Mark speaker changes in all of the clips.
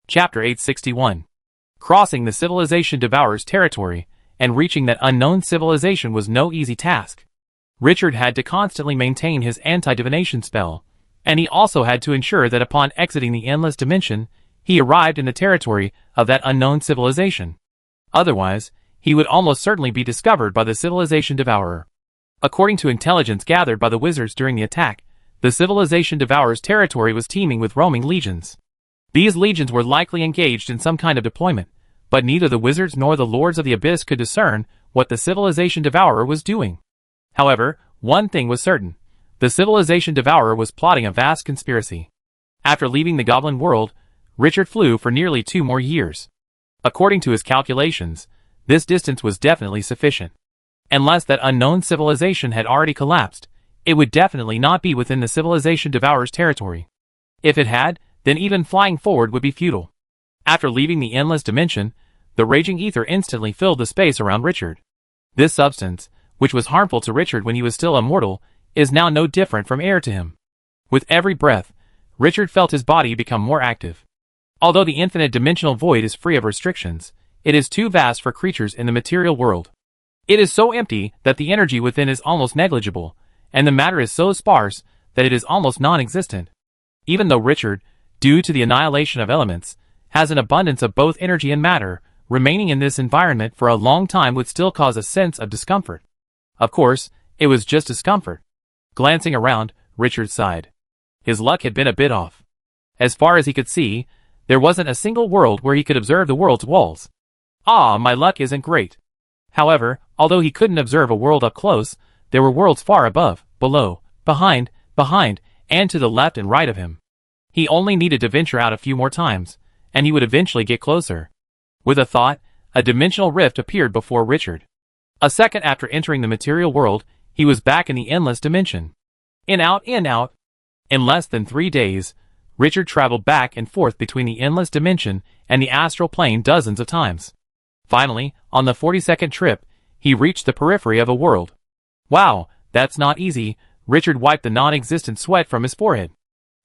Speaker 1: Chapter 861. Crossing the civilization devourer's territory and reaching that unknown civilization was no easy task. Richard had to constantly maintain his anti-divination spell, and he also had to ensure that upon exiting the endless dimension, he arrived in the territory of that unknown civilization. Otherwise, he would almost certainly be discovered by the civilization devourer. According to intelligence gathered by the wizards during the attack, the civilization devourer's territory was teeming with roaming legions. These legions were likely engaged in some kind of deployment, but neither the wizards nor the lords of the abyss could discern what the civilization devourer was doing. However, one thing was certain: the civilization devourer was plotting a vast conspiracy. After leaving the goblin world, Richard flew for nearly 2 more years. According to his calculations, this distance was definitely sufficient. Unless that unknown civilization had already collapsed, it would definitely not be within the civilization devourer's territory. If it had, then even flying forward would be futile. After leaving the endless dimension, the raging ether instantly filled the space around Richard. This substance, which was harmful to Richard when he was still immortal, is now no different from air to him. With every breath, Richard felt his body become more active. Although the infinite dimensional void is free of restrictions, it is too vast for creatures in the material world. It is so empty that the energy within is almost negligible, and the matter is so sparse that it is almost non-existent. Even though Richard, due to the annihilation of elements, has an abundance of both energy and matter, remaining in this environment for a long time would still cause a sense of discomfort. Of course, it was just discomfort. Glancing around, Richard sighed. His luck had been a bit off. As far as he could see, there wasn't a single world where he could observe the world's walls. Ah, my luck isn't great. However, although he couldn't observe a world up close, there were worlds far above, below, behind, and to the left and right of him. He only needed to venture out a few more times, and he would eventually get closer. With a thought, a dimensional rift appeared before Richard. A second after entering the material world, he was back in the endless dimension. In out, in out. In less than 3 days, Richard traveled back and forth between the endless dimension and the astral plane dozens of times. Finally, on the 42nd trip, he reached the periphery of a world. Wow, that's not easy. Richard wiped the non-existent sweat from his forehead.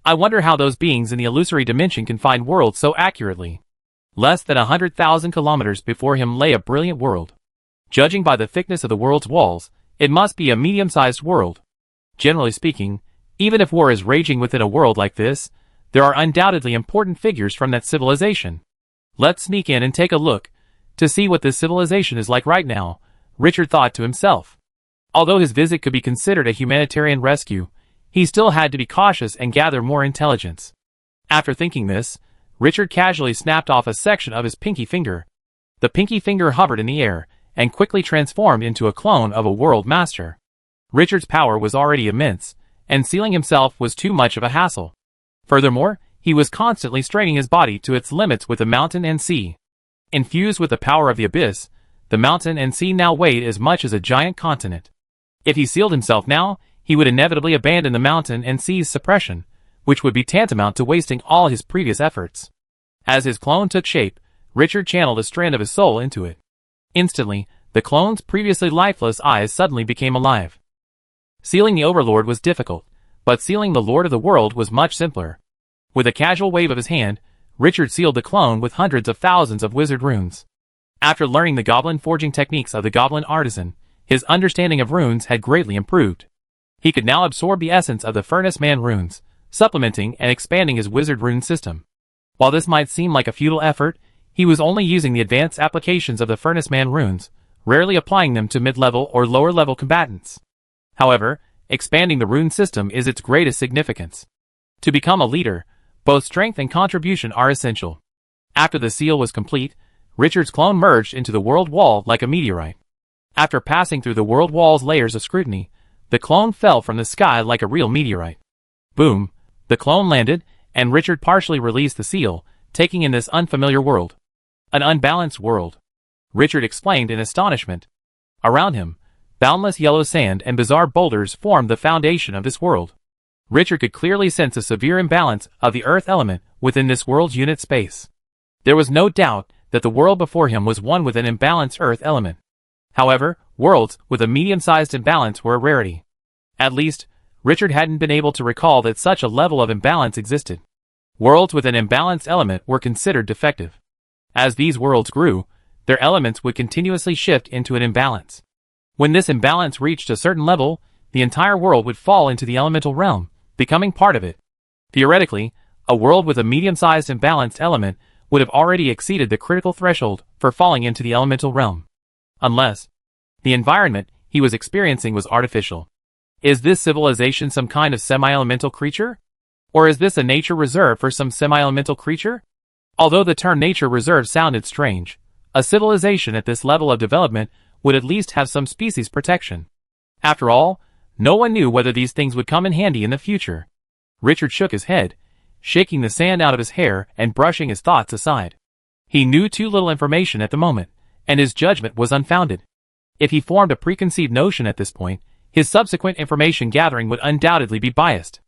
Speaker 1: I wonder how those beings in the illusory dimension can find worlds so accurately. Less than 100,000 kilometers before him lay a brilliant world. Judging by the thickness of the world's walls, it must be a medium-sized world. Generally speaking, even if war is raging within a world like this, there are undoubtedly important figures from that civilization. Let's sneak in and take a look, to see what this civilization is like right now, Richard thought to himself. Although his visit could be considered a humanitarian rescue, he still had to be cautious and gather more intelligence. After thinking this, Richard casually snapped off a section of his pinky finger. The pinky finger hovered in the air, and quickly transformed into a clone of a world master. Richard's power was already immense, and sealing himself was too much of a hassle. Furthermore, he was constantly straining his body to its limits with the mountain and sea. Infused with the power of the abyss, the mountain and sea now weighed as much as a giant continent. If he sealed himself now, he would inevitably abandon the mountain and sea's suppression, which would be tantamount to wasting all his previous efforts. As his clone took shape, Richard channeled a strand of his soul into it. Instantly, the clone's previously lifeless eyes suddenly became alive. Sealing the Overlord was difficult, but sealing the Lord of the World was much simpler. With a casual wave of his hand, Richard sealed the clone with hundreds of thousands of wizard runes. After learning the goblin forging techniques of the goblin artisan, his understanding of runes had greatly improved. He could now absorb the essence of the Furnace Man runes, supplementing and expanding his wizard rune system. While this might seem like a futile effort, he was only using the advanced applications of the Furnace Man runes, rarely applying them to mid-level or lower-level combatants. However, expanding the rune system is its greatest significance. To become a leader, both strength and contribution are essential. After the seal was complete, Richard's clone merged into the world wall like a meteorite. After passing through the world wall's layers of scrutiny, the clone fell from the sky like a real meteorite. Boom! The clone landed, and Richard partially released the seal, taking in this unfamiliar world. An unbalanced world. Richard explained in astonishment. Around him, boundless yellow sand and bizarre boulders formed the foundation of this world. Richard could clearly sense a severe imbalance of the earth element within this world's unit space. There was no doubt that the world before him was one with an imbalanced earth element. However, worlds with a medium-sized imbalance were a rarity. At least, Richard hadn't been able to recall that such a level of imbalance existed. Worlds with an imbalanced element were considered defective. As these worlds grew, their elements would continuously shift into an imbalance. When this imbalance reached a certain level, the entire world would fall into the elemental realm, becoming part of it. Theoretically, a world with a medium-sized imbalanced element would have already exceeded the critical threshold for falling into the elemental realm. Unless the environment he was experiencing was artificial. Is this civilization some kind of semi-elemental creature? Or is this a nature reserve for some semi-elemental creature? Although the term nature reserve sounded strange, a civilization at this level of development would at least have some species protection. After all, no one knew whether these things would come in handy in the future. Richard shook his head, shaking the sand out of his hair and brushing his thoughts aside. He knew too little information at the moment, and his judgment was unfounded. If he formed a preconceived notion at this point, his subsequent information gathering would undoubtedly be biased.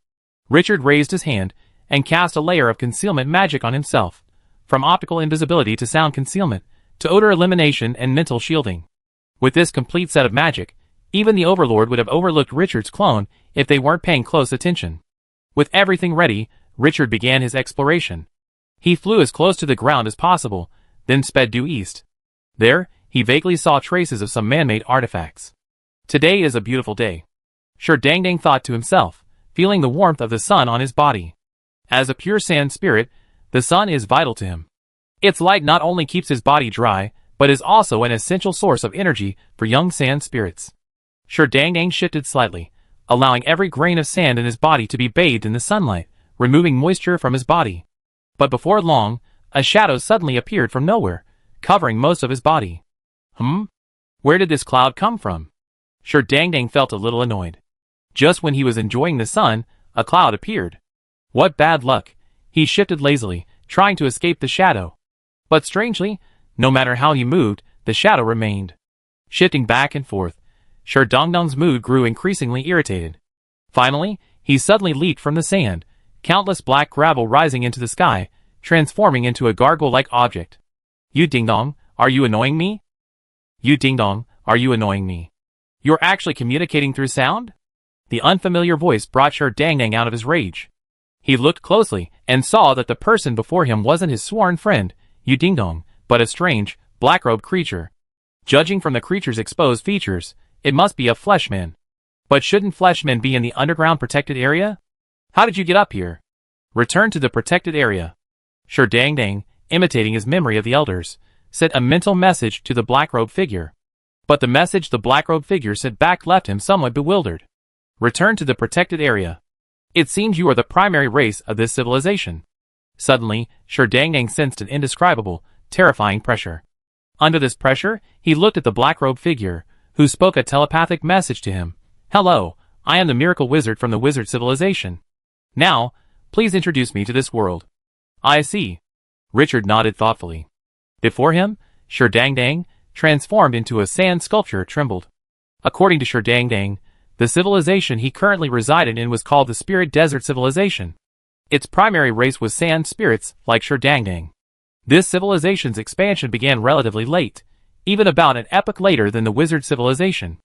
Speaker 1: Richard raised his hand and cast a layer of concealment magic on himself, from optical invisibility to sound concealment, to odor elimination and mental shielding. With this complete set of magic, even the Overlord would have overlooked Richard's clone if they weren't paying close attention. With everything ready, Richard began his exploration. He flew as close to the ground as possible, then sped due east. There, he vaguely saw traces of some man-made artifacts. Today is a beautiful day. Sure Dang thought to himself, feeling the warmth of the sun on his body. As a pure sand spirit, the sun is vital to him. Its light not only keeps his body dry, but is also an essential source of energy for young sand spirits. Sure Dang shifted slightly, allowing every grain of sand in his body to be bathed in the sunlight, removing moisture from his body. But before long, a shadow suddenly appeared from nowhere, covering most of his body. Where did this cloud come from? Sure Dang felt a little annoyed. Just when he was enjoying the sun, a cloud appeared. What bad luck! He shifted lazily, trying to escape the shadow. But strangely, no matter how he moved, the shadow remained. Shifting back and forth, Sure Dang's mood grew increasingly irritated. Finally, he suddenly leaped from the sand, countless black gravel rising into the sky, transforming into a gargoyle-like object. You Ding Dong, are you annoying me? You Ding Dong, are you annoying me? You're actually communicating through sound? The unfamiliar voice brought Sure Dang out of his rage. He looked closely and saw that the person before him wasn't his sworn friend, Yu Ding Dong, but a strange, black-robed creature. Judging from the creature's exposed features, it must be a fleshman. But shouldn't fleshmen be in the underground protected area? How did you get up here? Return to the protected area. Sure Dang, imitating his memory of the elders, sent a mental message to the black-robed figure. But the message the black-robed figure sent back left him somewhat bewildered. Return to the protected area. It seems you are the primary race of this civilization. Suddenly, Sure Dang sensed an indescribable, terrifying pressure. Under this pressure, he looked at the black-robed figure, who spoke a telepathic message to him. Hello, I am the miracle wizard from the wizard civilization. Now, please introduce me to this world. I see. Richard nodded thoughtfully. Before him, Sure Dang, transformed into a sand sculpture, trembled. According to Sure Dang, the civilization he currently resided in was called the Spirit Desert Civilization. Its primary race was sand spirits, like Sure Dang. This civilization's expansion began relatively late, even about an epoch later than the wizard civilization.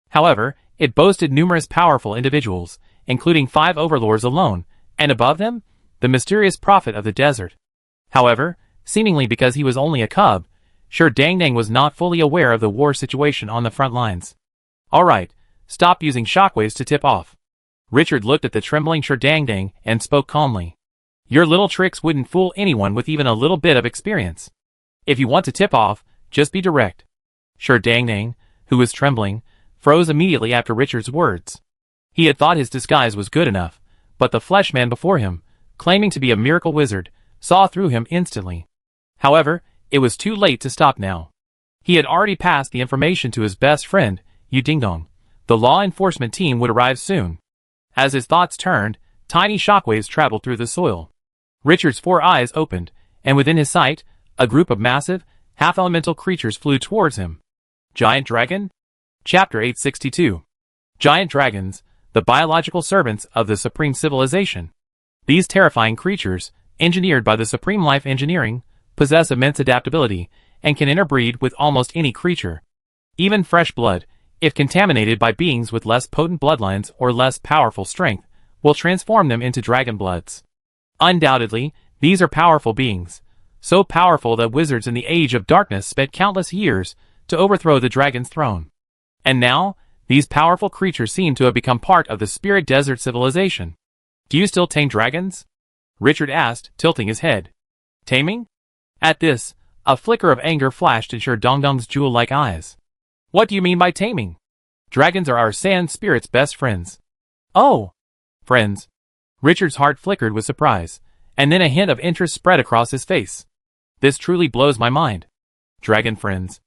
Speaker 1: However, it boasted numerous powerful individuals, including 5 overlords alone, and above them, the mysterious prophet of the desert. However, seemingly because he was only a cub, Sure Dang was not fully aware of the war situation on the front lines. Alright, stop using shockwaves to tip off. Richard looked at the trembling Sure Dang and spoke calmly. Your little tricks wouldn't fool anyone with even a little bit of experience. If you want to tip off, just be direct. Sure Dang, who was trembling, froze immediately after Richard's words. He had thought his disguise was good enough, but the fleshman before him, claiming to be a miracle wizard, saw through him instantly. However, it was too late to stop now. He had already passed the information to his best friend, Yu Ding Dong. The law enforcement team would arrive soon. As his thoughts turned, tiny shockwaves traveled through the soil. Richard's 4 eyes opened, and within his sight, a group of massive, half-elemental creatures flew towards him. Giant Dragon? Chapter 862. Giant dragons, the biological servants of the Supreme Civilization. These terrifying creatures, engineered by the Supreme Life Engineering, possess immense adaptability, and can interbreed with almost any creature. Even fresh blood, if contaminated by beings with less potent bloodlines or less powerful strength, will transform them into dragon bloods. Undoubtedly, these are powerful beings, so powerful that wizards in the Age of Darkness spent countless years to overthrow the dragon's throne. And now, these powerful creatures seem to have become part of the Spirit Desert civilization. Do you still tame dragons? Richard asked, tilting his head. Taming? At this, a flicker of anger flashed in Sir Dongdong's jewel-like eyes. What do you mean by taming? Dragons are our sand spirit's best friends. Oh! Friends. Richard's heart flickered with surprise, and then a hint of interest spread across his face. This truly blows my mind. Dragon friends.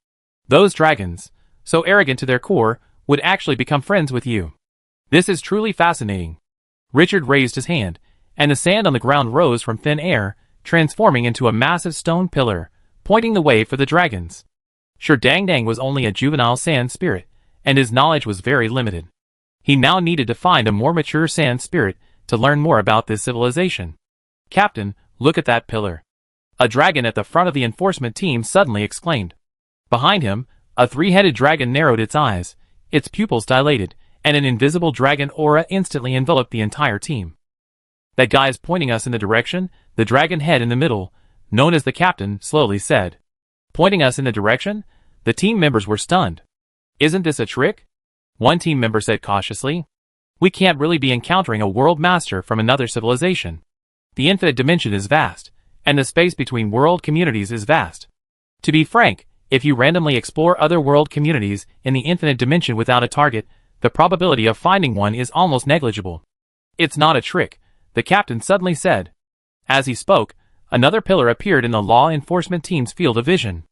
Speaker 1: Those dragons, so arrogant to their core, would actually become friends with you. This is truly fascinating. Richard raised his hand, and the sand on the ground rose from thin air, transforming into a massive stone pillar, pointing the way for the dragons. Sure Dang was only a juvenile sand spirit, and his knowledge was very limited. He now needed to find a more mature sand spirit to learn more about this civilization. Captain, look at that pillar. A dragon at the front of the enforcement team suddenly exclaimed. Behind him, a three-headed dragon narrowed its eyes, its pupils dilated, and an invisible dragon aura instantly enveloped the entire team. That guy is pointing us in the direction, the dragon head in the middle, known as the captain, slowly said. Pointing us in the direction? The team members were stunned. Isn't this a trick? One team member said cautiously. We can't really be encountering a world master from another civilization. The infinite dimension is vast, and the space between world communities is vast. To be frank, if you randomly explore other world communities in the infinite dimension without a target, the probability of finding one is almost negligible. It's not a trick, the captain suddenly said. As he spoke, another pillar appeared in the law enforcement team's field of vision.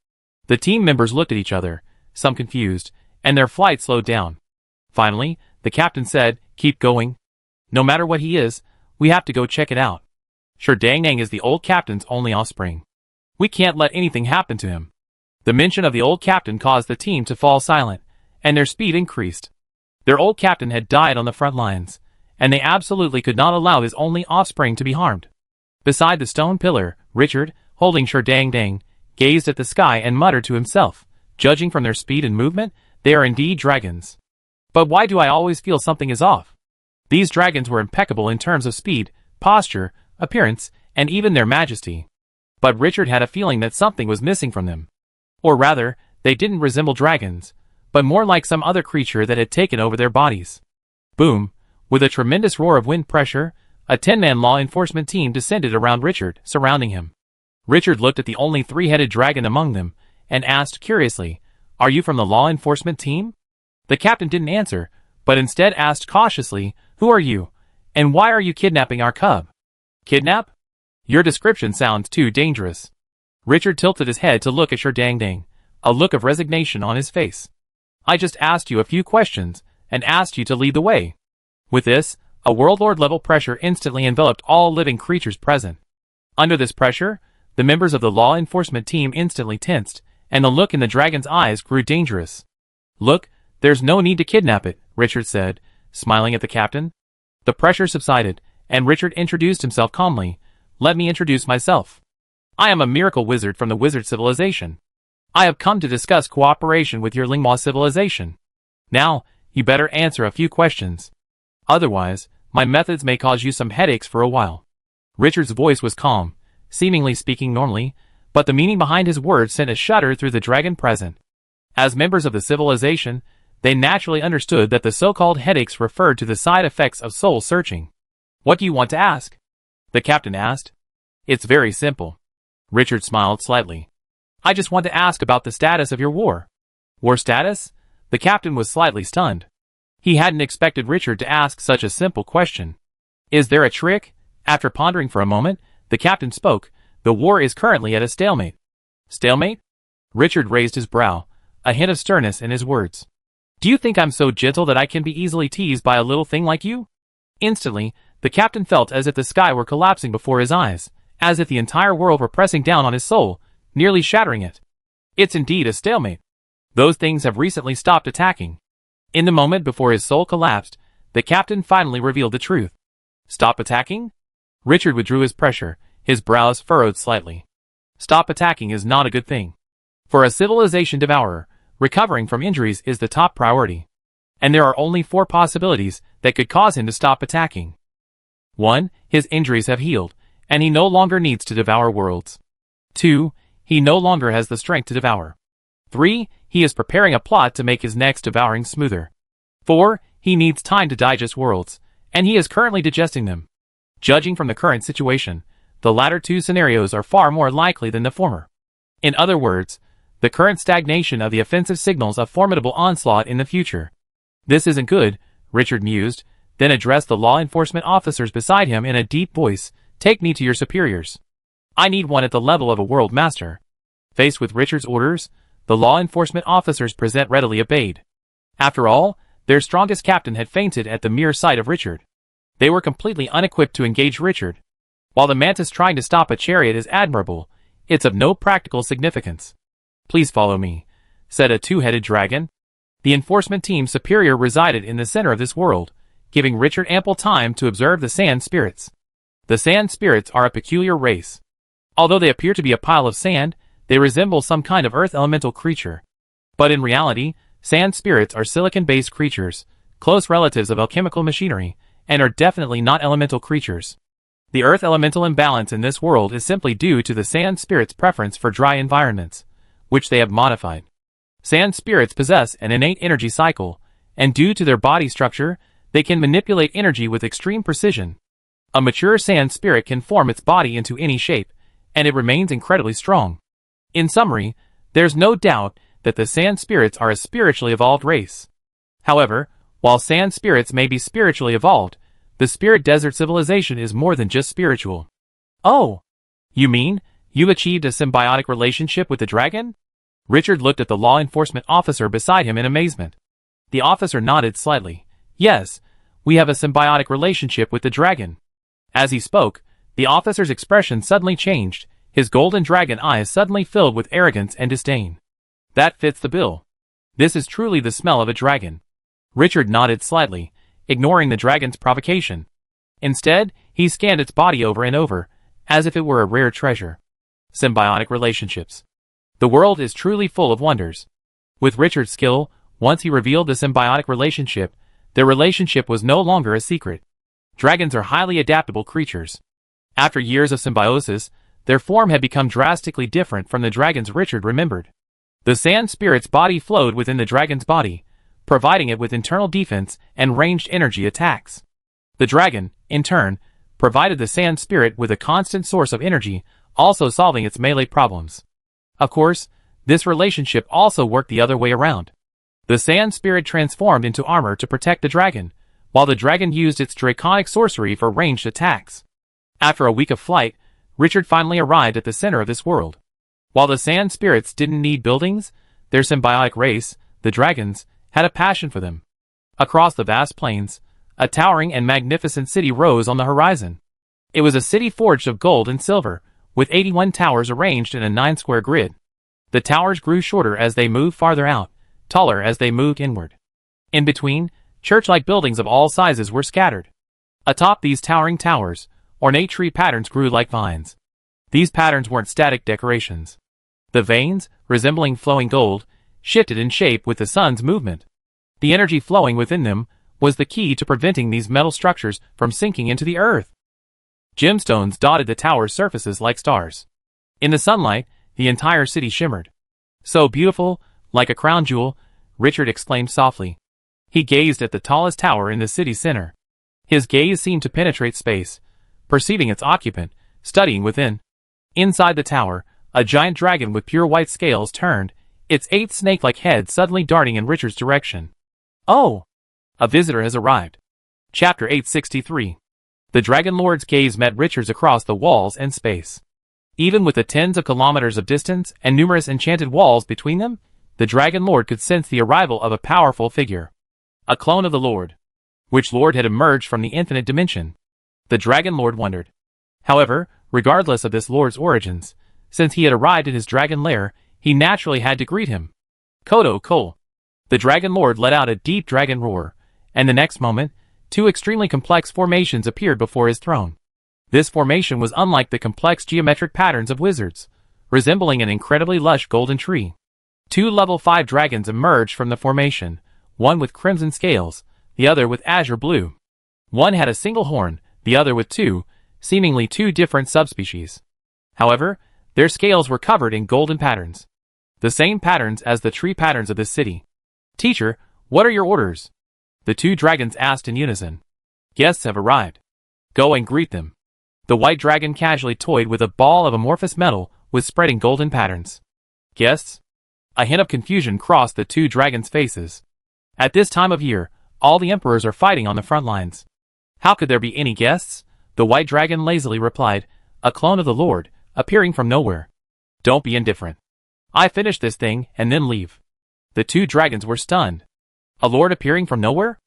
Speaker 1: The team members looked at each other, some confused, and their flight slowed down. Finally, the captain said, keep going. No matter what he is, we have to go check it out. Sure Dang is the old captain's only offspring. We can't let anything happen to him. The mention of the old captain caused the team to fall silent, and their speed increased. Their old captain had died on the front lines, and they absolutely could not allow his only offspring to be harmed. Beside the stone pillar, Richard, holding Sure Dang, gazed at the sky and muttered to himself, judging from their speed and movement, they are indeed dragons. But why do I always feel something is off? These dragons were impeccable in terms of speed, posture, appearance, and even their majesty. But Richard had a feeling that something was missing from them. Or rather, they didn't resemble dragons, but more like some other creature that had taken over their bodies. Boom! With a tremendous roar of wind pressure, a 10-man law enforcement team descended around Richard, surrounding him. Richard looked at the only three-headed dragon among them, and asked curiously, Are you from the law enforcement team? The captain didn't answer, but instead asked cautiously, Who are you, and why are you kidnapping our cub? Kidnap? Your description sounds too dangerous. Richard tilted his head to look at Sure Dang, a look of resignation on his face. I just asked you a few questions, and asked you to lead the way. With this, a Worldlord-level pressure instantly enveloped all living creatures present. Under this pressure, the members of the law enforcement team instantly tensed, and the look in the dragon's eyes grew dangerous. Look, there's no need to kidnap it, Richard said, smiling at the captain. The pressure subsided, and Richard introduced himself calmly. Let me introduce myself. I am a miracle wizard from the wizard civilization. I have come to discuss cooperation with your Lingua civilization. Now, you better answer a few questions. Otherwise, my methods may cause you some headaches for a while. Richard's voice was calm, seemingly speaking normally, but the meaning behind his words sent a shudder through the dragon present. As members of the civilization, they naturally understood that the so-called headaches referred to the side effects of soul searching. What do you want to ask? The captain asked. It's very simple. Richard smiled slightly. I just want to ask about the status of your war. War status? The captain was slightly stunned. He hadn't expected Richard to ask such a simple question. Is there a trick? After pondering for a moment, the captain spoke. The war is currently at a stalemate. Stalemate? Richard raised his brow, a hint of sternness in his words. Do you think I'm so gentle that I can be easily teased by a little thing like you? Instantly, the captain felt as if the sky were collapsing before his eyes, as if the entire world were pressing down on his soul, nearly shattering it. It's indeed a stalemate. Those things have recently stopped attacking. In the moment before his soul collapsed, the captain finally revealed the truth. Stop attacking? Richard withdrew his pressure, his brows furrowed slightly. Stop attacking is not a good thing. For a civilization devourer, recovering from injuries is the top priority. And there are only 4 possibilities that could cause him to stop attacking. 1. His injuries have healed, and he no longer needs to devour worlds. 2. He no longer has the strength to devour. 3. He is preparing a plot to make his next devouring smoother. 4. He needs time to digest worlds, and he is currently digesting them. Judging from the current situation, the latter two scenarios are far more likely than the former. In other words, the current stagnation of the offensive signals a formidable onslaught in the future. This isn't good, Richard mused, then addressed the law enforcement officers beside him in a deep voice. Take me to your superiors. I need one at the level of a world master. Faced with Richard's orders, the law enforcement officers readily obeyed. After all, their strongest captain had fainted at the mere sight of Richard. They were completely unequipped to engage Richard. While the mantis trying to stop a chariot is admirable, it's of no practical significance. Please follow me, said a two-headed dragon. The enforcement team's superior resided in the center of this world, giving Richard ample time to observe the sand spirits. The sand spirits are a peculiar race. Although they appear to be a pile of sand, they resemble some kind of earth elemental creature. But in reality, sand spirits are silicon-based creatures, close relatives of alchemical machinery, and are definitely not elemental creatures. The earth elemental imbalance in this world is simply due to the sand spirits' preference for dry environments, which they have modified. Sand spirits possess an innate energy cycle, and due to their body structure, they can manipulate energy with extreme precision. A mature sand spirit can form its body into any shape, and it remains incredibly strong. In summary, there's no doubt that the sand spirits are a spiritually evolved race. However, while sand spirits may be spiritually evolved, the spirit desert civilization is more than just spiritual. Oh! You mean, you've achieved a symbiotic relationship with the dragon? Richard looked at the law enforcement officer beside him in amazement. The officer nodded slightly. Yes, we have a symbiotic relationship with the dragon. As he spoke, the officer's expression suddenly changed, his golden dragon eyes suddenly filled with arrogance and disdain. That fits the bill. This is truly the smell of a dragon. Richard nodded slightly, ignoring the dragon's provocation. Instead, he scanned its body over and over, as if it were a rare treasure. Symbiotic relationships. The world is truly full of wonders. With Richard's skill, once he revealed the symbiotic relationship, their relationship was no longer a secret. Dragons are highly adaptable creatures. After years of symbiosis, their form had become drastically different from the dragons Richard remembered. The sand spirit's body flowed within the dragon's body, providing it with internal defense and ranged energy attacks. The dragon, in turn, provided the sand spirit with a constant source of energy, also solving its melee problems. Of course, this relationship also worked the other way around. The sand spirit transformed into armor to protect the dragon, while the dragon used its draconic sorcery for ranged attacks. After a week of flight, Richard finally arrived at the center of this world. While the sand spirits didn't need buildings, their symbiotic race, the dragons, had a passion for them. Across the vast plains, a towering and magnificent city rose on the horizon. It was a city forged of gold and silver, with 81 towers arranged in a 9-square grid. The towers grew shorter as they moved farther out, taller as they moved inward. In between, church-like buildings of all sizes were scattered. Atop these towering towers, ornate tree patterns grew like vines. These patterns weren't static decorations. The veins, resembling flowing gold, shifted in shape with the sun's movement. The energy flowing within them was the key to preventing these metal structures from sinking into the earth. Gemstones dotted the tower's surfaces like stars. In the sunlight, the entire city shimmered. So beautiful, like a crown jewel, Richard exclaimed softly. He gazed at the tallest tower in the city center. His gaze seemed to penetrate space, perceiving its occupant, studying within. Inside the tower, a giant dragon with pure white scales turned, its 8 snake-like head suddenly darting in Richard's direction. Oh! A visitor has arrived. Chapter 863. The Dragon Lord's gaze met Richard's across the walls and space. Even with the tens of kilometers of distance and numerous enchanted walls between them, the Dragon Lord could sense the arrival of a powerful figure. A clone of the Lord. Which Lord had emerged from the infinite dimension? The Dragon Lord wondered. However, regardless of this Lord's origins, since he had arrived in his dragon lair, he naturally had to greet him. Kodo Kol. The Dragon Lord let out a deep dragon roar, and the next moment, 2 extremely complex formations appeared before his throne. This formation was unlike the complex geometric patterns of wizards, resembling an incredibly lush golden tree. 2 level 5 dragons emerged from the formation, one with crimson scales, the other with azure blue. One had a single horn, the other with 2, seemingly two different subspecies. However, their scales were covered in golden patterns. The same patterns as the tree patterns of this city. "Teacher, what are your orders?" the two dragons asked in unison. "Guests have arrived. Go and greet them." The white dragon casually toyed with a ball of amorphous metal with spreading golden patterns. "Guests?" A hint of confusion crossed the two dragons' faces. At this time of year, all the emperors are fighting on the front lines. "How could there be any guests?" the white dragon lazily replied, a clone of the Lord, appearing from nowhere. "Don't be indifferent. I finish this thing and then leave." The two dragons were stunned. A lord appearing from nowhere?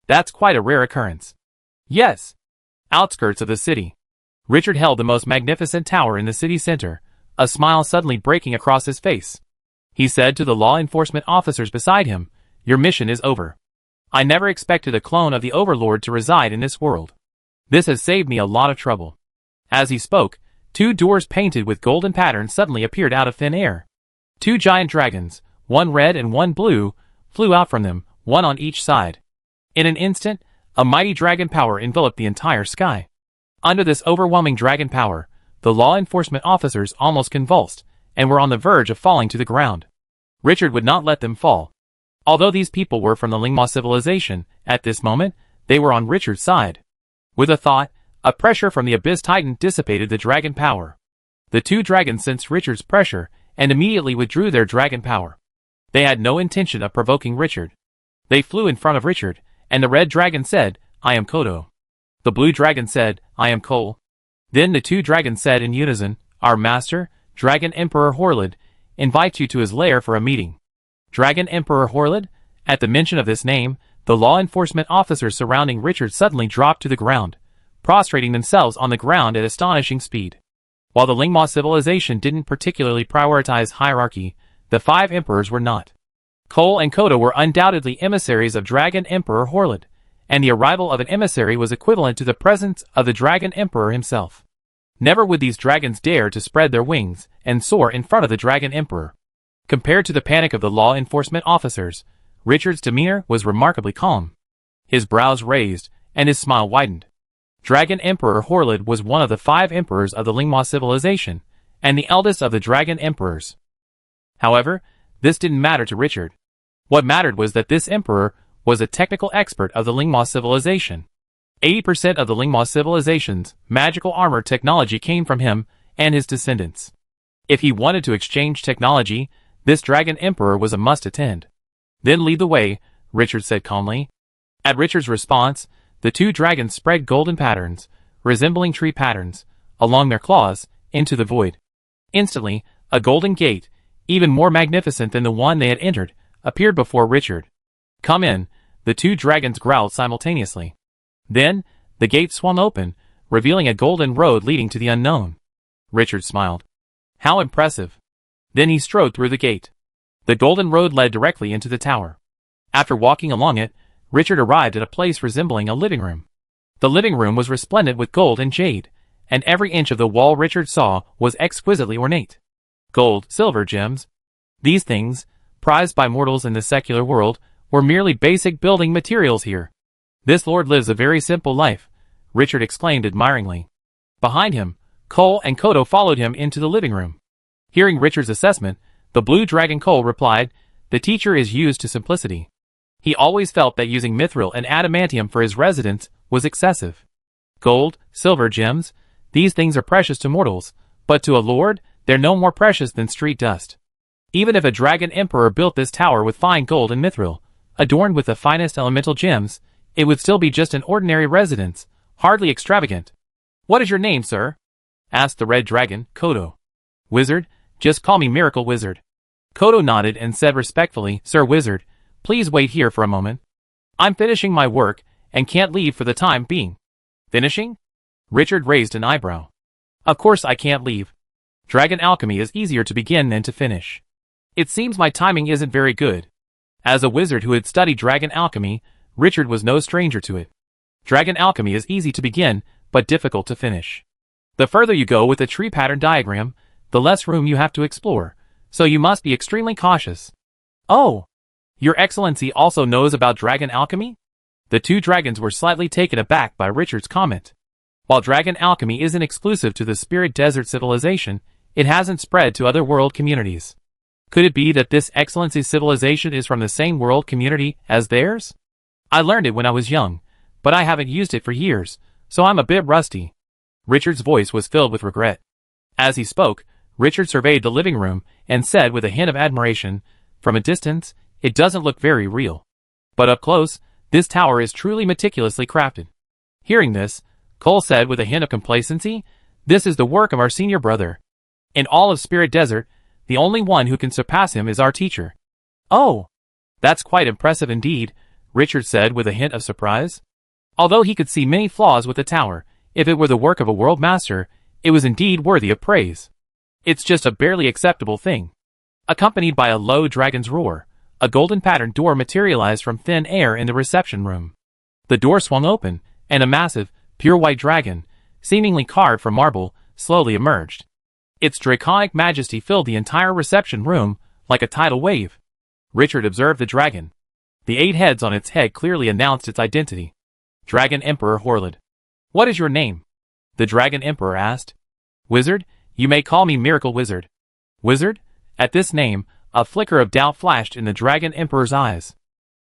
Speaker 1: That's quite a rare occurrence. Yes. Outskirts of the city. Richard held the most magnificent tower in the city center, a smile suddenly breaking across his face. He said to the law enforcement officers beside him, "Your mission is over. I never expected a clone of the Overlord to reside in this world. This has saved me a lot of trouble." As he spoke, two doors painted with golden patterns suddenly appeared out of thin air. Two giant dragons, one red and one blue, flew out from them, one on each side. In an instant, a mighty dragon power enveloped the entire sky. Under this overwhelming dragon power, the law enforcement officers almost convulsed, and were on the verge of falling to the ground. Richard would not let them fall. Although these people were from the Lingma civilization, at this moment, they were on Richard's side. With a thought, a pressure from the Abyss Titan dissipated the dragon power. The two dragons sensed Richard's pressure, and immediately withdrew their dragon power. They had no intention of provoking Richard. They flew in front of Richard, and the red dragon said, "I am Kodo." The blue dragon said, "I am Cole." Then the two dragons said in unison, "Our master, Dragon Emperor Horlid, invites you to his lair for a meeting." Dragon Emperor Horlid? At the mention of this name, the law enforcement officers surrounding Richard suddenly dropped to the ground, prostrating themselves on the ground at astonishing speed. While the Lingma civilization didn't particularly prioritize hierarchy, the five emperors were not. Cole and Kodo were undoubtedly emissaries of Dragon Emperor Horlid, and the arrival of an emissary was equivalent to the presence of the Dragon Emperor himself. Never would these dragons dare to spread their wings and soar in front of the Dragon Emperor. Compared to the panic of the law enforcement officers, Richard's demeanor was remarkably calm. His brows raised, and his smile widened. Dragon Emperor Horlid was one of the five emperors of the Lingma civilization, and the eldest of the Dragon Emperors. However, this didn't matter to Richard. What mattered was that this emperor was a technical expert of the Lingma civilization. 80% of the Lingma civilization's magical armor technology came from him and his descendants. If he wanted to exchange technology, this Dragon Emperor was a must attend. "Then lead the way," Richard said calmly. At Richard's response, the two dragons spread golden patterns, resembling tree patterns, along their claws, into the void. Instantly, a golden gate, even more magnificent than the one they had entered, appeared before Richard. "Come in," the two dragons growled simultaneously. Then, the gate swung open, revealing a golden road leading to the unknown. Richard smiled. How impressive. Then he strode through the gate. The golden road led directly into the tower. After walking along it, Richard arrived at a place resembling a living room. The living room was resplendent with gold and jade, and every inch of the wall Richard saw was exquisitely ornate. Gold, silver, gems. These things, prized by mortals in the secular world, were merely basic building materials here. "This lord lives a very simple life," Richard exclaimed admiringly. Behind him, Cole and Kodo followed him into the living room. Hearing Richard's assessment, the blue dragon Cole replied, "The teacher is used to simplicity." He always felt that using mithril and adamantium for his residence was excessive. Gold, silver, gems, these things are precious to mortals, but to a lord, they're no more precious than street dust. Even if a dragon emperor built this tower with fine gold and mithril, adorned with the finest elemental gems, it would still be just an ordinary residence, hardly extravagant. "What is your name, sir?" asked the red dragon, Kodo. "Wizard, just call me Miracle Wizard." Kodo nodded and said respectfully, "Sir Wizard, please wait here for a moment. I'm finishing my work and can't leave for the time being." "Finishing?" Richard raised an eyebrow. "Of course I can't leave. Dragon alchemy is easier to begin than to finish. It seems my timing isn't very good." As a wizard who had studied dragon alchemy, Richard was no stranger to it. Dragon alchemy is easy to begin, but difficult to finish. The further you go with a tree pattern diagram, the less room you have to explore, so you must be extremely cautious. "Oh, Your Excellency also knows about dragon alchemy?" The two dragons were slightly taken aback by Richard's comment. While dragon alchemy isn't exclusive to the Spirit Desert civilization, it hasn't spread to other world communities. Could it be that this Excellency civilization is from the same world community as theirs? I learned it when I was young, but I haven't used it for years, so I'm a bit rusty. Richard's voice was filled with regret. As he spoke, Richard surveyed the living room and said with a hint of admiration, "From a distance, it doesn't look very real. But up close, this tower is truly meticulously crafted." Hearing this, Cole said with a hint of complacency, "This is the work of our senior brother. In all of Spirit Desert, the only one who can surpass him is our teacher." "Oh, that's quite impressive indeed," Richard said with a hint of surprise. Although he could see many flaws with the tower, if it were the work of a world master, it was indeed worthy of praise. "It's just a barely acceptable thing." Accompanied by a low dragon's roar, a golden patterned door materialized from thin air in the reception room. The door swung open, and a massive, pure white dragon, seemingly carved from marble, slowly emerged. Its draconic majesty filled the entire reception room, like a tidal wave. Richard observed the dragon. The 8 heads on its head clearly announced its identity. Dragon Emperor Horlid. "What is your name?" the Dragon Emperor asked. "Wizard, you may call me Miracle Wizard." Wizard? At this name, a flicker of doubt flashed in the Dragon Emperor's eyes.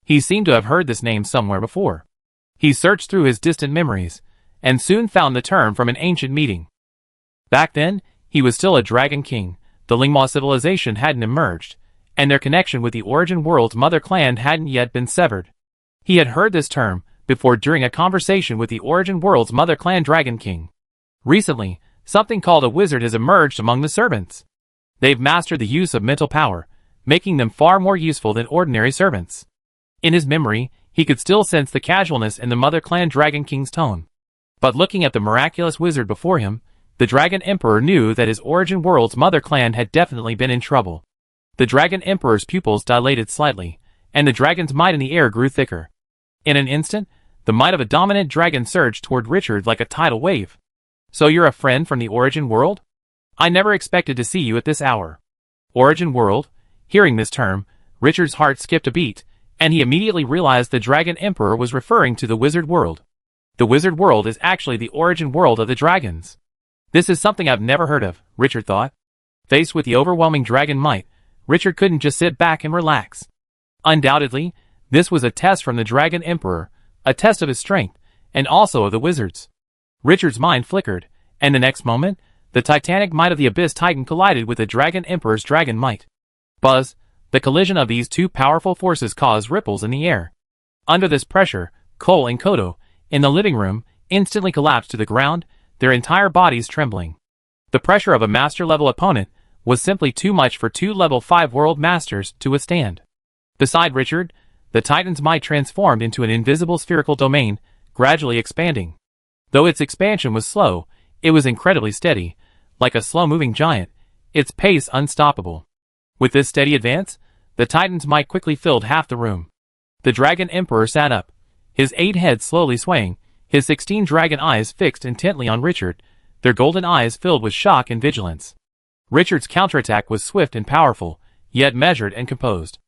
Speaker 1: He seemed to have heard this name somewhere before. He searched through his distant memories, and soon found the term from an ancient meeting. Back then, he was still a Dragon King, the Lingma civilization hadn't emerged, and their connection with the Origin World's mother clan hadn't yet been severed. He had heard this term before during a conversation with the Origin World's mother clan Dragon King. Recently, something called a wizard has emerged among the servants. They've mastered the use of mental power, making them far more useful than ordinary servants. In his memory, he could still sense the casualness in the mother clan Dragon King's tone. But looking at the miraculous wizard before him, the Dragon Emperor knew that his Origin World's mother clan had definitely been in trouble. The Dragon Emperor's pupils dilated slightly, and the dragon's might in the air grew thicker. In an instant, the might of a dominant dragon surged toward Richard like a tidal wave. "So you're a friend from the Origin World? I never expected to see you at this hour." Origin World? Hearing this term, Richard's heart skipped a beat, and he immediately realized the Dragon Emperor was referring to the Wizard World. The Wizard World is actually the Origin World of the dragons. This is something I've never heard of, Richard thought. Faced with the overwhelming dragon might, Richard couldn't just sit back and relax. Undoubtedly, this was a test from the Dragon Emperor, a test of his strength, and also of the wizards. Richard's mind flickered, and the next moment, the titanic might of the Abyss Titan collided with the Dragon Emperor's dragon might. Buzz, the collision of these two powerful forces caused ripples in the air. Under this pressure, Cole and Kodo, in the living room, instantly collapsed to the ground, their entire bodies trembling. The pressure of a master-level opponent was simply too much for 2 level 5 world masters to withstand. Beside Richard, the Titan's might transformed into an invisible spherical domain, gradually expanding. Though its expansion was slow, it was incredibly steady, like a slow-moving giant, its pace unstoppable. With this steady advance, the Titan's might quickly filled half the room. The Dragon Emperor sat up, his 8 heads slowly swaying, his 16 dragon eyes fixed intently on Richard, their golden eyes filled with shock and vigilance. Richard's counterattack was swift and powerful, yet measured and composed.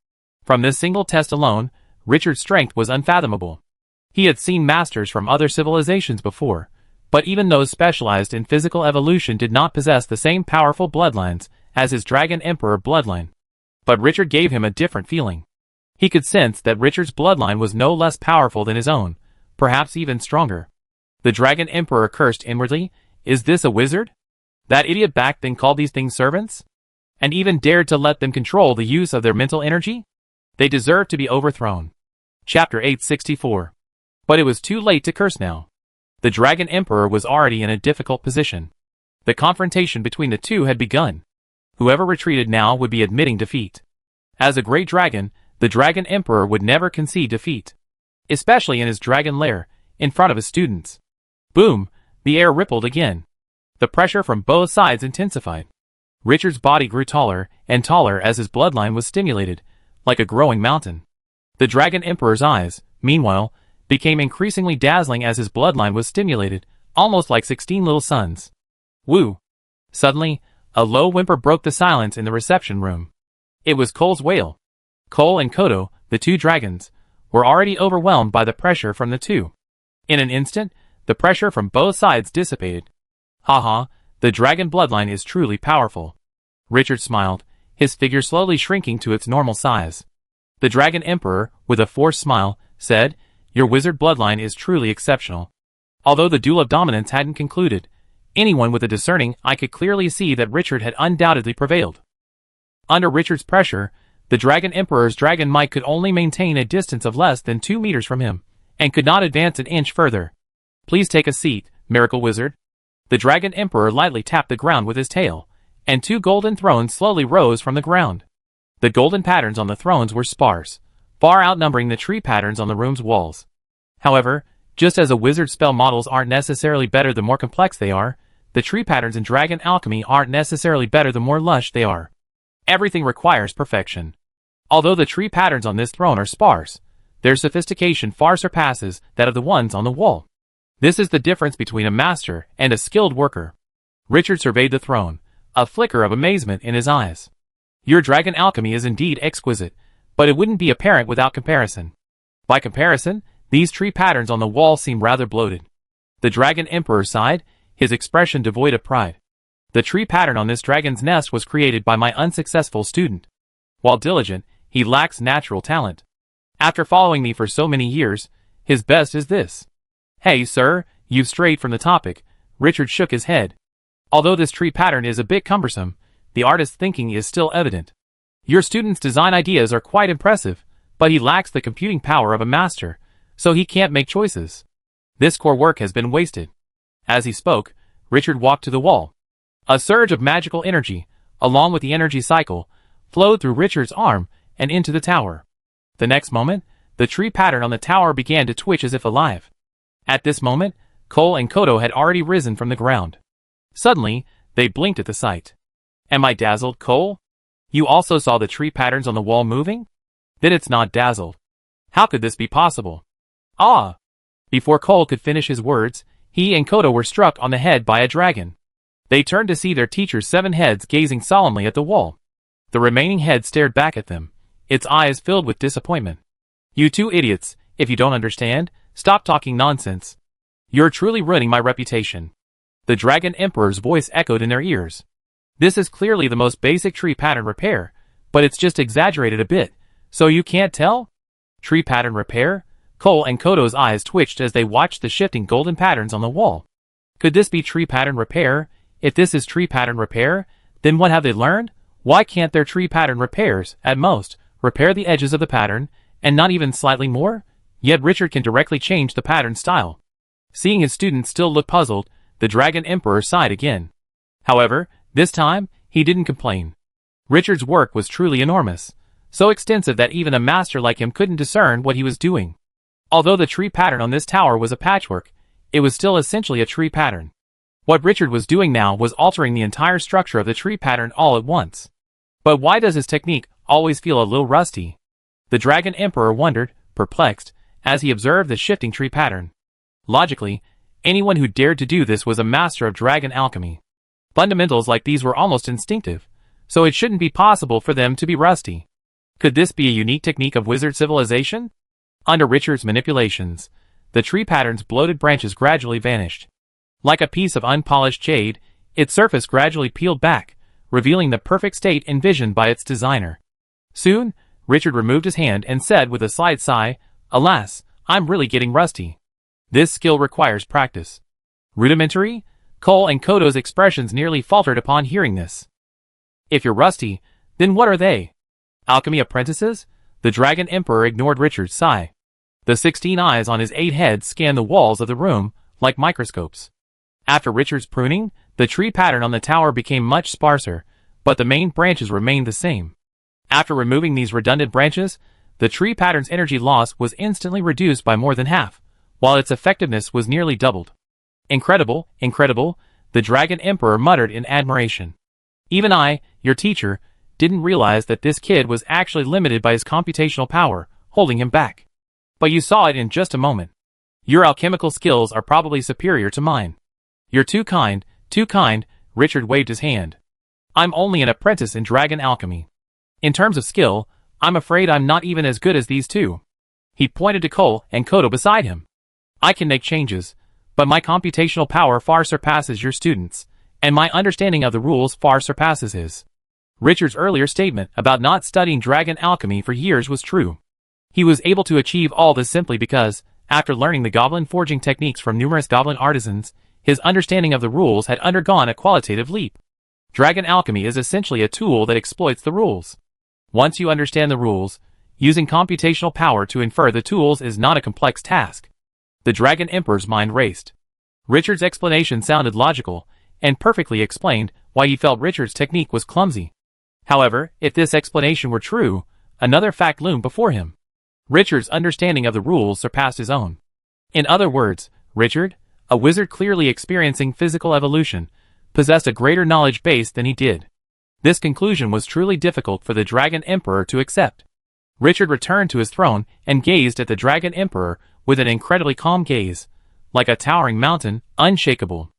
Speaker 1: From this single test alone, Richard's strength was unfathomable. He had seen masters from other civilizations before, but even those specialized in physical evolution did not possess the same powerful bloodlines as his Dragon Emperor bloodline. But Richard gave him a different feeling. He could sense that Richard's bloodline was no less powerful than his own, perhaps even stronger. The Dragon Emperor cursed inwardly, "Is this a wizard? That idiot back then called these things servants? And even dared to let them control the use of their mental energy? They deserve to be overthrown." Chapter 864. But it was too late to curse now. The Dragon Emperor was already in a difficult position. The confrontation between the two had begun. Whoever retreated now would be admitting defeat. As a great dragon, the Dragon Emperor would never concede defeat. Especially in his dragon lair, in front of his students. Boom! The air rippled again. The pressure from both sides intensified. Richard's body grew taller and taller as his bloodline was stimulated, like a growing mountain. The Dragon Emperor's eyes, meanwhile, became increasingly dazzling as his bloodline was stimulated, almost like 16 little suns. Woo! Suddenly, a low whimper broke the silence in the reception room. It was Cole's wail. Cole and Kodo, the 2 dragons, were already overwhelmed by the pressure from the two. In an instant, the pressure from both sides dissipated. Haha, the dragon bloodline is truly powerful. Richard smiled, his figure slowly shrinking to its normal size. The Dragon Emperor, with a forced smile, said, "Your wizard bloodline is truly exceptional." Although the duel of dominance hadn't concluded, anyone with a discerning eye could clearly see that Richard had undoubtedly prevailed. Under Richard's pressure, the Dragon Emperor's dragon might could only maintain a distance of less than 2 meters from him, and could not advance an inch further. "Please take a seat, Miracle Wizard." The Dragon Emperor lightly tapped the ground with his tail, and 2 golden thrones slowly rose from the ground. The golden patterns on the thrones were sparse, far outnumbering the tree patterns on the room's walls. However, just as a wizard's spell models aren't necessarily better the more complex they are, the tree patterns in dragon alchemy aren't necessarily better the more lush they are. Everything requires perfection. Although the tree patterns on this throne are sparse, their sophistication far surpasses that of the ones on the wall. This is the difference between a master and a skilled worker. Richard surveyed the throne, a flicker of amazement in his eyes. "Your dragon alchemy is indeed exquisite, but it wouldn't be apparent without comparison." By comparison, these tree patterns on the wall seem rather bloated. The Dragon Emperor sighed, his expression devoid of pride. "The tree pattern on this dragon's nest was created by my unsuccessful student. While diligent, he lacks natural talent. After following me for so many years, his best is this." "Hey, sir, you've strayed from the topic." Richard shook his head. "Although this tree pattern is a bit cumbersome, the artist's thinking is still evident. Your student's design ideas are quite impressive, but he lacks the computing power of a master, so he can't make choices. This core work has been wasted." As he spoke, Richard walked to the wall. A surge of magical energy, along with the energy cycle, flowed through Richard's arm and into the tower. The next moment, the tree pattern on the tower began to twitch as if alive. At this moment, Cole and Kodo had already risen from the ground. Suddenly, they blinked at the sight. "Am I dazzled, Cole? You also saw the tree patterns on the wall moving?" "Then it's not dazzled. How could this be possible?" "Ah!" Before Cole could finish his words, he and Kodo were struck on the head by a dragon. They turned to see their teacher's 7 heads gazing solemnly at the wall. The remaining head stared back at them, its eyes filled with disappointment. "You 2 idiots, if you don't understand, stop talking nonsense. You're truly ruining my reputation." The Dragon Emperor's voice echoed in their ears. "This is clearly the most basic tree pattern repair, but it's just exaggerated a bit, so you can't tell?" "Tree pattern repair?" Cole and Kodo's eyes twitched as they watched the shifting golden patterns on the wall. Could this be tree pattern repair? If this is tree pattern repair, then what have they learned? Why can't their tree pattern repairs, at most, repair the edges of the pattern, and not even slightly more? Yet Richard can directly change the pattern style. Seeing his students still look puzzled, the Dragon Emperor sighed again. However, this time, he didn't complain. Richard's work was truly enormous, so extensive that even a master like him couldn't discern what he was doing. Although the tree pattern on this tower was a patchwork, it was still essentially a tree pattern. What Richard was doing now was altering the entire structure of the tree pattern all at once. But why does his technique always feel a little rusty? The Dragon Emperor wondered, perplexed, as he observed the shifting tree pattern. Logically, anyone who dared to do this was a master of dragon alchemy. Fundamentals like these were almost instinctive, so it shouldn't be possible for them to be rusty. Could this be a unique technique of wizard civilization? Under Richard's manipulations, the tree pattern's bloated branches gradually vanished. Like a piece of unpolished jade, its surface gradually peeled back, revealing the perfect state envisioned by its designer. Soon, Richard removed his hand and said with a slight sigh, "Alas, I'm really getting rusty. This skill requires practice." "Rudimentary?" Cole and Kodo's expressions nearly faltered upon hearing this. "If you're rusty, then what are they? Alchemy apprentices?" The Dragon Emperor ignored Richard's sigh. The 16 eyes on his 8 heads scanned the walls of the room, like microscopes. After Richard's pruning, the tree pattern on the tower became much sparser, but the main branches remained the same. After removing these redundant branches, the tree pattern's energy loss was instantly reduced by more than half, while its effectiveness was nearly doubled. "Incredible, incredible," the Dragon Emperor muttered in admiration. "Even I, your teacher, didn't realize that this kid was actually limited by his computational power, holding him back. But you saw it in just a moment. Your alchemical skills are probably superior to mine." "You're too kind, Richard waved his hand. "I'm only an apprentice in dragon alchemy. In terms of skill, I'm afraid I'm not even as good as these two." He pointed to Cole and Kodo beside him. "I can make changes, But my computational power far surpasses your students, and my understanding of the rules far surpasses his. Richard's earlier statement about not studying dragon alchemy for years was true. He was able to achieve all this simply because, after learning the goblin forging techniques from numerous goblin artisans, his understanding of the rules had undergone a qualitative leap. Dragon alchemy is essentially a tool that exploits the rules. Once you understand the rules, using computational power to infer the tools is not a complex task. The Dragon Emperor's mind raced. Richard's explanation sounded logical, and perfectly explained why he felt Richard's technique was clumsy. However, if this explanation were true, another fact loomed before him. Richard's understanding of the rules surpassed his own. In other words, Richard, a wizard clearly experiencing physical evolution, possessed a greater knowledge base than he did. This conclusion was truly difficult for the Dragon Emperor to accept. Richard returned to his throne and gazed at the Dragon Emperor with an incredibly calm gaze, like a towering mountain, unshakable.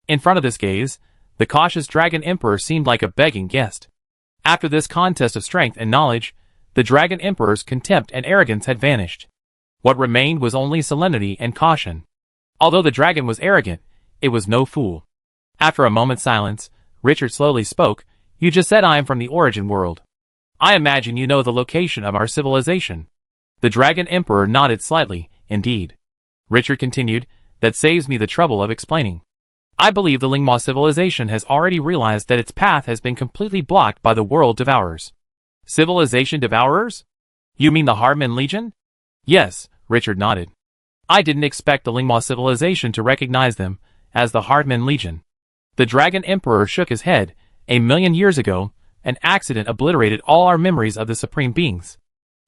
Speaker 1: In front of this gaze, the cautious Dragon Emperor seemed like a begging guest. After this contest of strength and knowledge, the Dragon Emperor's contempt and arrogance had vanished. What remained was only solemnity and caution. Although the dragon was arrogant, it was no fool. After a moment's silence, Richard slowly spoke, "You just said I am from the origin world. I imagine you know the location of our civilization." The Dragon Emperor nodded slightly, "Indeed." Richard continued, "That saves me the trouble of explaining. I believe the Lingma civilization has already realized that its path has been completely blocked by the world devourers." Civilization devourers? You mean the Hardman Legion? Yes, Richard nodded. I didn't expect the Lingma civilization to recognize them as the Hardman Legion. The Dragon Emperor shook his head. "A million years ago, an accident obliterated all our memories of the Supreme Beings.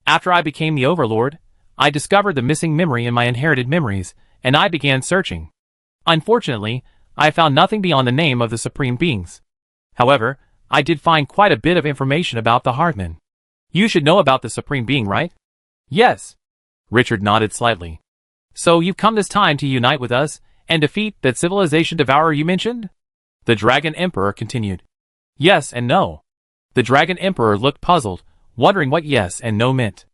Speaker 1: After I became the Overlord, I discovered the missing memory in my inherited memories, and I began searching. Unfortunately, I found nothing beyond the name of the Supreme Beings. However, I did find quite a bit of information about the Hardman. You should know about the Supreme Being, right?" "Yes." Richard nodded slightly. "So you've come this time to unite with us and defeat that civilization devourer you mentioned?" The Dragon Emperor continued. "Yes and no." The Dragon Emperor looked puzzled, wondering what yes and no meant.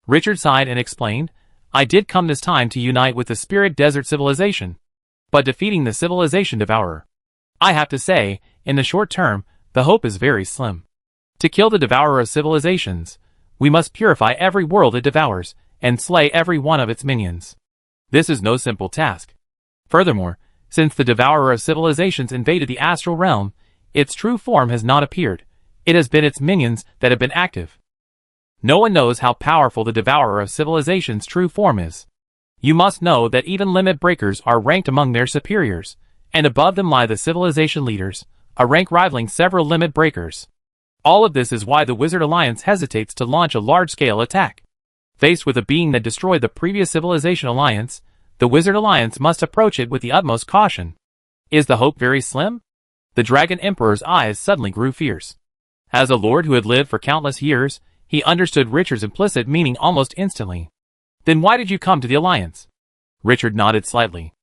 Speaker 1: Richard sighed and explained, "I did come this time to unite with the Spirit Desert civilization, but defeating the civilization devourer. I have to say, in the short term, the hope is very slim. To kill the devourer of civilizations, we must purify every world it devours, and slay every one of its minions. This is no simple task. Furthermore, since the devourer of civilizations invaded the astral realm, its true form has not appeared. It has been its minions that have been active. No one knows how powerful the devourer of civilizations' true form is. You must know that even limit breakers are ranked among their superiors, and above them lie the civilization leaders, a rank rivaling several limit breakers. All of this is why the Wizard Alliance hesitates to launch a large-scale attack. Faced with a being that destroyed the previous Civilization Alliance, the Wizard Alliance must approach it with the utmost caution. Is the hope very slim?" The Dragon Emperor's eyes suddenly grew fierce. As a lord who had lived for countless years, he understood Richard's implicit meaning almost instantly. "Then why did you come to the Alliance?" Richard nodded slightly.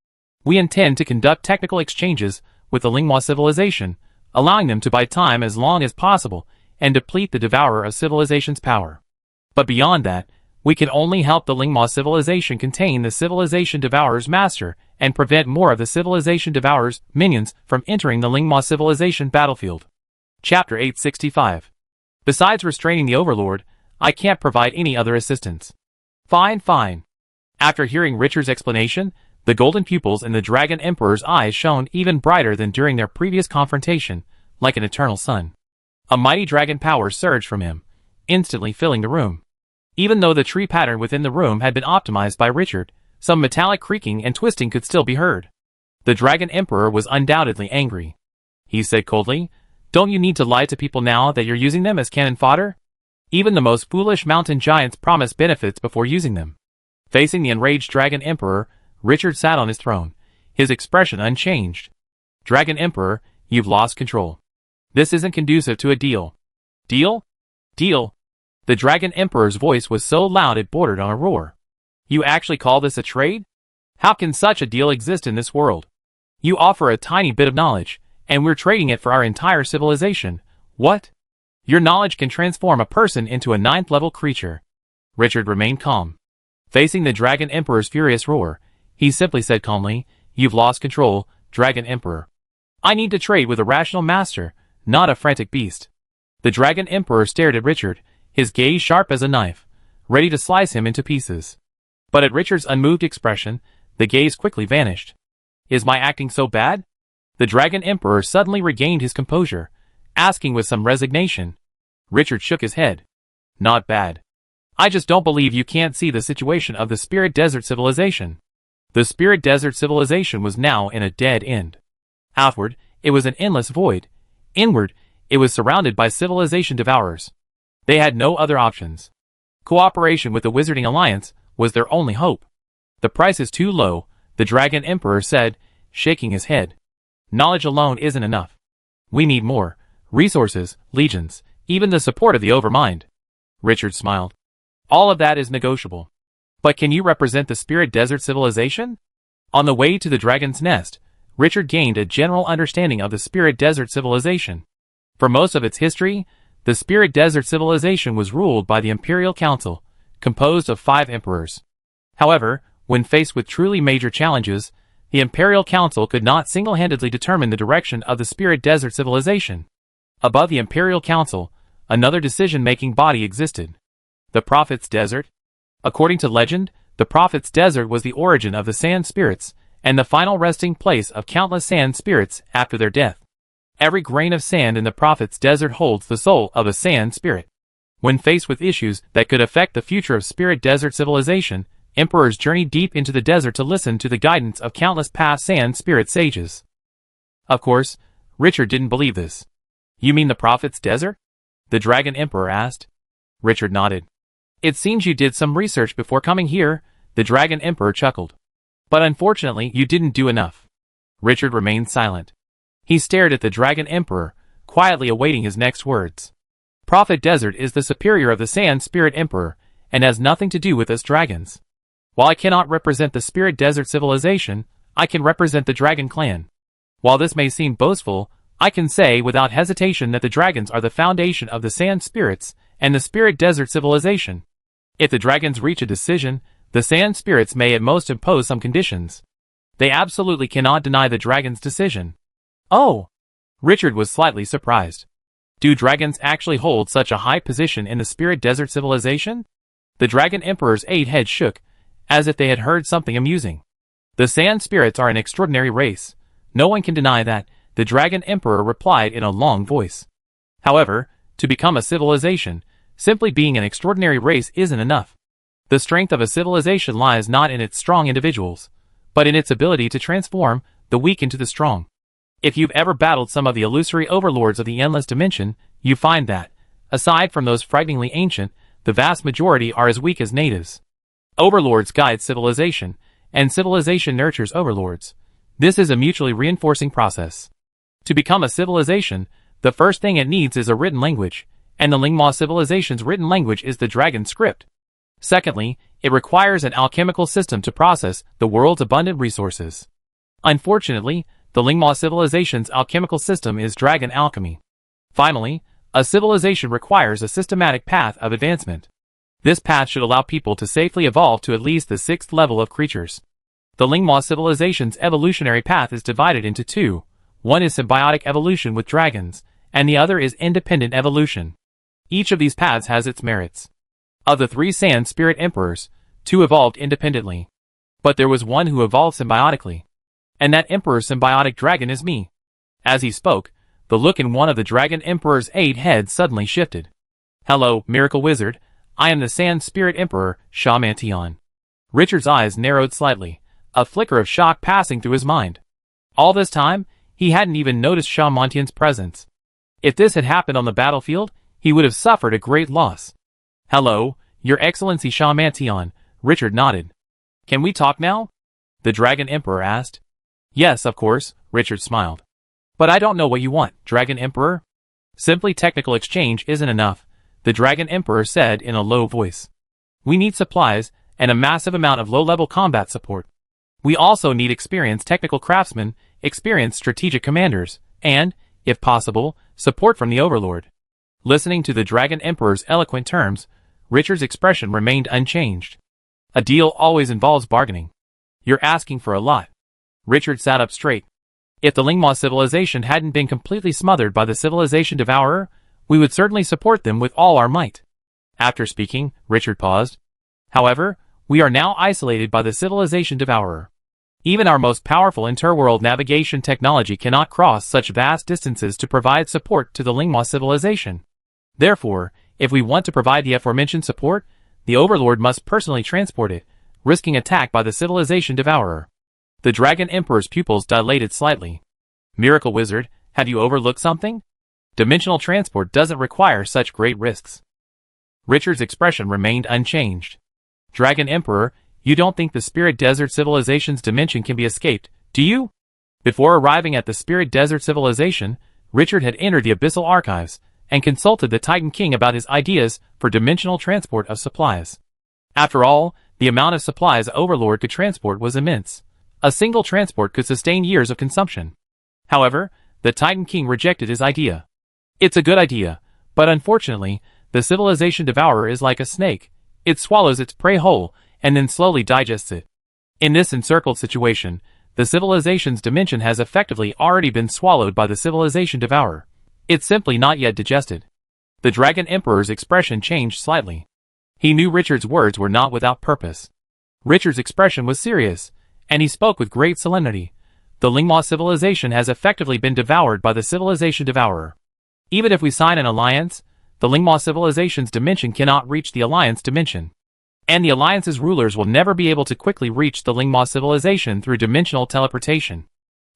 Speaker 1: "We intend to conduct technical exchanges with the Lingma civilization, allowing them to buy time as long as possible and deplete the devourer of civilization's power. But beyond that, we can only help the Lingma civilization contain the civilization devourer's master and prevent more of the civilization devourer's minions from entering the Lingma civilization battlefield." Chapter 865. "Besides restraining the Overlord, I can't provide any other assistance." Fine. After hearing Richard's explanation, the golden pupils in the Dragon Emperor's eyes shone even brighter than during their previous confrontation, like an eternal sun. A mighty dragon power surged from him, instantly filling the room. Even though the tree pattern within the room had been optimized by Richard, some metallic creaking and twisting could still be heard. The Dragon Emperor was undoubtedly angry. He said coldly, "Don't you need to lie to people now that you're using them as cannon fodder? Even the most foolish mountain giants promise benefits before using them." Facing the enraged Dragon Emperor, Richard sat on his throne, his expression unchanged. "Dragon Emperor, you've lost control. This isn't conducive to a deal." "Deal? Deal?" The Dragon Emperor's voice was so loud it bordered on a roar. "You actually call this a trade? How can such a deal exist in this world? You offer a tiny bit of knowledge, and we're trading it for our entire civilization. What? Your knowledge can transform a person into a 9th-level creature." Richard remained calm. Facing the Dragon Emperor's furious roar, he simply said calmly, You've lost control, Dragon Emperor. I need to trade with a rational master, not a frantic beast. The Dragon Emperor stared at Richard, his gaze sharp as a knife, ready to slice him into pieces. But at Richard's unmoved expression, the gaze quickly vanished. Is my acting so bad? The Dragon Emperor suddenly regained his composure, asking with some resignation. Richard shook his head. Not bad. I just don't believe you can't see the situation of the Spirit Desert civilization. The Spirit Desert civilization was now in a dead end. Outward, it was an endless void. Inward, it was surrounded by civilization devourers. They had no other options. Cooperation with the Wizarding Alliance was their only hope. The price is too low, the Dragon Emperor said, shaking his head. Knowledge alone isn't enough. We need more. Resources, legions, even the support of the Overmind. Richard smiled. All of that is negotiable. But can you represent the Spirit Desert civilization? On the way to the Dragon's Nest, Richard gained a general understanding of the Spirit Desert civilization. For most of its history, the Spirit Desert civilization was ruled by the Imperial Council, composed of 5 emperors. However, when faced with truly major challenges, the Imperial Council could not single-handedly determine the direction of the Spirit Desert civilization. Above the Imperial Council, another decision-making body existed. The Prophet's Desert. According to legend, the Prophet's Desert was the origin of the Sand Spirits, and the final resting place of countless Sand Spirits after their death. Every grain of sand in the Prophet's Desert holds the soul of a Sand Spirit. When faced with issues that could affect the future of Spirit Desert civilization, emperors journeyed deep into the desert to listen to the guidance of countless past Sand Spirit sages. Of course, Richard didn't believe this. You mean the Prophet's Desert? The Dragon Emperor asked. Richard nodded. It seems you did some research before coming here, the Dragon Emperor chuckled. But unfortunately, you didn't do enough. Richard remained silent. He stared at the Dragon Emperor, quietly awaiting his next words. Prophet Desert is the superior of the Sand Spirit Emperor, and has nothing to do with us dragons. While I cannot represent the Spirit Desert civilization, I can represent the Dragon Clan. While this may seem boastful, I can say without hesitation that the dragons are the foundation of the Sand Spirits and the Spirit Desert civilization. If the dragons reach a decision, the Sand Spirits may at most impose some conditions. They absolutely cannot deny the dragon's decision. Oh! Richard was slightly surprised. Do dragons actually hold such a high position in the Spirit Desert civilization? The Dragon Emperor's 8 heads shook, as if they had heard something amusing. The Sand Spirits are an extraordinary race. No one can deny that, the Dragon Emperor replied in a long voice. However, to become a civilization, simply being an extraordinary race isn't enough. The strength of a civilization lies not in its strong individuals, but in its ability to transform the weak into the strong. If you've ever battled some of the illusory overlords of the endless dimension, you find that, aside from those frighteningly ancient, the vast majority are as weak as natives. Overlords guide civilization, and civilization nurtures overlords. This is a mutually reinforcing process. To become a civilization, the first thing it needs is a written language, and the Lingma civilization's written language is the dragon script. Secondly, it requires an alchemical system to process the world's abundant resources. Unfortunately, the Lingma civilization's alchemical system is dragon alchemy. Finally, a civilization requires a systematic path of advancement. This path should allow people to safely evolve to at least the 6th level of creatures. The Lingma civilization's evolutionary path is divided into 2. One is symbiotic evolution with dragons, and the other is independent evolution. Each of these paths has its merits. Of the 3 Sand Spirit Emperors, 2 evolved independently. But there was one who evolved symbiotically. And that Emperor's symbiotic dragon is me. As he spoke, the look in one of the Dragon Emperor's 8 heads suddenly shifted. Hello, Miracle Wizard. I am the Sand Spirit Emperor, Shamantion. Richard's eyes narrowed slightly, a flicker of shock passing through his mind. All this time, he hadn't even noticed Shamantion's presence. If this had happened on the battlefield, he would have suffered a great loss. Hello, Your Excellency Shamantion, Richard nodded. Can we talk now? The Dragon Emperor asked. Yes, of course, Richard smiled. But I don't know what you want, Dragon Emperor. Simply technical exchange isn't enough, the Dragon Emperor said in a low voice. We need supplies, and a massive amount of low-level combat support. We also need experienced technical craftsmen, experienced strategic commanders, and, if possible, support from the Overlord. Listening to the Dragon Emperor's eloquent terms, Richard's expression remained unchanged. A deal always involves bargaining. You're asking for a lot. Richard sat up straight. If the Lingma civilization hadn't been completely smothered by the civilization devourer, we would certainly support them with all our might. After speaking, Richard paused. However, we are now isolated by the civilization devourer. Even our most powerful interworld navigation technology cannot cross such vast distances to provide support to the Lingma civilization. Therefore, if we want to provide the aforementioned support, the Overlord must personally transport it, risking attack by the civilization devourer. The Dragon Emperor's pupils dilated slightly. Miracle Wizard, have you overlooked something? Dimensional transport doesn't require such great risks. Richard's expression remained unchanged. Dragon Emperor, you don't think the Spirit Desert Civilization's dimension can be escaped, do you? Before arriving at the Spirit Desert Civilization, Richard had entered the Abyssal Archives and consulted the Titan King about his ideas for dimensional transport of supplies. After all, the amount of supplies Overlord could transport was immense. A single transport could sustain years of consumption. However, the Titan King rejected his idea. It's a good idea, but unfortunately, the civilization devourer is like a snake. It swallows its prey whole, and then slowly digests it. In this encircled situation, the civilization's dimension has effectively already been swallowed by the civilization devourer. It's simply not yet digested. The Dragon Emperor's expression changed slightly. He knew Richard's words were not without purpose. Richard's expression was serious, and he spoke with great solemnity. The Lingma civilization has effectively been devoured by the civilization devourer. Even if we sign an alliance, the Lingma civilization's dimension cannot reach the alliance dimension. And the alliance's rulers will never be able to quickly reach the Lingma civilization through dimensional teleportation.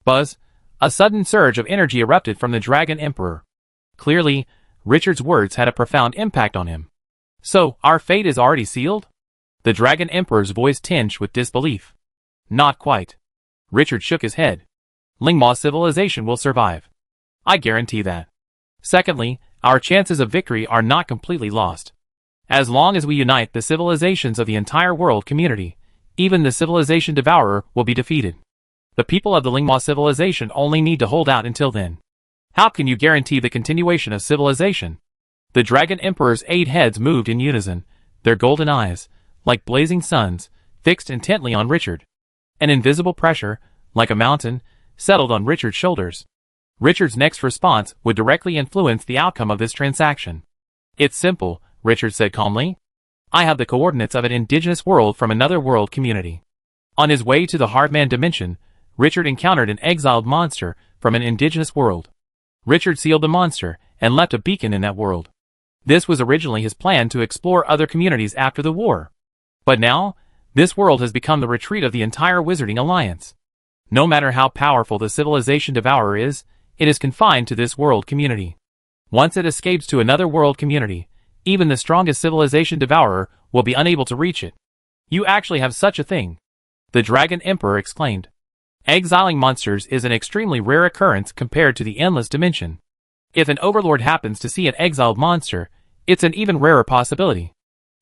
Speaker 1: Buzz! A sudden surge of energy erupted from the Dragon Emperor. Clearly, Richard's words had a profound impact on him. So, our fate is already sealed? The Dragon Emperor's voice tinged with disbelief. Not quite. Richard shook his head. Lingma civilization will survive. I guarantee that. Secondly, our chances of victory are not completely lost. As long as we unite the civilizations of the entire world community, even the civilization devourer will be defeated. The people of the Lingma civilization only need to hold out until then. How can you guarantee the continuation of civilization? The Dragon Emperor's 8 heads moved in unison, their golden eyes, like blazing suns, fixed intently on Richard. An invisible pressure, like a mountain, settled on Richard's shoulders. Richard's next response would directly influence the outcome of this transaction. It's simple, Richard said calmly. I have the coordinates of an indigenous world from another world community. On his way to the Hardman dimension, Richard encountered an exiled monster from an indigenous world. Richard sealed the monster and left a beacon in that world. This was originally his plan to explore other communities after the war. But now, this world has become the retreat of the entire Wizarding Alliance. No matter how powerful the civilization devourer is, it is confined to this world community. Once it escapes to another world community, even the strongest civilization devourer will be unable to reach it. You actually have such a thing, the Dragon Emperor exclaimed. Exiling monsters is an extremely rare occurrence compared to the endless dimension. If an overlord happens to see an exiled monster, it's an even rarer possibility.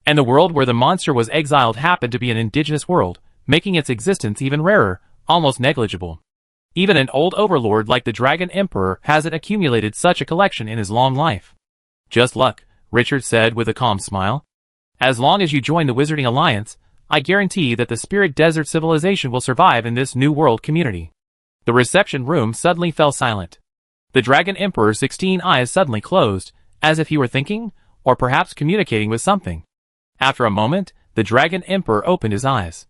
Speaker 1: And the world where the monster was exiled happened to be an indigenous world, making its existence even rarer, almost negligible. Even an old overlord like the Dragon Emperor hasn't accumulated such a collection in his long life. Just luck, Richard said with a calm smile. As long as you join the Wizarding Alliance, I guarantee that the Spirit Desert civilization will survive in this new world community. The reception room suddenly fell silent. The Dragon Emperor's 16 eyes suddenly closed, as if he were thinking, or perhaps communicating with something. After a moment, the Dragon Emperor opened his eyes.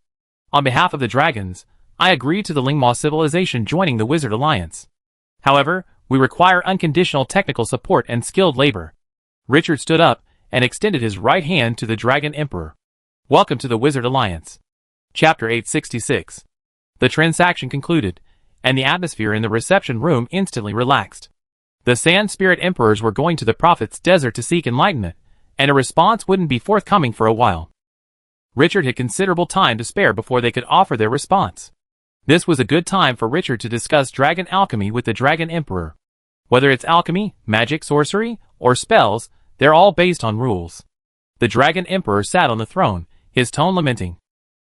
Speaker 1: On behalf of the dragons, I agree to the Lingma civilization joining the Wizard Alliance. However, we require unconditional technical support and skilled labor. Richard stood up and extended his right hand to the Dragon Emperor. Welcome to the Wizard Alliance. Chapter 866. The transaction concluded, and the atmosphere in the reception room instantly relaxed. The Sand Spirit Emperors were going to the Prophet's Desert to seek enlightenment, and a response wouldn't be forthcoming for a while. Richard had considerable time to spare before they could offer their response. This was a good time for Richard to discuss dragon alchemy with the Dragon Emperor. Whether it's alchemy, magic, sorcery, or spells, they're all based on rules. The Dragon Emperor sat on the throne, his tone lamenting.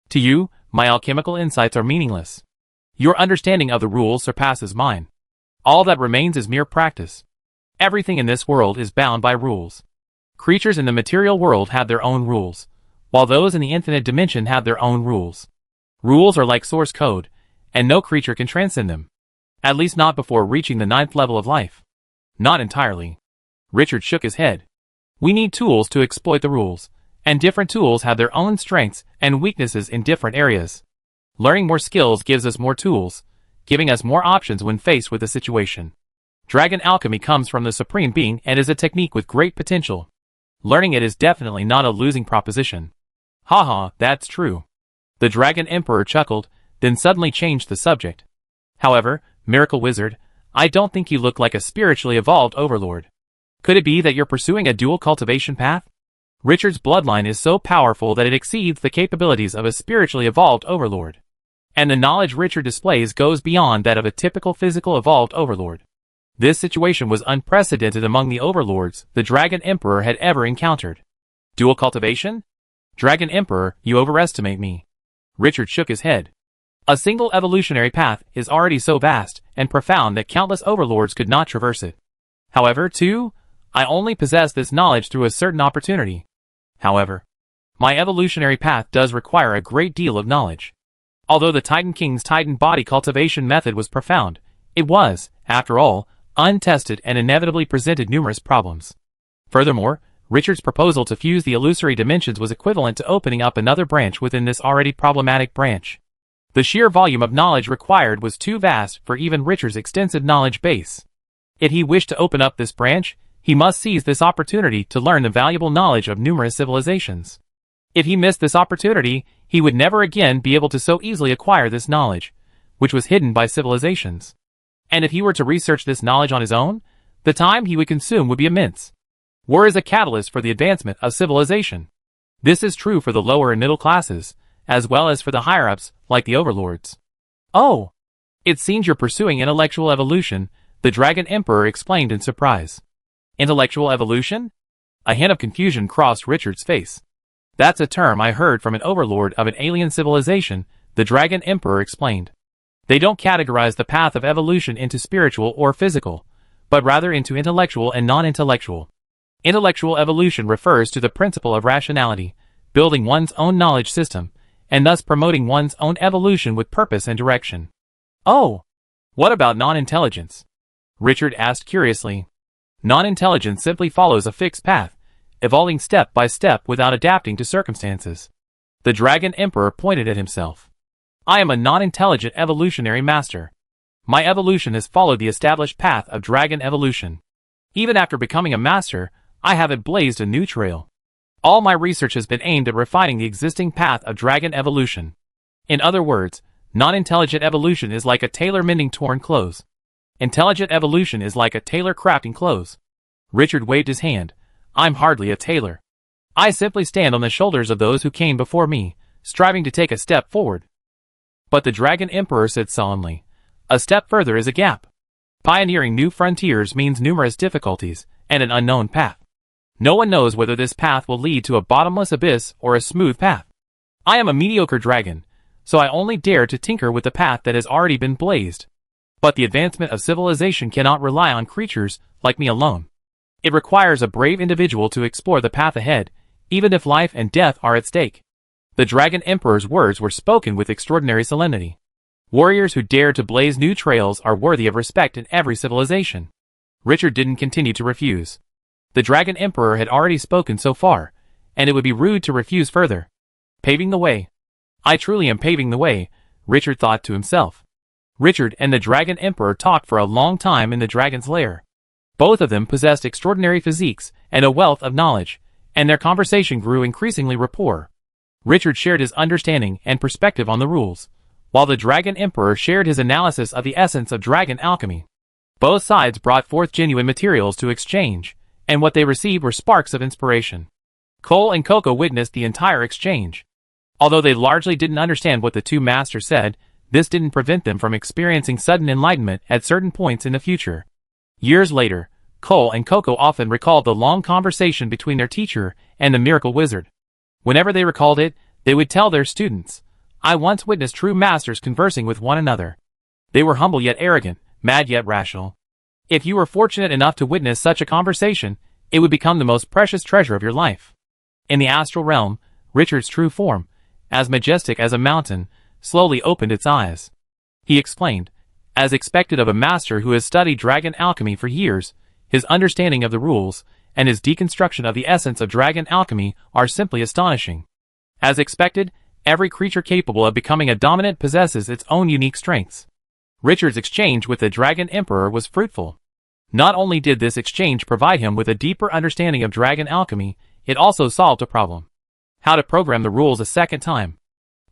Speaker 1: To you, my alchemical insights are meaningless. Your understanding of the rules surpasses mine. All that remains is mere practice. Everything in this world is bound by rules. Creatures in the material world have their own rules, while those in the infinite dimension have their own rules. Rules are like source code, and no creature can transcend them. At least not before reaching the 9th level of life. Not entirely. Richard shook his head. We need tools to exploit the rules, and different tools have their own strengths and weaknesses in different areas. Learning more skills gives us more tools, giving us more options when faced with a situation. Dragon alchemy comes from the Supreme Being and is a technique with great potential. Learning it is definitely not a losing proposition. Haha, that's true. The Dragon Emperor chuckled, then suddenly changed the subject. However, Miracle Wizard, I don't think you look like a spiritually evolved overlord. Could it be that you're pursuing a dual cultivation path? Richard's bloodline is so powerful that it exceeds the capabilities of a spiritually evolved overlord. And the knowledge Richard displays goes beyond that of a typical physical evolved overlord. This situation was unprecedented among the overlords the Dragon Emperor had ever encountered. Dual cultivation? Dragon Emperor, you overestimate me. Richard shook his head. A single evolutionary path is already so vast and profound that countless overlords could not traverse it. However, too, I only possess this knowledge through a certain opportunity. However, my evolutionary path does require a great deal of knowledge. Although the Titan King's Titan body cultivation method was profound, it was, after all, untested and inevitably presented numerous problems. Furthermore, Richard's proposal to fuse the illusory dimensions was equivalent to opening up another branch within this already problematic branch. The sheer volume of knowledge required was too vast for even Richard's extensive knowledge base. If he wished to open up this branch, he must seize this opportunity to learn the valuable knowledge of numerous civilizations. If he missed this opportunity, he would never again be able to so easily acquire this knowledge, which was hidden by civilizations. And if he were to research this knowledge on his own, the time he would consume would be immense. War is a catalyst for the advancement of civilization. This is true for the lower and middle classes, as well as for the higher-ups, like the overlords. Oh! It seems you're pursuing intellectual evolution, the Dragon Emperor explained in surprise. Intellectual evolution? A hint of confusion crossed Richard's face. That's a term I heard from an overlord of an alien civilization, the Dragon Emperor explained. They don't categorize the path of evolution into spiritual or physical, but rather into intellectual and non-intellectual. Intellectual evolution refers to the principle of rationality, building one's own knowledge system, and thus promoting one's own evolution with purpose and direction. Oh! What about non-intelligence? Richard asked curiously. Non-intelligence simply follows a fixed path, evolving step by step without adapting to circumstances. The Dragon Emperor pointed at himself. I am a non-intelligent evolutionary master. My evolution has followed the established path of dragon evolution. Even after becoming a master, I haven't blazed a new trail. All my research has been aimed at refining the existing path of dragon evolution. In other words, non-intelligent evolution is like a tailor mending torn clothes. Intelligent evolution is like a tailor crafting clothes. Richard waved his hand. I'm hardly a tailor. I simply stand on the shoulders of those who came before me, striving to take a step forward. But the Dragon Emperor said solemnly, a step further is a gap. Pioneering new frontiers means numerous difficulties and an unknown path. No one knows whether this path will lead to a bottomless abyss or a smooth path. I am a mediocre dragon, so I only dare to tinker with the path that has already been blazed. But the advancement of civilization cannot rely on creatures like me alone. It requires a brave individual to explore the path ahead, even if life and death are at stake. The Dragon Emperor's words were spoken with extraordinary solemnity. Warriors who dare to blaze new trails are worthy of respect in every civilization. Richard didn't continue to refuse. The Dragon Emperor had already spoken so far, and it would be rude to refuse further. Paving the way. I truly am paving the way, Richard thought to himself. Richard and the Dragon Emperor talked for a long time in the dragon's lair. Both of them possessed extraordinary physiques and a wealth of knowledge, and their conversation grew increasingly rapport. Richard shared his understanding and perspective on the rules, while the Dragon Emperor shared his analysis of the essence of dragon alchemy. Both sides brought forth genuine materials to exchange, and what they received were sparks of inspiration. Cole and Coco witnessed the entire exchange. Although they largely didn't understand what the two masters said, this didn't prevent them from experiencing sudden enlightenment at certain points in the future. Years later, Cole and Coco often recalled the long conversation between their teacher and the miracle wizard. Whenever they recalled it, they would tell their students, I once witnessed true masters conversing with one another. They were humble yet arrogant, mad yet rational. If you were fortunate enough to witness such a conversation, it would become the most precious treasure of your life. In the astral realm, Richard's true form, as majestic as a mountain, slowly opened its eyes. he explained. As expected of a master who has studied dragon alchemy for years, his understanding of the rules and his deconstruction of the essence of dragon alchemy are simply astonishing. As expected, every creature capable of becoming a dominant possesses its own unique strengths. Richard's exchange with the Dragon Emperor was fruitful. Not only did this exchange provide him with a deeper understanding of dragon alchemy, it also solved a problem: how to program the rules a second time.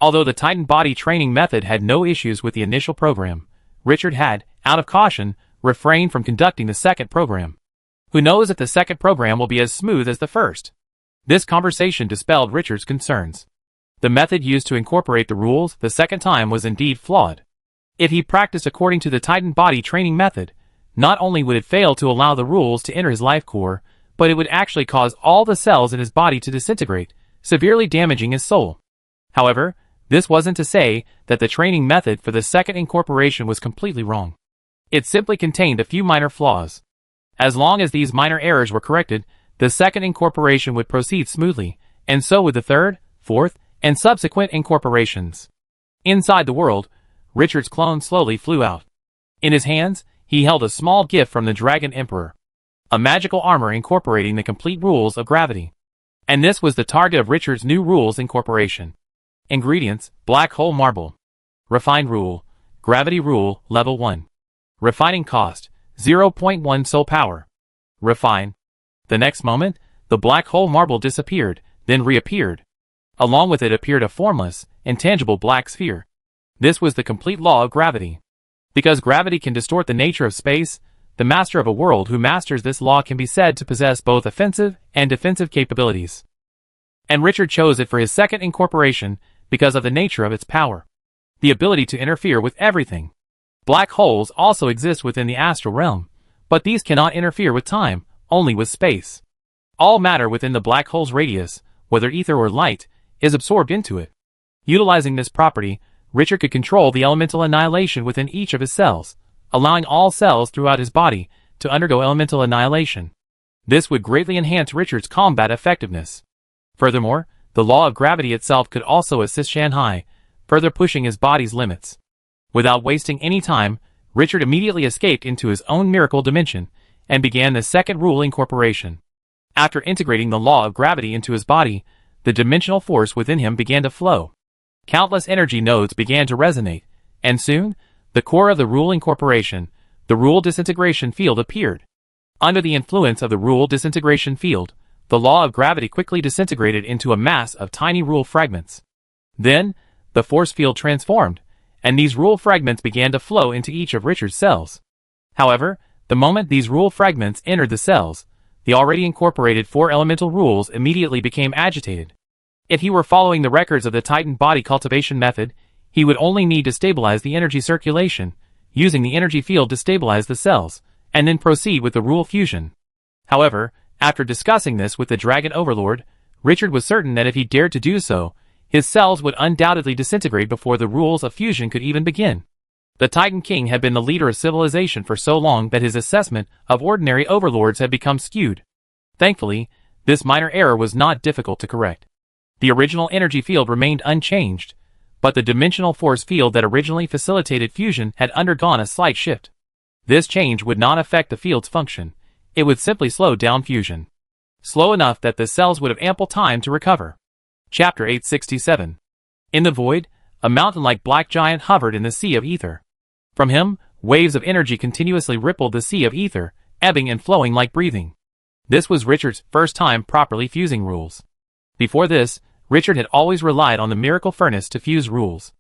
Speaker 1: Although the Titan body training method had no issues with the initial program, Richard had, out of caution, refrained from conducting the second program. Who knows if the second program will be as smooth as the first? This conversation dispelled Richard's concerns. The method used to incorporate the rules the second time was indeed flawed. If he practiced according to the Titan body training method, not only would it fail to allow the rules to enter his life core, but it would actually cause all the cells in his body to disintegrate, severely damaging his soul. However, this wasn't to say that the training method for the second incorporation was completely wrong. It simply contained a few minor flaws. As long as these minor errors were corrected, the second incorporation would proceed smoothly, and so would the third, fourth, and subsequent incorporations. Inside the world, Richard's clone slowly flew out. In his hands, he held a small gift from the Dragon Emperor. A magical armor incorporating the complete rules of gravity. And this was the target of Richard's new rules incorporation. Ingredients: black hole marble. Refined rule. Gravity rule, level 1. Refining cost, 0.1 soul power. Refine. The next moment, the black hole marble disappeared, then reappeared. Along with it appeared a formless, intangible black sphere. This was the complete law of gravity. Because gravity can distort the nature of space, the master of a world who masters this law can be said to possess both offensive and defensive capabilities. And Richard chose it for his second incorporation because of the nature of its power. The ability to interfere with everything. Black holes also exist within the astral realm, but these cannot interfere with time, only with space. All matter within the black hole's radius, whether ether or light, is absorbed into it. Utilizing this property, Richard could control the elemental annihilation within each of his cells, allowing all cells throughout his body to undergo elemental annihilation. This would greatly enhance Richard's combat effectiveness. Furthermore, the law of gravity itself could also assist Shanghai, further pushing his body's limits. Without wasting any time, Richard immediately escaped into his own miracle dimension and began the second rule incorporation. After integrating the law of gravity into his body, the dimensional force within him began to flow. Countless energy nodes began to resonate, and soon, the core of the rule incorporation, the rule disintegration field appeared. Under the influence of the rule disintegration field, the law of gravity quickly disintegrated into a mass of tiny rule fragments. Then, the force field transformed, and these rule fragments began to flow into each of Richard's cells. However, the moment these rule fragments entered the cells, the already incorporated 4 elemental rules immediately became agitated. If he were following the records of the Titan body cultivation method, he would only need to stabilize the energy circulation, using the energy field to stabilize the cells, and then proceed with the rule fusion. However, after discussing this with the Dragon Overlord, Richard was certain that if he dared to do so, his cells would undoubtedly disintegrate before the rules of fusion could even begin. The Titan King had been the leader of civilization for so long that his assessment of ordinary overlords had become skewed. Thankfully, this minor error was not difficult to correct. The original energy field remained unchanged, but the dimensional force field that originally facilitated fusion had undergone a slight shift. This change would not affect the field's function. It would simply slow down fusion. Slow enough that the cells would have ample time to recover. Chapter 867. In the void, a mountain-like black giant hovered in the sea of ether. From him, waves of energy continuously rippled the sea of ether, ebbing and flowing like breathing. This was Richard's first time properly fusing rules. Before this, Richard had always relied on the miracle furnace to fuse rules.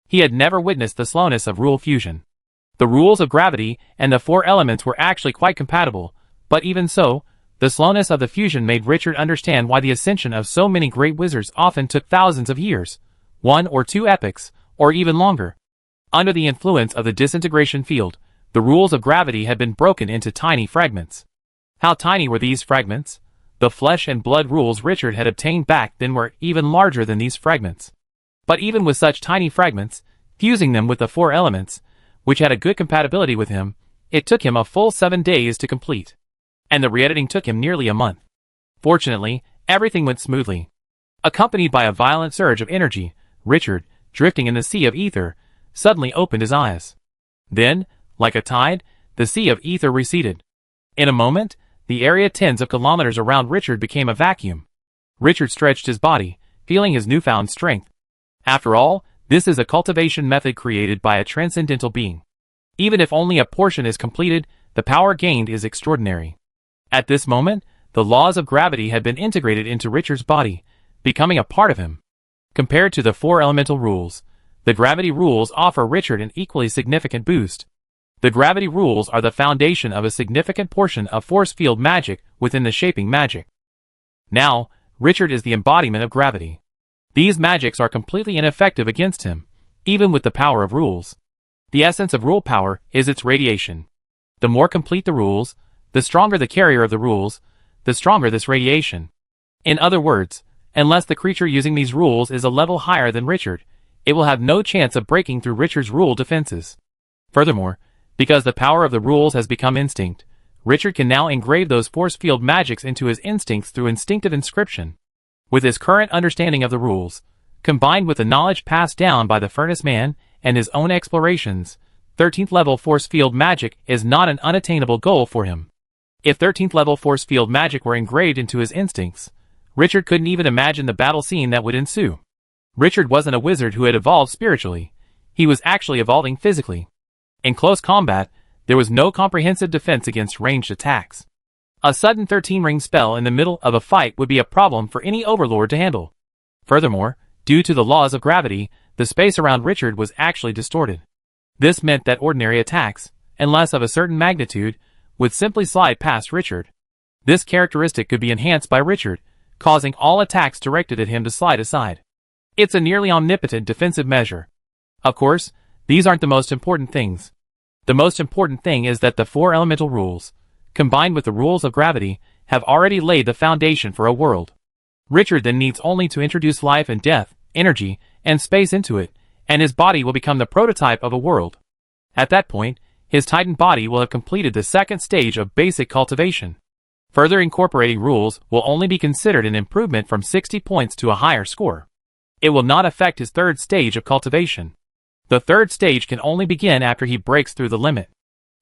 Speaker 1: He had never witnessed the slowness of rule fusion. The rules of gravity and the 4 elements were actually quite compatible, but even so, the slowness of the fusion made Richard understand why the ascension of so many great wizards often took thousands of years, 1 or 2 epochs, or even longer. Under the influence of the disintegration field, the rules of gravity had been broken into tiny fragments. How tiny were these fragments? The flesh and blood rules Richard had obtained back then were even larger than these fragments. But even with such tiny fragments, fusing them with the 4 elements, which had a good compatibility with him, it took him a full 7 days to complete. And the re-editing took him nearly a month. Fortunately, everything went smoothly. Accompanied by a violent surge of energy, Richard, drifting in the sea of ether, suddenly opened his eyes. Then, like a tide, the sea of ether receded. In a moment, the area tens of kilometers around Richard became a vacuum. Richard stretched his body, feeling his newfound strength. After all, this is a cultivation method created by a transcendental being. Even if only a portion is completed, the power gained is extraordinary. At this moment, the laws of gravity had been integrated into Richard's body, becoming a part of him. Compared to the four elemental rules, the gravity rules offer Richard an equally significant boost. The gravity rules are the foundation of a significant portion of force field magic within the shaping magic. Now, Richard is the embodiment of gravity. These magics are completely ineffective against him, even with the power of rules. The essence of rule power is its radiation. The more complete the rules, the stronger the carrier of the rules, the stronger this radiation. In other words, unless the creature using these rules is a level higher than Richard, it will have no chance of breaking through Richard's rule defenses. Furthermore, because the power of the rules has become instinct, Richard can now engrave those force field magics into his instincts through instinctive inscription. With his current understanding of the rules, combined with the knowledge passed down by the Furnace Man and his own explorations, 13th level force field magic is not an unattainable goal for him. If 13th level force field magic were engraved into his instincts, Richard couldn't even imagine the battle scene that would ensue. Richard wasn't a wizard who had evolved spiritually. He was actually evolving physically. In close combat, there was no comprehensive defense against ranged attacks. A sudden 13-ring spell in the middle of a fight would be a problem for any overlord to handle. Furthermore, due to the laws of gravity, the space around Richard was actually distorted. This meant that ordinary attacks, unless of a certain magnitude, would simply slide past Richard. This characteristic could be enhanced by Richard, causing all attacks directed at him to slide aside. It's a nearly omnipotent defensive measure. Of course, these aren't the most important things. The most important thing is that the four elemental rules, combined with the rules of gravity, have already laid the foundation for a world. Richard then needs only to introduce life and death, energy, and space into it, and his body will become the prototype of a world. At that point, his Titan body will have completed the second stage of basic cultivation. Further incorporating rules will only be considered an improvement from 60 points to a higher score. It will not affect his third stage of cultivation. The third stage can only begin after he breaks through the limit.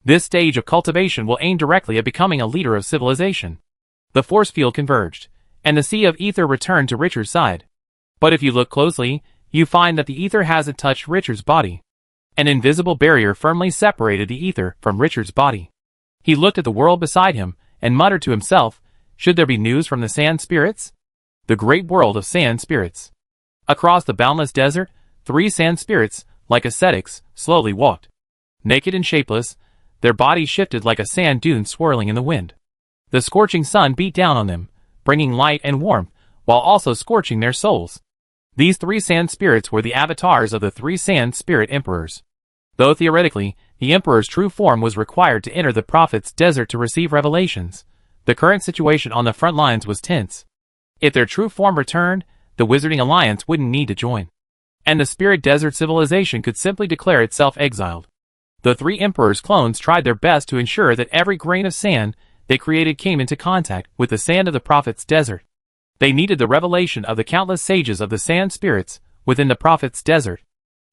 Speaker 1: This stage of cultivation will aim directly at becoming a leader of civilization. The force field converged, and the sea of ether returned to Richard's side. But if you look closely, you find that the ether hasn't touched Richard's body. An invisible barrier firmly separated the ether from Richard's body. He looked at the world beside him and muttered to himself, should there be news from the sand spirits? The great world of sand spirits. Across the boundless desert, 3 sand spirits, like ascetics, slowly walked. Naked and shapeless, their bodies shifted like a sand dune swirling in the wind. The scorching sun beat down on them, bringing light and warmth, while also scorching their souls. These 3 sand spirits were the avatars of the 3 sand spirit emperors. Though theoretically, the emperor's true form was required to enter the prophet's desert to receive revelations, the current situation on the front lines was tense. If their true form returned, the Wizarding Alliance wouldn't need to join. And the Spirit Desert civilization could simply declare itself exiled. The 3 emperors' clones tried their best to ensure that every grain of sand they created came into contact with the sand of the prophet's desert. They needed the revelation of the countless sages of the sand spirits within the prophet's desert.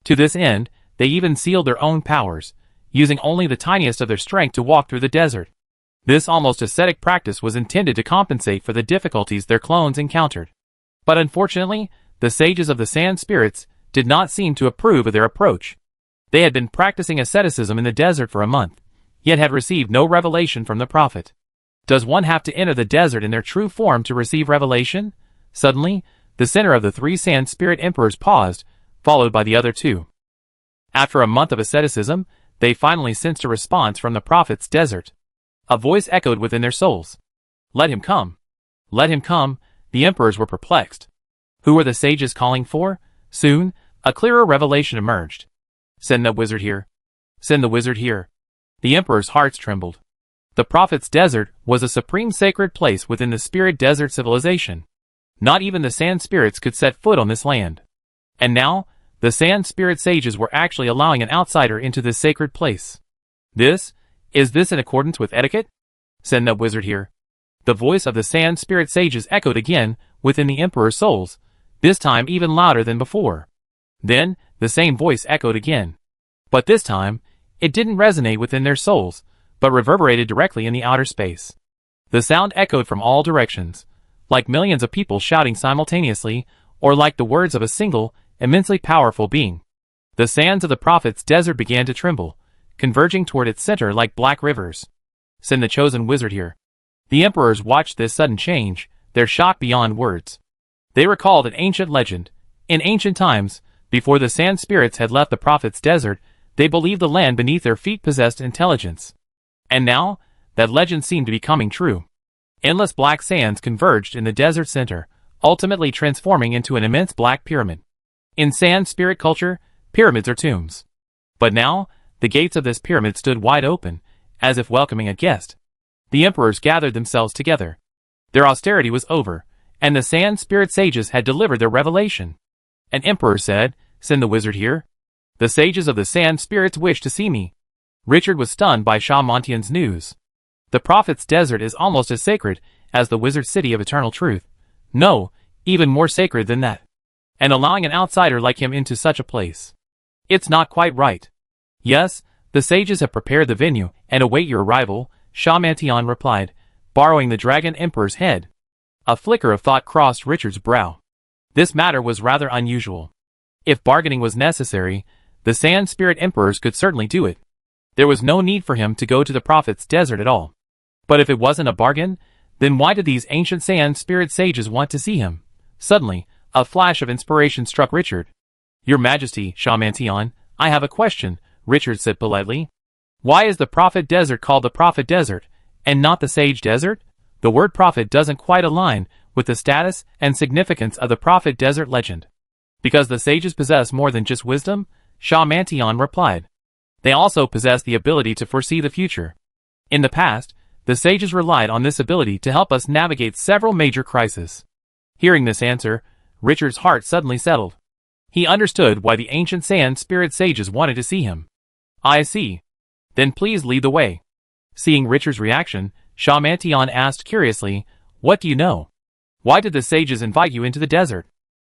Speaker 1: To this end, they even sealed their own powers, using only the tiniest of their strength to walk through the desert. This almost ascetic practice was intended to compensate for the difficulties their clones encountered. But unfortunately, the sages of the sand spirits did not seem to approve of their approach. They had been practicing asceticism in the desert for a month, yet had received no revelation from the prophet. Does one have to enter the desert in their true form to receive revelation? Suddenly, the center of the 3 sand spirit emperors paused, followed by the other 2. After a month of asceticism, they finally sensed a response from the prophet's desert. A voice echoed within their souls. Let him come. Let him come. The emperors were perplexed. Who were the sages calling for? Soon, a clearer revelation emerged. Send the wizard here. Send the wizard here. The emperor's hearts trembled. The prophet's desert was a supreme sacred place within the spirit desert civilization. Not even the sand spirits could set foot on this land. And now, the sand spirit sages were actually allowing an outsider into this sacred place. Is this in accordance with etiquette? Send the wizard here. The voice of the sand spirit sages echoed again within the emperor's souls, this time even louder than before. Then, the same voice echoed again. But this time, it didn't resonate within their souls, but reverberated directly in the outer space. The sound echoed from all directions, like millions of people shouting simultaneously, or like the words of a single, immensely powerful being. The sands of the prophet's desert began to tremble, converging toward its center like black rivers. Send the chosen wizard here. The emperors watched this sudden change, their shock beyond words. They recalled an ancient legend. In ancient times, before the sand spirits had left the prophet's desert, they believed the land beneath their feet possessed intelligence. And now, that legend seemed to be coming true. Endless black sands converged in the desert center, ultimately transforming into an immense black pyramid. In sand spirit culture, pyramids are tombs. But now, the gates of this pyramid stood wide open, as if welcoming a guest. The emperors gathered themselves together. Their austerity was over, and the sand spirit sages had delivered their revelation. An emperor said, "Send the wizard here. The sages of the sand spirits wish to see me." Richard was stunned by Shah Montian's news. The prophet's desert is almost as sacred as the wizard's city of eternal truth. No, even more sacred than that. And allowing an outsider like him into such a place. It's not quite right. Yes, the sages have prepared the venue and await your arrival, Shah Montian replied, borrowing the dragon emperor's head. A flicker of thought crossed Richard's brow. This matter was rather unusual. If bargaining was necessary, the sand spirit emperors could certainly do it. There was no need for him to go to the prophet's desert at all. But if it wasn't a bargain, then why did these ancient sand spirit sages want to see him? Suddenly, a flash of inspiration struck Richard. Your Majesty, Shah Montian, I have a question, Richard said politely. Why is the prophet desert called the prophet desert, and not the sage desert? The word prophet doesn't quite align with the status and significance of the prophet desert legend. Because the sages possess more than just wisdom, Shah Montian replied. They also possess the ability to foresee the future. In the past, the sages relied on this ability to help us navigate several major crises. Hearing this answer, Richard's heart suddenly settled. He understood why the ancient sand spirit sages wanted to see him. I see. Then please lead the way. Seeing Richard's reaction, Shah Montian asked curiously, What do you know? Why did the sages invite you into the desert?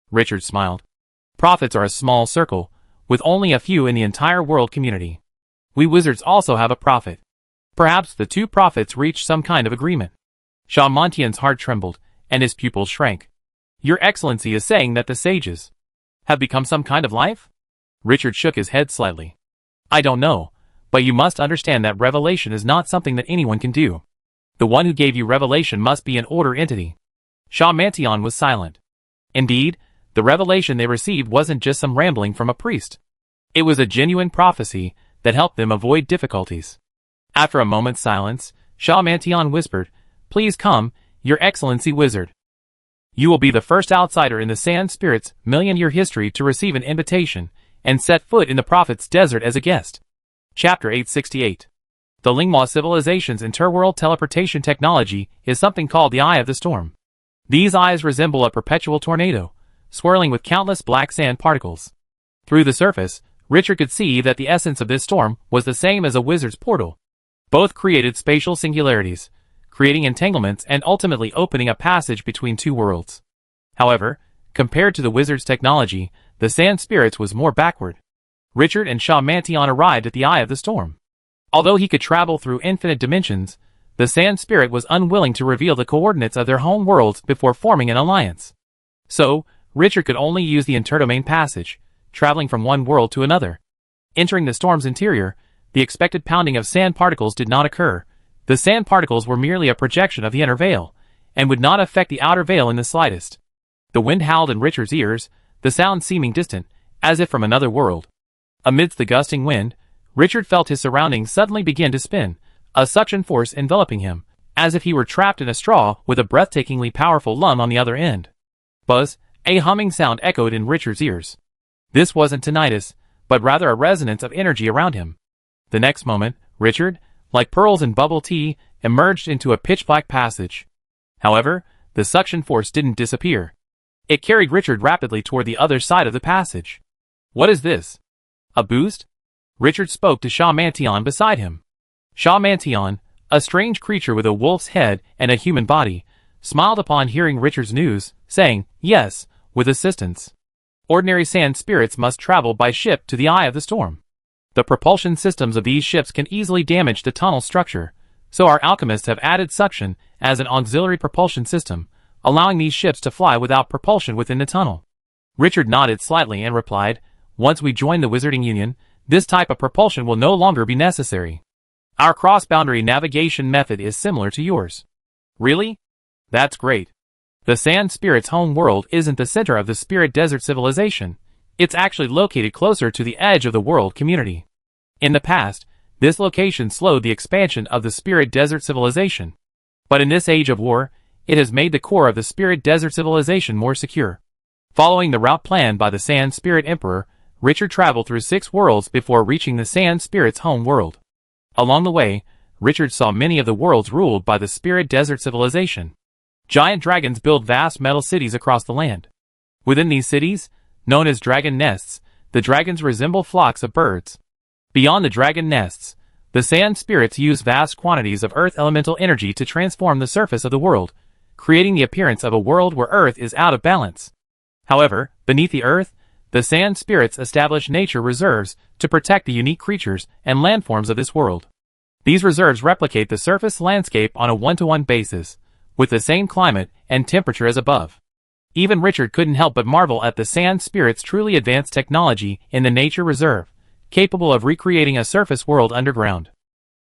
Speaker 1: Richard smiled. Prophets are a small circle, with only a few in the entire world community. We wizards also have a prophet. Perhaps the two prophets reached some kind of agreement. Shah Montian's heart trembled, and his pupils shrank. Your Excellency is saying that the sages have become some kind of life? Richard shook his head slightly. I don't know, but you must understand that revelation is not something that anyone can do. The one who gave you revelation must be an order entity. Shah Montian was silent. Indeed, the revelation they received wasn't just some rambling from a priest. It was a genuine prophecy that helped them avoid difficulties. After a moment's silence, Shah Montian whispered, Please come, Your Excellency Wizard. You will be the first outsider in the Sand Spirit's million-year history to receive an invitation and set foot in the Prophet's desert as a guest. Chapter 868. The Lingma civilization's interworld teleportation technology is something called the Eye of the Storm. These eyes resemble a perpetual tornado, swirling with countless black sand particles. Through the surface, Richard could see that the essence of this storm was the same as a wizard's portal. Both created spatial singularities, creating entanglements and ultimately opening a passage between two worlds. However, compared to the wizard's technology, the Sand Spirits was more backward. Richard and Shah Montian arrived at the Eye of the Storm. Although he could travel through infinite dimensions, the Sand Spirit was unwilling to reveal the coordinates of their home worlds before forming an alliance. So, Richard could only use the interdomain passage, traveling from one world to another. Entering the storm's interior, the expected pounding of sand particles did not occur. The sand particles were merely a projection of the inner veil, and would not affect the outer veil in the slightest. The wind howled in Richard's ears, the sound seeming distant, as if from another world. Amidst the gusting wind, Richard felt his surroundings suddenly begin to spin, a suction force enveloping him, as if he were trapped in a straw with a breathtakingly powerful lung on the other end. Buzz, a humming sound echoed in Richard's ears. This wasn't tinnitus, but rather a resonance of energy around him. The next moment, Richard, like pearls in bubble tea, emerged into a pitch-black passage. However, the suction force didn't disappear. It carried Richard rapidly toward the other side of the passage. What is this? A boost? Richard spoke to Shah Montian beside him. Shah Montian, a strange creature with a wolf's head and a human body, smiled upon hearing Richard's news, saying, Yes, with assistance. Ordinary sand spirits must travel by ship to the Eye of the Storm. The propulsion systems of these ships can easily damage the tunnel structure, so our alchemists have added suction as an auxiliary propulsion system, allowing these ships to fly without propulsion within the tunnel. Richard nodded slightly and replied, "Once we join the Wizarding Union, this type of propulsion will no longer be necessary. Our cross-boundary navigation method is similar to yours." "Really? That's great." The Sand Spirit's home world isn't the center of the Spirit Desert civilization. It's actually located closer to the edge of the world community. In the past, this location slowed the expansion of the Spirit Desert civilization. But in this age of war, it has made the core of the Spirit Desert civilization more secure. Following the route planned by the Sand Spirit Emperor, Richard traveled through 6 worlds before reaching the Sand Spirit's home world. Along the way, Richard saw many of the worlds ruled by the Spirit Desert civilization. Giant dragons build vast metal cities across the land. Within these cities, known as dragon nests, the dragons resemble flocks of birds. Beyond the dragon nests, the Sand Spirits use vast quantities of Earth elemental energy to transform the surface of the world, creating the appearance of a world where Earth is out of balance. However, beneath the Earth, the Sand Spirits establish nature reserves to protect the unique creatures and landforms of this world. These reserves replicate the surface landscape on a one-to-one basis, with the same climate and temperature as above. Even Richard couldn't help but marvel at the Sand Spirit's truly advanced technology in the nature reserve, capable of recreating a surface world underground.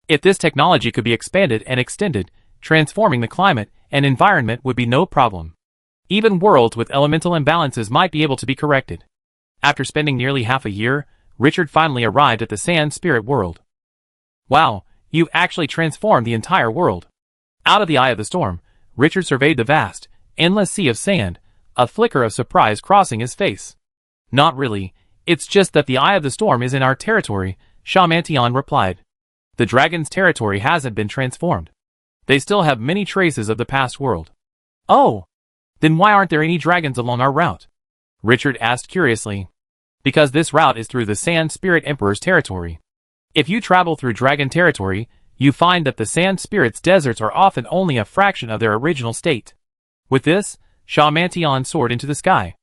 Speaker 1: If this technology could be expanded and extended, transforming the climate and environment would be no problem. Even worlds with elemental imbalances might be able to be corrected. After spending nearly half a year, Richard finally arrived at the Sand Spirit world. "Wow, you've actually transformed the entire world." Out of the eye of the storm, Richard surveyed the vast, endless sea of sand, a flicker of surprise crossing his face. "Not really, it's just that the eye of the storm is in our territory," Shamantion replied. "The dragon's territory hasn't been transformed. They still have many traces of the past world." "Oh, then why aren't there any dragons along our route?" Richard asked curiously. "Because this route is through the Sand Spirit Emperor's territory. If you travel through dragon territory, you find that the Sand Spirit's deserts are often only a fraction of their original state." With this, Shamantion soared into the sky.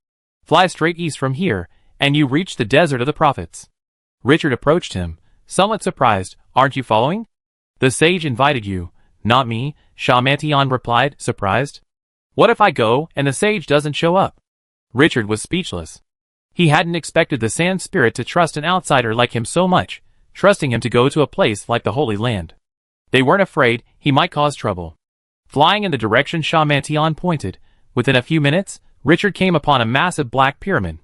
Speaker 1: "Fly straight east from here, and you reach the Desert of the Prophets." Richard approached him, somewhat surprised. "Aren't you following?" "The sage invited you, not me," Shamantion replied, surprised. "What if I go and the sage doesn't show up?" Richard was speechless. He hadn't expected the Sand Spirit to trust an outsider like him so much, trusting him to go to a place like the Holy Land. They weren't afraid he might cause trouble. Flying in the direction Shamantion pointed, within a few minutes, Richard came upon a massive black pyramid.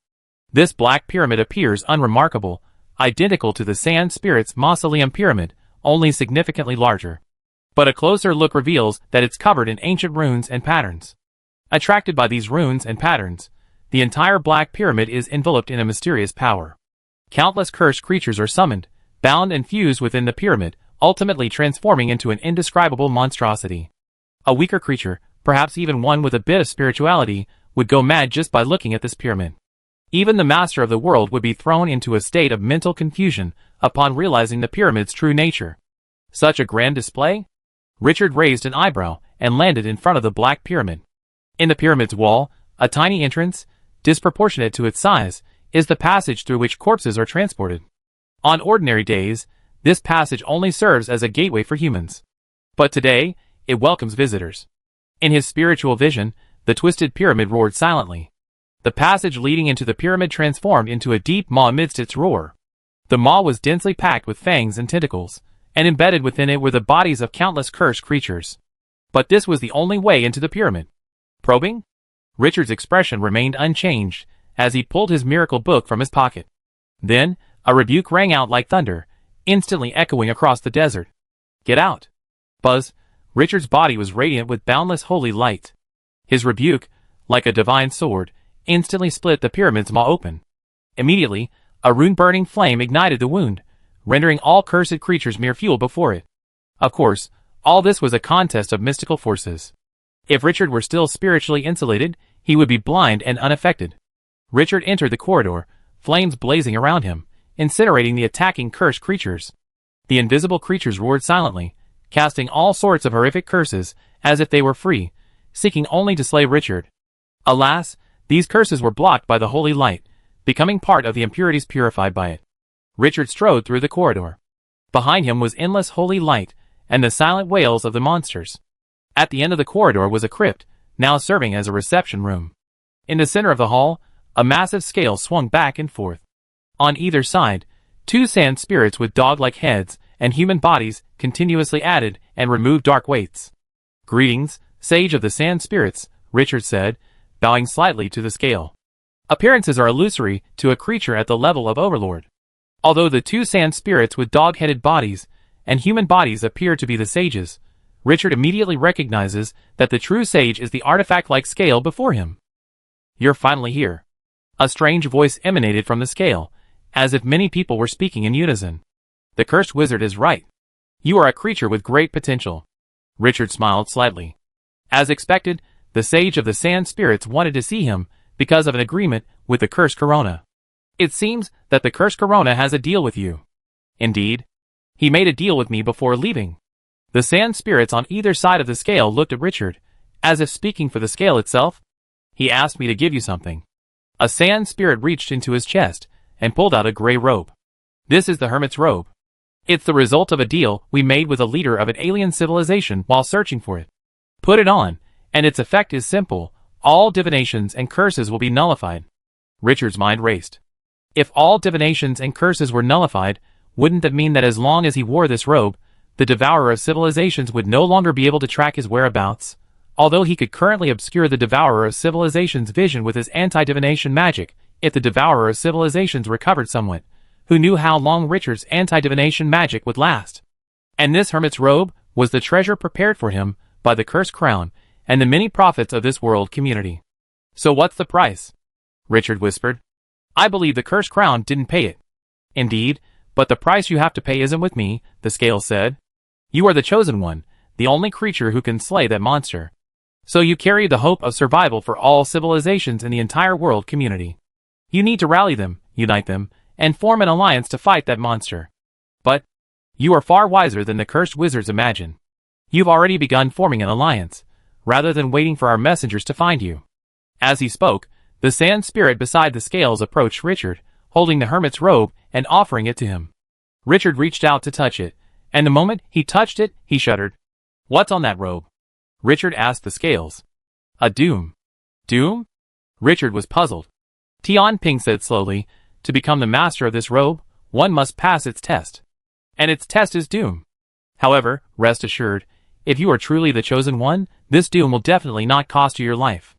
Speaker 1: This black pyramid appears unremarkable, identical to the Sand Spirit's mausoleum pyramid, only significantly larger. But a closer look reveals that it's covered in ancient runes and patterns. Attracted by these runes and patterns, the entire black pyramid is enveloped in a mysterious power. Countless cursed creatures are summoned, bound and fused within the pyramid, ultimately transforming into an indescribable monstrosity. A weaker creature, perhaps even one with a bit of spirituality, would go mad just by looking at this pyramid. Even the master of the world would be thrown into a state of mental confusion upon realizing the pyramid's true nature. Such a grand display? Richard raised an eyebrow and landed in front of the black pyramid. In the pyramid's wall, a tiny entrance, disproportionate to its size, is the passage through which corpses are transported. On ordinary days, this passage only serves as a gateway for humans. But today, it welcomes visitors. In his spiritual vision, the twisted pyramid roared silently. The passage leading into the pyramid transformed into a deep maw amidst its roar. The maw was densely packed with fangs and tentacles, and embedded within it were the bodies of countless cursed creatures. But this was the only way into the pyramid. Probing? Richard's expression remained unchanged as he pulled his miracle book from his pocket. Then, a rebuke rang out like thunder, instantly echoing across the desert. "Get out!" Buzz! Richard's body was radiant with boundless holy light. His rebuke, like a divine sword, instantly split the pyramid's maw open. Immediately, a rune-burning flame ignited the wound, rendering all cursed creatures mere fuel before it. Of course, all this was a contest of mystical forces. If Richard were still spiritually insulated, he would be blind and unaffected. Richard entered the corridor, flames blazing around him, incinerating the attacking cursed creatures. The invisible creatures roared silently, casting all sorts of horrific curses, as if they were free, seeking only to slay Richard. Alas, these curses were blocked by the holy light, becoming part of the impurities purified by it. Richard strode through the corridor. Behind him was endless holy light and the silent wails of the monsters. At the end of the corridor was a crypt, now serving as a reception room. In the center of the hall, a massive scale swung back and forth. On either side, two sand spirits with dog-like heads and human bodies continuously added and removed dark weights. "Greetings, sage of the sand spirits," Richard said, bowing slightly to the scale. Appearances are illusory to a creature at the level of Overlord. Although the two sand spirits with dog-headed bodies and human bodies appear to be the sages, Richard immediately recognizes that the true sage is the artifact-like scale before him. "You're finally here." A strange voice emanated from the scale, as if many people were speaking in unison. "The cursed wizard is right. You are a creature with great potential." Richard smiled slightly. As expected, the sage of the sand spirits wanted to see him because of an agreement with the cursed corona. "It seems that the cursed corona has a deal with you." "Indeed. He made a deal with me before leaving." The sand spirits on either side of the scale looked at Richard, as if speaking for the scale itself. "He asked me to give you something." A sand spirit reached into his chest and pulled out a gray robe. "This is the hermit's robe. It's the result of a deal we made with a leader of an alien civilization while searching for it. Put it on, and its effect is simple. All divinations and curses will be nullified." Richard's mind raced. If all divinations and curses were nullified, wouldn't that mean that as long as he wore this robe, the devourer of civilizations would no longer be able to track his whereabouts? Although he could currently obscure the devourer of civilizations' vision with his anti-divination magic, if the devourer of civilizations recovered somewhat, who knew how long Richard's anti-divination magic would last? And this hermit's robe was the treasure prepared for him by the cursed crown and the many prophets of this world community. "So what's the price?" Richard whispered. "I believe the cursed crown didn't pay it." "Indeed, but the price you have to pay isn't with me," the scale said. "You are the chosen one, the only creature who can slay that monster. So you carry the hope of survival for all civilizations in the entire world community. You need to rally them, unite them, and form an alliance to fight that monster. But you are far wiser than the cursed wizards imagine. You've already begun forming an alliance, rather than waiting for our messengers to find you." As he spoke, the sand spirit beside the scales approached Richard, holding the hermit's robe and offering it to him. Richard reached out to touch it, and the moment he touched it, he shuddered. "What's on that robe?" Richard asked the scales. "A doom." "Doom?" Richard was puzzled. Tian Ping said slowly, "To become the master of this robe, one must pass its test. And its test is doom. However, rest assured, if you are truly the chosen one, this doom will definitely not cost you your life."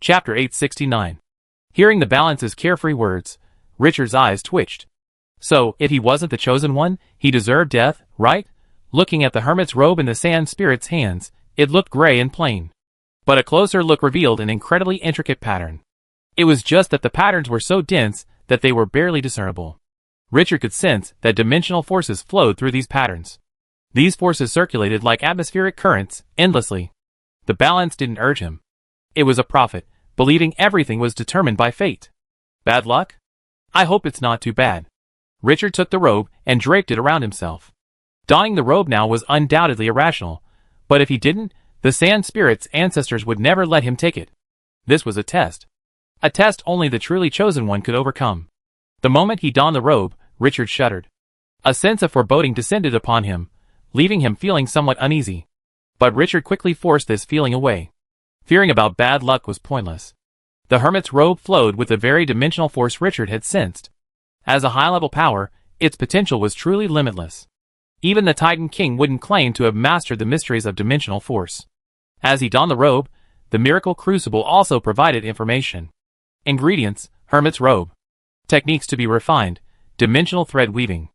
Speaker 1: Chapter 869. Hearing the balance's carefree words, Richard's eyes twitched. So, if he wasn't the chosen one, he deserved death, right? Looking at the hermit's robe in the sand spirit's hands, it looked gray and plain. But a closer look revealed an incredibly intricate pattern. It was just that the patterns were so dense that they were barely discernible. Richard could sense that dimensional forces flowed through these patterns. These forces circulated like atmospheric currents, endlessly. The balance didn't urge him. It was a prophet, believing everything was determined by fate. Bad luck? I hope it's not too bad. Richard took the robe and draped it around himself. Donning the robe now was undoubtedly irrational, but if he didn't, the sand spirit's ancestors would never let him take it. This was a test. A test only the truly chosen one could overcome. The moment he donned the robe, Richard shuddered. A sense of foreboding descended upon him, leaving him feeling somewhat uneasy. But Richard quickly forced this feeling away. Fearing about bad luck was pointless. The hermit's robe flowed with the very dimensional force Richard had sensed. As a high-level power, its potential was truly limitless. Even the Titan King wouldn't claim to have mastered the mysteries of dimensional force. As he donned the robe, the miracle Crucible also provided information. Ingredients: hermit's robe. Techniques to be refined: dimensional thread weaving.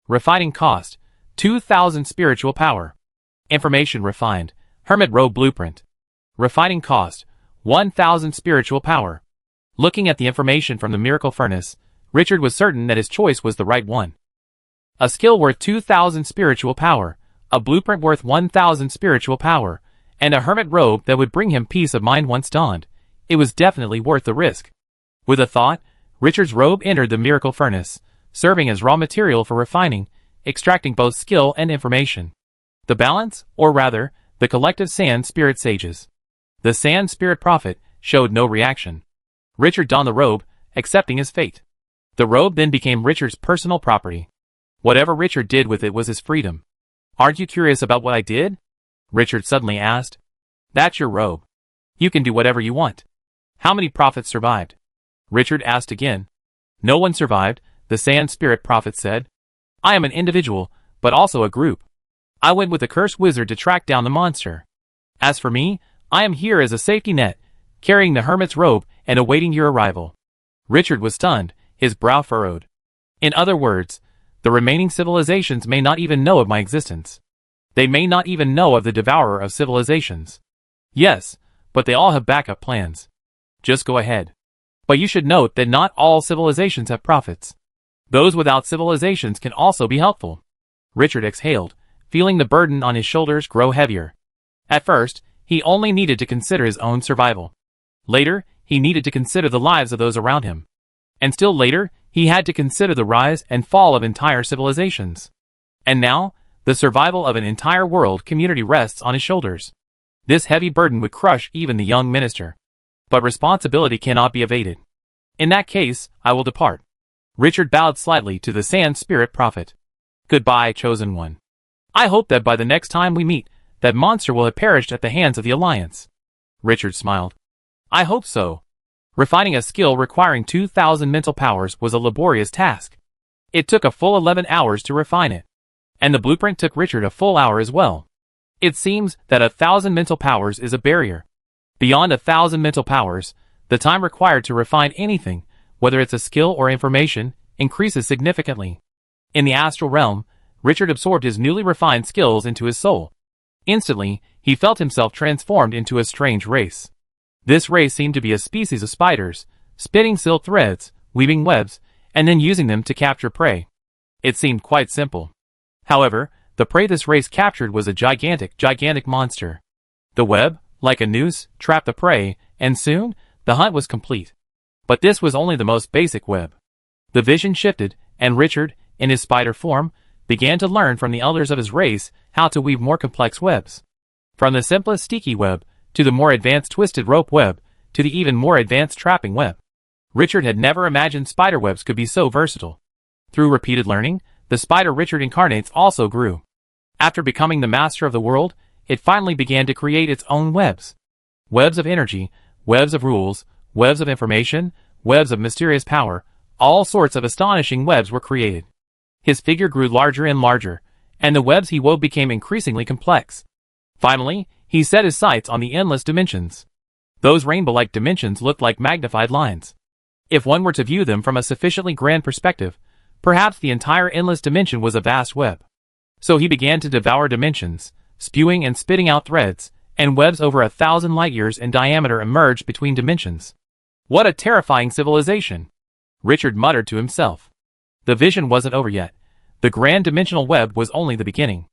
Speaker 1: Refining cost: 2,000 spiritual power. Information refined: hermit robe blueprint. Refining cost: 1,000 spiritual power. Looking at the information from the miracle furnace, Richard was certain that his choice was the right one. A skill worth 2,000 spiritual power, a blueprint worth 1,000 spiritual power, and a hermit robe that would bring him peace of mind once donned. It was definitely worth the risk. With a thought, Richard's robe entered the miracle furnace, serving as raw material for refining, extracting both skill and information. The balance, or rather, the collective sand spirit sages. The sand spirit prophet showed no reaction. Richard donned the robe, accepting his fate. The robe then became Richard's personal property. Whatever Richard did with it was his freedom. "Aren't you curious about what I did?" Richard suddenly asked. "That's your robe. You can do whatever you want." "How many prophets survived?" Richard asked again. "No one survived," the Sand Spirit Prophet said. "I am an individual, but also a group. I went with the cursed wizard to track down the monster. As for me, I am here as a safety net, carrying the hermit's robe and awaiting your arrival." Richard was stunned, his brow furrowed. "In other words, the remaining civilizations may not even know of my existence. They may not even know of the devourer of civilizations." "Yes, but they all have backup plans. Just go ahead. But you should note that not all civilizations have prophets. Those without civilizations can also be helpful." Richard exhaled, feeling the burden on his shoulders grow heavier. At first, he only needed to consider his own survival. Later, he needed to consider the lives of those around him. And still later, he had to consider the rise and fall of entire civilizations. And now, the survival of an entire world community rests on his shoulders. This heavy burden would crush even the young minister. But responsibility cannot be evaded. "In that case, I will depart." Richard bowed slightly to the Sand Spirit Prophet. "Goodbye, Chosen One. I hope that by the next time we meet, that monster will have perished at the hands of the Alliance." Richard smiled. "I hope so." Refining a skill requiring 2,000 mental powers was a laborious task. It took a full 11 hours to refine it. And the blueprint took Richard a full hour as well. It seems that 1,000 mental powers is a barrier. Beyond 1,000 mental powers, the time required to refine anything, whether it's a skill or information, increases significantly. In the astral realm, Richard absorbed his newly refined skills into his soul. Instantly, he felt himself transformed into a strange race. This race seemed to be a species of spiders, spinning silk threads, weaving webs, and then using them to capture prey. It seemed quite simple. However, the prey this race captured was a gigantic monster. The web, like a noose, trapped the prey, and soon, the hunt was complete. But this was only the most basic web. The vision shifted, and Richard, in his spider form, began to learn from the elders of his race how to weave more complex webs. From the simplest sticky web, to the more advanced twisted rope web, to the even more advanced trapping web. Richard had never imagined spider webs could be so versatile. Through repeated learning, the spider Richard incarnates also grew. After becoming the master of the world, it finally began to create its own webs. Webs of energy, webs of rules, webs of information, webs of mysterious power, all sorts of astonishing webs were created. His figure grew larger and larger, and the webs he wove became increasingly complex. Finally, he set his sights on the endless dimensions. Those rainbow-like dimensions looked like magnified lines. If one were to view them from a sufficiently grand perspective, perhaps the entire endless dimension was a vast web. So he began to devour dimensions, spewing and spitting out threads, and webs over 1,000 light-years in diameter emerged between dimensions. "What a terrifying civilization!" Richard muttered to himself. The vision wasn't over yet. The grand dimensional web was only the beginning.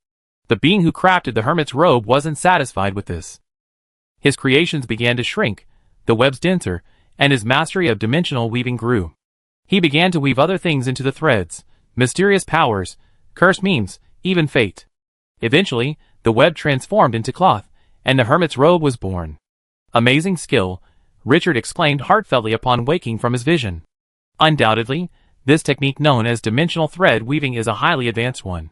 Speaker 1: The being who crafted the hermit's robe wasn't satisfied with this. His creations began to shrink, the webs denser, and his mastery of dimensional weaving grew. He began to weave other things into the threads, mysterious powers, cursed memes, even fate. Eventually, the web transformed into cloth, and the hermit's robe was born. "Amazing skill," Richard exclaimed heartfeltly upon waking from his vision. Undoubtedly, this technique known as dimensional thread weaving is a highly advanced one.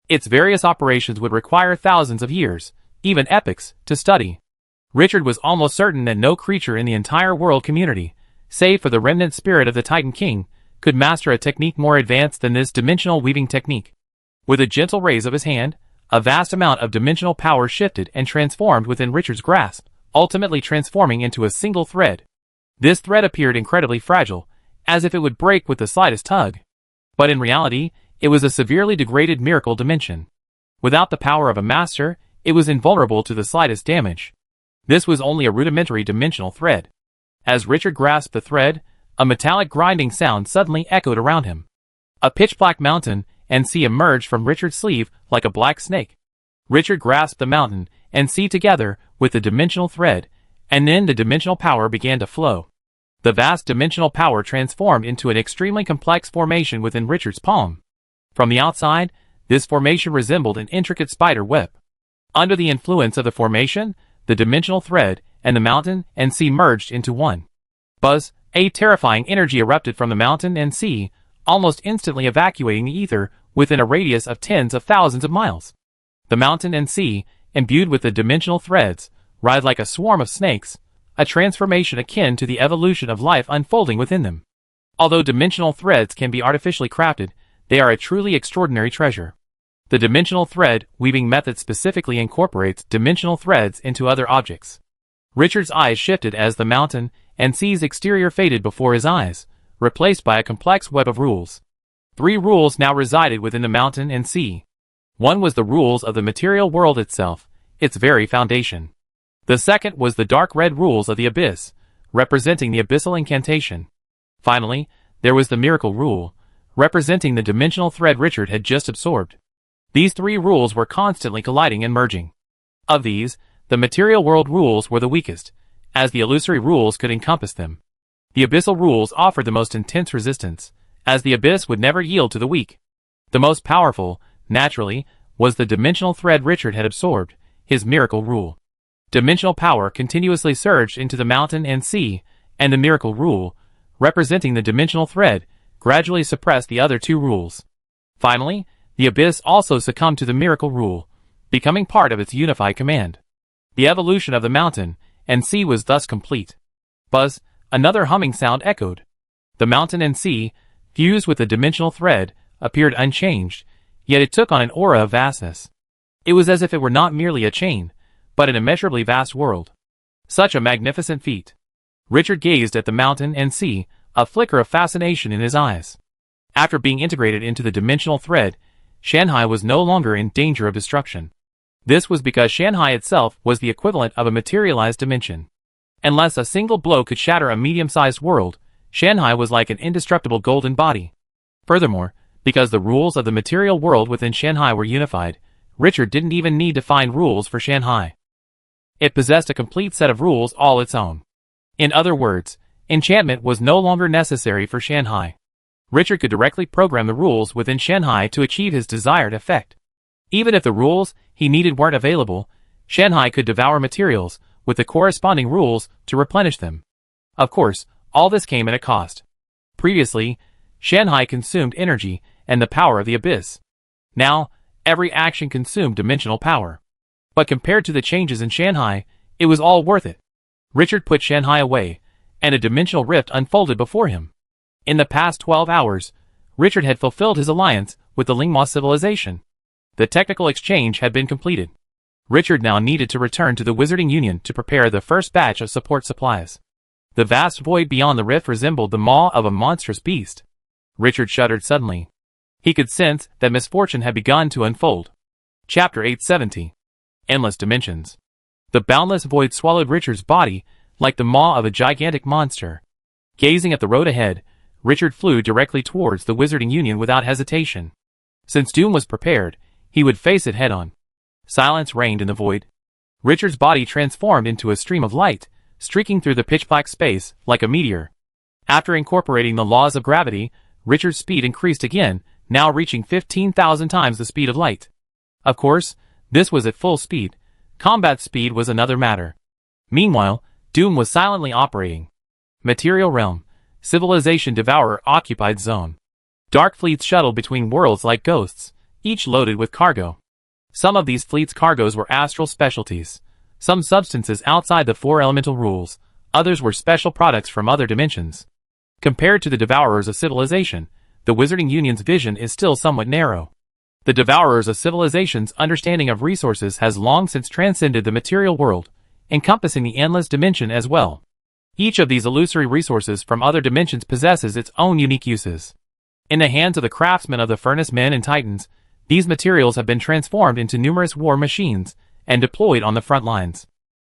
Speaker 1: Its various operations would require thousands of years, even epochs, to study. Richard was almost certain that no creature in the entire world community, save for the remnant spirit of the Titan King, could master a technique more advanced than this dimensional weaving technique. With a gentle raise of his hand, a vast amount of dimensional power shifted and transformed within Richard's grasp, ultimately transforming into a single thread. This thread appeared incredibly fragile, as if it would break with the slightest tug. But in reality, it was a severely degraded miracle dimension. Without the power of a master, it was invulnerable to the slightest damage. This was only a rudimentary dimensional thread. As Richard grasped the thread, a metallic grinding sound suddenly echoed around him. A pitch-black mountain and sea emerged from Richard's sleeve like a black snake. Richard grasped the mountain and sea together with the dimensional thread, and then the dimensional power began to flow. The vast dimensional power transformed into an extremely complex formation within Richard's palm. From the outside, this formation resembled an intricate spider web. Under the influence of the formation, the dimensional thread and the mountain and sea merged into one. Buzz, A terrifying energy erupted from the mountain and sea, almost instantly evacuating the ether within a radius of tens of thousands of miles. The mountain and sea, imbued with the dimensional threads, writhed like a swarm of snakes, a transformation akin to the evolution of life unfolding within them. Although dimensional threads can be artificially crafted, they are a truly extraordinary treasure. The dimensional thread weaving method specifically incorporates dimensional threads into other objects. Richard's eyes shifted as the mountain and sea's exterior faded before his eyes, replaced by a complex web of rules. 3 rules now resided within the mountain and sea. One was the rules of the material world itself, its very foundation. The second was the dark red rules of the abyss, representing the abyssal incantation. Finally, there was the miracle rule, representing the dimensional thread Richard had just absorbed. These 3 rules were constantly colliding and merging. Of these, the material world rules were the weakest, as the illusory rules could encompass them. The abyssal rules offered the most intense resistance, as the abyss would never yield to the weak. The most powerful, naturally, was the dimensional thread Richard had absorbed, his miracle rule. Dimensional power continuously surged into the mountain and sea, and the miracle rule, representing the dimensional thread, gradually suppressed the other 2 rules. Finally, the abyss also succumbed to the miracle rule, becoming part of its unified command. The evolution of the mountain and sea was thus complete. Buzz, another humming sound echoed. The mountain and sea, fused with the dimensional thread, appeared unchanged, yet it took on an aura of vastness. It was as if it were not merely a chain, but an immeasurably vast world. Such a magnificent feat. Richard gazed at the mountain and sea, a flicker of fascination in his eyes. After being integrated into the dimensional thread, Shanghai was no longer in danger of destruction. This was because Shanghai itself was the equivalent of a materialized dimension. Unless a single blow could shatter a medium-sized world, Shanghai was like an indestructible golden body. Furthermore, because the rules of the material world within Shanghai were unified, Richard didn't even need to find rules for Shanghai. It possessed a complete set of rules all its own. In other words, enchantment was no longer necessary for Shanghai. Richard could directly program the rules within Shanghai to achieve his desired effect. Even if the rules he needed weren't available, Shanghai could devour materials with the corresponding rules to replenish them. Of course, all this came at a cost. Previously, Shanghai consumed energy and the power of the abyss. Now, every action consumed dimensional power. But compared to the changes in Shanghai, it was all worth it. Richard put Shanghai away, and a dimensional rift unfolded before him. In the past 12 hours, Richard had fulfilled his alliance with the Lingma civilization. The technical exchange had been completed. Richard now needed to return to the Wizarding Union to prepare the first batch of support supplies. The vast void beyond the rift resembled the maw of a monstrous beast. Richard shuddered suddenly. He could sense that misfortune had begun to unfold. Chapter 870. Endless Dimensions. The boundless void swallowed Richard's body like the maw of a gigantic monster. Gazing at the road ahead, Richard flew directly towards the Wizarding Union without hesitation. Since doom was prepared, he would face it head-on. Silence reigned in the void. Richard's body transformed into a stream of light, streaking through the pitch-black space like a meteor. After incorporating the laws of gravity, Richard's speed increased again, now reaching 15,000 times the speed of light. Of course, this was at full speed. Combat speed was another matter. Meanwhile, Doom was silently operating. Material Realm. Civilization Devourer occupied zone. Dark fleets shuttled between worlds like ghosts, each loaded with cargo. Some of these fleets' cargoes were astral specialties. Some substances outside the 4 elemental rules, others were special products from other dimensions. Compared to the Devourers of Civilization, the Wizarding Union's vision is still somewhat narrow. The Devourers of Civilization's understanding of resources has long since transcended the material world, encompassing the endless dimension as well. Each of these illusory resources from other dimensions possesses its own unique uses. In the hands of the craftsmen of the Furnace Men and Titans, these materials have been transformed into numerous war machines and deployed on the front lines.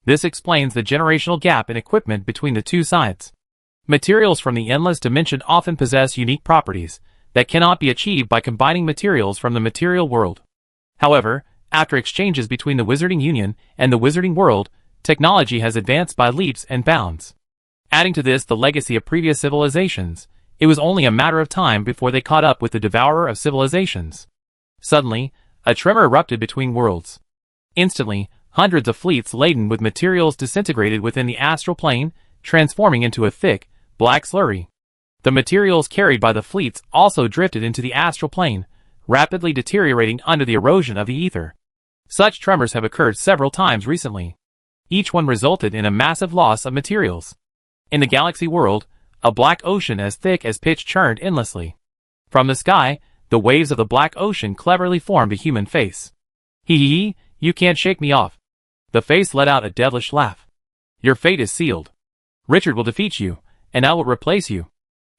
Speaker 1: This explains the generational gap in equipment between the two sides. Materials from the endless dimension often possess unique properties that cannot be achieved by combining materials from the material world. However, after exchanges between the Wizarding Union and the Wizarding World, technology has advanced by leaps and bounds. Adding to this the legacy of previous civilizations, it was only a matter of time before they caught up with the Devourer of Civilizations. Suddenly, a tremor erupted between worlds. Instantly, hundreds of fleets laden with materials disintegrated within the astral plane, transforming into a thick, black slurry. The materials carried by the fleets also drifted into the astral plane, rapidly deteriorating under the erosion of the ether. Such tremors have occurred several times recently. Each one resulted in a massive loss of materials. In the galaxy world, a black ocean as thick as pitch churned endlessly. From the sky, the waves of the black ocean cleverly formed a human face. Hee hee hee, you can't shake me off. The face let out a devilish laugh. Your fate is sealed. Richard will defeat you, and I will replace you.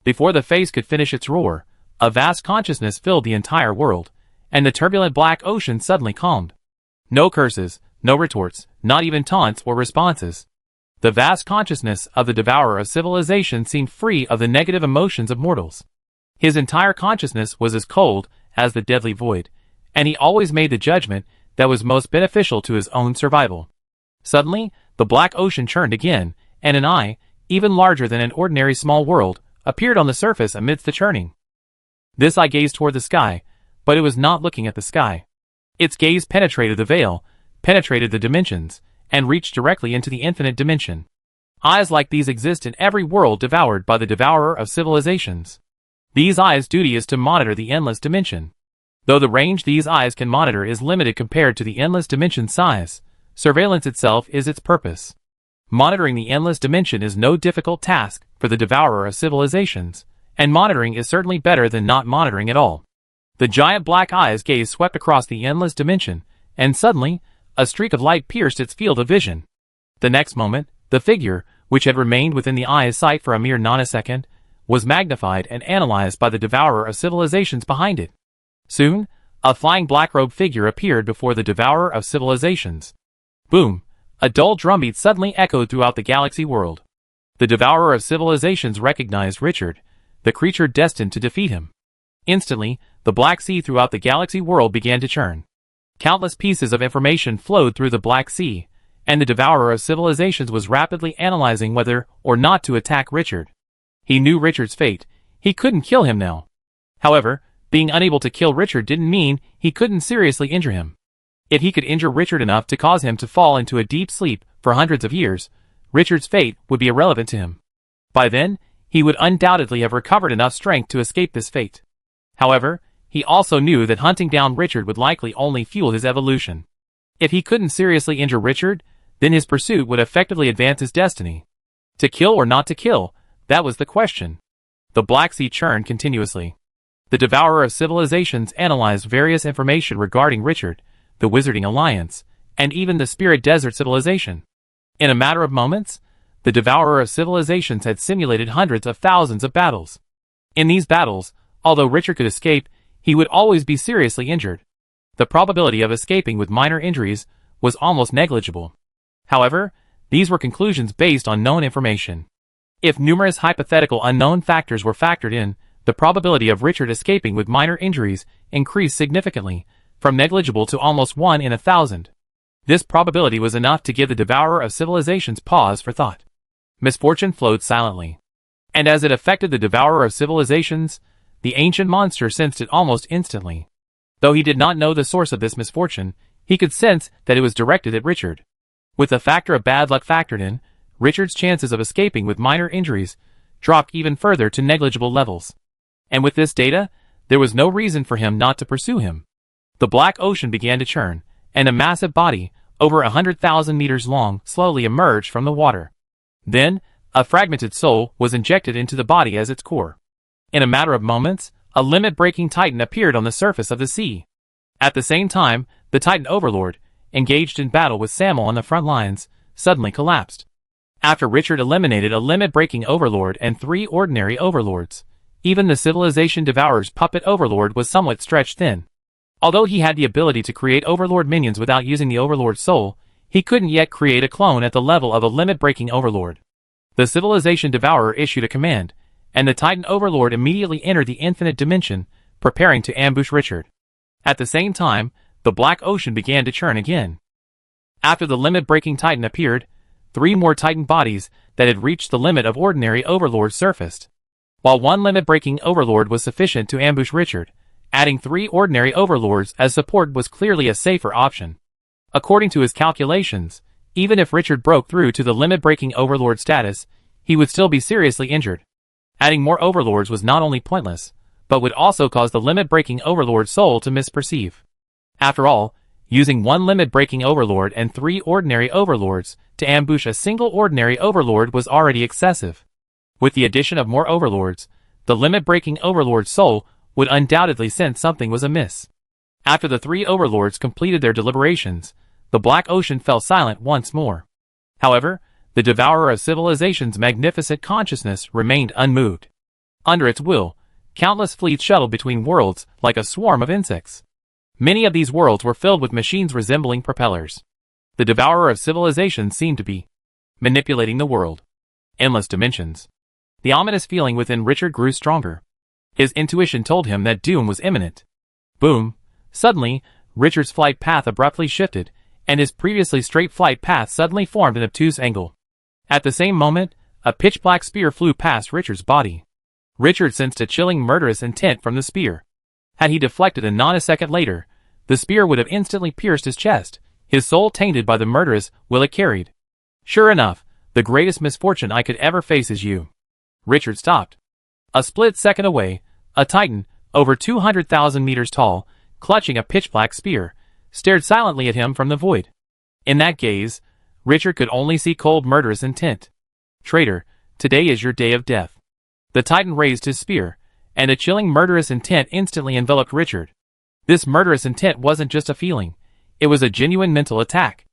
Speaker 1: Before the face could finish its roar, a vast consciousness filled the entire world, and the turbulent black ocean suddenly calmed. No curses, no retorts, not even taunts or responses. The vast consciousness of the devourer of civilization seemed free of the negative emotions of mortals. His entire consciousness was as cold as the deadly void, and he always made the judgment that was most beneficial to his own survival. Suddenly, the black ocean churned again, and an eye, even larger than an ordinary small world, appeared on the surface amidst the churning. This eye gazed toward the sky, but it was not looking at the sky. Its gaze penetrated the veil, penetrated the dimensions, and reached directly into the infinite dimension. Eyes like these exist in every world devoured by the devourer of civilizations. These eyes' duty is to monitor the endless dimension. Though the range these eyes can monitor is limited compared to the endless dimension size, surveillance itself is its purpose. Monitoring the endless dimension is no difficult task for the devourer of civilizations, and monitoring is certainly better than not monitoring at all. The giant black eye's gaze swept across the endless dimension, and suddenly, a streak of light pierced its field of vision. The next moment, the figure, which had remained within the eye's sight for a mere nanosecond, was magnified and analyzed by the devourer of civilizations behind it. Soon, a flying black-robed figure appeared before the devourer of civilizations. Boom! A dull drumbeat suddenly echoed throughout the galaxy world. The devourer of civilizations recognized Richard, the creature destined to defeat him. Instantly, the black sea throughout the galaxy world began to churn. Countless pieces of information flowed through the black sea, and the devourer of civilizations was rapidly analyzing whether or not to attack Richard. He knew Richard's fate. He couldn't kill him now. However, being unable to kill Richard didn't mean he couldn't seriously injure him. If he could injure Richard enough to cause him to fall into a deep sleep for hundreds of years, Richard's fate would be irrelevant to him. By then, he would undoubtedly have recovered enough strength to escape this fate. However, he also knew that hunting down Richard would likely only fuel his evolution. If he couldn't seriously injure Richard, then his pursuit would effectively advance his destiny. To kill or not to kill, that was the question. The Black Sea churned continuously. The devourer of civilizations analyzed various information regarding Richard, the Wizarding Alliance, and even the Spirit Desert civilization. In a matter of moments, the devourer of civilizations had simulated hundreds of thousands of battles. In these battles, although Richard could escape, he would always be seriously injured. The probability of escaping with minor injuries was almost negligible. However, these were conclusions based on known information. If numerous hypothetical unknown factors were factored in, the probability of Richard escaping with minor injuries increased significantly, from negligible to almost 1 in 1,000. This probability was enough to give the devourer of civilizations pause for thought. Misfortune flowed silently. And as it affected the devourer of civilizations, the ancient monster sensed it almost instantly. Though he did not know the source of this misfortune, he could sense that it was directed at Richard. With the factor of bad luck factored in, Richard's chances of escaping with minor injuries dropped even further to negligible levels. And with this data, there was no reason for him not to pursue him. The black ocean began to churn, and a massive body, over 100,000 meters long, slowly emerged from the water. Then, a fragmented soul was injected into the body as its core. In a matter of moments, a limit-breaking titan appeared on the surface of the sea. At the same time, the Titan Overlord, engaged in battle with Samuel on the front lines, suddenly collapsed. After Richard eliminated a limit-breaking Overlord and 3 ordinary Overlords, even the Civilization Devourer's puppet Overlord was somewhat stretched thin. Although he had the ability to create Overlord minions without using the Overlord's soul, he couldn't yet create a clone at the level of a limit-breaking Overlord. The Civilization Devourer issued a command, and the Titan Overlord immediately entered the infinite dimension, preparing to ambush Richard. At the same time, the black ocean began to churn again. After the limit-breaking Titan appeared, 3 more Titan bodies that had reached the limit of ordinary Overlords surfaced. While 1 limit-breaking Overlord was sufficient to ambush Richard, adding 3 ordinary Overlords as support was clearly a safer option. According to his calculations, even if Richard broke through to the limit-breaking Overlord status, he would still be seriously injured. Adding more overlords was not only pointless, but would also cause the limit-breaking overlord soul to misperceive. After all, using one limit-breaking overlord and 3 ordinary overlords to ambush a single ordinary overlord was already excessive. With the addition of more overlords, the limit-breaking overlord soul would undoubtedly sense something was amiss. After the 3 overlords completed their deliberations, the Black Ocean fell silent once more. However, the devourer of civilization's magnificent consciousness remained unmoved. Under its will, countless fleets shuttled between worlds like a swarm of insects. Many of these worlds were filled with machines resembling propellers. The devourer of civilization seemed to be manipulating the world. Endless dimensions. The ominous feeling within Richard grew stronger. His intuition told him that doom was imminent. Boom! Suddenly, Richard's flight path abruptly shifted, and his previously straight flight path suddenly formed an obtuse angle. At the same moment, a pitch-black spear flew past Richard's body. Richard sensed a chilling murderous intent from the spear. Had he deflected a nanosecond later, the spear would have instantly pierced his chest, his soul tainted by the murderous will it carried. Sure enough, the greatest misfortune I could ever face is you. Richard stopped. A split second away, a titan, over 200,000 meters tall, clutching a pitch-black spear, stared silently at him from the void. In that gaze, Richard could only see cold murderous intent. Traitor, today is your day of death. The titan raised his spear, and a chilling murderous intent instantly enveloped Richard. This murderous intent wasn't just a feeling, it was a genuine mental attack.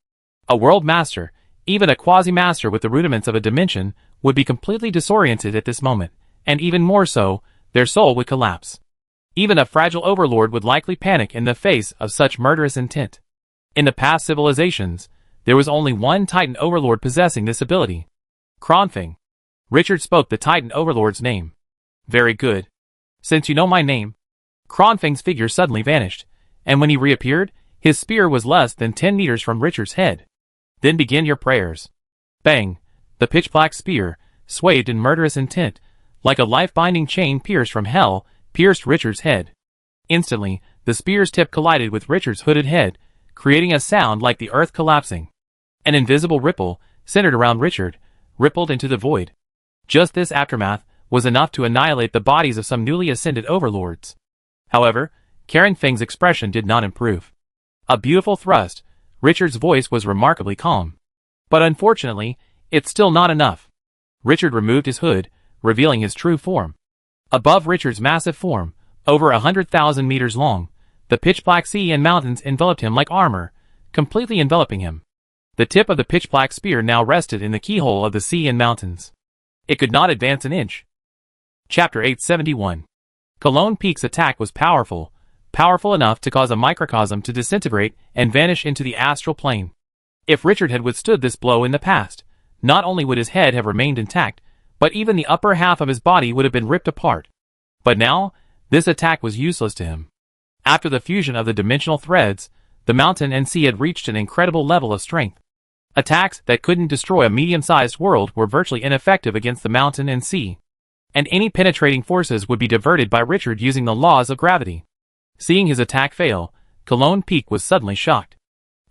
Speaker 1: A world master, even a quasi-master with the rudiments of a dimension, would be completely disoriented at this moment, and even more so, their soul would collapse. Even a fragile overlord would likely panic in the face of such murderous intent. In the past civilizations, there was only one Titan overlord possessing this ability. Kronfing. Richard spoke the Titan overlord's name. Very good. Since you know my name. Kronfing's figure suddenly vanished, and when he reappeared, his spear was less than 10 meters from Richard's head. Then begin your prayers. Bang! The pitch-black spear, swathed in murderous intent, like a life-binding chain pierced from hell, pierced Richard's head. Instantly, the spear's tip collided with Richard's hooded head, creating a sound like the earth collapsing. An invisible ripple, centered around Richard, rippled into the void. Just this aftermath was enough to annihilate the bodies of some newly ascended overlords. However, Karen Feng's expression did not improve. A beautiful thrust, Richard's voice was remarkably calm. But unfortunately, it's still not enough. Richard removed his hood, revealing his true form. Above Richard's massive form, over 100,000 meters long, the pitch-black sea and mountains enveloped him like armor, completely enveloping him. The tip of the pitch-black spear now rested in the keyhole of the sea and mountains. It could not advance an inch. Chapter 871. Cologne Peak's attack was powerful, powerful enough to cause a microcosm to disintegrate and vanish into the astral plane. If Richard had withstood this blow in the past, not only would his head have remained intact, but even the upper half of his body would have been ripped apart. But now, this attack was useless to him. After the fusion of the dimensional threads, the mountain and sea had reached an incredible level of strength. Attacks that couldn't destroy a medium-sized world were virtually ineffective against the mountain and sea. And any penetrating forces would be diverted by Richard using the laws of gravity. Seeing his attack fail, Cologne Peak was suddenly shocked.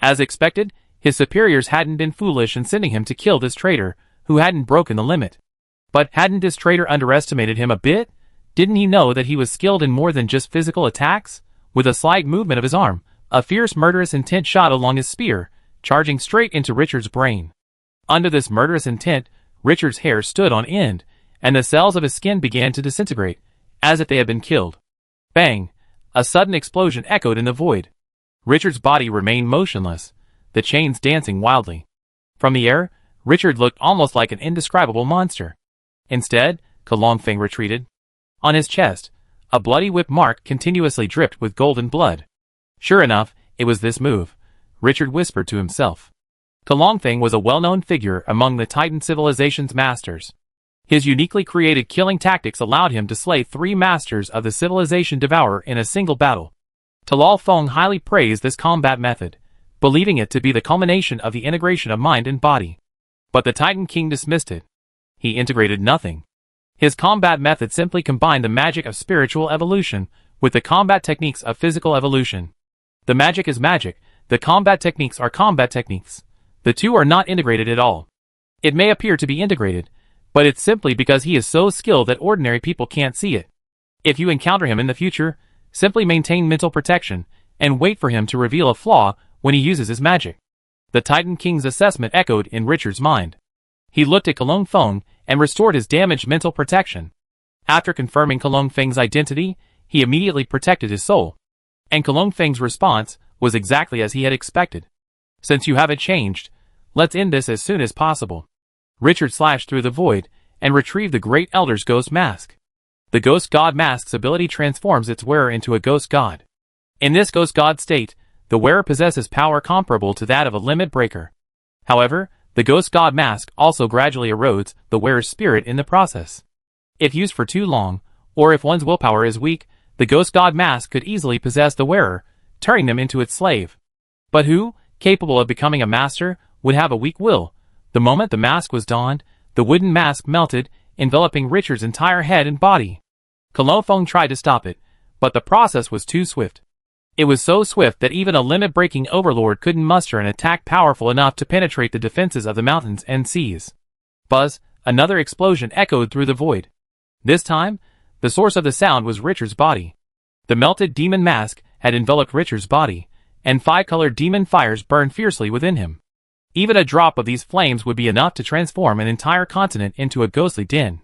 Speaker 1: As expected, his superiors hadn't been foolish in sending him to kill this traitor, who hadn't broken the limit. But hadn't this traitor underestimated him a bit? Didn't he know that he was skilled in more than just physical attacks? With a slight movement of his arm, a fierce murderous intent shot along his spear, charging straight into Richard's brain. Under this murderous intent, Richard's hair stood on end, and the cells of his skin began to disintegrate, as if they had been killed. Bang! A sudden explosion echoed in the void. Richard's body remained motionless, the chains dancing wildly. From the air, Richard looked almost like an indescribable monster. Instead, Kalongfeng retreated. On his chest, a bloody whip mark continuously dripped with golden blood. Sure enough, it was this move, Richard whispered to himself. Kalongfeng was a well-known figure among the Titan civilization's masters. His uniquely created killing tactics allowed him to slay 3 masters of the civilization devourer in a single battle. Talal Feng highly praised this combat method, believing it to be the culmination of the integration of mind and body. But the Titan King dismissed it. He integrated nothing. His combat method simply combined the magic of spiritual evolution with the combat techniques of physical evolution. The magic is magic, the combat techniques are combat techniques. The two are not integrated at all. It may appear to be integrated, but it's simply because he is so skilled that ordinary people can't see it. If you encounter him in the future, simply maintain mental protection, and wait for him to reveal a flaw when he uses his magic. The Titan King's assessment echoed in Richard's mind. He looked at Cologne Feng and restored his damaged mental protection. After confirming Cologne Feng's identity, he immediately protected his soul. And Cologne Feng's response was exactly as he had expected. Since you haven't changed, let's end this as soon as possible. Richard slashed through the void and retrieved the Great Elder's ghost mask. The Ghost God mask's ability transforms its wearer into a ghost god. In this ghost god state, the wearer possesses power comparable to that of a limit breaker. However, the ghost god mask also gradually erodes the wearer's spirit in the process. If used for too long, or if one's willpower is weak, the ghost god mask could easily possess the wearer, turning them into its slave. But who, capable of becoming a master, would have a weak will? The moment the mask was donned, the wooden mask melted, enveloping Richard's entire head and body. Cologne Feng tried to stop it, but the process was too swift. It was so swift that even a limit-breaking overlord couldn't muster an attack powerful enough to penetrate the defenses of the mountains and seas. Buzz, another explosion echoed through the void. This time, the source of the sound was Richard's body. The melted demon mask had enveloped Richard's body, and 5-colored demon fires burned fiercely within him. Even a drop of these flames would be enough to transform an entire continent into a ghostly den.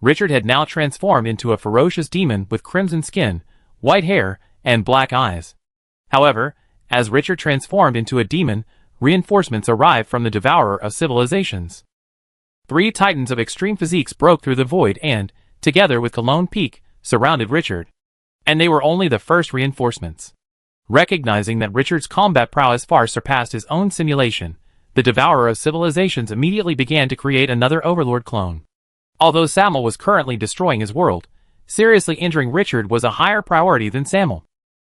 Speaker 1: Richard had now transformed into a ferocious demon with crimson skin, white hair, and black eyes. However, as Richard transformed into a demon, reinforcements arrived from the Devourer of Civilizations. 3 titans of extreme physiques broke through the void and, together with Cologne Peak, surrounded Richard. And they were only the first reinforcements. Recognizing that Richard's combat prowess far surpassed his own simulation, the Devourer of Civilizations immediately began to create another Overlord clone. Although Samuel was currently destroying his world, seriously injuring Richard was a higher priority than Samuel.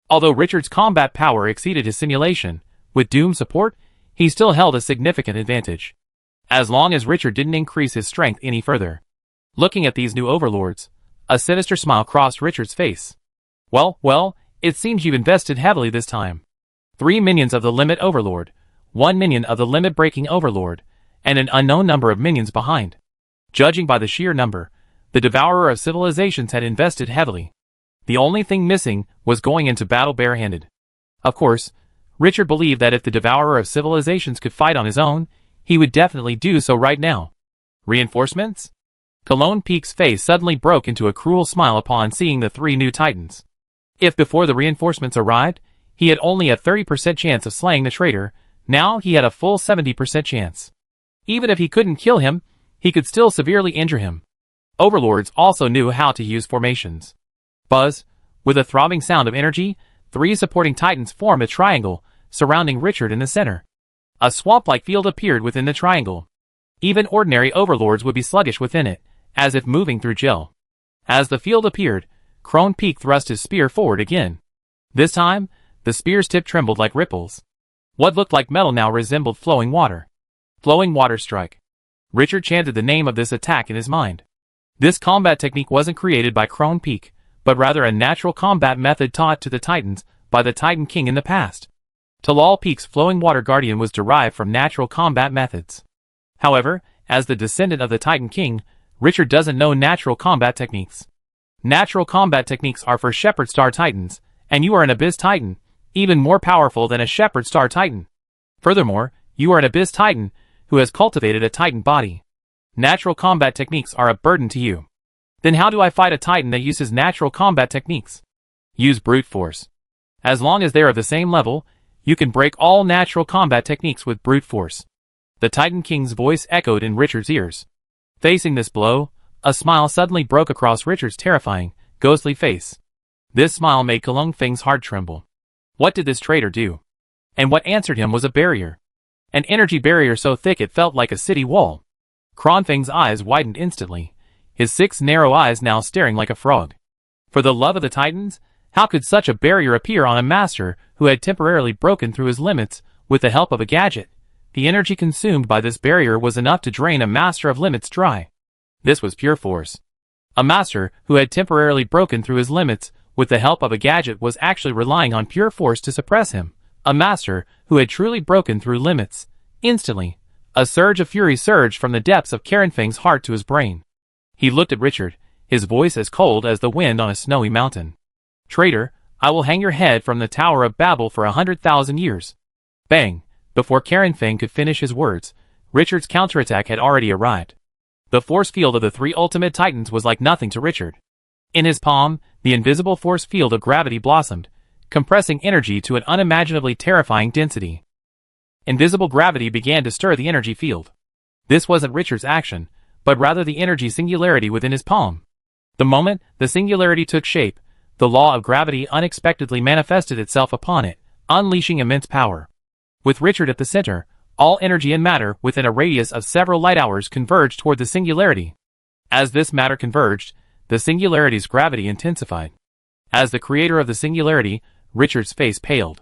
Speaker 1: Although Richard's combat power exceeded his simulation, with Doom's support, he still held a significant advantage. As long as Richard didn't increase his strength any further. Looking at these new overlords, a sinister smile crossed Richard's face. Well, it seems you've invested heavily this time. 3 minions of the Limit Overlord, 1 minion of the Limit Breaking Overlord, and an unknown number of minions behind. Judging by the sheer number, the Devourer of Civilizations had invested heavily. The only thing missing was going into battle barehanded. Of course, Richard believed that if the Devourer of Civilizations could fight on his own, he would definitely do so right now. Reinforcements? Cologne Peak's face suddenly broke into a cruel smile upon seeing the 3 new titans. If before the reinforcements arrived, he had only a 30% chance of slaying the traitor, now he had a full 70% chance. Even if he couldn't kill him, he could still severely injure him. Overlords also knew how to use formations. Buzz, with a throbbing sound of energy, 3 supporting titans formed a triangle, surrounding Richard in the center. A swamp-like field appeared within the triangle. Even ordinary overlords would be sluggish within it, as if moving through gel. As the field appeared, Cologne Peak thrust his spear forward again. This time, the spear's tip trembled like ripples. What looked like metal now resembled flowing water. Flowing water strike. Richard chanted the name of this attack in his mind. This combat technique wasn't created by Cologne Peak, but rather a natural combat method taught to the Titans by the Titan King in the past. Talal Peak's Flowing Water Guardian was derived from natural combat methods. However, as the descendant of the Titan King, Richard doesn't know natural combat techniques. Natural combat techniques are for Shepherd Star Titans, and you are an Abyss Titan, even more powerful than a Shepherd Star Titan. Furthermore, you are an Abyss Titan who has cultivated a Titan body. Natural combat techniques are a burden to you. Then how do I fight a Titan that uses natural combat techniques? Use brute force. As long as they are of the same level, you can break all natural combat techniques with brute force. The Titan King's voice echoed in Richard's ears. Facing this blow, a smile suddenly broke across Richard's terrifying, ghostly face. This smile made Cologne Feng's heart tremble. What did this traitor do? And what answered him was a barrier. An energy barrier so thick it felt like a city wall. Cologne Feng's eyes widened instantly, his 6 narrow eyes now staring like a frog. For the love of the Titans, how could such a barrier appear on a master who had temporarily broken through his limits with the help of a gadget? The energy consumed by this barrier was enough to drain a master of limits dry. This was pure force. A master who had temporarily broken through his limits with the help of a gadget was actually relying on pure force to suppress him. A master who had truly broken through limits. Instantly, A surge of fury surged from the depths of Feng's heart to his brain. He looked at Richard, his voice as cold as the wind on a snowy mountain. "Traitor, I will hang your head from the Tower of Babel for 100,000 years. Bang! Before Feng could finish his words, Richard's counterattack had already arrived. The force field of the three ultimate titans was like nothing to Richard. In his palm, the invisible force field of gravity blossomed, compressing energy to an unimaginably terrifying density. Invisible gravity began to stir the energy field. This wasn't Richard's action, but rather the energy singularity within his palm. The moment the singularity took shape, the law of gravity unexpectedly manifested itself upon it, unleashing immense power. With Richard at the center, all energy and matter within a radius of several light hours converged toward the singularity. As this matter converged, the singularity's gravity intensified. As the creator of the singularity, Richard's face paled.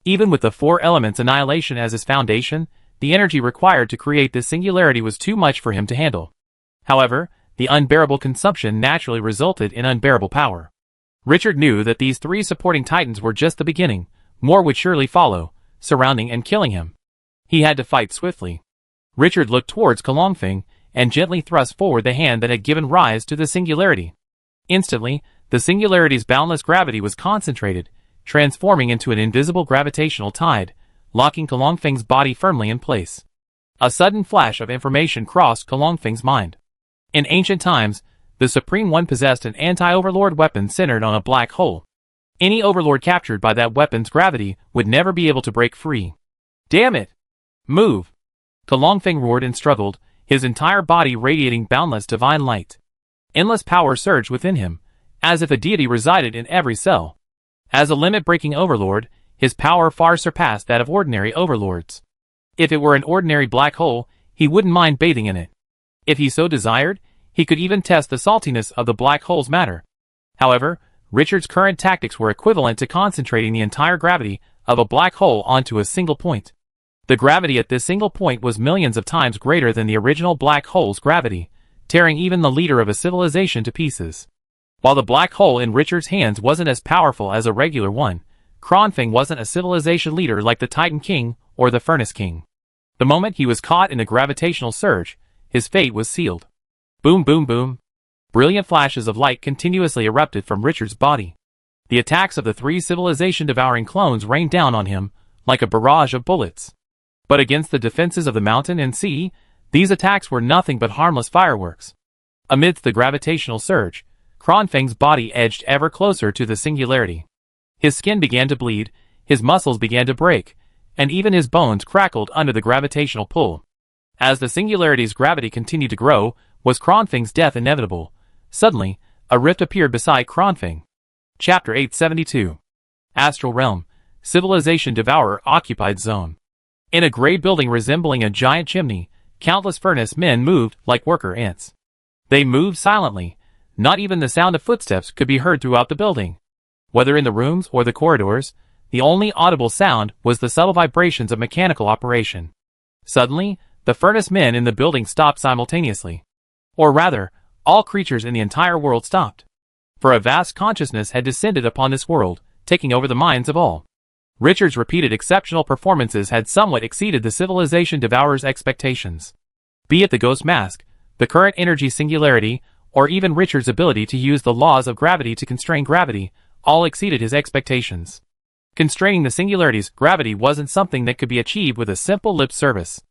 Speaker 1: Even with the four elements annihilation as his foundation, the energy required to create this singularity was too much for him to handle. However, the unbearable consumption naturally resulted in unbearable power. Richard knew that these three supporting titans were just the beginning, more would surely follow, surrounding and killing him. He had to fight swiftly. Richard looked towards Feng and gently thrust forward the hand that had given rise to the singularity. Instantly, the singularity's boundless gravity was concentrated, transforming into an invisible gravitational tide, locking Feng's body firmly in place. A sudden flash of information crossed Feng's mind. In ancient times, the Supreme One possessed an anti-overlord weapon centered on a black hole. Any overlord captured by that weapon's gravity would never be able to break free. "Damn it! Move!" Feng roared and struggled, his entire body radiating boundless divine light. Endless power surged within him, as if a deity resided in every cell. As a limit-breaking overlord, his power far surpassed that of ordinary overlords. If it were an ordinary black hole, he wouldn't mind bathing in it. If he so desired, he could even test the saltiness of the black hole's matter. However, Richard's current tactics were equivalent to concentrating the entire gravity of a black hole onto a single point. The gravity at this single point was millions of times greater than the original black hole's gravity, tearing even the leader of a civilization to pieces. While the black hole in Richard's hands wasn't as powerful as a regular one, Feng wasn't a civilization leader like the Titan King or the Furnace King. The moment he was caught in the gravitational surge, his fate was sealed. Boom boom boom. Brilliant flashes of light continuously erupted from Richard's body. The attacks of the three civilization-devouring clones rained down on him, like a barrage of bullets. But against the defenses of the mountain and sea, these attacks were nothing but harmless fireworks. Amidst the gravitational surge, Feng's body edged ever closer to the singularity. His skin began to bleed, his muscles began to break, and even his bones crackled under the gravitational pull. As the singularity's gravity continued to grow, was Feng's death inevitable? Suddenly, a rift appeared beside Feng. Chapter 872. Astral Realm, Civilization Devourer Occupied Zone. In a gray building resembling a giant chimney, countless furnace men moved like worker ants. They moved silently. Not even the sound of footsteps could be heard throughout the building. Whether in the rooms or the corridors, the only audible sound was the subtle vibrations of mechanical operation. Suddenly, the furnace men in the building stopped simultaneously. Or rather, all creatures in the entire world stopped. For a vast consciousness had descended upon this world, taking over the minds of all. Richard's repeated exceptional performances had somewhat exceeded the civilization devourer's expectations. Be it the ghost mask, the current energy singularity, or even Richard's ability to use the laws of gravity to constrain gravity, all exceeded his expectations. Constraining the singularity's gravity wasn't something that could be achieved with a simple lip service.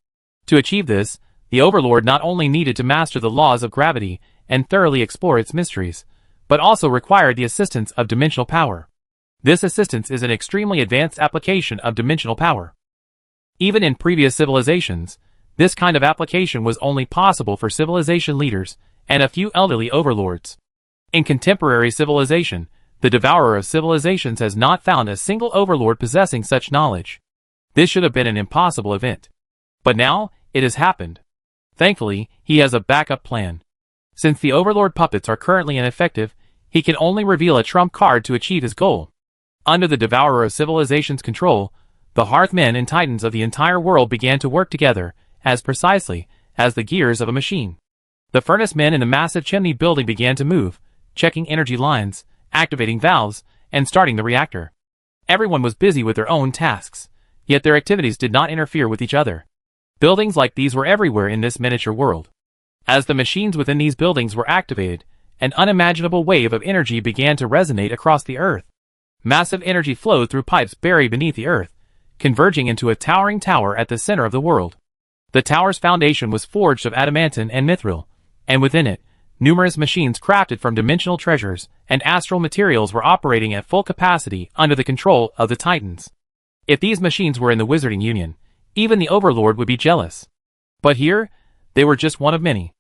Speaker 1: To achieve this, the Overlord not only needed to master the laws of gravity and thoroughly explore its mysteries, but also required the assistance of dimensional power. This assistance is an extremely advanced application of dimensional power. Even in previous civilizations, this kind of application was only possible for civilization leaders and a few elderly overlords. In contemporary civilization, the devourer of civilizations has not found a single overlord possessing such knowledge. This should have been an impossible event. But now, it has happened. Thankfully, he has a backup plan. Since the overlord puppets are currently ineffective, he can only reveal a trump card to achieve his goal. Under the devourer of civilization's control, the hearthmen and titans of the entire world began to work together, as precisely as the gears of a machine. The furnace men in the massive chimney building began to move, checking energy lines, activating valves, and starting the reactor. Everyone was busy with their own tasks, yet their activities did not interfere with each other. Buildings like these were everywhere in this miniature world. As the machines within these buildings were activated, an unimaginable wave of energy began to resonate across the earth. Massive energy flowed through pipes buried beneath the earth, converging into a towering tower at the center of the world. The tower's foundation was forged of adamantine and mithril, and within it, numerous machines crafted from dimensional treasures and astral materials were operating at full capacity under the control of the Titans. If these machines were in the Wizarding Union, even the Overlord would be jealous. But here, they were just one of many.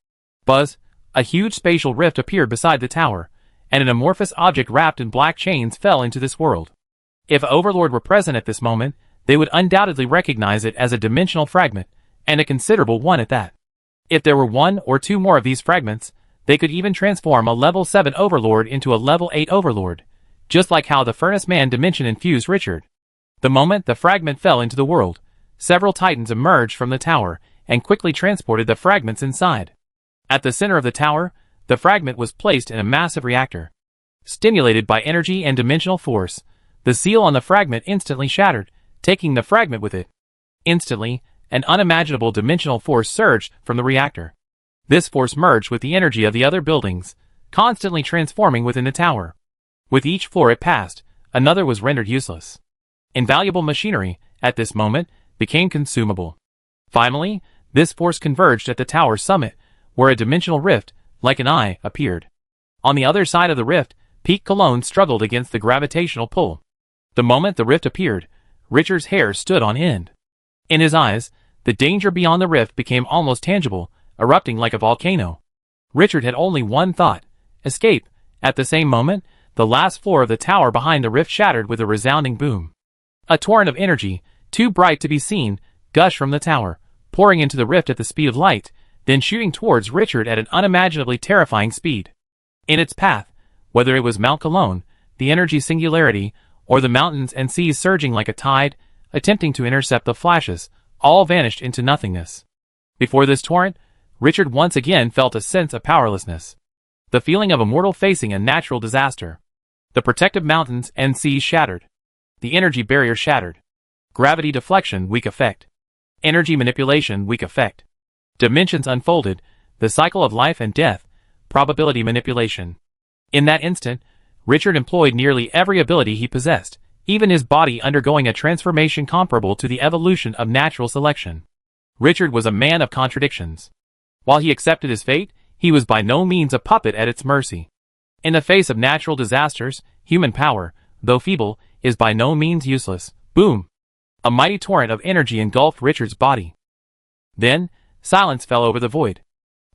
Speaker 1: Buzz, a huge spatial rift appeared beside the tower, and an amorphous object wrapped in black chains fell into this world. If Overlord were present at this moment, they would undoubtedly recognize it as a dimensional fragment, and a considerable one at that. If there were one or two more of these fragments, they could even transform a level 7 Overlord into a level 8 Overlord, just like how the Furnace Man dimension infused Richard. The moment the fragment fell into the world, several Titans emerged from the tower and quickly transported the fragments inside. At the center of the tower, the fragment was placed in a massive reactor. Stimulated by energy and dimensional force, the seal on the fragment instantly shattered, taking the fragment with it. Instantly, an unimaginable dimensional force surged from the reactor. This force merged with the energy of the other buildings, constantly transforming within the tower. With each floor it passed, another was rendered useless. Invaluable machinery, at this moment, became consumable. Finally, this force converged at the tower's summit, where a dimensional rift, like an eye, appeared. On the other side of the rift, Pete Cologne struggled against the gravitational pull. The moment the rift appeared, Richard's hair stood on end. In his eyes, the danger beyond the rift became almost tangible, erupting like a volcano. Richard had only one thought: escape. At the same moment, the last floor of the tower behind the rift shattered with a resounding boom. A torrent of energy, too bright to be seen, gushed from the tower, pouring into the rift at the speed of light, then shooting towards Richard at an unimaginably terrifying speed. In its path, whether it was Mount Cologne, the energy singularity, or the mountains and seas surging like a tide, attempting to intercept the flashes, all vanished into nothingness. Before this torrent, Richard once again felt a sense of powerlessness. The feeling of a mortal facing a natural disaster. The protective mountains and seas shattered. The energy barrier shattered. Gravity deflection, weak effect. Energy manipulation, weak effect. Dimensions unfolded, the cycle of life and death, probability manipulation. In that instant, Richard employed nearly every ability he possessed, even his body undergoing a transformation comparable to the evolution of natural selection. Richard was a man of contradictions. While he accepted his fate, he was by no means a puppet at its mercy. In the face of natural disasters, human power, though feeble, is by no means useless. Boom! A mighty torrent of energy engulfed Richard's body. Then, silence fell over the void.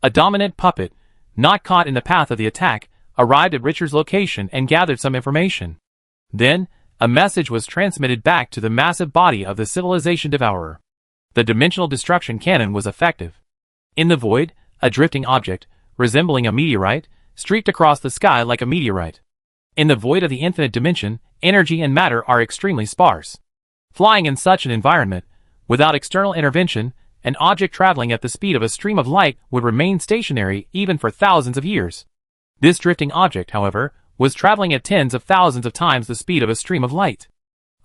Speaker 1: A dominant puppet, not caught in the path of the attack, arrived at Richard's location and gathered some information. Then, a message was transmitted back to the massive body of the civilization devourer. The dimensional destruction cannon was effective. In the void, a drifting object, resembling a meteorite, streaked across the sky like a meteorite. In the void of the infinite dimension, energy and matter are extremely sparse. Flying in such an environment, without external intervention, an object traveling at the speed of a stream of light would remain stationary even for thousands of years. This drifting object, however, was traveling at tens of thousands of times the speed of a stream of light.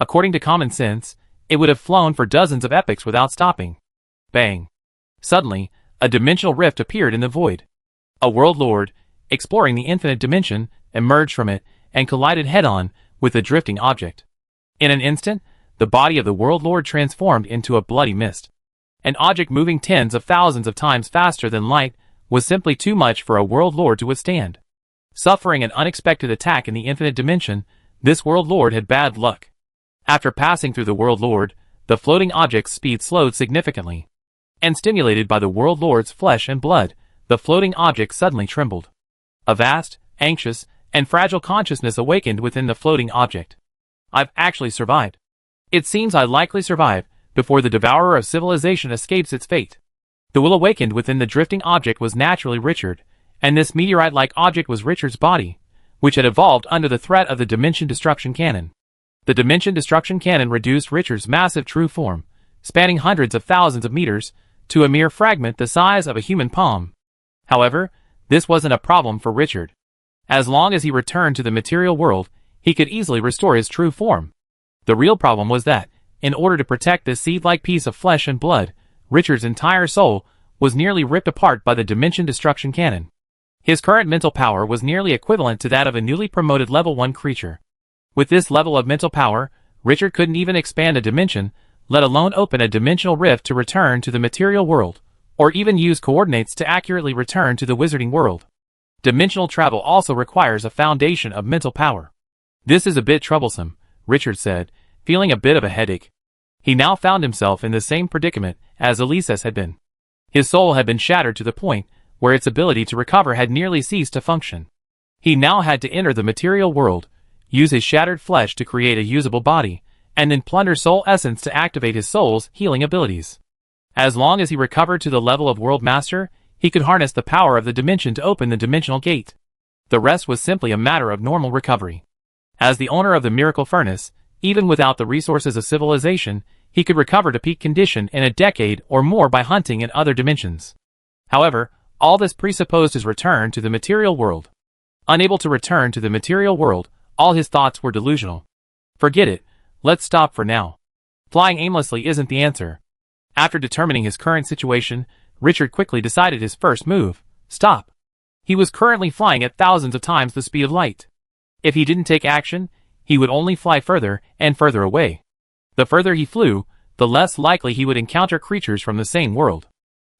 Speaker 1: According to common sense, it would have flown for dozens of epochs without stopping. Bang! Suddenly, a dimensional rift appeared in the void. A world lord, exploring the infinite dimension, emerged from it and collided head-on with the drifting object. In an instant, the body of the world lord transformed into a bloody mist. An object moving tens of thousands of times faster than light was simply too much for a world lord to withstand. Suffering an unexpected attack in the infinite dimension, this world lord had bad luck. After passing through the world lord, the floating object's speed slowed significantly. And stimulated by the world lord's flesh and blood, the floating object suddenly trembled. A vast, anxious, and fragile consciousness awakened within the floating object. I've actually survived. It seems I likely survive before the devourer of civilization escapes its fate. The will awakened within the drifting object was naturally Richard, and this meteorite-like object was Richard's body, which had evolved under the threat of the Dimension Destruction Cannon. The Dimension Destruction Cannon reduced Richard's massive true form, spanning hundreds of thousands of meters, to a mere fragment the size of a human palm. However, this wasn't a problem for Richard. As long as he returned to the material world, he could easily restore his true form. The real problem was that, in order to protect this seed-like piece of flesh and blood, Richard's entire soul was nearly ripped apart by the dimension destruction cannon. His current mental power was nearly equivalent to that of a newly promoted level 1 creature. With this level of mental power, Richard couldn't even expand a dimension, let alone open a dimensional rift to return to the material world, or even use coordinates to accurately return to the wizarding world. Dimensional travel also requires a foundation of mental power. This is a bit troublesome, Richard said, feeling a bit of a headache. He now found himself in the same predicament as Elise's had been. His soul had been shattered to the point where its ability to recover had nearly ceased to function. He now had to enter the material world, use his shattered flesh to create a usable body, and then plunder soul essence to activate his soul's healing abilities. As long as he recovered to the level of World Master, he could harness the power of the dimension to open the dimensional gate. The rest was simply a matter of normal recovery. As the owner of the Miracle Furnace, even without the resources of civilization, he could recover to peak condition in a decade or more by hunting in other dimensions. However, all this presupposed his return to the material world. Unable to return to the material world, all his thoughts were delusional. Forget it, let's stop for now. Flying aimlessly isn't the answer. After determining his current situation, Richard quickly decided his first move: stop. He was currently flying at thousands of times the speed of light. If he didn't take action, he would only fly further and further away. The further he flew, the less likely he would encounter creatures from the same world.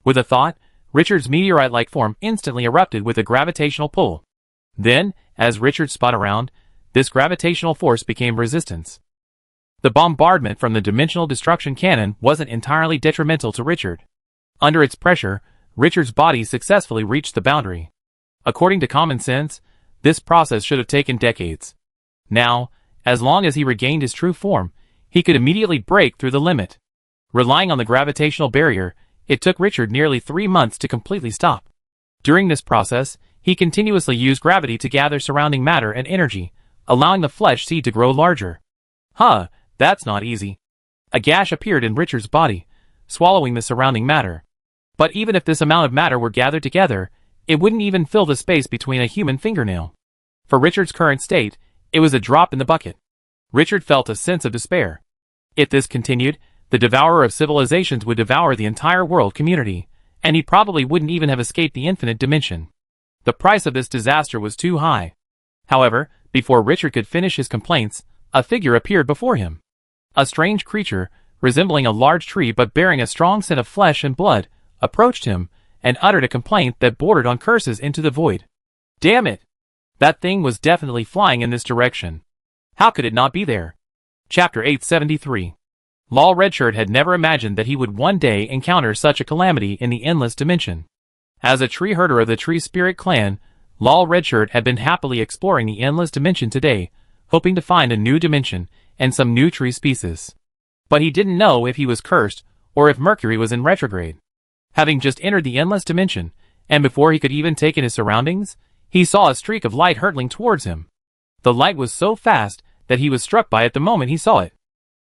Speaker 1: With a thought, Richard's meteorite-like form instantly erupted with a gravitational pull. Then, as Richard spun around, this gravitational force became resistance. The bombardment from the dimensional destruction cannon wasn't entirely detrimental to Richard. Under its pressure, Richard's body successfully reached the boundary. According to common sense, this process should have taken decades. Now, as long as he regained his true form, he could immediately break through the limit. Relying on the gravitational barrier, it took Richard nearly 3 months to completely stop. During this process, he continuously used gravity to gather surrounding matter and energy, allowing the flesh seed to grow larger. That's not easy. A gash appeared in Richard's body, swallowing the surrounding matter. But even if this amount of matter were gathered together, it wouldn't even fill the space between a human fingernail. For Richard's current state, it was a drop in the bucket. Richard felt a sense of despair. If this continued, the devourer of civilizations would devour the entire world community, and he probably wouldn't even have escaped the infinite dimension. The price of this disaster was too high. However, before Richard could finish his complaints, a figure appeared before him. A strange creature, resembling a large tree but bearing a strong scent of flesh and blood, approached him, and uttered a complaint that bordered on curses into the void. Damn it! That thing was definitely flying in this direction. How could it not be there? Chapter 873. Lal Redshirt had never imagined that he would one day encounter such a calamity in the endless dimension. As a tree herder of the Tree Spirit clan, Lal Redshirt had been happily exploring the endless dimension today, hoping to find a new dimension and some new tree species. But he didn't know if he was cursed or if Mercury was in retrograde. Having just entered the endless dimension, and before he could even take in his surroundings, he saw a streak of light hurtling towards him. The light was so fast that he was struck by it the moment he saw it.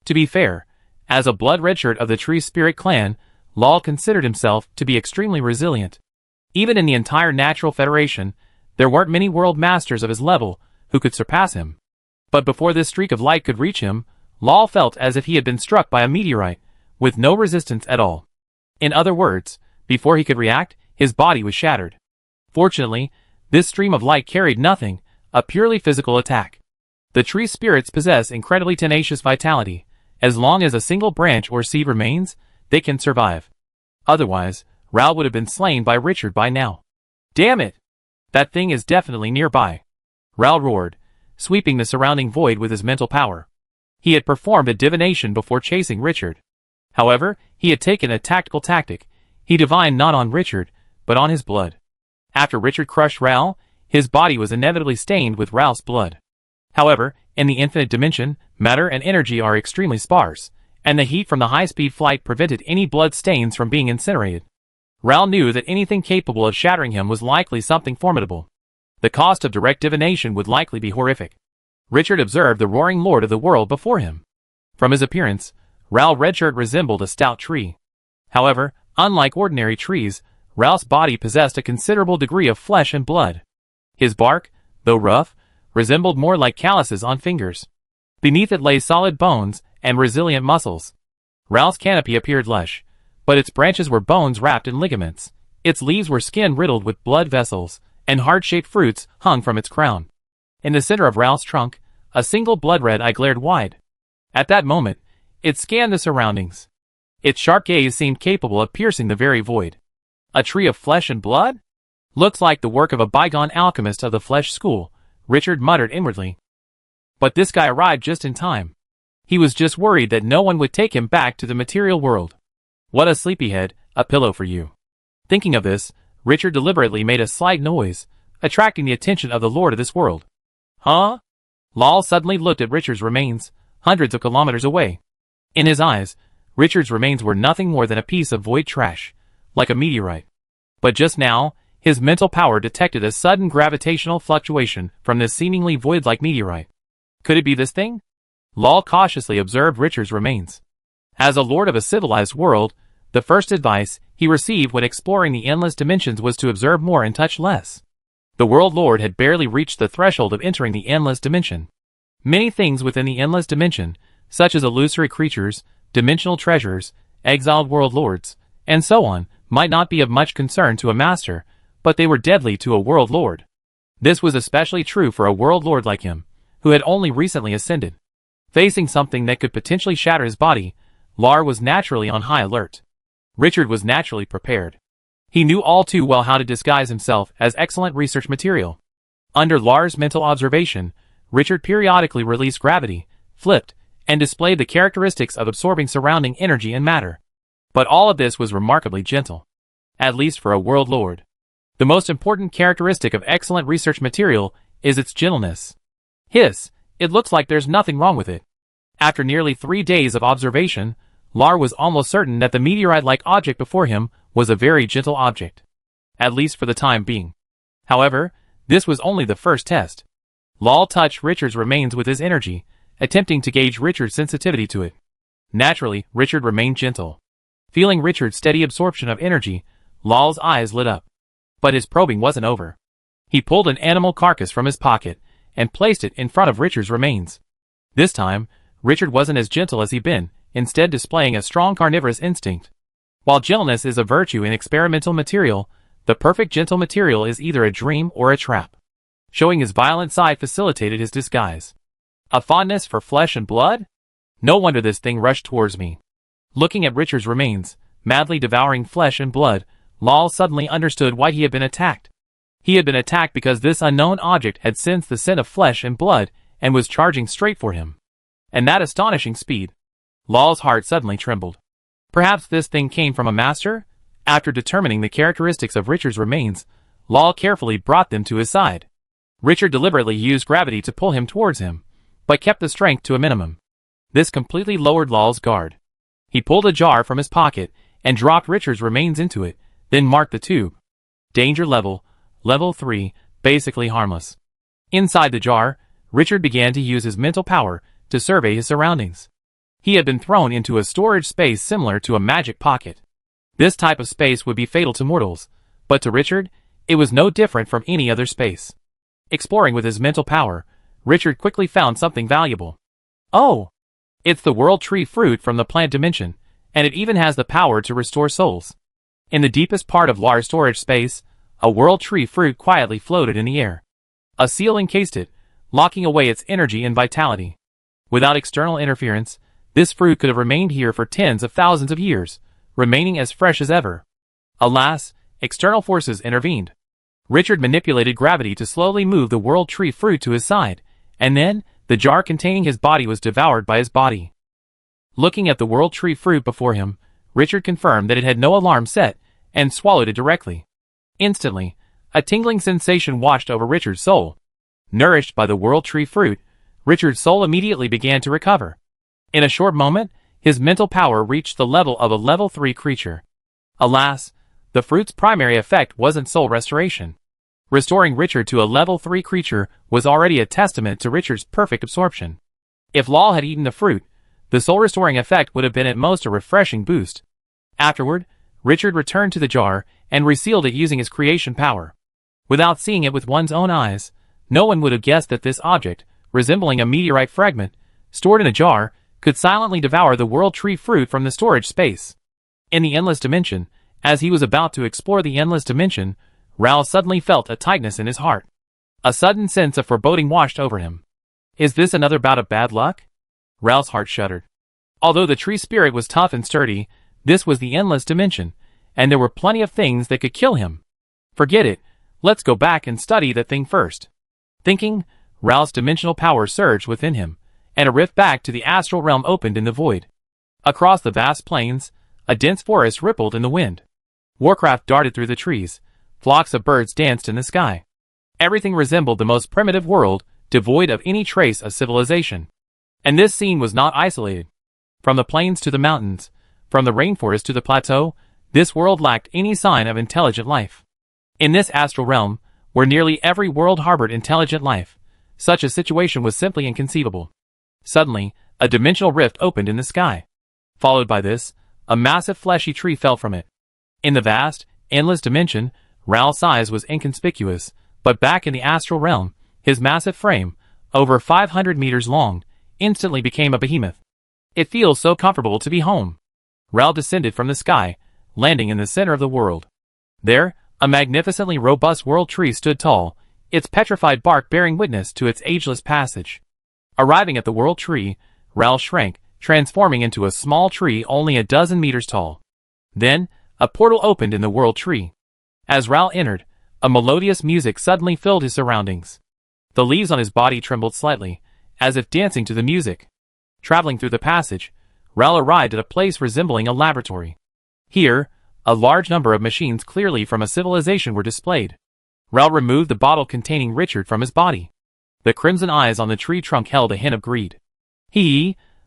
Speaker 1: To be fair, as a blood redshirt of the Tree Spirit clan, Lal considered himself to be extremely resilient. Even in the entire Natural Federation, there weren't many world masters of his level who could surpass him. But before this streak of light could reach him, Lal felt as if he had been struck by a meteorite, with no resistance at all. In other words, before he could react, his body was shattered. Fortunately, this stream of light carried nothing, a purely physical attack. The tree spirits possess incredibly tenacious vitality. As long as a single branch or seed remains, they can survive. Otherwise, Ral would have been slain by Richard by now. Damn it! That thing is definitely nearby. Ral roared, sweeping the surrounding void with his mental power. He had performed a divination before chasing Richard. However, he had taken a tactical tactic. He divined not on Richard, but on his blood. After Richard crushed Ral, his body was inevitably stained with Ral's blood. However, in the infinite dimension, matter and energy are extremely sparse, and the heat from the high-speed flight prevented any blood stains from being incinerated. Ral knew that anything capable of shattering him was likely something formidable. The cost of direct divination would likely be horrific. Richard observed the roaring lord of the world before him. From his appearance, Ral Redshirt resembled a stout tree. However, unlike ordinary trees, Ral's body possessed a considerable degree of flesh and blood. His bark, though rough, resembled more like calluses on fingers. Beneath it lay solid bones and resilient muscles. Ral's canopy appeared lush, but its branches were bones wrapped in ligaments. Its leaves were skin riddled with blood vessels, and heart-shaped fruits hung from its crown. In the center of Ralph's trunk, a single blood-red eye glared wide. At that moment, it scanned the surroundings. Its sharp gaze seemed capable of piercing the very void. A tree of flesh and blood? Looks like the work of a bygone alchemist of the flesh school, Richard muttered inwardly. But this guy arrived just in time. He was just worried that no one would take him back to the material world. What a sleepyhead, a pillow for you. Thinking of this, Richard deliberately made a slight noise, attracting the attention of the lord of this world. Huh? Lal suddenly looked at Richard's remains, hundreds of kilometers away. In his eyes, Richard's remains were nothing more than a piece of void trash, like a meteorite. But just now, his mental power detected a sudden gravitational fluctuation from this seemingly void-like meteorite. Could it be this thing? Lal cautiously observed Richard's remains. As a lord of a civilized world, the first advice he received when exploring the endless dimensions was to observe more and touch less. The world lord had barely reached the threshold of entering the endless dimension. Many things within the endless dimension, such as illusory creatures, dimensional treasures, exiled world lords, and so on, might not be of much concern to a master, but they were deadly to a world lord. This was especially true for a world lord like him, who had only recently ascended. Facing something that could potentially shatter his body, Lar was naturally on high alert. Richard was naturally prepared. He knew all too well how to disguise himself as excellent research material. Under Lar's mental observation, Richard periodically released gravity, flipped, and displayed the characteristics of absorbing surrounding energy and matter. But all of this was remarkably gentle. At least for a world lord. The most important characteristic of excellent research material is its gentleness. Hiss, it looks like there's nothing wrong with it. After nearly 3 days of observation, Lar was almost certain that the meteorite-like object before him was a very gentle object. At least for the time being. However, this was only the first test. Lal touched Richard's remains with his energy, attempting to gauge Richard's sensitivity to it. Naturally, Richard remained gentle. Feeling Richard's steady absorption of energy, Lal's eyes lit up. But his probing wasn't over. He pulled an animal carcass from his pocket and placed it in front of Richard's remains. This time, Richard wasn't as gentle as he'd been, instead displaying a strong carnivorous instinct. While gentleness is a virtue in experimental material, the perfect gentle material is either a dream or a trap. Showing his violent side facilitated his disguise. A fondness for flesh and blood? No wonder this thing rushed towards me. Looking at Richard's remains, madly devouring flesh and blood, Lal suddenly understood why he had been attacked. He had been attacked because this unknown object had sensed the scent of flesh and blood and was charging straight for him. And that astonishing speed. Lal's heart suddenly trembled. Perhaps this thing came from a master? After determining the characteristics of Richard's remains, Lal carefully brought them to his side. Richard deliberately used gravity to pull him towards him, but kept the strength to a minimum. This completely lowered Lal's guard. He pulled a jar from his pocket and dropped Richard's remains into it, then marked the tube. Danger level, level 3, basically harmless. Inside the jar, Richard began to use his mental power to survey his surroundings. He had been thrown into a storage space similar to a magic pocket. This type of space would be fatal to mortals, but to Richard, it was no different from any other space. Exploring with his mental power, Richard quickly found something valuable. Oh! It's the world tree fruit from the plant dimension, and it even has the power to restore souls. In the deepest part of Lar's storage space, a world tree fruit quietly floated in the air. A seal encased it, locking away its energy and vitality. Without external interference, this fruit could have remained here for tens of thousands of years, remaining as fresh as ever. Alas, external forces intervened. Richard manipulated gravity to slowly move the world tree fruit to his side, and then, the jar containing his body was devoured by his body. Looking at the world tree fruit before him, Richard confirmed that it had no alarm set, and swallowed it directly. Instantly, a tingling sensation washed over Richard's soul. Nourished by the world tree fruit, Richard's soul immediately began to recover. In a short moment, his mental power reached the level of a level 3 creature. Alas, the fruit's primary effect wasn't soul restoration. Restoring Richard to a level 3 creature was already a testament to Richard's perfect absorption. If Lal had eaten the fruit, the soul-restoring effect would have been at most a refreshing boost. Afterward, Richard returned to the jar and resealed it using his creation power. Without seeing it with one's own eyes, no one would have guessed that this object, resembling a meteorite fragment, stored in a jar, could silently devour the world tree fruit from the storage space. In the endless dimension, as he was about to explore the endless dimension, Ral suddenly felt a tightness in his heart. A sudden sense of foreboding washed over him. Is this another bout of bad luck? Ral's heart shuddered. Although the tree spirit was tough and sturdy, this was the endless dimension, and there were plenty of things that could kill him. Forget it, let's go back and study that thing first. Thinking, Ral's dimensional power surged within him, and a rift back to the astral realm opened in the void. Across the vast plains, a dense forest rippled in the wind. Warcraft darted through the trees, flocks of birds danced in the sky. Everything resembled the most primitive world, devoid of any trace of civilization. And this scene was not isolated. From the plains to the mountains, from the rainforest to the plateau, this world lacked any sign of intelligent life. In this astral realm, where nearly every world harbored intelligent life, such a situation was simply inconceivable. Suddenly, a dimensional rift opened in the sky. Followed by this, a massive fleshy tree fell from it. In the vast, endless dimension, Ral's size was inconspicuous, but back in the astral realm, his massive frame, over 500 meters long, instantly became a behemoth. It feels so comfortable to be home. Ral descended from the sky, landing in the center of the world. There, a magnificently robust world tree stood tall, its petrified bark bearing witness to its ageless passage. Arriving at the world tree, Ral shrank, transforming into a small tree only a dozen meters tall. Then, a portal opened in the world tree. As Ral entered, a melodious music suddenly filled his surroundings. The leaves on his body trembled slightly, as if dancing to the music. Traveling through the passage, Ral arrived at a place resembling a laboratory. Here, a large number of machines clearly from a civilization were displayed. Ral removed the bottle containing Richard from his body. The crimson eyes on the tree trunk held a hint of greed.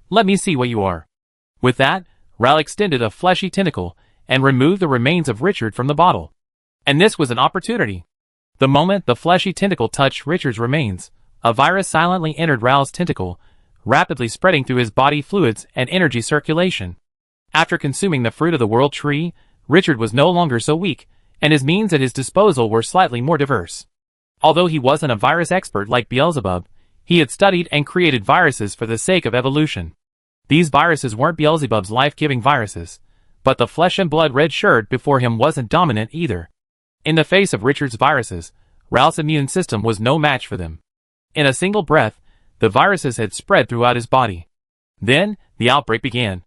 Speaker 1: Let me see what you are. With that, Ral extended a fleshy tentacle and removed the remains of Richard from the bottle. And this was an opportunity. The moment the fleshy tentacle touched Richard's remains, a virus silently entered Ral's tentacle, rapidly spreading through his body fluids and energy circulation. After consuming the fruit of the world tree, Richard was no longer so weak, and his means at his disposal were slightly more diverse. Although he wasn't a virus expert like Beelzebub, he had studied and created viruses for the sake of evolution. These viruses weren't Beelzebub's life-giving viruses, but the flesh and blood red shirt before him wasn't dominant either. In the face of Richard's viruses, Ral's immune system was no match for them. In a single breath, the viruses had spread throughout his body. Then, the outbreak began.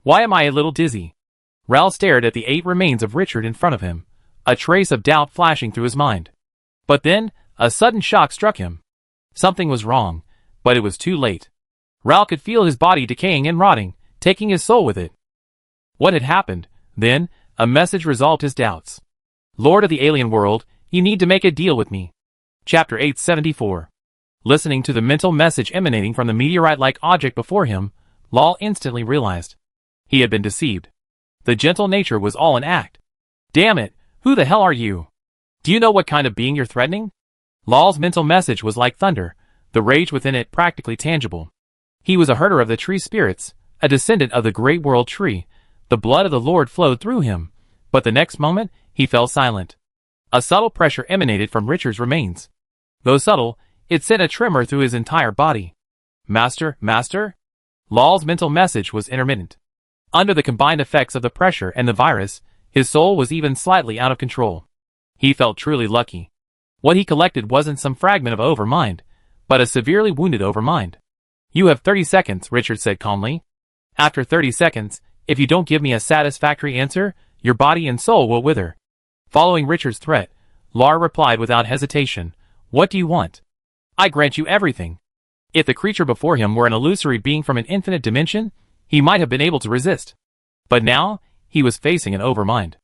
Speaker 1: Why am I a little dizzy? Ral stared at the 8 remains of Richard in front of him, a trace of doubt flashing through his mind. But then, a sudden shock struck him. Something was wrong, but it was too late. Ral could feel his body decaying and rotting, taking his soul with it. What had happened? Then, a message resolved his doubts. Lord of the alien world, you need to make a deal with me. Chapter 874. Listening to the mental message emanating from the meteorite-like object before him, Lal instantly realized. He had been deceived. The gentle nature was all an act. Damn it, who the hell are you? Do you know what kind of being you're threatening? Lal's mental message was like thunder, the rage within it practically tangible. He was a herder of the tree spirits, a descendant of the great world tree. The blood of the Lord flowed through him, but the next moment, he fell silent. A subtle pressure emanated from Richard's remains. Though subtle, it sent a tremor through his entire body. Master? Lal's mental message was intermittent. Under the combined effects of the pressure and the virus, his soul was even slightly out of control. He felt truly lucky. What he collected wasn't some fragment of overmind, but a severely wounded overmind. You have 30 seconds, Richard said calmly. After 30 seconds, if you don't give me a satisfactory answer, your body and soul will wither. Following Richard's threat, Lar replied without hesitation, What do you want? I grant you everything. If the creature before him were an illusory being from an infinite dimension, he might have been able to resist. But now, he was facing an overmind.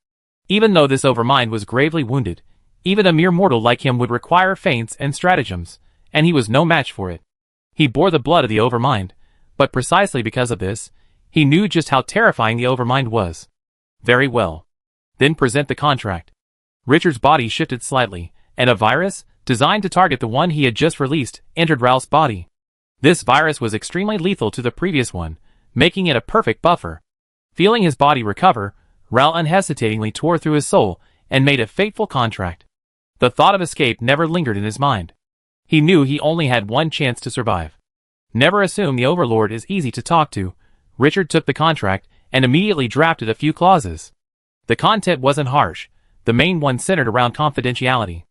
Speaker 1: Even though this overmind was gravely wounded, even a mere mortal like him would require feints and stratagems, and he was no match for it. He bore the blood of the overmind, but precisely because of this, he knew just how terrifying the overmind was. Very well. Then present the contract. Richard's body shifted slightly, and a virus, designed to target the one he had just released, entered Ral's body. This virus was extremely lethal to the previous one, making it a perfect buffer. Feeling his body recover, Ral unhesitatingly tore through his soul and made a fateful contract. The thought of escape never lingered in his mind. He knew he only had one chance to survive. Never assume the Overlord is easy to talk to. Richard took the contract and immediately drafted a few clauses. The content wasn't harsh, the main one centered around confidentiality.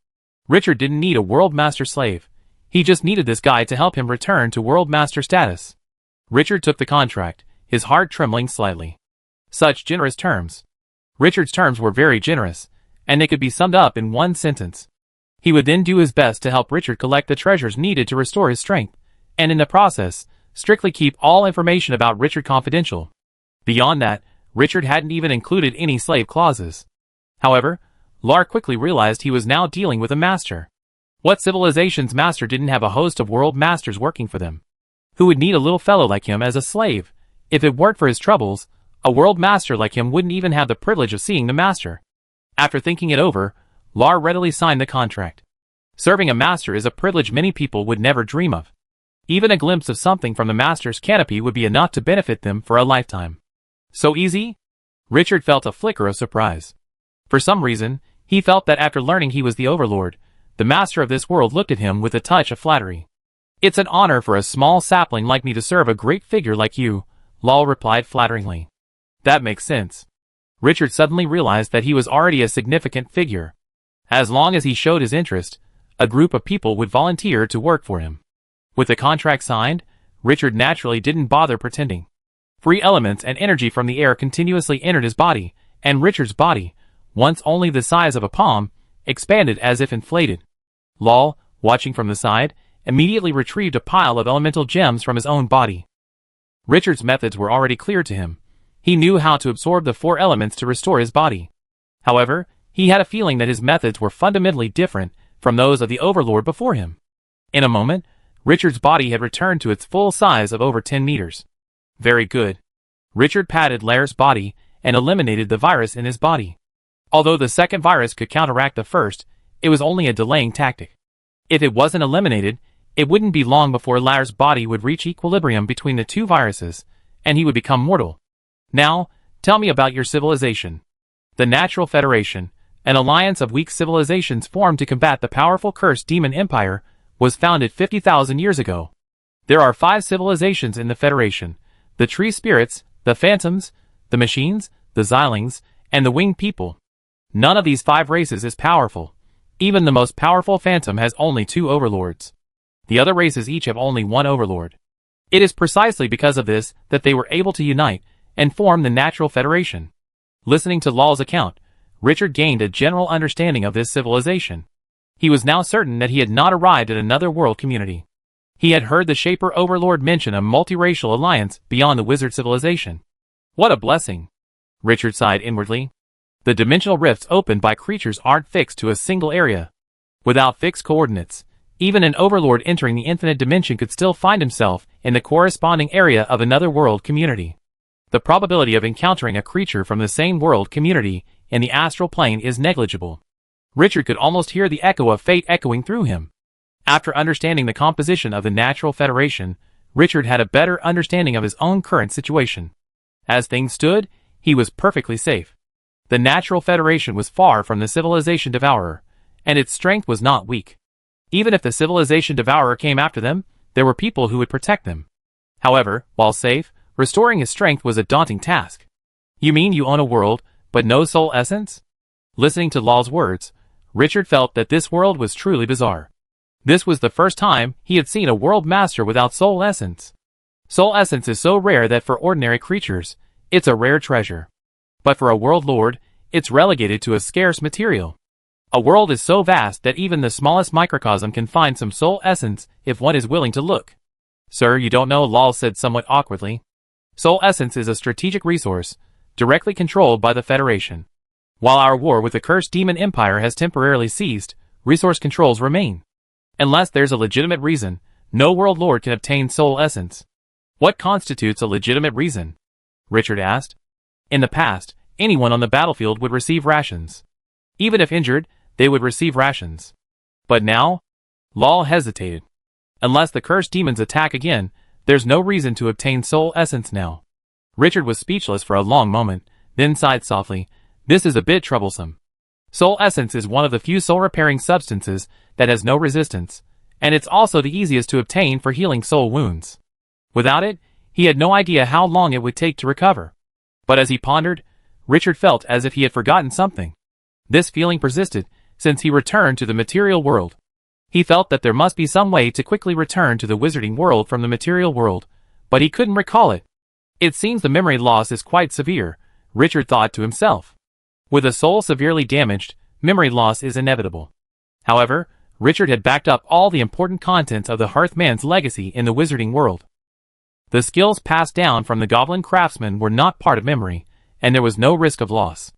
Speaker 1: Richard didn't need a World Master slave. He just needed this guy to help him return to World Master status. Richard took the contract, his heart trembling slightly. Such generous terms. Richard's terms were very generous, and they could be summed up in one sentence. He would then do his best to help Richard collect the treasures needed to restore his strength, and in the process, strictly keep all information about Richard confidential. Beyond that, Richard hadn't even included any slave clauses. However, Lar quickly realized he was now dealing with a master. What civilization's master didn't have a host of world masters working for them? Who would need a little fellow like him as a slave? If it weren't for his troubles, a world master like him wouldn't even have the privilege of seeing the master. After thinking it over, Lar readily signed the contract. Serving a master is a privilege many people would never dream of. Even a glimpse of something from the master's canopy would be enough to benefit them for a lifetime. So easy? Richard felt a flicker of surprise. For some reason, he felt that after learning he was the overlord, the master of this world looked at him with a touch of flattery. "It's an honor for a small sapling like me to serve a great figure like you," Lal replied flatteringly. That makes sense. Richard suddenly realized that he was already a significant figure. As long as he showed his interest, a group of people would volunteer to work for him. With the contract signed, Richard naturally didn't bother pretending. Free elements and energy from the air continuously entered his body, and Richard's body, once only the size of a palm, expanded as if inflated. Lal, watching from the side, immediately retrieved a pile of elemental gems from his own body. Richard's methods were already clear to him. He knew how to absorb the 4 elements to restore his body. However, he had a feeling that his methods were fundamentally different from those of the overlord before him. In a moment, Richard's body had returned to its full size of over 10 meters. Very good. Richard patted Lar's body and eliminated the virus in his body. Although the second virus could counteract the first, it was only a delaying tactic. If it wasn't eliminated, it wouldn't be long before Lar's body would reach equilibrium between the 2 viruses, and he would become mortal. Now, tell me about your civilization. The Natural Federation, an alliance of weak civilizations formed to combat the powerful cursed demon empire, was founded 50,000 years ago. There are 5 civilizations in the Federation: the tree spirits, the phantoms, the machines, the Xylings, and the winged people. None of these 5 races is powerful. Even the most powerful phantom has only 2 overlords. The other races each have only 1 overlord. It is precisely because of this that they were able to unite and form the Natural Federation. Listening to Lal's account, Richard gained a general understanding of this civilization. He was now certain that he had not arrived at another world community. He had heard the Shaper Overlord mention a multiracial alliance beyond the wizard civilization. What a blessing! Richard sighed inwardly. The dimensional rifts opened by creatures aren't fixed to a single area. Without fixed coordinates, even an overlord entering the infinite dimension could still find himself in the corresponding area of another world community. The probability of encountering a creature from the same world community in the astral plane is negligible. Richard could almost hear the echo of fate echoing through him. After understanding the composition of the Natural Federation, Richard had a better understanding of his own current situation. As things stood, he was perfectly safe. The Natural Federation was far from the Civilization Devourer, and its strength was not weak. Even if the Civilization Devourer came after them, there were people who would protect them. However, while safe, restoring his strength was a daunting task. You mean you own a world, but no soul essence? Listening to Lal's words, Richard felt that this world was truly bizarre. This was the first time he had seen a world master without soul essence. Soul essence is so rare that for ordinary creatures, it's a rare treasure. But for a world lord, it's relegated to a scarce material. A world is so vast that even the smallest microcosm can find some soul essence if one is willing to look. Sir, you don't know, Lal said somewhat awkwardly. Soul essence is a strategic resource, directly controlled by the Federation. While our war with the cursed demon empire has temporarily ceased, resource controls remain. Unless there's a legitimate reason, no world lord can obtain soul essence. What constitutes a legitimate reason? Richard asked. In the past, anyone on the battlefield would receive rations. Even if injured, they would receive rations. But now? Lal hesitated. Unless the cursed demons attack again, there's no reason to obtain soul essence now. Richard was speechless for a long moment, then sighed softly. This is a bit troublesome. Soul essence is one of the few soul-repairing substances that has no resistance, and it's also the easiest to obtain for healing soul wounds. Without it, he had no idea how long it would take to recover. But as he pondered, Richard felt as if he had forgotten something. This feeling persisted since he returned to the material world. He felt that there must be some way to quickly return to the wizarding world from the material world, but he couldn't recall it. It seems the memory loss is quite severe, Richard thought to himself. With a soul severely damaged, memory loss is inevitable. However, Richard had backed up all the important contents of the Hearthman's legacy in the wizarding world. The skills passed down from the goblin craftsman were not part of memory, and there was no risk of loss.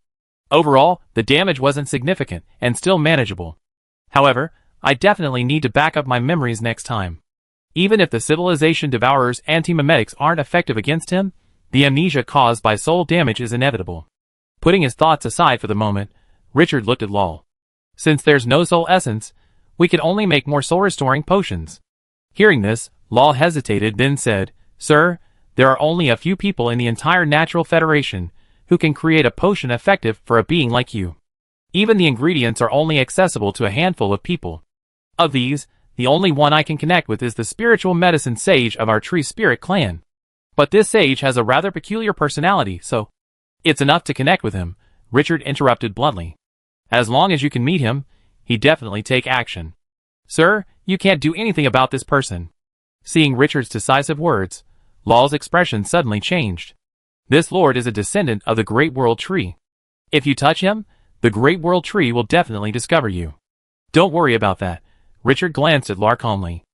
Speaker 1: Overall, the damage wasn't significant and still manageable. However, I definitely need to back up my memories next time. Even if the Civilization Devourer's anti-memetics aren't effective against him, the amnesia caused by soul damage is inevitable. Putting his thoughts aside for the moment, Richard looked at Lal. Since there's no soul essence, we can only make more soul-restoring potions. Hearing this, Lal hesitated, then said, "Sir, there are only a few people in the entire Natural Federation who can create a potion effective for a being like you. Even the ingredients are only accessible to a handful of people. Of these, the only one I can connect with is the spiritual medicine sage of our Tree Spirit clan. But this sage has a rather peculiar personality, so—" "It's enough to connect with him," Richard interrupted bluntly. "As long as you can meet him, he'd definitely take action." "Sir, you can't do anything about this person." Seeing Richard's decisive words, Lal's expression suddenly changed. "This lord is a descendant of the Great World Tree. If you touch him, the Great World Tree will definitely discover you." "Don't worry about that," Richard glanced at Lar calmly.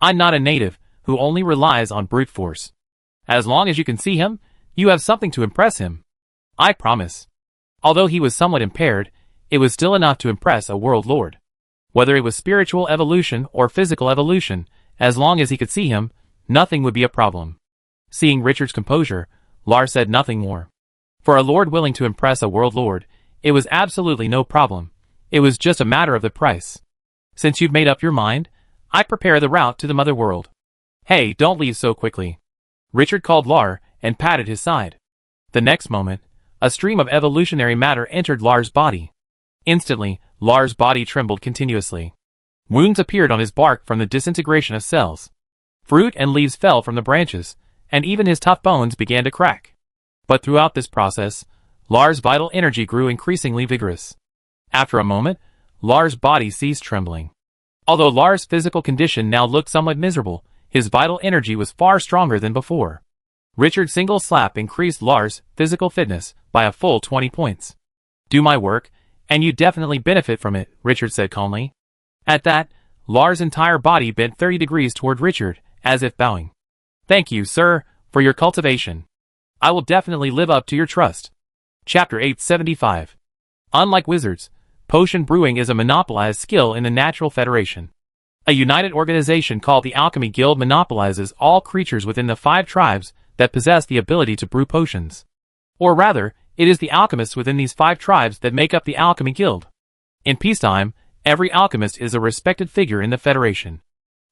Speaker 1: "I'm not a native who only relies on brute force. As long as you can see him, you have something to impress him. I promise." Although he was somewhat impaired, it was still enough to impress a world lord. Whether it was spiritual evolution or physical evolution, as long as he could see him, nothing would be a problem. Seeing Richard's composure, Lar said nothing more. For a lord willing to impress a world lord, it was absolutely no problem. It was just a matter of the price. "Since you've made up your mind, I prepare the route to the mother world." "Hey, don't leave so quickly." Richard called Lar and patted his side. The next moment, a stream of evolutionary matter entered Lar's body. Instantly, Lar's body trembled continuously. Wounds appeared on his bark from the disintegration of cells. Fruit and leaves fell from the branches, and even his tough bones began to crack. But throughout this process, Lar's vital energy grew increasingly vigorous. After a moment, Lar's body ceased trembling. Although Lar's physical condition now looked somewhat miserable, his vital energy was far stronger than before. Richard's single slap increased Lar's physical fitness by a full 20 points. "Do my work, and you definitely benefit from it," Richard said calmly. At that, Lar's entire body bent 30 degrees toward Richard, as if bowing. "Thank you, sir, for your cultivation. I will definitely live up to your trust." Chapter 875. Unlike wizards, potion brewing is a monopolized skill in the Natural Federation. A united organization called the Alchemy Guild monopolizes all creatures within the 5 tribes that possess the ability to brew potions. Or rather, it is the alchemists within these 5 tribes that make up the Alchemy Guild. In peacetime, every alchemist is a respected figure in the Federation.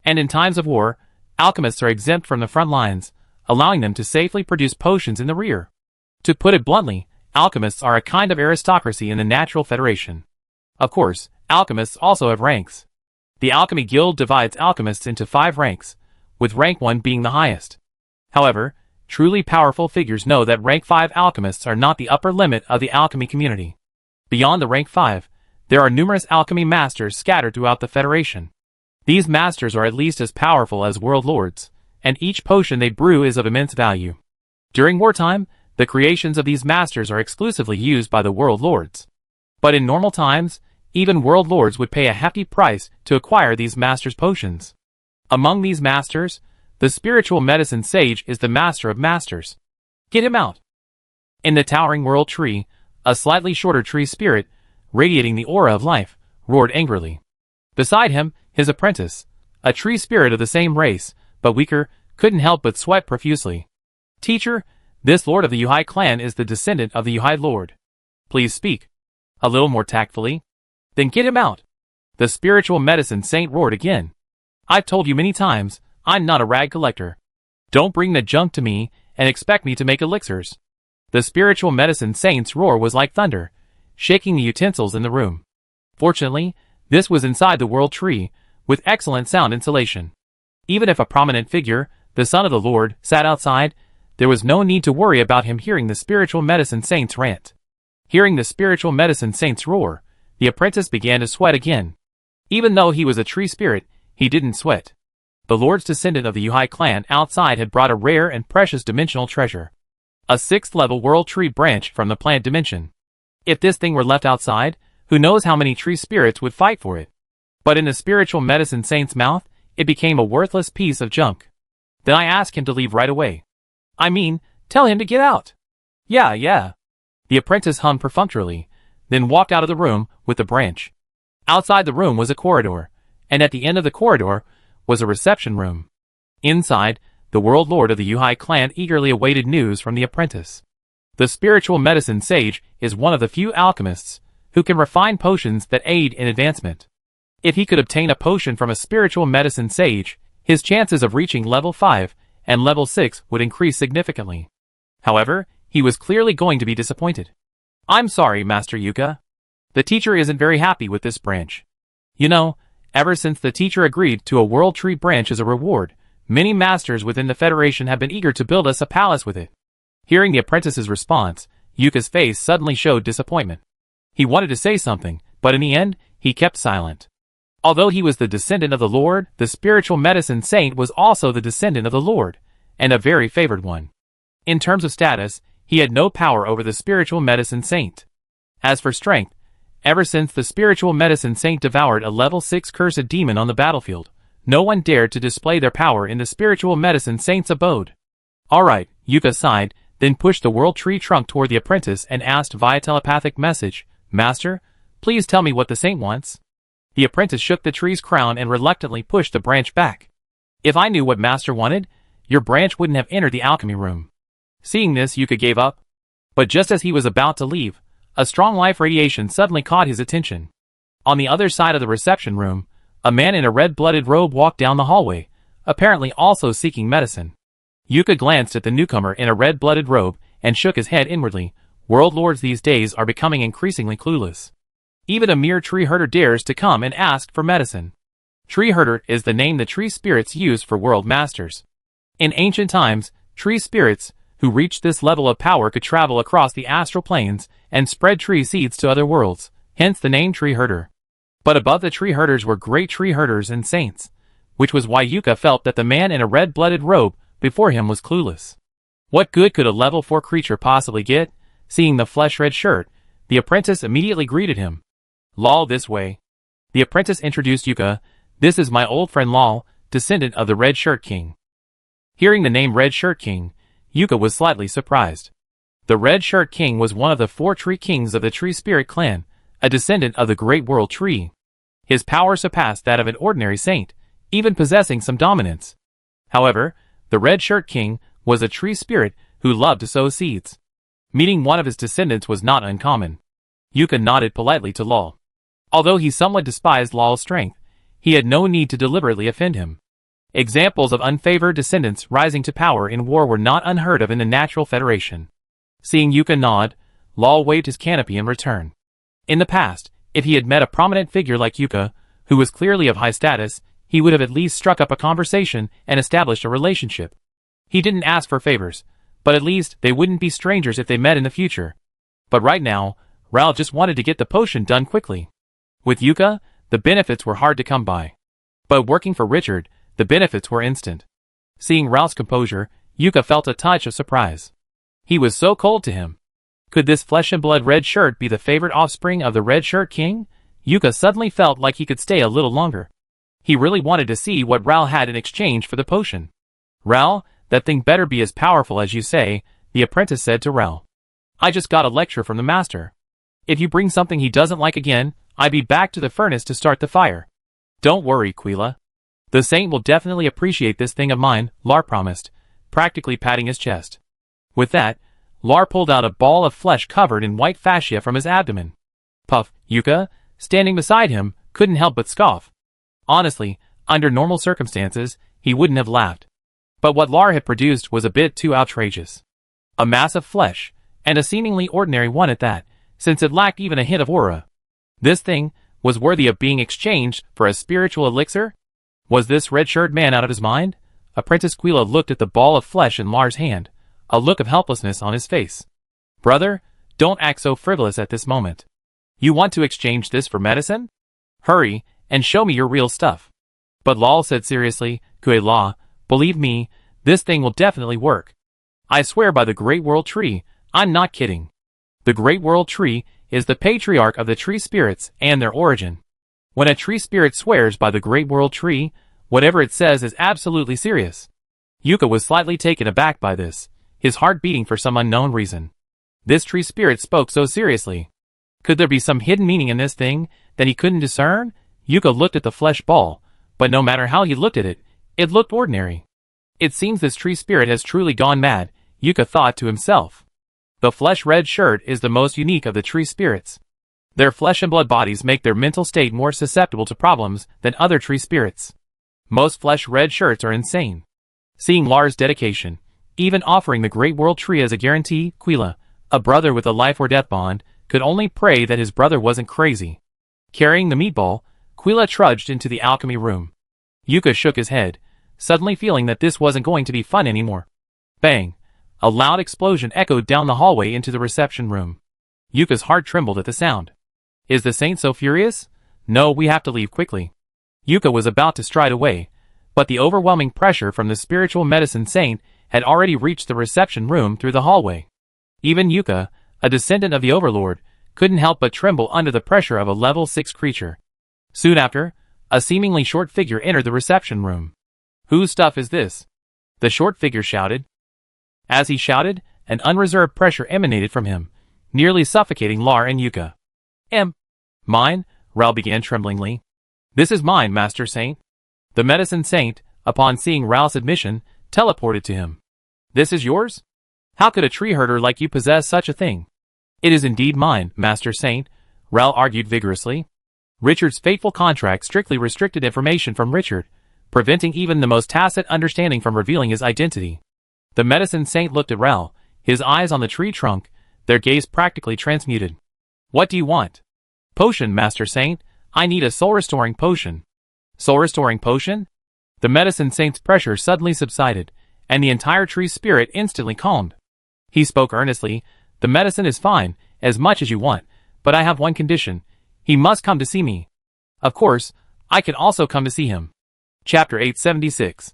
Speaker 1: And in times of war, alchemists are exempt from the front lines, allowing them to safely produce potions in the rear. To put it bluntly, alchemists are a kind of aristocracy in the Natural Federation. Of course, alchemists also have ranks. The Alchemy Guild divides alchemists into 5 ranks, with rank 1 being the highest. However, truly powerful figures know that rank 5 alchemists are not the upper limit of the alchemy community. Beyond the rank 5, there are numerous alchemy masters scattered throughout the Federation. These masters are at least as powerful as world lords, and each potion they brew is of immense value. During wartime, the creations of these masters are exclusively used by the world lords. But in normal times, even world lords would pay a hefty price to acquire these masters' potions. Among these masters, the spiritual medicine sage is the master of masters. Get him out. In the towering world tree, a slightly shorter tree spirit, radiating the aura of life, roared angrily. Beside him, his apprentice, a tree spirit of the same race, but weaker, couldn't help but sweat profusely. "Teacher, this lord of the Yuhai clan is the descendant of the Yuhai lord. Please speak." A little more tactfully. "Then get him out." The spiritual medicine saint roared again. "I've told you many times, I'm not a rag collector. Don't bring the junk to me and expect me to make elixirs." The spiritual medicine saint's roar was like thunder, shaking the utensils in the room. Fortunately, this was inside the world tree, with excellent sound insulation. Even if a prominent figure, the son of the lord, sat outside, there was no need to worry about him hearing the spiritual medicine saint's rant. Hearing the spiritual medicine saint's roar, the apprentice began to sweat again. Even though he was a tree spirit, he didn't sweat. The Lord's descendant of the Yuhai clan outside had brought a rare and precious dimensional treasure. A 6th-level world tree branch from the plant dimension. If this thing were left outside, who knows how many tree spirits would fight for it. But in the spiritual medicine saint's mouth, it became a worthless piece of junk. Then I asked him to leave right away. I mean, tell him to get out. Yeah. The apprentice hummed perfunctorily, then walked out of the room with the branch. Outside the room was a corridor, and at the end of the corridor was a reception room. Inside, the world lord of the Yuhai clan eagerly awaited news from the apprentice. The spiritual medicine sage is one of the few alchemists who can refine potions that aid in advancement. If he could obtain a potion from a spiritual medicine sage, his chances of reaching level 5 and level 6 would increase significantly. However, he was clearly going to be disappointed. I'm sorry, Master Yuka. The teacher isn't very happy with this branch. You know, ever since the teacher agreed to a world tree branch as a reward, many masters within the Federation have been eager to build us a palace with it. Hearing the apprentice's response, Yuka's face suddenly showed disappointment. He wanted to say something, but in the end, he kept silent. Although he was the descendant of the Lord, the spiritual medicine saint was also the descendant of the Lord, and a very favored one. In terms of status, he had no power over the spiritual medicine saint. As for strength, ever since the spiritual medicine saint devoured a level 6 cursed demon on the battlefield, no one dared to display their power in the spiritual medicine saint's abode. Alright, Yuka sighed, then pushed the world tree trunk toward the apprentice and asked via telepathic message, Master, please tell me what the saint wants. The apprentice shook the tree's crown and reluctantly pushed the branch back. If I knew what Master wanted, your branch wouldn't have entered the alchemy room. Seeing this, Yuka gave up. But just as he was about to leave, a strong life radiation suddenly caught his attention. On the other side of the reception room, a man in a red-blooded robe walked down the hallway, apparently also seeking medicine. Yuka glanced at the newcomer in a red-blooded robe and shook his head inwardly. World lords these days are becoming increasingly clueless. Even a mere tree herder dares to come and ask for medicine. Tree herder is the name the tree spirits use for world masters. In ancient times, tree spirits who reached this level of power could travel across the astral planes and spread tree seeds to other worlds, hence the name tree herder. But above the tree herders were great tree herders and saints, which was why Yuka felt that the man in a red-blooded robe before him was clueless. What good could a level 4 creature possibly get? Seeing the flesh-red shirt, the apprentice immediately greeted him. Lal, this way. The apprentice introduced Yuka. This is my old friend Lal, descendant of the Red Shirt King. Hearing the name Red Shirt King, Yuka was slightly surprised. The Red Shirt King was one of the 4 tree kings of the Tree Spirit clan, a descendant of the Great World Tree. His power surpassed that of an ordinary saint, even possessing some dominance. However, the Red Shirt King was a tree spirit who loved to sow seeds. Meeting one of his descendants was not uncommon. Yuka nodded politely to Lal. Although he somewhat despised Lal's strength, he had no need to deliberately offend him. Examples of unfavored descendants rising to power in war were not unheard of in the Natural Federation. Seeing Yuka nod, Lal waved his canopy in return. In the past, if he had met a prominent figure like Yuka, who was clearly of high status, he would have at least struck up a conversation and established a relationship. He didn't ask for favors, but at least they wouldn't be strangers if they met in the future. But right now, Ral just wanted to get the potion done quickly. With Yuka, the benefits were hard to come by. But working for Richard, the benefits were instant. Seeing Ral's composure, Yuka felt a touch of surprise. He was so cold to him. Could this flesh-and-blood red shirt be the favored offspring of the Red Shirt King? Yuka suddenly felt like he could stay a little longer. He really wanted to see what Ral had in exchange for the potion. Ral, that thing better be as powerful as you say, the apprentice said to Ral. I just got a lecture from the master. If you bring something he doesn't like again, I'd be back to the furnace to start the fire. Don't worry, Quila. The saint will definitely appreciate this thing of mine, Lar promised, practically patting his chest. With that, Lar pulled out a ball of flesh covered in white fascia from his abdomen. Puff, Yuka, standing beside him, couldn't help but scoff. Honestly, under normal circumstances, he wouldn't have laughed. But what Lar had produced was a bit too outrageous. A mass of flesh, and a seemingly ordinary one at that, since it lacked even a hint of aura. This thing was worthy of being exchanged for a spiritual elixir? Was this red-shirt man out of his mind? Apprentice Quila looked at the ball of flesh in Lar's hand, a look of helplessness on his face. Brother, don't act so frivolous at this moment. You want to exchange this for medicine? Hurry, and show me your real stuff. But Lal said seriously, Kuei-la, believe me, this thing will definitely work. I swear by the Great World Tree, I'm not kidding. The Great World Tree is the patriarch of the tree spirits and their origin. When a tree spirit swears by the Great World Tree, whatever it says is absolutely serious. Yuka was slightly taken aback by this, his heart beating for some unknown reason. This tree spirit spoke so seriously. Could there be some hidden meaning in this thing that he couldn't discern? Yuka looked at the flesh ball, but no matter how he looked at it, it looked ordinary. It seems this tree spirit has truly gone mad, Yuka thought to himself. The flesh red shirt is the most unique of the tree spirits. Their flesh and blood bodies make their mental state more susceptible to problems than other tree spirits. Most flesh red shirts are insane. Seeing Lar's dedication, even offering the Great World Tree as a guarantee, Kuei-la, a brother with a life or death bond, could only pray that his brother wasn't crazy. Carrying the meatball, Kuei-la trudged into the alchemy room. Yuka shook his head, suddenly feeling that this wasn't going to be fun anymore. Bang! A loud explosion echoed down the hallway into the reception room. Yuka's heart trembled at the sound. Is the saint so furious? No, we have to leave quickly. Yuka was about to stride away, but the overwhelming pressure from the spiritual medicine saint had already reached the reception room through the hallway. Even Yuka, a descendant of the Overlord, couldn't help but tremble under the pressure of a level 6 creature. Soon after, a seemingly short figure entered the reception room. Whose stuff is this? The short figure shouted. As he shouted, an unreserved pressure emanated from him, nearly suffocating Lar and Yuka. Mine? Ral began tremblingly. This is mine, Master Saint. The medicine saint, upon seeing Ral's admission, teleported to him. This is yours? How could a tree herder like you possess such a thing? It is indeed mine, Master Saint, Ral argued vigorously. Richard's fateful contract strictly restricted information from Richard, preventing even the most tacit understanding from revealing his identity. The medicine saint looked at Ral, his eyes on the tree trunk, their gaze practically transmuted. What do you want? Potion, Master Saint. I need a soul-restoring potion. Soul-restoring potion? The medicine saint's pressure suddenly subsided, and the entire tree spirit instantly calmed. He spoke earnestly. The medicine is fine, as much as you want, but I have one condition. He must come to see me. Of course, I can also come to see him. Chapter 876.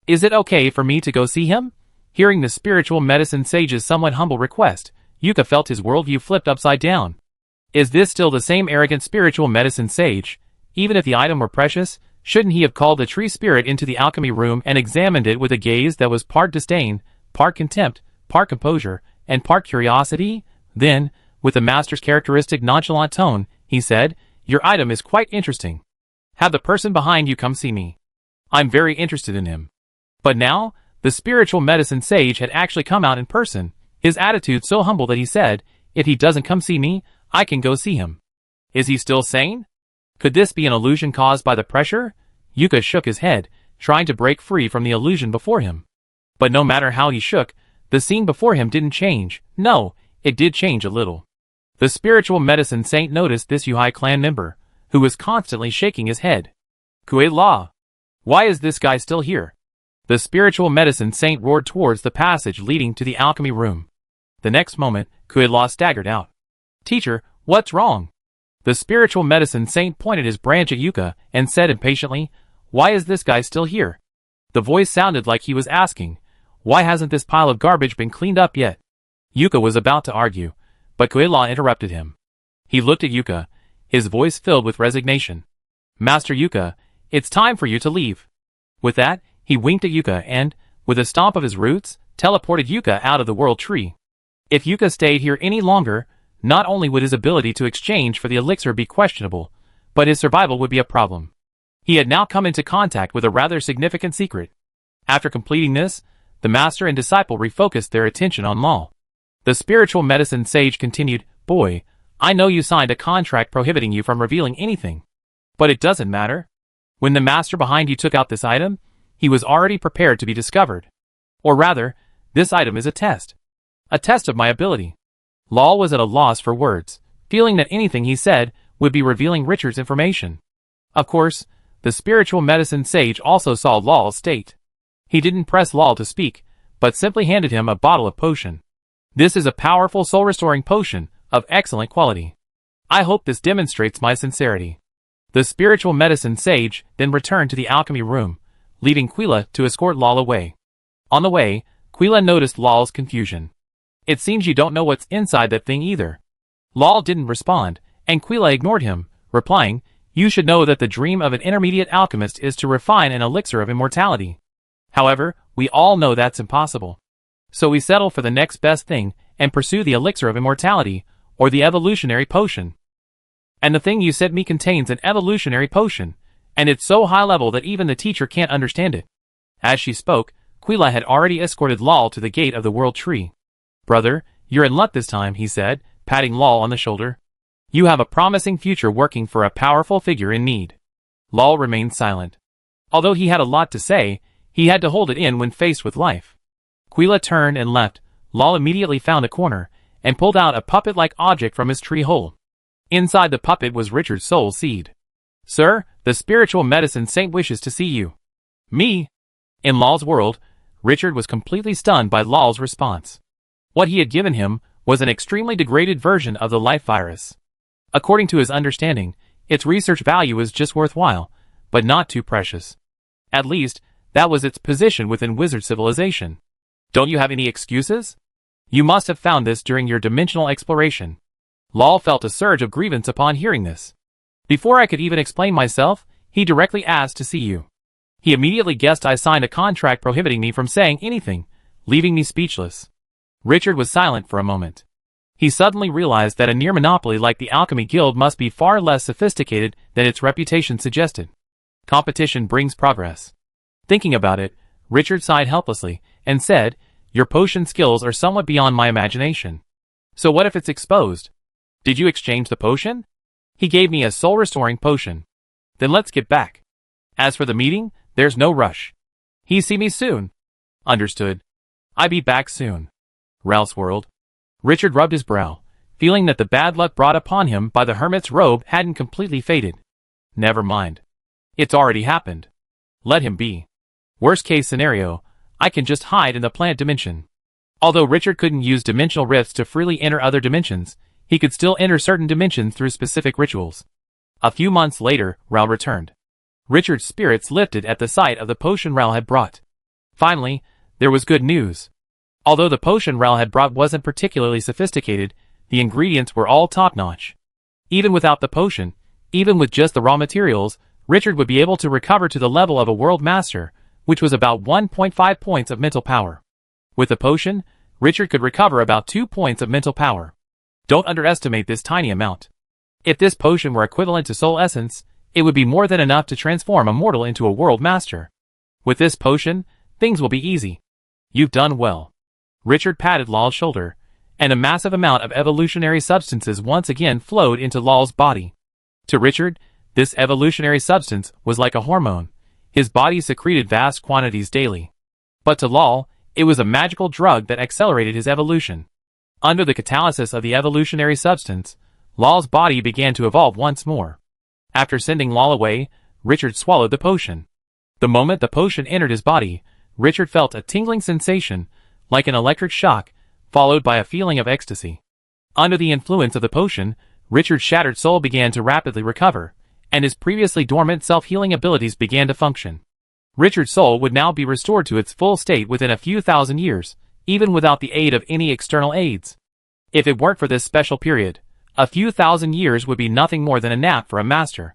Speaker 1: Is it okay for me to go see him? Hearing the spiritual medicine sage's somewhat humble request, Yuka felt his worldview flipped upside down. Is this still the same arrogant spiritual medicine sage? Even if the item were precious, shouldn't he have called the tree spirit into the alchemy room and examined it with a gaze that was part disdain, part contempt, part composure, and part curiosity? Then, with the master's characteristic nonchalant tone, he said, Your item is quite interesting. Have the person behind you come see me. I'm very interested in him. But now, the spiritual medicine sage had actually come out in person, his attitude so humble that he said, If he doesn't come see me, I can go see him. Is he still sane? Could this be an illusion caused by the pressure? Yuka shook his head, trying to break free from the illusion before him. But no matter how he shook, the scene before him didn't change. No, it did change a little. The spiritual medicine saint noticed this Yuhai clan member, who was constantly shaking his head. Kuei-la! Why is this guy still here? The spiritual medicine saint roared towards the passage leading to the alchemy room. The next moment, Kuei-la staggered out. Teacher, what's wrong? The spiritual medicine saint pointed his branch at Yuka and said impatiently, Why is this guy still here? The voice sounded like he was asking, Why hasn't this pile of garbage been cleaned up yet? Yuka was about to argue, but Kuei-la interrupted him. He looked at Yuka, his voice filled with resignation. Master Yuka, it's time for you to leave. With that, he winked at Yuka and, with a stomp of his roots, teleported Yuka out of the world tree. If Yuka stayed here any longer, not only would his ability to exchange for the elixir be questionable, but his survival would be a problem. He had now come into contact with a rather significant secret. After completing this, the master and disciple refocused their attention on Lal. The spiritual medicine sage continued, Boy, I know you signed a contract prohibiting you from revealing anything. But it doesn't matter. When the master behind you took out this item, he was already prepared to be discovered. Or rather, this item is a test. A test of my ability. Lal was at a loss for words, feeling that anything he said would be revealing Richard's information. Of course, the spiritual medicine sage also saw Lal's state. He didn't press Lal to speak, but simply handed him a bottle of potion. This is a powerful soul-restoring potion of excellent quality. I hope this demonstrates my sincerity. The spiritual medicine sage then returned to the alchemy room, leaving Quila to escort Lal away. On the way, Quila noticed Lal's confusion. It seems you don't know what's inside that thing either. Lal didn't respond, and Quila ignored him, replying, you should know that the dream of an intermediate alchemist is to refine an elixir of immortality. However, we all know that's impossible. So we settle for the next best thing and pursue the elixir of immortality, or the evolutionary potion. And the thing you sent me contains an evolutionary potion, and it's so high level that even the teacher can't understand it. As she spoke, Quila had already escorted Lal to the gate of the world tree. Brother, you're in luck this time, he said, patting Lal on the shoulder. You have a promising future working for a powerful figure in need. Lal remained silent. Although he had a lot to say, he had to hold it in when faced with life. Quila turned and left. Lal immediately found a corner, and pulled out a puppet-like object from his tree hole. Inside the puppet was Richard's soul seed. Sir, the spiritual medicine saint wishes to see you. Me? In Lal's world, Richard was completely stunned by Lal's response. What he had given him was an extremely degraded version of the life virus. According to his understanding, its research value was just worthwhile, but not too precious. At least, that was its position within wizard civilization. Don't you have any excuses? You must have found this during your dimensional exploration. Lal felt a surge of grievance upon hearing this. Before I could even explain myself, he directly asked to see you. He immediately guessed I signed a contract prohibiting me from saying anything, leaving me speechless. Richard was silent for a moment. He suddenly realized that a near monopoly like the Alchemy Guild must be far less sophisticated than its reputation suggested. Competition brings progress. Thinking about it, Richard sighed helplessly, and said, your potion skills are somewhat beyond my imagination. So what if it's exposed? Did you exchange the potion? He gave me a soul-restoring potion. Then let's get back. As for the meeting, there's no rush. He see me soon. Understood. I be back soon. Ralph's world. Richard rubbed his brow, feeling that the bad luck brought upon him by the hermit's robe hadn't completely faded. Never mind. It's already happened. Let him be. Worst case scenario, I can just hide in the plant dimension. Although Richard couldn't use dimensional rifts to freely enter other dimensions, he could still enter certain dimensions through specific rituals. A few months later, Ral returned. Richard's spirits lifted at the sight of the potion Ral had brought. Finally, there was good news. Although the potion Ral had brought wasn't particularly sophisticated, the ingredients were all top-notch. Even without the potion, even with just the raw materials, Richard would be able to recover to the level of a world master, which was about 1.5 points of mental power. With the potion, Richard could recover about 2 points of mental power. Don't underestimate this tiny amount. If this potion were equivalent to soul essence, it would be more than enough to transform a mortal into a world master. With this potion, things will be easy. You've done well. Richard patted Lal's shoulder, and a massive amount of evolutionary substances once again flowed into Lal's body. To Richard, this evolutionary substance was like a hormone. His body secreted vast quantities daily. But to Lal, it was a magical drug that accelerated his evolution. Under the catalysis of the evolutionary substance, Lal's body began to evolve once more. After sending Lal away, Richard swallowed the potion. The moment the potion entered his body, Richard felt a tingling sensation, like an electric shock, followed by a feeling of ecstasy. Under the influence of the potion, Richard's shattered soul began to rapidly recover, and his previously dormant self-healing abilities began to function. Richard's soul would now be restored to its full state within a few thousand years, even without the aid of any external aids. If it weren't for this special period, a few thousand years would be nothing more than a nap for a master.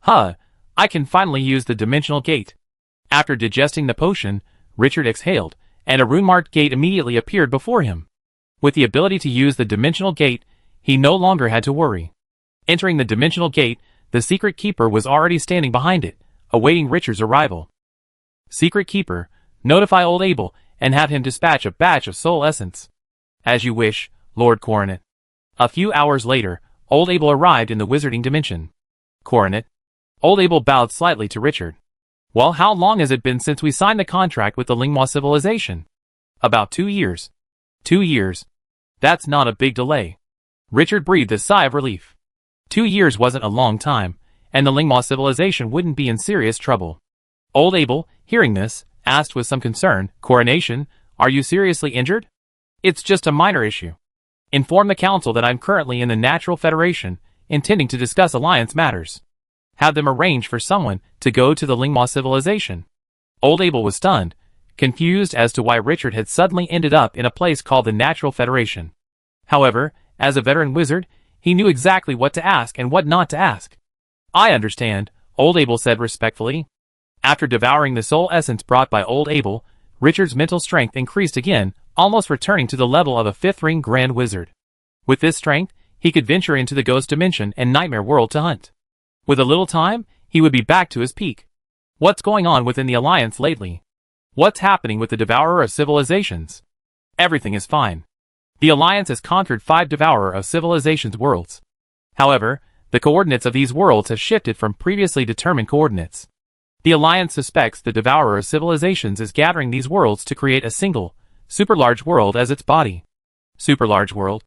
Speaker 1: I can finally use the dimensional gate. After digesting the potion, Richard exhaled, and a rune-marked gate immediately appeared before him. With the ability to use the dimensional gate, he no longer had to worry. Entering the dimensional gate, the secret keeper was already standing behind it, awaiting Richard's arrival. Secret keeper, notify old Abel, and have him dispatch a batch of soul essence. As you wish, Lord Coronet. A few hours later, old Abel arrived in the wizarding dimension. Coronet. Old Abel bowed slightly to Richard. Well, how long has it been since we signed the contract with the Lingua civilization? About 2 years. 2 years. That's not a big delay. Richard breathed a sigh of relief. 2 years wasn't a long time, and the Lingua civilization wouldn't be in serious trouble. Old Abel, hearing this, asked with some concern, Coronation, Are you seriously injured? It's just a minor issue. Inform the council that I'm currently in the Natural Federation, intending to discuss alliance matters. Have them arrange for someone to go to the Lingma civilization. Old Abel was stunned, confused as to why Richard had suddenly ended up in a place called the Natural Federation. However, as a veteran wizard, he knew exactly what to ask and what not to ask. I understand, Old Abel said respectfully. After devouring the soul essence brought by Old Abel, Richard's mental strength increased again, almost returning to the level of a fifth-ring Grand Wizard. With this strength, he could venture into the Ghost Dimension and Nightmare World to hunt. With a little time, he would be back to his peak. What's going on within the Alliance lately? What's happening with the Devourer of Civilizations? Everything is fine. The Alliance has conquered 5 Devourer of Civilizations worlds. However, the coordinates of these worlds have shifted from previously determined coordinates. The Alliance suspects the Devourer of Civilizations is gathering these worlds to create a single, super-large world as its body. Super-large world?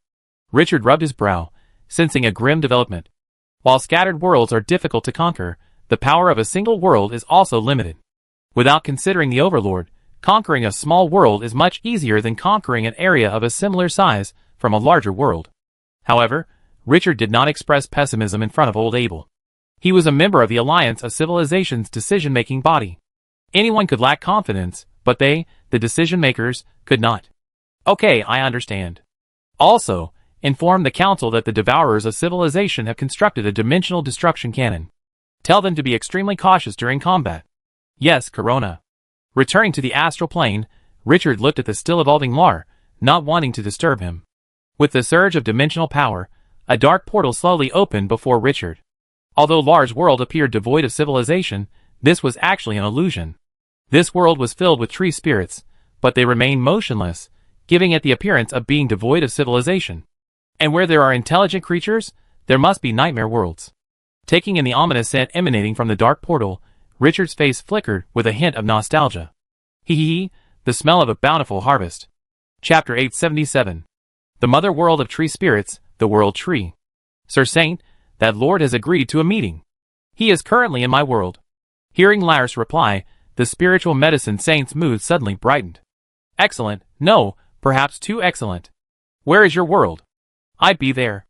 Speaker 1: Richard rubbed his brow, sensing a grim development. While scattered worlds are difficult to conquer, the power of a single world is also limited. Without considering the Overlord, conquering a small world is much easier than conquering an area of a similar size from a larger world. However, Richard did not express pessimism in front of Old Abel. He was a member of the Alliance of Civilization's decision-making body. Anyone could lack confidence, but they, the decision-makers, could not. Okay, I understand. Also, inform the Council that the Devourers of Civilization have constructed a dimensional destruction cannon. Tell them to be extremely cautious during combat. Yes, Corona. Returning to the astral plane, Richard looked at the still-evolving Lar, not wanting to disturb him. With the surge of dimensional power, a dark portal slowly opened before Richard. Although Lar's world appeared devoid of civilization, this was actually an illusion. This world was filled with tree spirits, but they remained motionless, giving it the appearance of being devoid of civilization. And where there are intelligent creatures, there must be nightmare worlds. Taking in the ominous scent emanating from the dark portal, Richard's face flickered with a hint of nostalgia. Hee, the smell of a bountiful harvest. Chapter 877. The Mother World of Tree Spirits, the World Tree. Sir Saint, that Lord has agreed to a meeting. He is currently in my world. Hearing Lar's reply, the spiritual medicine saint's mood suddenly brightened. Excellent, no, perhaps too excellent. Where is your world? I'd be there.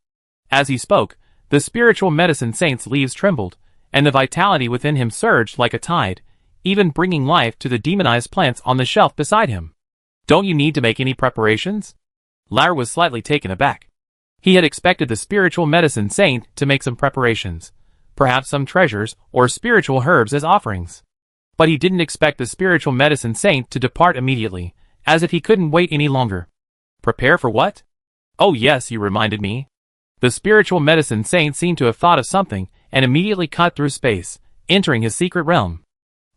Speaker 1: As he spoke, the spiritual medicine saint's leaves trembled, and the vitality within him surged like a tide, even bringing life to the demonized plants on the shelf beside him. Don't you need to make any preparations? Lar was slightly taken aback. He had expected the spiritual medicine saint to make some preparations, perhaps some treasures or spiritual herbs as offerings. But he didn't expect the spiritual medicine saint to depart immediately, as if he couldn't wait any longer. Prepare for what? Oh yes, you reminded me. The spiritual medicine saint seemed to have thought of something and immediately cut through space, entering his secret realm.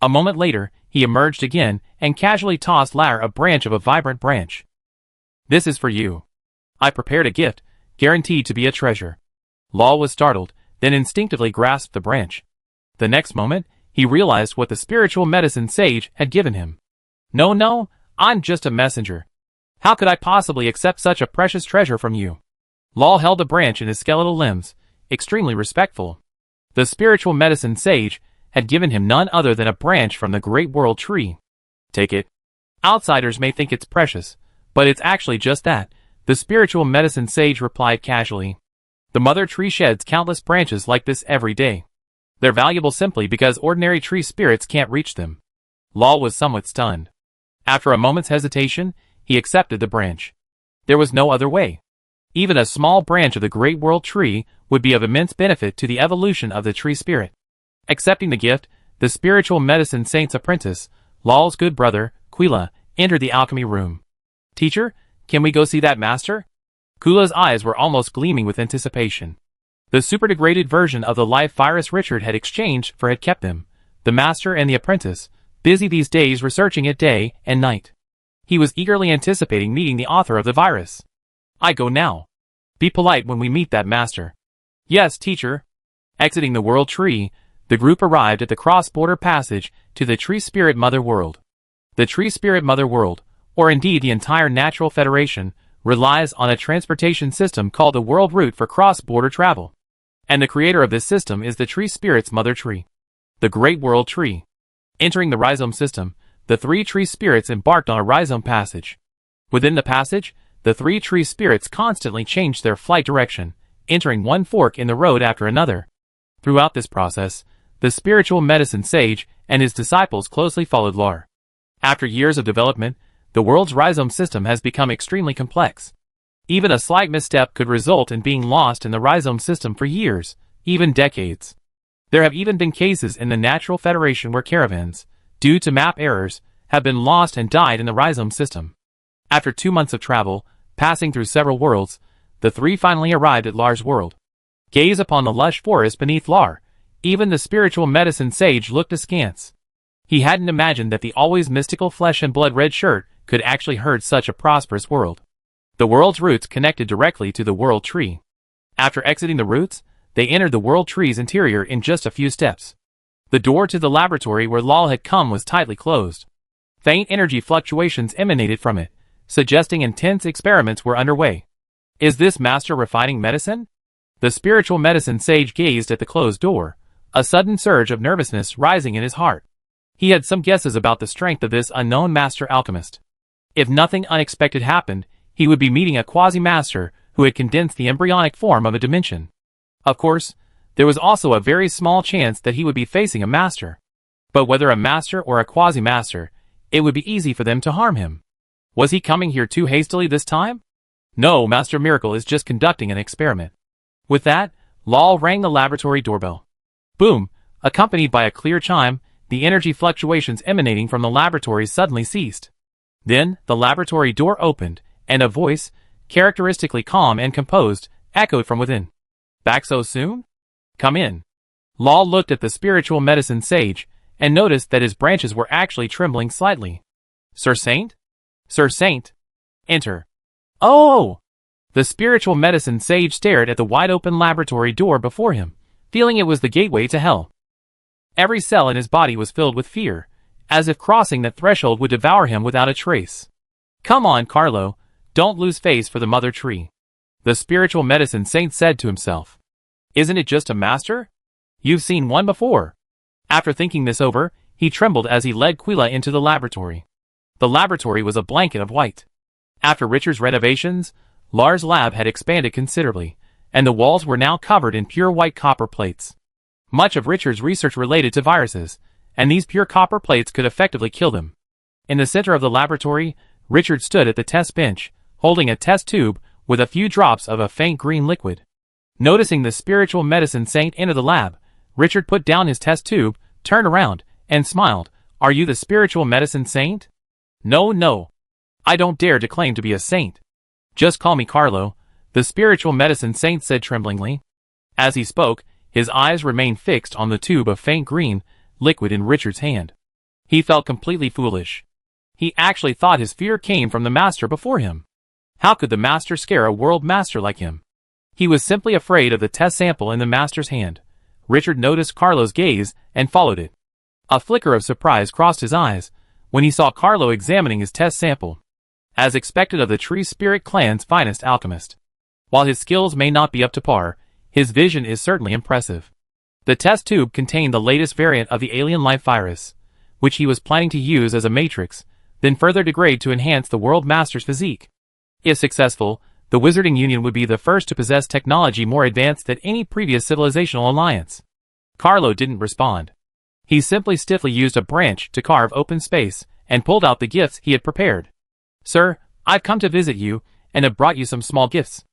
Speaker 1: A moment later, he emerged again and casually tossed Lar a branch of a vibrant branch. This is for you. I prepared a gift, guaranteed to be a treasure. Lal was startled, then instinctively grasped the branch. The next moment, he realized what the spiritual medicine sage had given him. No, I'm just a messenger. How could I possibly accept such a precious treasure from you? Lal held the branch in his skeletal limbs, extremely respectful. The spiritual medicine sage had given him none other than a branch from the great world tree. Take it. Outsiders may think it's precious, but it's actually just that, the spiritual medicine sage replied casually. The mother tree sheds countless branches like this every day. They're valuable simply because ordinary tree spirits can't reach them. Lal was somewhat stunned. After a moment's hesitation, he accepted the branch. There was no other way. Even a small branch of the great world tree would be of immense benefit to the evolution of the tree spirit. Accepting the gift, the spiritual medicine saint's apprentice, Lal's good brother, Quila, entered the alchemy room. Teacher, can we go see that master? Kula's eyes were almost gleaming with anticipation. The super-degraded version of the life virus Richard had exchanged for had kept them, the master and the apprentice, busy these days researching it day and night. He was eagerly anticipating meeting the author of the virus. I go now. Be polite when we meet that master. Yes, teacher. Exiting the world tree, the group arrived at the cross-border passage to the Tree Spirit Mother World. The Tree Spirit Mother World, or indeed the entire Natural Federation, relies on a transportation system called the World Route for cross-border travel. And the creator of this system is the Tree Spirit's Mother Tree, the Great World Tree. Entering the rhizome system, the three tree spirits embarked on a rhizome passage. Within the passage, the three tree spirits constantly changed their flight direction, entering one fork in the road after another. Throughout this process, the spiritual medicine sage and his disciples closely followed Lar. After years of development, the world's rhizome system has become extremely complex. Even a slight misstep could result in being lost in the rhizome system for years, even decades. There have even been cases in the Natural Federation where caravans, due to map errors, have been lost and died in the rhizome system. After 2 months of travel, passing through several worlds, the three finally arrived at Lar's world. Gaze upon the lush forest beneath Lar. Even the spiritual medicine sage looked askance. He hadn't imagined that the always mystical flesh and blood red shirt could actually herd such a prosperous world. The world's roots connected directly to the world tree. After exiting the roots, they entered the world tree's interior in just a few steps. The door to the laboratory where Lal had come was tightly closed. Faint energy fluctuations emanated from it, suggesting intense experiments were underway. Is this master refining medicine? The spiritual medicine sage gazed at the closed door, a sudden surge of nervousness rising in his heart. He had some guesses about the strength of this unknown master alchemist. If nothing unexpected happened, he would be meeting a quasi-master who had condensed the embryonic form of a dimension. Of course, there was also a very small chance that he would be facing a master. But whether a master or a quasi-master, it would be easy for them to harm him. Was he coming here too hastily this time? No, Master Miracle is just conducting an experiment. With that, Lal rang the laboratory doorbell. Boom! Accompanied by a clear chime, the energy fluctuations emanating from the laboratory suddenly ceased. Then, the laboratory door opened, and a voice, characteristically calm and composed, echoed from within. Back so soon? Come in. Lal looked at the spiritual medicine sage, and noticed that his branches were actually trembling slightly. Sir Saint? Sir Saint? Enter. Oh! The spiritual medicine sage stared at the wide-open laboratory door before him, feeling it was the gateway to hell. Every cell in his body was filled with fear, as if crossing that threshold would devour him without a trace. Come on, Carlo, don't lose face for the mother tree. The spiritual medicine saint said to himself. Isn't it just a master? You've seen one before. After thinking this over, he trembled as he led Quila into the laboratory. The laboratory was a blanket of white. After Richard's renovations, Lar's lab had expanded considerably, and the walls were now covered in pure white copper plates. Much of Richard's research related to viruses, and these pure copper plates could effectively kill them. In the center of the laboratory, Richard stood at the test bench, holding a test tube with a few drops of a faint green liquid. Noticing the spiritual medicine saint enter the lab, Richard put down his test tube, turned around, and smiled. Are you the spiritual medicine saint? No. I don't dare to claim to be a saint. Just call me Carlo, the spiritual medicine saint said tremblingly. As he spoke, his eyes remained fixed on the tube of faint green liquid in Richard's hand. He felt completely foolish. He actually thought his fear came from the master before him. How could the master scare a world master like him? He was simply afraid of the test sample in the master's hand. Richard noticed Carlo's gaze and followed it. A flicker of surprise crossed his eyes when he saw Carlo examining his test sample. As expected of the Tree Spirit clan's finest alchemist. While his skills may not be up to par, his vision is certainly impressive. The test tube contained the latest variant of the alien life virus, which he was planning to use as a matrix, then further degrade to enhance the World Master's physique. If successful, the Wizarding Union would be the first to possess technology more advanced than any previous civilizational alliance. Carlo didn't respond. He simply stiffly used a branch to carve open space and pulled out the gifts he had prepared. Sir, I've come to visit you, and have brought you some small gifts.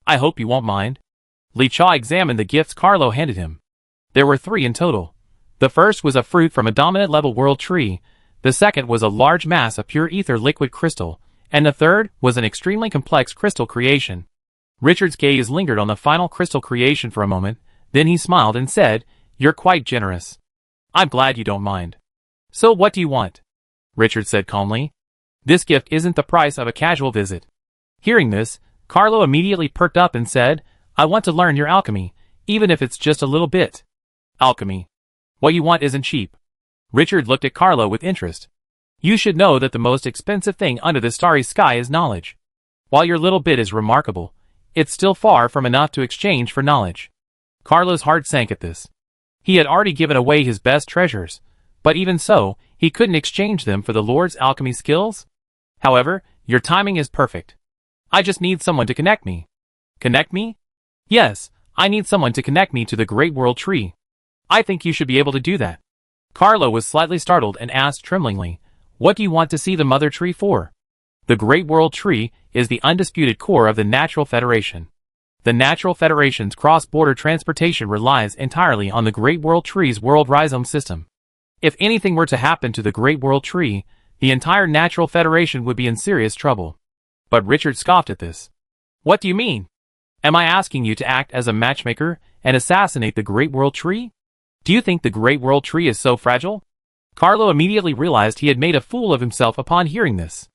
Speaker 1: I hope you won't mind. Li Cha examined the gifts Carlo handed him. There were 3 in total. The first was a fruit from a dominant level world tree, the second was a large mass of pure ether liquid crystal, and the third was an extremely complex crystal creation. Richard's gaze lingered on the final crystal creation for a moment, then he smiled and said, You're quite generous. I'm glad you don't mind. So what do you want? Richard said calmly. This gift isn't the price of a casual visit. Hearing this, Carlo immediately perked up and said, I want to learn your alchemy, even if it's just a little bit. Alchemy. What you want isn't cheap. Richard looked at Carlo with interest. You should know that the most expensive thing under the starry sky is knowledge. While your little bit is remarkable, it's still far from enough to exchange for knowledge. Carlo's heart sank at this. He had already given away his best treasures, but even so, he couldn't exchange them for the Lord's alchemy skills? However, your timing is perfect. I just need someone to connect me. Connect me? Yes, I need someone to connect me to the Great World Tree. I think you should be able to do that. Carlo was slightly startled and asked tremblingly, what do you want to see the Mother Tree for? The Great World Tree is the undisputed core of the Natural Federation. The Natural Federation's cross-border transportation relies entirely on the Great World Tree's world rhizome system. If anything were to happen to the Great World Tree, the entire Natural Federation would be in serious trouble. But Richard scoffed at this. What do you mean? Am I asking you to act as a matchmaker and assassinate the Great World Tree? Do you think the Great World Tree is so fragile? Carlo immediately realized he had made a fool of himself upon hearing this.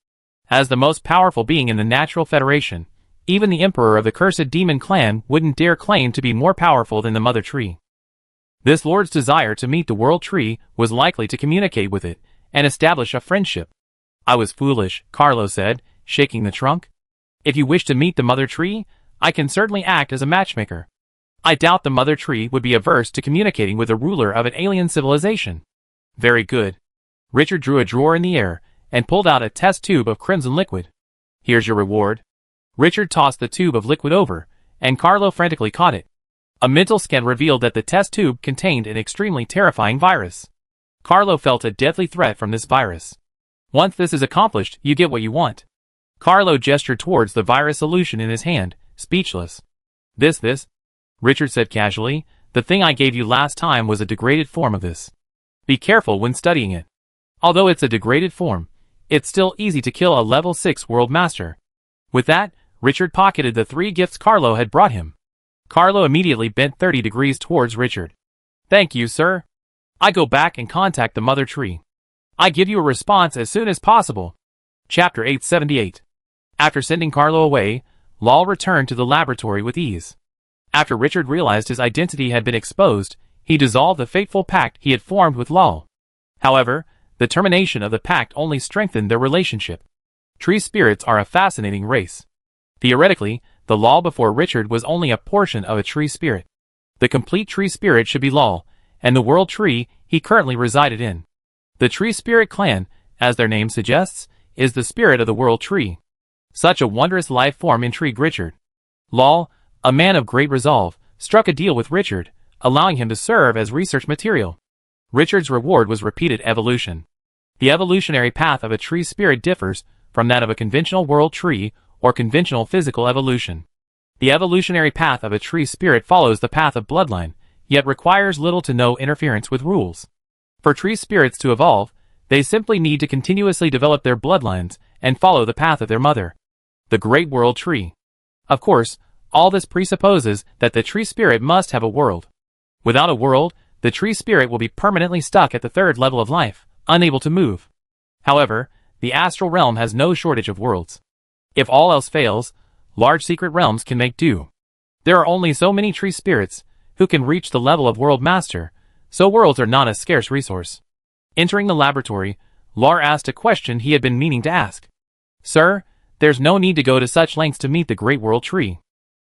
Speaker 1: As the most powerful being in the Natural Federation, even the Emperor of the Cursed Demon Clan wouldn't dare claim to be more powerful than the Mother Tree. This Lord's desire to meet the World Tree was likely to communicate with it and establish a friendship. I was foolish, Carlo said, shaking the trunk. If you wish to meet the Mother Tree, I can certainly act as a matchmaker. I doubt the Mother Tree would be averse to communicating with a ruler of an alien civilization. Very good. Richard drew a drawer in the air and pulled out a test tube of crimson liquid. Here's your reward. Richard tossed the tube of liquid over, and Carlo frantically caught it. A mental scan revealed that the test tube contained an extremely terrifying virus. Carlo felt a deadly threat from this virus. Once this is accomplished, you get what you want. Carlo gestured towards the virus solution in his hand, speechless. This, Richard said casually, the thing I gave you last time was a degraded form of this. Be careful when studying it. Although it's a degraded form, it's still easy to kill a level 6 world master. With that, Richard pocketed the 3 gifts Carlo had brought him. Carlo immediately bent 30 degrees towards Richard. Thank you, sir. I go back and contact the Mother Tree. I give you a response as soon as possible. Chapter 878. After sending Carlo away, Lal returned to the laboratory with ease. After Richard realized his identity had been exposed, he dissolved the fateful pact he had formed with Lal. However, the termination of the pact only strengthened their relationship. Tree spirits are a fascinating race. Theoretically, the Lal before Richard was only a portion of a tree spirit. The complete tree spirit should be Lal, and the world tree he currently resided in. The tree spirit clan, as their name suggests, is the spirit of the world tree. Such a wondrous life form intrigued Richard. Lal, a man of great resolve, struck a deal with Richard, allowing him to serve as research material. Richard's reward was repeated evolution. The evolutionary path of a tree spirit differs from that of a conventional world tree or conventional physical evolution. The evolutionary path of a tree spirit follows the path of bloodline, yet requires little to no interference with rules. For tree spirits to evolve, they simply need to continuously develop their bloodlines and follow the path of their mother, the Great World Tree. Of course, all this presupposes that the tree spirit must have a world. Without a world, the tree spirit will be permanently stuck at the 3rd level of life, unable to move. However, the astral realm has no shortage of worlds. If all else fails, large secret realms can make do. There are only so many tree spirits who can reach the level of world master, so worlds are not a scarce resource. Entering the laboratory, Lar asked a question he had been meaning to ask. Sir, there's no need to go to such lengths to meet the Great World Tree.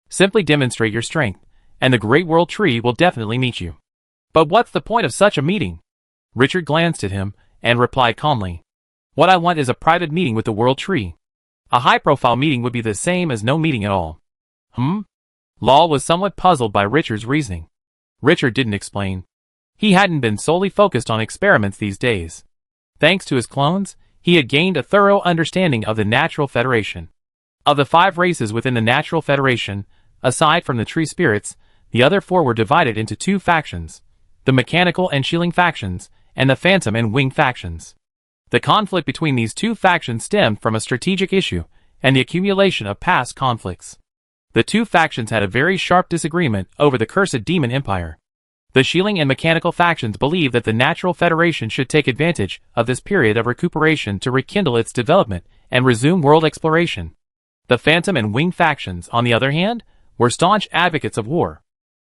Speaker 1: Simply demonstrate your strength, and the Great World Tree will definitely meet you. But what's the point of such a meeting? Richard glanced at him, and replied calmly. What I want is a private meeting with the World Tree. A high-profile meeting would be the same as no meeting at all. Lal was somewhat puzzled by Richard's reasoning. Richard didn't explain. He hadn't been solely focused on experiments these days. Thanks to his clones, he had gained a thorough understanding of the Natural Federation. Of the 5 races within the Natural Federation, aside from the tree spirits, the other 4 were divided into 2 factions, the mechanical and shielding factions, and the phantom and wing factions. The conflict between these 2 factions stemmed from a strategic issue and the accumulation of past conflicts. The 2 factions had a very sharp disagreement over the Cursed Demon Empire. The shielding and mechanical factions believed that the Natural Federation should take advantage of this period of recuperation to rekindle its development and resume world exploration. The phantom and wing factions, on the other hand, were staunch advocates of war.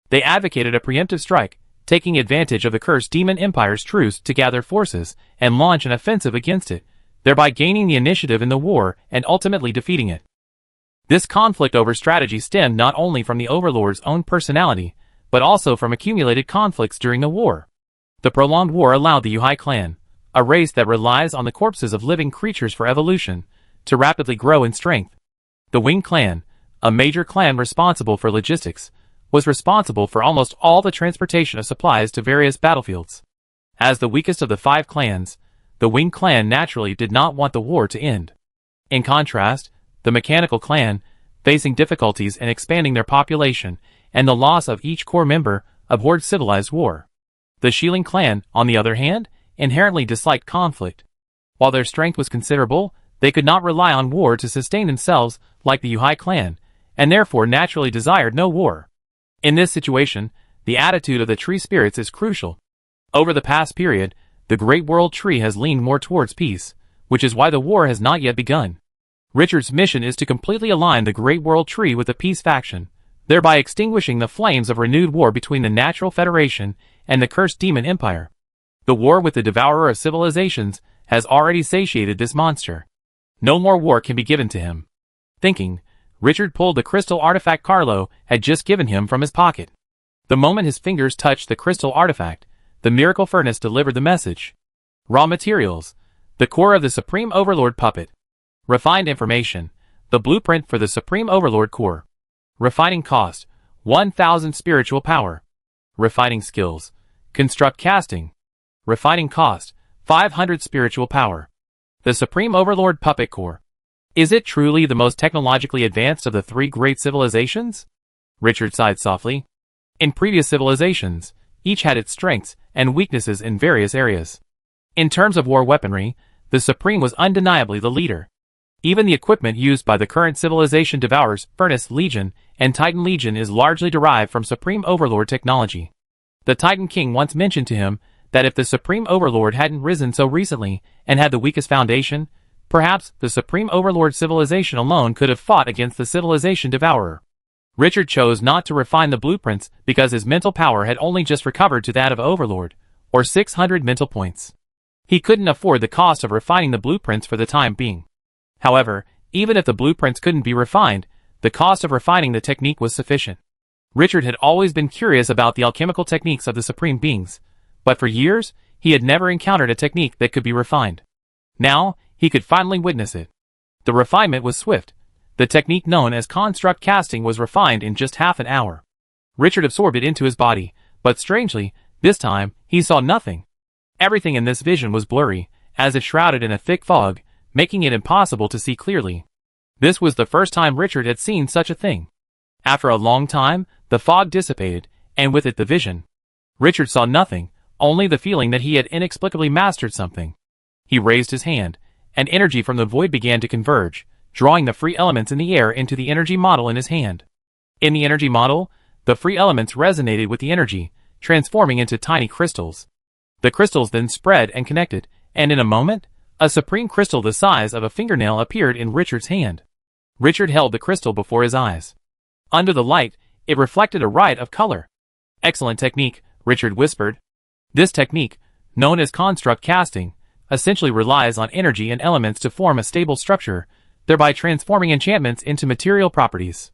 Speaker 1: They advocated a preemptive strike, taking advantage of the Cursed Demon Empire's truce to gather forces and launch an offensive against it, thereby gaining the initiative in the war and ultimately defeating it. This conflict over strategy stemmed not only from the Overlord's own personality, but also from accumulated conflicts during the war. The prolonged war allowed the Yuhai clan, a race that relies on the corpses of living creatures for evolution, to rapidly grow in strength. The Wing clan, a major clan responsible for logistics, was responsible for almost all the transportation of supplies to various battlefields. As the weakest of the 5 clans, the Wing clan naturally did not want the war to end. In contrast, the Mechanical clan, facing difficulties in expanding their population and the loss of each core member, abhorred civilized war. The Shieling clan, on the other hand, inherently disliked conflict. While their strength was considerable, they could not rely on war to sustain themselves like the Yuhai clan, and therefore naturally desired no war. In this situation, the attitude of the tree spirits is crucial. Over the past period, the Great World Tree has leaned more towards peace, which is why the war has not yet begun. Richard's mission is to completely align the Great World Tree with the Peace faction, thereby extinguishing the flames of renewed war between the Natural Federation and the Cursed Demon Empire. The war with the Devourer of Civilizations has already satiated this monster. No more war can be given to him. Thinking, Richard pulled the crystal artifact Carlo had just given him from his pocket. The moment his fingers touched the crystal artifact, the miracle furnace delivered the message. Raw materials, the core of the Supreme Overlord puppet. Refined information, the blueprint for the Supreme Overlord core. Refining cost, 1,000 spiritual power. Refining skills, construct casting. Refining cost, 500 spiritual power. The Supreme Overlord puppet core. Is it truly the most technologically advanced of the 3 great civilizations? Richard sighed softly. In previous civilizations, each had its strengths and weaknesses in various areas. In terms of war weaponry, the Supreme was undeniably the leader. Even the equipment used by the current civilization Devourers, Furnace Legion, and Titan Legion is largely derived from Supreme Overlord technology. The Titan King once mentioned to him that if the Supreme Overlord hadn't risen so recently and had the weakest foundation, perhaps the Supreme Overlord civilization alone could have fought against the civilization Devourer. Richard chose not to refine the blueprints because his mental power had only just recovered to that of Overlord, or 600 mental points. He couldn't afford the cost of refining the blueprints for the time being. However, even if the blueprints couldn't be refined, the cost of refining the technique was sufficient. Richard had always been curious about the alchemical techniques of the Supreme Beings, but for years, he had never encountered a technique that could be refined. Now, he could finally witness it. The refinement was swift. The technique known as construct casting was refined in just half an hour. Richard absorbed it into his body, but strangely, this time, he saw nothing. Everything in this vision was blurry, as if shrouded in a thick fog, making it impossible to see clearly. This was the first time Richard had seen such a thing. After a long time, the fog dissipated, and with it the vision. Richard saw nothing, only the feeling that he had inexplicably mastered something. He raised his hand, and energy from the void began to converge, drawing the free elements in the air into the energy model in his hand. In the energy model, the free elements resonated with the energy, transforming into tiny crystals. The crystals then spread and connected, and in a moment, a supreme crystal the size of a fingernail appeared in Richard's hand. Richard held the crystal before his eyes. Under the light, it reflected a riot of color. "Excellent technique," Richard whispered. This technique, known as construct casting, essentially relies on energy and elements to form a stable structure, thereby transforming enchantments into material properties.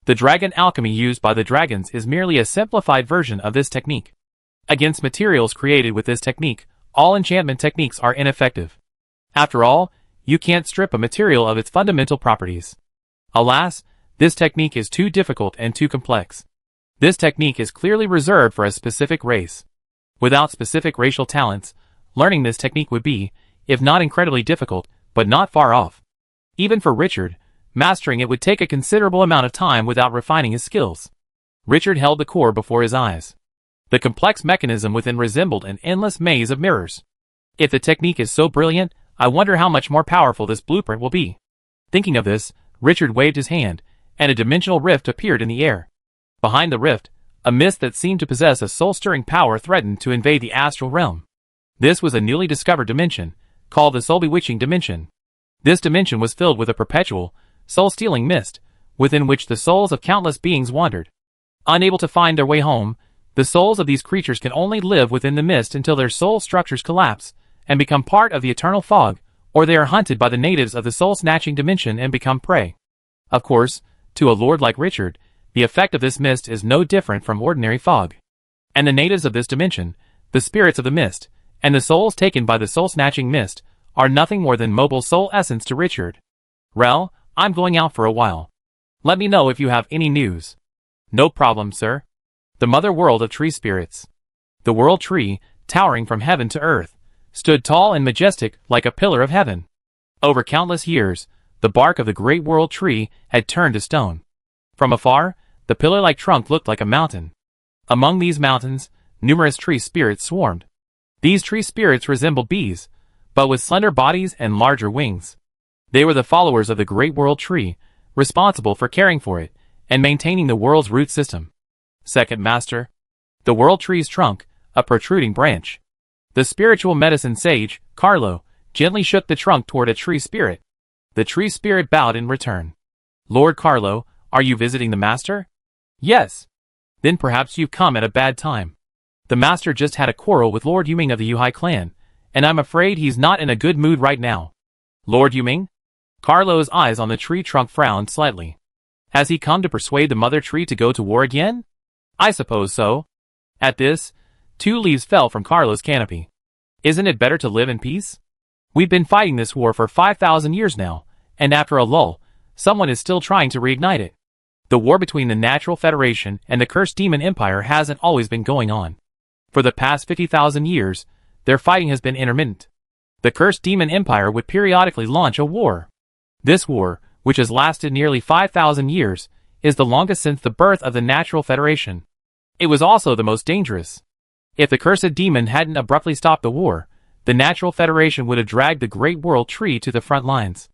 Speaker 1: The dragon alchemy used by the dragons is merely a simplified version of this technique. Against materials created with this technique, all enchantment techniques are ineffective. After all, you can't strip a material of its fundamental properties. Alas, this technique is too difficult and too complex. This technique is clearly reserved for a specific race. Without specific racial talents, learning this technique would be, if not incredibly difficult, but not far off. Even for Richard, mastering it would take a considerable amount of time without refining his skills. Richard held the core before his eyes. The complex mechanism within resembled an endless maze of mirrors. If the technique is so brilliant, I wonder how much more powerful this blueprint will be. Thinking of this, Richard waved his hand, and a dimensional rift appeared in the air. Behind the rift, a mist that seemed to possess a soul-stirring power threatened to invade the astral realm. This was a newly discovered dimension, called the soul-bewitching dimension. This dimension was filled with a perpetual, soul-stealing mist, within which the souls of countless beings wandered. Unable to find their way home, the souls of these creatures can only live within the mist until their soul structures collapse and become part of the eternal fog, or they are hunted by the natives of the soul-snatching dimension and become prey. Of course, to a lord like Richard, the effect of this mist is no different from ordinary fog. And the natives of this dimension, the spirits of the mist, and the souls taken by the soul-snatching mist are nothing more than mobile soul essence to Richard. Rel, I'm going out for a while. Let me know if you have any news. No problem, sir. The mother world of tree spirits. The world tree, towering from heaven to earth, stood tall and majestic like a pillar of heaven. Over countless years, the bark of the great world tree had turned to stone. From afar, the pillar-like trunk looked like a mountain. Among these mountains, numerous tree spirits swarmed. These tree spirits resembled bees, but with slender bodies and larger wings. They were the followers of the great world tree, responsible for caring for it and maintaining the world's root system. Second master. The world tree's trunk, a protruding branch. The spiritual medicine sage, Carlo, gently shook the trunk toward a tree spirit. The tree spirit bowed in return. Lord Carlo, are you visiting the master? Yes. Then perhaps you've come at a bad time. The master just had a quarrel with Lord Yuming of the Yuhai clan, and I'm afraid he's not in a good mood right now. Lord Yuming? Carlo's eyes on the tree trunk frowned slightly. Has he come to persuade the mother tree to go to war again? I suppose so. At this, 2 leaves fell from Carlo's canopy. Isn't it better to live in peace? We've been fighting this war for 5,000 years now, and after a lull, someone is still trying to reignite it. The war between the Natural Federation and the Cursed Demon Empire hasn't always been going on. For the past 50,000 years, their fighting has been intermittent. The Cursed Demon Empire would periodically launch a war. This war, which has lasted nearly 5,000 years, is the longest since the birth of the Natural Federation. It was also the most dangerous. If the Cursed Demon hadn't abruptly stopped the war, the Natural Federation would have dragged the Great World Tree to the front lines.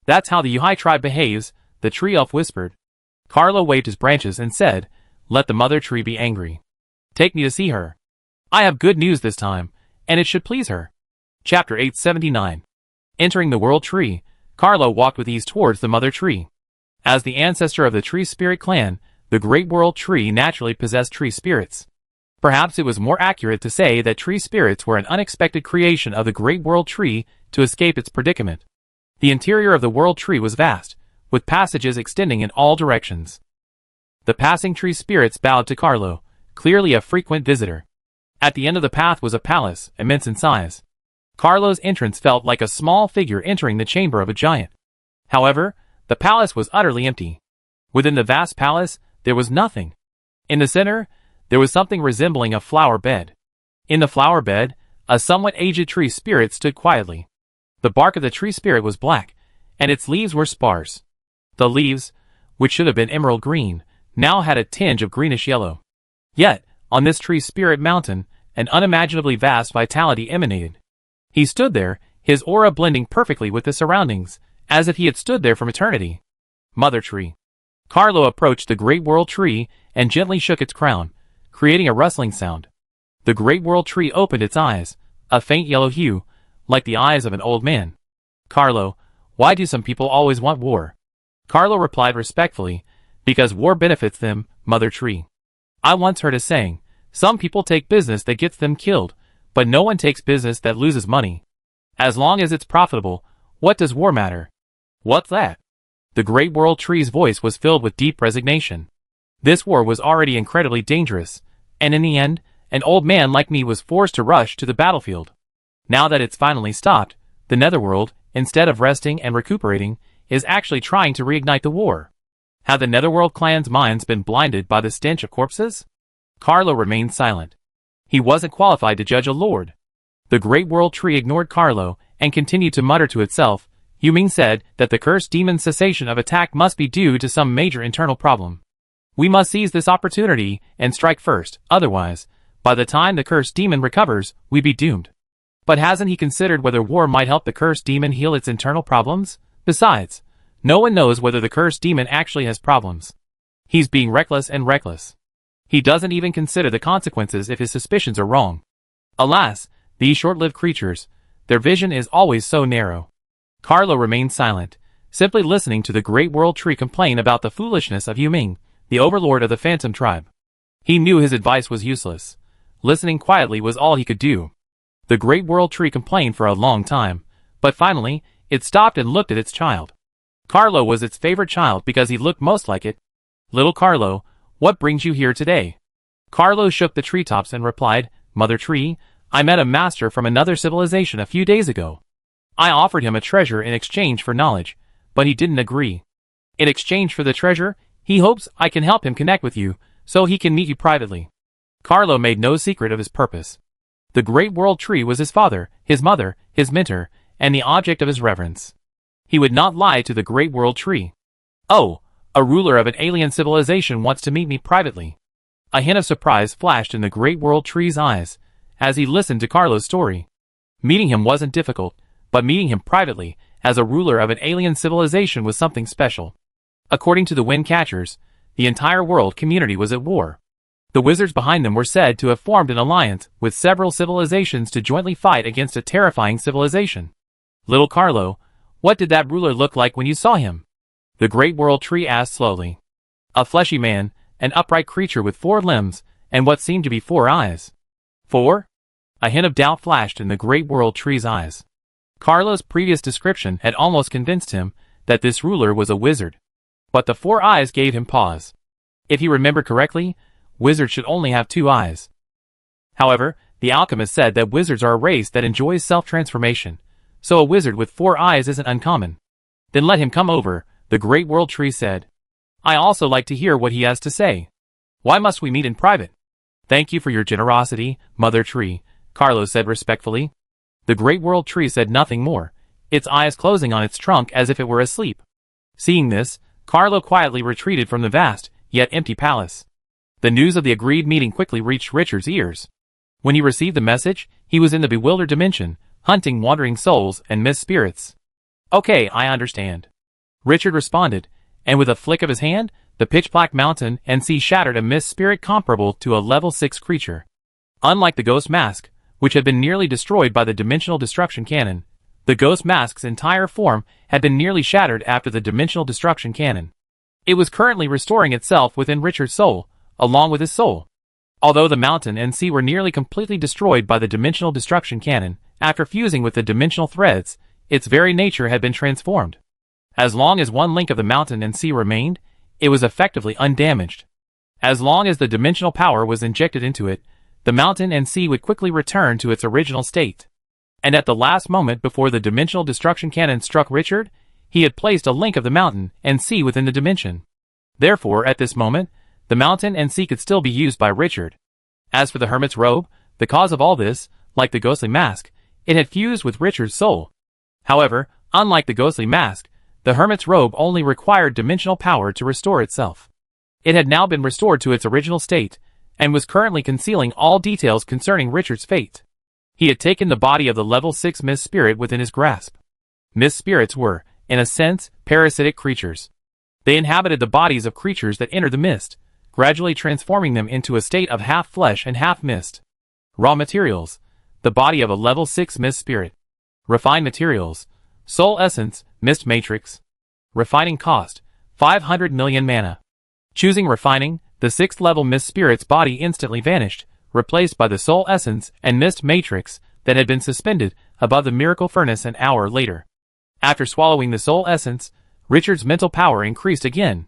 Speaker 1: That's how the Yuhai tribe behaves, the tree elf whispered. Carlo waved his branches and said, let the mother tree be angry. Take me to see her. I have good news this time, and it should please her. Chapter 879. Entering the world tree, Carlo walked with ease towards the mother tree. As the ancestor of the tree spirit clan, the great world tree naturally possessed tree spirits. Perhaps it was more accurate to say that tree spirits were an unexpected creation of the great world tree to escape its predicament. The interior of the world tree was vast, with passages extending in all directions. The passing tree spirits bowed to Carlo, clearly a frequent visitor. At the end of the path was a palace, immense in size. Carlo's entrance felt like a small figure entering the chamber of a giant. However, the palace was utterly empty. Within the vast palace, there was nothing. In the center, there was something resembling a flower bed. In the flower bed, a somewhat aged tree spirit stood quietly. The bark of the tree spirit was black, and its leaves were sparse. The leaves, which should have been emerald green, now had a tinge of greenish yellow. Yet, on this tree spirit mountain, an unimaginably vast vitality emanated. He stood there, his aura blending perfectly with the surroundings, as if he had stood there from eternity. Mother tree. Carlo approached the great world tree and gently shook its crown, creating a rustling sound. The great world tree opened its eyes, a faint yellow hue, like the eyes of an old man. Carlo, why do some people always want war? Carlo replied respectfully, because war benefits them, mother tree. I once heard a saying, some people take business that gets them killed, but no one takes business that loses money. As long as it's profitable, what does war matter? What's that? The great world tree's voice was filled with deep resignation. This war was already incredibly dangerous, and in the end, an old man like me was forced to rush to the battlefield. Now that it's finally stopped, the netherworld, instead of resting and recuperating, is actually trying to reignite the war. Have the netherworld clan's minds been blinded by the stench of corpses? Carlo remained silent. He wasn't qualified to judge a lord. The great world tree ignored Carlo and continued to mutter to itself. Yuming said that the cursed demon's cessation of attack must be due to some major internal problem. We must seize this opportunity and strike first, otherwise, by the time the cursed demon recovers, we'd be doomed. But hasn't he considered whether war might help the cursed demon heal its internal problems? Besides, no one knows whether the cursed demon actually has problems. He's being reckless and reckless. He doesn't even consider the consequences if his suspicions are wrong. Alas, these short-lived creatures, their vision is always so narrow. Carlo remained silent, simply listening to the great world tree complain about the foolishness of Yuming, the overlord of the Phantom tribe. He knew his advice was useless. Listening quietly was all he could do. The great world tree complained for a long time, but finally, it stopped and looked at its child. Carlo was its favorite child because he looked most like it. Little Carlo, what brings you here today? Carlo shook the treetops and replied, Mother Tree, I met a master from another civilization a few days ago. I offered him a treasure in exchange for knowledge, but he didn't agree. In exchange for the treasure, he hopes I can help him connect with you, so he can meet you privately. Carlo made no secret of his purpose. The Great World Tree was his father, his mother, his mentor, and the object of his reverence. He would not lie to the Great World Tree. Oh, a ruler of an alien civilization wants to meet me privately. A hint of surprise flashed in the Great World Tree's eyes as he listened to Carlo's story. Meeting him wasn't difficult, but meeting him privately, as a ruler of an alien civilization, was something special. According to the Wind Catchers, the entire world community was at war. The wizards behind them were said to have formed an alliance with several civilizations to jointly fight against a terrifying civilization. Little Carlo, what did that ruler look like when you saw him? The Great World Tree asked slowly. A fleshy man, an upright creature with 4 limbs, and what seemed to be 4 eyes. 4? A hint of doubt flashed in the Great World Tree's eyes. Carlo's previous description had almost convinced him that this ruler was a wizard. But the 4 eyes gave him pause. If he remembered correctly, wizards should only have 2 eyes. However, the alchemist said that wizards are a race that enjoys self-transformation, so a wizard with 4 eyes isn't uncommon. Then let him come over, the Great World Tree said. I also like to hear what he has to say. Why must we meet in private? Thank you for your generosity, Mother Tree, Carlo said respectfully. The Great World Tree said nothing more, its eyes closing on its trunk as if it were asleep. Seeing this, Carlo quietly retreated from the vast, yet empty palace. The news of the agreed meeting quickly reached Richard's ears. When he received the message, he was in the bewildered dimension, hunting wandering souls and mist spirits. Okay, I understand. Richard responded, and with a flick of his hand, the pitch-black mountain and sea shattered a mist spirit comparable to a level 6 creature. Unlike the ghost mask, which had been nearly destroyed by the dimensional destruction cannon, the ghost mask's entire form had been nearly shattered after the dimensional destruction cannon. It was currently restoring itself within Richard's soul, along with his soul. Although the mountain and sea were nearly completely destroyed by the dimensional destruction cannon, after fusing with the dimensional threads, its very nature had been transformed. As long as one link of the mountain and sea remained, it was effectively undamaged. As long as the dimensional power was injected into it, the mountain and sea would quickly return to its original state. And at the last moment before the dimensional destruction cannon struck Richard, he had placed a link of the mountain and sea within the dimension. Therefore, at this moment, the mountain and sea could still be used by Richard. As for the hermit's robe, the cause of all this, like the ghostly mask, it had fused with Richard's soul. However, unlike the ghostly mask, the hermit's robe only required dimensional power to restore itself. It had now been restored to its original state, and was currently concealing all details concerning Richard's fate. He had taken the body of the level 6 mist spirit within his grasp. Mist spirits were, in a sense, parasitic creatures. They inhabited the bodies of creatures that entered the mist, gradually transforming them into a state of half flesh and half mist. Raw materials: the body of a level 6 mist spirit. Refined materials: soul essence, mist matrix. Refining cost: 500 million mana. Choosing refining, the 6th level mist spirit's body instantly vanished, replaced by the soul essence and mist matrix that had been suspended above the miracle furnace an hour later. After swallowing the soul essence, Richard's mental power increased again.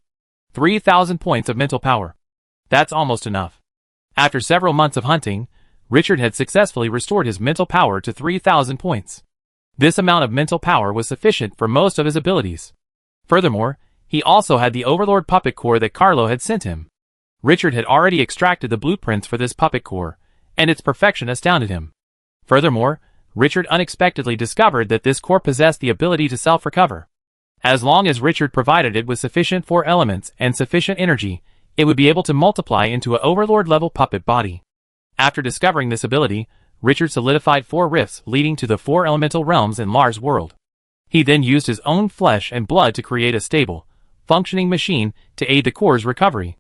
Speaker 1: 3,000 points of mental power. That's almost enough. After several months of hunting, Richard had successfully restored his mental power to 3,000 points. This amount of mental power was sufficient for most of his abilities. Furthermore, he also had the Overlord puppet core that Carlo had sent him. Richard had already extracted the blueprints for this puppet core, and its perfection astounded him. Furthermore, Richard unexpectedly discovered that this core possessed the ability to self-recover. As long as Richard provided it with sufficient 4 elements and sufficient energy, it would be able to multiply into an Overlord-level puppet body. After discovering this ability, Richard solidified 4 rifts leading to the 4 elemental realms in Lars' world. He then used his own flesh and blood to create a stable, functioning machine to aid the core's recovery.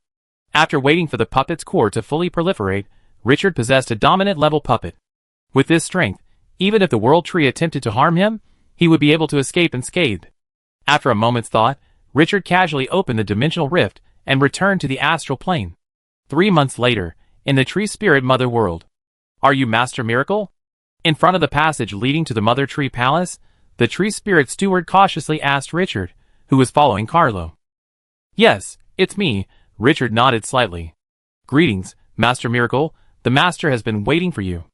Speaker 1: After waiting for the puppet's core to fully proliferate, Richard possessed a dominant-level puppet. With this strength, even if the World Tree attempted to harm him, he would be able to escape unscathed. After a moment's thought, Richard casually opened the dimensional rift and returned to the astral plane. 3 months later, in the Tree Spirit Mother world. Are you Master Miracle? In front of the passage leading to the Mother Tree Palace, the Tree Spirit Steward cautiously asked Richard, who was following Carlo. Yes, it's me, Richard nodded slightly. Greetings, Master Miracle, the Master has been waiting for you.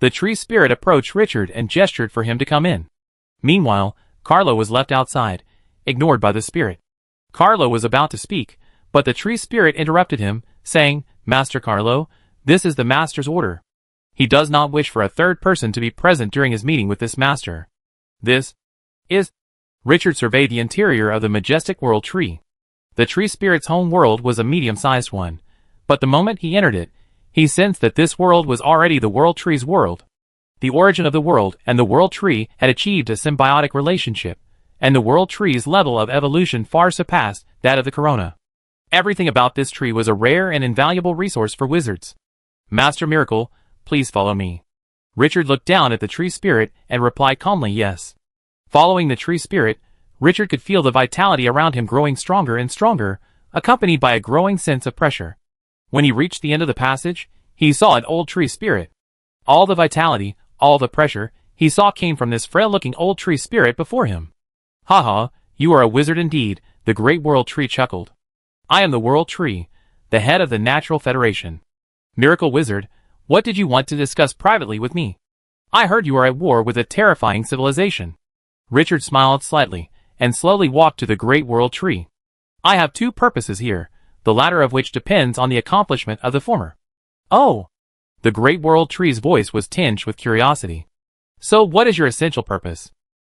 Speaker 1: The tree spirit approached Richard and gestured for him to come in. Meanwhile, Carlo was left outside, ignored by the spirit. Carlo was about to speak, but the tree spirit interrupted him, saying, "Master Carlo, this is the master's order. He does not wish for a third person to be present during his meeting with this master." This is... Richard surveyed the interior of the majestic world tree. The tree spirit's home world was a medium-sized one, but the moment he entered it, he sensed that this world was already the world tree's world. The origin of the world and the world tree had achieved a symbiotic relationship, and the world tree's level of evolution far surpassed that of the corona. Everything about this tree was a rare and invaluable resource for wizards. "Master Miracle, please follow me." Richard looked down at the tree spirit and replied calmly yes. Following the tree spirit, Richard could feel the vitality around him growing stronger and stronger, accompanied by a growing sense of pressure. When he reached the end of the passage, he saw an old tree spirit. All the vitality, all the pressure, he saw came from this frail-looking old tree spirit before him. "Haha, you are a wizard indeed," the great world tree chuckled. "I am the world tree, the head of the Natural Federation. Miracle Wizard, what did you want to discuss privately with me? I heard you are at war with a terrifying civilization." Richard smiled slightly, and slowly walked to the great world tree. "I have two purposes here, the latter of which depends on the accomplishment of the former." "Oh!" The great world tree's voice was tinged with curiosity. "So what is your essential purpose?"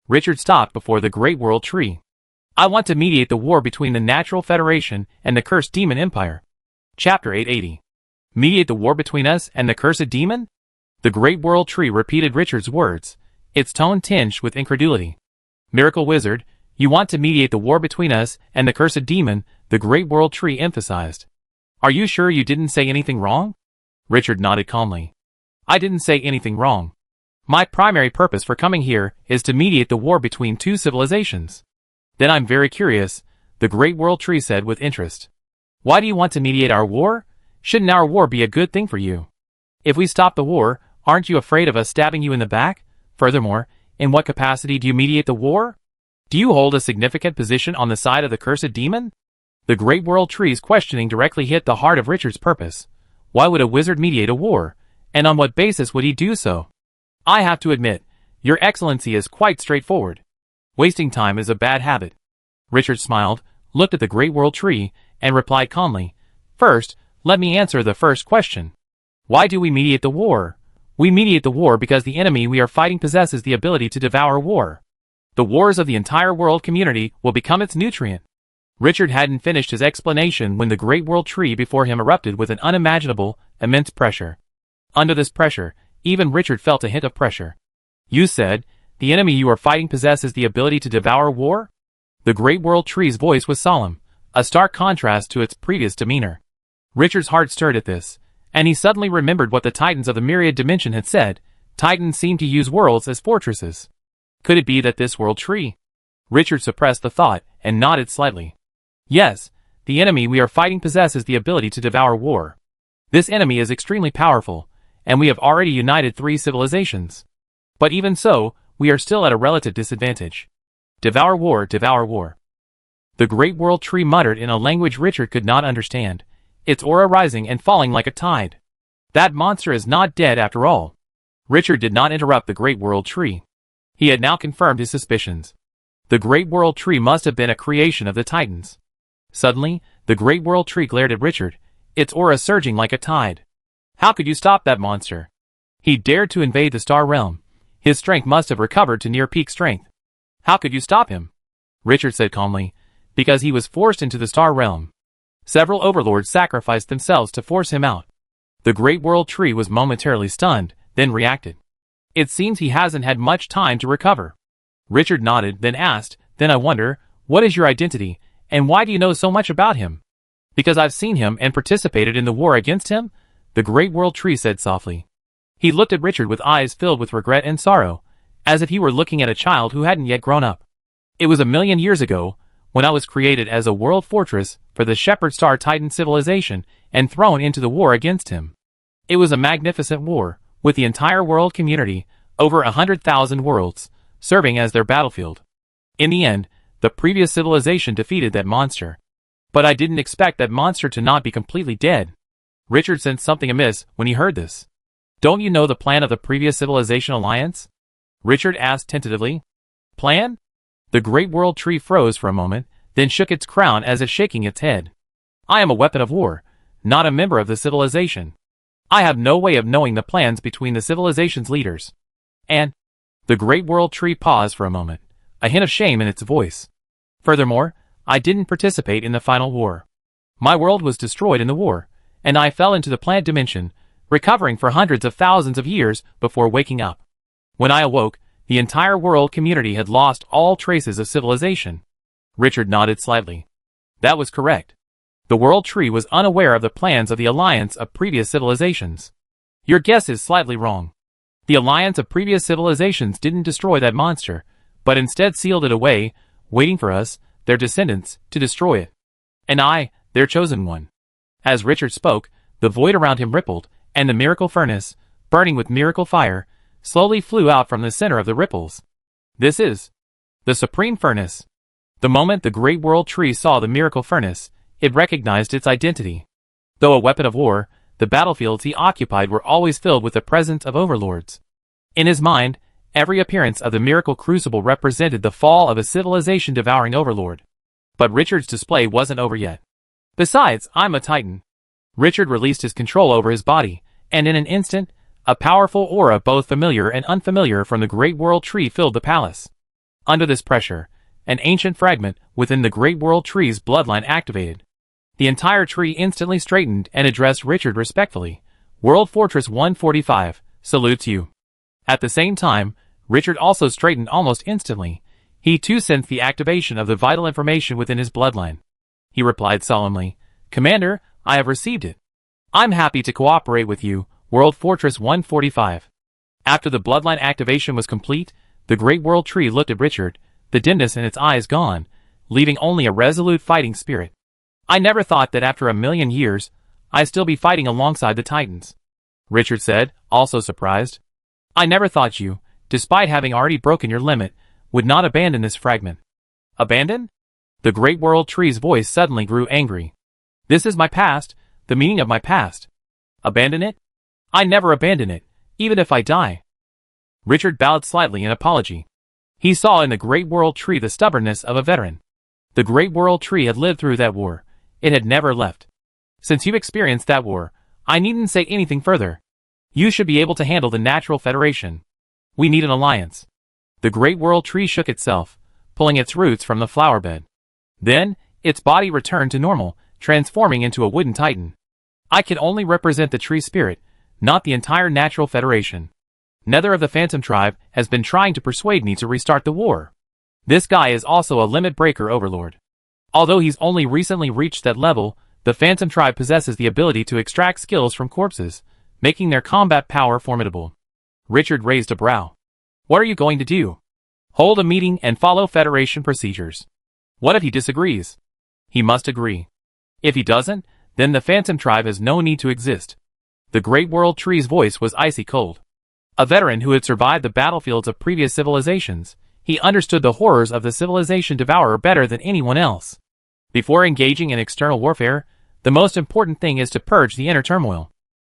Speaker 1: Richard stopped before the great world tree. "I want to mediate the war between the Natural Federation and the cursed demon empire." Chapter 880. Mediate the war between us and the cursed demon? The great world tree repeated Richard's words, its tone tinged with incredulity. "Miracle Wizard, you want to mediate the war between us and the cursed demon," the great world tree emphasized. "Are you sure you didn't say anything wrong?" Richard nodded calmly. "I didn't say anything wrong. My primary purpose for coming here is to mediate the war between two civilizations." "Then I'm very curious," the great world tree said with interest. "Why do you want to mediate our war? Shouldn't our war be a good thing for you? If we stop the war, aren't you afraid of us stabbing you in the back? Furthermore, in what capacity do you mediate the war? Do you hold a significant position on the side of the cursed demon?" The great world tree's questioning directly hit the heart of Richard's purpose. Why would a wizard mediate a war? And on what basis would he do so? "I have to admit, Your Excellency is quite straightforward. Wasting time is a bad habit." Richard smiled, looked at the great world tree, and replied calmly, "First, let me answer the first question. Why do we mediate the war? We mediate the war because the enemy we are fighting possesses the ability to devour war. The wars of the entire world community will become its nutrient." Richard hadn't finished his explanation when the great world tree before him erupted with an unimaginable, immense pressure. Under this pressure, even Richard felt a hint of pressure. "You said, the enemy you are fighting possesses the ability to devour war?" The great world tree's voice was solemn, a stark contrast to its previous demeanor. Richard's heart stirred at this, and he suddenly remembered what the Titans of the Myriad Dimension had said. Titans seem to use worlds as fortresses. Could it be that this world tree? Richard suppressed the thought, and nodded slightly. "Yes, the enemy we are fighting possesses the ability to devour war. This enemy is extremely powerful, and we have already united 3 civilizations. But even so, we are still at a relative disadvantage. Devour war, devour war." The great world tree muttered in a language Richard could not understand, its aura rising and falling like a tide. "That monster is not dead after all." Richard did not interrupt the great world tree. He had now confirmed his suspicions. The great world tree must have been a creation of the Titans. Suddenly, the great world tree glared at Richard, its aura surging like a tide. "How could you stop that monster? He dared to invade the star realm. His strength must have recovered to near peak strength. How could you stop him?" Richard said calmly, "Because he was forced into the star realm. Several overlords sacrificed themselves to force him out." The great world tree was momentarily stunned, then reacted. "It seems he hasn't had much time to recover." Richard nodded, then asked, "Then I wonder, what is your identity, and why do you know so much about him?" "Because I've seen him and participated in the war against him," the great world tree said softly. He looked at Richard with eyes filled with regret and sorrow, as if he were looking at a child who hadn't yet grown up. "It was 1,000,000 years ago, when I was created as a world fortress for the Shepherd Star Titan civilization and thrown into the war against him. It was a magnificent war, with the entire world community, over 100,000 worlds, serving as their battlefield. In the end, the previous civilization defeated that monster. But I didn't expect that monster to not be completely dead." Richard sensed something amiss when he heard this. Don't you know the plan of the previous civilization alliance? Richard asked tentatively. Plan? The great world tree froze for a moment, then shook its crown as if shaking its head. I am a weapon of war, not a member of the civilization. I have no way of knowing the plans between the civilization's leaders. And the great world tree paused for a moment, a hint of shame in its voice. Furthermore, I didn't participate in the final war. My world was destroyed in the war, and I fell into the plant dimension, recovering for hundreds of thousands of years before waking up. When I awoke, the entire world community had lost all traces of civilization. Richard nodded slightly. That was correct. The world tree was unaware of the plans of the alliance of previous civilizations. Your guess is slightly wrong. The alliance of previous civilizations didn't destroy that monster, but instead sealed it away, waiting for us, their descendants, to destroy it. And I, their chosen one. As Richard spoke, the void around him rippled, and the miracle furnace, burning with miracle fire, slowly flew out from the center of the ripples. This is the supreme furnace. The moment the great world tree saw the miracle furnace, it recognized its identity. Though a weapon of war, the battlefields he occupied were always filled with the presence of overlords. In his mind, every appearance of the miracle crucible represented the fall of a civilization-devouring overlord. But Richard's display wasn't over yet. Besides, I'm a titan. Richard released his control over his body, and in an instant, a powerful aura both familiar and unfamiliar from the great world tree filled the palace. Under this pressure, an ancient fragment within the great world tree's bloodline activated. The entire tree instantly straightened and addressed Richard respectfully. World Fortress 145, salutes you. At the same time, Richard also straightened almost instantly. He too sensed the activation of the vital information within his bloodline. He replied solemnly, Commander, I have received it. I'm happy to cooperate with you, World Fortress 145. After the bloodline activation was complete, the great world tree looked at Richard, the dimness in its eyes gone, leaving only a resolute fighting spirit. I never thought that after 1,000,000 years, I'd still be fighting alongside the Titans. Richard said, also surprised. I never thought you, despite having already broken your limit, would not abandon this fragment. Abandon? The great world tree's voice suddenly grew angry. This is my past, the meaning of my past. Abandon it? I never abandon it, even if I die. Richard bowed slightly in apology. He saw in the great world tree the stubbornness of a veteran. The great world tree had lived through that war. It had never left. Since you experienced that war, I needn't say anything further. You should be able to handle the natural federation. We need an alliance. The great world tree shook itself, pulling its roots from the flower bed. Then, its body returned to normal, transforming into a wooden titan. I can only represent the tree spirit, not the entire natural federation. Neither of the Phantom Tribe has been trying to persuade me to restart the war. This guy is also a limit breaker overlord. Although he's only recently reached that level, the Phantom Tribe possesses the ability to extract skills from corpses, making their combat power formidable. Richard raised a brow. What are you going to do? Hold a meeting and follow Federation procedures. What if he disagrees? He must agree. If he doesn't, then the Phantom Tribe has no need to exist. The great world tree's voice was icy cold. A veteran who had survived the battlefields of previous civilizations, he understood the horrors of the civilization devourer better than anyone else. Before engaging in external warfare, the most important thing is to purge the inner turmoil.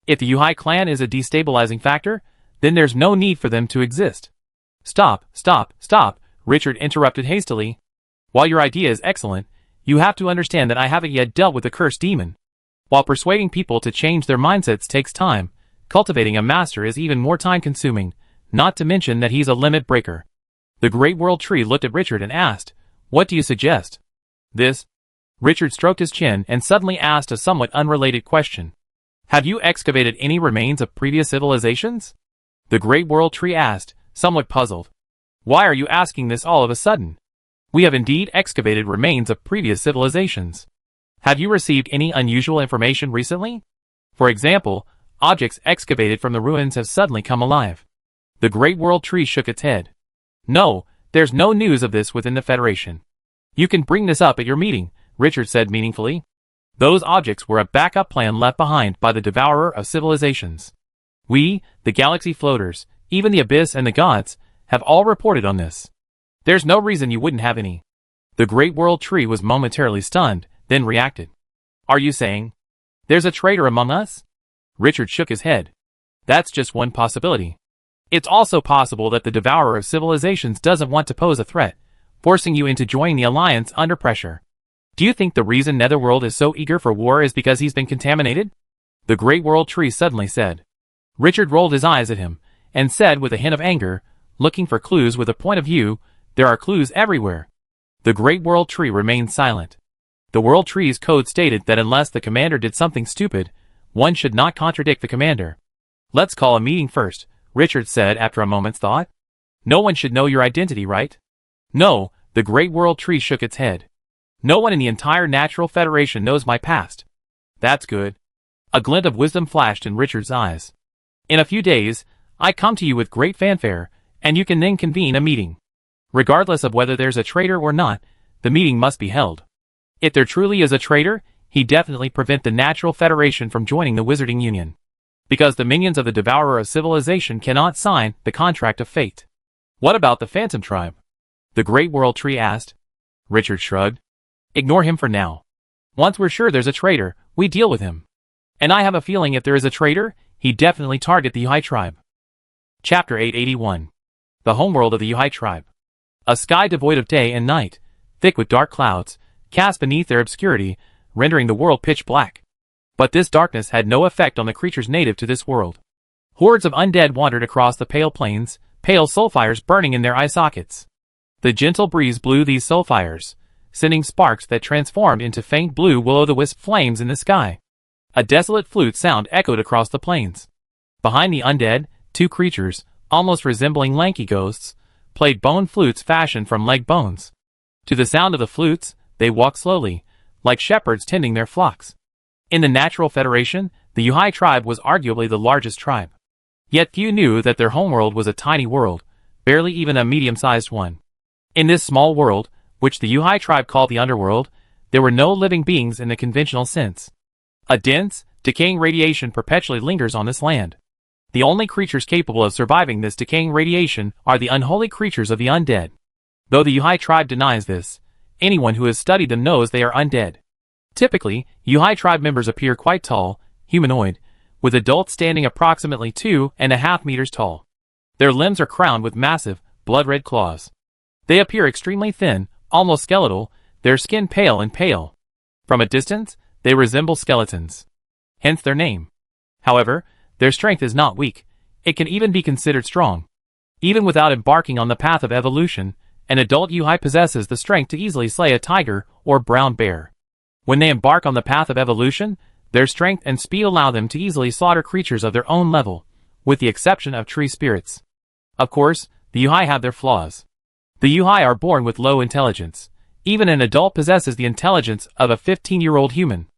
Speaker 1: If the Yuhai clan is a destabilizing factor, then there's no need for them to exist. Stop, Richard interrupted hastily. While your idea is excellent, you have to understand that I haven't yet dealt with the cursed demon. While persuading people to change their mindsets takes time, cultivating a master is even more time-consuming, not to mention that he's a limit breaker. The great world tree looked at Richard and asked, What do you suggest? This? Richard stroked his chin and suddenly asked a somewhat unrelated question. Have you excavated any remains of previous civilizations? The great world tree asked, somewhat puzzled. Why are you asking this all of a sudden? We have indeed excavated remains of previous civilizations. Have you received any unusual information recently? For example, objects excavated from the ruins have suddenly come alive. The great world tree shook its head. No, there's no news of this within the Federation. You can bring this up at your meeting, Richard said meaningfully. Those objects were a backup plan left behind by the devourer of civilizations. We, the galaxy floaters, even the abyss and the gods, have all reported on this. There's no reason you wouldn't have any. The great world tree was momentarily stunned, then reacted. Are you saying there's a traitor among us? Richard shook his head. That's just one possibility. It's also possible that the devourer of civilizations doesn't want to pose a threat, forcing you into joining the alliance under pressure. Do you think the reason Netherworld is so eager for war is because he's been contaminated? The Great World Tree suddenly said. Richard rolled his eyes at him, and said with a hint of anger, looking for clues with a point of view, there are clues everywhere. The Great World Tree remained silent. The World Tree's code stated that unless the commander did something stupid, one should not contradict the commander. Let's call a meeting first, Richard said after a moment's thought. No one should know your identity, right? No, the Great World Tree shook its head. No one in the entire Natural Federation knows my past. That's good. A glint of wisdom flashed in Richard's eyes. In a few days, I come to you with great fanfare, and you can then convene a meeting. Regardless of whether there's a traitor or not, the meeting must be held. If there truly is a traitor, he definitely prevent the Natural Federation from joining the Wizarding Union. Because the minions of the Devourer of Civilization cannot sign the contract of fate. What about the Phantom Tribe? The Great World Tree asked. Richard shrugged. Ignore him for now. Once we're sure there's a traitor, we deal with him. And I have a feeling if there is a traitor, he'd definitely target the Yuhai tribe. Chapter 881. The Homeworld of the Yuhai Tribe. A sky devoid of day and night, thick with dark clouds, cast beneath their obscurity, rendering the world pitch black. But this darkness had no effect on the creatures native to this world. Hordes of undead wandered across the pale plains, pale soul fires burning in their eye sockets. The gentle breeze blew these soul fires, sending sparks that transformed into faint blue will-o'-the-wisp flames in the sky. A desolate flute sound echoed across the plains. Behind the undead, two creatures, almost resembling lanky ghosts, played bone flutes fashioned from leg bones. To the sound of the flutes, they walked slowly, like shepherds tending their flocks. In the Natural Federation, the Yuhai tribe was arguably the largest tribe. Yet few knew that their homeworld was a tiny world, barely even a medium-sized one. In this small world, which the Yuhai tribe called the Underworld, there were no living beings in the conventional sense. A dense, decaying radiation perpetually lingers on this land. The only creatures capable of surviving this decaying radiation are the unholy creatures of the undead. Though the Yuhai tribe denies this, anyone who has studied them knows they are undead. Typically, Yuhai tribe members appear quite tall, humanoid, with adults standing approximately 2.5 meters tall. Their limbs are crowned with massive, blood-red claws. They appear extremely thin, almost skeletal, their skin pale and pale. From a distance, they resemble skeletons. Hence their name. However, their strength is not weak, it can even be considered strong. Even without embarking on the path of evolution, an adult Yuhai possesses the strength to easily slay a tiger or brown bear. When they embark on the path of evolution, their strength and speed allow them to easily slaughter creatures of their own level, with the exception of tree spirits. Of course, the Yuhai have their flaws. The Yuhai are born with low intelligence. Even an adult possesses the intelligence of a 15-year-old human.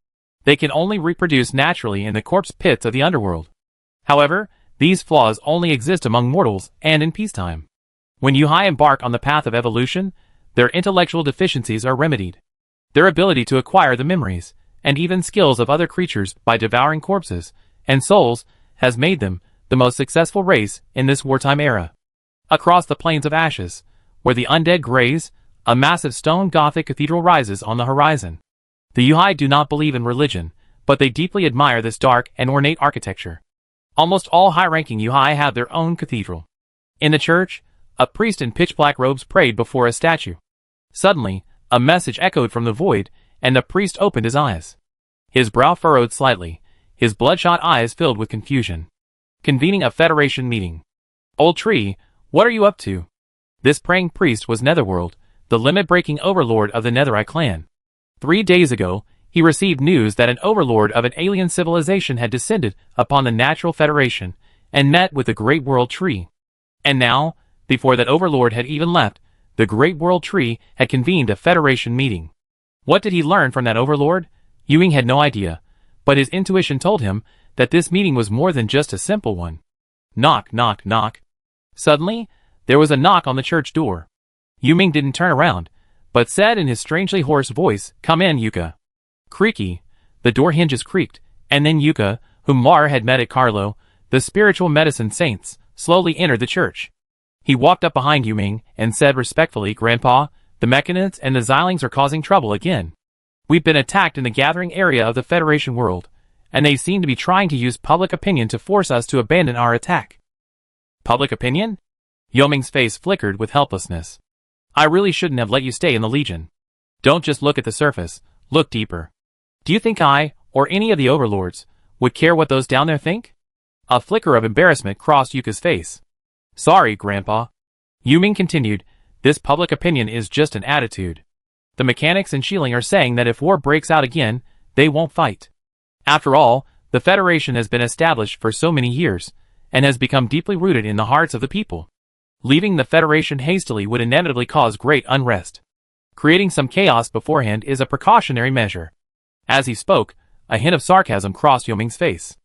Speaker 1: They can only reproduce naturally in the corpse pits of the underworld. However, these flaws only exist among mortals and in peacetime. When Yuhai embark on the path of evolution, their intellectual deficiencies are remedied. Their ability to acquire the memories, and even skills of other creatures by devouring corpses and souls, has made them the most successful race in this wartime era. Across the plains of ashes, where the undead graze, a massive stone Gothic cathedral rises on the horizon. The Yuhai do not believe in religion, but they deeply admire this dark and ornate architecture. Almost all high-ranking Yuhai have their own cathedral. In the church, a priest in pitch-black robes prayed before a statue. Suddenly, a message echoed from the void, and the priest opened his eyes. His brow furrowed slightly, his bloodshot eyes filled with confusion. Convening a Federation meeting. Old Tree, what are you up to? This praying priest was Netherworld, the limit-breaking overlord of the Netherite clan. 3 days ago, he received news that an overlord of an alien civilization had descended upon the Natural Federation, and met with the Great World Tree. And now, before that overlord had even left, the Great World Tree had convened a Federation meeting. What did he learn from that overlord? Ewing had no idea, but his intuition told him that this meeting was more than just a simple one. Knock, knock, knock. Suddenly, there was a knock on the church door. Yuming didn't turn around, but said in his strangely hoarse voice, "Come in, Yuka." Creaky, the door hinges creaked, and then Yuka, whom Mar had met at Carlo, the spiritual medicine saints, slowly entered the church. He walked up behind Yuming and said respectfully, "Grandpa, the Mechanids and the Xylings are causing trouble again. We've been attacked in the gathering area of the Federation world, and they seem to be trying to use public opinion to force us to abandon our attack. Public opinion? Yoming's face flickered with helplessness. I really shouldn't have let you stay in the Legion. Don't just look at the surface, look deeper. Do you think I, or any of the overlords, would care what those down there think? A flicker of embarrassment crossed Yuka's face. Sorry, Grandpa. Yuming continued, this public opinion is just an attitude. The mechanics and Shieling are saying that if war breaks out again, they won't fight. After all, the Federation has been established for so many years, and has become deeply rooted in the hearts of the people. Leaving the Federation hastily would inevitably cause great unrest. Creating some chaos beforehand is a precautionary measure. As he spoke, a hint of sarcasm crossed Yoming's face.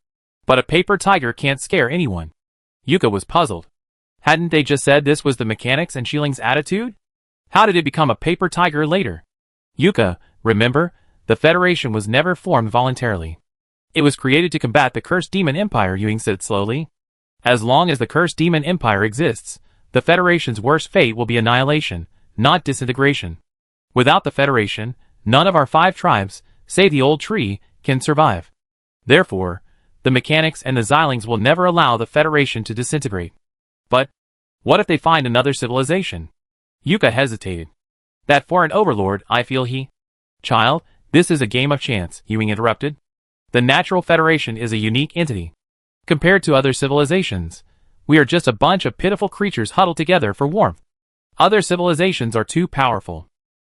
Speaker 1: But a paper tiger can't scare anyone. Yuka was puzzled. Hadn't they just said this was the mechanics and Shielding's attitude? How did it become a paper tiger later? Yuka, remember, the Federation was never formed voluntarily. It was created to combat the Cursed Demon Empire, Yuming said slowly. As long as the Cursed Demon Empire exists, the Federation's worst fate will be annihilation, not disintegration. Without the Federation, none of our 5 tribes, save the old tree, can survive. Therefore, the mechanics and the Xylings will never allow the Federation to disintegrate. But, what if they find another civilization? Yuka hesitated. That for an overlord, I feel he... Child, this is a game of chance, Ewing interrupted. The Natural Federation is a unique entity. Compared to other civilizations, we are just a bunch of pitiful creatures huddled together for warmth. Other civilizations are too powerful.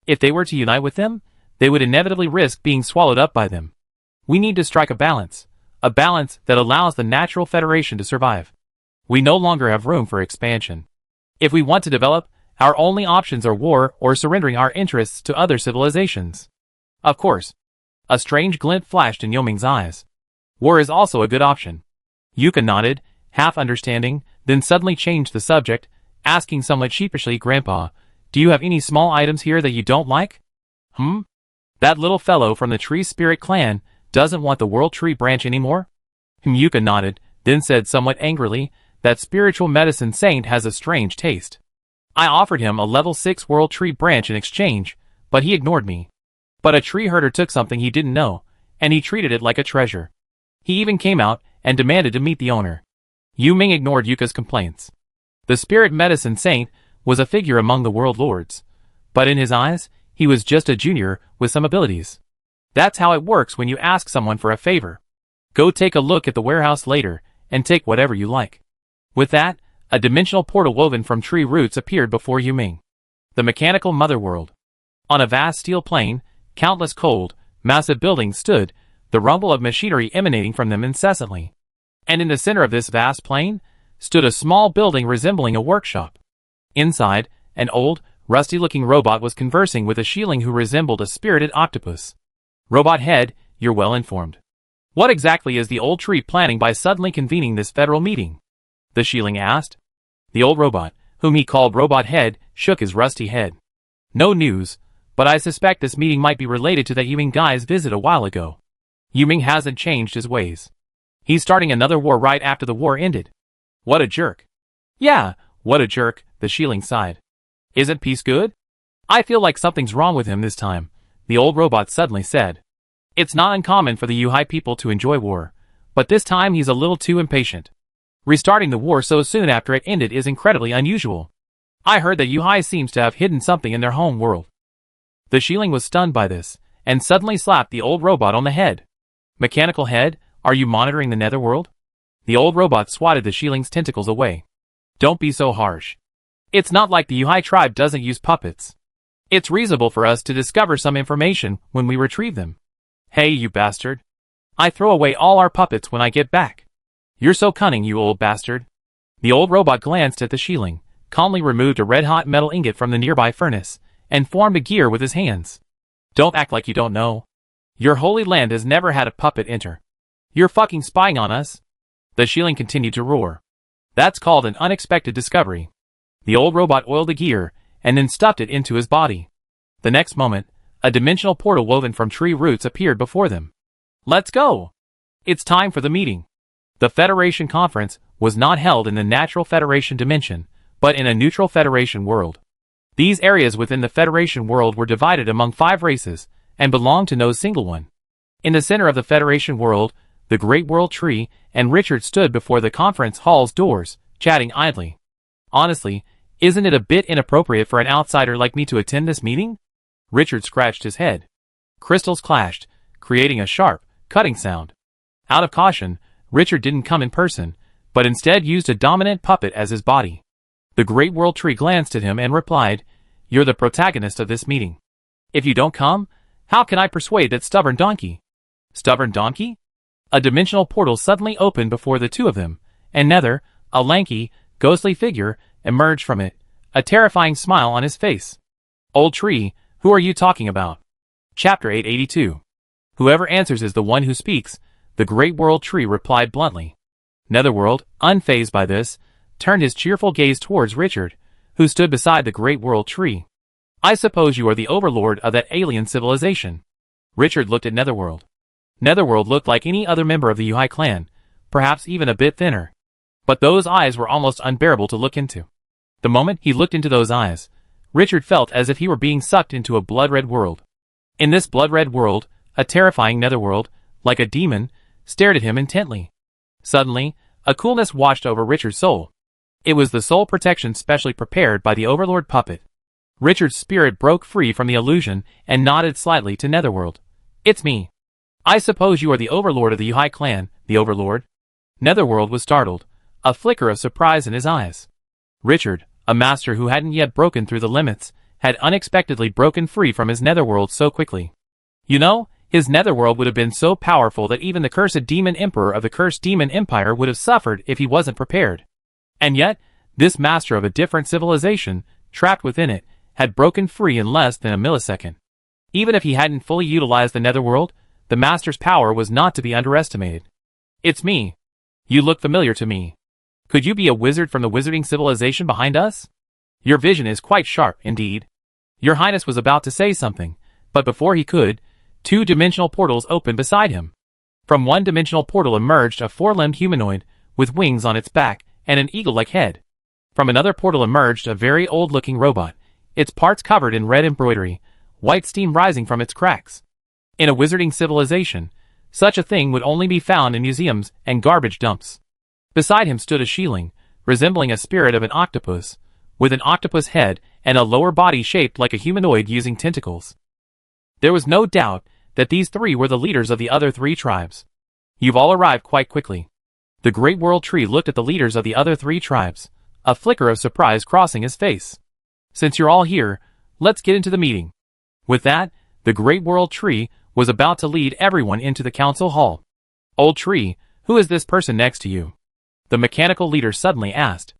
Speaker 1: If they were to unite with them, they would inevitably risk being swallowed up by them. We need to strike a balance that allows the Natural Federation to survive. We no longer have room for expansion. If we want to develop, our only options are war or surrendering our interests to other civilizations. Of course. A strange glint flashed in Yoming's eyes. War is also a good option. Yuka nodded, half understanding, then suddenly changed the subject, asking somewhat sheepishly, Grandpa, do you have any small items here that you don't like? That little fellow from the Tree Spirit clan doesn't want the World Tree branch anymore? Yuka nodded, then said somewhat angrily, that spiritual medicine saint has a strange taste. I offered him a level 6 World Tree branch in exchange, but he ignored me. But a tree herder took something he didn't know, and he treated it like a treasure. He even came out and demanded to meet the owner. Yu Ming ignored Yuka's complaints. The spirit medicine saint was a figure among the world lords, but in his eyes, he was just a junior with some abilities. That's how it works when you ask someone for a favor. Go take a look at the warehouse later, and take whatever you like. With that, a dimensional portal woven from tree roots appeared before Yu Ming. The mechanical motherworld. On a vast steel plain, countless cold, massive buildings stood, the rumble of machinery emanating from them incessantly. And in the center of this vast plain, stood a small building resembling a workshop. Inside, an old, rusty-looking robot was conversing with a Shieling who resembled a spirited octopus. Robot head, you're well informed. What exactly is the old tree planning by suddenly convening this federal meeting? The Shieling asked. The old robot, whom he called Robot Head, shook his rusty head. No news, but I suspect this meeting might be related to that Yuming guy's visit a while ago. Yuming hasn't changed his ways. He's starting another war right after the war ended. What a jerk. Yeah, what a jerk, the Shieling sighed. Isn't peace good? I feel like something's wrong with him this time, the old robot suddenly said. It's not uncommon for the Yuhai people to enjoy war, but this time he's a little too impatient. Restarting the war so soon after it ended is incredibly unusual. I heard that Yuhai seems to have hidden something in their home world. The Shieling was stunned by this, and suddenly slapped the old robot on the head. Mechanical head, are you monitoring the netherworld? The old robot swatted the Shieling's tentacles away. Don't be so harsh. It's not like the Yuhai tribe doesn't use puppets. It's reasonable for us to discover some information when we retrieve them. Hey, you bastard. I throw away all our puppets when I get back. You're so cunning, you old bastard. The old robot glanced at the Shieling, calmly removed a red-hot metal ingot from the nearby furnace, and formed a gear with his hands. Don't act like you don't know. Your holy land has never had a puppet enter. You're fucking spying on us. The Shieling continued to roar. That's called an unexpected discovery. The old robot oiled the gear, and then stuffed it into his body. The next moment, a dimensional portal woven from tree roots appeared before them. Let's go! It's time for the meeting. The Federation Conference was not held in the Natural Federation dimension, but in a neutral Federation world. These areas within the Federation world were divided among 5 races, and belonged to no single one. In the center of the Federation world, The Great World Tree and Richard stood before the conference hall's doors, chatting idly. Honestly, isn't it a bit inappropriate for an outsider like me to attend this meeting? Richard scratched his head. Crystals clashed, creating a sharp, cutting sound. Out of caution, Richard didn't come in person, but instead used a dominant puppet as his body. The Great World Tree glanced at him and replied, "You're the protagonist of this meeting. If you don't come, how can I persuade that stubborn donkey?" Stubborn donkey? A dimensional portal suddenly opened before the two of them, and Nether, a lanky, ghostly figure, emerged from it, a terrifying smile on his face. "Old Tree, who are you talking about?" Chapter 882. "Whoever answers is the one who speaks," the Great World Tree replied bluntly. Netherworld, unfazed by this, turned his cheerful gaze towards Richard, who stood beside the Great World Tree. "I suppose you are the overlord of that alien civilization." Richard looked at Netherworld. Netherworld looked like any other member of the Yuhai clan, perhaps even a bit thinner. But those eyes were almost unbearable to look into. The moment he looked into those eyes, Richard felt as if he were being sucked into a blood-red world. In this blood-red world, a terrifying Netherworld, like a demon, stared at him intently. Suddenly, a coolness washed over Richard's soul. It was the soul protection specially prepared by the Overlord puppet. Richard's spirit broke free from the illusion and nodded slightly to Netherworld. "It's me. I suppose you are the Overlord of the Yuhai clan, the Overlord?" Netherworld was startled, a flicker of surprise in his eyes. Richard, a master who hadn't yet broken through the limits, had unexpectedly broken free from his Netherworld so quickly. You know, his Netherworld would have been so powerful that even the cursed demon emperor of the cursed demon empire would have suffered if he wasn't prepared. And yet, this master of a different civilization, trapped within it, had broken free in less than a millisecond. Even if he hadn't fully utilized the Netherworld, the master's power was not to be underestimated. "It's me. You look familiar to me. Could you be a wizard from the wizarding civilization behind us? Your vision is quite sharp, indeed." Your Highness was about to say something, but before he could, two dimensional portals opened beside him. From one dimensional portal emerged a four-limbed humanoid, with wings on its back and an eagle-like head. From another portal emerged a very old-looking robot, its parts covered in red embroidery, white steam rising from its cracks. In a wizarding civilization, such a thing would only be found in museums and garbage dumps. Beside him stood a shieling, resembling a spirit of an octopus, with an octopus head and a lower body shaped like a humanoid using tentacles. There was no doubt that these three were the leaders of the other three tribes. "You've all arrived quite quickly." The Great World Tree looked at the leaders of the other three tribes, a flicker of surprise crossing his face. "Since you're all here, let's get into the meeting." With that, the Great World Tree was about to lead everyone into the council hall. "Old Tree, who is this person next to you?" the mechanical leader suddenly asked.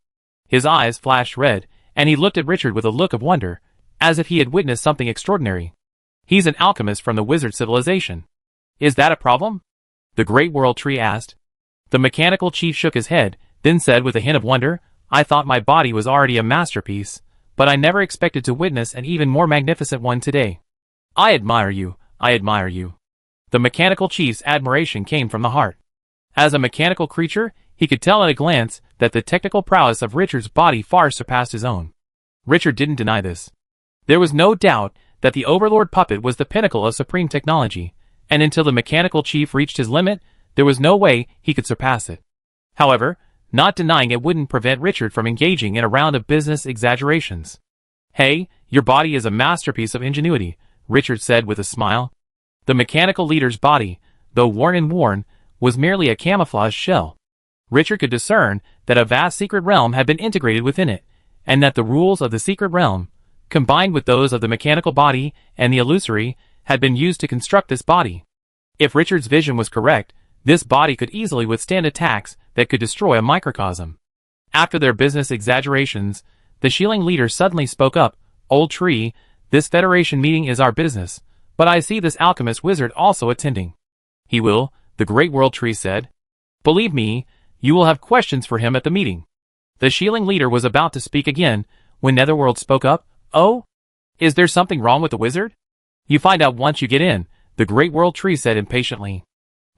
Speaker 1: His eyes flashed red, and he looked at Richard with a look of wonder, as if he had witnessed something extraordinary. "He's an alchemist from the wizard civilization." "Is that a problem?" the Great World Tree asked. The mechanical chief shook his head, then said with a hint of wonder, "I thought my body was already a masterpiece, but I never expected to witness an even more magnificent one today. I admire you, I admire you." The mechanical chief's admiration came from the heart. As a mechanical creature, he could tell at a glance that the technical prowess of Richard's body far surpassed his own. Richard didn't deny this. There was no doubt that the Overlord puppet was the pinnacle of supreme technology, and until the mechanical chief reached his limit, there was no way he could surpass it. However, not denying it wouldn't prevent Richard from engaging in a round of business exaggerations. "Hey, your body is a masterpiece of ingenuity," Richard said with a smile. The mechanical leader's body, though worn, was merely a camouflage shell. Richard could discern that a vast secret realm had been integrated within it, and that the rules of the secret realm, combined with those of the mechanical body and the illusory, had been used to construct this body. If Richard's vision was correct, this body could easily withstand attacks that could destroy a microcosm. After their business exaggerations, the shieling leader suddenly spoke up. "Old Tree, this Federation meeting is our business, but I see this alchemist wizard also attending." "He will," the Great World Tree said. "Believe me, you will have questions for him at the meeting." The shieling leader was about to speak again, when Netherworld spoke up. "Oh? Is there something wrong with the wizard?" "You find out once you get in," the Great World Tree said impatiently.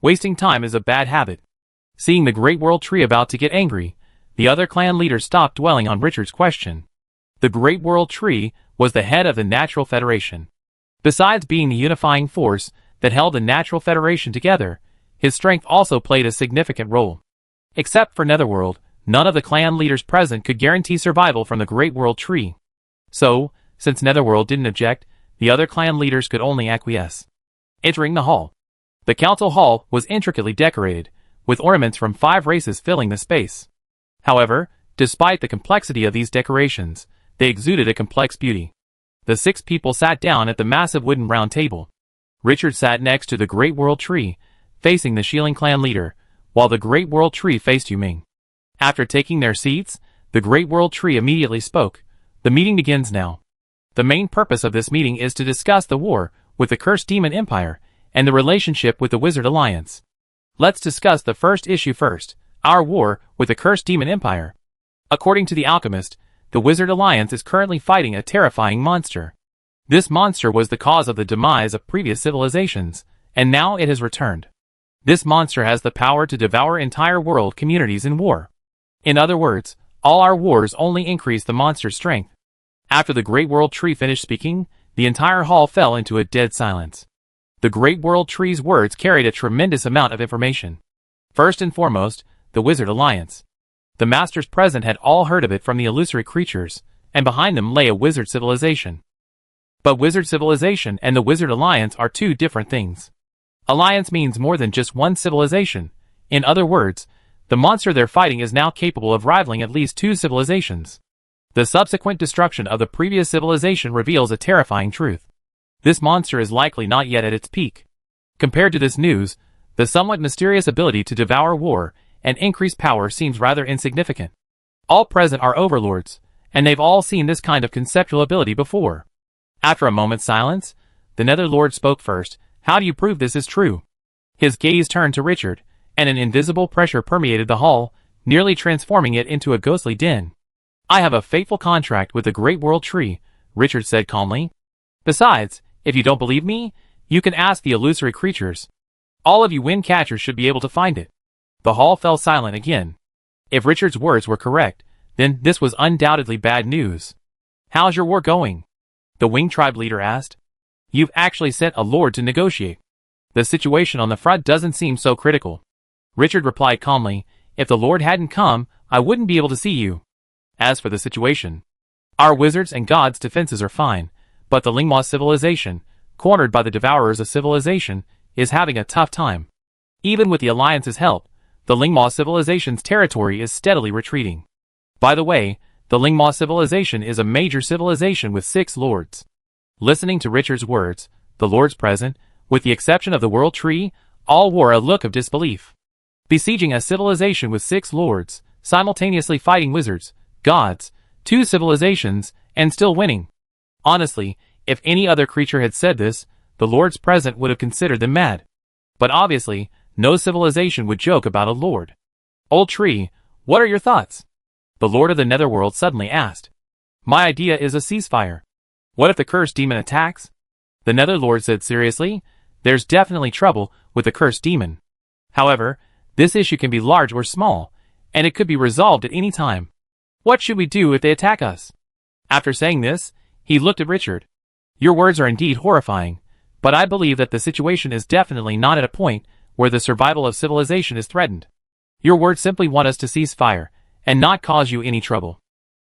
Speaker 1: "Wasting time is a bad habit." Seeing the Great World Tree about to get angry, the other clan leaders stopped dwelling on Richard's question. The Great World Tree was the head of the Natural Federation. Besides being the unifying force that held the Natural Federation together, His strength also played a significant role. Except for Netherworld, none of the clan leaders present could guarantee survival from the Great World Tree. So, since Netherworld didn't object, the other clan leaders could only acquiesce. Entering the hall. The council hall was intricately decorated, with ornaments from 5 races filling the space. However, despite the complexity of these decorations, they exuded a complex beauty. The 6 people sat down at the massive wooden round table. Richard sat next to the Great World Tree, facing the Shieling clan leader, while the Great World Tree faced Yu Ming. After taking their seats, the Great World Tree immediately spoke. The meeting begins now. The main purpose of this meeting is to discuss the war with the Cursed Demon Empire and the relationship with the Wizard Alliance. Let's discuss the first issue first, our war with the Cursed Demon Empire. According to the alchemist, the Wizard Alliance is currently fighting a terrifying monster. This monster was the cause of the demise of previous civilizations, and now it has returned. This monster has the power to devour entire world communities in war. In other words, all our wars only increase the monster's strength. After the Great World Tree finished speaking, the entire hall fell into a dead silence. The Great World Tree's words carried a tremendous amount of information. First and foremost, the Wizard Alliance. The masters present had all heard of it from the illusory creatures, and behind them lay a wizard civilization. But wizard civilization and the Wizard Alliance are 2 different things. Alliance means more than just one civilization. In other words, the monster they're fighting is now capable of rivaling at least 2 civilizations. The subsequent destruction of the previous civilization reveals a terrifying truth. This monster is likely not yet at its peak. Compared to this news, the somewhat mysterious ability to devour war and increase power seems rather insignificant. All present are overlords, and they've all seen this kind of conceptual ability before. After a moment's silence, the Netherlord spoke first. How do you prove this is true? His gaze turned to Richard, and an invisible pressure permeated the hall, nearly transforming it into a ghostly din. I have a fateful contract with the Great World Tree, Richard said calmly. Besides, if you don't believe me, you can ask the illusory creatures. All of you wind catchers should be able to find it. The hall fell silent again. If Richard's words were correct, then this was undoubtedly bad news. How's your war going? The Wing Tribe leader asked. You've actually sent a lord to negotiate. The situation on the front doesn't seem so critical. Richard replied calmly, if the lord hadn't come, I wouldn't be able to see you. As for the situation, our wizards and gods' defenses are fine, but the Lingma civilization, cornered by the devourers of civilization, is having a tough time. Even with the Alliance's help, the Lingma civilization's territory is steadily retreating. By the way, the Lingma civilization is a major civilization with 6 lords. Listening to Richard's words, the lords present, with the exception of the World Tree, all wore a look of disbelief. Besieging a civilization with 6 lords, simultaneously fighting wizards, gods, 2 civilizations, and still winning. Honestly, if any other creature had said this, the lords present would have considered them mad. But obviously, no civilization would joke about a lord. Old Tree, what are your thoughts? The Lord of the Netherworld suddenly asked. My idea is a ceasefire. What if the cursed demon attacks? The Netherlord said seriously, there's definitely trouble with the cursed demon. However, this issue can be large or small, and it could be resolved at any time. What should we do if they attack us? After saying this, he looked at Richard. Your words are indeed horrifying, but I believe that the situation is definitely not at a point where the survival of civilization is threatened. Your words simply want us to cease fire, and not cause you any trouble.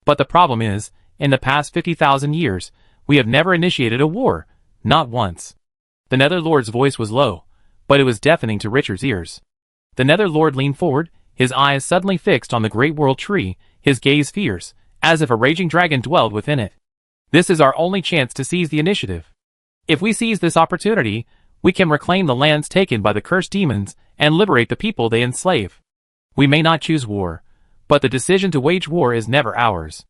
Speaker 1: But the problem is, in the past 50,000 years, we have never initiated a war, not once. The Netherlord's voice was low, but it was deafening to Richard's ears. The Netherlord leaned forward, his eyes suddenly fixed on the Great World Tree, his gaze fierce, as if a raging dragon dwelled within it. This is our only chance to seize the initiative. If we seize this opportunity, we can reclaim the lands taken by the cursed demons and liberate the people they enslave. We may not choose war, but the decision to wage war is never ours.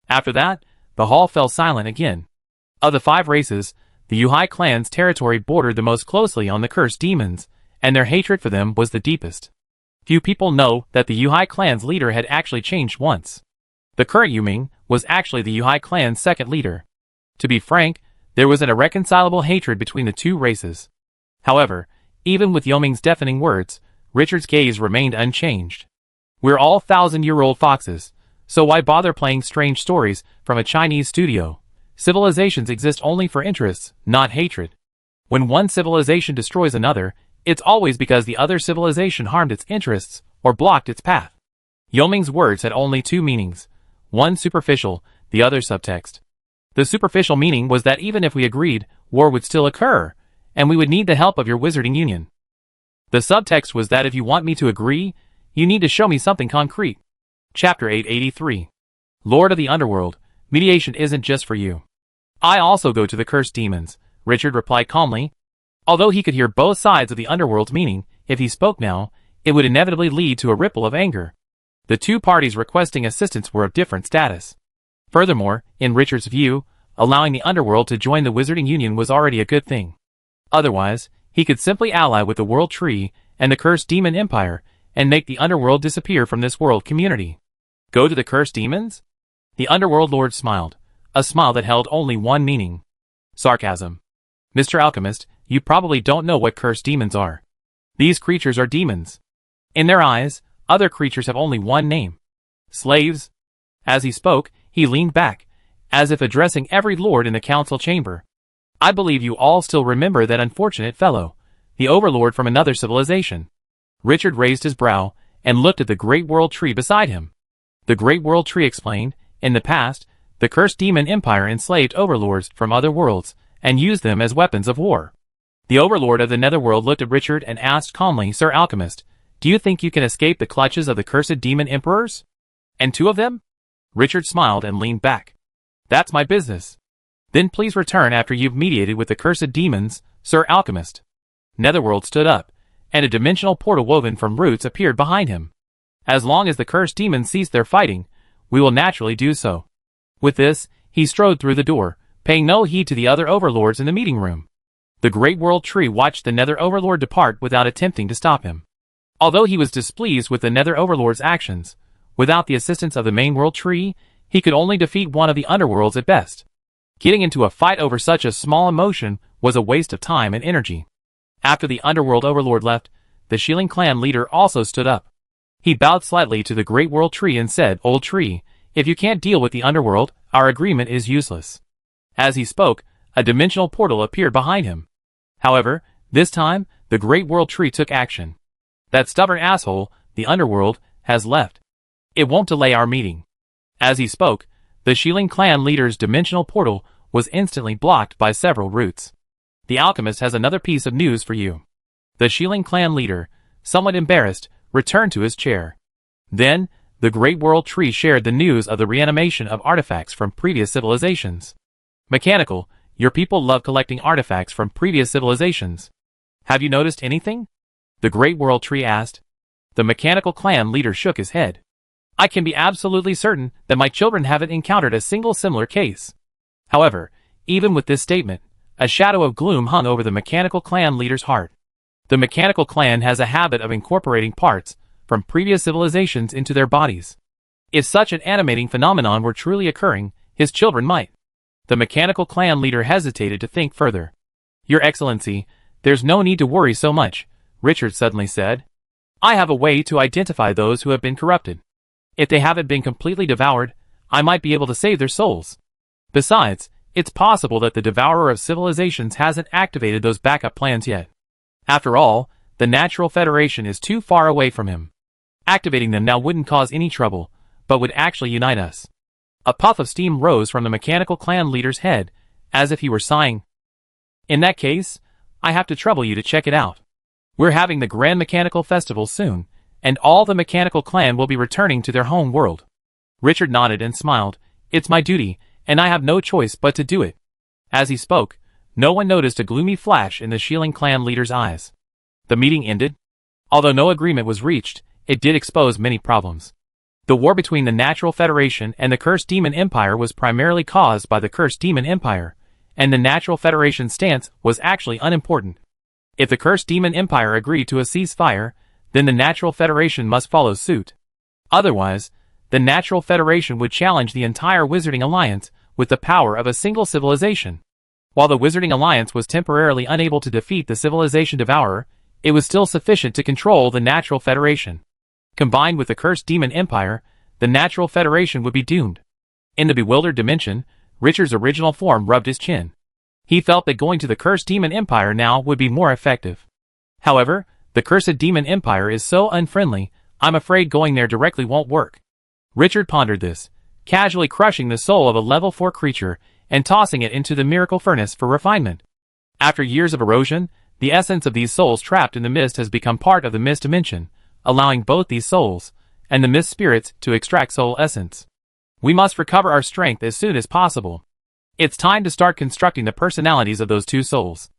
Speaker 1: After that, the hall fell silent again. Of the 5 races, the Yuhai clan's territory bordered the most closely on the cursed demons, and their hatred for them was the deepest. Few people know that the Yuhai clan's leader had actually changed once. The current Yuming was actually the Yuhai clan's second leader. To be frank, there was an irreconcilable hatred between the 2 races. However, even with Yuming's deafening words, Richard's gaze remained unchanged. We're all 1,000-year-old foxes, so why bother playing strange stories from a Chinese studio? Civilizations exist only for interests, not hatred. When one civilization destroys another, It's always because the other civilization harmed its interests or blocked its path. Yoming's words had only two meanings, one superficial, the other subtext. The superficial meaning was that even if we agreed, war would still occur, and we would need the help of your wizarding union. The subtext was that if you want me to agree, you need to show me something concrete. Chapter 883. Lord of the Underworld, mediation isn't just for you. I also go to the cursed demons, Richard replied calmly. Although he could hear both sides of the underworld's meaning, if he spoke now, it would inevitably lead to a ripple of anger. The two parties requesting assistance were of different status. Furthermore, in Richard's view, allowing the underworld to join the Wizarding Union was already a good thing. Otherwise, he could simply ally with the World Tree and the Cursed Demon Empire and make the underworld disappear from this world community. Go to the Cursed Demons? The Underworld Lord smiled, a smile that held only one meaning. Sarcasm. Mr. Alchemist, you probably don't know what Cursed Demons are. These creatures are demons. In their eyes, other creatures have only one name. Slaves. As he spoke, he leaned back, as if addressing every lord in the council chamber. I believe you all still remember that unfortunate fellow, the overlord from another civilization. Richard raised his brow and looked at the Great World Tree beside him. The Great World Tree explained, in the past, the Cursed Demon Empire enslaved overlords from other worlds and used them as weapons of war. The overlord of the Netherworld looked at Richard and asked calmly, Sir Alchemist, do you think you can escape the clutches of the Cursed Demon Emperors? And two of them? Richard smiled and leaned back. That's my business. Then please return after you've mediated with the Cursed Demons, Sir Alchemist. Netherworld stood up, and a dimensional portal woven from roots appeared behind him. As long as the Cursed Demons cease their fighting, we will naturally do so. With this, he strode through the door, paying no heed to the other overlords in the meeting room. The Great World Tree watched the Nether Overlord depart without attempting to stop him. Although he was displeased with the Nether Overlord's actions, without the assistance of the main World Tree, he could only defeat one of the underworlds at best. Getting into a fight over such a small emotion was a waste of time and energy. After the Underworld Overlord left, the Shieling Clan leader also stood up. He bowed slightly to the Great World Tree and said, Old Tree, if you can't deal with the Underworld, our agreement is useless. As he spoke, a dimensional portal appeared behind him. However, this time, the Great World Tree took action. That stubborn asshole, the Underworld, has left. It won't delay our meeting. As he spoke, the Shieling Clan leader's dimensional portal was instantly blocked by several roots. The alchemist has another piece of news for you. The Shieling Clan leader, somewhat embarrassed, returned to his chair. Then, the Great World Tree shared the news of the reanimation of artifacts from previous civilizations. Mechanical, your people love collecting artifacts from previous civilizations. Have you noticed anything? The Great World Tree asked. The Mechanical Clan leader shook his head. I can be absolutely certain that my children haven't encountered a single similar case. However, even with this statement, a shadow of gloom hung over the Mechanical Clan leader's heart. The Mechanical Clan has a habit of incorporating parts from previous civilizations into their bodies. If such an animating phenomenon were truly occurring, his children might. The Mechanical Clan leader hesitated to think further. Your Excellency, there's no need to worry so much, Richard suddenly said. I have a way to identify those who have been corrupted. If they haven't been completely devoured, I might be able to save their souls. Besides, it's possible that the Devourer of Civilizations hasn't activated those backup plans yet. After all, the Natural Federation is too far away from him. Activating them now wouldn't cause any trouble, but would actually unite us. A puff of steam rose from the Mechanical Clan leader's head, as if he were sighing. In that case, I have to trouble you to check it out. We're having the Grand Mechanical Festival soon, and all the Mechanical Clan will be returning to their home world. Richard nodded and smiled. It's my duty, and I have no choice but to do it. As he spoke, no one noticed a gloomy flash in the Shieling Clan leader's eyes. The meeting ended. Although no agreement was reached, it did expose many problems. The war between the Natural Federation and the Cursed Demon Empire was primarily caused by the Cursed Demon Empire, and the Natural Federation's stance was actually unimportant. If the Cursed Demon Empire agreed to a ceasefire, then the Natural Federation must follow suit. Otherwise, the Natural Federation would challenge the entire Wizarding Alliance with the power of a single civilization. While the Wizarding Alliance was temporarily unable to defeat the Civilization Devourer, it was still sufficient to control the Natural Federation. Combined with the Cursed Demon Empire, the Natural Federation would be doomed. In the bewildered dimension, Richard's original form rubbed his chin. He felt that going to the Cursed Demon Empire now would be more effective. However, the cursed demon empire is so unfriendly, I'm afraid going there directly won't work. Richard pondered this, casually crushing the soul of a level 4 creature and tossing it into the miracle furnace for refinement. After years of erosion, the essence of these souls trapped in the mist has become part of the mist dimension, allowing both these souls and the mist spirits to extract soul essence. We must recover our strength as soon as possible. It's time to start constructing the personalities of those two souls.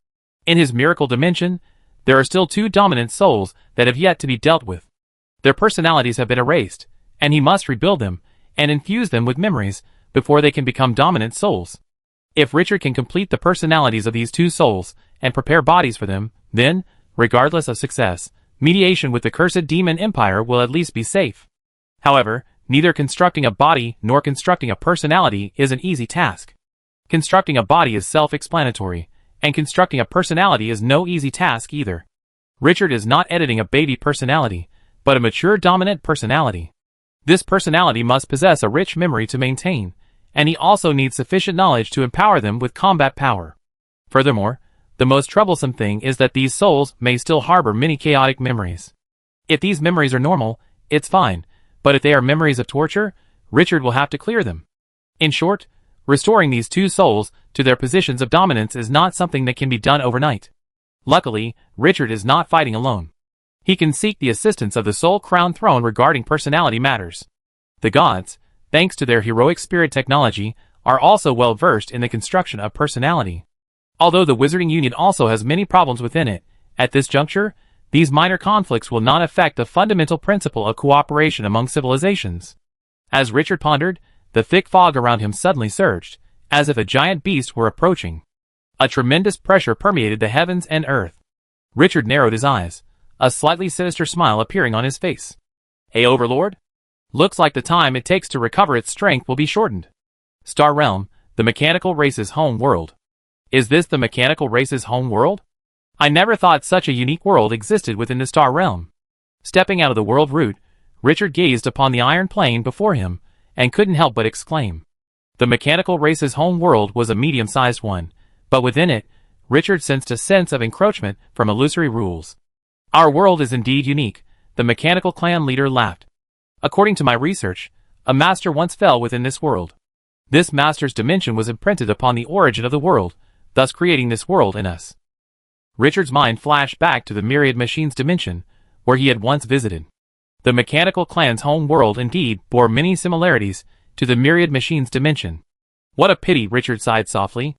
Speaker 1: In his miracle dimension, there are still two dominant souls that have yet to be dealt with. Their personalities have been erased, and he must rebuild them and infuse them with memories before they can become dominant souls. If Richard can complete the personalities of these two souls and prepare bodies for them, then, regardless of success, mediation with the cursed demon empire will at least be safe. However, neither constructing a body nor constructing a personality is an easy task. Constructing a body is self-explanatory, and constructing a personality is no easy task either. Richard is not editing a baby personality, but a mature dominant personality. This personality must possess a rich memory to maintain, and he also needs sufficient knowledge to empower them with combat power. Furthermore, the most troublesome thing is that these souls may still harbor many chaotic memories. If these memories are normal, it's fine, but if they are memories of torture, Richard will have to clear them. In short, restoring these two souls to their positions of dominance is not something that can be done overnight. Luckily, Richard is not fighting alone. He can seek the assistance of the Soul Crown Throne regarding personality matters. The gods, thanks to their heroic spirit technology, are also well versed in the construction of personality. Although the Wizarding Union also has many problems within it, at this juncture, these minor conflicts will not affect the fundamental principle of cooperation among civilizations. As Richard pondered, the thick fog around him suddenly surged, as if a giant beast were approaching. A tremendous pressure permeated the heavens and earth. Richard narrowed his eyes, a slightly sinister smile appearing on his face. "Hey, Overlord? Looks like the time it takes to recover its strength will be shortened. Star Realm, the mechanical race's home world. Is this the mechanical race's home world? I never thought such a unique world existed within the Star Realm." Stepping out of the world route, Richard gazed upon the iron plane before him, and couldn't help but exclaim. The mechanical race's home world was a medium-sized one, but within it, Richard sensed a sense of encroachment from illusory rules. "Our world is indeed unique," the mechanical clan leader laughed. "According to my research, a master once fell within this world. This master's dimension was imprinted upon the origin of the world, thus creating this world in us." Richard's mind flashed back to the Myriad Machines dimension, where he had once visited. The mechanical clan's home world indeed bore many similarities to the Myriad Machines dimension. "What a pity," Richard sighed softly.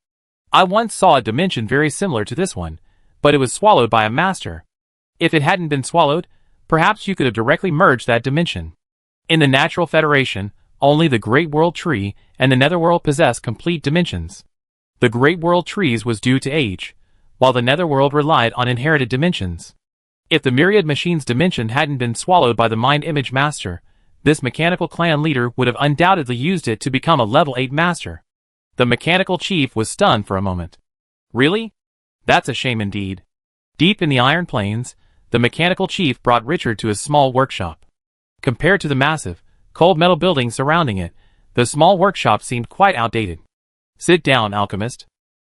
Speaker 1: "I once saw a dimension very similar to this one, but it was swallowed by a master. If it hadn't been swallowed, perhaps you could have directly merged that dimension. In the Natural Federation, only the Great World Tree and the Netherworld possess complete dimensions. The Great World Trees was due to age, while the Netherworld relied on inherited dimensions. If the Myriad Machines dimension hadn't been swallowed by the Mind Image Master, this mechanical clan leader would have undoubtedly used it to become a level 8 master." The mechanical chief was stunned for a moment. "Really? That's a shame indeed." Deep in the Iron Plains, the mechanical chief brought Richard to his small workshop. Compared to the massive, cold metal buildings surrounding it, the small workshop seemed quite outdated. "Sit down, alchemist.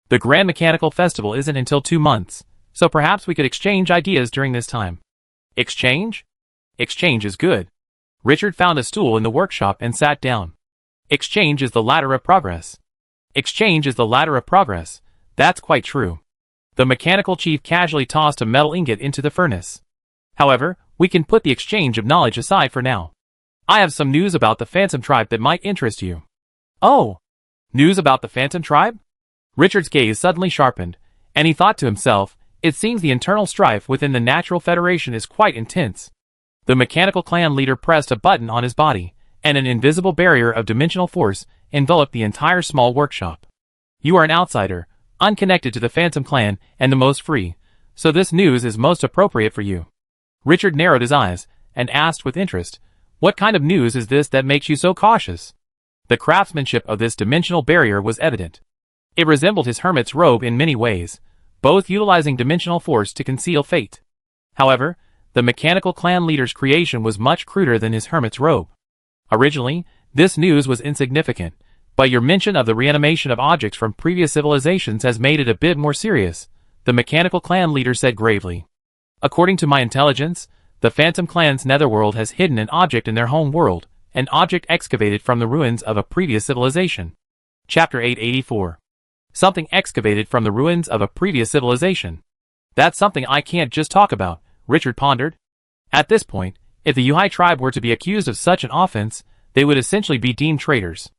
Speaker 1: The Grand Mechanical Festival isn't until 2 months, so perhaps we could exchange ideas during this time." "Exchange? Exchange is good." Richard found a stool in the workshop and sat down. "Exchange is the ladder of progress." "Exchange is the ladder of progress. That's quite true." The mechanical chief casually tossed a metal ingot into the furnace. "However, we can put the exchange of knowledge aside for now. I have some news about the Phantom Tribe that might interest you." "Oh, news about the Phantom Tribe?" Richard's gaze suddenly sharpened, and he thought to himself, it seems the internal strife within the Natural Federation is quite intense. The mechanical clan leader pressed a button on his body, and an invisible barrier of dimensional force enveloped the entire small workshop. "You are an outsider, unconnected to the Phantom Clan, and the most free, so this news is most appropriate for you." Richard narrowed his eyes, and asked with interest, "What kind of news is this that makes you so cautious?" The craftsmanship of this dimensional barrier was evident. It resembled his hermit's robe in many ways, both utilizing dimensional force to conceal fate. However, the mechanical clan leader's creation was much cruder than his hermit's robe. Originally, this news was insignificant, but your mention of the reanimation of objects from previous civilizations has made it a bit more serious, the mechanical clan leader said gravely. According to my intelligence, the Phantom Clan's netherworld has hidden an object in their home world, an object excavated from the ruins of a previous civilization. Chapter 884. Something excavated from the ruins of a previous civilization. That's something I can't just talk about, Richard pondered. At this point, if the Yuhai tribe were to be accused of such an offense, they would essentially be deemed traitors.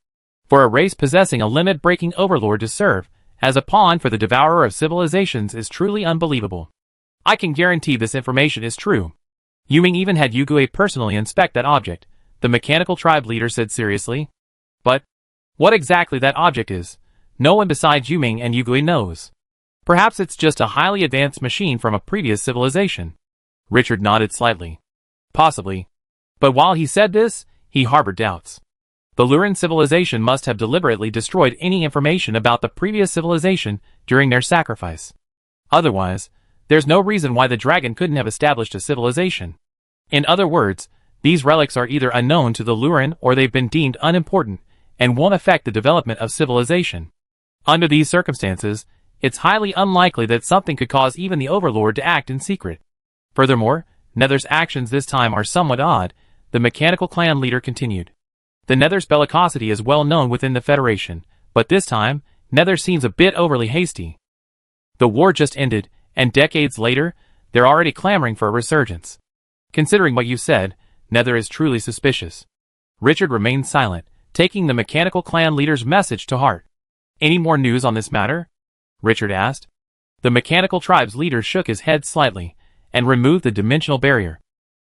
Speaker 1: For a race possessing a limit-breaking overlord to serve as a pawn for the devourer of civilizations is truly unbelievable. I can guarantee this information is true. Yuming even had Yugue personally inspect that object, the mechanical tribe leader said seriously. But what exactly that object is, no one besides Yuming and Yugue knows. Perhaps it's just a highly advanced machine from a previous civilization. Richard nodded slightly. Possibly. But while he said this, he harbored doubts. The Luran civilization must have deliberately destroyed any information about the previous civilization during their sacrifice. Otherwise, there's no reason why the dragon couldn't have established a civilization. In other words, these relics are either unknown to the Luran or they've been deemed unimportant and won't affect the development of civilization. Under these circumstances, it's highly unlikely that something could cause even the Overlord to act in secret. Furthermore, Nether's actions this time are somewhat odd, the mechanical clan leader continued. The Nether's bellicosity is well known within the Federation, but this time, Nether seems a bit overly hasty. The war just ended, and decades later, they're already clamoring for a resurgence. Considering what you said, Nether is truly suspicious. Richard remained silent, taking the mechanical clan leader's message to heart. Any more news on this matter? Richard asked. The mechanical tribe's leader shook his head slightly, and removed the dimensional barrier.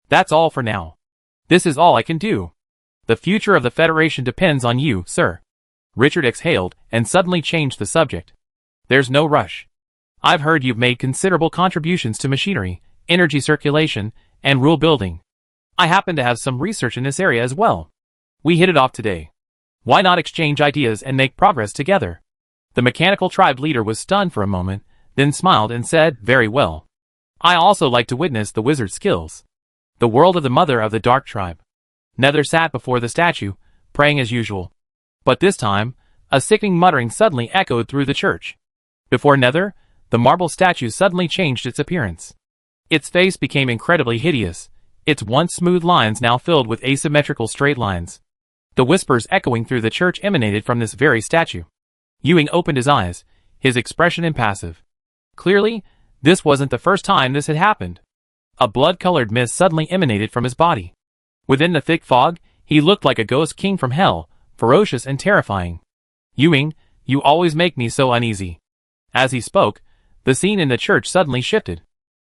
Speaker 1: That's all for now. This is all I can do. The future of the Federation depends on you, sir. Richard exhaled and suddenly changed the subject. There's no rush. I've heard you've made considerable contributions to machinery, energy circulation, and rule building. I happen to have some research in this area as well. We hit it off today. Why not exchange ideas and make progress together? The mechanical tribe leader was stunned for a moment, then smiled and said, very well. I also like to witness the wizard's skills. The world of the mother of the dark tribe. Nether sat before the statue, praying as usual. But this time, a sickening muttering suddenly echoed through the church. Before Nether, the marble statue suddenly changed its appearance. Its face became incredibly hideous, its once smooth lines now filled with asymmetrical straight lines. The whispers echoing through the church emanated from this very statue. Ewing opened his eyes, his expression impassive. Clearly, this wasn't the first time this had happened. A blood-colored mist suddenly emanated from his body. Within the thick fog, he looked like a ghost king from hell, ferocious and terrifying. Ewing, you always make me so uneasy. As he spoke, the scene in the church suddenly shifted.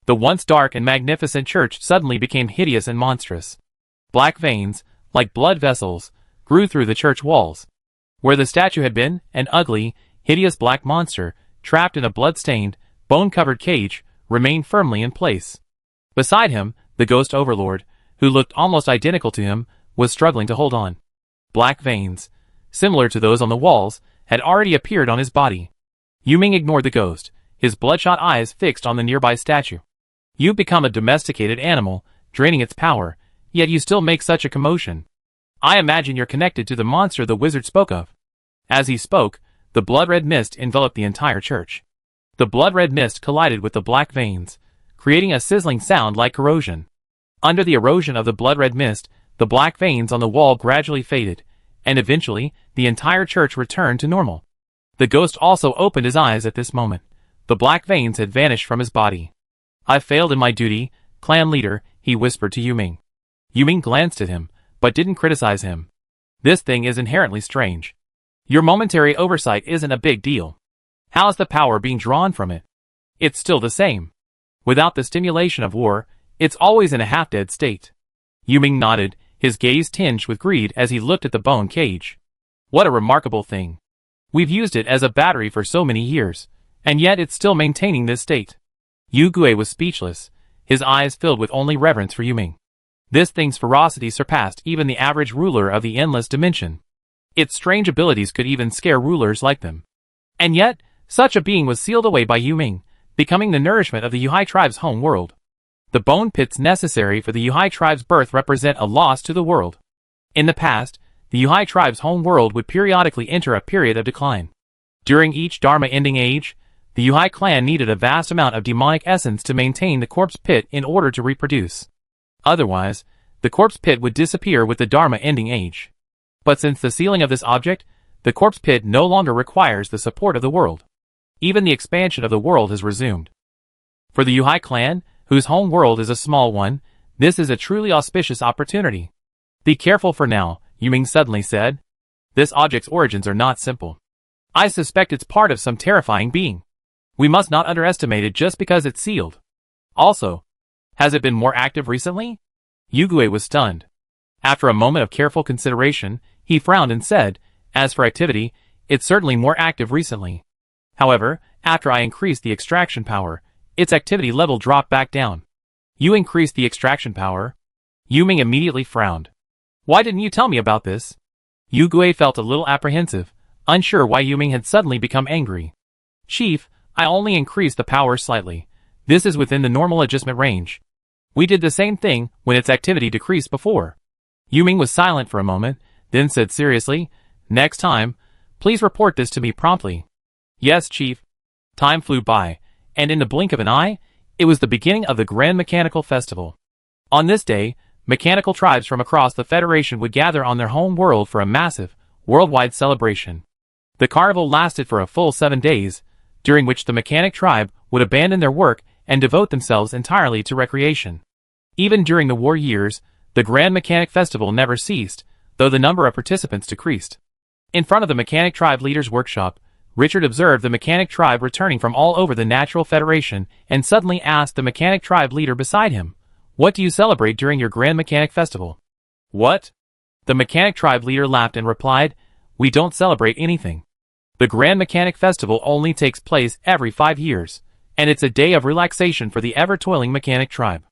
Speaker 1: The once dark and magnificent church suddenly became hideous and monstrous. Black veins, like blood vessels, grew through the church walls. Where the statue had been, an ugly, hideous black monster, trapped in a blood-stained, bone-covered cage, remained firmly in place. Beside him, the ghost overlord, who looked almost identical to him, was struggling to hold on. Black veins, similar to those on the walls, had already appeared on his body. Yuming ignored the ghost, his bloodshot eyes fixed on the nearby statue. You've become a domesticated animal, draining its power, yet you still make such a commotion. I imagine you're connected to the monster the wizard spoke of. As he spoke, the blood-red mist enveloped the entire church. The blood-red mist collided with the black veins, creating a sizzling sound like corrosion. Under the erosion of the blood-red mist, the black veins on the wall gradually faded, and eventually, the entire church returned to normal. The ghost also opened his eyes at this moment. The black veins had vanished from his body. I failed in my duty, clan leader, he whispered to Yuming. Yuming glanced at him, but didn't criticize him. This thing is inherently strange. Your momentary oversight isn't a big deal. How's the power being drawn from it? It's still the same. Without the stimulation of war, it's always in a half-dead state. Yuming nodded, his gaze tinged with greed as he looked at the bone cage. What a remarkable thing. We've used it as a battery for so many years, and yet it's still maintaining this state. Yu Gue was speechless, his eyes filled with only reverence for Yuming. This thing's ferocity surpassed even the average ruler of the endless dimension. Its strange abilities could even scare rulers like them. And yet, such a being was sealed away by Yuming, becoming the nourishment of the Yuhai tribe's home world. The bone pits necessary for the Yuhai tribe's birth represent a loss to the world. In the past, the Yuhai tribe's home world would periodically enter a period of decline. During each Dharma-ending age, The Yuhai clan needed a vast amount of demonic essence to maintain the corpse pit in order to reproduce. Otherwise, the corpse pit would disappear with the Dharma ending age. But since the sealing of this object, the corpse pit no longer requires the support of the world. Even the expansion of the world has resumed. For the Yuhai clan, whose home world is a small one, this is a truly auspicious opportunity. Be careful for now, Yuming suddenly said. This object's origins are not simple. I suspect it's part of some terrifying being. We must not underestimate it just because it's sealed. Also, has it been more active recently? Yugue was stunned. After a moment of careful consideration, he frowned and said, as for activity, it's certainly more active recently. However, after I increased the extraction power, its activity level dropped back down. You increased the extraction power? Yuming immediately frowned. Why didn't you tell me about this? Yugue felt a little apprehensive, unsure why Yuming had suddenly become angry. Chief, I only increased the power slightly. This is within the normal adjustment range. We did the same thing when its activity decreased before. Yuming was silent for a moment, then said seriously, next time, please report this to me promptly. Yes, Chief. Time flew by, and in the blink of an eye, it was the beginning of the Grand Mechanical Festival. On this day, mechanical tribes from across the Federation would gather on their home world for a massive, worldwide celebration. The carnival lasted for a full 7 days, during which the mechanic tribe would abandon their work and devote themselves entirely to recreation. Even during the war years, the Grand Mechanic Festival never ceased, though the number of participants decreased. In front of the mechanic tribe leader's workshop, Richard observed the mechanic tribe returning from all over the Natural Federation and suddenly asked the mechanic tribe leader beside him, "What do you celebrate during your Grand Mechanic Festival?" "What?" The mechanic tribe leader laughed and replied, "We don't celebrate anything. The Grand Mechanic Festival only takes place every 5 years, and it's a day of relaxation for the ever-toiling mechanic tribe.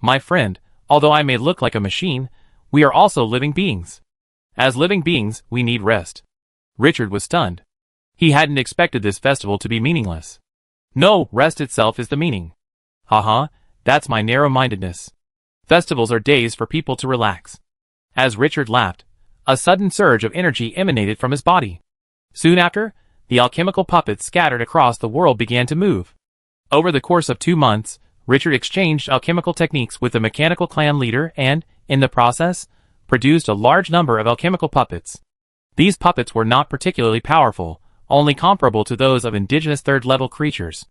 Speaker 1: My friend, although I may look like a machine, we are also living beings. As living beings, we need rest." Richard was stunned. He hadn't expected this festival to be meaningless. No, rest itself is the meaning. Haha, that's my narrow-mindedness. Festivals are days for people to relax. As Richard laughed, a sudden surge of energy emanated from his body. Soon after, the alchemical puppets scattered across the world began to move. Over the course of 2 months, Richard exchanged alchemical techniques with the mechanical clan leader and, in the process, produced a large number of alchemical puppets. These puppets were not particularly powerful, only comparable to those of indigenous third-level creatures.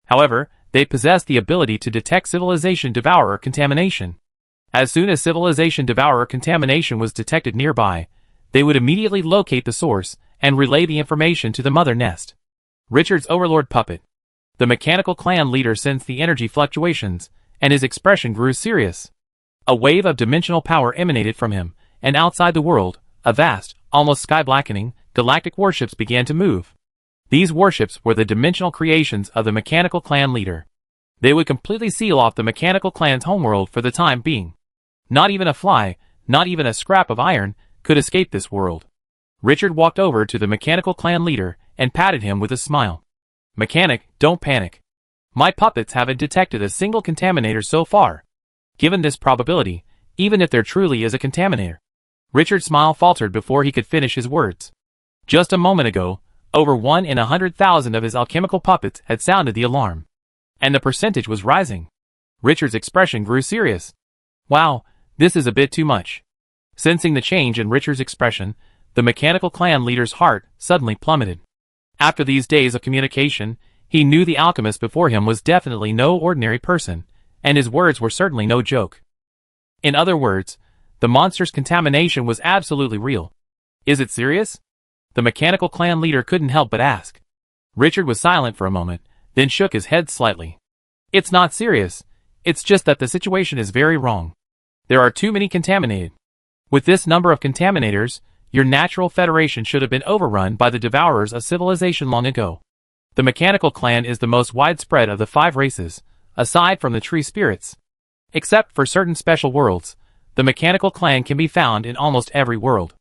Speaker 1: However, they possessed the ability to detect Civilization Devourer contamination. As soon as Civilization Devourer contamination was detected nearby, they would immediately locate the source and relay the information to the mother nest. Richard's overlord puppet. The mechanical clan leader sensed the energy fluctuations, and his expression grew serious. A wave of dimensional power emanated from him, and outside the world, a vast, almost sky-blackening, galactic warships began to move. These warships were the dimensional creations of the mechanical clan leader. They would completely seal off the mechanical clan's homeworld for the time being. Not even a fly, not even a scrap of iron, could escape this world. Richard walked over to the mechanical clan leader and patted him with a smile. "Mechanic, don't panic. My puppets haven't detected a single contaminator so far. Given this probability, even if there truly is a contaminator." Richard's smile faltered before he could finish his words. Just a moment ago, over 1 in 100,000 of his alchemical puppets had sounded the alarm. And the percentage was rising. Richard's expression grew serious. Wow, this is a bit too much. Sensing the change in Richard's expression, the mechanical clan leader's heart suddenly plummeted. After these days of communication, he knew the alchemist before him was definitely no ordinary person, and his words were certainly no joke. In other words, the monster's contamination was absolutely real. Is it serious? The mechanical clan leader couldn't help but ask. Richard was silent for a moment, then shook his head slightly. It's not serious, it's just that the situation is very wrong. There are too many contaminated. With this number of contaminators, your natural federation should have been overrun by the devourers of civilization long ago. The mechanical clan is the most widespread of the 5 races, aside from the tree spirits. Except for certain special worlds, the mechanical clan can be found in almost every world.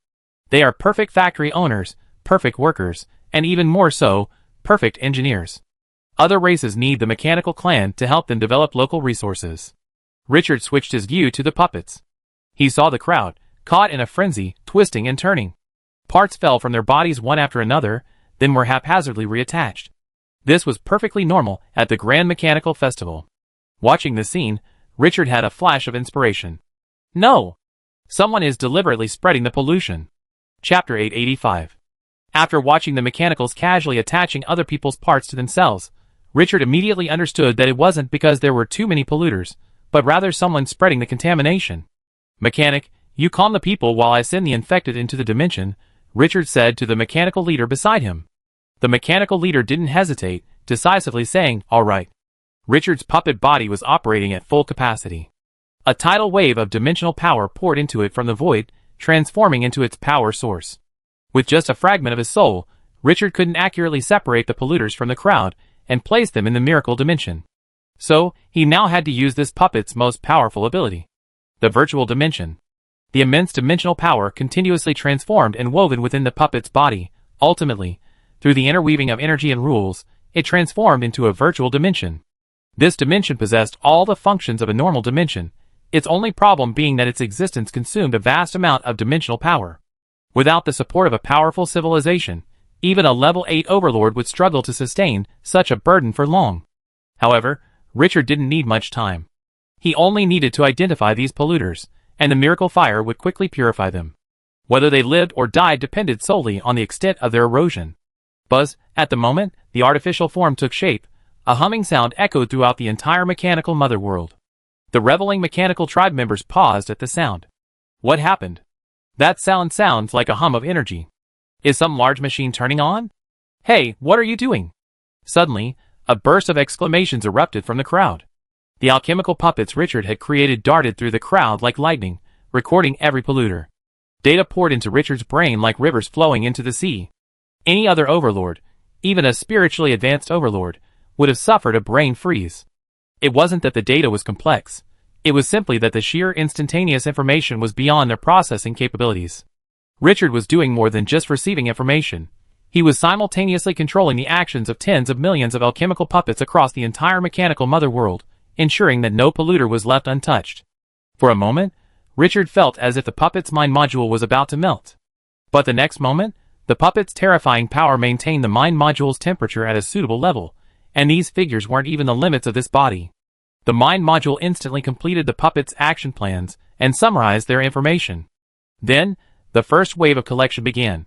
Speaker 1: They are perfect factory owners, perfect workers, and even more so, perfect engineers. Other races need the mechanical clan to help them develop local resources. Richard switched his view to the puppets. He saw the crowd, caught in a frenzy, twisting and turning. Parts fell from their bodies one after another, then were haphazardly reattached. This was perfectly normal at the Grand Mechanical Festival. Watching the scene, Richard had a flash of inspiration. No! Someone is deliberately spreading the pollution. Chapter 885. After watching the mechanicals casually attaching other people's parts to themselves, Richard immediately understood that it wasn't because there were too many polluters, but rather someone spreading the contamination. Mechanic, you calm the people while I send the infected into the dimension, Richard said to the mechanical leader beside him. The mechanical leader didn't hesitate, decisively saying, all right. Richard's puppet body was operating at full capacity. A tidal wave of dimensional power poured into it from the void, transforming into its power source. With just a fragment of his soul, Richard couldn't accurately separate the polluters from the crowd and place them in the miracle dimension. So, he now had to use this puppet's most powerful ability. The virtual dimension. The immense dimensional power continuously transformed and woven within the puppet's body. Ultimately, through the interweaving of energy and rules, it transformed into a virtual dimension. This dimension possessed all the functions of a normal dimension, its only problem being that its existence consumed a vast amount of dimensional power. Without the support of a powerful civilization, even a level 8 overlord would struggle to sustain such a burden for long. However, Richard didn't need much time. He only needed to identify these polluters, and the miracle fire would quickly purify them. Whether they lived or died depended solely on the extent of their erosion. Buzz, at the moment, the artificial form took shape, a humming sound echoed throughout the entire mechanical mother world. The reveling mechanical tribe members paused at the sound. What happened? That sound sounds like a hum of energy. Is some large machine turning on? Hey, what are you doing? Suddenly, a burst of exclamations erupted from the crowd. The alchemical puppets Richard had created darted through the crowd like lightning, recording every polluter. Data poured into Richard's brain like rivers flowing into the sea. Any other overlord, even a spiritually advanced overlord, would have suffered a brain freeze. It wasn't that the data was complex. It was simply that the sheer instantaneous information was beyond their processing capabilities. Richard was doing more than just receiving information. He was simultaneously controlling the actions of tens of millions of alchemical puppets across the entire mechanical mother world, ensuring that no polluter was left untouched. For a moment, Richard felt as if the puppet's mind module was about to melt. But the next moment, the puppet's terrifying power maintained the mind module's temperature at a suitable level, and these figures weren't even the limits of this body. The mind module instantly completed the puppet's action plans and summarized their information. Then, the first wave of collection began.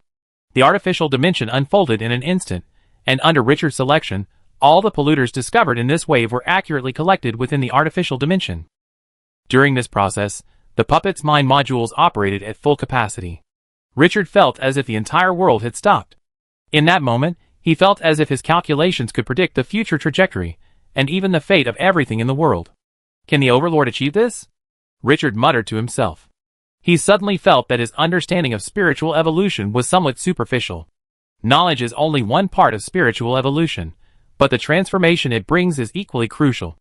Speaker 1: The artificial dimension unfolded in an instant, and under Richard's selection, all the polluters discovered in this wave were accurately collected within the artificial dimension. During this process, the puppet's mind modules operated at full capacity. Richard felt as if the entire world had stopped. In that moment, he felt as if his calculations could predict the future trajectory, and even the fate of everything in the world. Can the Overlord achieve this? Richard muttered to himself. He suddenly felt that his understanding of spiritual evolution was somewhat superficial. Knowledge is only one part of spiritual evolution, but the transformation it brings is equally crucial.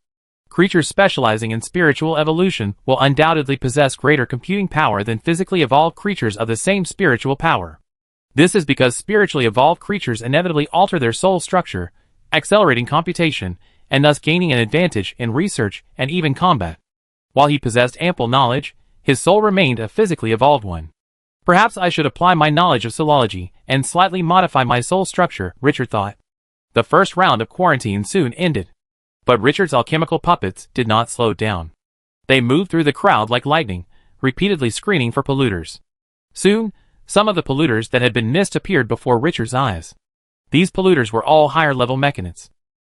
Speaker 1: Creatures specializing in spiritual evolution will undoubtedly possess greater computing power than physically evolved creatures of the same spiritual power. This is because spiritually evolved creatures inevitably alter their soul structure, accelerating computation, and thus gaining an advantage in research and even combat. While he possessed ample knowledge, his soul remained a physically evolved one. Perhaps I should apply my knowledge of soulology and slightly modify my soul structure, Richard thought. The first round of quarantine soon ended. But Richard's alchemical puppets did not slow down. They moved through the crowd like lightning, repeatedly screening for polluters. Soon, some of the polluters that had been missed appeared before Richard's eyes. These polluters were all higher-level mechanics.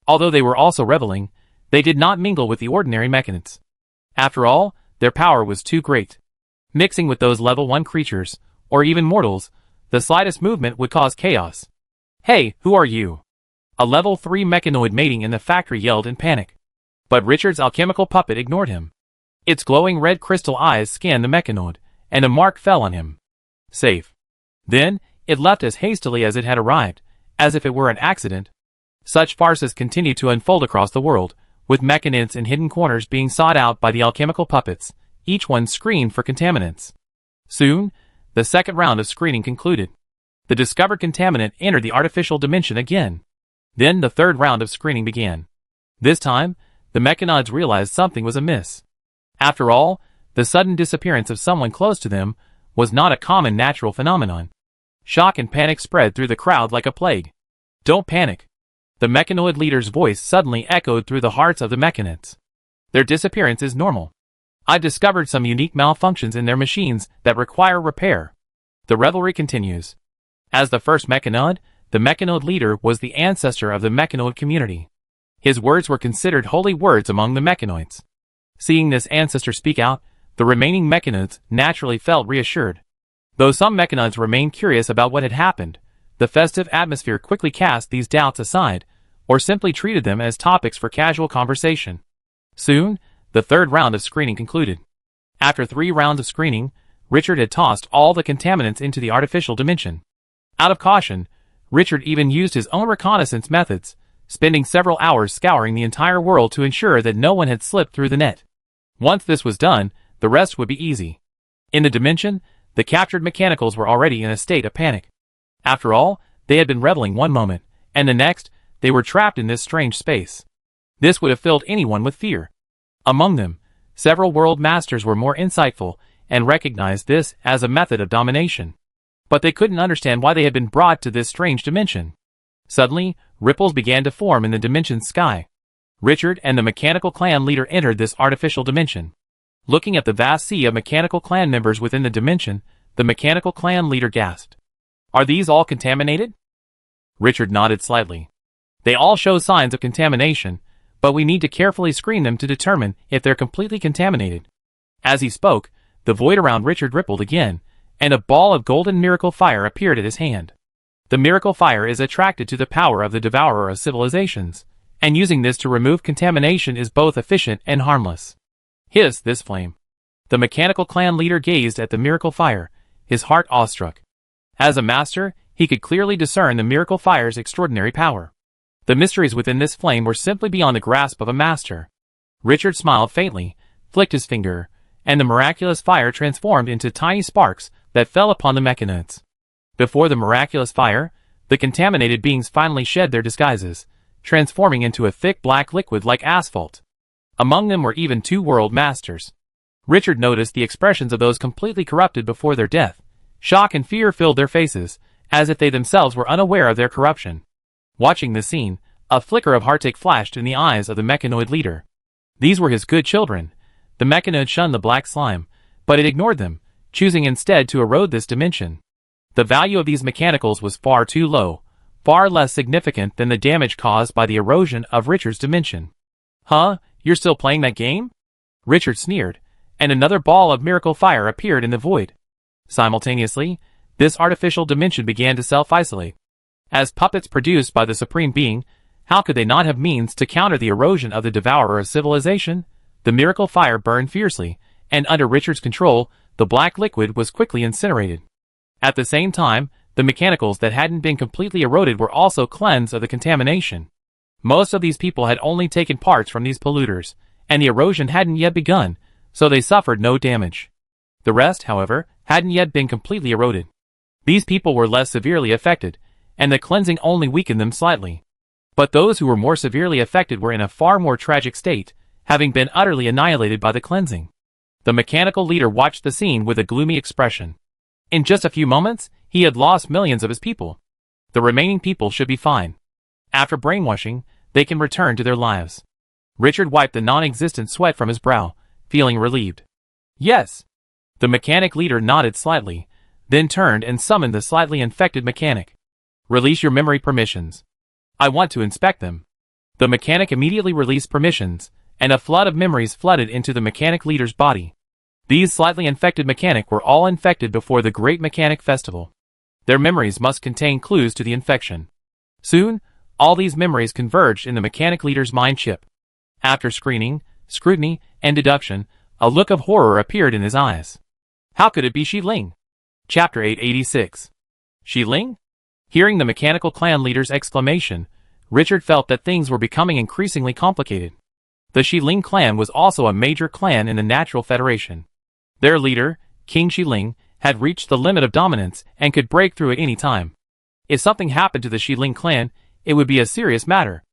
Speaker 1: Although they were also reveling, they did not mingle with the ordinary mechanics. After all, their power was too great. Mixing with those level 1 creatures, or even mortals, the slightest movement would cause chaos. Hey, who are you? A level 3 mechanoid mating in the factory yelled in panic. But Richard's alchemical puppet ignored him. Its glowing red crystal eyes scanned the mechanoid, and a mark fell on him. Safe. Then, it left as hastily as it had arrived, as if it were an accident. Such farces continued to unfold across the world, with mechanids in hidden corners being sought out by the alchemical puppets, each one screened for contaminants. Soon, the second round of screening concluded. The discovered contaminant entered the artificial dimension again. Then the third round of screening began. This time, the mechanoids realized something was amiss. After all, the sudden disappearance of someone close to them was not a common natural phenomenon. Shock and panic spread through the crowd like a plague. Don't panic. The mechanoid leader's voice suddenly echoed through the hearts of the mechanids. Their disappearance is normal. I've discovered some unique malfunctions in their machines that require repair. The revelry continues. As the first mechanoid, the mechanoid leader was the ancestor of the mechanoid community. His words were considered holy words among the mechanoids. Seeing this ancestor speak out, the remaining mechanoids naturally felt reassured. Though some mechanoids remained curious about what had happened, the festive atmosphere quickly cast these doubts aside, or simply treated them as topics for casual conversation. Soon, the third round of screening concluded. After 3 rounds of screening, Richard had tossed all the contaminants into the artificial dimension. Out of caution, Richard even used his own reconnaissance methods, spending several hours scouring the entire world to ensure that no one had slipped through the net. Once this was done, the rest would be easy. In the dimension, the captured mechanicals were already in a state of panic. After all, they had been reveling one moment, and the next, they were trapped in this strange space. This would have filled anyone with fear. Among them, several world masters were more insightful and recognized this as a method of domination. But they couldn't understand why they had been brought to this strange dimension. Suddenly, ripples began to form in the dimension's sky. Richard and the mechanical clan leader entered this artificial dimension. Looking at the vast sea of mechanical clan members within the dimension, the mechanical clan leader gasped. Are these all contaminated? Richard nodded slightly. They all show signs of contamination, but we need to carefully screen them to determine if they're completely contaminated. As he spoke, the void around Richard rippled again, and a ball of golden miracle fire appeared at his hand. The miracle fire is attracted to the power of the devourer of civilizations, and using this to remove contamination is both efficient and harmless. Hiss this flame. The mechanical clan leader gazed at the miracle fire, his heart awestruck. As a master, he could clearly discern the miracle fire's extraordinary power. The mysteries within this flame were simply beyond the grasp of a master. Richard smiled faintly, flicked his finger, and the miraculous fire transformed into tiny sparks that fell upon the mechanids. Before the miraculous fire, the contaminated beings finally shed their disguises, transforming into a thick black liquid like asphalt. Among them were even 2 world masters. Richard noticed the expressions of those completely corrupted before their death. Shock and fear filled their faces, as if they themselves were unaware of their corruption. Watching the scene, a flicker of heartache flashed in the eyes of the mechanoid leader. These were his good children. The mechanoid shunned the black slime, but it ignored them, choosing instead to erode this dimension. The value of these mechanicals was far too low, far less significant than the damage caused by the erosion of Richard's dimension. Huh? You're still playing that game? Richard sneered, and another ball of miracle fire appeared in the void. Simultaneously, this artificial dimension began to self-isolate. As puppets produced by the Supreme Being, how could they not have means to counter the erosion of the devourer of civilization? The miracle fire burned fiercely, and under Richard's control, the black liquid was quickly incinerated. At the same time, the mechanicals that hadn't been completely eroded were also cleansed of the contamination. Most of these people had only taken parts from these polluters, and the erosion hadn't yet begun, so they suffered no damage. The rest, however, hadn't yet been completely eroded. These people were less severely affected, and the cleansing only weakened them slightly. But those who were more severely affected were in a far more tragic state, having been utterly annihilated by the cleansing. The mechanical leader watched the scene with a gloomy expression. In just a few moments, he had lost millions of his people. The remaining people should be fine. After brainwashing, they can return to their lives. Richard wiped the non-existent sweat from his brow, feeling relieved. Yes. The mechanic leader nodded slightly, then turned and summoned the slightly infected mechanic. Release your memory permissions. I want to inspect them. The mechanic immediately released permissions, and a flood of memories flooded into the mechanic leader's body. These slightly infected mechanic were all infected before the Great Mechanic Festival. Their memories must contain clues to the infection. Soon, all these memories converged in the mechanic leader's mind chip. After screening, scrutiny, and deduction, a look of horror appeared in his eyes. How could it be Shi Ling? Chapter 886. Shi Ling? Hearing the mechanical clan leader's exclamation, Richard felt that things were becoming increasingly complicated. The Shi Ling clan was also a major clan in the Natural Federation. Their leader, King Shi Ling, had reached the limit of dominance and could break through at any time. If something happened to the Shi Ling clan, it would be a serious matter.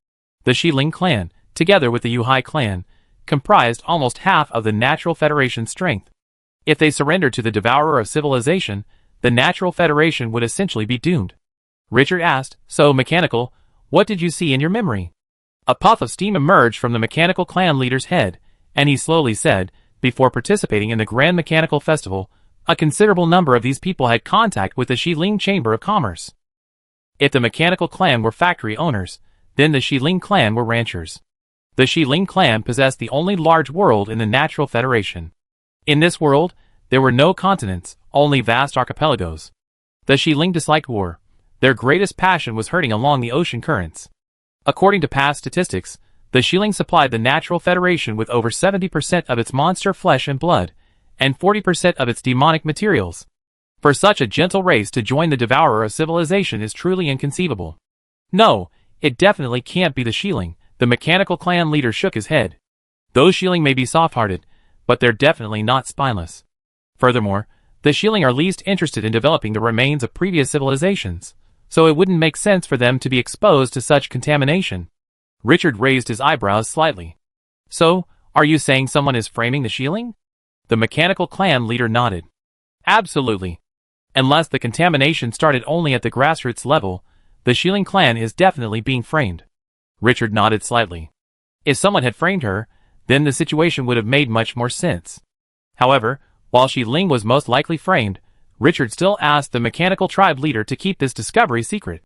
Speaker 1: The Shi Ling clan, together with the Yuhai clan, comprised almost half of the Natural Federation's strength. If they surrendered to the devourer of civilization, the Natural Federation would essentially be doomed. Richard asked, "So, Mechanical, What did you see in your memory? A puff of steam emerged from the mechanical clan leader's head, and he slowly said, before participating in the Grand Mechanical Festival, a considerable number of these people had contact with the Xiling Chamber of Commerce. If the mechanical clan were factory owners, then the Xiling clan were ranchers. The Xiling clan possessed the only large world in the Natural Federation. In this world, there were no continents, only vast archipelagos. The Xiling disliked war. Their greatest passion was herding along the ocean currents. According to past statistics, the Xiling supplied the Natural Federation with over 70% of its monster flesh and blood, and 40% of its demonic materials. For such a gentle race to join the devourer of civilization is truly inconceivable. No, it definitely can't be the Xiling. The mechanical clan leader shook his head. Those Xiling may be soft-hearted, but they're definitely not spineless. Furthermore, the Xiling are least interested in developing the remains of previous civilizations, so it wouldn't make sense for them to be exposed to such contamination. Richard raised his eyebrows slightly. So, are you saying someone is framing the Xiling? The mechanical clan leader nodded. Absolutely. Unless the contamination started only at the grassroots level, the Xiling clan is definitely being framed. Richard nodded slightly. If someone had framed her, then the situation would have made much more sense. However, while Xiling was most likely framed, Richard still asked the mechanical tribe leader to keep this discovery secret.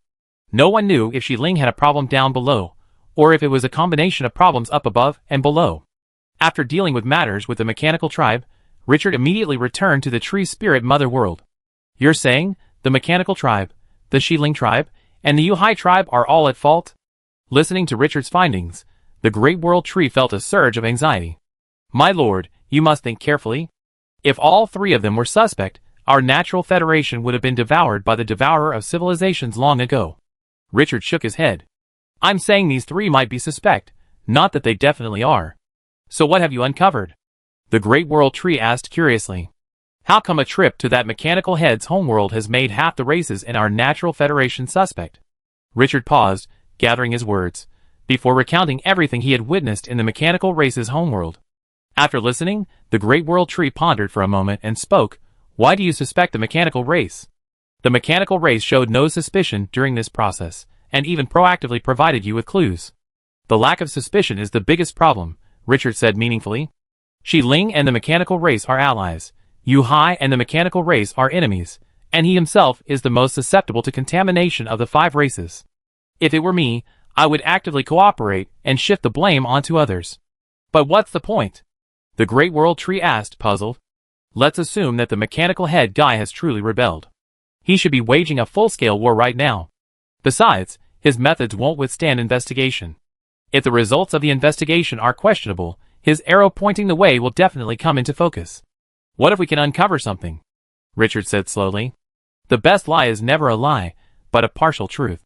Speaker 1: No one knew if Xiling had a problem down below, or if it was a combination of problems up above and below. After dealing with matters with the mechanical tribe, Richard immediately returned to the tree spirit mother world. You're saying, the mechanical tribe, the Xiling tribe, and the Yuhai tribe are all at fault? Listening to Richard's findings, the Great World Tree felt a surge of anxiety. My lord, you must think carefully. If all three of them were suspect, our Natural Federation would have been devoured by the devourer of civilizations long ago. Richard shook his head. I'm saying these three might be suspect, not that they definitely are. So what have you uncovered? The Great World Tree asked curiously. How come a trip to that mechanical head's homeworld has made half the races in our Natural Federation suspect? Richard paused, gathering his words, before recounting everything he had witnessed in the mechanical race's homeworld. After listening, the Great World Tree pondered for a moment and spoke. Why do you suspect the mechanical race? The mechanical race showed no suspicion during this process, and even proactively provided you with clues. The lack of suspicion is the biggest problem, Richard said meaningfully. Xiling and the mechanical race are allies. Yuhai and the mechanical race are enemies, and he himself is the most susceptible to contamination of the 5 races. If it were me, I would actively cooperate and shift the blame onto others. But what's the point? The Great World Tree asked, puzzled. Let's assume that the mechanical head guy has truly rebelled. He should be waging a full-scale war right now. Besides, his methods won't withstand investigation. If the results of the investigation are questionable, his arrow pointing the way will definitely come into focus. What if we can uncover something? Richard said slowly. The best lie is never a lie, but a partial truth.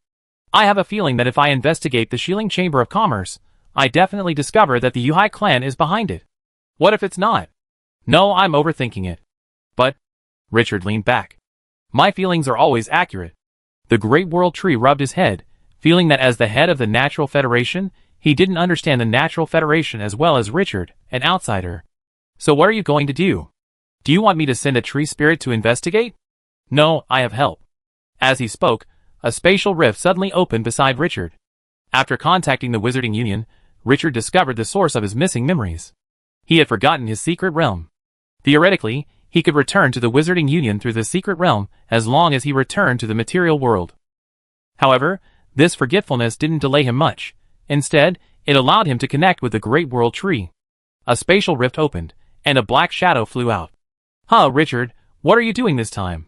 Speaker 1: I have a feeling that if I investigate the Xiling Chamber of Commerce, I definitely discover that the Yuhai clan is behind it. What if it's not? No, I'm overthinking it. But, Richard leaned back. My feelings are always accurate. The Great World Tree rubbed his head, feeling that as the head of the Natural Federation, he didn't understand the Natural Federation as well as Richard, an outsider. So what are you going to do? Do you want me to send a tree spirit to investigate? No, I have help. As he spoke, a spatial rift suddenly opened beside Richard. After contacting the Wizarding Union, Richard discovered the source of his missing memories. He had forgotten his secret realm. Theoretically, he could return to the Wizarding Union through the secret realm as long as he returned to the material world. However, this forgetfulness didn't delay him much. Instead, it allowed him to connect with the Great World Tree. A spatial rift opened, and a black shadow flew out. Huh, Richard, what are you doing this time?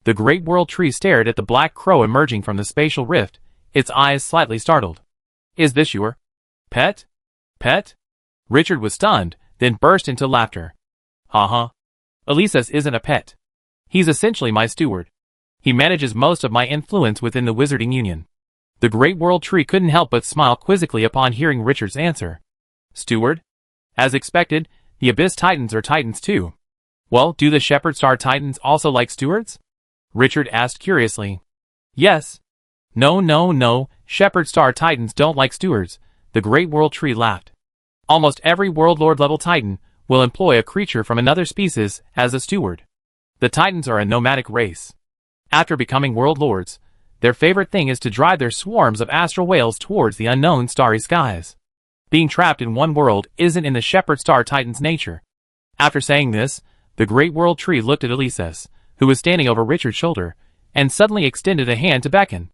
Speaker 1: The Great World Tree stared at the black crow emerging from the spatial rift, its eyes slightly startled. Is this your pet? Pet? Richard was stunned, then burst into laughter. Ha. Elias isn't a pet. He's essentially my steward. He manages most of my influence within the Wizarding Union. The Great World Tree couldn't help but smile quizzically upon hearing Richard's answer. Steward? As expected, the Abyss Titans are Titans too. Well, do the Shepherd Star Titans also like stewards? Richard asked curiously. Yes. No, Shepherd Star Titans don't like stewards, the Great World Tree laughed. Almost every World Lord level Titan will employ a creature from another species as a steward. The Titans are a nomadic race. After becoming World Lords, their favorite thing is to drive their swarms of astral whales towards the unknown starry skies. Being trapped in one world isn't in the shepherd star titan's nature. After saying this, the great world tree looked at Ulises, who was standing over Richard's shoulder, and suddenly extended a hand to beckon.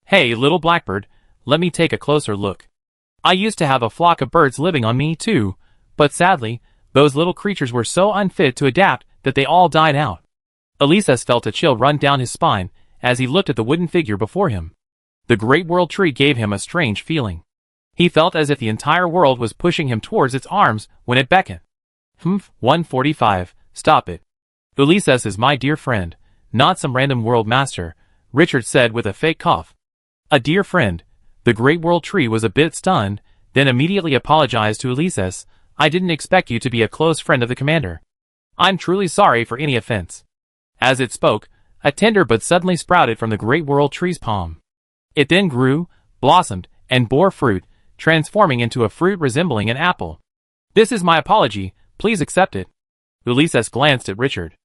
Speaker 1: Hey, little blackbird, let me take a closer look. I used to have a flock of birds living on me too, but sadly, those little creatures were so unfit to adapt that they all died out. Ulises felt a chill run down his spine as he looked at the wooden figure before him. The great world tree gave him a strange feeling. He felt as if the entire world was pushing him towards its arms when it beckoned. 145, stop it. Ulises is my dear friend, not some random world master, Richard said with a fake cough. A dear friend. The great world tree was a bit stunned, then immediately apologized to Ulises. I didn't expect you to be a close friend of the commander. I'm truly sorry for any offense. As it spoke, a tender bud suddenly sprouted from the great world tree's palm. It then grew, blossomed, and bore fruit, transforming into a fruit resembling an apple. This is my apology, please accept it. Ulises glanced at Richard.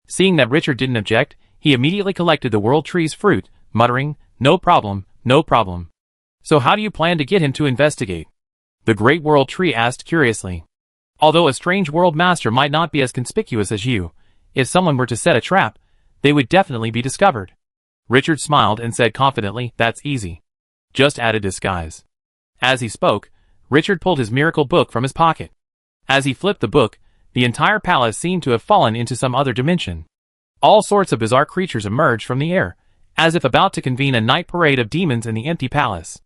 Speaker 1: Seeing that Richard didn't object, he immediately collected the world tree's fruit, muttering, no problem, no problem. So how do you plan to get him to investigate? The great world tree asked curiously. Although a strange world master might not be as conspicuous as you, if someone were to set a trap, they would definitely be discovered. Richard smiled and said confidently, that's easy. Just add a disguise. As he spoke, Richard pulled his miracle book from his pocket. As he flipped the book, the entire palace seemed to have fallen into some other dimension. All sorts of bizarre creatures emerged from the air, as if about to convene a night parade of demons in the empty palace.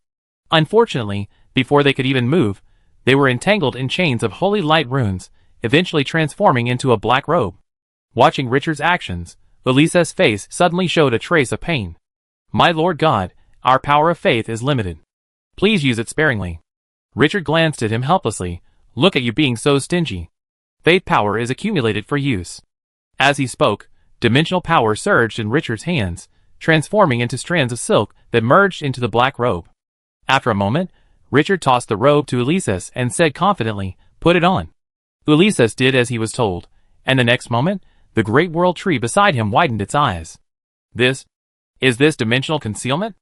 Speaker 1: Unfortunately, before they could even move, they were entangled in chains of holy light runes, eventually transforming into a black robe. Watching Richard's actions, Ulises' face suddenly showed a trace of pain. My Lord God, our power of faith is limited. Please use it sparingly. Richard glanced at him helplessly. Look at you being so stingy. Faith power is accumulated for use. As he spoke, dimensional power surged in Richard's hands, transforming into strands of silk that merged into the black robe. After a moment, Richard tossed the robe to Ulises and said confidently, put it on. Ulises did as he was told, and the next moment, the great world tree beside him widened its eyes. Is this dimensional concealment?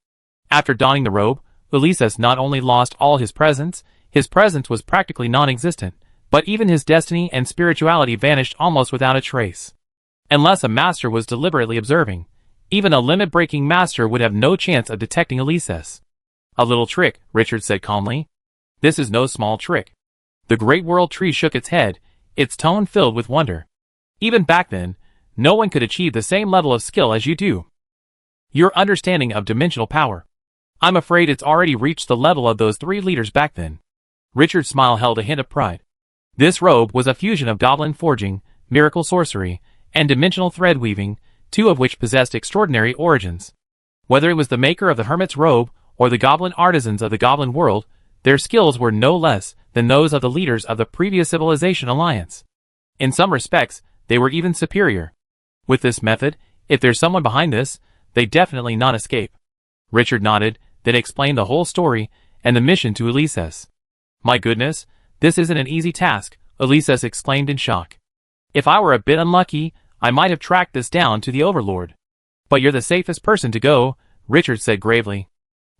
Speaker 1: After donning the robe, Ulises not only lost all his presence was practically non-existent, but even his destiny and spirituality vanished almost without a trace. Unless a master was deliberately observing, even a limit-breaking master would have no chance of detecting Ulises. A little trick, Richard said calmly. This is no small trick. The great world tree shook its head, its tone filled with wonder. Even back then, no one could achieve the same level of skill as you do. Your understanding of dimensional power. I'm afraid it's already reached the level of those 3 leaders back then. Richard's smile held a hint of pride. This robe was a fusion of goblin forging, miracle sorcery, and dimensional thread weaving, 2 of which possessed extraordinary origins. Whether it was the maker of the hermit's robe or the goblin artisans of the goblin world, their skills were no less than those of the leaders of the previous civilization alliance. In some respects, they were even superior. With this method, if there's someone behind this, they definitely not escape. Richard nodded, then explained the whole story and the mission to Ulises. My goodness, this isn't an easy task, Ulises exclaimed in shock. If I were a bit unlucky, I might have tracked this down to the Overlord. But you're the safest person to go, Richard said gravely.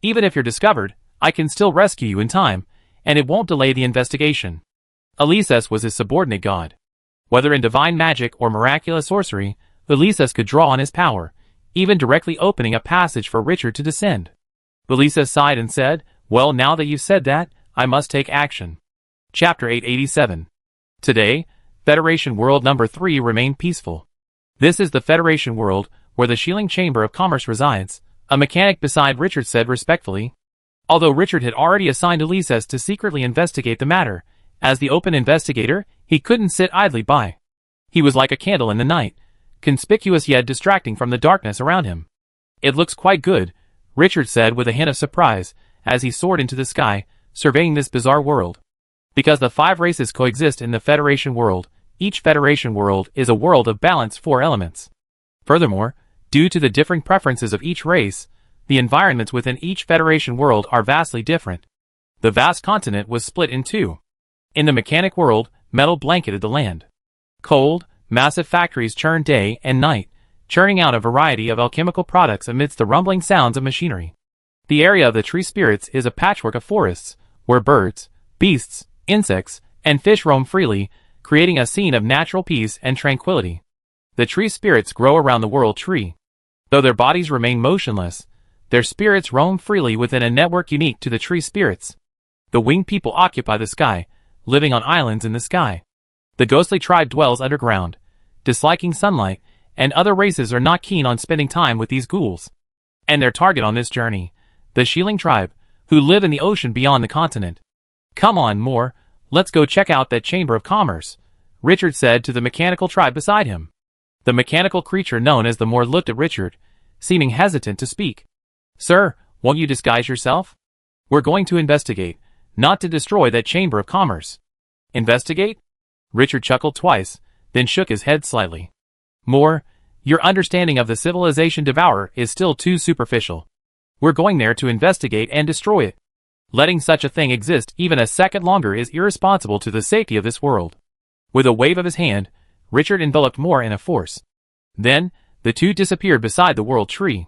Speaker 1: Even if you're discovered, I can still rescue you in time, and it won't delay the investigation. Ulises was his subordinate god. Whether in divine magic or miraculous sorcery, Ulises could draw on his power, even directly opening a passage for Richard to descend. Ulises sighed and said, well, now that you've said that, I must take action. Chapter 887. Today, Federation World number 3 remained peaceful. This is the Federation World, where the Shieling Chamber of Commerce resides, a mechanic beside Richard said respectfully. Although Richard had already assigned Ulises to secretly investigate the matter, as the open investigator, he couldn't sit idly by. He was like a candle in the night, conspicuous yet distracting from the darkness around him. It looks quite good, Richard said with a hint of surprise, as he soared into the sky, surveying this bizarre world. Because the 5 races coexist in the Federation World, each Federation World is a world of balanced 4 elements. Furthermore, due to the differing preferences of each race, the environments within each Federation World are vastly different. The vast continent was split in 2. In the mechanic world, metal blanketed the land. Cold, massive factories churned day and night, churning out a variety of alchemical products amidst the rumbling sounds of machinery. The area of the tree spirits is a patchwork of forests, where birds, beasts, insects, and fish roam freely, creating a scene of natural peace and tranquility. The tree spirits grow around the world tree. Though their bodies remain motionless, their spirits roam freely within a network unique to the tree spirits. The winged people occupy the sky, living on islands in the sky. The ghostly tribe dwells underground, disliking sunlight, and other races are not keen on spending time with these ghouls. And their target on this journey, the Shieling tribe, who live in the ocean beyond the continent. "Come on, Moore, let's go check out that Chamber of Commerce," Richard said to the mechanical tribe beside him. The mechanical creature known as the Moore looked at Richard, seeming hesitant to speak. "Sir, won't you disguise yourself? We're going to investigate, not to destroy that Chamber of Commerce." "Investigate?" Richard chuckled twice, then shook his head slightly. "Moore, your understanding of the civilization devourer is still too superficial. We're going there to investigate and destroy it. Letting such a thing exist even a second longer is irresponsible to the safety of this world." With a wave of his hand, Richard enveloped Moore in a force. Then, the two disappeared beside the world tree.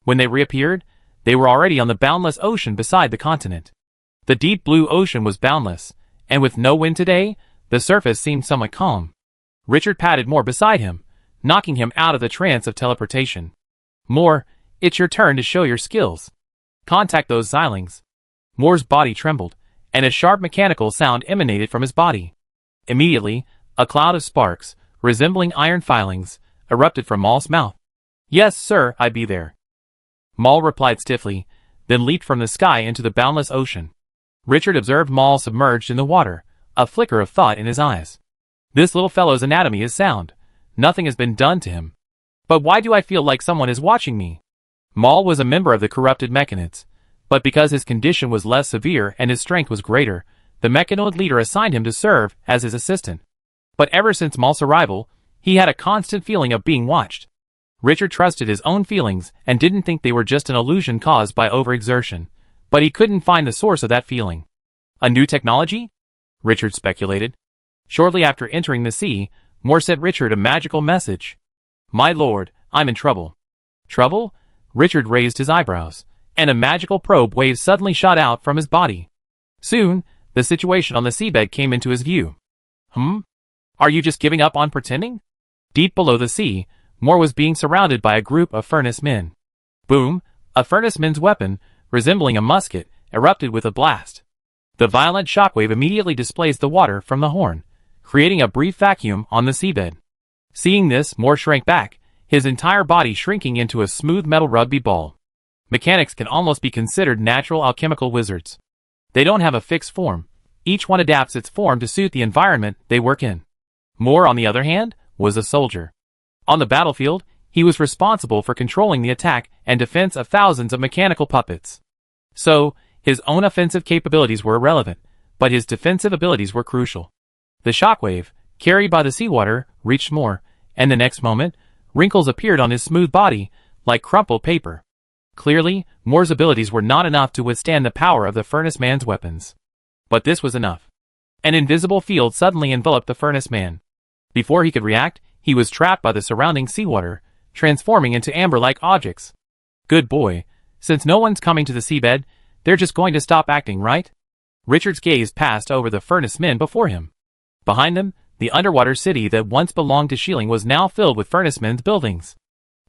Speaker 1: When they reappeared, they were already on the boundless ocean beside the continent. The deep blue ocean was boundless, and with no wind today, the surface seemed somewhat calm. Richard patted Moore beside him, knocking him out of the trance of teleportation. "Moore, it's your turn to show your skills. Contact those Xylings." Moore's body trembled, and a sharp mechanical sound emanated from his body. Immediately, a cloud of sparks, resembling iron filings, erupted from Maul's mouth. "Yes, sir, I be there." Maul replied stiffly, then leaped from the sky into the boundless ocean. Richard observed Maul submerged in the water, a flicker of thought in his eyes. This little fellow's anatomy is sound. Nothing has been done to him. But why do I feel like someone is watching me? Maul was a member of the corrupted Mechanids, but because his condition was less severe and his strength was greater, the Mechanoid leader assigned him to serve as his assistant. But ever since Maul's arrival, he had a constant feeling of being watched. Richard trusted his own feelings and didn't think they were just an illusion caused by overexertion, but he couldn't find the source of that feeling. A new technology? Richard speculated. Shortly after entering the sea, Moore sent Richard a magical message. "My lord, I'm in trouble." "Trouble?" Richard raised his eyebrows, and a magical probe wave suddenly shot out from his body. Soon, the situation on the seabed came into his view. Are you just giving up on pretending?" Deep below the sea, Moore was being surrounded by a group of furnace men. Boom! A furnace man's weapon, resembling a musket, erupted with a blast. The violent shockwave immediately displaced the water from the horn, creating a brief vacuum on the seabed. Seeing this, Moore shrank back, his entire body shrinking into a smooth metal rugby ball. Mechanics can almost be considered natural alchemical wizards. They don't have a fixed form. Each one adapts its form to suit the environment they work in. Moore, on the other hand, was a soldier. On the battlefield, he was responsible for controlling the attack and defense of thousands of mechanical puppets. So, his own offensive capabilities were irrelevant, but his defensive abilities were crucial. The shockwave, carried by the seawater, reached Moore, and the next moment, wrinkles appeared on his smooth body, like crumpled paper. Clearly, Moore's abilities were not enough to withstand the power of the furnace man's weapons. But this was enough. An invisible field suddenly enveloped the furnace man. Before he could react, he was trapped by the surrounding seawater, transforming into amber-like objects. Good boy. Since no one's coming to the seabed, they're just going to stop acting, right? Richard's gaze passed over the furnace men before him. Behind them, the underwater city that once belonged to Shieling was now filled with furnace men's buildings.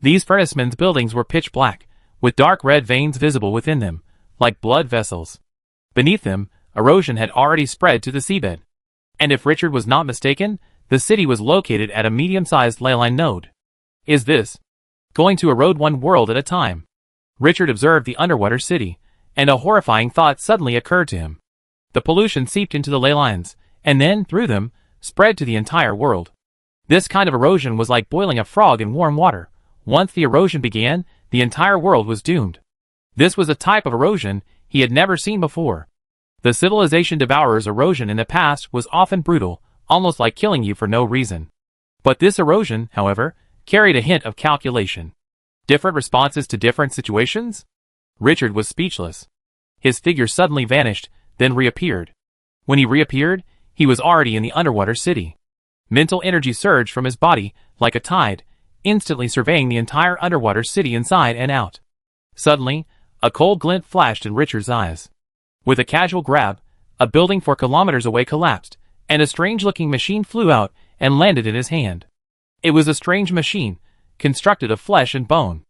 Speaker 1: These furnace men's buildings were pitch black, with dark red veins visible within them, like blood vessels. Beneath them, erosion had already spread to the seabed. And if Richard was not mistaken, the city was located at a medium-sized ley line node. Is this going to erode one world at a time? Richard observed the underwater city, and a horrifying thought suddenly occurred to him. The pollution seeped into the ley lines, and then, through them, spread to the entire world. This kind of erosion was like boiling a frog in warm water. Once the erosion began, the entire world was doomed. This was a type of erosion he had never seen before. The civilization devourer's erosion in the past was often brutal, almost like killing you for no reason. But this erosion, however, carried a hint of calculation. Different responses to different situations? Richard was speechless. His figure suddenly vanished, then reappeared. When he reappeared, he was already in the underwater city. Mental energy surged from his body, like a tide, instantly surveying the entire underwater city inside and out. Suddenly, a cold glint flashed in Richard's eyes. With a casual grab, a building 4 kilometers away collapsed, and a strange-looking machine flew out and landed in his hand. It was a strange machine, constructed of flesh and bone.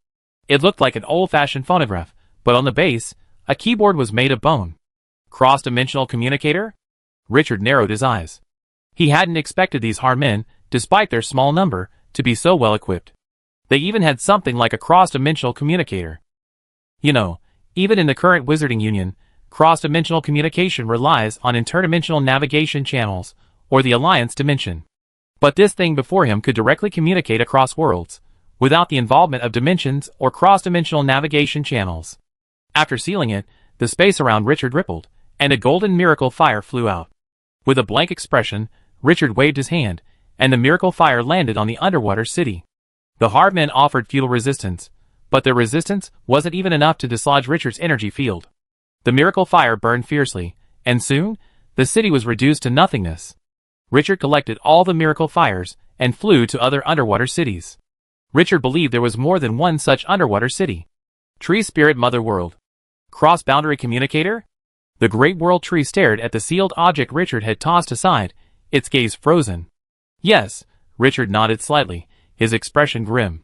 Speaker 1: It looked like an old-fashioned phonograph, but on the base, a keyboard was made of bone. Cross-dimensional communicator? Richard narrowed his eyes. He hadn't expected these Harmen, despite their small number, to be so well equipped. They even had something like a cross-dimensional communicator. You know, even in the current Wizarding Union, cross-dimensional communication relies on interdimensional navigation channels, or the Alliance dimension. But this thing before him could directly communicate across worlds, without the involvement of dimensions or cross-dimensional navigation channels. After sealing it, the space around Richard rippled, and a golden miracle fire flew out. With a blank expression, Richard waved his hand, and the miracle fire landed on the underwater city. The Hardmen offered futile resistance, but their resistance wasn't even enough to dislodge Richard's energy field. The miracle fire burned fiercely, and soon, the city was reduced to nothingness. Richard collected all the miracle fires and flew to other underwater cities. Richard believed there was more than one such underwater city. Tree Spirit Mother World. Cross-boundary communicator? The Great World Tree stared at the sealed object Richard had tossed aside, its gaze frozen. Yes, Richard nodded slightly, his expression grim.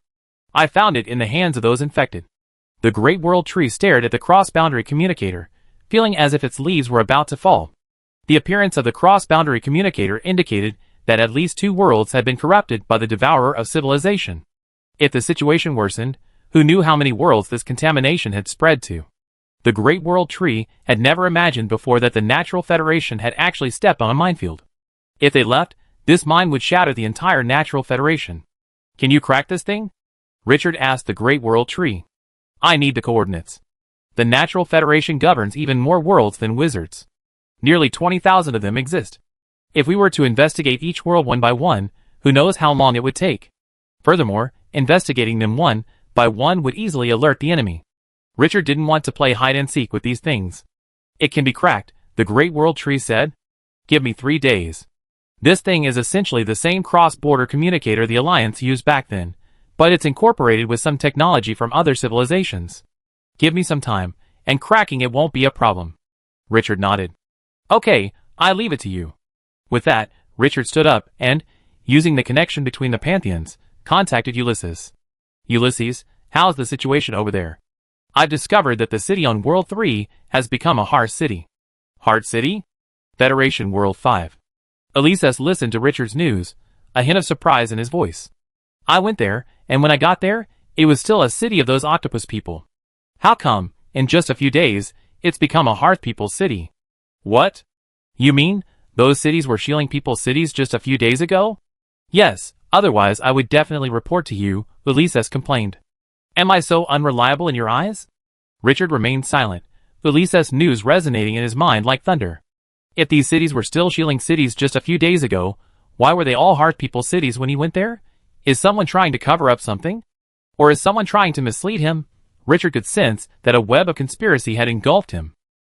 Speaker 1: I found it in the hands of those infected. The Great World Tree stared at the cross-boundary communicator, feeling as if its leaves were about to fall. The appearance of the cross-boundary communicator indicated that at least 2 worlds had been corrupted by the devourer of civilization. If the situation worsened, who knew how many worlds this contamination had spread to? The Great World Tree had never imagined before that the Natural Federation had actually stepped on a minefield. If they left, this mine would shatter the entire Natural Federation. Can you crack this thing? Richard asked the Great World Tree. I need the coordinates. The Natural Federation governs even more worlds than wizards. Nearly 20,000 of them exist. If we were to investigate each world one by one, who knows how long it would take? Furthermore, investigating them one by one would easily alert the enemy. Richard didn't want to play hide-and-seek with these things. It can be cracked, the Great World Tree said. Give me 3 days. This thing is essentially the same cross-border communicator the Alliance used back then, but it's incorporated with some technology from other civilizations. Give me some time, and cracking it won't be a problem. Richard nodded. Okay, I leave it to you. With that, Richard stood up and, using the connection between the Pantheons, contacted Ulysses. Ulysses, how's the situation over there? I've discovered that the city on World 3 has become a Heart City. Heart City? Federation World 5. Ulysses listened to Richard's news, a hint of surprise in his voice. I went there, and when I got there, it was still a city of those octopus people. How come, in just a few days, it's become a Hearth People city? What? You mean, those cities were Shieling People's cities just a few days ago? Yes, otherwise I would definitely report to you, Ulysses complained. Am I so unreliable in your eyes? Richard remained silent, Ulysses' news resonating in his mind like thunder. If these cities were still Shieling cities just a few days ago, why were they all Hearth People cities when he went there? Is someone trying to cover up something? Or is someone trying to mislead him? Richard could sense that a web of conspiracy had engulfed him.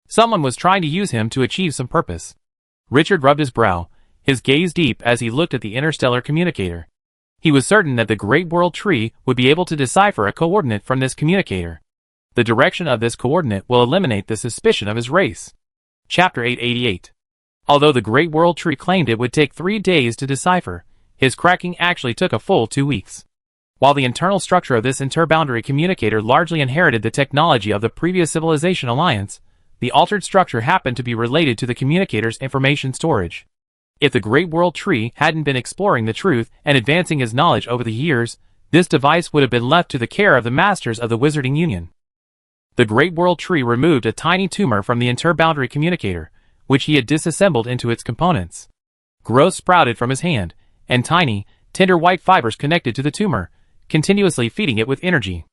Speaker 1: Someone was trying to use him to achieve some purpose. Richard rubbed his brow, his gaze deep as he looked at the interstellar communicator. He was certain that the Great World Tree would be able to decipher a coordinate from this communicator. The direction of this coordinate will eliminate the suspicion of his race. Chapter 888. Although the Great World Tree claimed it would take 3 days to decipher, his cracking actually took a full 2 weeks. While the internal structure of this interboundary communicator largely inherited the technology of the previous Civilization Alliance, the altered structure happened to be related to the communicator's information storage. If the Great World Tree hadn't been exploring the truth and advancing his knowledge over the years, this device would have been left to the care of the masters of the Wizarding Union. The Great World Tree removed a tiny tumor from the interboundary communicator, which he had disassembled into its components. Growth sprouted from his hand, and tiny, tender white fibers connected to the tumor, continuously feeding it with energy.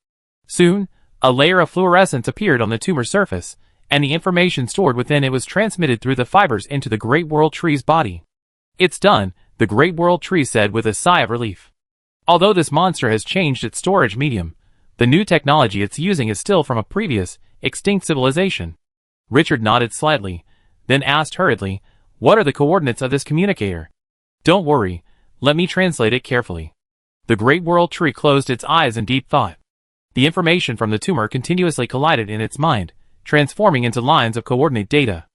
Speaker 1: Soon, a layer of fluorescence appeared on the tumor's surface, and the information stored within it was transmitted through the fibers into the Great World Tree's body. It's done, the Great World Tree said with a sigh of relief. Although this monster has changed its storage medium, the new technology it's using is still from a previous, extinct civilization. Richard nodded slightly, then asked hurriedly, what are the coordinates of this communicator? Don't worry, let me translate it carefully. The Great World Tree closed its eyes in deep thought. The information from the tumor continuously collided in its mind, transforming into lines of coordinate data.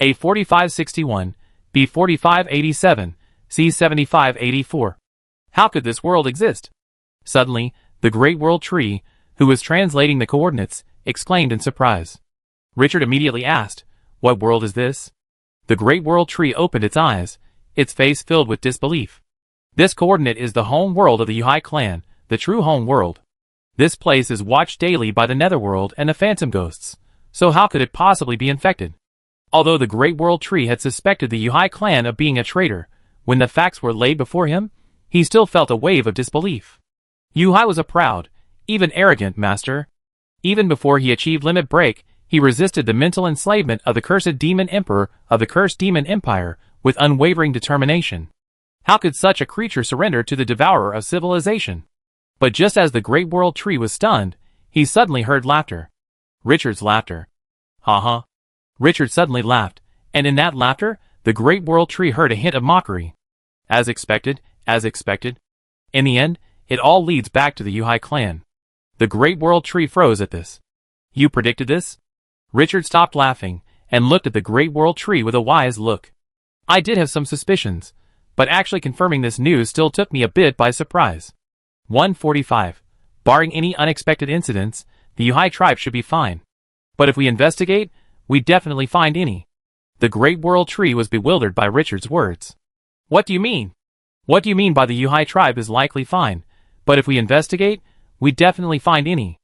Speaker 1: A4561, B4587, C7584. How could this world exist? Suddenly, the Great World Tree, who was translating the coordinates, exclaimed in surprise. Richard immediately asked, "What world is this?" The Great World Tree opened its eyes, its face filled with disbelief. This coordinate is the home world of the Yuhai clan, the true home world. This place is watched daily by the Netherworld and the Phantom Ghosts, so how could it possibly be infected? Although the Great World Tree had suspected the Yuhai clan of being a traitor, when the facts were laid before him, he still felt a wave of disbelief. Yuhai was a proud, even arrogant master. Even before he achieved limit break, he resisted the mental enslavement of the cursed demon emperor of the cursed demon empire with unwavering determination. How could such a creature surrender to the devourer of civilization? But just as the Great World Tree was stunned, he suddenly heard laughter. Richard's laughter. Ha ha. Richard suddenly laughed, and in that laughter, the Great World Tree heard a hint of mockery. As expected, as expected. In the end, it all leads back to the Yuhai clan. The Great World Tree froze at this. You predicted this? Richard stopped laughing, and looked at the Great World Tree with a wise look. I did have some suspicions, but actually confirming this news still took me a bit by surprise. 145. Barring any unexpected incidents, the Yuhai tribe should be fine. But if we investigate, we definitely find any. The Great World Tree was bewildered by Richard's words. What do you mean? What do you mean by the Yuhai tribe is likely fine, but if we investigate, we definitely find any?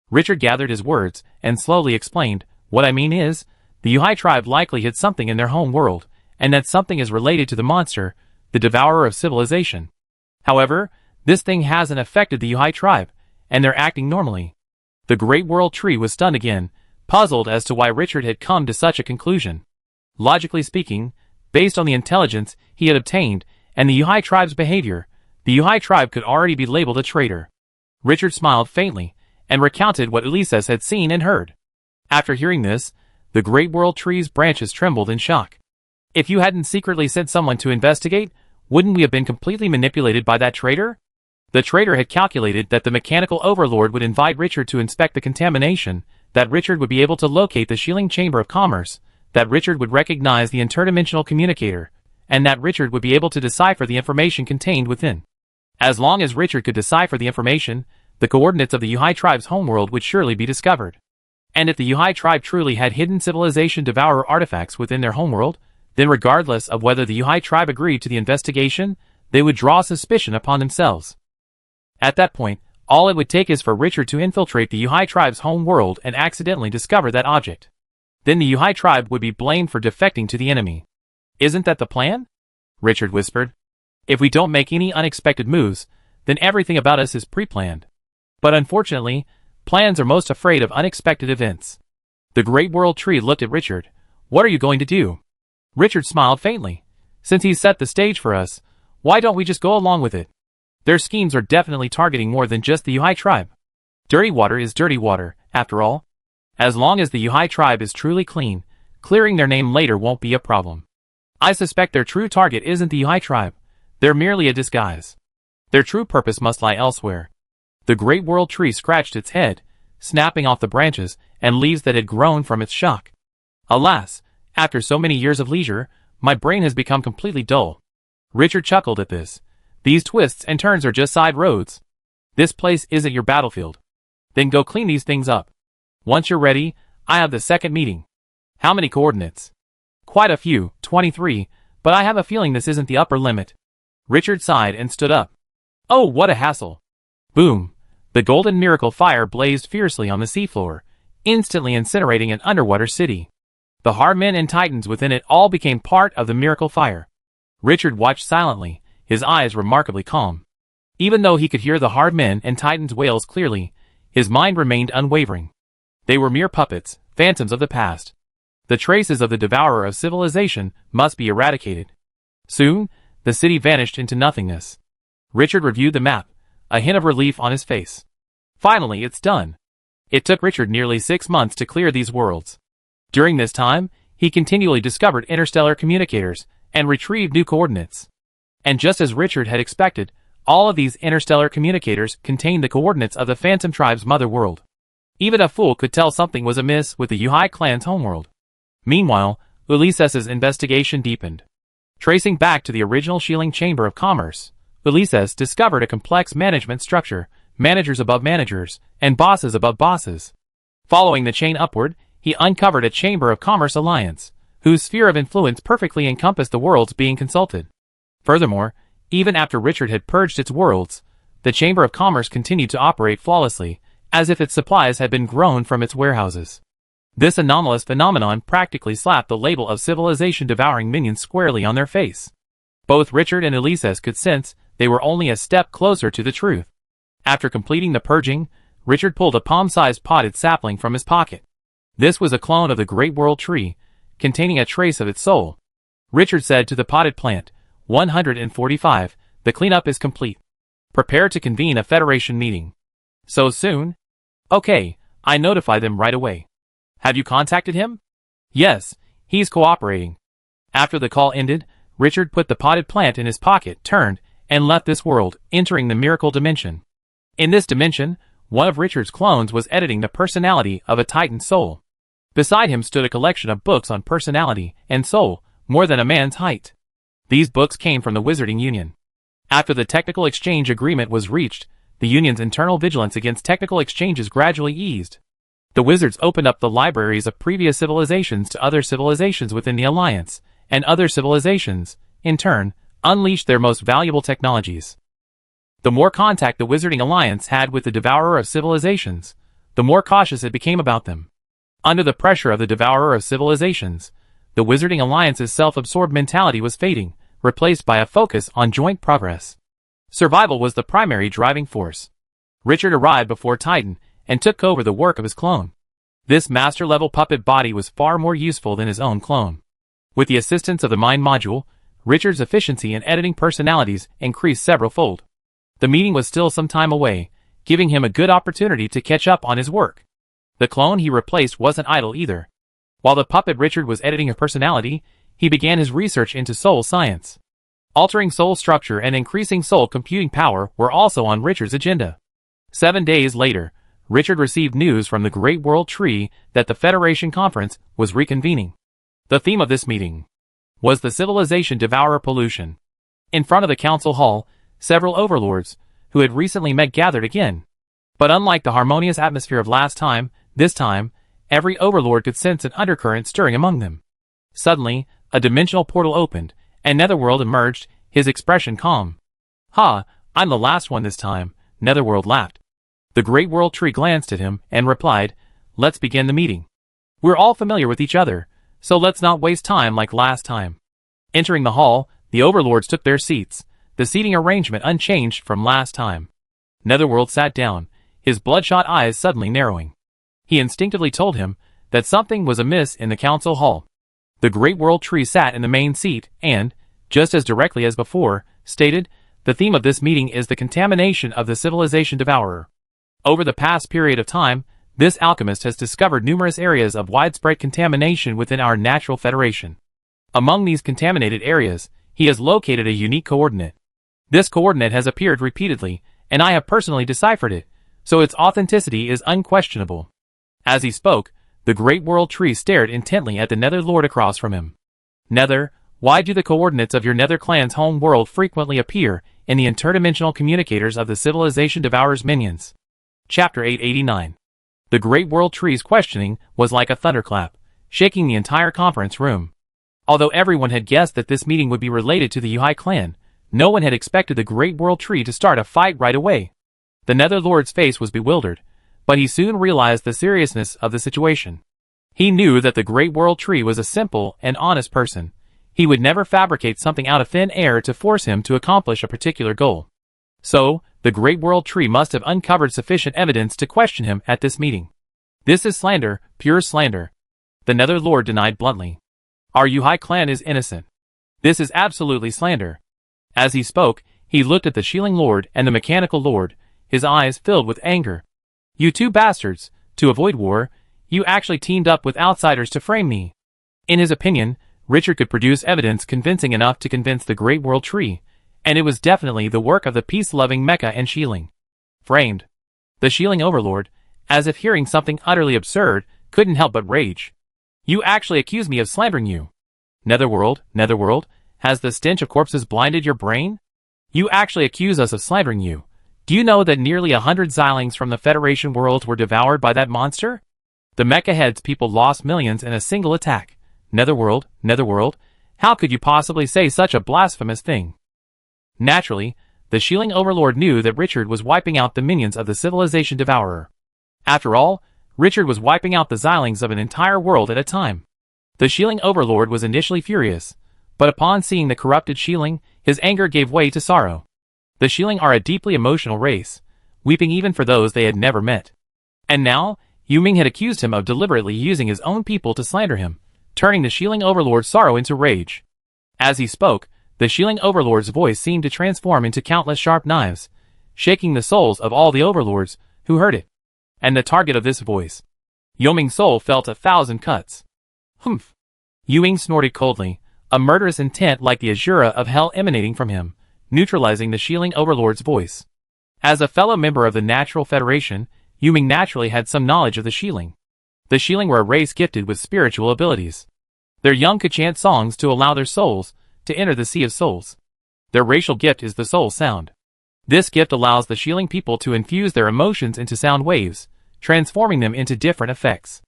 Speaker 1: Richard gathered his words and slowly explained, what I mean is, the Yuhai tribe likely hid something in their home world, and that something is related to the monster, the devourer of civilization. However, this thing hasn't affected the Yuhai tribe, and they're acting normally. The Great World Tree was stunned again, puzzled as to why Richard had come to such a conclusion. Logically speaking, based on the intelligence he had obtained and the Yuhai tribe's behavior, the Yuhai tribe could already be labeled a traitor. Richard smiled faintly and recounted what Ulises had seen and heard. After hearing this, the Great World Tree's branches trembled in shock. If you hadn't secretly sent someone to investigate, wouldn't we have been completely manipulated by that traitor? The traitor had calculated that the mechanical overlord would invite Richard to inspect the contamination, that Richard would be able to locate the Shieling Chamber of Commerce, that Richard would recognize the interdimensional communicator, and that Richard would be able to decipher the information contained within. As long as Richard could decipher the information, the coordinates of the Yuhai tribe's homeworld would surely be discovered. And if the Yuhai tribe truly had hidden civilization devourer artifacts within their homeworld, then regardless of whether the Yuhai tribe agreed to the investigation, they would draw suspicion upon themselves. At that point, all it would take is for Richard to infiltrate the Yuhai tribe's home world and accidentally discover that object. Then the Yuhai tribe would be blamed for defecting to the enemy. Isn't that the plan? Richard whispered. If we don't make any unexpected moves, then everything about us is pre-planned. But unfortunately, plans are most afraid of unexpected events. The Great World Tree looked at Richard. What are you going to do? Richard smiled faintly. Since he's set the stage for us, why don't we just go along with it? Their schemes are definitely targeting more than just the Yuhai tribe. Dirty water is dirty water, after all. As long as the Yuhai tribe is truly clean, clearing their name later won't be a problem. I suspect their true target isn't the Yuhai tribe. They're merely a disguise. Their true purpose must lie elsewhere. The Great World Tree scratched its head, snapping off the branches and leaves that had grown from its shock. Alas, after so many years of leisure, my brain has become completely dull. Richard chuckled at this. These twists and turns are just side roads. This place isn't your battlefield. Then go clean these things up. Once you're ready, I have the second meeting. How many coordinates? Quite a few, 23, but I have a feeling this isn't the upper limit. Richard sighed and stood up. Oh, what a hassle. Boom. The golden miracle fire blazed fiercely on the seafloor, instantly incinerating an underwater city. The hard men and titans within it all became part of the miracle fire. Richard watched silently, his eyes remarkably calm. Even though he could hear the hard men and titans' wails clearly, his mind remained unwavering. They were mere puppets, phantoms of the past. The traces of the devourer of civilization must be eradicated. Soon, the city vanished into nothingness. Richard reviewed the map, a hint of relief on his face. Finally, it's done. It took Richard nearly 6 months to clear these worlds. During this time, he continually discovered interstellar communicators and retrieved new coordinates. And just as Richard had expected, All of these interstellar communicators contained the coordinates of the Phantom Tribe's mother world. Even a fool could tell something was amiss with the Yuhai clan's homeworld. Meanwhile, Ulysses's investigation deepened. Tracing back to the original Shieling Chamber of Commerce, Ulysses discovered a complex management structure, managers above managers, and bosses above bosses. Following the chain upward, he uncovered a Chamber of Commerce alliance, whose sphere of influence perfectly encompassed the worlds being consulted. Furthermore, even after Richard had purged its worlds, the Chamber of Commerce continued to operate flawlessly, as if its supplies had been grown from its warehouses. This anomalous phenomenon practically slapped the label of civilization-devouring minions squarely on their face. Both Richard and Ulysses could sense they were only a step closer to the truth. After completing the purging, Richard pulled a palm-sized potted sapling from his pocket. This was a clone of the Great World Tree, containing a trace of its soul. Richard said to the potted plant, 145, the cleanup is complete. Prepare to convene a Federation meeting. So soon? Okay, I notify them right away. Have you contacted him? Yes, he's cooperating. After the call ended, Richard put the potted plant in his pocket, turned, and left this world, entering the miracle dimension. In this dimension, one of Richard's clones was editing the personality of a Titan's soul. Beside him stood a collection of books on personality and soul, more than a man's height. These books came from the Wizarding Union. After the technical exchange agreement was reached, the Union's internal vigilance against technical exchanges gradually eased. The Wizards opened up the libraries of previous civilizations to other civilizations within the Alliance, and other civilizations, in turn, unleashed their most valuable technologies. The more contact the Wizarding Alliance had with the Devourer of Civilizations, the more cautious it became about them. Under the pressure of the Devourer of Civilizations, the Wizarding Alliance's self-absorbed mentality was fading, replaced by a focus on joint progress. Survival was the primary driving force. Richard arrived before Titan and took over the work of his clone. This master-level puppet body was far more useful than his own clone. With the assistance of the Mind Module, Richard's efficiency in editing personalities increased several-fold. The meeting was still some time away, giving him a good opportunity to catch up on his work. The clone he replaced wasn't idle either. While the puppet Richard was editing a personality, he began his research into soul science. Altering soul structure and increasing soul computing power were also on Richard's agenda. 7 days later, Richard received news from the Great World Tree that the Federation Conference was reconvening. The theme of this meeting was the Civilization Devourer pollution. In front of the council hall, several overlords, who had recently met, gathered again. But unlike the harmonious atmosphere of last time, this time, every overlord could sense an undercurrent stirring among them. Suddenly, a dimensional portal opened, and Netherworld emerged, his expression calm. "Ha, I'm the last one this time," Netherworld laughed. The Great World Tree glanced at him and replied, "Let's begin the meeting. We're all familiar with each other, so let's not waste time like last time." Entering the hall, the overlords took their seats, the seating arrangement unchanged from last time. Netherworld sat down, his bloodshot eyes suddenly narrowing. He instinctively told him that something was amiss in the council hall. The Great World Tree sat in the main seat and, just as directly as before, stated, "The theme of this meeting is the contamination of the Civilization Devourer. Over the past period of time, this alchemist has discovered numerous areas of widespread contamination within our natural federation. Among these contaminated areas, he has located a unique coordinate. This coordinate has appeared repeatedly, and I have personally deciphered it, so its authenticity is unquestionable." As he spoke, the Great World Tree stared intently at the Nether Lord across from him. "Nether, why do the coordinates of your Nether clan's home world frequently appear in the interdimensional communicators of the Civilization Devourer's minions?" Chapter 889. The Great World Tree's questioning was like a thunderclap, shaking the entire conference room. Although everyone had guessed that this meeting would be related to the Yuhai clan, no one had expected the Great World Tree to start a fight right away. The Nether Lord's face was bewildered, but he soon realized the seriousness of the situation. He knew that the Great World Tree was a simple and honest person. He would never fabricate something out of thin air to force him to accomplish a particular goal. So, the Great World Tree must have uncovered sufficient evidence to question him at this meeting. "This is slander, pure slander," the Nether Lord denied bluntly. "Our Yuhai clan is innocent. This is absolutely slander." As he spoke, he looked at the Shieling Lord and the Mechanical Lord, his eyes filled with anger. "You two bastards, to avoid war, you actually teamed up with outsiders to frame me." In his opinion, Richard could produce evidence convincing enough to convince the Great World Tree, And it was definitely the work of the peace-loving Mecha and Shieling. Framed. The Shieling overlord, as if hearing something utterly absurd, couldn't help but rage. You actually accuse me of slandering you. Netherworld, has the stench of corpses blinded your brain? You actually accuse us of slandering you. Do you know that nearly 100 Xylings from the Federation worlds were devoured by that monster? The Mecha Head's people lost millions in a single attack. Netherworld, how could you possibly say such a blasphemous thing? Naturally, the Shieling overlord knew that Richard was wiping out the minions of the Civilization Devourer. After all, Richard was wiping out the Xylings of an entire world at a time. The Shieling overlord was initially furious, but upon seeing the corrupted Shieling, his anger gave way to sorrow. The Shieling are a deeply emotional race, weeping even for those they had never met. And now, Yuming had accused him of deliberately using his own people to slander him, turning the Shieling overlord's sorrow into rage. As he spoke, the Shieling overlord's voice seemed to transform into countless sharp knives, shaking the souls of all the overlords who heard it. And the target of this voice. Yuming's soul felt 1,000 cuts. Humph. Yuming snorted coldly, a murderous intent like the Azura of hell emanating from him, neutralizing the Shieling overlord's voice. As a fellow member of the Natural Federation, Yuming naturally had some knowledge of the Shieling. The Shieling were a race gifted with spiritual abilities. Their young could chant songs to allow their souls to enter the Sea of Souls. Their racial gift is the soul sound. This gift allows the Shieling people to infuse their emotions into sound waves, transforming them into different effects.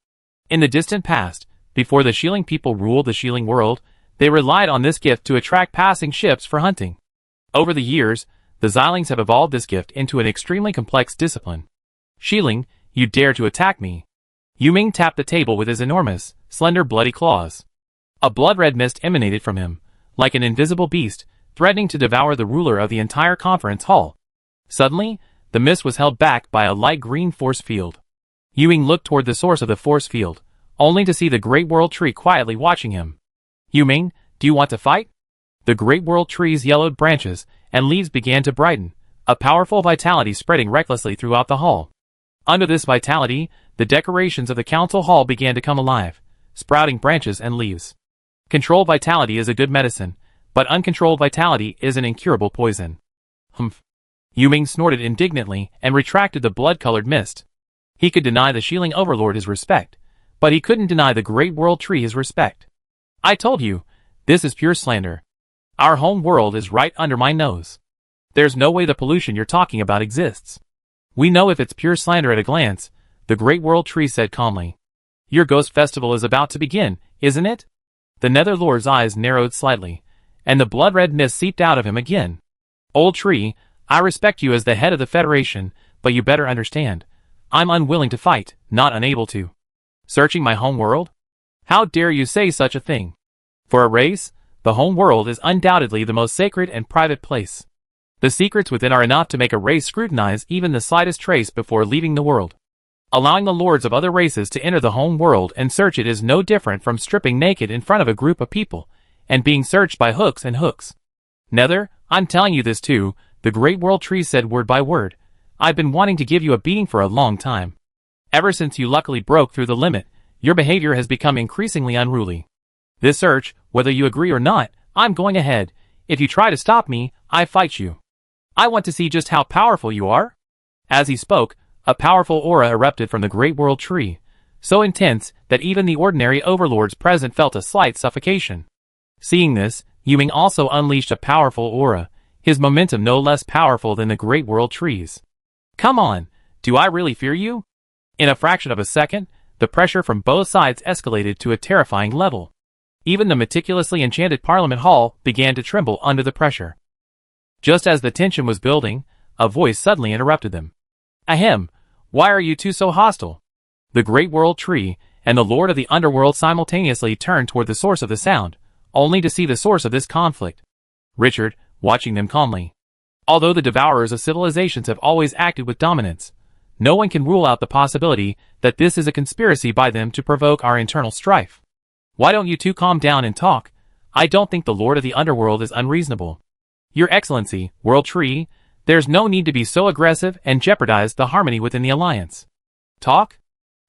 Speaker 1: In the distant past, before the Shieling people ruled the Shieling world, they relied on this gift to attract passing ships for hunting. Over the years, the Xylings have evolved this gift into an extremely complex discipline. Shieling, you dare to attack me. Yuming tapped the table with his enormous, slender bloody claws. A blood-red mist emanated from him, like an invisible beast, threatening to devour the ruler of the entire conference hall. Suddenly, the mist was held back by a light green force field. Yuming looked toward the source of the force field, only to see the Great World Tree quietly watching him. Yuming, do you want to fight? The Great World Tree's yellowed branches and leaves began to brighten, a powerful vitality spreading recklessly throughout the hall. Under this vitality, the decorations of the council hall began to come alive, sprouting branches and leaves. Controlled vitality is a good medicine, but uncontrolled vitality is an incurable poison. Humph. Yuming snorted indignantly and retracted the blood-colored mist. He could deny the Shieling overlord his respect, but he couldn't deny the Great World Tree his respect. I told you, this is pure slander. Our home world is right under my nose. There's no way the pollution you're talking about exists. We know if it's pure slander at a glance, the Great World Tree said calmly. Your ghost festival is about to begin, isn't it? The Netherlord's eyes narrowed slightly, and the blood-red mist seeped out of him again. Old Tree, I respect you as the head of the Federation, but you better understand. I'm unwilling to fight, not unable to. Searching my home world? How dare you say such a thing? For a race, the home world is undoubtedly the most sacred and private place. The secrets within are enough to make a race scrutinize even the slightest trace before leaving the world. Allowing the lords of other races to enter the home world and search it is no different from stripping naked in front of a group of people, and being searched by hooks and hooks. Nether, I'm telling you this too, the Great World Tree said word by word. I've been wanting to give you a beating for a long time. Ever since you luckily broke through the limit, your behavior has become increasingly unruly. This search, whether you agree or not, I'm going ahead. If you try to stop me, I fight you. I want to see just how powerful you are. As he spoke, a powerful aura erupted from the Great World Tree, so intense that even the ordinary overlords present felt a slight suffocation. Seeing this, Yuming also unleashed a powerful aura, his momentum no less powerful than the Great World Tree's. Come on, do I really fear you? In a fraction of a second, the pressure from both sides escalated to a terrifying level. Even the meticulously enchanted Parliament Hall began to tremble under the pressure. Just as the tension was building, a voice suddenly interrupted them. Ahem, why are you two so hostile? The Great World Tree and the Lord of the Underworld simultaneously turned toward the source of the sound, only to see the source of this conflict. Richard, watching them calmly. Although the devourers of civilizations have always acted with dominance, no one can rule out the possibility that this is a conspiracy by them to provoke our internal strife. Why don't you two calm down and talk? I don't think the Lord of the Underworld is unreasonable. Your Excellency, World Tree, there's no need to be so aggressive and jeopardize the harmony within the Alliance. Talk?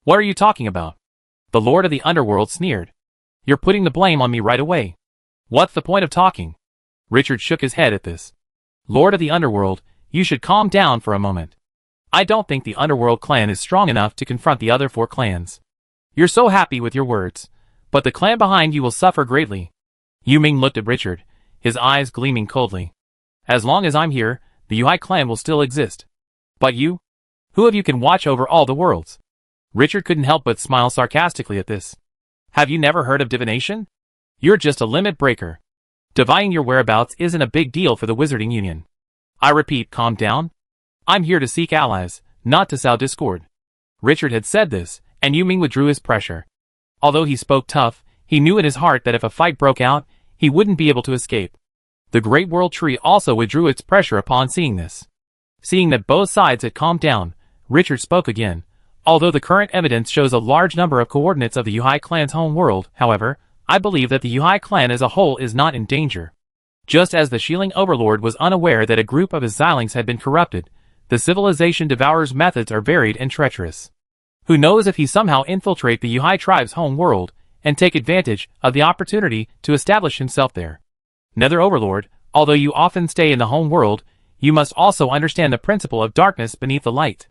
Speaker 1: What are you talking about? The Lord of the Underworld sneered. You're putting the blame on me right away. What's the point of talking? Richard shook his head at this. Lord of the Underworld, you should calm down for a moment. I don't think the Underworld clan is strong enough to confront the other 4 clans. You're so happy with your words, but the clan behind you will suffer greatly. Yu Ming looked at Richard, his eyes gleaming coldly. As long as I'm here, the Yuhai clan will still exist. But you? Who of you can watch over all the worlds? Richard couldn't help but smile sarcastically at this. Have you never heard of divination? You're just a limit breaker. Divining your whereabouts isn't a big deal for the Wizarding Union. I repeat, calm down. I'm here to seek allies, not to sow discord. Richard had said this, and Yu Ming withdrew his pressure. Although he spoke tough, he knew in his heart that if a fight broke out, he wouldn't be able to escape. The Great World Tree also withdrew its pressure upon seeing this. Seeing that both sides had calmed down, Richard spoke again. Although the current evidence shows a large number of coordinates of the Yuhai clan's home world, however, I believe that the Yuhai clan as a whole is not in danger. Just as the Shieling Overlord was unaware that a group of his Xylings had been corrupted, the Civilization Devourer's methods are varied and treacherous. Who knows if he somehow infiltrate the Yuhai tribe's home world, and take advantage of the opportunity to establish himself there. Nether Overlord, although you often stay in the home world, you must also understand the principle of darkness beneath the light.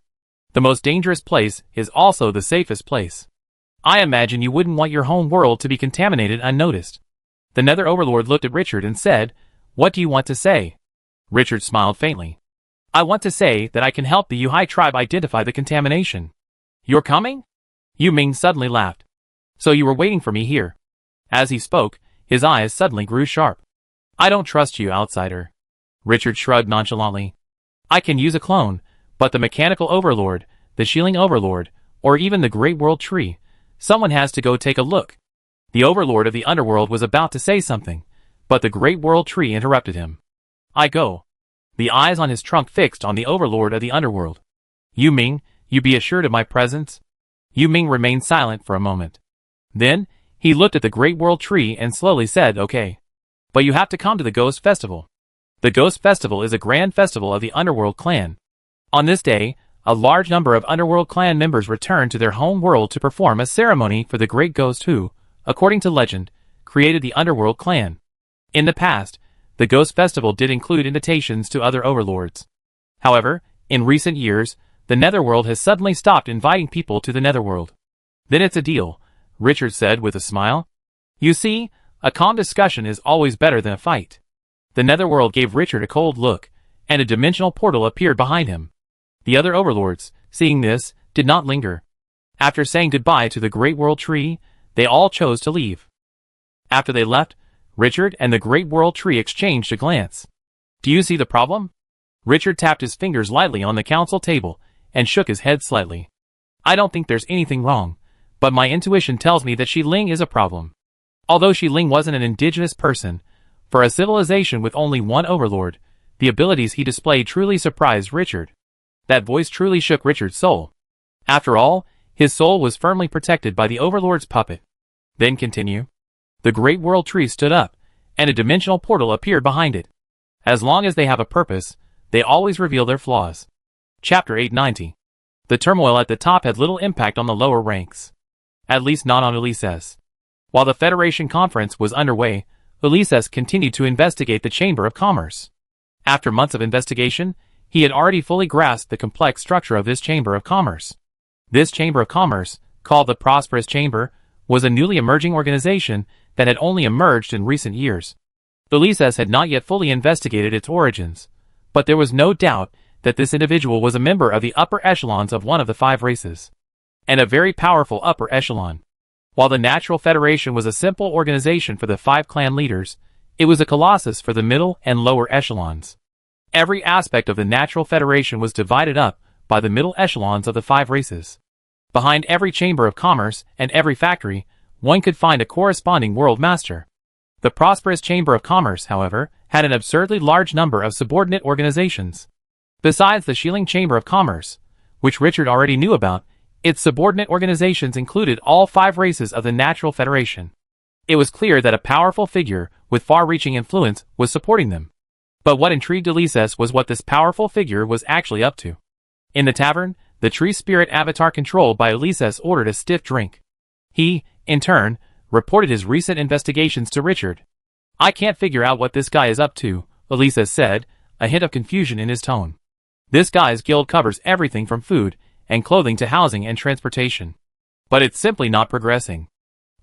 Speaker 1: The most dangerous place is also the safest place. I imagine you wouldn't want your home world to be contaminated unnoticed. The Nether Overlord looked at Richard and said, "What do you want to say?" Richard smiled faintly. "I want to say that I can help the Yuhai tribe identify the contamination." "You're coming?" Yu Ming suddenly laughed. "So you were waiting for me here." As he spoke, his eyes suddenly grew sharp. "I don't trust you, outsider." Richard shrugged nonchalantly. "I can use a clone, but the Mechanical Overlord, the Shieling Overlord, or even the Great World Tree, someone has to go take a look." The Overlord of the Underworld was about to say something, but the Great World Tree interrupted him. "I go." The eyes on his trunk fixed on the Overlord of the Underworld. "Yu Ming, you be assured of my presence?" Yu Ming remained silent for a moment. Then, he looked at the Great World Tree and slowly said, "Okay. But you have to come to the Ghost Festival." The Ghost Festival is a grand festival of the Underworld clan. On this day, a large number of Underworld clan members return to their home world to perform a ceremony for the great ghost who, according to legend, created the Underworld clan. In the past, the Ghost Festival did include invitations to other overlords. However, in recent years, the Netherworld has suddenly stopped inviting people to the Netherworld. "Then it's a deal," Richard said with a smile. "You see, a calm discussion is always better than a fight." The Netherworld gave Richard a cold look, and a dimensional portal appeared behind him. The other overlords, seeing this, did not linger. After saying goodbye to the Great World Tree, they all chose to leave. After they left, Richard and the Great World Tree exchanged a glance. "Do you see the problem?" Richard tapped his fingers lightly on the council table and shook his head slightly. "I don't think there's anything wrong, but my intuition tells me that Shi Ling is a problem." Although Shi Ling wasn't an indigenous person, for a civilization with only one overlord, the abilities he displayed truly surprised Richard. That voice truly shook Richard's soul. After all, his soul was firmly protected by the overlord's puppet. Then continue. The Great World Tree stood up, and a dimensional portal appeared behind it. As long as they have a purpose, they always reveal their flaws. Chapter 890. The turmoil at the top had little impact on the lower ranks. At least not on Ulysses. While the Federation Conference was underway, Ulysses continued to investigate the Chamber of Commerce. After months of investigation, he had already fully grasped the complex structure of this Chamber of Commerce. This Chamber of Commerce, called the Prosperous Chamber, was a newly emerging organization that had only emerged in recent years. Ulysses had not yet fully investigated its origins, but there was no doubt that this individual was a member of the upper echelons of one of the 5 races, and a very powerful upper echelon. While the Natural Federation was a simple organization for the 5 clan leaders, it was a colossus for the middle and lower echelons. Every aspect of the Natural Federation was divided up by the middle echelons of the 5 races. Behind every chamber of commerce and every factory, one could find a corresponding world master. The Prosperous Chamber of Commerce, however, had an absurdly large number of subordinate organizations. Besides the Shieling Chamber of Commerce, which Richard already knew about, its subordinate organizations included all 5 races of the Natural Federation. It was clear that a powerful figure with far-reaching influence was supporting them. But what intrigued Ulysses was what this powerful figure was actually up to. In the tavern, the tree spirit avatar controlled by Ulysses ordered a stiff drink. He, in turn, reported his recent investigations to Richard. "I can't figure out what this guy is up to," Ulysses said. a hint of confusion in his tone. This guy's guild covers everything from food and clothing to housing and transportation. But it's simply not progressing.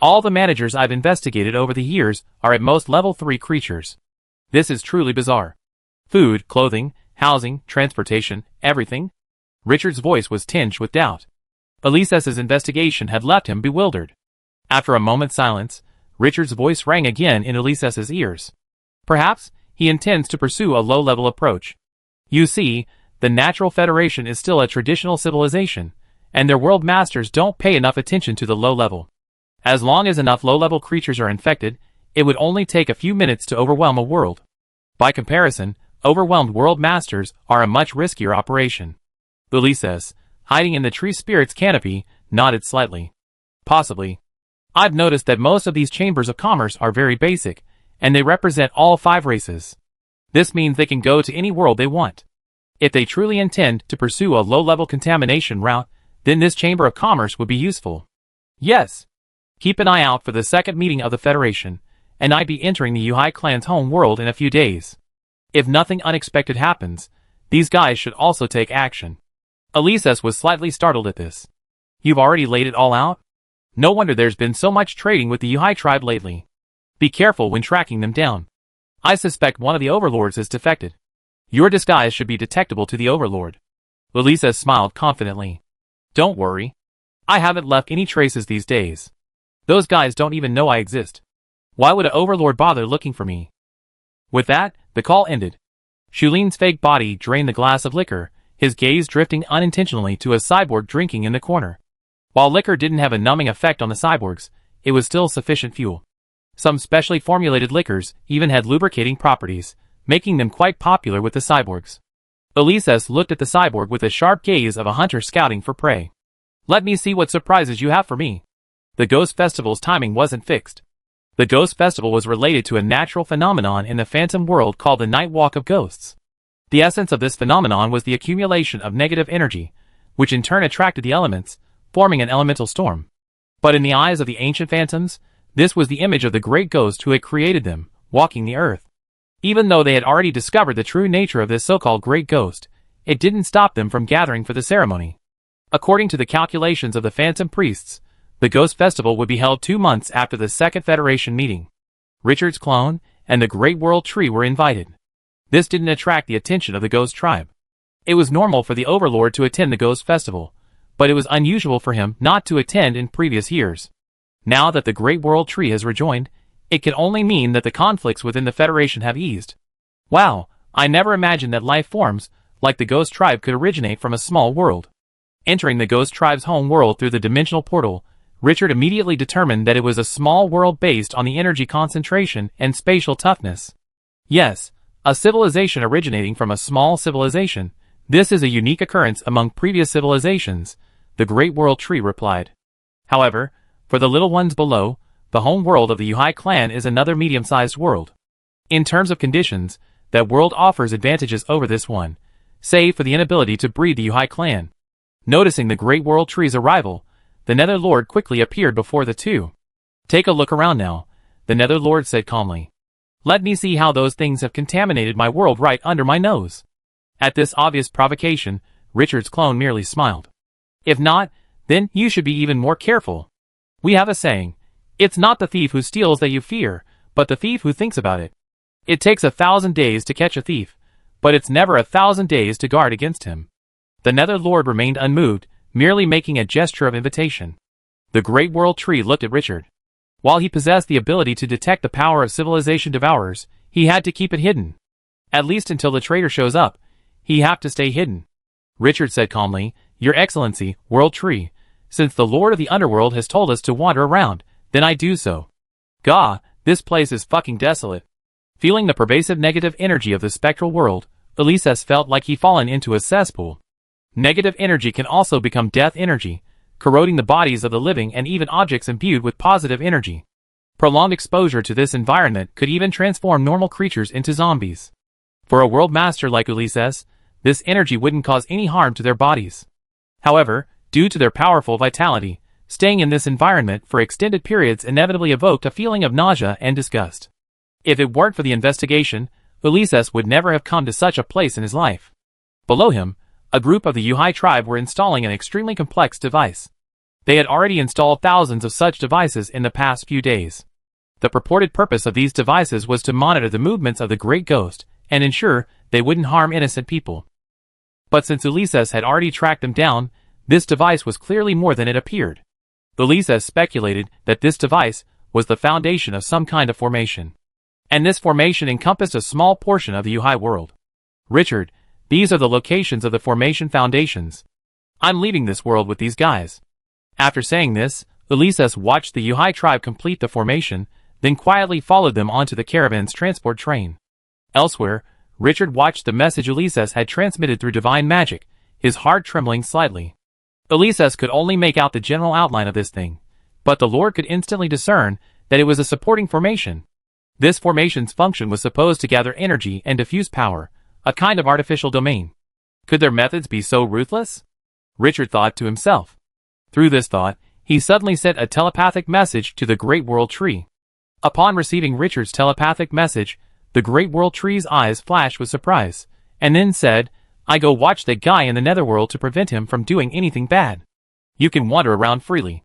Speaker 1: All the managers I've investigated over the years are at most level 3 creatures. This is truly bizarre. Food, clothing, housing, transportation, everything? Richard's voice was tinged with doubt. Elise's investigation had left him bewildered. After a moment's silence, Richard's voice rang again in Elise's ears. Perhaps he intends to pursue a low-level approach. You see, the Natural Federation is still a traditional civilization, and their world masters don't pay enough attention to the low level. As long as enough low-level creatures are infected, it would only take a few minutes to overwhelm a world. By comparison, overwhelmed world masters are a much riskier operation. Elises, hiding in the tree spirit's canopy, nodded slightly. Possibly. I've noticed that most of these chambers of commerce are very basic, and they represent all 5 races. This means they can go to any world they want. If they truly intend to pursue a low-level contamination route, then this chamber of commerce would be useful. Yes. Keep an eye out for the second meeting of the Federation, and I'd be entering the Yuhai clan's home world in a few days. If nothing unexpected happens, these guys should also take action. Elises was slightly startled at this. You've already laid it all out? No wonder there's been so much trading with the Yuhai tribe lately. Be careful when tracking them down. I suspect one of the overlords has defected. Your disguise should be detectable to the overlord. Elises smiled confidently. Don't worry. I haven't left any traces these days. Those guys don't even know I exist. Why would an overlord bother looking for me? With that, the call ended. Shulin's fake body drained the glass of liquor, his gaze drifting unintentionally to a cyborg drinking in the corner. While liquor didn't have a numbing effect on the cyborgs, it was still sufficient fuel. Some specially formulated liquors even had lubricating properties, making them quite popular with the cyborgs. Elises looked at the cyborg with the sharp gaze of a hunter scouting for prey. Let me see what surprises you have for me. The Ghost Festival's timing wasn't fixed. The Ghost Festival was related to a natural phenomenon in the phantom world called the Night Walk of Ghosts. The essence of this phenomenon was the accumulation of negative energy, which in turn attracted the elements, forming an elemental storm. But in the eyes of the ancient phantoms, this was the image of the great ghost who had created them, walking the earth. Even though they had already discovered the true nature of this so-called great ghost, it didn't stop them from gathering for the ceremony. According to the calculations of the phantom priests, the Ghost Festival would be held 2 months after the Second Federation meeting. Richard's clone and the Great World Tree were invited. This didn't attract the attention of the Ghost Tribe. It was normal for the Overlord to attend the Ghost Festival, but it was unusual for him not to attend in previous years. Now that the Great World Tree has rejoined, it can only mean that the conflicts within the Federation have eased. Wow, I never imagined that life forms, like the Ghost Tribe, could originate from a small world. Entering the Ghost Tribe's home world through the dimensional portal, Richard immediately determined that it was a small world based on the energy concentration and spatial toughness. Yes, a civilization originating from a small civilization. This is a unique occurrence among previous civilizations, the Great World Tree replied. However, for the little ones below, the home world of the Yuhai clan is another medium-sized world. In terms of conditions, that world offers advantages over this one, save for the inability to breed the Yuhai clan. Noticing the Great World Tree's arrival, the Nether Lord quickly appeared before the two. Take a look around now, the Nether Lord said calmly. Let me see how those things have contaminated my world right under my nose. At this obvious provocation, Richard's clone merely smiled. If not, then you should be even more careful. We have a saying, it's not the thief who steals that you fear, but the thief who thinks about it. It takes 1,000 days to catch a thief, but it's never 1,000 days to guard against him. The Nether Lord remained unmoved, merely making a gesture of invitation. The Great World Tree looked at Richard. While he possessed the ability to detect the power of civilization devourers, he had to keep it hidden. At least until the traitor shows up, he have to stay hidden. Richard said calmly, Your Excellency, World Tree, since the Lord of the Underworld has told us to wander around, then I do so. Gah, this place is fucking desolate. Feeling the pervasive negative energy of the spectral world, Elises felt like he'd fallen into a cesspool. Negative energy can also become death energy, corroding the bodies of the living and even objects imbued with positive energy. Prolonged exposure to this environment could even transform normal creatures into zombies. For a world master like Elises, this energy wouldn't cause any harm to their bodies. However, due to their powerful vitality, staying in this environment for extended periods inevitably evoked a feeling of nausea and disgust. If it weren't for the investigation, Ulysses would never have come to such a place in his life. Below him, a group of the Yuhai tribe were installing an extremely complex device. They had already installed thousands of such devices in the past few days. The purported purpose of these devices was to monitor the movements of the Great Ghost and ensure they wouldn't harm innocent people. But since Ulysses had already tracked them down, this device was clearly more than it appeared. Ulysses speculated that this device was the foundation of some kind of formation. And this formation encompassed a small portion of the Yuhai world. Richard, these are the locations of the formation foundations. I'm leaving this world with these guys. After saying this, Ulysses watched the Yuhai tribe complete the formation, then quietly followed them onto the caravan's transport train. Elsewhere, Richard watched the message Ulysses had transmitted through divine magic, his heart trembling slightly. Ulysses could only make out the general outline of this thing, but the Lord could instantly discern that it was a supporting formation. This formation's function was supposed to gather energy and diffuse power, a kind of artificial domain. Could their methods be so ruthless? Richard thought to himself. Through this thought, he suddenly sent a telepathic message to the Great World Tree. Upon receiving Richard's telepathic message, the Great World Tree's eyes flashed with surprise, and then said, "I go watch that guy in the netherworld to prevent him from doing anything bad. You can wander around freely."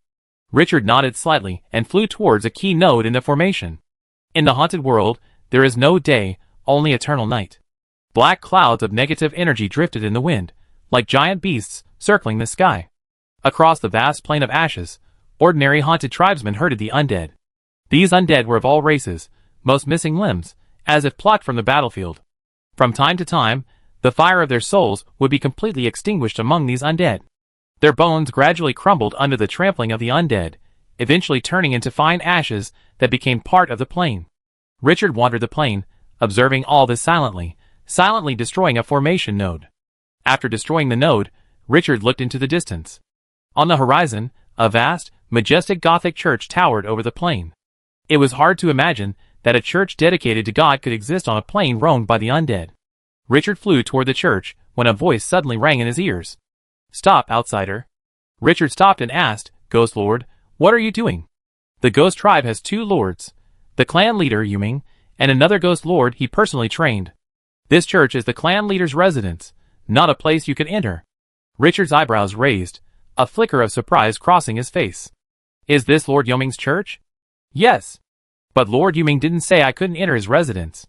Speaker 1: Richard nodded slightly and flew towards a key node in the formation. In the haunted world, there is no day, only eternal night. Black clouds of negative energy drifted in the wind, like giant beasts circling the sky. Across the vast plain of ashes, ordinary haunted tribesmen herded the undead. These undead were of all races, most missing limbs, as if plucked from the battlefield. From time to time, the fire of their souls would be completely extinguished among these undead. Their bones gradually crumbled under the trampling of the undead, eventually turning into fine ashes that became part of the plain. Richard wandered the plain, observing all this silently destroying a formation node. After destroying the node, Richard looked into the distance. On the horizon, a vast, majestic Gothic church towered over the plain. It was hard to imagine that a church dedicated to God could exist on a plain roamed by the undead. Richard flew toward the church when a voice suddenly rang in his ears. "Stop, outsider." Richard stopped and asked, "Ghost Lord, what are you doing?" The Ghost tribe has two lords, the clan leader Yuming, and another Ghost Lord he personally trained. This church is the clan leader's residence, not a place you can enter. Richard's eyebrows raised, a flicker of surprise crossing his face. "Is this Lord Yuming's church?" "Yes. But Lord Yuming didn't say I couldn't enter his residence."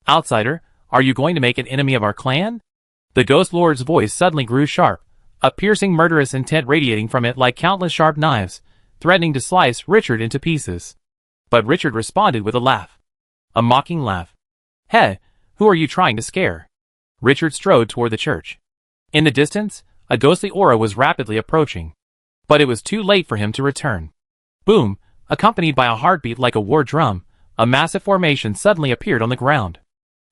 Speaker 1: "Outsider, are you going to make an enemy of our clan?" The Ghost Lord's voice suddenly grew sharp, a piercing murderous intent radiating from it like countless sharp knives, threatening to slice Richard into pieces. But Richard responded with a laugh. A mocking laugh. "Hey, who are you trying to scare?" Richard strode toward the church. In the distance, a ghostly aura was rapidly approaching. But it was too late for him to return. Boom, accompanied by a heartbeat like a war drum, a massive formation suddenly appeared on the ground.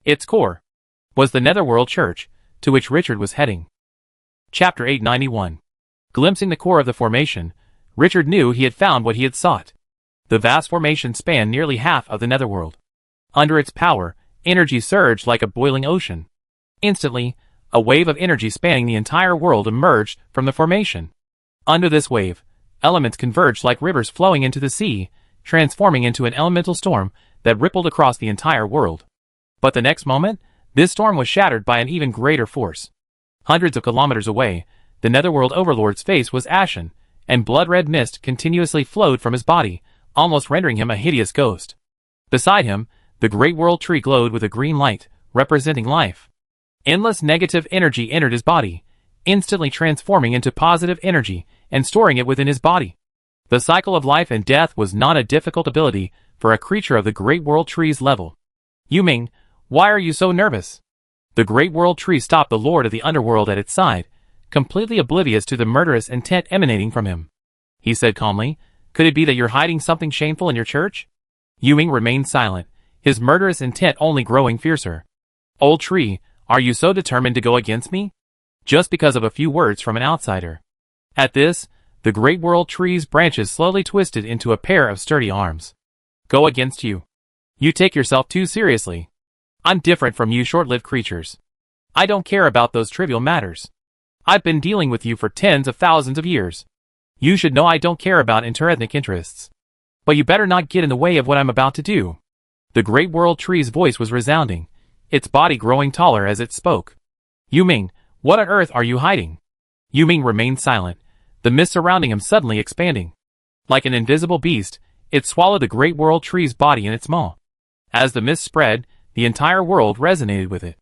Speaker 1: Its core was the Netherworld Church, to which Richard was heading. Chapter 891. Glimpsing the core of the formation, Richard knew he had found what he had sought. The vast formation spanned nearly half of the Netherworld. Under its power, energy surged like a boiling ocean. Instantly, a wave of energy spanning the entire world emerged from the formation. Under this wave, elements converged like rivers flowing into the sea, transforming into an elemental storm that rippled across the entire world. But the next moment, this storm was shattered by an even greater force. Hundreds of kilometers away, the Netherworld Overlord's face was ashen, and blood-red mist continuously flowed from his body, almost rendering him a hideous ghost. Beside him, the Great World Tree glowed with a green light, representing life. Endless negative energy entered his body, instantly transforming into positive energy and storing it within his body. The cycle of life and death was not a difficult ability for a creature of the Great World Tree's level. "Yuming, why are you so nervous?" The Great World Tree stopped the Lord of the Underworld at its side, completely oblivious to the murderous intent emanating from him. He said calmly, "Could it be that you're hiding something shameful in your church?" Yuming remained silent, his murderous intent only growing fiercer. "Old tree, are you so determined to go against me?" Just because of a few words from an outsider. At this, the Great World Tree's branches slowly twisted into a pair of sturdy arms. "Go against you. You take yourself too seriously. I'm different from you short-lived creatures. I don't care about those trivial matters. I've been dealing with you for tens of thousands of years. You should know I don't care about interethnic interests. But you better not get in the way of what I'm about to do." The Great World Tree's voice was resounding, its body growing taller as it spoke. Yuming, what on earth are you hiding? Yuming remained silent, the mist surrounding him suddenly expanding. Like an invisible beast, it swallowed the great world tree's body in its maw. As the mist spread, the entire world resonated with it.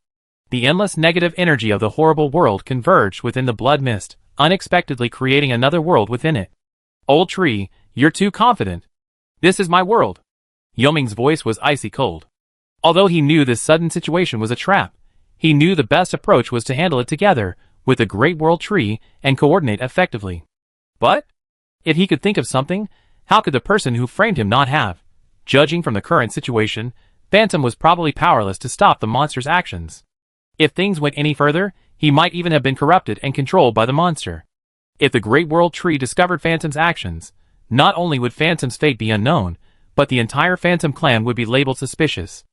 Speaker 1: The endless negative energy of the horrible world converged within the blood mist, unexpectedly creating another world within it. Old tree, you're too confident. This is my world. Yuming's voice was icy cold. Although he knew this sudden situation was a trap, he knew the best approach was to handle it together with the great world tree and coordinate effectively. But if he could think of something, how could the person who framed him not have? Judging from the current situation, Phantom was probably powerless to stop the monster's actions. If things went any further, he might even have been corrupted and controlled by the monster. If the great world tree discovered Phantom's actions, not only would Phantom's fate be unknown, but the entire Phantom clan would be labeled suspicious.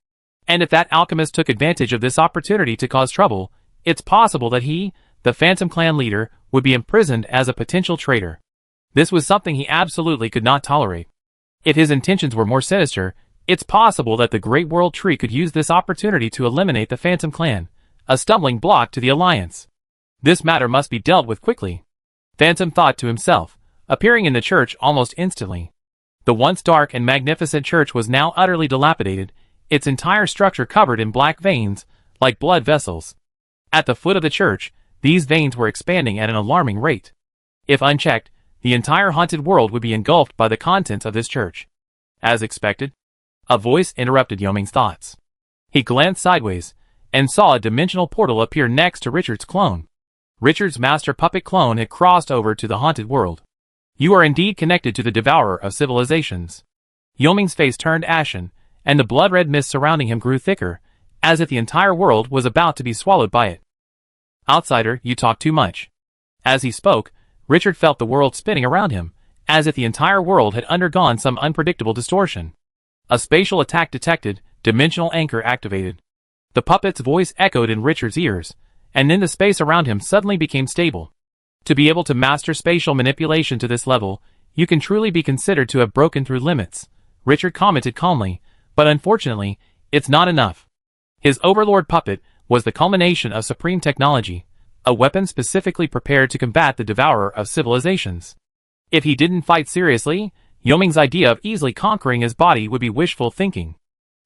Speaker 1: And if that alchemist took advantage of this opportunity to cause trouble, it's possible that he, the Phantom clan leader, would be imprisoned as a potential traitor. This was something he absolutely could not tolerate. If his intentions were more sinister, it's possible that the Great World Tree could use this opportunity to eliminate the Phantom clan, a stumbling block to the alliance. This matter must be dealt with quickly. Phantom thought to himself, appearing in the church almost instantly. The once dark and magnificent church was now utterly dilapidated, its entire structure covered in black veins, like blood vessels. At the foot of the church, these veins were expanding at an alarming rate. If unchecked, the entire haunted world would be engulfed by the contents of this church. As expected, a voice interrupted Yoming's thoughts. He glanced sideways, and saw a dimensional portal appear next to Richard's clone. Richard's master puppet clone had crossed over to the haunted world. You are indeed connected to the devourer of civilizations. Yoming's face turned ashen, and the blood-red mist surrounding him grew thicker, as if the entire world was about to be swallowed by it. Outsider, you talk too much. As he spoke, Richard felt the world spinning around him, as if the entire world had undergone some unpredictable distortion. A spatial attack detected, dimensional anchor activated. The puppet's voice echoed in Richard's ears, and then the space around him suddenly became stable. To be able to master spatial manipulation to this level, you can truly be considered to have broken through limits, Richard commented calmly, but unfortunately, it's not enough. His overlord puppet was the culmination of supreme technology, a weapon specifically prepared to combat the devourer of civilizations. If he didn't fight seriously, Yoming's idea of easily conquering his body would be wishful thinking.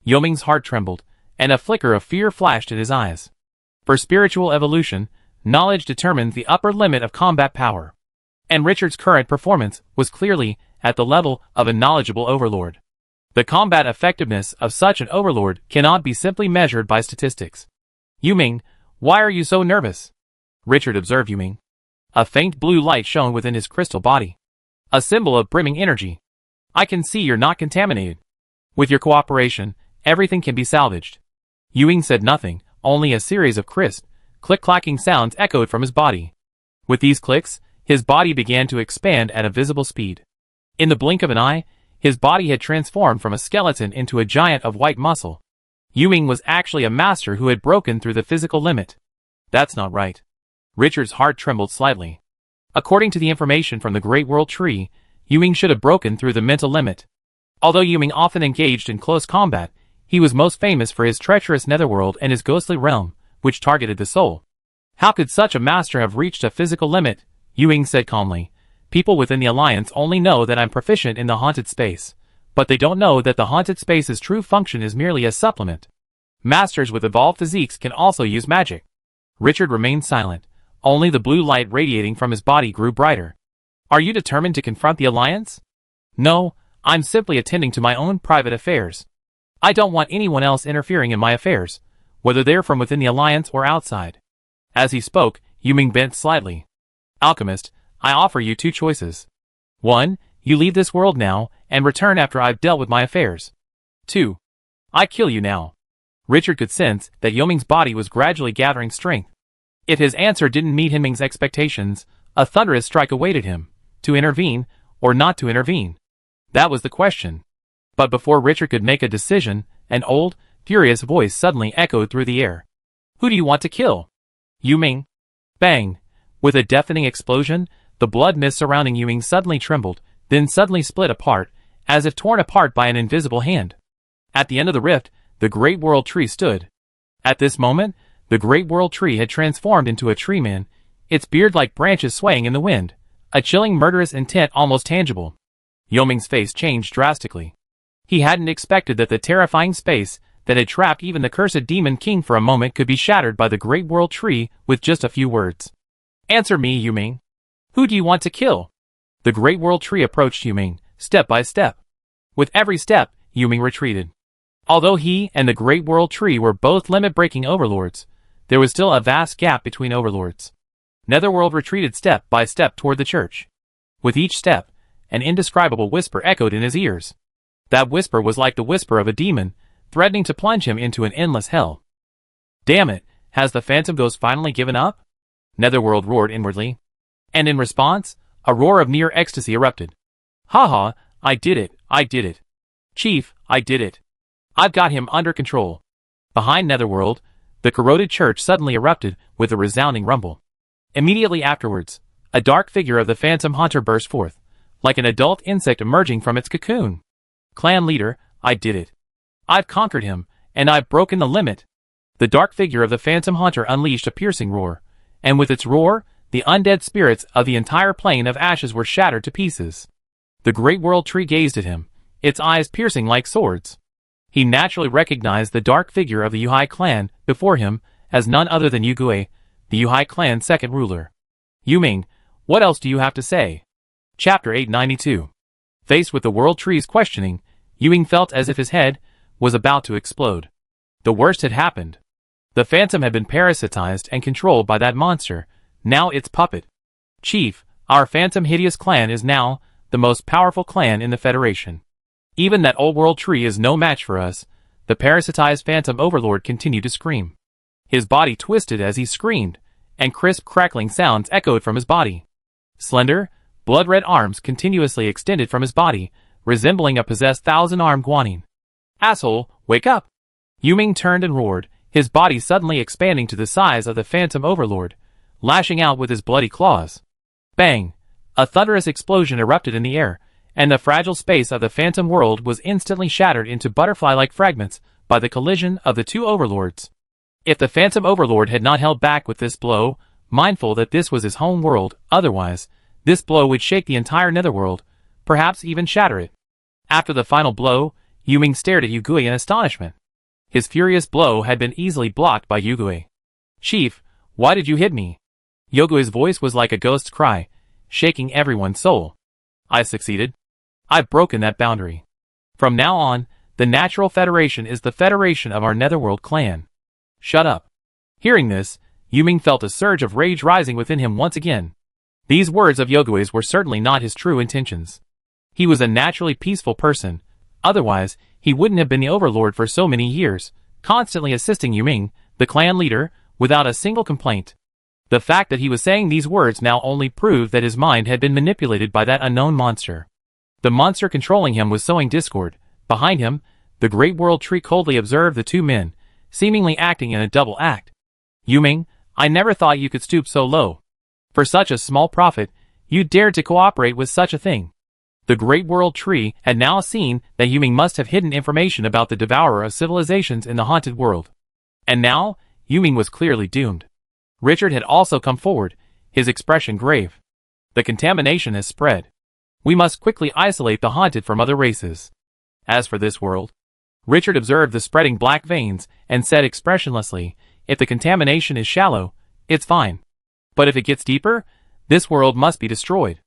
Speaker 1: Yoming's heart trembled, and a flicker of fear flashed in his eyes. For spiritual evolution, knowledge determines the upper limit of combat power. And Richard's current performance was clearly at the level of a knowledgeable overlord. The combat effectiveness of such an overlord cannot be simply measured by statistics. Yuming, why are you so nervous? Richard observed Yuming. A faint blue light shone within his crystal body. A symbol of brimming energy. I can see you're not contaminated. With your cooperation, everything can be salvaged. Yuming said nothing, only a series of crisp, click-clacking sounds echoed from his body. With these clicks, his body began to expand at a visible speed. In the blink of an eye, his body had transformed from a skeleton into a giant of white muscle. Yuming was actually a master who had broken through the physical limit. That's not right. Richard's heart trembled slightly. According to the information from the Great World Tree, Yuming should have broken through the mental limit. Although Yuming often engaged in close combat, he was most famous for his treacherous netherworld and his ghostly realm, which targeted the soul. How could such a master have reached a physical limit? Yuming said calmly. People within the Alliance only know that I'm proficient in the haunted space, but they don't know that the haunted space's true function is merely a supplement. Masters with evolved physiques can also use magic. Richard remained silent. Only the blue light radiating from his body grew brighter. Are you determined to confront the Alliance? No, I'm simply attending to my own private affairs. I don't want anyone else interfering in my affairs, whether they're from within the Alliance or outside. As he spoke, Yuming bent slightly. Alchemist, I offer you two choices. 1. You leave this world now, and return after I've dealt with my affairs. 2. I kill you now. Richard could sense that Yoming's body was gradually gathering strength. If his answer didn't meet Yuming's expectations, a thunderous strike awaited him, to intervene, or not to intervene. That was the question. But before Richard could make a decision, an old, furious voice suddenly echoed through the air. Who do you want to kill? Yuming. Bang! With a deafening explosion, the blood mist surrounding Yuming suddenly trembled, then suddenly split apart, as if torn apart by an invisible hand. At the end of the rift, the Great World Tree stood. At this moment, the great world tree had transformed into a tree man, its beard-like branches swaying in the wind, a chilling murderous intent almost tangible. Yoming's face changed drastically. He hadn't expected that the terrifying space that had trapped even the cursed Demon King for a moment could be shattered by the great world tree with just a few words. "Answer me, Yuming. Who do you want to kill?" The great world tree approached Yuming, step by step. With every step, Yuming retreated. Although he and the great world tree were both limit-breaking overlords, there was still a vast gap between overlords. Netherworld retreated step by step toward the church. With each step, an indescribable whisper echoed in his ears. That whisper was like the whisper of a demon, threatening to plunge him into an endless hell. "Damn it, has the Phantom Ghost finally given up?" Netherworld roared inwardly. And in response, a roar of near ecstasy erupted. "Haha, I did it, I did it. Chief, I did it. I've got him under control." Behind Netherworld, the corroded church suddenly erupted with a resounding rumble. Immediately afterwards, a dark figure of the Phantom Hunter burst forth, like an adult insect emerging from its cocoon. "Clan leader, I did it. I've conquered him, and I've broken the limit." The dark figure of the Phantom Hunter unleashed a piercing roar, and with its roar, the undead spirits of the entire plane of ashes were shattered to pieces. The great world tree gazed at him, its eyes piercing like swords. He naturally recognized the dark figure of the Yuhai clan before him as none other than Yugui, the Yuhai clan's second ruler. "Yuming, what else do you have to say?" Chapter 892. Faced with the world tree's questioning, Yuming felt as if his head was about to explode. The worst had happened. The Phantom had been parasitized and controlled by that monster, now its puppet. "Chief, our Phantom Hideous clan is now the most powerful clan in the Federation. Even that old world tree is no match for us," the parasitized Phantom Overlord continued to scream. His body twisted as he screamed, and crisp crackling sounds echoed from his body. Slender, blood-red arms continuously extended from his body, resembling a possessed thousand-armed guanine. "Asshole, wake up!" Yuming turned and roared, his body suddenly expanding to the size of the Phantom Overlord, lashing out with his bloody claws. Bang! A thunderous explosion erupted in the air, and the fragile space of the Phantom world was instantly shattered into butterfly-like fragments by the collision of the two overlords. If the Phantom Overlord had not held back with this blow, mindful that this was his home world, otherwise, this blow would shake the entire Netherworld, perhaps even shatter it. After the final blow, Yuming stared at Yugui in astonishment. His furious blow had been easily blocked by Yugui. "Chief, why did you hit me?" Yugui's voice was like a ghost's cry, shaking everyone's soul. "I succeeded. I've broken that boundary. From now on, the Natural Federation is the federation of our Netherworld clan." "Shut up." Hearing this, Yuming felt a surge of rage rising within him once again. These words of Yugui's were certainly not his true intentions. He was a naturally peaceful person, otherwise, he wouldn't have been the overlord for so many years, constantly assisting Yuming, the clan leader, without a single complaint. The fact that he was saying these words now only proved that his mind had been manipulated by that unknown monster. The monster controlling him was sowing discord. Behind him, the great world tree coldly observed the two men, seemingly acting in a double act. "Yuming, I never thought you could stoop so low. For such a small profit, you dared to cooperate with such a thing." The great world tree had now seen that Yuming must have hidden information about the devourer of civilizations in the haunted world. And now, Yuming was clearly doomed. Richard had also come forward, his expression grave. "The contamination has spread. We must quickly isolate the haunted from other races. As for this world..." Richard observed the spreading black veins and said expressionlessly, "If the contamination is shallow, it's fine. But if it gets deeper, this world must be destroyed."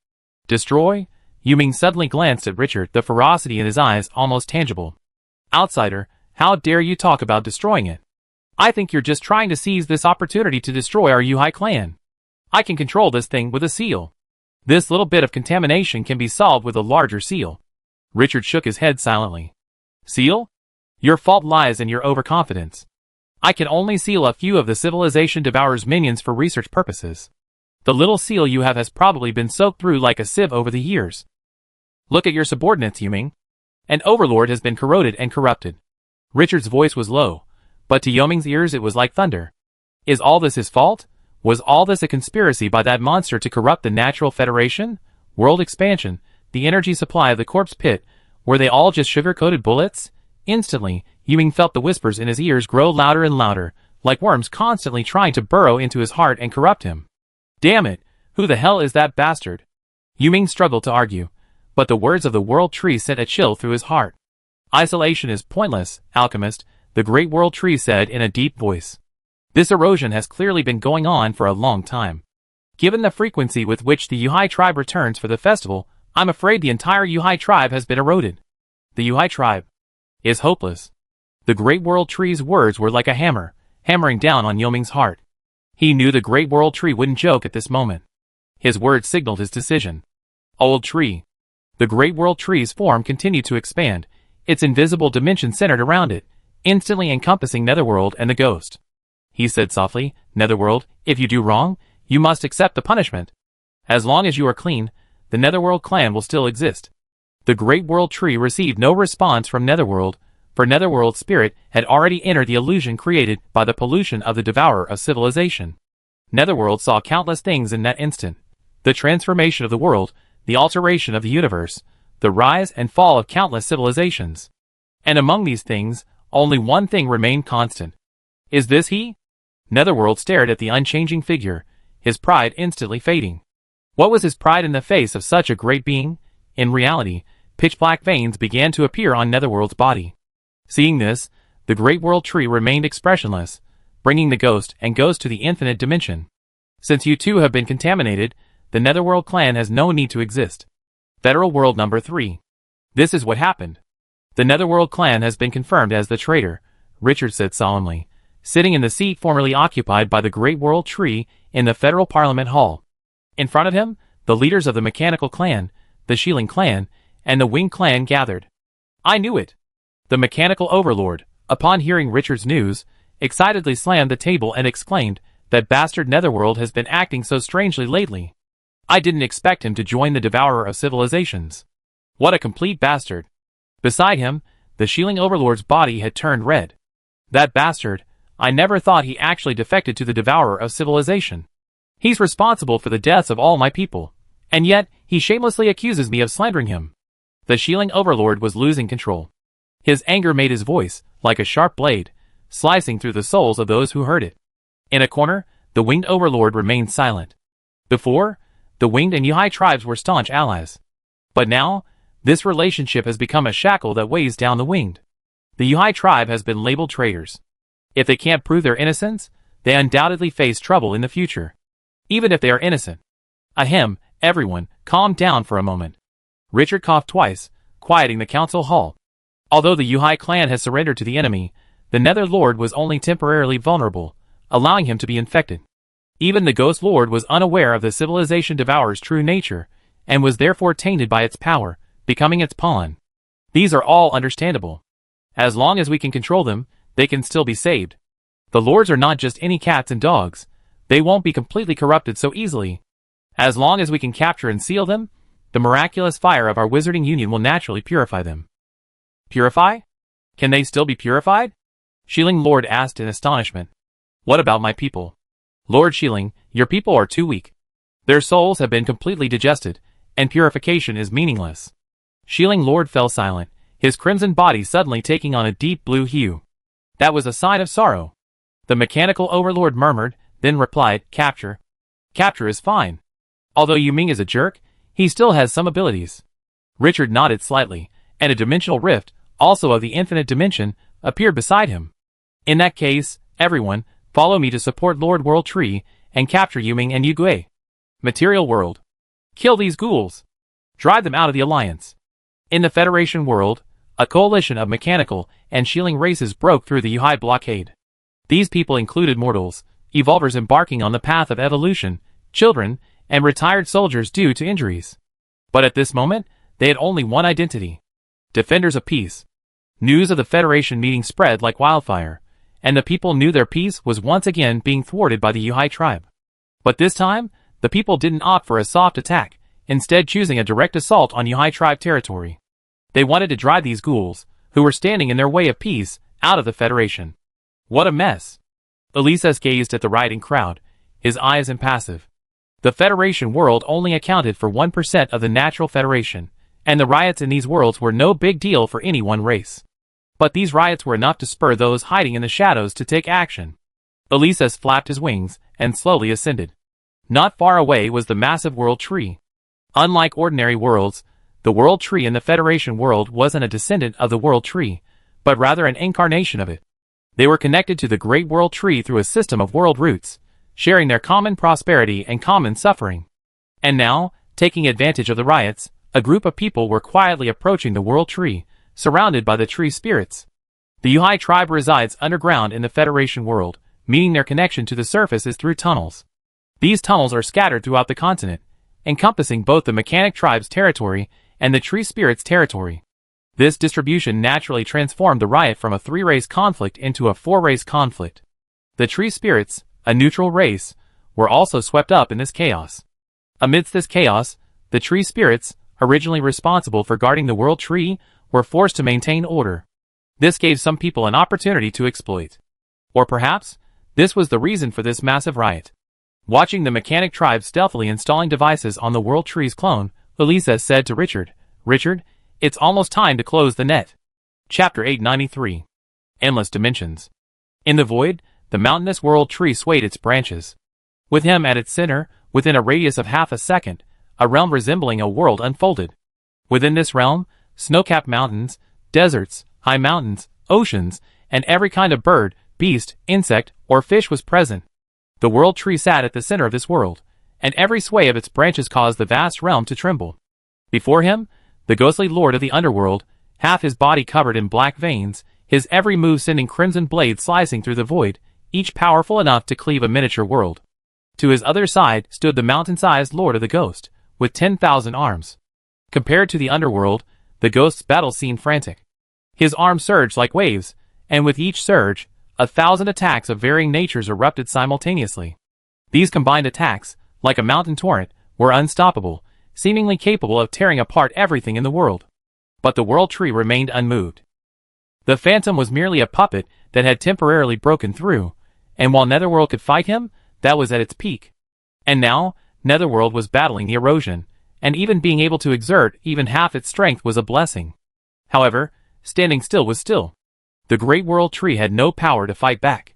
Speaker 1: "Destroy?" Yuming suddenly glanced at Richard, the ferocity in his eyes almost tangible. "Outsider, how dare you talk about destroying it? I think you're just trying to seize this opportunity to destroy our Yuhai clan. I can control this thing with a seal. This little bit of contamination can be solved with a larger seal." Richard shook his head silently. "Seal? Your fault lies in your overconfidence. I can only seal a few of the civilization devourer's minions for research purposes. The little seal you have has probably been soaked through like a sieve over the years. Look at your subordinates, Yuming. An overlord has been corroded and corrupted." Richard's voice was low, but to Yuming's ears it was like thunder. Is all this his fault? Was all this a conspiracy by that monster to corrupt the Natural Federation, world expansion, the energy supply of the corpse pit? Were they all just sugar-coated bullets? Instantly, Yuming felt the whispers in his ears grow louder and louder, like worms constantly trying to burrow into his heart and corrupt him. Damn it, who the hell is that bastard? Yuming struggled to argue, but the words of the World Tree sent a chill through his heart. Isolation is pointless, alchemist, the Great World Tree said in a deep voice. This erosion has clearly been going on for a long time. Given the frequency with which the Yuhai tribe returns for the festival, I'm afraid the entire Yuhai tribe has been eroded. The Yuhai tribe is hopeless. The Great World Tree's words were like a hammer, hammering down on Yoming's heart. He knew the Great World Tree wouldn't joke at this moment. His words signaled his decision. Old Tree. The Great World Tree's form continued to expand, its invisible dimension centered around it, instantly encompassing Netherworld and the ghost. He said softly, Netherworld, if you do wrong, you must accept the punishment. As long as you are clean, the Netherworld clan will still exist. The Great World Tree received no response from Netherworld, for Netherworld's spirit had already entered the illusion created by the pollution of the devourer of civilization. Netherworld saw countless things in that instant. The transformation of the world, the alteration of the universe, the rise and fall of countless civilizations. And among these things, only one thing remained constant. Is this he? Netherworld stared at the unchanging figure, his pride instantly fading. What was his pride in the face of such a great being? In reality, pitch-black veins began to appear on Netherworld's body. Seeing this, the Great World Tree remained expressionless, bringing the ghost to the infinite dimension. Since you two have been contaminated, the Netherworld clan has no need to exist. Federal World Number 3. This is what happened. The Netherworld clan has been confirmed as the traitor, Richard said solemnly, sitting in the seat formerly occupied by the Great World Tree in the Federal Parliament Hall. In front of him, the leaders of the Mechanical Clan, the Shieling Clan, and the Wing Clan gathered. I knew it. The Mechanical Overlord, upon hearing Richard's news, excitedly slammed the table and exclaimed, that bastard Netherworld has been acting so strangely lately. I didn't expect him to join the Devourer of Civilizations. What a complete bastard. Beside him, the Shieling Overlord's body had turned red. That bastard, I never thought he actually defected to the Devourer of Civilization. He's responsible for the deaths of all my people, and yet he shamelessly accuses me of slandering him. The Shieling Overlord was losing control. His anger made his voice, like a sharp blade, slicing through the souls of those who heard it. In a corner, the Winged Overlord remained silent. Before, the Winged and Yuhai tribes were staunch allies. But now, this relationship has become a shackle that weighs down the Winged. The Yuhai tribe has been labeled traitors. If they can't prove their innocence, they undoubtedly face trouble in the future. Even if they are innocent. Ahem, everyone, calm down for a moment. Richard coughed twice, quieting the council hall. Although the Yuhai clan has surrendered to the enemy, the Nether Lord was only temporarily vulnerable, allowing him to be infected. Even the Ghost Lord was unaware of the civilization devourer's true nature, and was therefore tainted by its power, becoming its pawn. These are all understandable. As long as we can control them, they can still be saved. The lords are not just any cats and dogs. They won't be completely corrupted so easily. As long as we can capture and seal them, the miraculous fire of our wizarding union will naturally purify them. Purify? Can they still be purified? Shieling Lord asked in astonishment. What about my people? Lord Shieling, your people are too weak. Their souls have been completely digested, and purification is meaningless. Shieling Lord fell silent, his crimson body suddenly taking on a deep blue hue. That was a sign of sorrow. The Mechanical Overlord murmured, then replied, Capture. Capture is fine. Although Yuming is a jerk, he still has some abilities. Richard nodded slightly, and a dimensional rift, also of the infinite dimension, appeared beside him. In that case, everyone, follow me to support Lord World Tree, and capture Yuming and Yugui. Material World. Kill these ghouls. Drive them out of the Alliance. In the Federation World, a coalition of mechanical and shieling races broke through the Yuhai blockade. These people included mortals, evolvers embarking on the path of evolution, children, and retired soldiers due to injuries. But at this moment, they had only one identity. Defenders of peace. News of the Federation meeting spread like wildfire, and the people knew their peace was once again being thwarted by the Yuhai tribe. But this time, the people didn't opt for a soft attack, instead choosing a direct assault on Yuhai tribe territory. They wanted to drive these ghouls, who were standing in their way of peace, out of the Federation. What a mess. Elises gazed at the rioting crowd, his eyes impassive. The Federation world only accounted for 1% of the natural Federation, and the riots in these worlds were no big deal for any one race. But these riots were enough to spur those hiding in the shadows to take action. Ulysses flapped his wings and slowly ascended. Not far away was the massive World Tree. Unlike ordinary worlds, the World Tree in the Federation world wasn't a descendant of the World Tree, but rather an incarnation of it. They were connected to the Great World Tree through a system of world roots, sharing their common prosperity and common suffering. And now, taking advantage of the riots, a group of people were quietly approaching the World Tree, surrounded by the tree spirits. The Yuhai tribe resides underground in the Federation world, meaning their connection to the surface is through tunnels. These tunnels are scattered throughout the continent, encompassing both the Mechanic tribe's territory and the tree spirits' territory. This distribution naturally transformed the riot from a 3-race conflict into a 4-race conflict. The tree spirits, a neutral race, were also swept up in this chaos. Amidst this chaos, the tree spirits, originally responsible for guarding the World Tree, were forced to maintain order. This gave some people an opportunity to exploit. Or perhaps, this was the reason for this massive riot. Watching the Mechanic tribe stealthily installing devices on the World Tree's clone, Ulysses said to Richard, "Richard, it's almost time to close the net." Chapter 893. Endless Dimensions. In the void, the mountainous World Tree swayed its branches. With him at its center, within a radius of half a second, a realm resembling a world unfolded. Within this realm, snow-capped mountains, deserts, high mountains, oceans, and every kind of bird, beast, insect, or fish was present. The World Tree sat at the center of this world, and every sway of its branches caused the vast realm to tremble. Before him, the ghostly lord of the underworld, half his body covered in black veins, his every move sending crimson blades slicing through the void, each powerful enough to cleave a miniature world. To his other side stood the mountain-sized lord of the ghost, with 10,000 arms. Compared to the underworld, the ghost's battle seemed frantic. His arms surged like waves, and with each surge, 1,000 attacks of varying natures erupted simultaneously. These combined attacks, like a mountain torrent, were unstoppable, seemingly capable of tearing apart everything in the world. But the World Tree remained unmoved. The Phantom was merely a puppet that had temporarily broken through, and while Netherworld could fight him, that was at its peak. And now, Netherworld was battling the erosion, and even being able to exert even half its strength was a blessing. However, standing still was still. The Great World Tree had no power to fight back.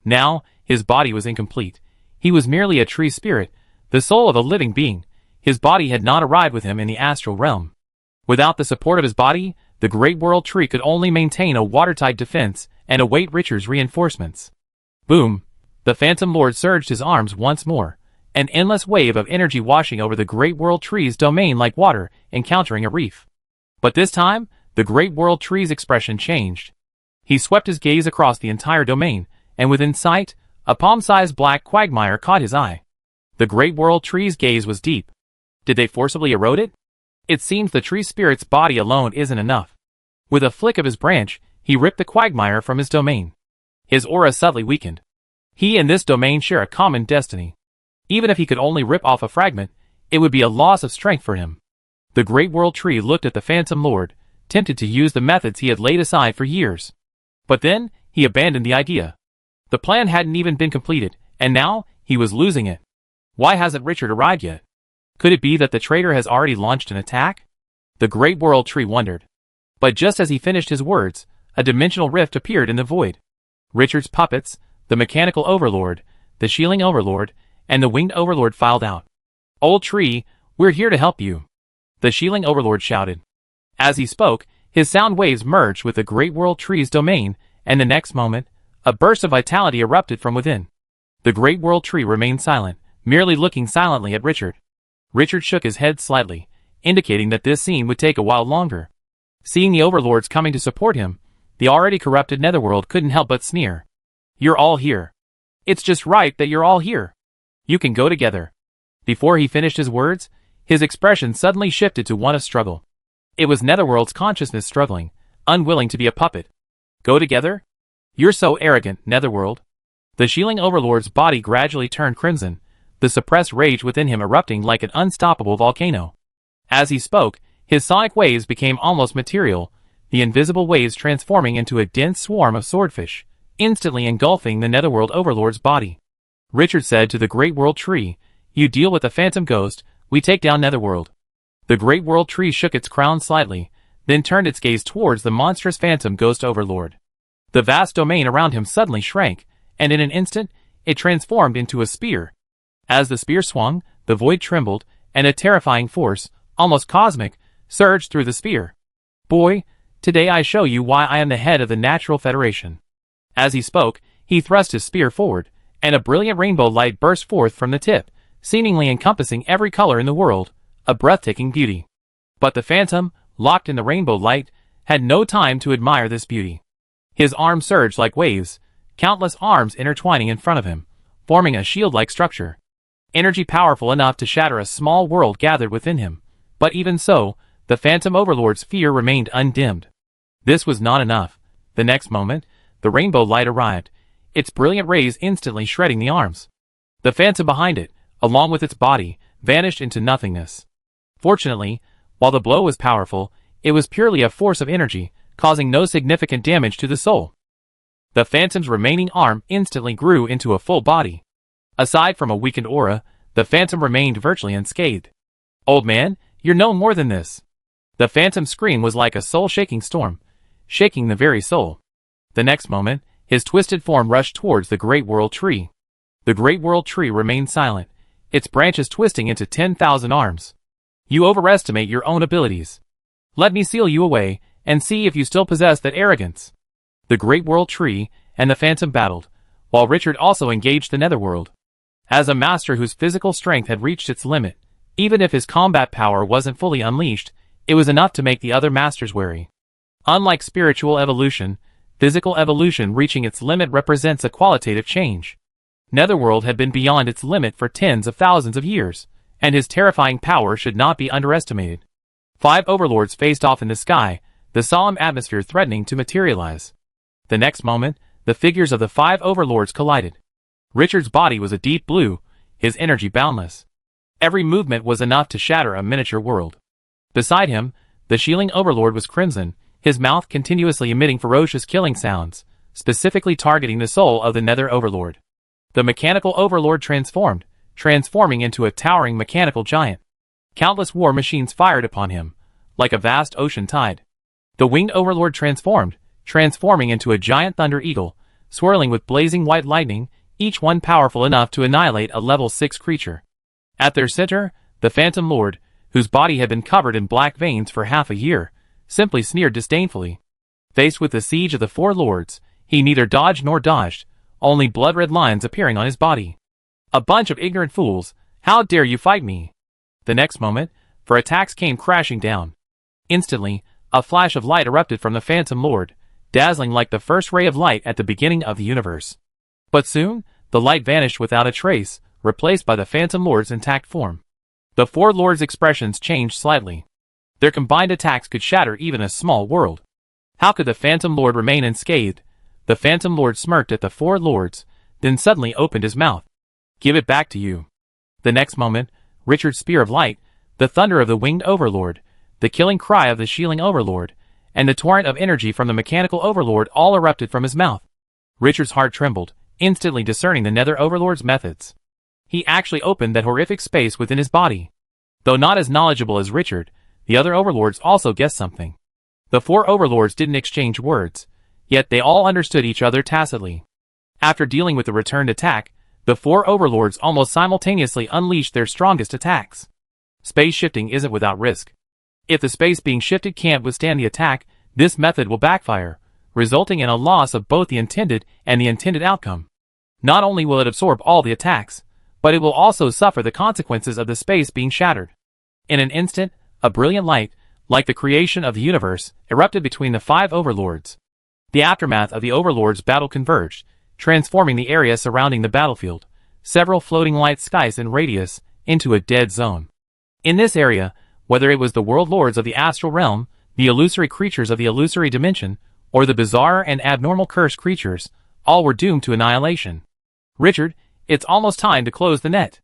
Speaker 1: Now, his body was incomplete. He was merely a tree spirit, the soul of a living being. His body had not arrived with him in the astral realm. Without the support of his body, the Great World Tree could only maintain a watertight defense and await Richard's reinforcements. Boom! The Phantom Lord surged his arms once more, an endless wave of energy washing over the Great World Tree's domain like water encountering a reef. But this time, the Great World Tree's expression changed. He swept his gaze across the entire domain, and within sight, a palm-sized black quagmire caught his eye. The Great World Tree's gaze was deep. Did they forcibly erode it? It seems the tree spirit's body alone isn't enough. With a flick of his branch, he ripped the quagmire from his domain. His aura subtly weakened. He and this domain share a common destiny. Even if he could only rip off a fragment, it would be a loss of strength for him. The Great World Tree looked at the Phantom Lord, tempted to use the methods he had laid aside for years. But then, he abandoned the idea. The plan hadn't even been completed, and now, he was losing it. Why hasn't Richard arrived yet? Could it be that the traitor has already launched an attack? The Great World Tree wondered. But just as he finished his words, a dimensional rift appeared in the void. Richard's puppets, the Mechanical Overlord, the Shielding Overlord, and the Winged Overlord filed out. "Old Tree, we're here to help you," the Shielding Overlord shouted. As he spoke, his sound waves merged with the Great World Tree's domain, and the next moment, a burst of vitality erupted from within. The Great World Tree remained silent, merely looking silently at Richard. Richard shook his head slightly, indicating that this scene would take a while longer. Seeing the overlords coming to support him, the already corrupted Netherworld couldn't help but sneer. "You're all here. It's just right that you're all here. You can go together." Before he finished his words, his expression suddenly shifted to one of struggle. It was Netherworld's consciousness struggling, unwilling to be a puppet. "Go together? You're so arrogant, Netherworld." The Shielding Overlord's body gradually turned crimson, the suppressed rage within him erupting like an unstoppable volcano. As he spoke, his sonic waves became almost material, the invisible waves transforming into a dense swarm of swordfish, instantly engulfing the Netherworld Overlord's body. Richard said to the Great World Tree, "You deal with the Phantom Ghost, we take down Netherworld." The Great World Tree shook its crown slightly, then turned its gaze towards the monstrous Phantom Ghost Overlord. The vast domain around him suddenly shrank, and in an instant, it transformed into a spear. As the spear swung, the void trembled, and a terrifying force, almost cosmic, surged through the spear. "Boy, today I show you why I am the head of the Natural Federation." As he spoke, he thrust his spear forward, and a brilliant rainbow light burst forth from the tip, seemingly encompassing every color in the world, a breathtaking beauty. But the phantom, locked in the rainbow light, had no time to admire this beauty. His arms surged like waves, countless arms intertwining in front of him, forming a shield-like structure. Energy powerful enough to shatter a small world gathered within him. But even so, the Phantom Overlord's fear remained undimmed. This was not enough. The next moment, the rainbow light arrived, its brilliant rays instantly shredding the arms. The phantom behind it, along with its body, vanished into nothingness. Fortunately, while the blow was powerful, it was purely a force of energy, causing no significant damage to the soul. The phantom's remaining arm instantly grew into a full body. Aside from a weakened aura, the phantom remained virtually unscathed. "Old man, you're no more than this." The phantom's scream was like a soul-shaking storm, shaking the very soul. The next moment, his twisted form rushed towards the Great World Tree. The Great World Tree remained silent, its branches twisting into 10,000 arms. "You overestimate your own abilities. Let me seal you away, and see if you still possess that arrogance." The Great World Tree and the Phantom battled, while Richard also engaged the Netherworld. As a master whose physical strength had reached its limit, even if his combat power wasn't fully unleashed, it was enough to make the other masters wary. Unlike spiritual evolution, physical evolution reaching its limit represents a qualitative change. Netherworld had been beyond its limit for tens of thousands of years, and his terrifying power should not be underestimated. 5 overlords faced off in the sky, the solemn atmosphere threatening to materialize. The next moment, the figures of the 5 overlords collided. Richard's body was a deep blue, his energy boundless. Every movement was enough to shatter a miniature world. Beside him, the shielding overlord was crimson, his mouth continuously emitting ferocious killing sounds, specifically targeting the soul of the Nether Overlord. The mechanical overlord transforming into a towering mechanical giant. Countless war machines fired upon him, like a vast ocean tide. The winged overlord transforming into a giant thunder eagle, swirling with blazing white lightning, each one powerful enough to annihilate a level 6 creature. At their center, the Phantom Lord, whose body had been covered in black veins for half a year, simply sneered disdainfully. Faced with the siege of the 4 lords, he neither dodged nor dodged, only blood-red lines appearing on his body. "A bunch of ignorant fools, how dare you fight me?" The next moment, 4 attacks came crashing down. Instantly, a flash of light erupted from the Phantom Lord, dazzling like the first ray of light at the beginning of the universe. But soon, the light vanished without a trace, replaced by the Phantom Lord's intact form. The 4 lords' expressions changed slightly. Their combined attacks could shatter even a small world. How could the Phantom Lord remain unscathed? The Phantom Lord smirked at the 4 lords, then suddenly opened his mouth. "Give it back to you." The next moment, Richard's spear of light, the thunder of the winged overlord, the killing cry of the shielding overlord, and the torrent of energy from the mechanical overlord all erupted from his mouth. Richard's heart trembled, instantly discerning the Nether Overlord's methods. He actually opened that horrific space within his body. Though not as knowledgeable as Richard, the other overlords also guessed something. The 4 overlords didn't exchange words, yet they all understood each other tacitly. After dealing with the returned attack, the 4 overlords almost simultaneously unleashed their strongest attacks. Space shifting isn't without risk. If the space being shifted can't withstand the attack, this method will backfire, resulting in a loss of both the intended and the intended outcome. Not only will it absorb all the attacks, but it will also suffer the consequences of the space being shattered. In an instant, a brilliant light, like the creation of the universe, erupted between the 5 overlords. The aftermath of the overlords' battle converged, transforming the area surrounding the battlefield, several floating light skies in radius, into a dead zone. In this area, whether it was the world lords of the astral realm, the illusory creatures of the illusory dimension, or the bizarre and abnormal cursed creatures, all were doomed to annihilation. "Richard, it's almost time to close the net."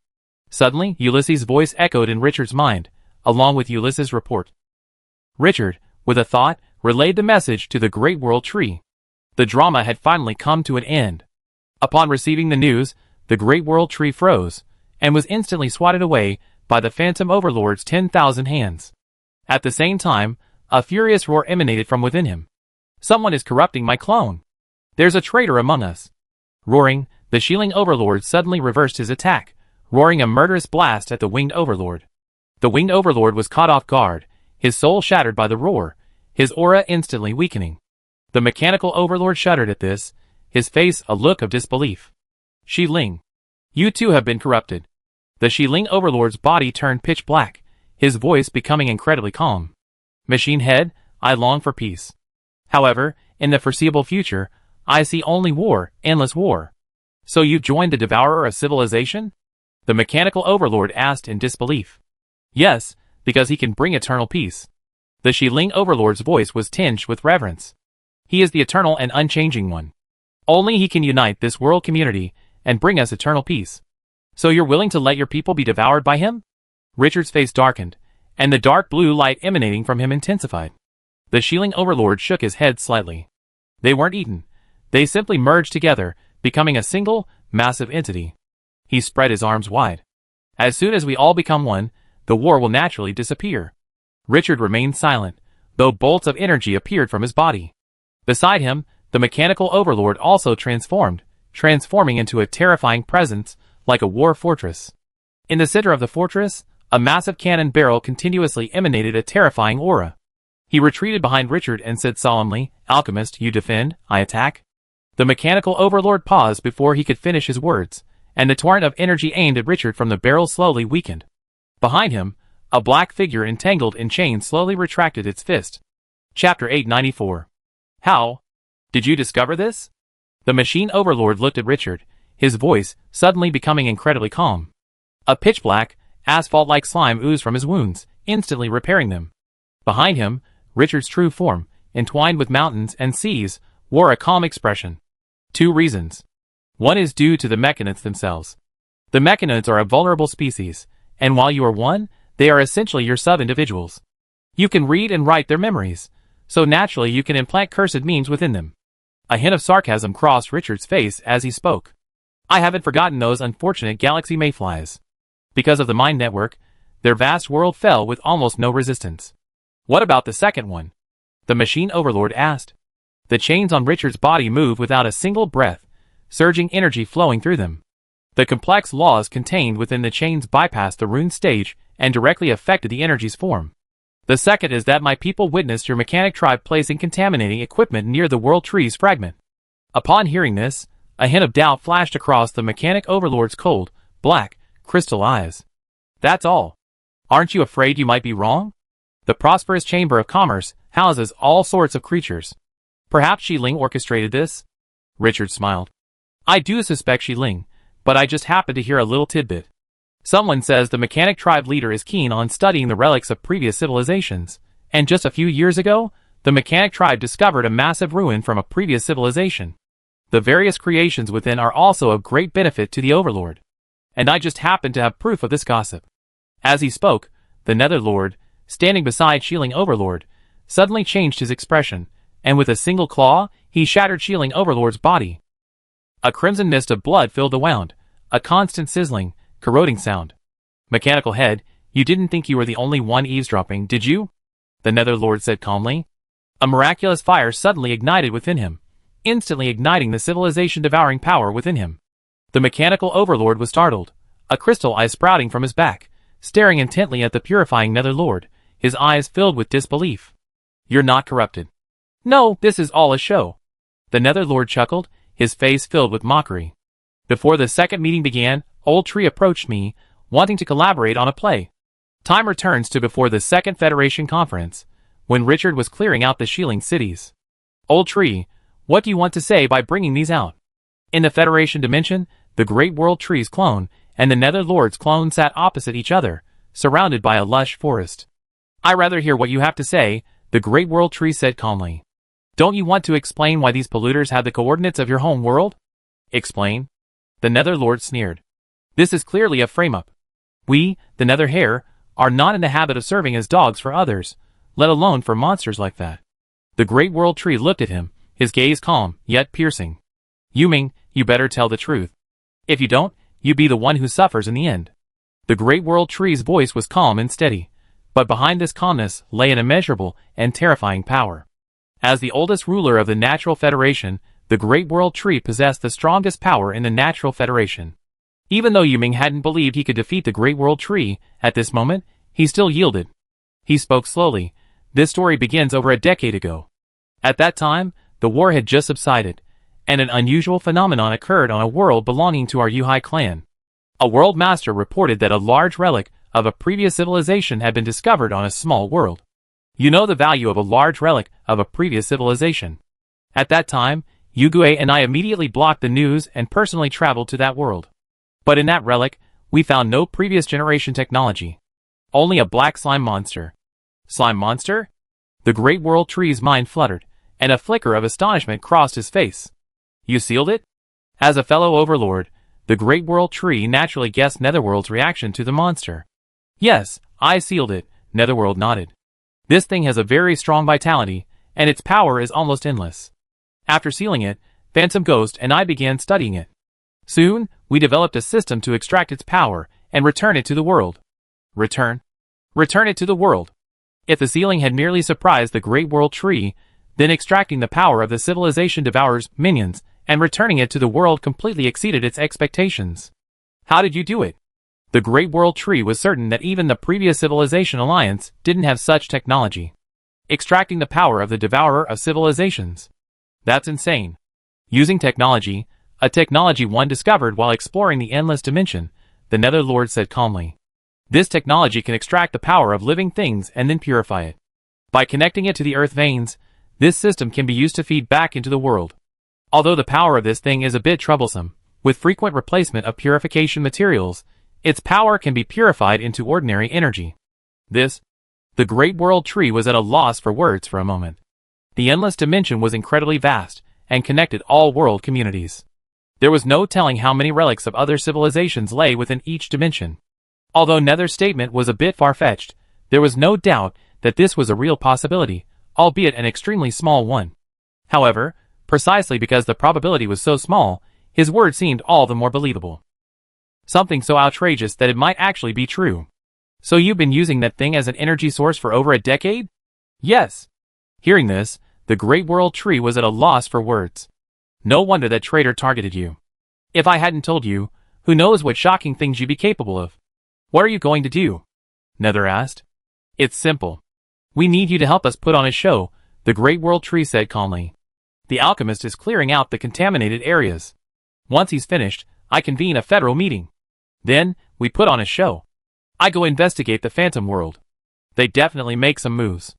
Speaker 1: Suddenly, Ulysses' voice echoed in Richard's mind, along with Ulysses' report. Richard, with a thought, relayed the message to the Great World Tree. The drama had finally come to an end. Upon receiving the news, the Great World Tree froze, and was instantly swatted away by the Phantom Overlord's 10,000 hands. At the same time, a furious roar emanated from within him. "Someone is corrupting my clone. There's a traitor among us." Roaring, the Shieling Overlord suddenly reversed his attack, roaring a murderous blast at the Winged Overlord. The Winged Overlord was caught off guard, his soul shattered by the roar, his aura instantly weakening. The Mechanical Overlord shuddered at this, his face a look of disbelief. Shieling. You too have been corrupted. The Shieling Overlord's body turned pitch black, his voice becoming incredibly calm. Machine Head, I long for peace. However, in the foreseeable future, I see only war, endless war. So you've joined the Devourer of Civilization? The Mechanical Overlord asked in disbelief. Yes, because he can bring eternal peace. The Shieling Overlord's voice was tinged with reverence. He is the eternal and unchanging one. Only he can unite this world community and bring us eternal peace. So you're willing to let your people be devoured by him? Richard's face darkened, and the dark blue light emanating from him intensified. The Shieling Overlord shook his head slightly. They weren't eaten. They simply merged together, becoming a single, massive entity. He spread his arms wide. As soon as we all become one, the war will naturally disappear. Richard remained silent, though bolts of energy appeared from his body. Beside him, the Mechanical Overlord also transformed, transforming into a terrifying presence, like a war fortress. In the center of the fortress, a massive cannon barrel continuously emanated a terrifying aura. He retreated behind Richard and said solemnly, Alchemist, you defend, I attack. The Mechanical Overlord paused before he could finish his words, and the torrent of energy aimed at Richard from the barrel slowly weakened. Behind him, a black figure entangled in chains slowly retracted its fist. Chapter 894. How? Did you discover this? The Machine Overlord looked at Richard, his voice suddenly becoming incredibly calm. A pitch-black, asphalt-like slime oozed from his wounds, instantly repairing them. Behind him, Richard's true form, entwined with mountains and seas, wore a calm expression. 2 reasons. One is due to the Mechanids themselves. The Mechanids are a vulnerable species, and while you are one, they are essentially your sub-individuals. You can read and write their memories, so naturally you can implant cursed memes within them. A hint of sarcasm crossed Richard's face as he spoke. I haven't forgotten those unfortunate galaxy mayflies. Because of the mind network, their vast world fell with almost no resistance. What about the second one? The Machine Overlord asked. The chains on Richard's body moved without a single breath, surging energy flowing through them. The complex laws contained within the chains bypassed the rune stage and directly affected the energy's form. The second is that my people witnessed your mechanic tribe placing contaminating equipment near the World Tree's fragment. Upon hearing this, a hint of doubt flashed across the Mechanic Overlord's cold, black, crystal eyes. That's all. Aren't you afraid you might be wrong? The prosperous Chamber of Commerce houses all sorts of creatures. Perhaps Shieling orchestrated this? Richard smiled. I do suspect Shieling, but I just happened to hear a little tidbit. Someone says the Mechanic tribe leader is keen on studying the relics of previous civilizations, and just a few years ago, the Mechanic tribe discovered a massive ruin from a previous civilization. The various creations within are also of great benefit to the Overlord. And I just happen to have proof of this gossip. As he spoke, the Netherlord, standing beside Shieling Overlord, suddenly changed his expression, and with a single claw, he shattered Shieling Overlord's body. A crimson mist of blood filled the wound, a constant sizzling, corroding sound. Mechanical Head, you didn't think you were the only one eavesdropping, did you? The Netherlord said calmly. A miraculous fire suddenly ignited within him, instantly igniting the civilization-devouring power within him. The Mechanical Overlord was startled, a crystal eye sprouting from his back, staring intently at the purifying Netherlord, his eyes filled with disbelief. You're not corrupted. No, this is all a show. The Netherlord chuckled, his face filled with mockery. Before the second meeting began, Old Tree approached me, wanting to collaborate on a play. Time returns to before the Second Federation Conference, when Richard was clearing out the Shieling cities. Old Tree, what do you want to say by bringing these out? In the Federation dimension, the Great World Tree's clone and the Netherlord's clone sat opposite each other, surrounded by a lush forest. I rather hear what you have to say, the Great World Tree said calmly. Don't you want to explain why these polluters have the coordinates of your home world? Explain. The Netherlord sneered. This is clearly a frame-up. We, the Nether Hare, are not in the habit of serving as dogs for others, let alone for monsters like that. The Great World Tree looked at him, his gaze calm, yet piercing. Yuming, you better tell the truth. If you don't, you be the one who suffers in the end. The Great World Tree's voice was calm and steady, but behind this calmness lay an immeasurable and terrifying power. As the oldest ruler of the Natural Federation, the Great World Tree possessed the strongest power in the Natural Federation. Even though Yuming hadn't believed he could defeat the Great World Tree, at this moment, he still yielded. He spoke slowly. This story begins over a decade ago. At that time, the war had just subsided, and an unusual phenomenon occurred on a world belonging to our Yuhai clan. A world master reported that a large relic of a previous civilization had been discovered on a small world. You know the value of a large relic of a previous civilization. At that time, Yugue and I immediately blocked the news and personally traveled to that world. But in that relic, we found no previous generation technology. Only a black slime monster. Slime monster? The Great World Tree's mind fluttered, and a flicker of astonishment crossed his face. You sealed it? As a fellow overlord, the Great World Tree naturally guessed Netherworld's reaction to the monster. Yes, I sealed it, Netherworld nodded. This thing has a very strong vitality, and its power is almost endless. After sealing it, Phantom Ghost and I began studying it. Soon, we developed a system to extract its power and return it to the world. Return it to the world. If the sealing had merely surprised the Great World Tree, then extracting the power of the civilization devourer's minions and returning it to the world completely exceeded its expectations. How did you do it? The Great World Tree was certain that even the previous Civilization Alliance didn't have such technology. Extracting the power of the devourer of civilizations. That's insane. Using technology, a technology one discovered while exploring the endless dimension, the Netherlord said calmly. This technology can extract the power of living things and then purify it. By connecting it to the earth veins, this system can be used to feed back into the world. Although the power of this thing is a bit troublesome, with frequent replacement of purification materials, its power can be purified into ordinary energy. The Great World Tree was at a loss for words for a moment. The endless dimension was incredibly vast, and connected all world communities. There was no telling how many relics of other civilizations lay within each dimension. Although Nether's statement was a bit far-fetched, there was no doubt that this was a real possibility, albeit an extremely small one. However, precisely because the probability was so small, his words seemed all the more believable. Something so outrageous that it might actually be true. So you've been using that thing as an energy source for over a decade? Yes. Hearing this, the Great World Tree was at a loss for words. No wonder that traitor targeted you. If I hadn't told you, who knows what shocking things you'd be capable of. What are you going to do? Nether asked. It's simple. We need you to help us put on a show, the Great World Tree said calmly. The alchemist is clearing out the contaminated areas. Once he's finished, I convene a federal meeting. Then, we put on a show. I go investigate the Phantom World. They definitely make some moves.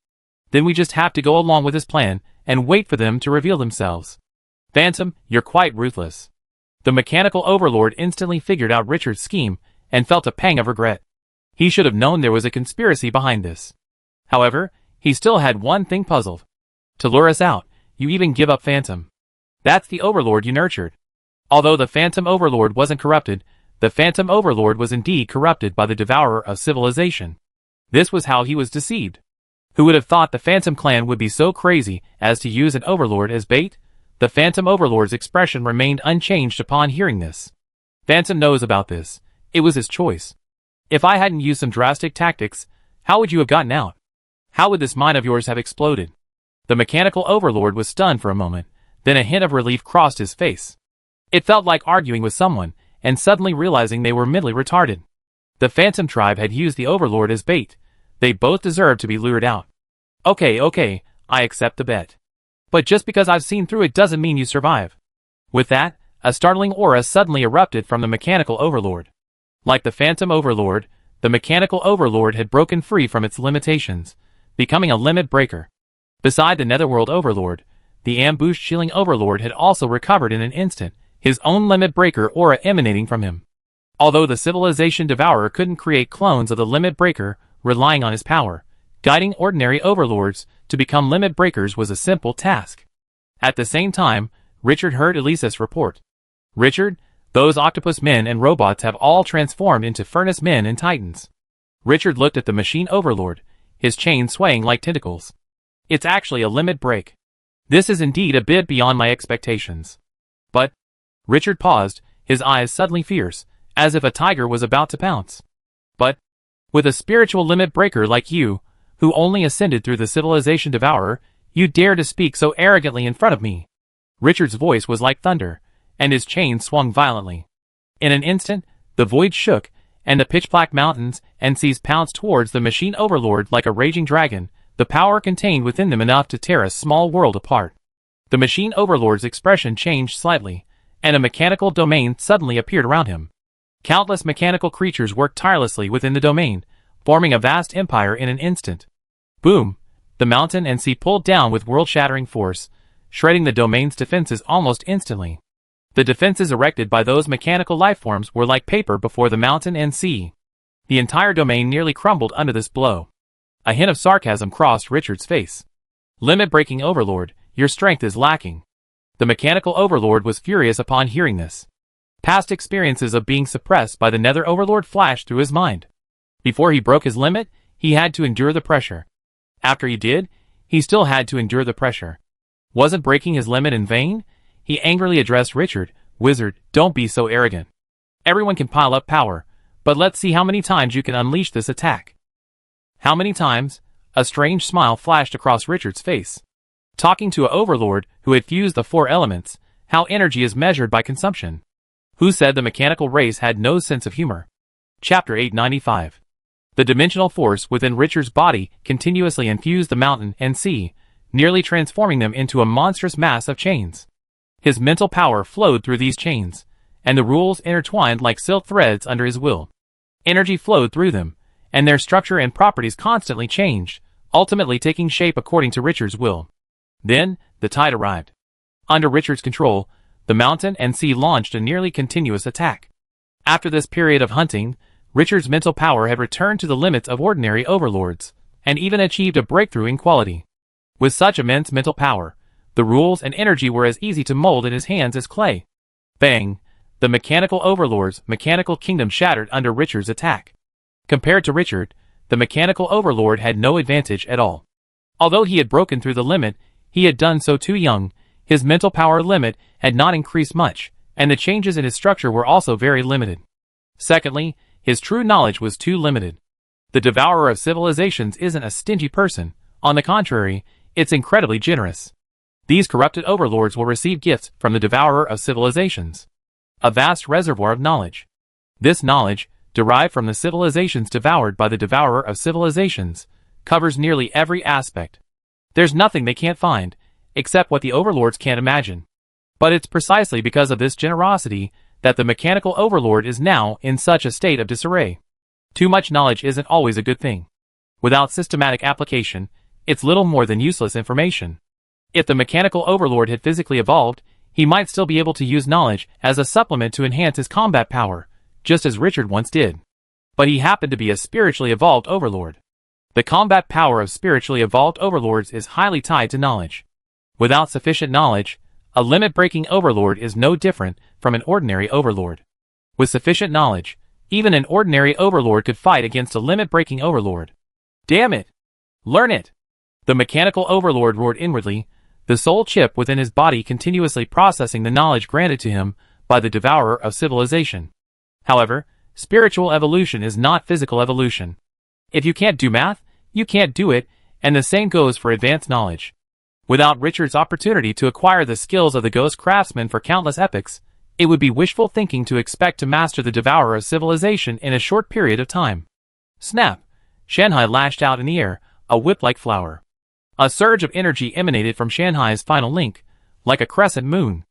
Speaker 1: Then we just have to go along with his plan and wait for them to reveal themselves. Phantom, you're quite ruthless. The mechanical overlord instantly figured out Richard's scheme and felt a pang of regret. He should have known there was a conspiracy behind this. However, he still had one thing puzzled. To lure us out, you even give up Phantom. That's the overlord you nurtured. Although the Phantom Overlord wasn't corrupted, the Phantom Overlord was indeed corrupted by the devourer of civilization. This was how he was deceived. Who would have thought the Phantom clan would be so crazy as to use an overlord as bait? The Phantom Overlord's expression remained unchanged upon hearing this. Phantom knows about this. It was his choice. If I hadn't used some drastic tactics, how would you have gotten out? How would this mind of yours have exploded? The mechanical overlord was stunned for a moment, then a hint of relief crossed his face. It felt like arguing with someone, and suddenly realizing they were mentally retarded. The Phantom tribe had used the overlord as bait. They both deserved to be lured out. Okay, I accept the bet. But just because I've seen through it doesn't mean you survive. With that, a startling aura suddenly erupted from the mechanical overlord. Like the Phantom Overlord, the mechanical overlord had broken free from its limitations, becoming a limit breaker. Beside the Netherworld Overlord, the ambushed chilling overlord had also recovered in an instant, his own limit breaker aura emanating from him. Although the civilization devourer couldn't create clones of the limit breaker, relying on his power, guiding ordinary overlords to become limit breakers was a simple task. At the same time, Richard heard Elisa's report. Richard, those octopus men and robots have all transformed into furnace men and titans. Richard looked at the machine overlord, his chain swaying like tentacles. It's actually a limit break. This is indeed a bit beyond my expectations. But, Richard paused, his eyes suddenly fierce, as if a tiger was about to pounce. But, with a spiritual limit breaker like you, who only ascended through the civilization devourer, you dare to speak so arrogantly in front of me. Richard's voice was like thunder, and his chains swung violently. In an instant, the void shook, and the pitch-black mountains and seas pounced towards the machine overlord like a raging dragon, the power contained within them enough to tear a small world apart. The machine overlord's expression changed slightly, and a mechanical domain suddenly appeared around him. Countless mechanical creatures worked tirelessly within the domain, forming a vast empire in an instant. Boom! The mountain and sea pulled down with world-shattering force, shredding the domain's defenses almost instantly. The defenses erected by those mechanical lifeforms were like paper before the mountain and sea. The entire domain nearly crumbled under this blow. A hint of sarcasm crossed Richard's face. Limit-breaking overlord, your strength is lacking. The mechanical overlord was furious upon hearing this. Past experiences of being suppressed by the nether overlord flashed through his mind. Before he broke his limit, he had to endure the pressure. After he did, he still had to endure the pressure. Wasn't breaking his limit in vain? He angrily addressed Richard. Wizard, don't be so arrogant. Everyone can pile up power, but let's see how many times you can unleash this attack. How many times? A strange smile flashed across Richard's face. Talking to an overlord who had fused the 4 elements, how energy is measured by consumption. Who said the mechanical race had no sense of humor? Chapter 895. The dimensional force within Richard's body continuously infused the mountain and sea, nearly transforming them into a monstrous mass of chains. His mental power flowed through these chains, and the rules intertwined like silk threads under his will. Energy flowed through them, and their structure and properties constantly changed, ultimately taking shape according to Richard's will. Then, the tide arrived. Under Richard's control, the mountain and sea launched a nearly continuous attack. After this period of hunting, Richard's mental power had returned to the limits of ordinary overlords, and even achieved a breakthrough in quality. With such immense mental power, the rules and energy were as easy to mold in his hands as clay. Bang! The mechanical overlord's mechanical kingdom shattered under Richard's attack. Compared to Richard, the mechanical overlord had no advantage at all. Although he had broken through the limit, he had done so too young. His mental power limit had not increased much, and the changes in his structure were also very limited. Secondly, his true knowledge was too limited. The devourer of civilizations isn't a stingy person. On the contrary, it's incredibly generous. These corrupted overlords will receive gifts from the devourer of civilizations. A vast reservoir of knowledge. This knowledge, derived from the civilizations devoured by the devourer of civilizations, covers nearly every aspect. There's nothing they can't find, except what the overlords can't imagine. But it's precisely because of this generosity that the mechanical overlord is now in such a state of disarray. Too much knowledge isn't always a good thing. Without systematic application, it's little more than useless information. If the mechanical overlord had physically evolved, he might still be able to use knowledge as a supplement to enhance his combat power, just as Richard once did. But he happened to be a spiritually evolved overlord. The combat power of spiritually evolved overlords is highly tied to knowledge. Without sufficient knowledge, a limit-breaking overlord is no different from an ordinary overlord. With sufficient knowledge, even an ordinary overlord could fight against a limit-breaking overlord. Damn it! Learn it! The mechanical overlord roared inwardly, the soul chip within his body continuously processing the knowledge granted to him by the devourer of civilization. However, spiritual evolution is not physical evolution. If you can't do math, you can't do it, and the same goes for advanced knowledge. Without Richard's opportunity to acquire the skills of the ghost craftsman for countless epochs, it would be wishful thinking to expect to master the devourer of civilization in a short period of time. Snap! Shanghai lashed out in the air, a whip-like flower. A surge of energy emanated from Shanghai's final link, like a crescent moon.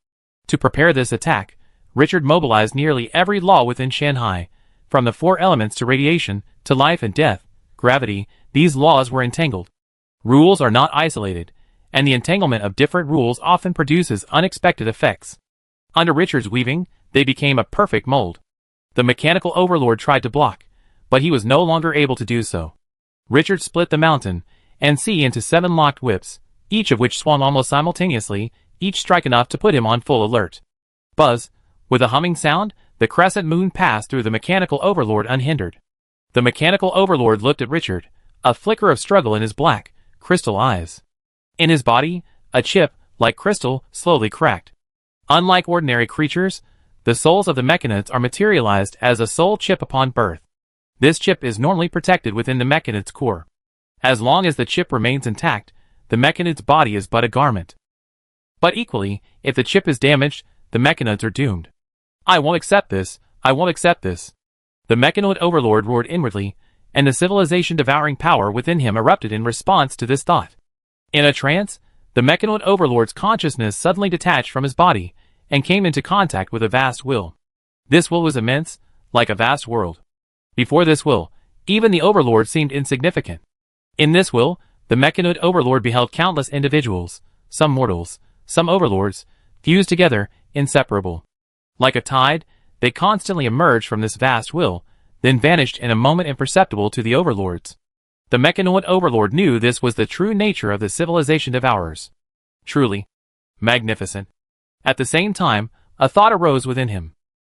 Speaker 1: To prepare this attack, Richard mobilized nearly every law within Shanghai, from the 4 elements to radiation, to life and death, gravity. These laws were entangled. Rules are not isolated, and the entanglement of different rules often produces unexpected effects. Under Richard's weaving, they became a perfect mold. The mechanical overlord tried to block, but he was no longer able to do so. Richard split the mountain and sea into 7 locked whips, each of which swung almost simultaneously, each strike enough to put him on full alert. Buzz! With a humming sound, the crescent moon passed through the mechanical overlord unhindered. The mechanical overlord looked at Richard, a flicker of struggle in his black, crystal eyes. In his body, a chip, like crystal, slowly cracked. Unlike ordinary creatures, the souls of the mechanids are materialized as a soul chip upon birth. This chip is normally protected within the mechanid's core. As long as the chip remains intact, the mechanid's body is but a garment. But equally, if the chip is damaged, the mechanoids are doomed. I won't accept this, I won't accept this. The mechanoid overlord roared inwardly, and the civilization-devouring power within him erupted in response to this thought. In a trance, the mechanoid overlord's consciousness suddenly detached from his body, and came into contact with a vast will. This will was immense, like a vast world. Before this will, even the overlord seemed insignificant. In this will, the mechanoid overlord beheld countless individuals, some mortals, some overlords, fused together, inseparable. Like a tide, they constantly emerged from this vast will, then vanished in a moment imperceptible to the overlords. The mechanoid overlord knew this was the true nature of the civilization devourers. Truly magnificent. At the same time, a thought arose within him.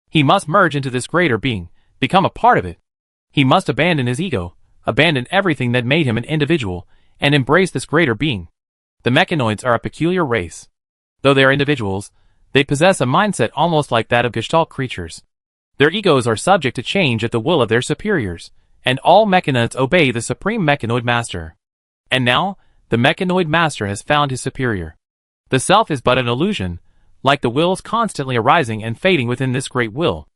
Speaker 1: He must merge into this greater being, become a part of it. He must abandon his ego, abandon everything that made him an individual, and embrace this greater being. The mechanoids are a peculiar race. Though they are individuals, they possess a mindset almost like that of Gestalt creatures. Their egos are subject to change at the will of their superiors, and all mechanoids obey the supreme mechanoid master. And now, the mechanoid master has found his superior. The self is but an illusion, like the wills constantly arising and fading within this great will.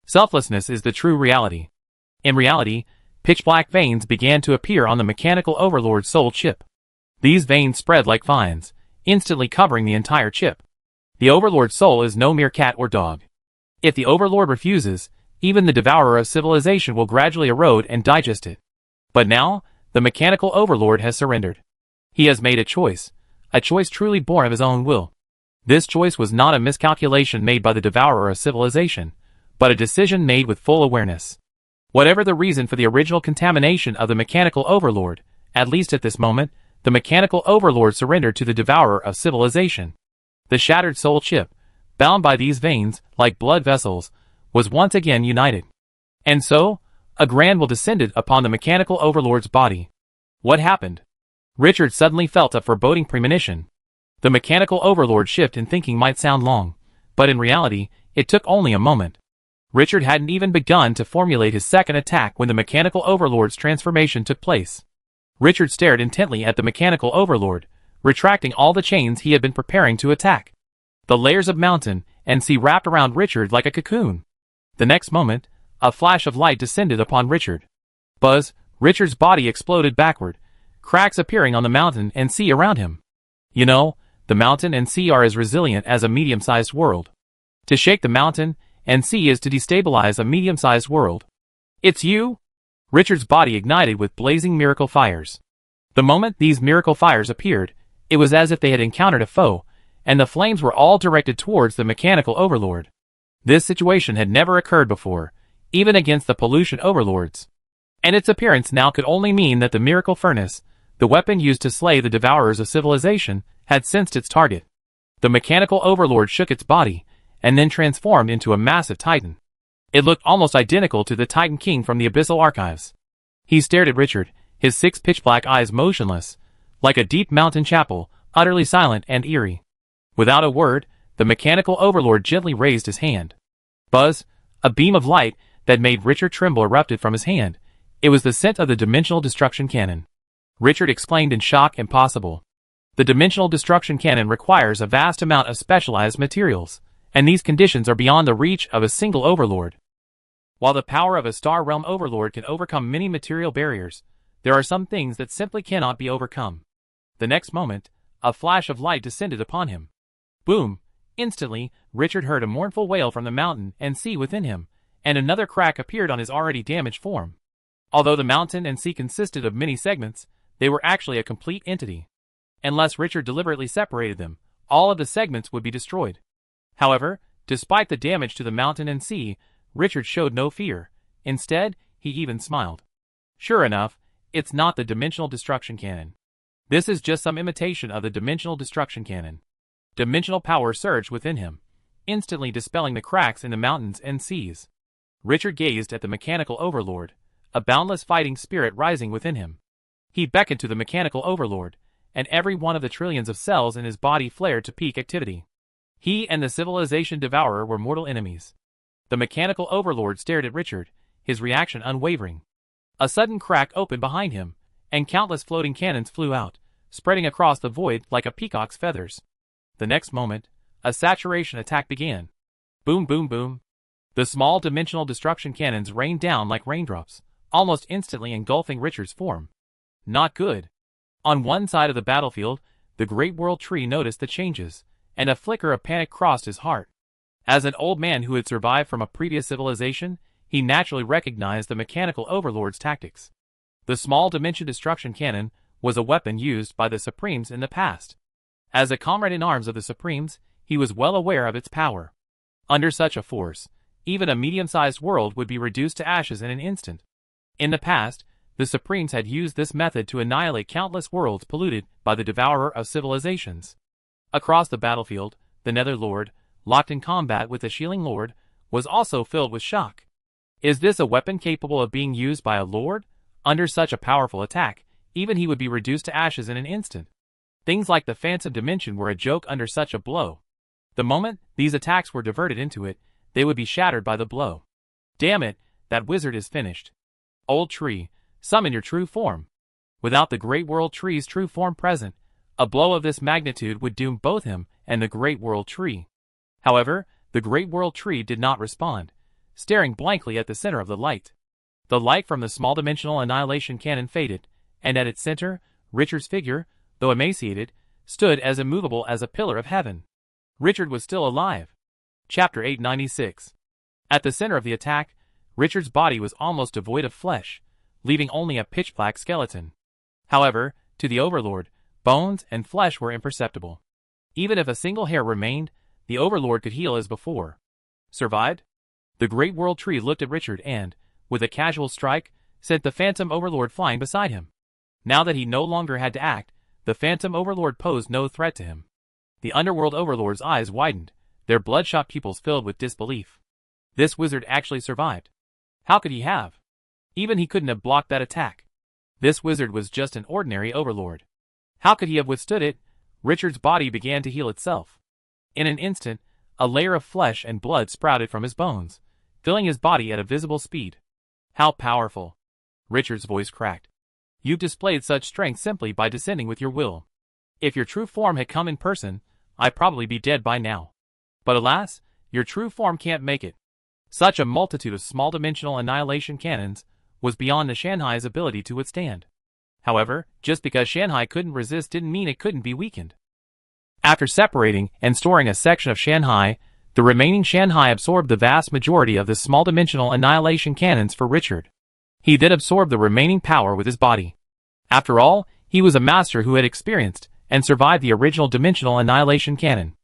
Speaker 1: Selflessness is the true reality. In reality, pitch-black veins began to appear on the mechanical overlord's soul chip. These veins spread like vines, instantly covering the entire chip. The overlord's soul is no mere cat or dog. If the overlord refuses, even the devourer of civilization will gradually erode and digest it. But now, the mechanical overlord has surrendered. He has made a choice truly born of his own will. This choice was not a miscalculation made by the devourer of civilization, but a decision made with full awareness. Whatever the reason for the original contamination of the mechanical overlord, at least at this moment, the mechanical overlord surrendered to the devourer of civilization. The shattered soul chip, bound by these veins, like blood vessels, was once again united. And so, a grand will descended upon the mechanical overlord's body. What happened? Richard suddenly felt a foreboding premonition. The mechanical overlord's shift in thinking might sound long, but in reality, it took only a moment. Richard hadn't even begun to formulate his second attack when the mechanical overlord's transformation took place. Richard stared intently at the mechanical overlord, retracting all the chains he had been preparing to attack. The layers of mountain and sea wrapped around Richard like a cocoon. The next moment, a flash of light descended upon Richard. Buzz, Richard's body exploded backward, cracks appearing on the mountain and sea around him. You know, the mountain and sea are as resilient as a medium-sized world. To shake the mountain and sea is to destabilize a medium-sized world. It's you? Richard's body ignited with blazing miracle fires. The moment these miracle fires appeared, it was as if they had encountered a foe, and the flames were all directed towards the mechanical overlord. This situation had never occurred before, even against the pollution overlords. And its appearance now could only mean that the miracle furnace, the weapon used to slay the devourers of civilization, had sensed its target. The mechanical overlord shook its body, and then transformed into a massive titan. It looked almost identical to the Titan King from the Abyssal Archives. He stared at Richard, his 6 pitch-black eyes motionless, like a deep mountain chapel, utterly silent and eerie. Without a word, the mechanical overlord gently raised his hand. Buzz, a beam of light that made Richard tremble erupted from his hand. It was the scent of the dimensional destruction cannon. Richard exclaimed in shock. Impossible. The dimensional destruction cannon requires a vast amount of specialized materials, and these conditions are beyond the reach of a single overlord. While the power of a Star Realm overlord can overcome many material barriers, there are some things that simply cannot be overcome. The next moment, a flash of light descended upon him. Boom! Instantly, Richard heard a mournful wail from the mountain and sea within him, and another crack appeared on his already damaged form. Although the mountain and sea consisted of many segments, they were actually a complete entity. Unless Richard deliberately separated them, all of the segments would be destroyed. However, despite the damage to the mountain and sea, Richard showed no fear. Instead, he even smiled. Sure enough, it's not the dimensional destruction cannon. This is just some imitation of the dimensional destruction cannon. Dimensional power surged within him, instantly dispelling the cracks in the mountains and seas. Richard gazed at the mechanical overlord, a boundless fighting spirit rising within him. He beckoned to the mechanical overlord, and every one of the trillions of cells in his body flared to peak activity. He and the civilization devourer were mortal enemies. The mechanical overlord stared at Richard, his reaction unwavering. A sudden crack opened behind him, and countless floating cannons flew out, spreading across the void like a peacock's feathers. The next moment, a saturation attack began. Boom, boom, boom. The small dimensional destruction cannons rained down like raindrops, almost instantly engulfing Richard's form. Not good. On one side of the battlefield, the Great World Tree noticed the changes, and a flicker of panic crossed his heart. As an old man who had survived from a previous civilization, he naturally recognized the mechanical overlord's tactics. The small dimension destruction cannon was a weapon used by the Supremes in the past. As a comrade in arms of the Supremes, he was well aware of its power. Under such a force, even a medium-sized world would be reduced to ashes in an instant. In the past, the Supremes had used this method to annihilate countless worlds polluted by the devourer of civilizations. Across the battlefield, the Nether Lord, locked in combat with the Shieling Lord, was also filled with shock. Is this a weapon capable of being used by a lord? Under such a powerful attack, even he would be reduced to ashes in an instant. Things like the Phantom Dimension were a joke under such a blow. The moment these attacks were diverted into it, they would be shattered by the blow. Damn it, that wizard is finished. Old tree, summon your true form. Without the Great World Tree's true form present, a blow of this magnitude would doom both him and the Great World Tree. However, the Great World Tree did not respond, staring blankly at the center of the light. The light from the small dimensional annihilation cannon faded, and at its center, Richard's figure, though emaciated, stood as immovable as a pillar of heaven. Richard was still alive. Chapter 896. At the center of the attack, Richard's body was almost devoid of flesh, leaving only a pitch-black skeleton. However, to the Overlord, bones and flesh were imperceptible. Even if a single hair remained, the Overlord could heal as before. Survived? The Great World Tree looked at Richard and, with a casual strike, sent the Phantom Overlord flying beside him. Now that he no longer had to act, the Phantom Overlord posed no threat to him. The Underworld Overlord's eyes widened, their bloodshot pupils filled with disbelief. This wizard actually survived. How could he have? Even he couldn't have blocked that attack. This wizard was just an ordinary Overlord. How could he have withstood it? Richard's body began to heal itself. In an instant, a layer of flesh and blood sprouted from his bones, filling his body at a visible speed. How powerful! Richard's voice cracked. You've displayed such strength simply by descending with your will. If your true form had come in person, I'd probably be dead by now. But alas, your true form can't make it. Such a multitude of small-dimensional annihilation cannons was beyond the Shanghai's ability to withstand. However, just because Shanghai couldn't resist didn't mean it couldn't be weakened. After separating and storing a section of Shanghai, the remaining Shanghai absorbed the vast majority of the small-dimensional annihilation cannons for Richard. He then absorbed the remaining power with his body. After all, he was a master who had experienced and survived the original dimensional annihilation cannon.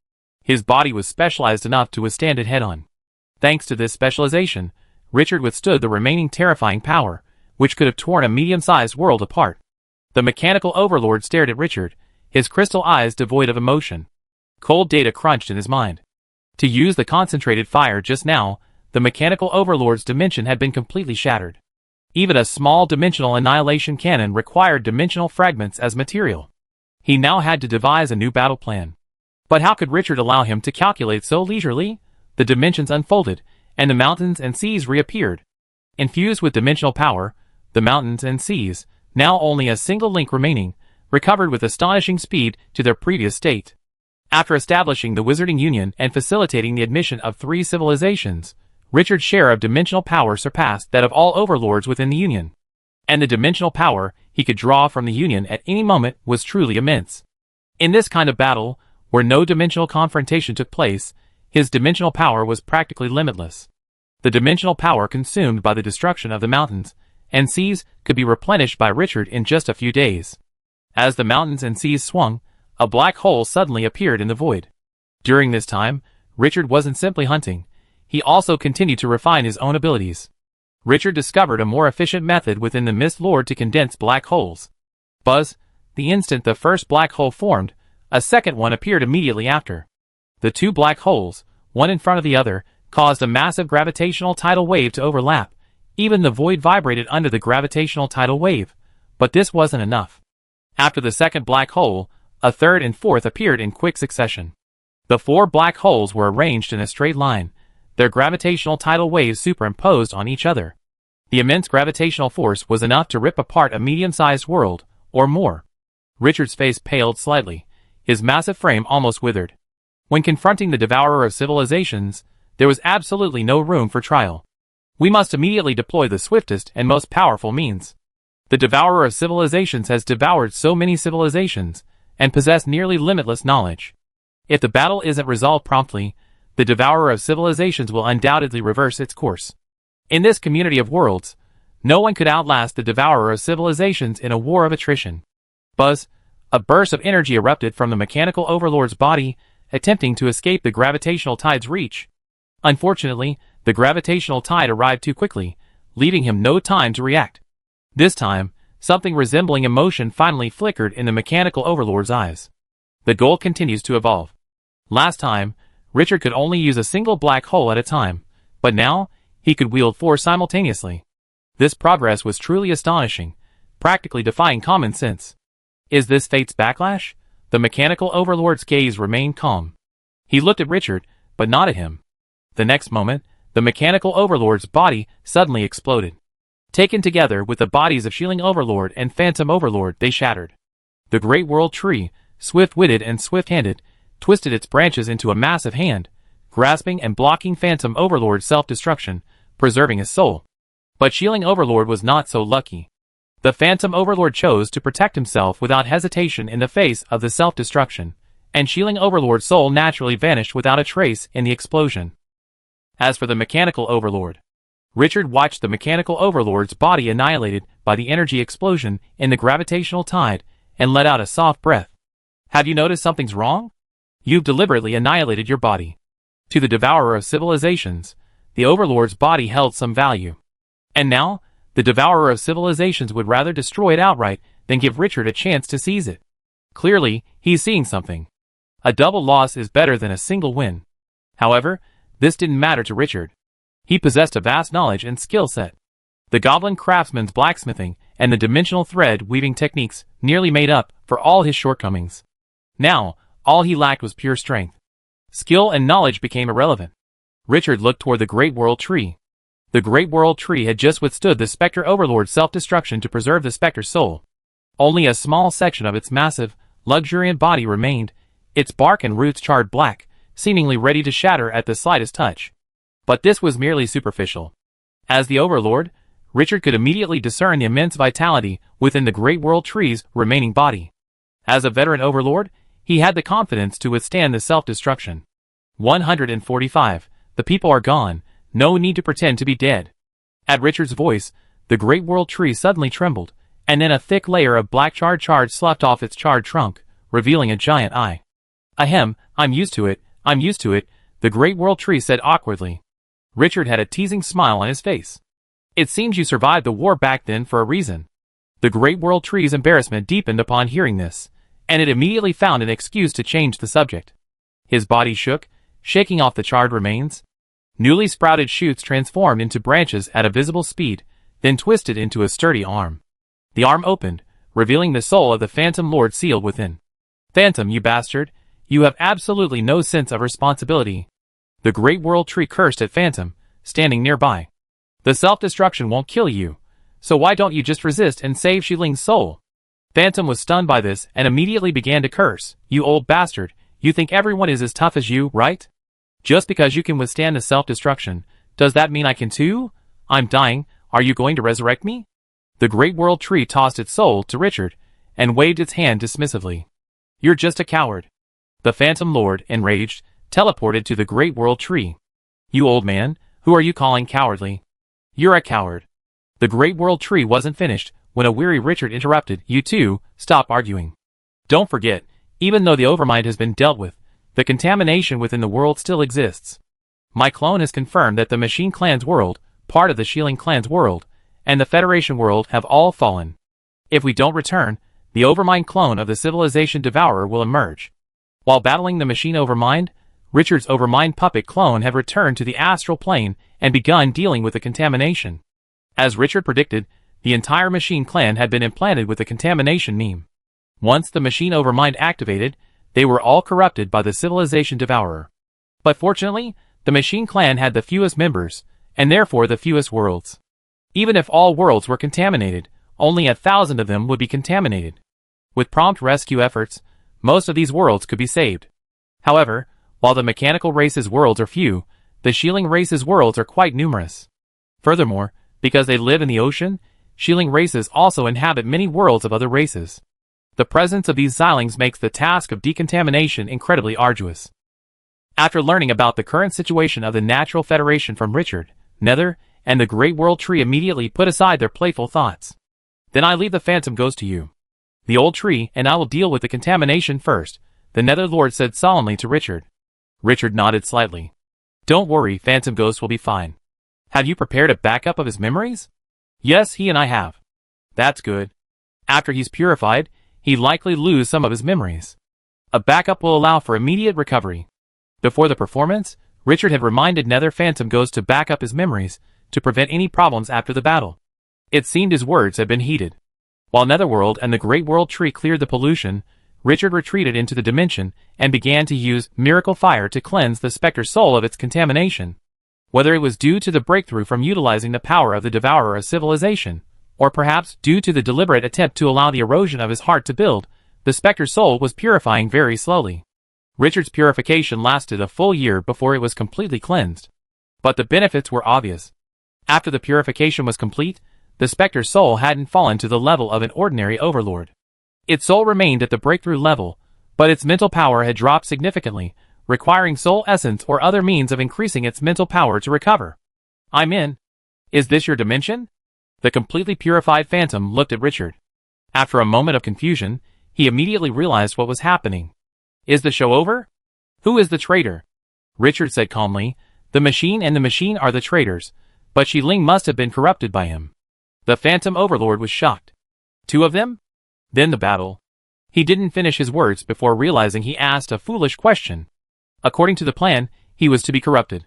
Speaker 1: His body was specialized enough to withstand it head-on. Thanks to this specialization, Richard withstood the remaining terrifying power, which could have torn a medium-sized world apart. The mechanical overlord stared at Richard, his crystal eyes devoid of emotion. Cold data crunched in his mind. To use the concentrated fire just now, the mechanical overlord's dimension had been completely shattered. Even a small dimensional annihilation cannon required dimensional fragments as material. He now had to devise a new battle plan. But how could Richard allow him to calculate so leisurely? The dimensions unfolded, and the mountains and seas reappeared. Infused with dimensional power, the mountains and seas, now only a single link remaining, recovered with astonishing speed to their previous state. After establishing the Wizarding Union and facilitating the admission of 3 civilizations, Richard's share of dimensional power surpassed that of all overlords within the Union. And the dimensional power he could draw from the Union at any moment was truly immense. In this kind of battle, where no dimensional confrontation took place, his dimensional power was practically limitless. The dimensional power consumed by the destruction of the mountains and seas could be replenished by Richard in just a few days. As the mountains and seas swung, a black hole suddenly appeared in the void. During this time, Richard wasn't simply hunting, he also continued to refine his own abilities. Richard discovered a more efficient method within the Mist Lord to condense black holes. Buzz, the instant the first black hole formed, a second one appeared immediately after. The 2 black holes, one in front of the other, caused a massive gravitational tidal wave to overlap. Even the void vibrated under the gravitational tidal wave, but this wasn't enough. After the second black hole, a third and fourth appeared in quick succession. The 4 black holes were arranged in a straight line, their gravitational tidal waves superimposed on each other. The immense gravitational force was enough to rip apart a medium-sized world, or more. Richard's face paled slightly, His massive frame almost withered. When confronting the devourer of civilizations, there was absolutely no room for trial. We must immediately deploy the swiftest and most powerful means. The devourer of civilizations has devoured so many civilizations, and possessed nearly limitless knowledge. If the battle isn't resolved promptly, the devourer of civilizations will undoubtedly reverse its course. In this community of worlds, no one could outlast the devourer of civilizations in a war of attrition. Buzz! A burst of energy erupted from the mechanical overlord's body, attempting to escape the gravitational tide's reach. Unfortunately, the gravitational tide arrived too quickly, leaving him no time to react. This time, something resembling emotion finally flickered in the mechanical overlord's eyes. The goal continues to evolve. Last time, Richard could only use a single black hole at a time, but now, he could wield 4 simultaneously. This progress was truly astonishing, practically defying common sense. Is this fate's backlash? The mechanical overlord's gaze remained calm. He looked at Richard, but not at him. The next moment, the mechanical overlord's body suddenly exploded. Taken together with the bodies of Shieling Overlord and Phantom Overlord, they shattered. The Great World Tree, swift-witted and swift-handed, twisted its branches into a massive hand, grasping and blocking Phantom Overlord's self-destruction, preserving his soul. But Shieling Overlord was not so lucky. The Phantom Overlord chose to protect himself without hesitation in the face of the self-destruction, and Shieling Overlord's soul naturally vanished without a trace in the explosion. As for the Mechanical Overlord, Richard watched the Mechanical Overlord's body annihilated by the energy explosion in the gravitational tide and let out a soft breath. Have you noticed something's wrong? You've deliberately annihilated your body. To the devourer of civilizations, the Overlord's body held some value. And now, the devourer of civilizations would rather destroy it outright than give Richard a chance to seize it. Clearly, he's seeing something. A double loss is better than a single win. However, this didn't matter to Richard. He possessed a vast knowledge and skill set. The Goblin Craftsman's blacksmithing and the dimensional thread weaving techniques nearly made up for all his shortcomings. Now, all he lacked was pure strength. Skill and knowledge became irrelevant. Richard looked toward the Great World Tree. The Great World Tree had just withstood the Spectre Overlord's self-destruction to preserve the Spectre's soul. Only a small section of its massive, luxuriant body remained, its bark and roots charred black, seemingly ready to shatter at the slightest touch. But this was merely superficial. As the Overlord, Richard could immediately discern the immense vitality within the Great World Tree's remaining body. As a veteran Overlord, he had the confidence to withstand the self-destruction. 145. The people are gone. No need to pretend to be dead. At Richard's voice, the Great World Tree suddenly trembled, and then a thick layer of black charred sloughed off its charred trunk, revealing a giant eye. Ahem, I'm used to it, the Great World Tree said awkwardly. Richard had a teasing smile on his face. It seems you survived the war back then for a reason. The Great World Tree's embarrassment deepened upon hearing this, and it immediately found an excuse to change the subject. His body shook, shaking off the charred remains. Newly sprouted shoots transformed into branches at a visible speed, then twisted into a sturdy arm. The arm opened, revealing the soul of the Phantom Lord sealed within. Phantom, you bastard, you have absolutely no sense of responsibility. The Great World Tree cursed at Phantom, standing nearby. The self-destruction won't kill you, so why don't you just resist and save Shiling's soul? Phantom was stunned by this and immediately began to curse. You old bastard, you think everyone is as tough as you, right? Just because you can withstand the self-destruction, does that mean I can too? I'm dying, are you going to resurrect me? The Great World Tree tossed its soul to Richard, and waved its hand dismissively. You're just a coward. The Phantom Lord, enraged, teleported to the Great World Tree. You old man, who are you calling cowardly? You're a coward. The Great World Tree wasn't finished, when a weary Richard interrupted. You two, stop arguing. Don't forget, even though the Overmind has been dealt with, the contamination within the world still exists. My clone has confirmed that the Machine Clan's world, part of the Shieling Clan's world, and the Federation world have all fallen. If we don't return, the Overmind clone of the Civilization Devourer will emerge. While battling the Machine Overmind, Richard's Overmind puppet clone had returned to the astral plane and begun dealing with the contamination. As Richard predicted, the entire Machine Clan had been implanted with the contamination meme. Once the Machine Overmind activated, they were all corrupted by the Civilization Devourer. But fortunately, the Machine Clan had the fewest members, and therefore the fewest worlds. Even if all worlds were contaminated, only 1,000 of them would be contaminated. With prompt rescue efforts, Most of these worlds could be saved. However, while the mechanical race's worlds are few, the shielding race's worlds are quite numerous. Furthermore, because they live in the ocean, shielding races also inhabit many worlds of other races. The presence of these Xylings makes the task of decontamination incredibly arduous. After learning about the current situation of the Natural Federation from Richard, Nether, and the Great World Tree immediately put aside their playful thoughts. Then I leave the Phantom Ghost to you. The old tree and I will deal with the contamination first, the Nether Lord said solemnly to Richard. Richard nodded slightly. Don't worry, Phantom Ghost will be fine. Have you prepared a backup of his memories? Yes, he and I have. That's good. After he's purified, he'd likely lose some of his memories. A backup will allow for immediate recovery. Before the performance, Richard had reminded Nether Phantom Ghost to back up his memories to prevent any problems after the battle. It seemed his words had been heeded. While Netherworld and the Great World Tree cleared the pollution, Richard retreated into the dimension and began to use Miracle Fire to cleanse the Spectre's soul of its contamination. Whether it was due to the breakthrough from utilizing the power of the Devourer of Civilization, or perhaps due to the deliberate attempt to allow the erosion of his heart to build, the Spectre's soul was purifying very slowly. Richard's purification lasted a full year before it was completely cleansed. But the benefits were obvious. After the purification was complete, the Spectre's soul hadn't fallen to the level of an ordinary overlord. Its soul remained at the breakthrough level, but its mental power had dropped significantly, requiring soul essence or other means of increasing its mental power to recover. I'm in. Is this your dimension? The completely purified Phantom looked at Richard. After a moment of confusion, he immediately realized what was happening. Is the show over? Who is the traitor? Richard said calmly, the machine and the machine are the traitors, but Shi Ling must have been corrupted by him. The Phantom Overlord was shocked. Two of them? Then the battle. He didn't finish his words before realizing he asked a foolish question. According to the plan, he was to be corrupted.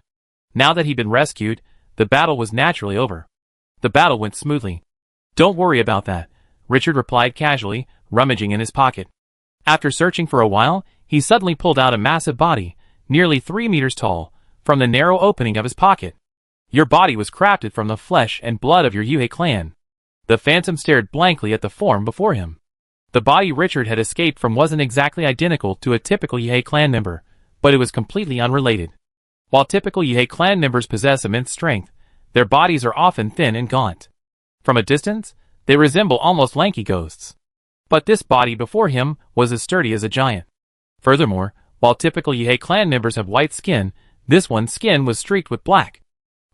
Speaker 1: Now that he'd been rescued, the battle was naturally over. The battle went smoothly. Don't worry about that, Richard replied casually, rummaging in his pocket. After searching for a while, he suddenly pulled out a massive body, nearly 3 meters tall, from the narrow opening of his pocket. Your body was crafted from the flesh and blood of your Yuhei clan. The Phantom stared blankly at the form before him. The body Richard had escaped from wasn't exactly identical to a typical Yuhei clan member, but it was completely unrelated. While typical Yuhei clan members possess immense strength, their bodies are often thin and gaunt. From a distance, they resemble almost lanky ghosts. But this body before him was as sturdy as a giant. Furthermore, while typical Yuhei clan members have white skin, this one's skin was streaked with black.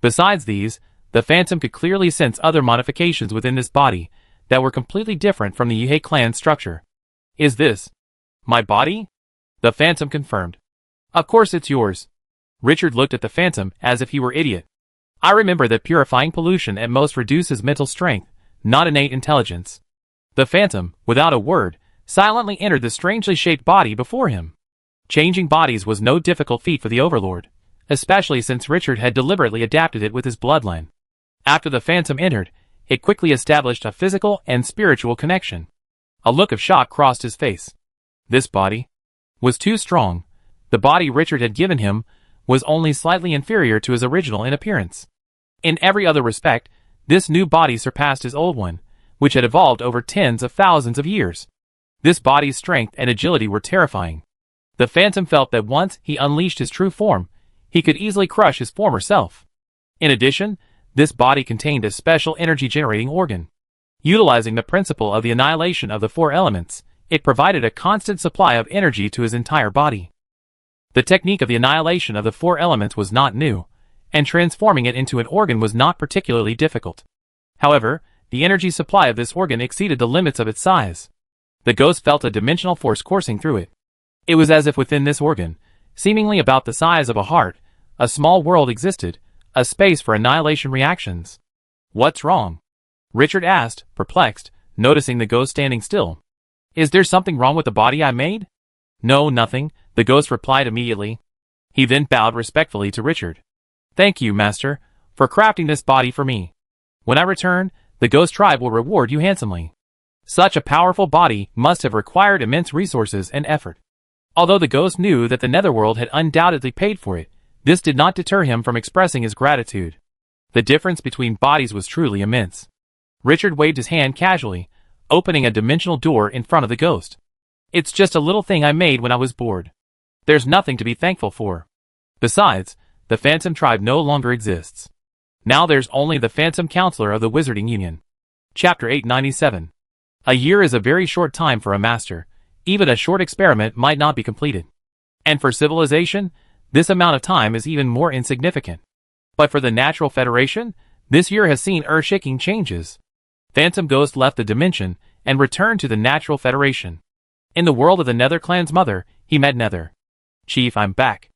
Speaker 1: Besides these, the Phantom could clearly sense other modifications within this body that were completely different from the Yuhei clan structure. Is this my body? The Phantom confirmed. Of course it's yours. Richard looked at the Phantom as if he were idiot. I remember that purifying pollution at most reduces mental strength, not innate intelligence. The Phantom, without a word, silently entered the strangely shaped body before him. Changing bodies was no difficult feat for the Overlord, especially since Richard had deliberately adapted it with his bloodline. After the Phantom entered, it quickly established a physical and spiritual connection. A look of shock crossed his face. This body was too strong. The body Richard had given him was only slightly inferior to his original in appearance. In every other respect, this new body surpassed his old one, which had evolved over tens of thousands of years. This body's strength and agility were terrifying. The Phantom felt that once he unleashed his true form, he could easily crush his former self. In addition, this body contained a special energy-generating organ. Utilizing the principle of the annihilation of the 4 elements, it provided a constant supply of energy to his entire body. The technique of the annihilation of the 4 elements was not new, and transforming it into an organ was not particularly difficult. However, the energy supply of this organ exceeded the limits of its size. The ghost felt a dimensional force coursing through it. It was as if within this organ, seemingly about the size of a heart, a small world existed, a space for annihilation reactions. What's wrong? Richard asked, perplexed, noticing the ghost standing still. Is there something wrong with the body I made? No, nothing, the ghost replied immediately. He then bowed respectfully to Richard. Thank you, Master, for crafting this body for me. When I return, the ghost tribe will reward you handsomely. Such a powerful body must have required immense resources and effort. Although the ghost knew that the Netherworld had undoubtedly paid for it, this did not deter him from expressing his gratitude. The difference between bodies was truly immense. Richard waved his hand casually, opening a dimensional door in front of the ghost. It's just a little thing I made when I was bored. There's nothing to be thankful for. Besides, the Phantom Tribe no longer exists. Now there's only the Phantom Counselor of the Wizarding Union. Chapter 897. A year is a very short time for a master. Even a short experiment might not be completed. And for civilization, this amount of time is even more insignificant. But for the Natural Federation, this year has seen earth-shaking changes. Phantom Ghost left the dimension and returned to the Natural Federation. In the world of the Nether Clan's mother, he met Nether. Chief, I'm back.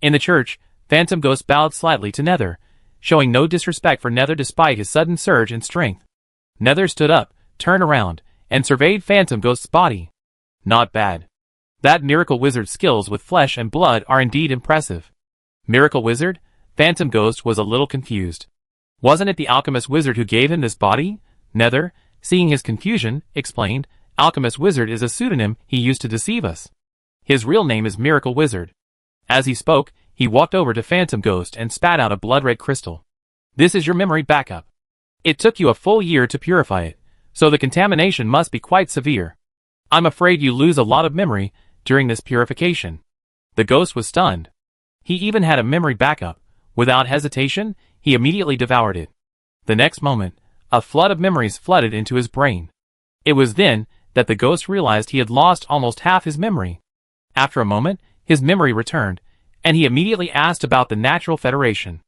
Speaker 1: In the church, Phantom Ghost bowed slightly to Nether, showing no disrespect for Nether despite his sudden surge in strength. Nether stood up, turned around, and surveyed Phantom Ghost's body. Not bad. That Miracle Wizard's skills with flesh and blood are indeed impressive. Miracle Wizard? Phantom Ghost was a little confused. Wasn't it the Alchemist Wizard who gave him this body? Nether, seeing his confusion, explained, Alchemist Wizard is a pseudonym he used to deceive us. His real name is Miracle Wizard. As he spoke, he walked over to Phantom Ghost and spat out a blood-red crystal. This is your memory backup. It took you a full year to purify it, so the contamination must be quite severe. I'm afraid you lose a lot of memory during this purification. The ghost was stunned. He even had a memory backup. Without hesitation, he immediately devoured it. The next moment, a flood of memories flooded into his brain. It was then that the ghost realized he had lost almost half his memory. After a moment, his memory returned, and he immediately asked about the Natural Federation.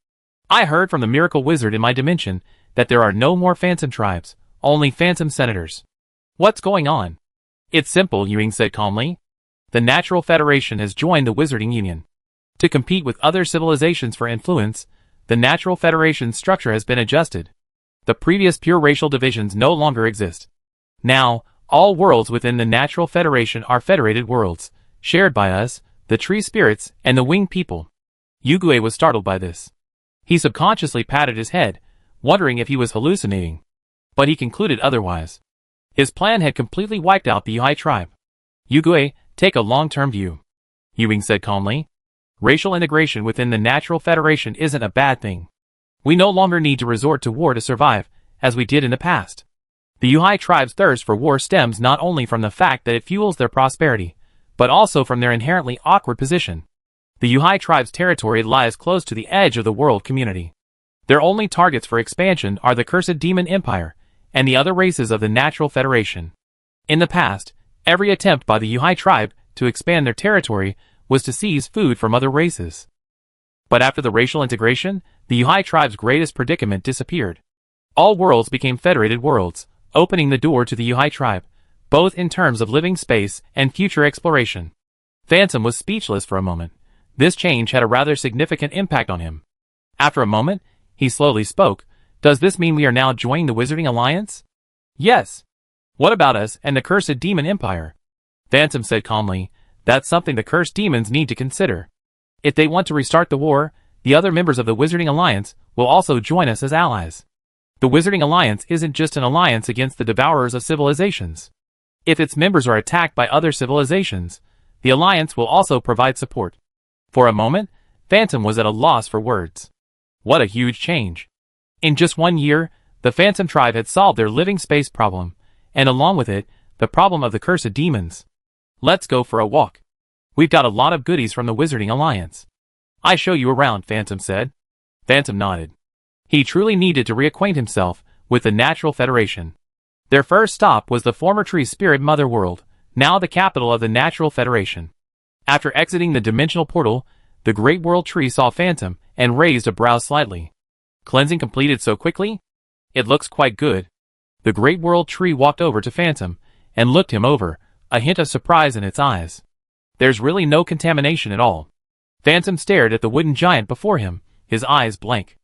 Speaker 1: I heard from the Miracle Wizard in my dimension that there are no more Phantom Tribes, only Phantom Senators. What's going on? It's simple, Ewing said calmly. The Natural Federation has joined the Wizarding Union. To compete with other civilizations for influence, the Natural Federation's structure has been adjusted. The previous pure racial divisions no longer exist. Now, all worlds within the Natural Federation are federated worlds, shared by us, the tree spirits, and the winged people. Yugue was startled by this. He subconsciously patted his head, wondering if he was hallucinating. But he concluded otherwise. His plan had completely wiped out the Yuhai tribe. Yugue, take a long-term view. Ewing said calmly. Racial integration within the Natural Federation isn't a bad thing. We no longer need to resort to war to survive, as we did in the past. The Yuhai tribe's thirst for war stems not only from the fact that it fuels their prosperity, but also from their inherently awkward position. The Yuhai tribe's territory lies close to the edge of the world community. Their only targets for expansion are the Cursed Demon Empire and the other races of the Natural Federation. In the past, every attempt by the Yuhai tribe to expand their territory was to seize food from other races. But after the racial integration, the Yuhai tribe's greatest predicament disappeared. All worlds became federated worlds, opening the door to the Yuhai tribe, both in terms of living space and future exploration. Phantom was speechless for a moment. This change had a rather significant impact on him. After a moment, he slowly spoke. Does this mean we are now joining the Wizarding Alliance? Yes. What about us and the Cursed Demon Empire? Phantom said calmly. That's something the cursed demons need to consider. If they want to restart the war, the other members of the Wizarding Alliance will also join us as allies. The Wizarding Alliance isn't just an alliance against the devourers of civilizations. If its members are attacked by other civilizations, the Alliance will also provide support. For a moment, Phantom was at a loss for words. What a huge change. In just 1 year, the Phantom tribe had solved their living space problem, and along with it, the problem of the cursed demons. Let's go for a walk. We've got a lot of goodies from the Wizarding Alliance. I show you around, Phantom said. Phantom nodded. He truly needed to reacquaint himself with the Natural Federation. Their first stop was the former Tree Spirit Mother World, now the capital of the Natural Federation. After exiting the dimensional portal, the Great World Tree saw Phantom and raised a brow slightly. Cleansing completed so quickly? It looks quite good. The Great World Tree walked over to Phantom and looked him over, a hint of surprise in its eyes. There's really no contamination at all. Phantom stared at the wooden giant before him, his eyes blank.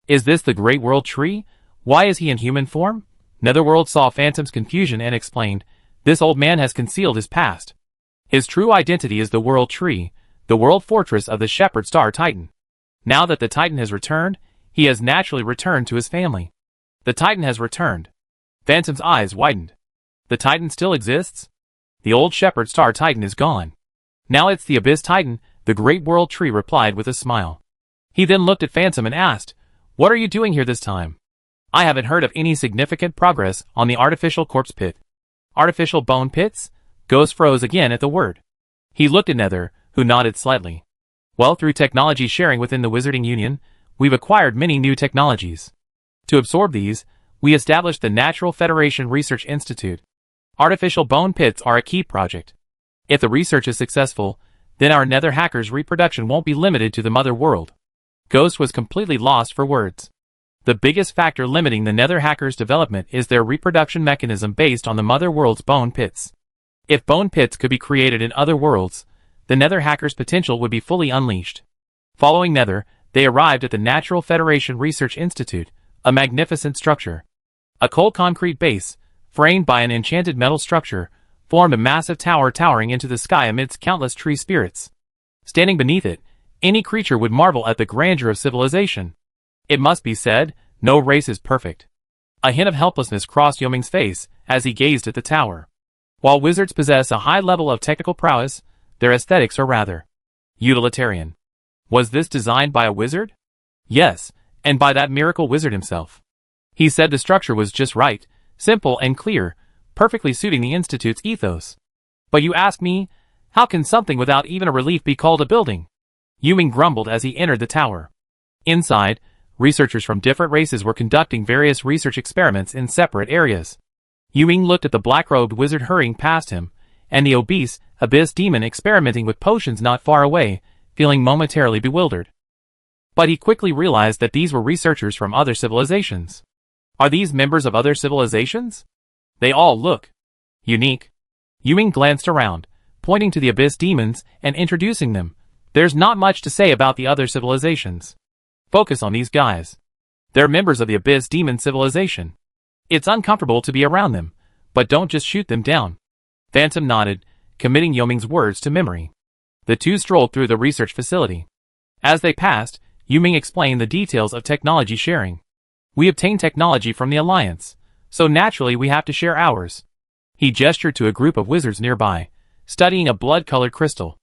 Speaker 1: Is this the Great World Tree? Why is he in human form? Netherworld saw Phantom's confusion and explained, this old man has concealed his past. His true identity is the World Tree, the world fortress of the Shepherd Star Titan. Now that the Titan has returned, he has naturally returned to his family. The Titan has returned. Phantom's eyes widened. The Titan still exists? The old Shepherd Star Titan is gone. Now it's the Abyss Titan, the Great World Tree replied with a smile. He then looked at Phantom and asked, what are you doing here this time? I haven't heard of any significant progress on the artificial corpse pit. Artificial bone pits? Ghost froze again at the word. He looked at Nether, who nodded slightly. Well, through technology sharing within the Wizarding Union, we've acquired many new technologies. To absorb these, we established the Natural Federation Research Institute. Artificial bone pits are a key project. If the research is successful, then our Nether hackers' reproduction won't be limited to the Mother World. Ghost was completely lost for words. The biggest factor limiting the Nether hackers' development is their reproduction mechanism based on the Mother World's bone pits. If bone pits could be created in other worlds, the Nether hackers' potential would be fully unleashed. Following Nether, they arrived at the Natural Federation Research Institute, a magnificent structure. A cold concrete base, framed by an enchanted metal structure, formed a massive tower towering into the sky amidst countless tree spirits. Standing beneath it, any creature would marvel at the grandeur of civilization. It must be said, no race is perfect. A hint of helplessness crossed Yoming's face as he gazed at the tower. While wizards possess a high level of technical prowess, their aesthetics are rather utilitarian. Was this designed by a wizard? Yes, and by that miracle wizard himself. He said the structure was just right, simple and clear, perfectly suiting the Institute's ethos. But you ask me, how can something without even a relief be called a building? Yuming grumbled as he entered the tower. Inside, researchers from different races were conducting various research experiments in separate areas. Yuming looked at the black-robed wizard hurrying past him, and the obese, abyss demon experimenting with potions not far away, feeling momentarily bewildered. But he quickly realized that these were researchers from other civilizations. Are these members of other civilizations? They all look unique. Yuming glanced around, pointing to the abyss demons and introducing them. There's not much to say about the other civilizations. Focus on these guys. They're members of the abyss demon civilization. It's uncomfortable to be around them, but don't just shoot them down. Phantom nodded, committing Yoming's words to memory. The two strolled through the research facility. As they passed, Yuming explained the details of technology sharing. We obtain technology from the Alliance, so naturally we have to share ours. He gestured to a group of wizards nearby, studying a blood-colored crystal.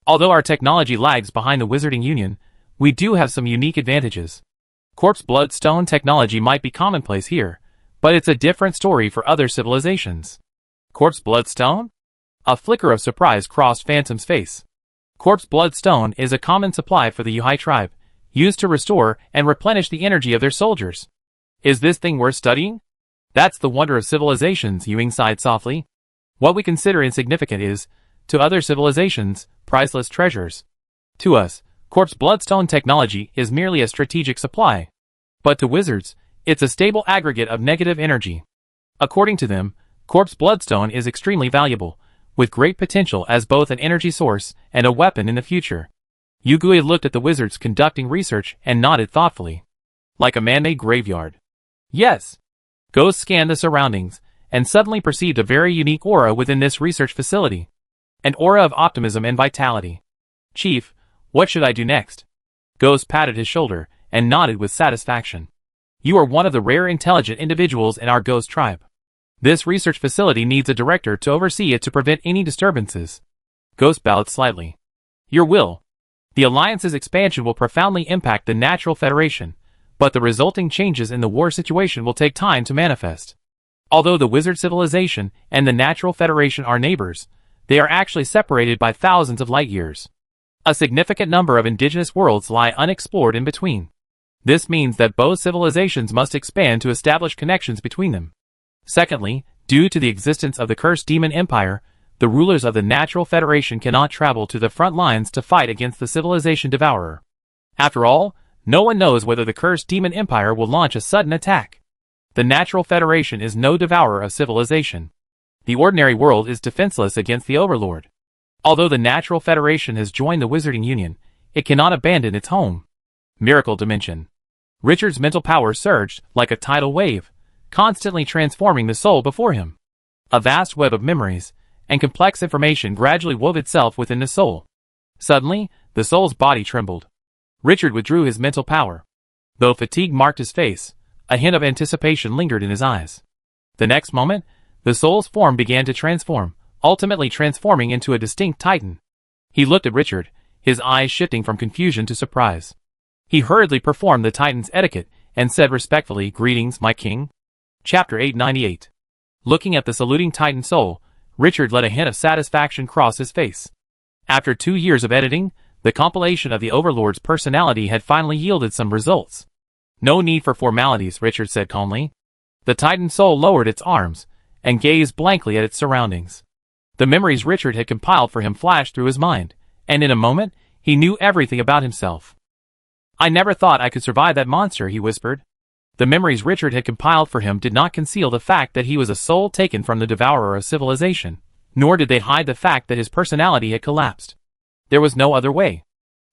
Speaker 1: Although our technology lags behind the Wizarding Union, we do have some unique advantages. Corpse bloodstone technology might be commonplace here, but it's a different story for other civilizations. Corpse bloodstone? A flicker of surprise crossed Phantom's face. Corpse bloodstone is a common supply for the Yuhai tribe, used to restore and replenish the energy of their soldiers. Is this thing worth studying? That's the wonder of civilizations, Yuming sighed softly. What we consider insignificant is, to other civilizations, priceless treasures. To us, corpse bloodstone technology is merely a strategic supply. But to wizards, it's a stable aggregate of negative energy. According to them, corpse bloodstone is extremely valuable, with great potential as both an energy source and a weapon in the future. Yugui looked at the wizards conducting research and nodded thoughtfully. Like a man-made graveyard. Yes. Ghost scanned the surroundings, and suddenly perceived a very unique aura within this research facility. An aura of optimism and vitality. Chief, what should I do next? Ghost patted his shoulder, and nodded with satisfaction. You are one of the rare intelligent individuals in our Ghost tribe. This research facility needs a director to oversee it to prevent any disturbances. Ghost bowed slightly. Your will. The Alliance's expansion will profoundly impact the Natural Federation, but the resulting changes in the war situation will take time to manifest. Although the Wizard Civilization and the Natural Federation are neighbors, they are actually separated by thousands of light years. A significant number of indigenous worlds lie unexplored in between. This means that both civilizations must expand to establish connections between them. Secondly, due to the existence of the Cursed Demon Empire, the rulers of the Natural Federation cannot travel to the front lines to fight against the Civilization Devourer. After all, no one knows whether the Cursed Demon Empire will launch a sudden attack. The Natural Federation is no devourer of civilization. The ordinary world is defenseless against the Overlord. Although the Natural Federation has joined the Wizarding Union, it cannot abandon its home. Miracle Dimension. Richard's mental power surged like a tidal wave, constantly transforming the soul before him. A vast web of memories and complex information gradually wove itself within the soul. Suddenly, the soul's body trembled. Richard withdrew his mental power. Though fatigue marked his face, a hint of anticipation lingered in his eyes. The next moment, the soul's form began to transform, ultimately transforming into a distinct titan. He looked at Richard, his eyes shifting from confusion to surprise. He hurriedly performed the titan's etiquette and said respectfully, "Greetings, my king." Chapter 898. Looking at the saluting titan soul, Richard let a hint of satisfaction cross his face. After 2 years of editing, the compilation of the Overlord's personality had finally yielded some results. No need for formalities, Richard said calmly. The Titan soul lowered its arms and gazed blankly at its surroundings. The memories Richard had compiled for him flashed through his mind, and in a moment, he knew everything about himself. I never thought I could survive that monster, he whispered. The memories Richard had compiled for him did not conceal the fact that he was a soul taken from the devourer of civilization, nor did they hide the fact that his personality had collapsed. There was no other way.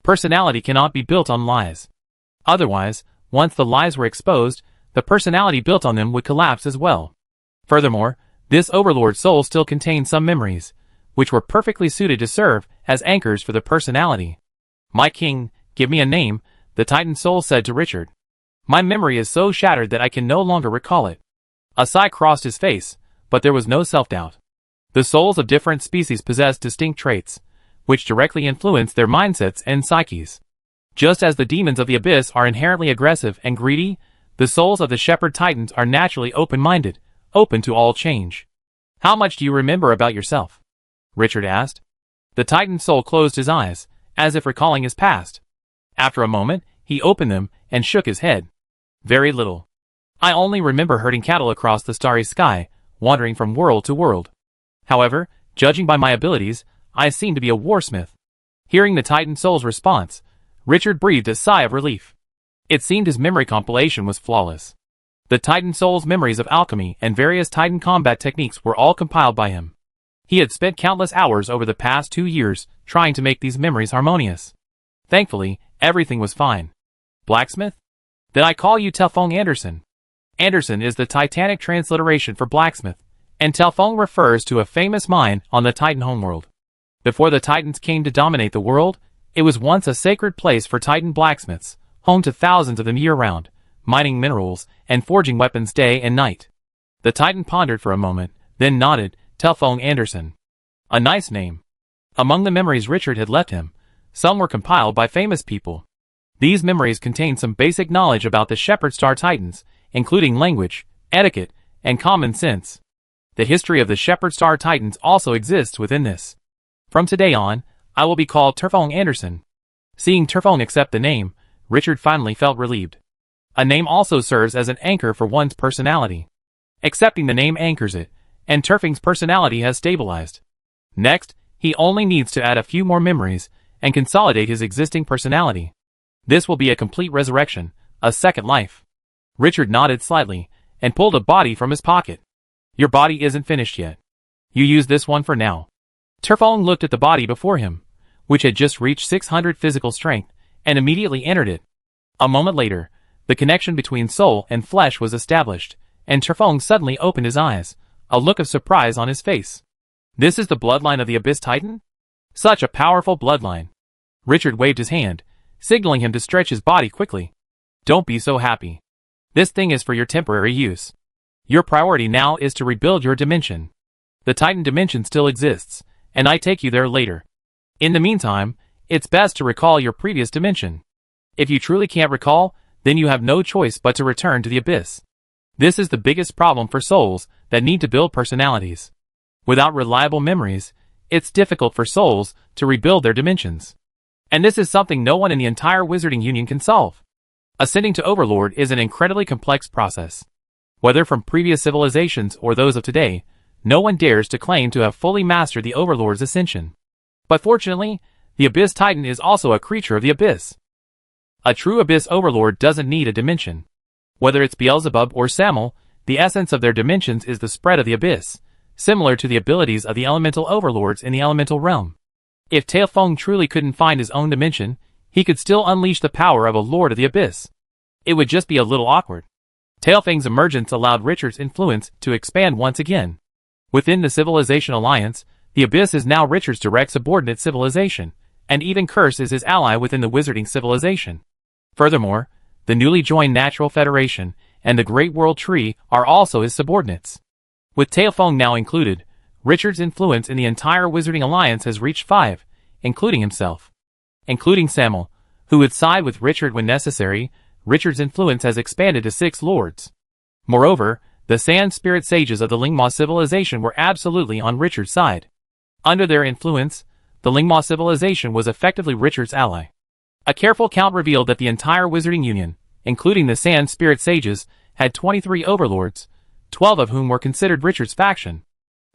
Speaker 1: Personality cannot be built on lies. Otherwise, once the lies were exposed, the personality built on them would collapse as well. Furthermore, this Overlord soul still contained some memories, which were perfectly suited to serve as anchors for the personality. My king, give me a name, the Titan soul said to Richard. My memory is so shattered that I can no longer recall it. A sigh crossed his face, but there was no self-doubt. The souls of different species possess distinct traits, which directly influence their mindsets and psyches. Just as the demons of the abyss are inherently aggressive and greedy, the souls of the shepherd titans are naturally open-minded, open to all change. How much do you remember about yourself? Richard asked. The Titan soul closed his eyes, as if recalling his past. After a moment, he opened them and shook his head. Very little. I only remember herding cattle across the starry sky, wandering from world to world. However, judging by my abilities, I seem to be a warsmith. Hearing the Titan soul's response, Richard breathed a sigh of relief. It seemed his memory compilation was flawless. The Titan soul's memories of alchemy and various Titan combat techniques were all compiled by him. He had spent countless hours over the past 2 years trying to make these memories harmonious. Thankfully, everything was fine. Blacksmith? Then I call you Telfong Anderson. Anderson is the Titanic transliteration for blacksmith, and Telfong refers to a famous mine on the Titan homeworld. Before the Titans came to dominate the world, it was once a sacred place for Titan blacksmiths, home to thousands of them year-round, mining minerals and forging weapons day and night. The Titan pondered for a moment, then nodded. Telfong Anderson. A nice name. Among the memories Richard had left him, some were compiled by famous people. These memories contained some basic knowledge about the Shepherd Star Titans, including language, etiquette, and common sense. The history of the Shepherd Star Titans also exists within this. From today on, I will be called Telfong Anderson. Seeing Telfong accept the name, Richard finally felt relieved. A name also serves as an anchor for one's personality. Accepting the name anchors it, and Telfong's personality has stabilized. Next, he only needs to add a few more memories and consolidate his existing personality. This will be a complete resurrection, a second life. Richard nodded slightly and pulled a body from his pocket. Your body isn't finished yet. You use this one for now. Telfong looked at the body before him, which had just reached 600 physical strength, and immediately entered it. A moment later, the connection between soul and flesh was established, and Telfong suddenly opened his eyes, a look of surprise on his face. This is the bloodline of the Abyss Titan? Such a powerful bloodline. Richard waved his hand, signaling him to stretch his body quickly. Don't be so happy. This thing is for your temporary use. Your priority now is to rebuild your dimension. The Titan dimension still exists, and I take you there later. In the meantime, it's best to recall your previous dimension. If you truly can't recall, then you have no choice but to return to the Abyss. This is the biggest problem for souls that need to build personalities. Without reliable memories, it's difficult for souls to rebuild their dimensions. And this is something no one in the entire Wizarding Union can solve. Ascending to Overlord is an incredibly complex process. Whether from previous civilizations or those of today, no one dares to claim to have fully mastered the Overlord's ascension. But fortunately, the Abyss Titan is also a creature of the Abyss. A true Abyss Overlord doesn't need a dimension. Whether it's Beelzebub or Samel, the essence of their dimensions is the spread of the Abyss, similar to the abilities of the elemental overlords in the elemental realm. If Telfong truly couldn't find his own dimension, he could still unleash the power of a Lord of the Abyss. It would just be a little awkward. Telfong's emergence allowed Richard's influence to expand once again. Within the Civilization Alliance, the Abyss is now Richard's direct subordinate civilization, and even Curse is his ally within the Wizarding Civilization. Furthermore, the newly joined Natural Federation and the Great World Tree are also his subordinates. With Telfong now included, Richard's influence in the entire Wizarding Alliance has reached 5, including himself. Including Samel, who would side with Richard when necessary, Richard's influence has expanded to 6 lords. Moreover, the sand spirit sages of the Lingma civilization were absolutely on Richard's side. Under their influence, the Lingma civilization was effectively Richard's ally. A careful count revealed that the entire Wizarding Union, including the sand spirit sages, had 23 overlords, 12 of whom were considered Richard's faction.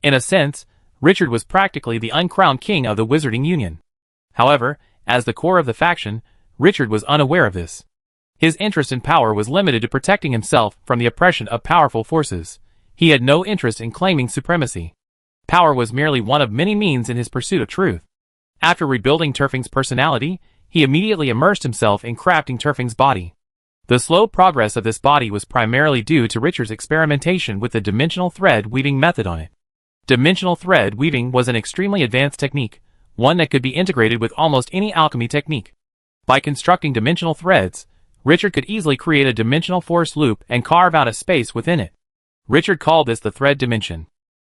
Speaker 1: In a sense, Richard was practically the uncrowned king of the Wizarding Union. However, as the core of the faction, Richard was unaware of this. His interest in power was limited to protecting himself from the oppression of powerful forces. He had no interest in claiming supremacy. Power was merely one of many means in his pursuit of truth. After rebuilding Turfing's personality, he immediately immersed himself in crafting Turfing's body. The slow progress of this body was primarily due to Richard's experimentation with the dimensional thread weaving method on it. Dimensional thread weaving was an extremely advanced technique, one that could be integrated with almost any alchemy technique. By constructing dimensional threads, Richard could easily create a dimensional force loop and carve out a space within it. Richard called this the thread dimension.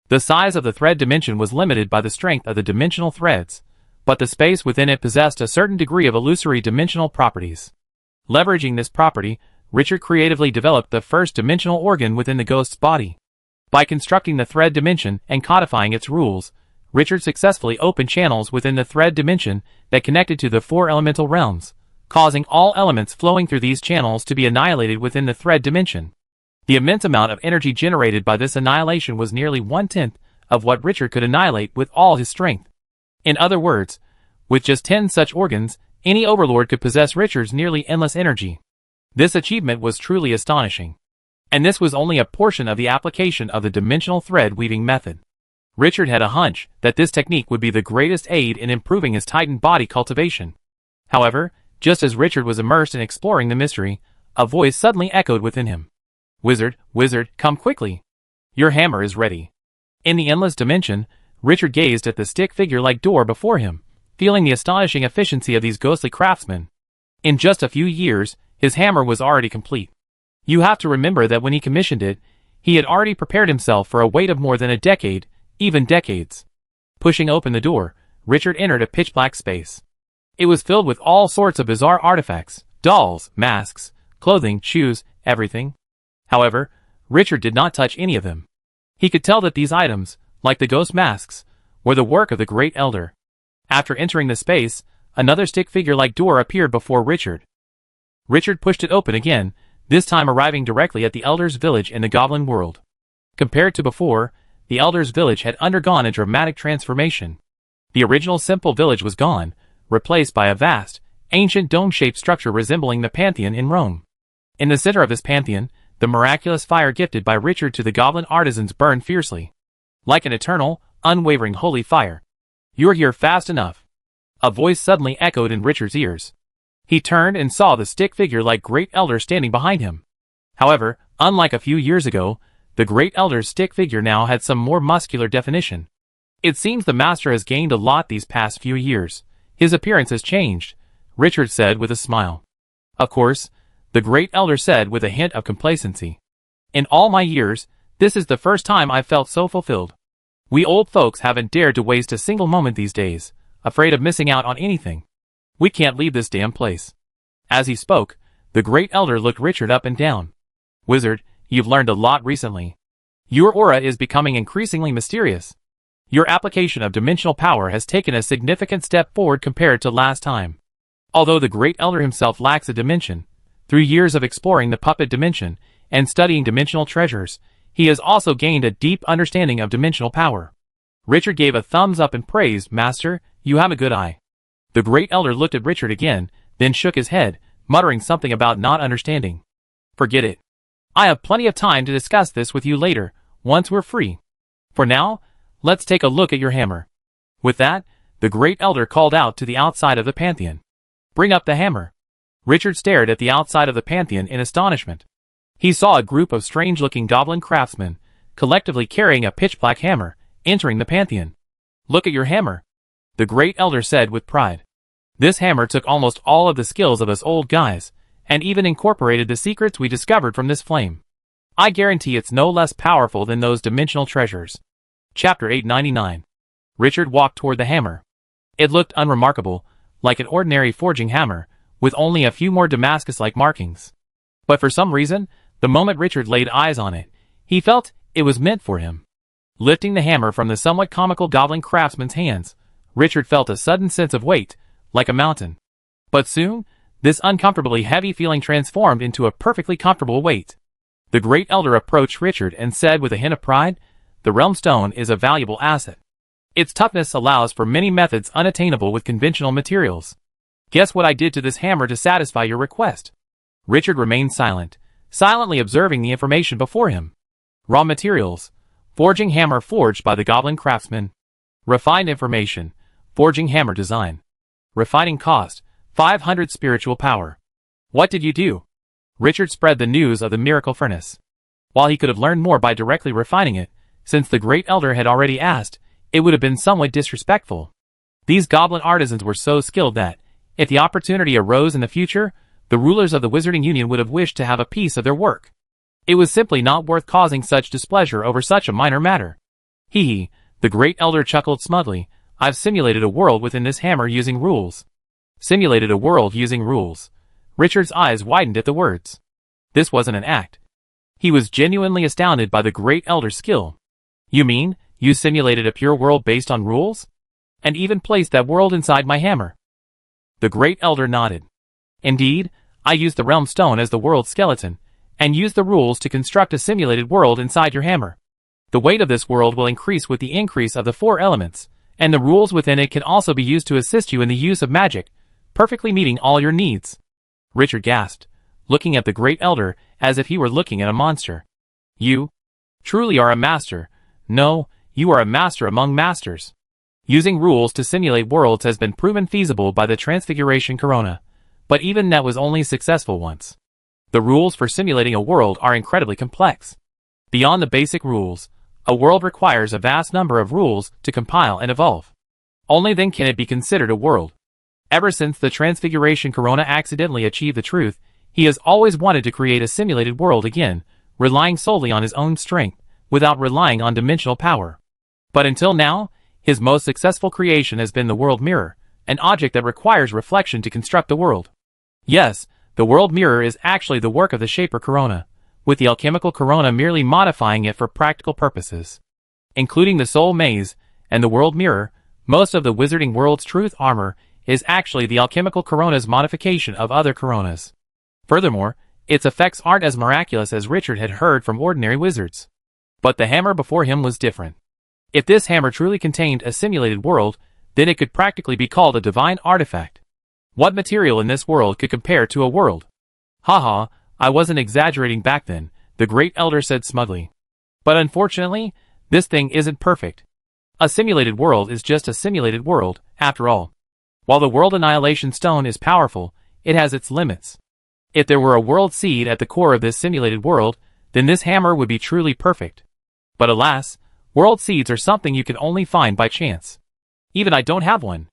Speaker 1: The size of the thread dimension was limited by the strength of the dimensional threads, but the space within it possessed a certain degree of illusory dimensional properties. Leveraging this property, Richard creatively developed the first dimensional organ within the ghost's body. By constructing the thread dimension and codifying its rules, Richard successfully opened channels within the thread dimension that connected to the 4 elemental realms, causing all elements flowing through these channels to be annihilated within the thread dimension. The immense amount of energy generated by this annihilation was nearly 1/10 of what Richard could annihilate with all his strength. In other words, with just 10 such organs, any overlord could possess Richard's nearly endless energy. This achievement was truly astonishing. And this was only a portion of the application of the dimensional thread weaving method. Richard had a hunch that this technique would be the greatest aid in improving his Titan body cultivation. However, just as Richard was immersed in exploring the mystery, a voice suddenly echoed within him. "Wizard, wizard, come quickly. Your hammer is ready." In the endless dimension, Richard gazed at the stick figure-like door before him, feeling the astonishing efficiency of these ghostly craftsmen. In just a few years, his hammer was already complete. You have to remember that when he commissioned it, he had already prepared himself for a wait of more than a decade, even decades. Pushing open the door, Richard entered a pitch-black space. It was filled with all sorts of bizarre artifacts, dolls, masks, clothing, shoes, everything. However, Richard did not touch any of them. He could tell that these items, like the ghost masks, were the work of the Great Elder. After entering the space, another stick figure-like door appeared before Richard. Richard pushed it open again, this time arriving directly at the Elder's village in the Goblin world. Compared to before, the Elder's village had undergone a dramatic transformation. The original simple village was gone, replaced by a vast, ancient dome-shaped structure resembling the Pantheon in Rome. In the center of this Pantheon, the miraculous fire gifted by Richard to the Goblin artisans burned fiercely. Like an eternal, unwavering holy fire. "You're here fast enough." A voice suddenly echoed in Richard's ears. He turned and saw the stick figure-like Great Elder standing behind him. However, unlike a few years ago, the Great Elder's stick figure now had some more muscular definition. "It seems the master has gained a lot these past few years. His appearance has changed," Richard said with a smile. "Of course," the Great Elder said with a hint of complacency. "In all my years, this is the first time I've felt so fulfilled. We old folks haven't dared to waste a single moment these days, afraid of missing out on anything. We can't leave this damn place." As he spoke, the Great Elder looked Richard up and down. "Wizard, you've learned a lot recently. Your aura is becoming increasingly mysterious. Your application of dimensional power has taken a significant step forward compared to last time." Although the Great Elder himself lacks a dimension, through years of exploring the puppet dimension and studying dimensional treasures, he has also gained a deep understanding of dimensional power. Richard gave a thumbs up and praised, "Master, you have a good eye." The Great Elder looked at Richard again, then shook his head, muttering something about not understanding. "Forget it. I have plenty of time to discuss this with you later, once we're free. For now, let's take a look at your hammer." With that, the Great Elder called out to the outside of the Pantheon. "Bring up the hammer." Richard stared at the outside of the Pantheon in astonishment. He saw a group of strange-looking goblin craftsmen, collectively carrying a pitch-black hammer, entering the Pantheon. "Look at your hammer," the Great Elder said with pride. "This hammer took almost all of the skills of us old guys, and even incorporated the secrets we discovered from this flame. I guarantee it's no less powerful than those dimensional treasures." Chapter 899. Richard walked toward the hammer. It looked unremarkable, like an ordinary forging hammer, with only a few more Damascus-like markings. But for some reason, the moment Richard laid eyes on it, He felt it was meant for him. Lifting the hammer from the somewhat comical goblin craftsman's hands, Richard felt a sudden sense of weight, like a mountain. But soon, this uncomfortably heavy feeling transformed into a perfectly comfortable weight. The Great Elder approached Richard and said with a hint of pride, "The Realm Stone is a valuable asset. Its toughness allows for many methods unattainable with conventional materials. Guess what I did to this hammer to satisfy your request?" Richard remained silent, silently observing the information before him. Raw materials: forging hammer forged by the goblin craftsman. Refined information: forging hammer design. Refining cost: 500 spiritual power. What did you do? Richard spread the news of the miracle furnace. While he could have learned more by directly refining it, since the Great Elder had already asked, it would have been somewhat disrespectful. These goblin artisans were so skilled that, if the opportunity arose in the future, the rulers of the Wizarding Union would have wished to have a piece of their work. It was simply not worth causing such displeasure over such a minor matter. Hee, the Great Elder chuckled smugly. I've simulated a world within this hammer using rules. Simulated a world using rules. Richard's eyes widened at the words. This wasn't an act. He was genuinely astounded by the Great Elder's skill. You mean, you simulated a pure world based on rules? And even placed that world inside my hammer? The Great Elder nodded. Indeed, I used the Realm Stone as the world's skeleton, and used the rules to construct a simulated world inside your hammer. The weight of this world will increase with the increase of the 4 elements, and the rules within it can also be used to assist you in the use of magic, perfectly meeting all your needs. Richard gasped, looking at the Great Elder as if he were looking at a monster. You truly are a master. No, you are a master among masters. Using rules to simulate worlds has been proven feasible by the Transfiguration Corona, but even that was only successful once. The rules for simulating a world are incredibly complex. Beyond the basic rules, a world requires a vast number of rules to compile and evolve. Only then can it be considered a world. Ever since the Transfiguration Corona accidentally achieved the truth, he has always wanted to create a simulated world again, relying solely on his own strength, without relying on dimensional power. But until now, his most successful creation has been the World Mirror, an object that requires reflection to construct the world. Yes, the World Mirror is actually the work of the Shaper Corona, with the Alchemical Corona merely modifying it for practical purposes. Including the Soul Maze and the World Mirror, most of the Wizarding World's truth armor is actually the Alchemical Corona's modification of other Coronas. Furthermore, its effects aren't as miraculous as Richard had heard from ordinary wizards. But the hammer before him was different. If this hammer truly contained a simulated world, then it could practically be called a divine artifact. What material in this world could compare to a world? Haha, I wasn't exaggerating back then, the Great Elder said smugly. But unfortunately, this thing isn't perfect. A simulated world is just a simulated world, after all. While the World Annihilation Stone is powerful, it has its limits. If there were a world seed at the core of this simulated world, then this hammer would be truly perfect. But alas, world seeds are something you can only find by chance. Even I don't have one.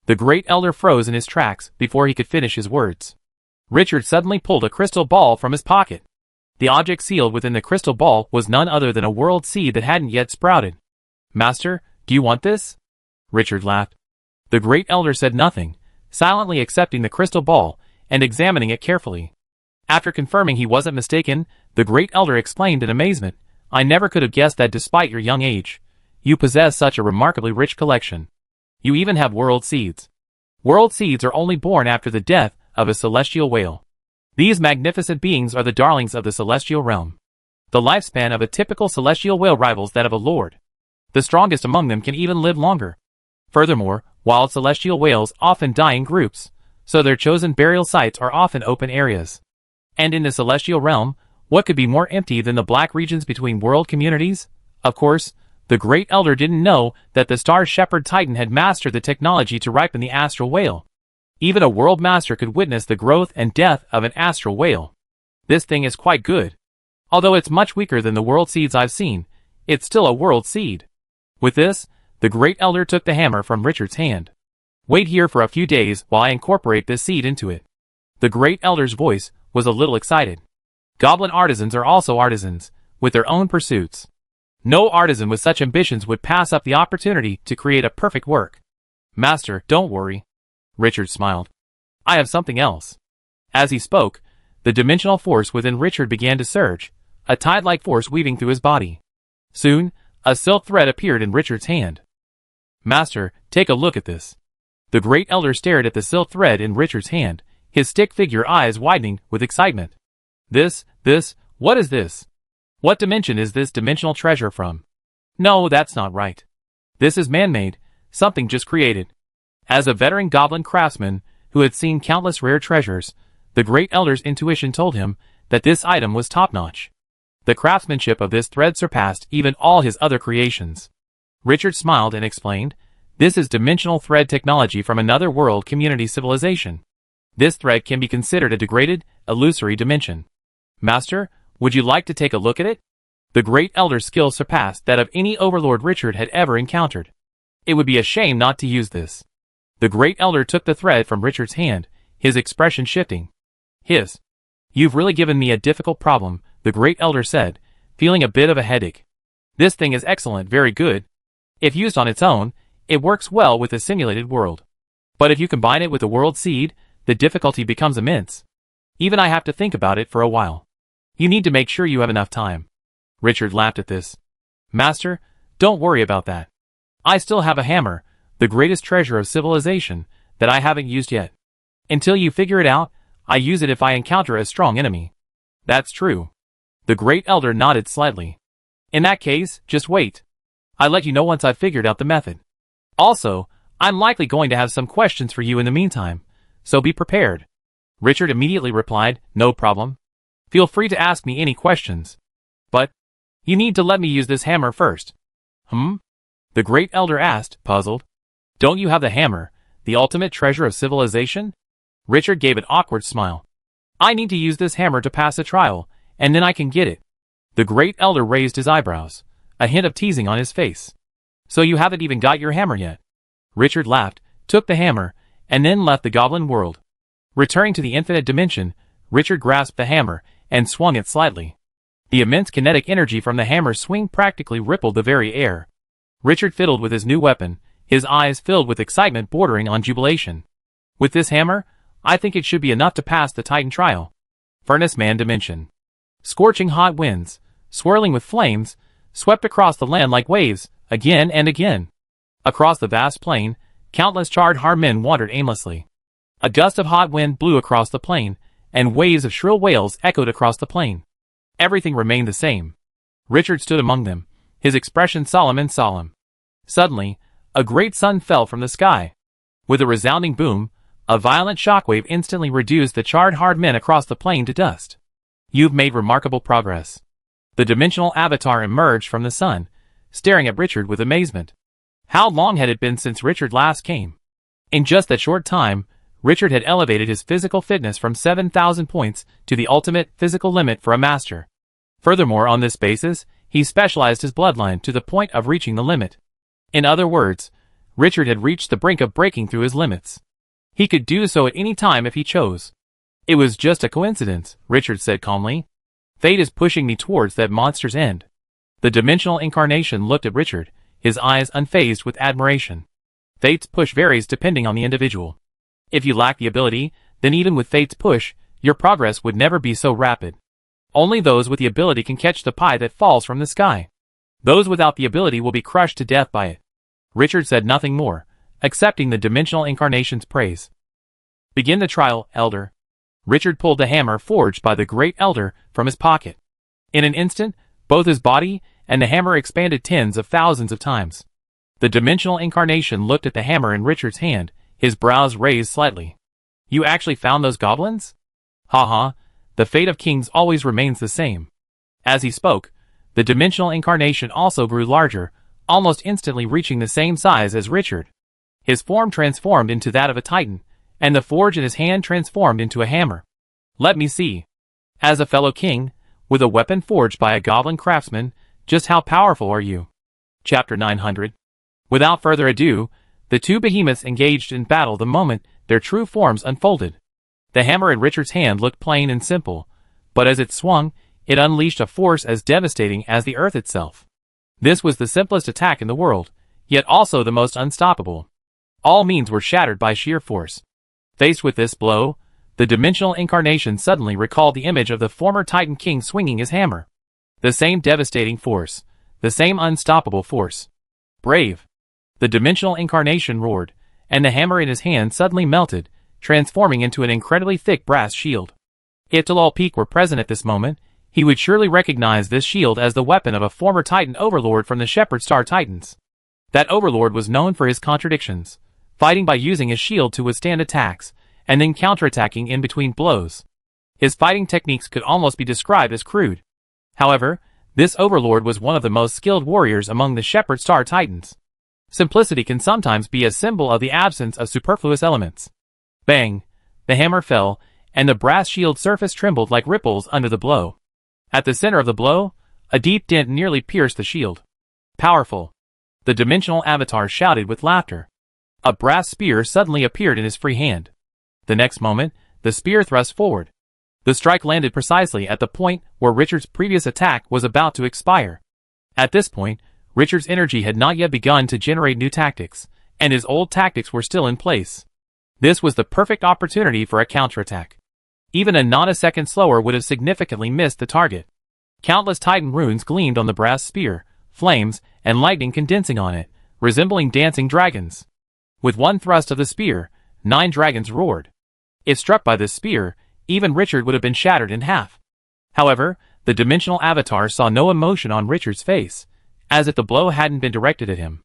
Speaker 1: The Great Elder froze in his tracks before he could finish his words. Richard suddenly pulled a crystal ball from his pocket. The object sealed within the crystal ball was none other than a world seed that hadn't yet sprouted. Master, do you want this? Richard laughed. The Great Elder said nothing, silently accepting the crystal ball and examining it carefully. After confirming he wasn't mistaken, the Great Elder exclaimed in amazement, I never could have guessed that despite your young age, you possess such a remarkably rich collection. You even have world seeds. World seeds are only born after the death of a celestial whale. These magnificent beings are the darlings of the celestial realm. The lifespan of a typical celestial whale rivals that of a lord. The strongest among them can even live longer. Furthermore, wild celestial whales often die in groups, so their chosen burial sites are often open areas. And in the celestial realm, what could be more empty than the black regions between world communities? Of course, the Great Elder didn't know that the Star Shepherd Titan had mastered the technology to ripen the astral whale. Even a world master could witness the growth and death of an astral whale. This thing is quite good. Although it's much weaker than the world seeds I've seen, it's still a world seed. With this, the Great Elder took the hammer from Richard's hand. Wait here for a few days while I incorporate this seed into it. The Great Elder's voice was a little excited. Goblin artisans are also artisans, with their own pursuits. No artisan with such ambitions would pass up the opportunity to create a perfect work. Master, don't worry. Richard smiled. I have something else. As he spoke, the dimensional force within Richard began to surge, a tide-like force weaving through his body. Soon, a silk thread appeared in Richard's hand. "Master, take a look at this." The great elder stared at the silk thread in Richard's hand, his stick figure eyes widening with excitement. This, what is this? What dimension is this dimensional treasure from? No, that's not right. This is man-made, something just created. As a veteran goblin craftsman who had seen countless rare treasures, the great elder's intuition told him that this item was top-notch. The craftsmanship of this thread surpassed even all his other creations. Richard smiled and explained, "This is dimensional thread technology from another world community civilization. This thread can be considered a degraded, illusory dimension. Master, would you like to take a look at it?" The great elder's skill surpassed that of any overlord Richard had ever encountered. It would be a shame not to use this. The great elder took the thread from Richard's hand, his expression shifting. "You've really given me a difficult problem," the great elder said, feeling a bit of a headache. "This thing is excellent, very good. If used on its own, it works well with the simulated world. But if you combine it with the world seed, the difficulty becomes immense. Even I have to think about it for a while. You need to make sure you have enough time." Richard laughed at this. "Master, don't worry about that. I still have a hammer, the greatest treasure of civilization, that I haven't used yet. Until you figure it out, I use it if I encounter a strong enemy." "That's true." The great elder nodded slightly. "In that case, just wait. I'll let you know once I've figured out the method. Also, I'm likely going to have some questions for you in the meantime, so be prepared." Richard immediately replied, "No problem. Feel free to ask me any questions. But you need to let me use this hammer first." The great elder asked, puzzled. "Don't you have the hammer, the ultimate treasure of civilization?" Richard gave an awkward smile. "I need to use this hammer to pass a trial, and then I can get it." The great elder raised his eyebrows, a hint of teasing on his face. "So you haven't even got your hammer yet?" Richard laughed, took the hammer, and then left the goblin world. Returning to the infinite dimension, Richard grasped the hammer and swung it slightly. The immense kinetic energy from the hammer's swing practically rippled the very air. Richard fiddled with his new weapon, his eyes filled with excitement bordering on jubilation. "With this hammer, I think it should be enough to pass the Titan trial." Furnace Man Dimension. Scorching hot winds, swirling with flames, swept across the land like waves, again and again. Across the vast plain, countless charred hard men wandered aimlessly. A gust of hot wind blew across the plain, and waves of shrill wails echoed across the plain. Everything remained the same. Richard stood among them, his expression solemn. Suddenly, a great sun fell from the sky. With a resounding boom, a violent shockwave instantly reduced the charred hard men across the plain to dust. "You've made remarkable progress." The dimensional avatar emerged from the sun, staring at Richard with amazement. How long had it been since Richard last came? In just that short time, Richard had elevated his physical fitness from 7,000 points to the ultimate physical limit for a master. Furthermore, on this basis, he specialized his bloodline to the point of reaching the limit. In other words, Richard had reached the brink of breaking through his limits. He could do so at any time if he chose. "It was just a coincidence," Richard said calmly. "Fate is pushing me towards that monster's end." The dimensional incarnation looked at Richard, his eyes unfazed with admiration. Fate's push varies depending on the individual. If you lack the ability, then even with Fate's push, your progress would never be so rapid. Only those with the ability can catch the pie that falls from the sky. Those without the ability will be crushed to death by it. Richard said nothing more, accepting the dimensional incarnation's praise. "Begin the trial, Elder." Richard pulled the hammer forged by the great elder from his pocket. In an instant, both his body and the hammer expanded tens of thousands of times. The dimensional incarnation looked at the hammer in Richard's hand, his brows raised slightly. "You actually found those goblins?" "Ha, the fate of kings always remains the same." As he spoke, the dimensional incarnation also grew larger, almost instantly reaching the same size as Richard. His form transformed into that of a titan, and the forge in his hand transformed into a hammer. "Let me see. As a fellow king, with a weapon forged by a goblin craftsman, just how powerful are you?" Chapter 900. Without further ado, the two behemoths engaged in battle the moment their true forms unfolded. The hammer in Richard's hand looked plain and simple, but as it swung, it unleashed a force as devastating as the earth itself. This was the simplest attack in the world, yet also the most unstoppable. All means were shattered by sheer force. Faced with this blow, the dimensional incarnation suddenly recalled the image of the former Titan King swinging his hammer. The same devastating force. The same unstoppable force. Brave. The dimensional incarnation roared, and the hammer in his hand suddenly melted, transforming into an incredibly thick brass shield. If Talal Peak were present at this moment, he would surely recognize this shield as the weapon of a former Titan overlord from the Shepherd Star Titans. That overlord was known for his contradictions, fighting by using his shield to withstand attacks, and then counterattacking in between blows. His fighting techniques could almost be described as crude. However, this overlord was one of the most skilled warriors among the Shepherd Star Titans. Simplicity can sometimes be a symbol of the absence of superfluous elements. Bang! The hammer fell, and the brass shield surface trembled like ripples under the blow. At the center of the blow, a deep dent nearly pierced the shield. Powerful! The dimensional avatar shouted with laughter. A brass spear suddenly appeared in his free hand. The next moment, the spear thrust forward. The strike landed precisely at the point where Richard's previous attack was about to expire. At this point, Richard's energy had not yet begun to generate new tactics, and his old tactics were still in place. This was the perfect opportunity for a counterattack. Even a nanosecond slower would have significantly missed the target. Countless Titan runes gleamed on the brass spear, flames and lightning condensing on it, resembling dancing dragons. With one thrust of the spear, 9 dragons roared. If struck by this spear, even Richard would have been shattered in half. However, the dimensional avatar saw no emotion on Richard's face, as if the blow hadn't been directed at him.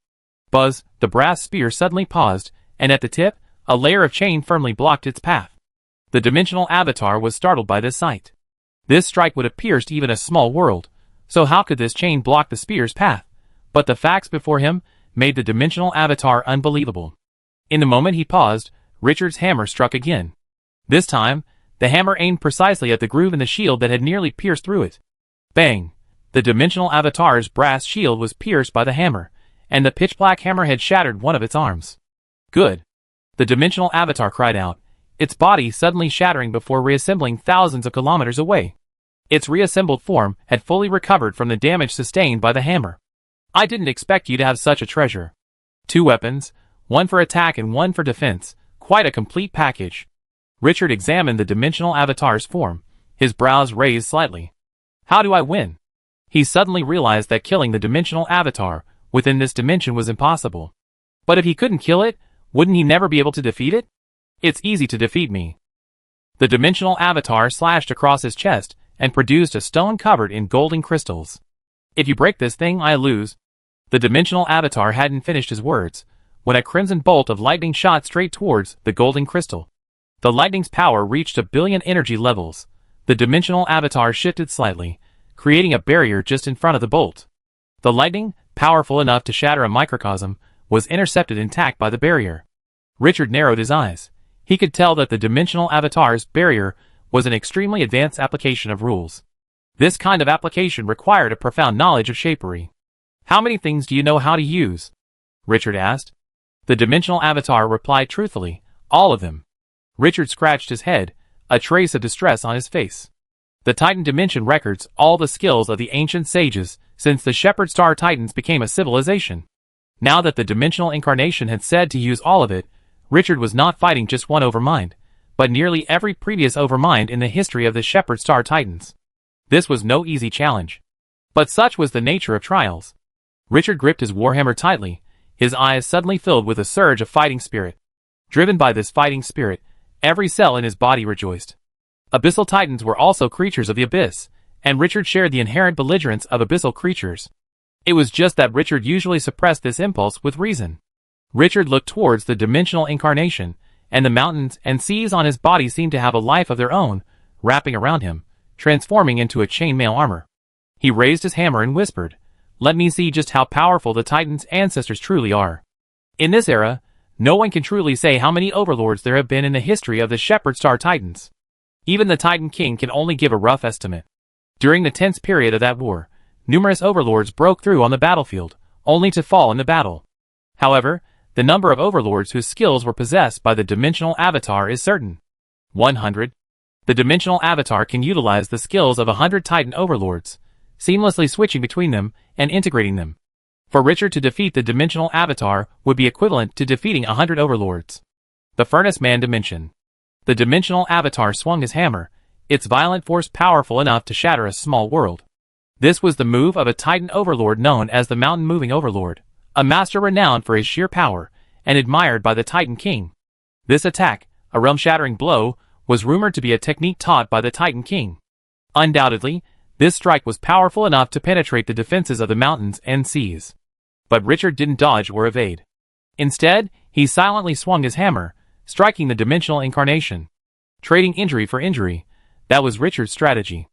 Speaker 1: Buzz! The brass spear suddenly paused, and at the tip, a layer of chain firmly blocked its path. The dimensional avatar was startled by this sight. This strike would have pierced even a small world, so how could this chain block the spear's path? But the facts before him made the dimensional avatar unbelievable. In the moment he paused, Richard's hammer struck again. This time, the hammer aimed precisely at the groove in the shield that had nearly pierced through it. Bang! The dimensional avatar's brass shield was pierced by the hammer, and the pitch-black hammer had shattered one of its arms. Good! The dimensional avatar cried out, its body suddenly shattering before reassembling thousands of kilometers away. Its reassembled form had fully recovered from the damage sustained by the hammer. I didn't expect you to have such a treasure. 2 weapons, one for attack and one for defense, quite a complete package. Richard examined the dimensional avatar's form, his brows raised slightly. How do I win? He suddenly realized that killing the dimensional avatar within this dimension was impossible. But if he couldn't kill it, wouldn't he never be able to defeat it? It's easy to defeat me. The dimensional avatar slashed across his chest and produced a stone covered in golden crystals. If you break this thing, I lose. The dimensional avatar hadn't finished his words when a crimson bolt of lightning shot straight towards the golden crystal. The lightning's power reached 1 billion energy levels. The dimensional avatar shifted slightly, creating a barrier just in front of the bolt. The lightning, powerful enough to shatter a microcosm, was intercepted intact by the barrier. Richard narrowed his eyes. He could tell that the dimensional avatar's barrier was an extremely advanced application of rules. This kind of application required a profound knowledge of shapery. How many things do you know how to use? Richard asked. The dimensional avatar replied truthfully, all of them. Richard scratched his head, a trace of distress on his face. The Titan dimension records all the skills of the ancient sages since the Shepherd Star Titans became a civilization. Now that the dimensional incarnation had said to use all of it, Richard was not fighting just one overmind, but nearly every previous overmind in the history of the Shepherd Star Titans. This was no easy challenge. But such was the nature of trials. Richard gripped his warhammer tightly, his eyes suddenly filled with a surge of fighting spirit. Driven by this fighting spirit, every cell in his body rejoiced. Abyssal Titans were also creatures of the abyss, and Richard shared the inherent belligerence of abyssal creatures. It was just that Richard usually suppressed this impulse with reason. Richard looked towards the dimensional incarnation, and the mountains and seas on his body seemed to have a life of their own, wrapping around him, transforming into a chainmail armor. He raised his hammer and whispered, "Let me see just how powerful the Titan's ancestors truly are." In this era, no one can truly say how many overlords there have been in the history of the Shepherd Star Titans. Even the Titan King can only give a rough estimate. During the tense period of that war, numerous overlords broke through on the battlefield, only to fall in the battle. However, the number of overlords whose skills were possessed by the dimensional avatar is certain. 100. The dimensional avatar can utilize the skills of 100 Titan overlords, seamlessly switching between them and integrating them. For Richard to defeat the dimensional avatar would be equivalent to defeating 100 overlords. The Furnace Man Dimension. The dimensional avatar swung his hammer, its violent force powerful enough to shatter a small world. This was the move of a Titan overlord known as the Mountain Moving Overlord, a master renowned for his sheer power and admired by the Titan King. This attack, a realm-shattering blow, was rumored to be a technique taught by the Titan King. Undoubtedly, this strike was powerful enough to penetrate the defenses of the mountains and seas. But Richard didn't dodge or evade. Instead, he silently swung his hammer, striking the dimensional incarnation. Trading injury for injury, that was Richard's strategy.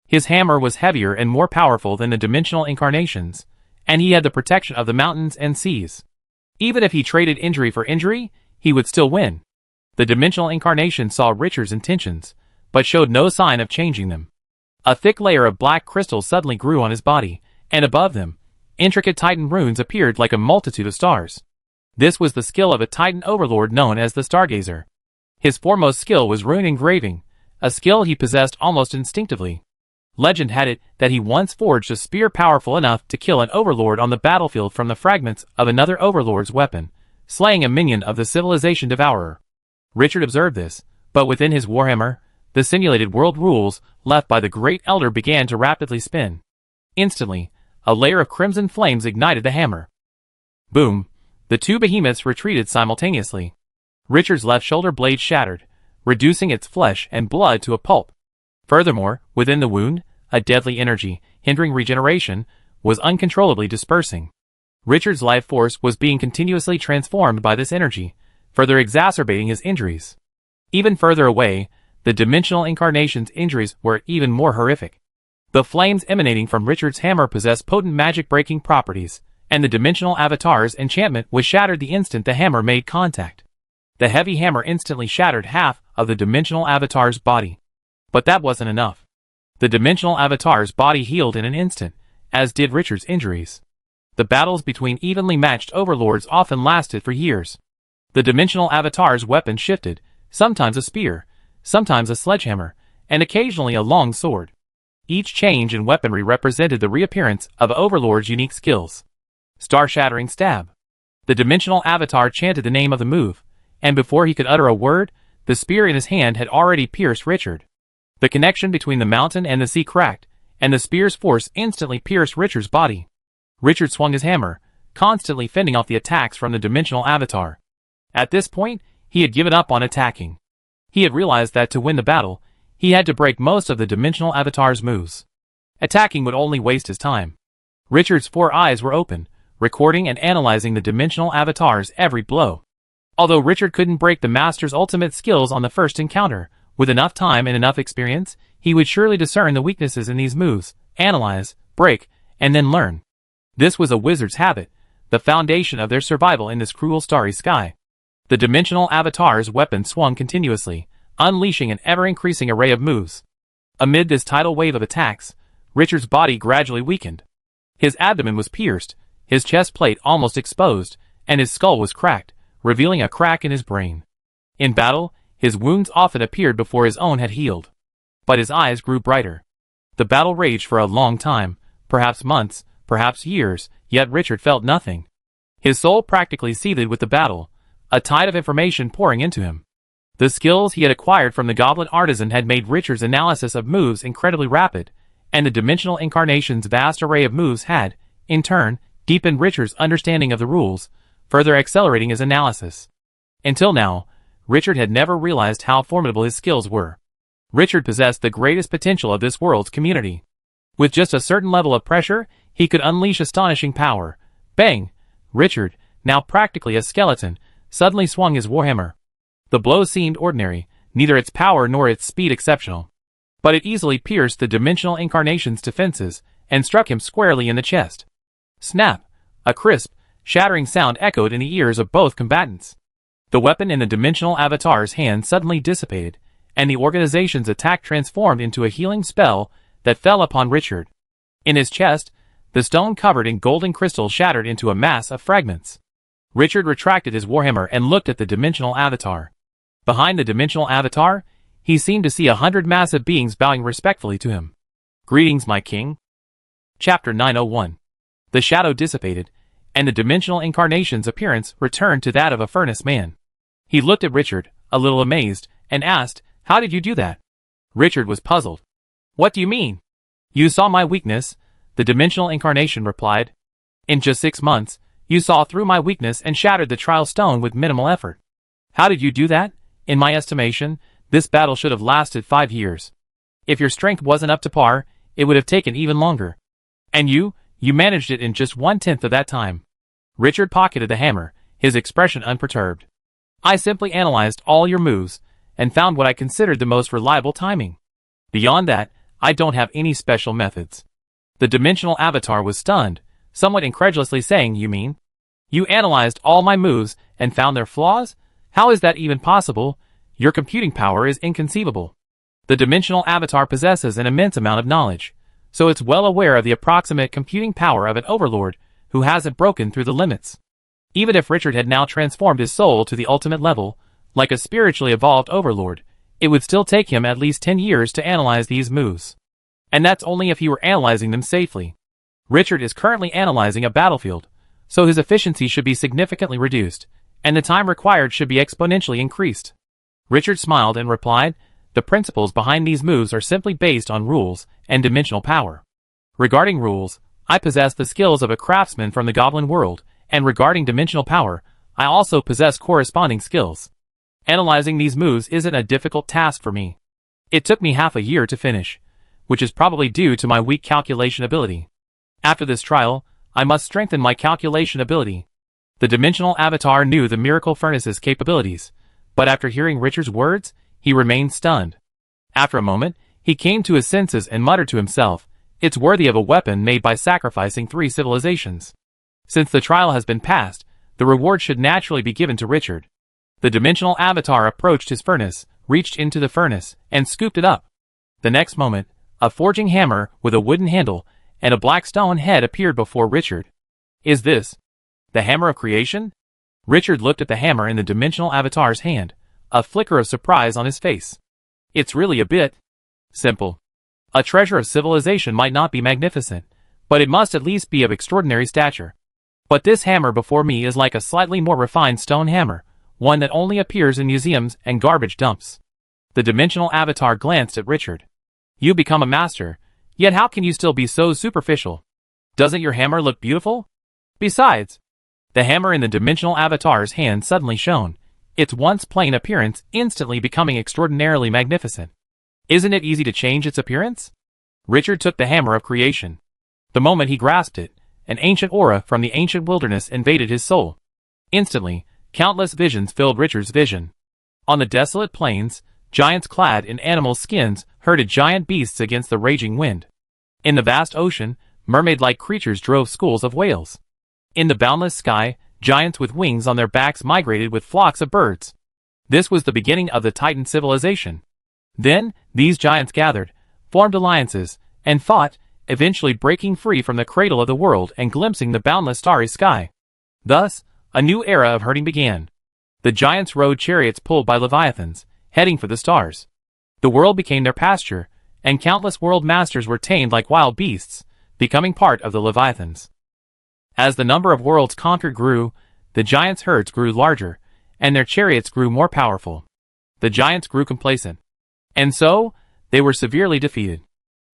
Speaker 1: His hammer was heavier and more powerful than the dimensional incarnations, and he had the protection of the mountains and seas. Even if he traded injury for injury, he would still win. The dimensional incarnation saw Richard's intentions, but showed no sign of changing them. A thick layer of black crystal suddenly grew on his body, and above them, intricate Titan runes appeared like a multitude of stars. This was the skill of a Titan overlord known as the Stargazer. His foremost skill was rune engraving, a skill he possessed almost instinctively. Legend had it that he once forged a spear powerful enough to kill an overlord on the battlefield from the fragments of another overlord's weapon, slaying a minion of the civilization devourer. Richard observed this, but within his warhammer, the simulated world rules left by the Great Elder began to rapidly spin. Instantly, a layer of crimson flames ignited the hammer. Boom! The two behemoths retreated simultaneously. Richard's left shoulder blade shattered, reducing its flesh and blood to a pulp. Furthermore, within the wound, a deadly energy, hindering regeneration, was uncontrollably dispersing. Richard's life force was being continuously transformed by this energy, further exacerbating his injuries. Even further away, the dimensional incarnation's injuries were even more horrific. The flames emanating from Richard's hammer possessed potent magic-breaking properties, and the dimensional avatar's enchantment was shattered the instant the hammer made contact. The heavy hammer instantly shattered half of the dimensional avatar's body. But that wasn't enough. The dimensional avatar's body healed in an instant, as did Richard's injuries. The battles between evenly matched overlords often lasted for years. The dimensional avatar's weapon shifted, sometimes a spear, sometimes a sledgehammer, and occasionally a long sword. Each change in weaponry represented the reappearance of Overlord's unique skills. Star-shattering stab. The dimensional avatar chanted the name of the move, and before he could utter a word, the spear in his hand had already pierced Richard. The connection between the mountain and the sea cracked, and the spear's force instantly pierced Richard's body. Richard swung his hammer, constantly fending off the attacks from the dimensional avatar. At this point, he had given up on attacking. He had realized that to win the battle, he had to break most of the dimensional avatar's moves. Attacking would only waste his time. Richard's 4 eyes were open, recording and analyzing the dimensional avatar's every blow. Although Richard couldn't break the master's ultimate skills on the first encounter, with enough time and enough experience, he would surely discern the weaknesses in these moves, analyze, break, and then learn. This was a wizard's habit, the foundation of their survival in this cruel starry sky. The dimensional avatar's weapon swung continuously, unleashing an ever-increasing array of moves. Amid this tidal wave of attacks, Richard's body gradually weakened. His abdomen was pierced, his chest plate almost exposed, and his skull was cracked, revealing a crack in his brain. In battle, his wounds often appeared before his own had healed. But his eyes grew brighter. The battle raged for a long time, perhaps months, perhaps years, yet Richard felt nothing. His soul practically seethed with the battle, a tide of information pouring into him. The skills he had acquired from the Goblin Artisan had made Richard's analysis of moves incredibly rapid, and the dimensional incarnation's vast array of moves had, in turn, deepened Richard's understanding of the rules, further accelerating his analysis. Until now, Richard had never realized how formidable his skills were. Richard possessed the greatest potential of this world's community. With just a certain level of pressure, he could unleash astonishing power. Bang! Richard, now practically a skeleton, suddenly swung his warhammer. The blow seemed ordinary, neither its power nor its speed exceptional. But it easily pierced the dimensional incarnation's defenses, and struck him squarely in the chest. Snap! A crisp, shattering sound echoed in the ears of both combatants. The weapon in the dimensional avatar's hand suddenly dissipated, and the organization's attack transformed into a healing spell that fell upon Richard. In his chest, the stone covered in golden crystal shattered into a mass of fragments. Richard retracted his warhammer and looked at the dimensional avatar. Behind the dimensional avatar, he seemed to see 100 massive beings bowing respectfully to him. Greetings, my king. Chapter 901. The shadow dissipated, and the dimensional incarnation's appearance returned to that of a furnace man. He looked at Richard, a little amazed, and asked, "How did you do that?" Richard was puzzled. "What do you mean?" "You saw my weakness, the dimensional incarnation replied. In just 6 months, you saw through my weakness and shattered the trial stone with minimal effort. How did you do that? In my estimation, this battle should have lasted 5 years. If your strength wasn't up to par, it would have taken even longer. And you managed it in just 1/10 of that time. Richard pocketed the hammer, his expression unperturbed. I simply analyzed all your moves, and found what I considered the most reliable timing. Beyond that, I don't have any special methods. The dimensional avatar was stunned, somewhat incredulously saying, You mean? You analyzed all my moves and found their flaws? How is that even possible? Your computing power is inconceivable. The dimensional avatar possesses an immense amount of knowledge, so it's well aware of the approximate computing power of an overlord who hasn't broken through the limits. Even if Richard had now transformed his soul to the ultimate level, like a spiritually evolved overlord, it would still take him at least 10 years to analyze these moves. And that's only if he were analyzing them safely. Richard is currently analyzing a battlefield, so his efficiency should be significantly reduced, and the time required should be exponentially increased. Richard smiled and replied, The principles behind these moves are simply based on rules and dimensional power. Regarding rules, I possess the skills of a craftsman from the goblin world, and regarding dimensional power, I also possess corresponding skills. Analyzing these moves isn't a difficult task for me. It took me half a year to finish, which is probably due to my weak calculation ability. After this trial, I must strengthen my calculation ability. The dimensional avatar knew the miracle furnace's capabilities, but after hearing Richard's words, he remained stunned. After a moment, he came to his senses and muttered to himself, It's worthy of a weapon made by sacrificing 3 civilizations. Since the trial has been passed, the reward should naturally be given to Richard. The dimensional avatar approached his furnace, reached into the furnace, and scooped it up. The next moment, a forging hammer with a wooden handle and a black stone head appeared before Richard. Is this the hammer of creation? Richard looked at the hammer in the dimensional avatar's hand, a flicker of surprise on his face. It's really a bit simple. A treasure of civilization might not be magnificent, but it must at least be of extraordinary stature. But this hammer before me is like a slightly more refined stone hammer, one that only appears in museums and garbage dumps. The dimensional avatar glanced at Richard. You become a master, yet how can you still be so superficial? Doesn't your hammer look beautiful? Besides, the hammer in the dimensional avatar's hand suddenly shone, its once plain appearance instantly becoming extraordinarily magnificent. Isn't it easy to change its appearance? Richard took the hammer of creation. The moment he grasped it, an ancient aura from the ancient wilderness invaded his soul. Instantly, countless visions filled Richard's vision. On the desolate plains, giants clad in animal skins herded giant beasts against the raging wind. In the vast ocean, mermaid-like creatures drove schools of whales. In the boundless sky, giants with wings on their backs migrated with flocks of birds. This was the beginning of the Titan civilization. Then, these giants gathered, formed alliances, and fought, eventually breaking free from the cradle of the world and glimpsing the boundless starry sky. Thus, a new era of herding began. The giants rode chariots pulled by leviathans, heading for the stars. The world became their pasture, and countless world masters were tamed like wild beasts, becoming part of the leviathans. As the number of worlds conquered grew, the giants' herds grew larger, and their chariots grew more powerful. The giants grew complacent. And so, they were severely defeated.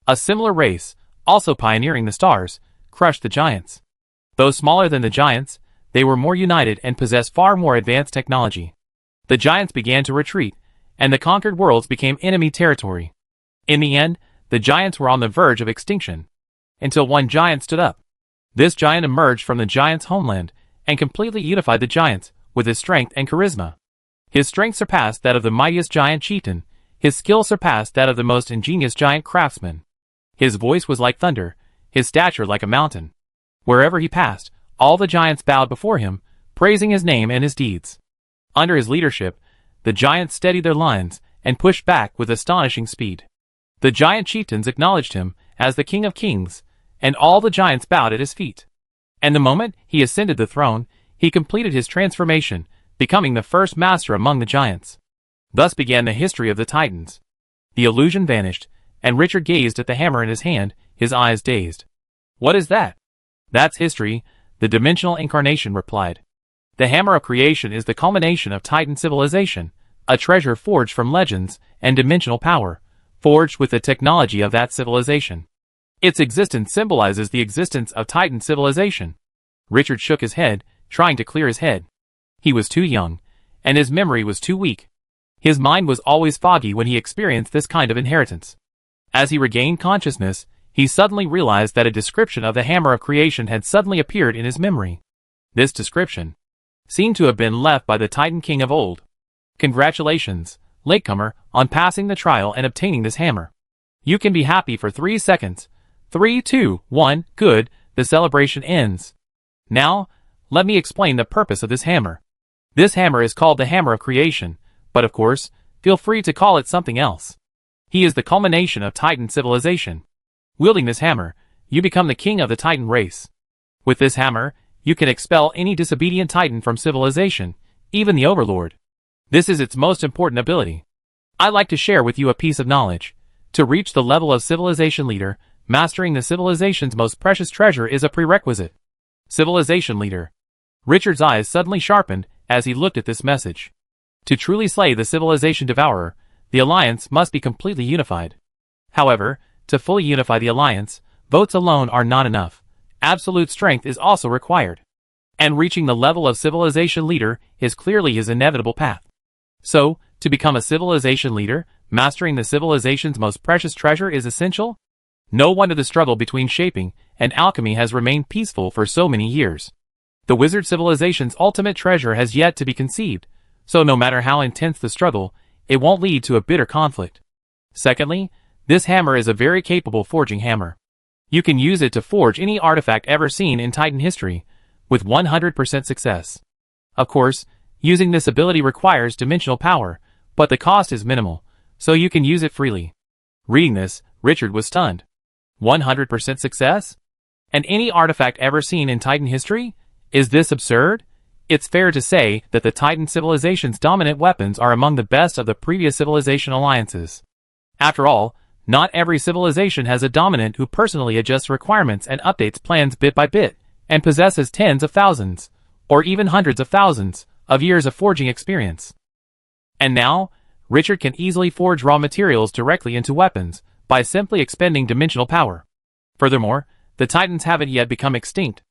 Speaker 1: A similar race, also pioneering the stars, crushed the giants. Though smaller than the giants, they were more united and possessed far more advanced technology. The giants began to retreat, and the conquered worlds became enemy territory. In the end, the giants were on the verge of extinction, until one giant stood up. This giant emerged from the giants' homeland, and completely unified the giants, with his strength and charisma. His strength surpassed that of the mightiest giant chieftain, his skill surpassed that of the most ingenious giant craftsman. His voice was like thunder, his stature like a mountain. Wherever he passed, all the giants bowed before him, praising his name and his deeds. Under his leadership, the giants steadied their lines and pushed back with astonishing speed. The giant chieftains acknowledged him as the King of Kings, and all the giants bowed at his feet. And the moment he ascended the throne, he completed his transformation, becoming the first master among the giants. Thus began the history of the Titans. The illusion vanished, and Richard gazed at the hammer in his hand, his eyes dazed. What is that? That's history, the dimensional incarnation replied. The hammer of creation is the culmination of Titan civilization, a treasure forged from legends and dimensional power, forged with the technology of that civilization. Its existence symbolizes the existence of Titan civilization. Richard shook his head, trying to clear his head. He was too young, and his memory was too weak. His mind was always foggy when he experienced this kind of inheritance. As he regained consciousness, he suddenly realized that a description of the Hammer of Creation had suddenly appeared in his memory. This description seemed to have been left by the Titan King of old. Congratulations, latecomer, on passing the trial and obtaining this hammer. You can be happy for 3 seconds. 3, 2, 1, good, the celebration ends. Now, let me explain the purpose of this hammer. This hammer is called the Hammer of Creation, but of course, feel free to call it something else. He is the culmination of Titan civilization. Wielding this hammer, you become the king of the Titan race. With this hammer, you can expel any disobedient Titan from civilization, even the Overlord. This is its most important ability. I like to share with you a piece of knowledge. To reach the level of civilization leader, mastering the civilization's most precious treasure is a prerequisite. Civilization leader. Richard's eyes suddenly sharpened as he looked at this message. To truly slay the civilization devourer, the alliance must be completely unified. However, to fully unify the alliance, votes alone are not enough. Absolute strength is also required. And reaching the level of civilization leader is clearly his inevitable path. So, to become a civilization leader, mastering the civilization's most precious treasure is essential? No wonder the struggle between shaping and alchemy has remained peaceful for so many years. The wizard civilization's ultimate treasure has yet to be conceived, so no matter how intense the struggle, it won't lead to a bitter conflict. Secondly, this hammer is a very capable forging hammer. You can use it to forge any artifact ever seen in Titan history, with 100% success. Of course, using this ability requires dimensional power, but the cost is minimal, so you can use it freely. Reading this, Richard was stunned. 100% success? And any artifact ever seen in Titan history? Is this absurd? It's fair to say that the Titan civilization's dominant weapons are among the best of the previous civilization alliances. After all, not every civilization has a dominant who personally adjusts requirements and updates plans bit by bit, and possesses tens of thousands, or even hundreds of thousands, of years of forging experience. And now, Richard can easily forge raw materials directly into weapons, by simply expending dimensional power. Furthermore, the Titans haven't yet become extinct.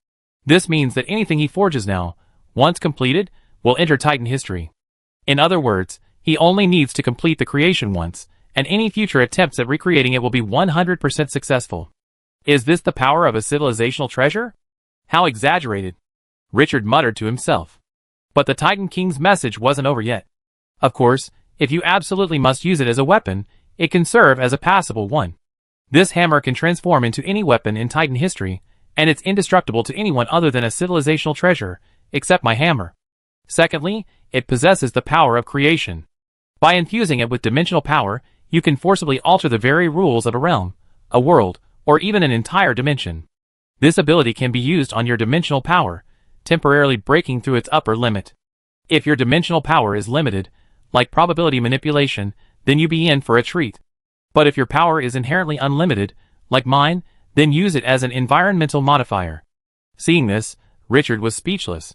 Speaker 1: This means that anything he forges now, once completed, will enter Titan history. In other words, he only needs to complete the creation once, and any future attempts at recreating it will be 100% successful. Is this the power of a civilizational treasure? How exaggerated! Richard muttered to himself. But the Titan King's message wasn't over yet. Of course, if you absolutely must use it as a weapon, it can serve as a passable one. This hammer can transform into any weapon in Titan history, and it's indestructible to anyone other than a civilizational treasure, except my hammer. Secondly, it possesses the power of creation. By infusing it with dimensional power, you can forcibly alter the very rules of a realm, a world, or even an entire dimension. This ability can be used on your dimensional power, temporarily breaking through its upper limit. If your dimensional power is limited, like probability manipulation, then you be in for a treat. But if your power is inherently unlimited, like mine, then use it as an environmental modifier. Seeing this, Richard was speechless.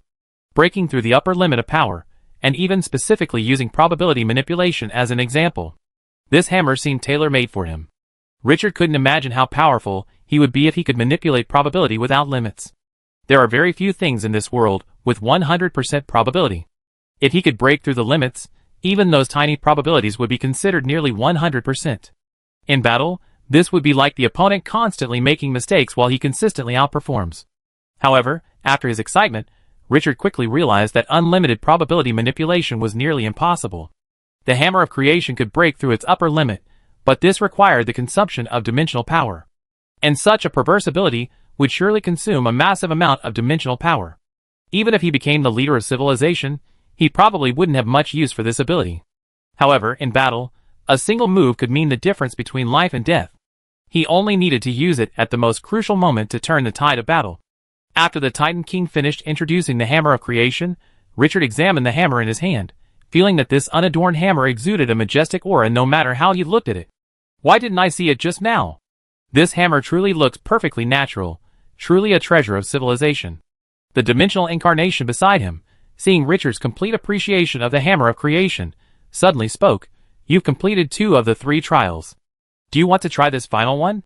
Speaker 1: Breaking through the upper limit of power, and even specifically using probability manipulation as an example. This hammer seemed tailor-made for him. Richard couldn't imagine how powerful he would be if he could manipulate probability without limits. There are very few things in this world with 100% probability. If he could break through the limits, even those tiny probabilities would be considered nearly 100%. In battle, this would be like the opponent constantly making mistakes while he consistently outperforms. However, after his excitement, Richard quickly realized that unlimited probability manipulation was nearly impossible. The Hammer of Creation could break through its upper limit, but this required the consumption of dimensional power. And such a perverse ability would surely consume a massive amount of dimensional power. Even if he became the leader of civilization, he probably wouldn't have much use for this ability. However, in battle, a single move could mean the difference between life and death. He only needed to use it at the most crucial moment to turn the tide of battle. After the Titan King finished introducing the Hammer of Creation, Richard examined the hammer in his hand, feeling that this unadorned hammer exuded a majestic aura no matter how he looked at it. Why didn't I see it just now? This hammer truly looks perfectly natural, truly a treasure of civilization. The dimensional incarnation beside him, seeing Richard's complete appreciation of the Hammer of Creation, suddenly spoke, "You've completed 2 of the 3 trials. Do you want to try this final one?"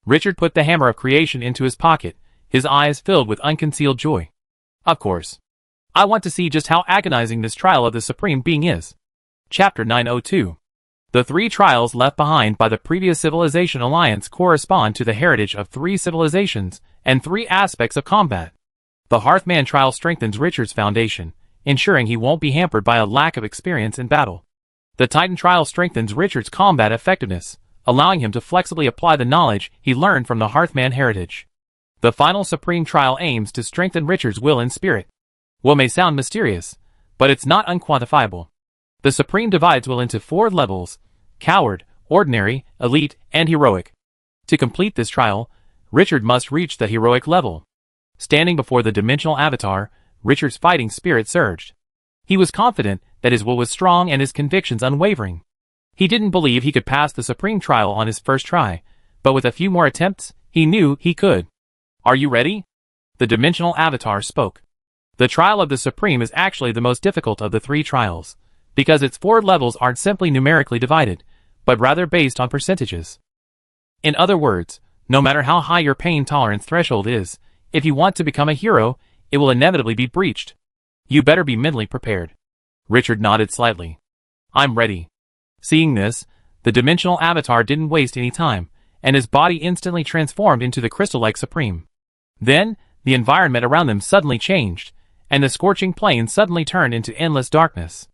Speaker 1: Richard put the hammer of creation into his pocket, his eyes filled with unconcealed joy. Of course. I want to see just how agonizing this trial of the Supreme Being is. Chapter 902. The 3 trials left behind by the previous Civilization Alliance correspond to the heritage of 3 civilizations and 3 aspects of combat. The Hearthman trial strengthens Richard's foundation, ensuring he won't be hampered by a lack of experience in battle. The Titan trial strengthens Richard's combat effectiveness, allowing him to flexibly apply the knowledge he learned from the Hearthman heritage. The final Supreme trial aims to strengthen Richard's will and spirit. Will may sound mysterious, but it's not unquantifiable. The Supreme divides will into 4 levels: Coward, Ordinary, Elite, and Heroic. To complete this trial, Richard must reach the Heroic level. Standing before the dimensional avatar, Richard's fighting spirit surged. He was confident that his will was strong and his convictions unwavering. He didn't believe he could pass the Supreme trial on his first try, but with a few more attempts, he knew he could. Are you ready? The dimensional avatar spoke. The trial of the Supreme is actually the most difficult of the 3 trials, because its 4 levels aren't simply numerically divided, but rather based on percentages. In other words, no matter how high your pain tolerance threshold is, if you want to become a hero, it will inevitably be breached. You better be mentally prepared. Richard nodded slightly. I'm ready. Seeing this, the dimensional avatar didn't waste any time, and his body instantly transformed into the crystal-like Supreme. Then, the environment around them suddenly changed, and the scorching plain suddenly turned into endless darkness.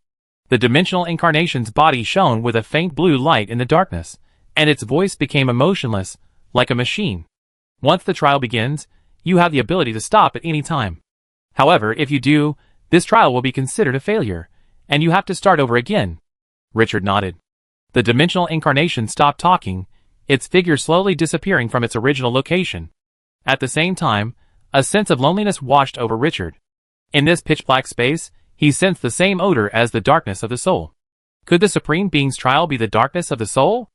Speaker 1: The dimensional incarnation's body shone with a faint blue light in the darkness, and its voice became emotionless, like a machine. Once the trial begins, you have the ability to stop at any time. However, if you do, this trial will be considered a failure, and you have to start over again. Richard nodded. The dimensional incarnation stopped talking, its figure slowly disappearing from its original location. At the same time, a sense of loneliness washed over Richard. In this pitch-black space, he sensed the same odor as the darkness of the soul. Could the Supreme Being's trial be the darkness of the soul?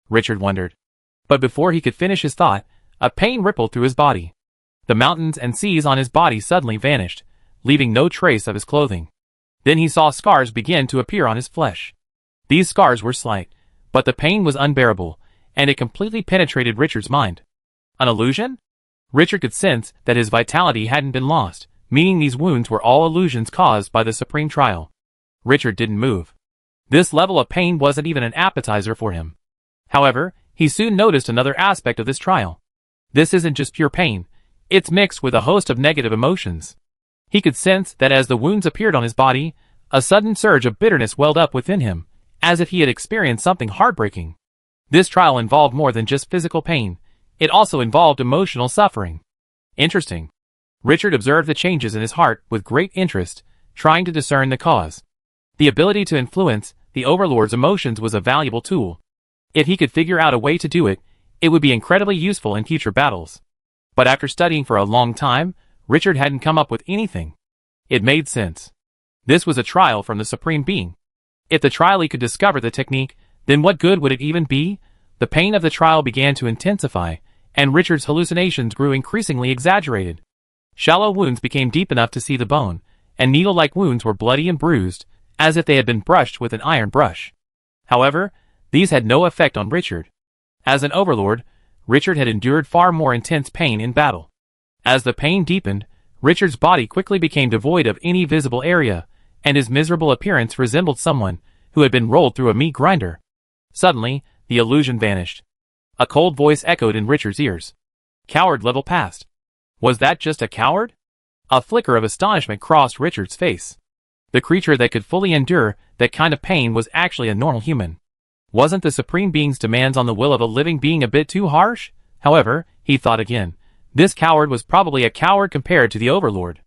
Speaker 1: Richard wondered. But before he could finish his thought, a pain rippled through his body. The mountains and seas on his body suddenly vanished, leaving no trace of his clothing. Then he saw scars begin to appear on his flesh. These scars were slight, but the pain was unbearable, and it completely penetrated Richard's mind. An illusion? Richard could sense that his vitality hadn't been lost, meaning these wounds were all illusions caused by the Supreme trial. Richard didn't move. This level of pain wasn't even an appetizer for him. However, he soon noticed another aspect of this trial. This isn't just pure pain, it's mixed with a host of negative emotions. He could sense that as the wounds appeared on his body, a sudden surge of bitterness welled up within him, as if he had experienced something heartbreaking. This trial involved more than just physical pain, it also involved emotional suffering. Interesting. Richard observed the changes in his heart with great interest, trying to discern the cause. The ability to influence the Overlord's emotions was a valuable tool. If he could figure out a way to do it, it would be incredibly useful in future battles. But after studying for a long time, Richard hadn't come up with anything. It made sense. This was a trial from the Supreme Being. If the trialee could discover the technique, then what good would it even be? The pain of the trial began to intensify, and Richard's hallucinations grew increasingly exaggerated. Shallow wounds became deep enough to see the bone, and needle-like wounds were bloody and bruised, as if they had been brushed with an iron brush. However, these had no effect on Richard. As an overlord, Richard had endured far more intense pain in battle. As the pain deepened, Richard's body quickly became devoid of any visible area, and his miserable appearance resembled someone who had been rolled through a meat grinder. Suddenly, the illusion vanished. A cold voice echoed in Richard's ears. Coward level passed. Was that just a coward? A flicker of astonishment crossed Richard's face. The creature that could fully endure that kind of pain was actually a normal human. Wasn't the Supreme Being's demands on the will of a living being a bit too harsh? However, he thought again, this coward was probably a coward compared to the Overlord.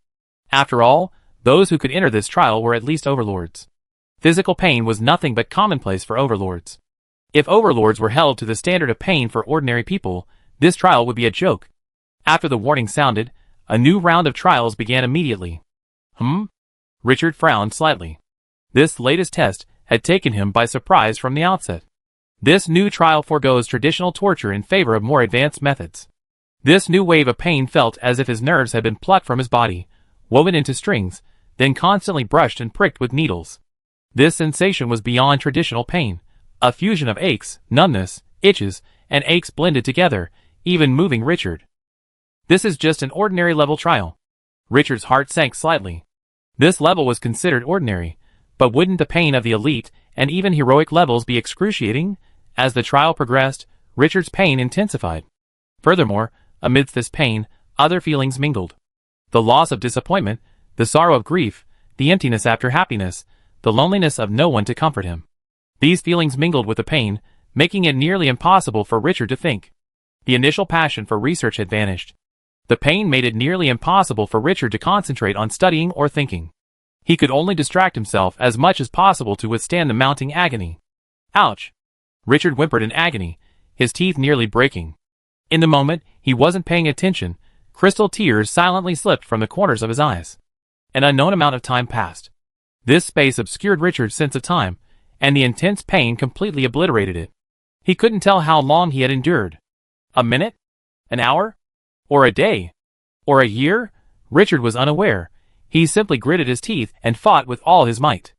Speaker 1: After all, those who could enter this trial were at least Overlords. Physical pain was nothing but commonplace for Overlords. If Overlords were held to the standard of pain for ordinary people, this trial would be a joke. After the warning sounded, a new round of trials began immediately. Richard frowned slightly. This latest test had taken him by surprise from the outset. This new trial forgoes traditional torture in favor of more advanced methods. This new wave of pain felt as if his nerves had been plucked from his body, woven into strings, then constantly brushed and pricked with needles. This sensation was beyond traditional pain, a fusion of aches, numbness, itches, and aches blended together, even moving Richard. This is just an ordinary level trial. Richard's heart sank slightly. This level was considered ordinary, but wouldn't the pain of the elite and even heroic levels be excruciating? As the trial progressed, Richard's pain intensified. Furthermore, amidst this pain, other feelings mingled. The loss of disappointment, the sorrow of grief, the emptiness after happiness, the loneliness of no one to comfort him. These feelings mingled with the pain, making it nearly impossible for Richard to think. The initial passion for research had vanished. The pain made it nearly impossible for Richard to concentrate on studying or thinking. He could only distract himself as much as possible to withstand the mounting agony. Ouch! Richard whimpered in agony, his teeth nearly breaking. In the moment, he wasn't paying attention. Crystal tears silently slipped from the corners of his eyes. An unknown amount of time passed. This space obscured Richard's sense of time, and the intense pain completely obliterated it. He couldn't tell how long he had endured. A minute? An hour? Or a day? Or a year? Richard was unaware. He simply gritted his teeth and fought with all his might.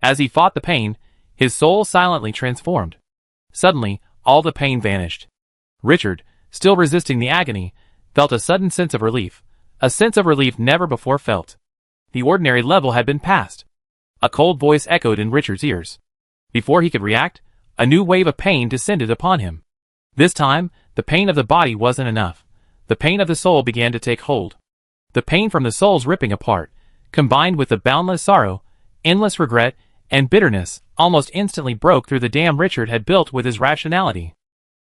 Speaker 1: As he fought the pain, his soul silently transformed. Suddenly, all the pain vanished. Richard, still resisting the agony, felt a sudden sense of relief, a sense of relief never before felt. The ordinary level had been passed. A cold voice echoed in Richard's ears. Before he could react, a new wave of pain descended upon him. This time, the pain of the body wasn't enough. The pain of the soul began to take hold. The pain from the soul's ripping apart, combined with the boundless sorrow, endless regret, and bitterness, almost instantly broke through the dam Richard had built with his rationality.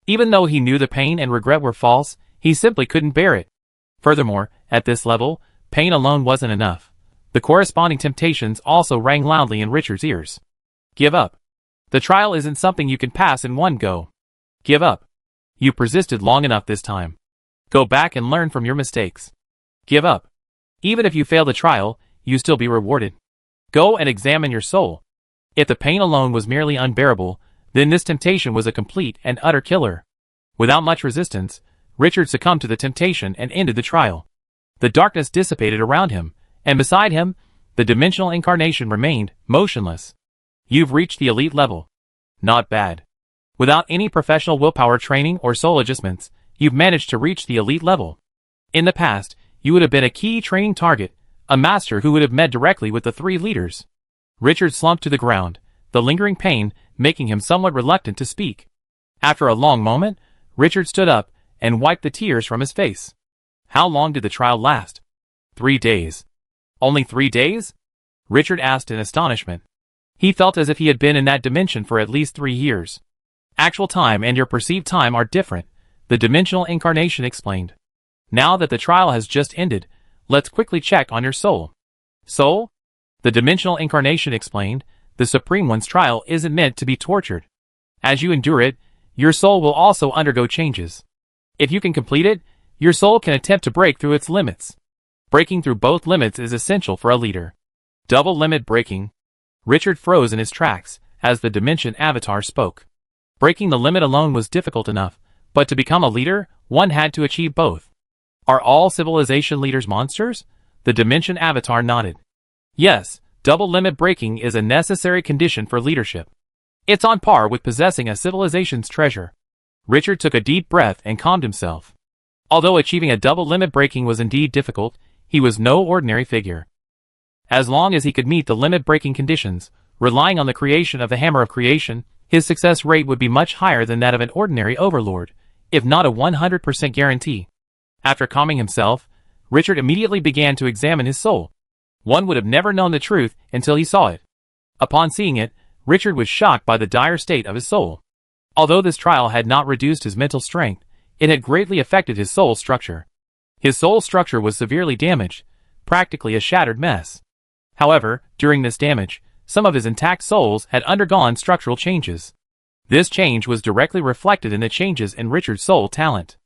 Speaker 1: Even though he knew the pain and regret were false, he simply couldn't bear it. Furthermore, at this level, pain alone wasn't enough. The corresponding temptations also rang loudly in Richard's ears. Give up. The trial isn't something you can pass in one go. Give up. You persisted long enough this time. Go back and learn from your mistakes. Give up. Even if you fail the trial, you still be rewarded. Go and examine your soul. If the pain alone was merely unbearable, then this temptation was a complete and utter killer. Without much resistance, Richard succumbed to the temptation and ended the trial. The darkness dissipated around him, and beside him, the dimensional incarnation remained, motionless. You've reached the elite level. Not bad. Without any professional willpower training or soul adjustments, you've managed to reach the elite level. In the past, you would have been a key training target, a master who would have met directly with the three leaders. Richard slumped to the ground, the lingering pain making him somewhat reluctant to speak. After a long moment, Richard stood up and wiped the tears from his face. How long did the trial last? 3 days. Only 3 days? Richard asked in astonishment. He felt as if he had been in that dimension for at least 3 years. Actual time and your perceived time are different, the dimensional incarnation explained. Now that the trial has just ended, let's quickly check on your soul. Soul? The dimensional incarnation explained, the Supreme One's trial isn't meant to be tortured. As you endure it, your soul will also undergo changes. If you can complete it, your soul can attempt to break through its limits. Breaking through both limits is essential for a leader. Double limit breaking. Richard froze in his tracks as the Dimension Avatar spoke. Breaking the limit alone was difficult enough, but to become a leader, one had to achieve both. Are all civilization leaders monsters? The Dimension Avatar nodded. Yes, double limit breaking is a necessary condition for leadership. It's on par with possessing a civilization's treasure. Richard took a deep breath and calmed himself. Although achieving a double limit breaking was indeed difficult, he was no ordinary figure. As long as he could meet the limit breaking conditions, relying on the creation of the Hammer of Creation, his success rate would be much higher than that of an ordinary overlord, if not a 100% guarantee. After calming himself, Richard immediately began to examine his soul. One would have never known the truth until he saw it. Upon seeing it, Richard was shocked by the dire state of his soul. Although this trial had not reduced his mental strength, it had greatly affected his soul structure. His soul structure was severely damaged, practically a shattered mess. However, during this damage, some of his intact souls had undergone structural changes. This change was directly reflected in the changes in Richard's soul talent.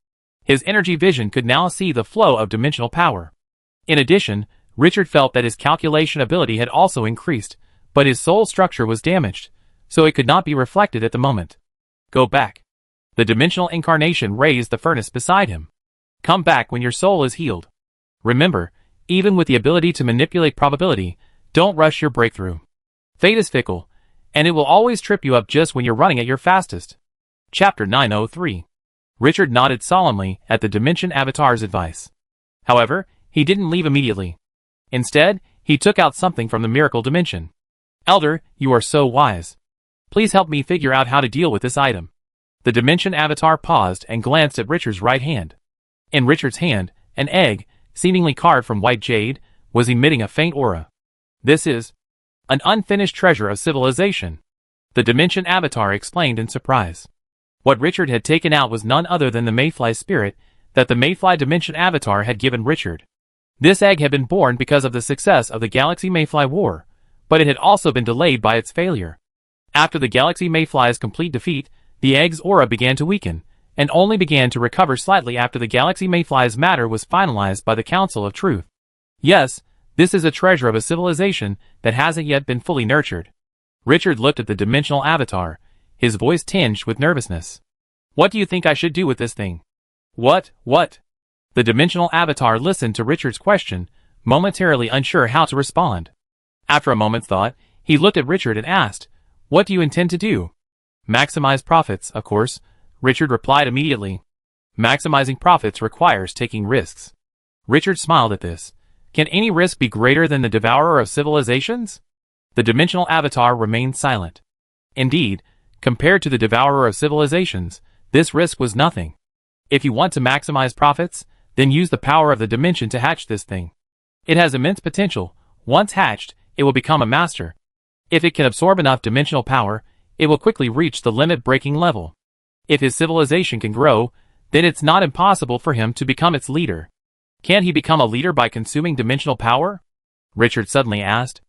Speaker 1: His energy vision could now see the flow of dimensional power. In addition, Richard felt that his calculation ability had also increased, but his soul structure was damaged, so it could not be reflected at the moment. Go back. The dimensional incarnation raised the furnace beside him. Come back when your soul is healed. Remember, even with the ability to manipulate probability, don't rush your breakthrough. Fate is fickle, and it will always trip you up just when you're running at your fastest. Chapter 903. Richard nodded solemnly at the Dimension Avatar's advice. However, he didn't leave immediately. Instead, he took out something from the Miracle Dimension. Elder, you are so wise. Please help me figure out how to deal with this item. The Dimension Avatar paused and glanced at Richard's right hand. In Richard's hand, an egg, seemingly carved from white jade, was emitting a faint aura. This is an unfinished treasure of civilization. The Dimension Avatar explained in surprise. What Richard had taken out was none other than the Mayfly spirit that the Mayfly Dimension Avatar had given Richard. This egg had been born because of the success of the Galaxy Mayfly War, but it had also been delayed by its failure. After the Galaxy Mayfly's complete defeat, the egg's aura began to weaken, and only began to recover slightly after the Galaxy Mayfly's matter was finalized by the Council of Truth. Yes, this is a treasure of a civilization that hasn't yet been fully nurtured. Richard looked at the Dimensional Avatar, his voice tinged with nervousness. What do you think I should do with this thing? What? The Dimensional Avatar listened to Richard's question, momentarily unsure how to respond. After a moment's thought, he looked at Richard and asked, "What do you intend to do?" "Maximize profits, of course," Richard replied immediately. "Maximizing profits requires taking risks." Richard smiled at this. Can any risk be greater than the devourer of civilizations? The Dimensional Avatar remained silent. Indeed, compared to the devourer of civilizations, this risk was nothing. If you want to maximize profits, then use the power of the dimension to hatch this thing. It has immense potential. Once hatched, it will become a master. If it can absorb enough dimensional power, it will quickly reach the limit-breaking level. If his civilization can grow, then it's not impossible for him to become its leader. Can he become a leader by consuming dimensional power? Richard suddenly asked.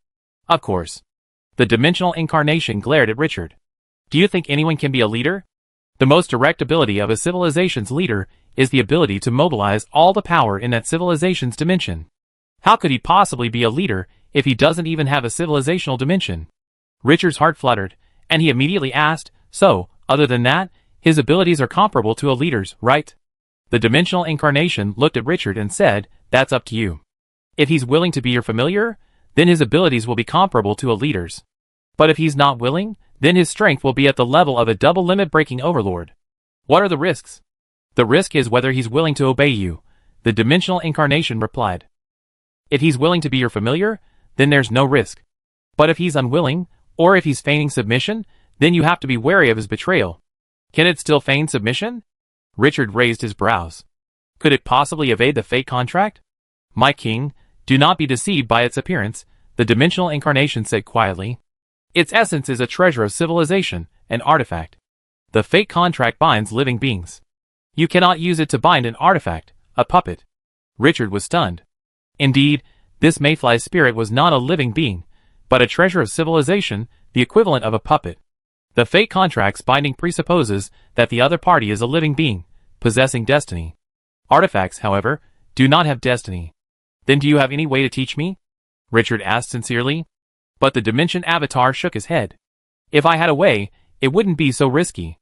Speaker 1: Of course. The dimensional incarnation glared at Richard. Do you think anyone can be a leader? The most direct ability of a civilization's leader is the ability to mobilize all the power in that civilization's dimension. How could he possibly be a leader if he doesn't even have a civilizational dimension? Richard's heart fluttered, and he immediately asked, so, other than that, his abilities are comparable to a leader's, right? The dimensional incarnation looked at Richard and said, that's up to you. If he's willing to be your familiar, then his abilities will be comparable to a leader's. But if he's not willing, then his strength will be at the level of a double limit-breaking overlord. What are the risks? The risk is whether he's willing to obey you, the dimensional incarnation replied. If he's willing to be your familiar, then there's no risk. But if he's unwilling, or if he's feigning submission, then you have to be wary of his betrayal. Can it still feign submission? Richard raised his brows. Could it possibly evade the fate contract? My king, do not be deceived by its appearance, the dimensional incarnation said quietly. Its essence is a treasure of civilization, an artifact. The fate contract binds living beings. You cannot use it to bind an artifact, a puppet. Richard was stunned. Indeed, this Mayfly spirit was not a living being, but a treasure of civilization, the equivalent of a puppet. The fate contract's binding presupposes that the other party is a living being, possessing destiny. Artifacts, however, do not have destiny. Then do you have any way to teach me? Richard asked sincerely. But the Dimension Avatar shook his head. If I had a way, it wouldn't be so risky.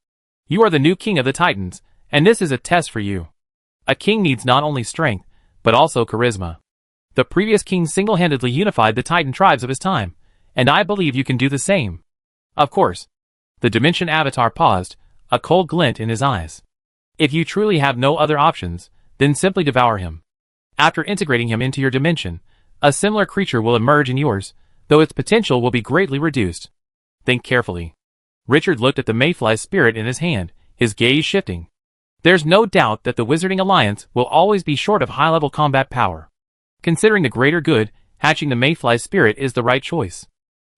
Speaker 1: You are the new king of the Titans, and this is a test for you. A king needs not only strength, but also charisma. The previous king single-handedly unified the Titan tribes of his time, and I believe you can do the same. Of course. The Dimension Avatar paused, a cold glint in his eyes. If you truly have no other options, then simply devour him. After integrating him into your dimension, a similar creature will emerge in yours, though its potential will be greatly reduced. Think carefully. Richard looked at the Mayfly spirit in his hand, his gaze shifting. There's no doubt that the Wizarding Alliance will always be short of high-level combat power. Considering the greater good, hatching the Mayfly spirit is the right choice.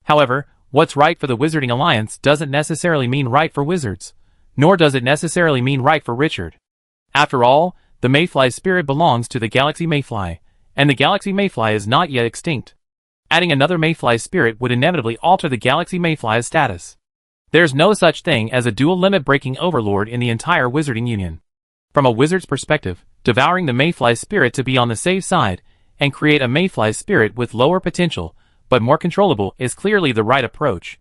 Speaker 1: However, what's right for the Wizarding Alliance doesn't necessarily mean right for wizards, nor does it necessarily mean right for Richard. After all, the Mayfly spirit belongs to the Galaxy Mayfly, and the Galaxy Mayfly is not yet extinct. Adding another Mayfly spirit would inevitably alter the Galaxy Mayfly's status. There's no such thing as a dual limit-breaking overlord in the entire Wizarding Union. From a wizard's perspective, devouring the Mayfly spirit to be on the safe side and create a Mayfly spirit with lower potential but more controllable is clearly the right approach.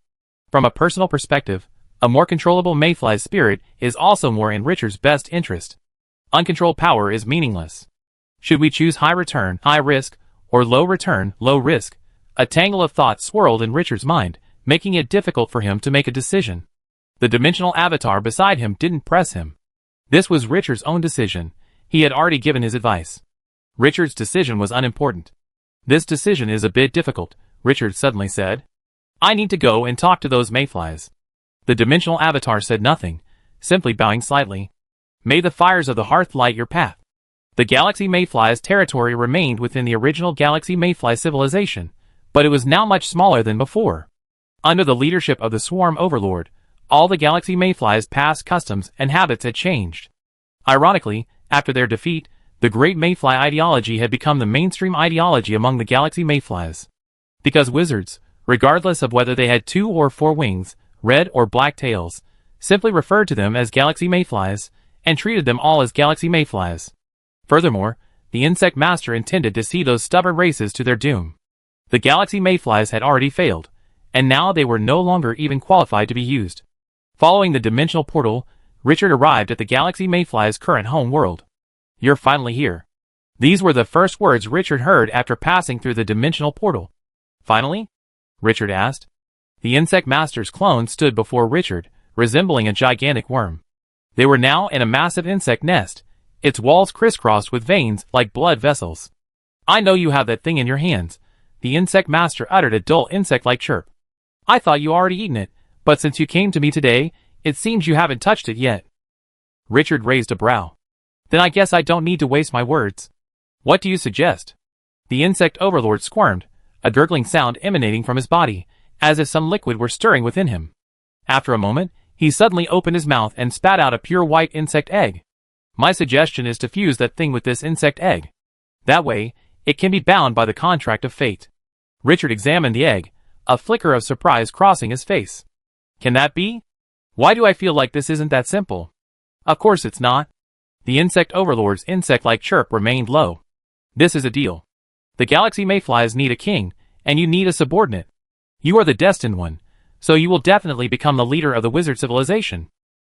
Speaker 1: From a personal perspective, a more controllable Mayfly spirit is also more in Richard's best interest. Uncontrolled power is meaningless. Should we choose high return, high risk, or low return, low risk? A tangle of thoughts swirled in Richard's mind, making it difficult for him to make a decision. The dimensional avatar beside him didn't press him. This was Richard's own decision. He had already given his advice. Richard's decision was unimportant. This decision is a bit difficult, Richard suddenly said. I need to go and talk to those mayflies. The dimensional avatar said nothing, simply bowing slightly. May the fires of the hearth light your path. The Galaxy Mayfly's territory remained within the original Galaxy Mayfly civilization, but it was now much smaller than before. Under the leadership of the Swarm Overlord, all the Galaxy Mayfly's past customs and habits had changed. Ironically, after their defeat, the Great Mayfly ideology had become the mainstream ideology among the Galaxy Mayflies. Because wizards, regardless of whether they had 2 or 4 wings, red or black tails, simply referred to them as Galaxy Mayflies, and treated them all as Galaxy Mayflies. Furthermore, the Insect Master intended to see those stubborn races to their doom. The Galaxy Mayflies had already failed, and now they were no longer even qualified to be used. Following the dimensional portal, Richard arrived at the Galaxy Mayfly's current home world. You're finally here. These were the first words Richard heard after passing through the dimensional portal. Finally? Richard asked. The Insect Master's clone stood before Richard, resembling a gigantic worm. They were now in a massive insect nest, its walls crisscrossed with veins like blood vessels. I know you have that thing in your hands. The Insect Master uttered a dull insect-like chirp. I thought you already eaten it, but since you came to me today, it seems you haven't touched it yet. Richard raised a brow. Then I guess I don't need to waste my words. What do you suggest? The Insect Overlord squirmed, a gurgling sound emanating from his body, as if some liquid were stirring within him. After a moment, he suddenly opened his mouth and spat out a pure white insect egg. My suggestion is to fuse that thing with this insect egg. That way, it can be bound by the contract of fate. Richard examined the egg, a flicker of surprise crossing his face. Can that be? Why do I feel like this isn't that simple? Of course it's not. The Insect Overlord's insect-like chirp remained low. This is a deal. The Galaxy Mayflies need a king, and you need a subordinate. You are the destined one, so you will definitely become the leader of the wizard civilization.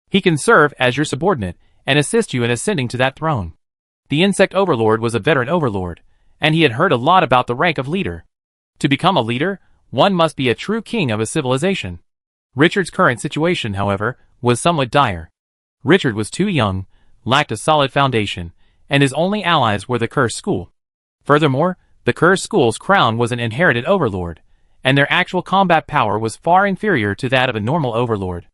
Speaker 1: He can serve as your subordinate, and assist you in ascending to that throne. The Insect Overlord was a veteran overlord, and he had heard a lot about the rank of leader. To become a leader, one must be a true king of a civilization. Richard's current situation, however, was somewhat dire. Richard was too young, lacked a solid foundation, and his only allies were the Cursed School. Furthermore, the Cursed School's crown was an inherited overlord, and their actual combat power was far inferior to that of a normal overlord.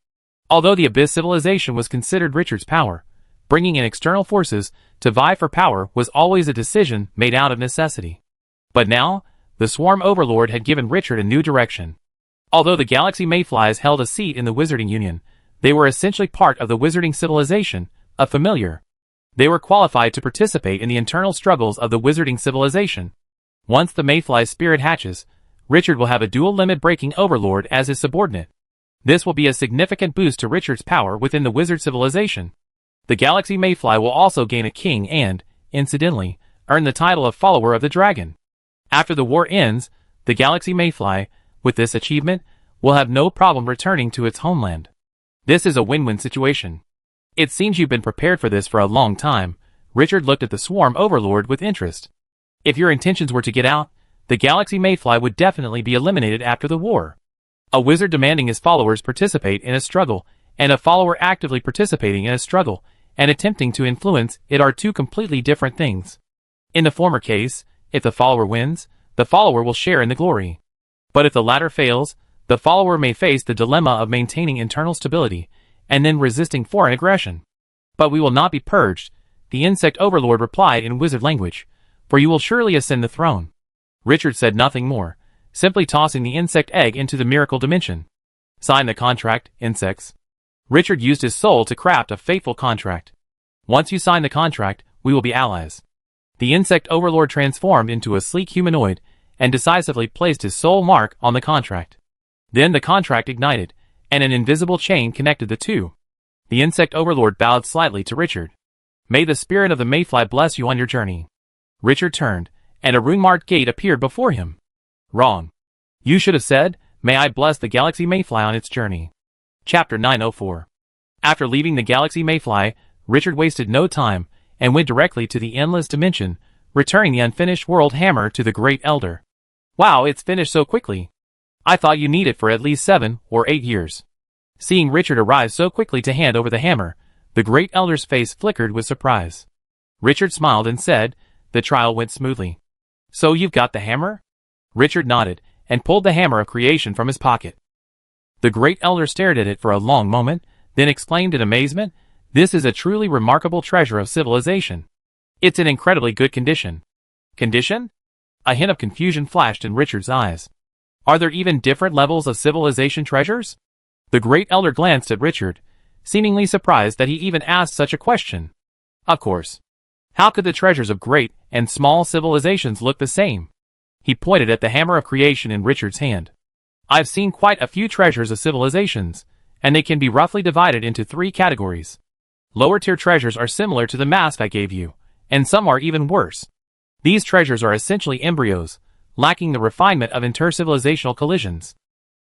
Speaker 1: Although the Abyss civilization was considered Richard's power, bringing in external forces to vie for power was always a decision made out of necessity. But now, the Swarm Overlord had given Richard a new direction. Although the Galaxy Mayflies held a seat in the Wizarding Union, they were essentially part of the Wizarding civilization, a familiar. They were qualified to participate in the internal struggles of the Wizarding civilization. Once the Mayfly's spirit hatches, Richard will have a dual limit breaking overlord as his subordinate. This will be a significant boost to Richard's power within the Wizard civilization. The Galaxy Mayfly will also gain a king and, incidentally, earn the title of Follower of the Dragon. After the war ends, the Galaxy Mayfly, with this achievement, will have no problem returning to its homeland. This is a win-win situation. It seems you've been prepared for this for a long time. Richard looked at the Swarm Overlord with interest. If your intentions were to get out, the Galaxy Mayfly would definitely be eliminated after the war. A wizard demanding his followers participate in a struggle, and a follower actively participating in a struggle, and attempting to influence it are two completely different things. In the former case, if the follower wins, the follower will share in the glory. But if the latter fails, the follower may face the dilemma of maintaining internal stability, and then resisting foreign aggression. But we will not be purged, the Insect Overlord replied in wizard language, for you will surely ascend the throne. Richard said nothing more, simply tossing the insect egg into the miracle dimension. Sign the contract, insects. Richard used his soul to craft a fateful contract. Once you sign the contract, we will be allies. The Insect Overlord transformed into a sleek humanoid, and decisively placed his soul mark on the contract. Then the contract ignited, and an invisible chain connected the two. The Insect Overlord bowed slightly to Richard. May the spirit of the Mayfly bless you on your journey. Richard turned, and a rune-marked gate appeared before him. Wrong. You should have said, may I bless the Galaxy Mayfly on its journey. Chapter 904. After leaving the Galaxy Mayfly, Richard wasted no time, and went directly to the Endless Dimension, returning the unfinished world hammer to the Great Elder. Wow, it's finished so quickly. I thought you needed it for at least 7 or 8 years. Seeing Richard arrive so quickly to hand over the hammer, The Great Elder's face flickered with surprise. Richard smiled and said, "The trial went smoothly. So you've got the hammer?" Richard nodded, and pulled the hammer of creation from his pocket. The Great Elder stared at it for a long moment, then exclaimed in amazement, "This is a truly remarkable treasure of civilization. It's in incredibly good condition." Condition? A hint of confusion flashed in Richard's eyes. Are there even different levels of civilization treasures? The Great Elder glanced at Richard, seemingly surprised that he even asked such a question. Of course. How could the treasures of great and small civilizations look the same? He pointed at the hammer of creation in Richard's hand. I've seen quite a few treasures of civilizations, and they can be roughly divided into 3 categories. Lower-tier treasures are similar to the mask I gave you, and some are even worse. These treasures are essentially embryos, lacking the refinement of inter-civilizational collisions.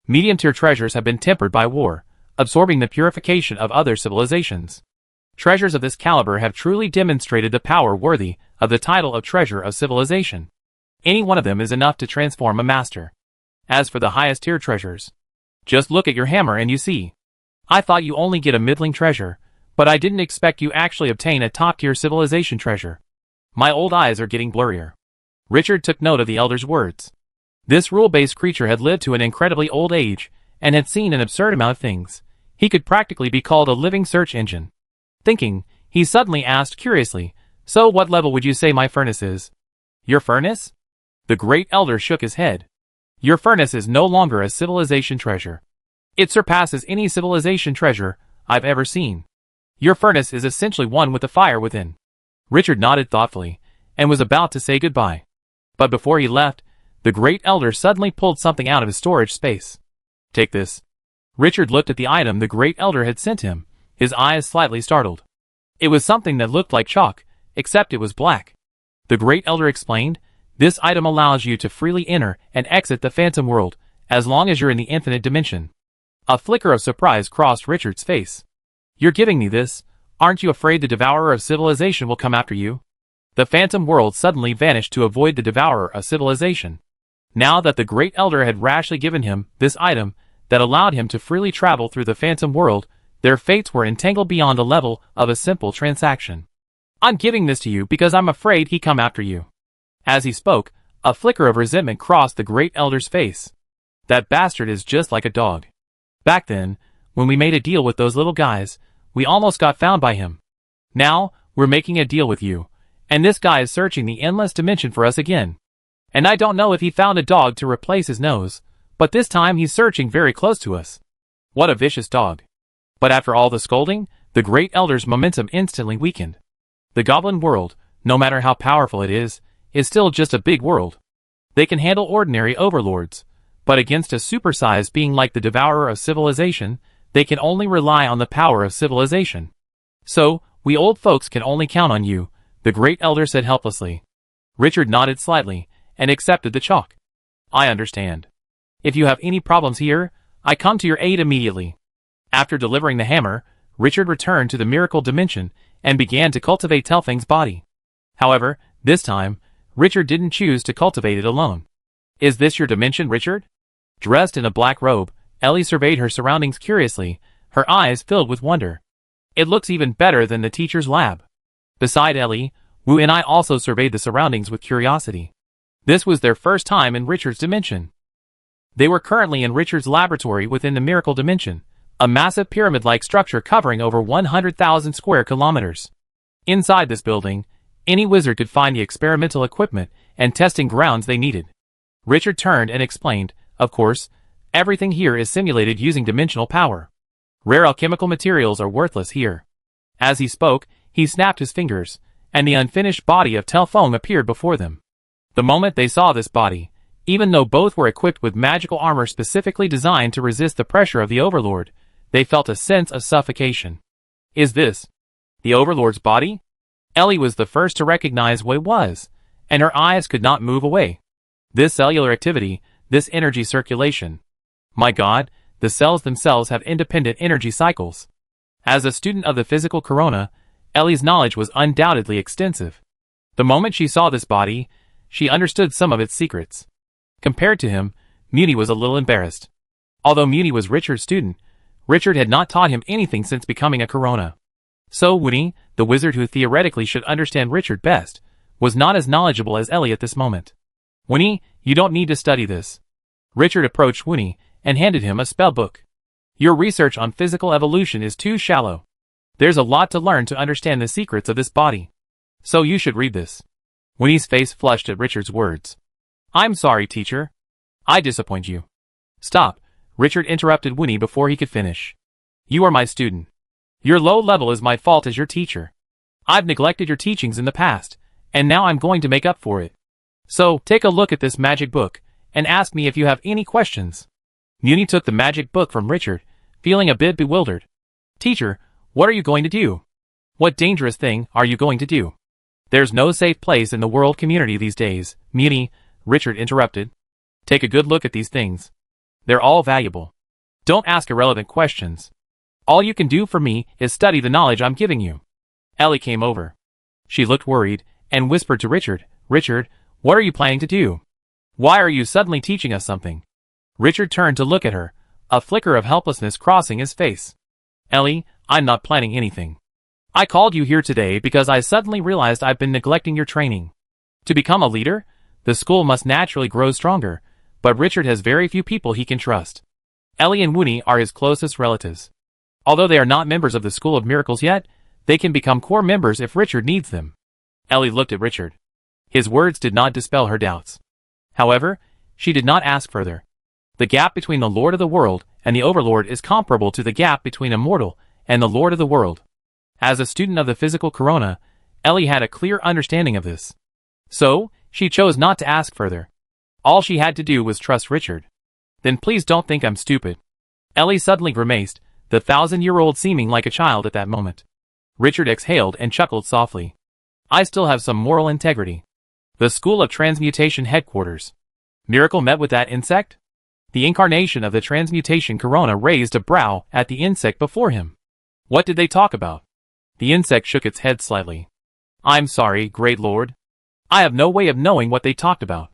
Speaker 1: Medium-tier treasures have been tempered by war, absorbing the purification of other civilizations. Treasures of this caliber have truly demonstrated the power worthy of the title of treasure of civilization. Any one of them is enough to transform a master. As for the highest-tier treasures, just look at your hammer and you see. I thought you only get a middling treasure, but I didn't expect you actually obtain a top-tier civilization treasure. My old eyes are getting blurrier. Richard took note of the elder's words. This rule-based creature had lived to an incredibly old age, and had seen an absurd amount of things. He could practically be called a living search engine. Thinking, he suddenly asked curiously, "So what level would you say my furnace is?" "Your furnace?" The Great Elder shook his head. "Your furnace is no longer a civilization treasure. It surpasses any civilization treasure I've ever seen. Your furnace is essentially one with the fire within." Richard nodded thoughtfully, and was about to say goodbye. But before he left, the Great Elder suddenly pulled something out of his storage space. "Take this." Richard looked at the item the Great Elder had sent him, his eyes slightly startled. It was something that looked like chalk, except it was black. The Great Elder explained, "This item allows you to freely enter and exit the Phantom World, as long as you're in the infinite dimension." A flicker of surprise crossed Richard's face. "You're giving me this? Aren't you afraid the Devourer of Civilization will come after you?" The Phantom World suddenly vanished to avoid the Devourer of Civilization. Now that the Great Elder had rashly given him this item that allowed him to freely travel through the Phantom World, their fates were entangled beyond the level of a simple transaction. "I'm giving this to you because I'm afraid he come after you." As he spoke, a flicker of resentment crossed the Great Elder's face. "That bastard is just like a dog. Back then, when we made a deal with those little guys, we almost got found by him. Now, we're making a deal with you, and this guy is searching the endless dimension for us again. And I don't know if he found a dog to replace his nose, but this time he's searching very close to us. What a vicious dog." But after all the scolding, the Great Elder's momentum instantly weakened. The Goblin world, no matter how powerful it is still just a big world. They can handle ordinary overlords, but against a supersized being like the Devourer of Civilization, they can only rely on the power of civilization. "So, we old folks can only count on you," the Great Elder said helplessly. Richard nodded slightly, and accepted the chalk. "I understand. If you have any problems here, I come to your aid immediately." After delivering the hammer, Richard returned to the miracle dimension, and began to cultivate Telfing's body. However, this time, Richard didn't choose to cultivate it alone. "Is this your dimension, Richard?" Dressed in a black robe, Ellie surveyed her surroundings curiously, her eyes filled with wonder. "It looks even better than the teacher's lab." Beside Ellie, Wu and I also surveyed the surroundings with curiosity. This was their first time in Richard's dimension. They were currently in Richard's laboratory within the miracle dimension, a massive pyramid-like structure covering over 100,000 square kilometers. Inside this building, any wizard could find the experimental equipment and testing grounds they needed. Richard turned and explained, "Of course, everything here is simulated using dimensional power. Rare alchemical materials are worthless here." As he spoke, he snapped his fingers, and the unfinished body of Telfong appeared before them. The moment they saw this body, even though both were equipped with magical armor specifically designed to resist the pressure of the Overlord, they felt a sense of suffocation. "Is this the Overlord's body?" Ellie was the first to recognize what it was, and her eyes could not move away. This cellular activity, this energy circulation. My God, the cells themselves have independent energy cycles. As a student of the physical corona, Ellie's knowledge was undoubtedly extensive. The moment she saw this body, she understood some of its secrets. Compared to him, Muni was a little embarrassed. Although Muni was Richard's student, Richard had not taught him anything since becoming a corona. So Winnie, the wizard who theoretically should understand Richard best, was not as knowledgeable as Ellie at this moment. Winnie, you don't need to study this. Richard approached Winnie and handed him a spell book. Your research on physical evolution is too shallow. There's a lot to learn to understand the secrets of this body. So you should read this. Winnie's face flushed at Richard's words. I'm sorry, teacher. I disappoint you. Stop, Richard interrupted Winnie before he could finish. You are my student. Your low level is my fault as your teacher. I've neglected your teachings in the past, and now I'm going to make up for it. So, take a look at this magic book, and ask me if you have any questions. Winnie took the magic book from Richard, feeling a bit bewildered. Teacher, what are you going to do? What dangerous thing are you going to do? There's no safe place in the world community these days, Winnie, Richard interrupted. Take a good look at these things. They're all valuable. Don't ask irrelevant questions. All you can do for me is study the knowledge I'm giving you. Ellie came over. She looked worried, and whispered to Richard, Richard, what are you planning to do? Why are you suddenly teaching us something? Richard turned to look at her, a flicker of helplessness crossing his face. Ellie, I'm not planning anything. I called you here today because I suddenly realized I've been neglecting your training. To become a leader, the school must naturally grow stronger, but Richard has very few people he can trust. Ellie and Winnie are his closest relatives. Although they are not members of the School of Miracles yet, they can become core members if Richard needs them. Ellie looked at Richard. His words did not dispel her doubts. However, she did not ask further. The gap between the Lord of the World and the Overlord is comparable to the gap between a mortal and the Lord of the World. As a student of the physical corona, Ellie had a clear understanding of this. So, she chose not to ask further. All she had to do was trust Richard. Then please don't think I'm stupid. Ellie suddenly grimaced, the 1,000-year-old seeming like a child at that moment. Richard exhaled and chuckled softly. I still have some moral integrity. The School of Transmutation headquarters. Miracle met with that insect? The incarnation of the transmutation corona raised a brow at the insect before him. What did they talk about? The insect shook its head slightly. I'm sorry, Great Lord. I have no way of knowing what they talked about.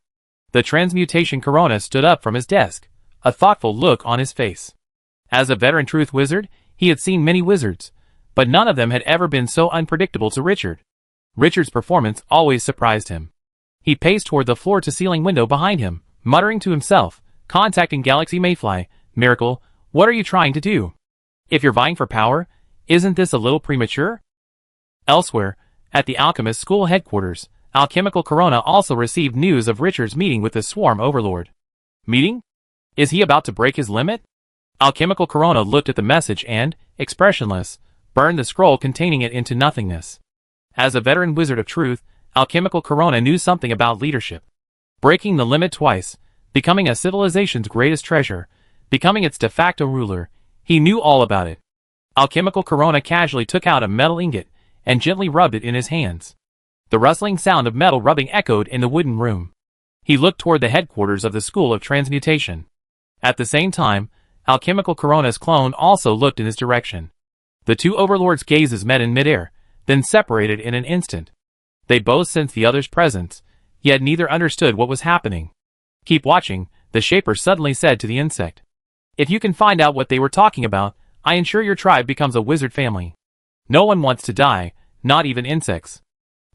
Speaker 1: The transmutation corona stood up from his desk, a thoughtful look on his face. As a veteran truth wizard, he had seen many wizards, but none of them had ever been so unpredictable to Richard. Richard's performance always surprised him. He paced toward the floor-to-ceiling window behind him, muttering to himself, contacting Galaxy Mayfly, Miracle, what are you trying to do? If you're vying for power, isn't this a little premature? Elsewhere, at the Alchemist School headquarters, Alchemical Corona also received news of Richard's meeting with the Swarm Overlord. Meeting? Is he about to break his limit? Alchemical Corona looked at the message and, expressionless, burned the scroll containing it into nothingness. As a veteran wizard of truth, Alchemical Corona knew something about leadership. Breaking the limit twice, becoming a civilization's greatest treasure, becoming its de facto ruler, he knew all about it. Alchemical Corona casually took out a metal ingot and gently rubbed it in his hands. The rustling sound of metal rubbing echoed in the wooden room. He looked toward the headquarters of the School of Transmutation. At the same time, Alchemical Corona's clone also looked in his direction. The two overlords' gazes met in midair, then separated in an instant. They both sensed the other's presence, yet neither understood what was happening. Keep watching, the Shaper suddenly said to the insect. If you can find out what they were talking about, I ensure your tribe becomes a wizard family. No one wants to die, not even insects.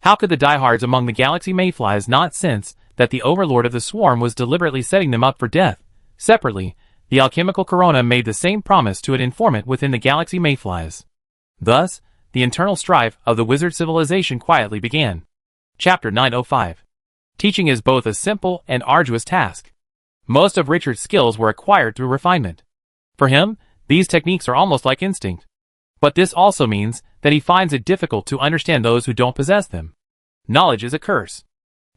Speaker 1: How could the diehards among the Galaxy Mayflies not sense that the overlord of the swarm was deliberately setting them up for death? Separately, the Alchemical Corona made the same promise to an informant within the Galaxy Mayflies. Thus, the internal strife of the wizard civilization quietly began. Chapter 905. Teaching is both a simple and arduous task. Most of Richard's skills were acquired through refinement. For him, these techniques are almost like instinct. But this also means that he finds it difficult to understand those who don't possess them. Knowledge is a curse.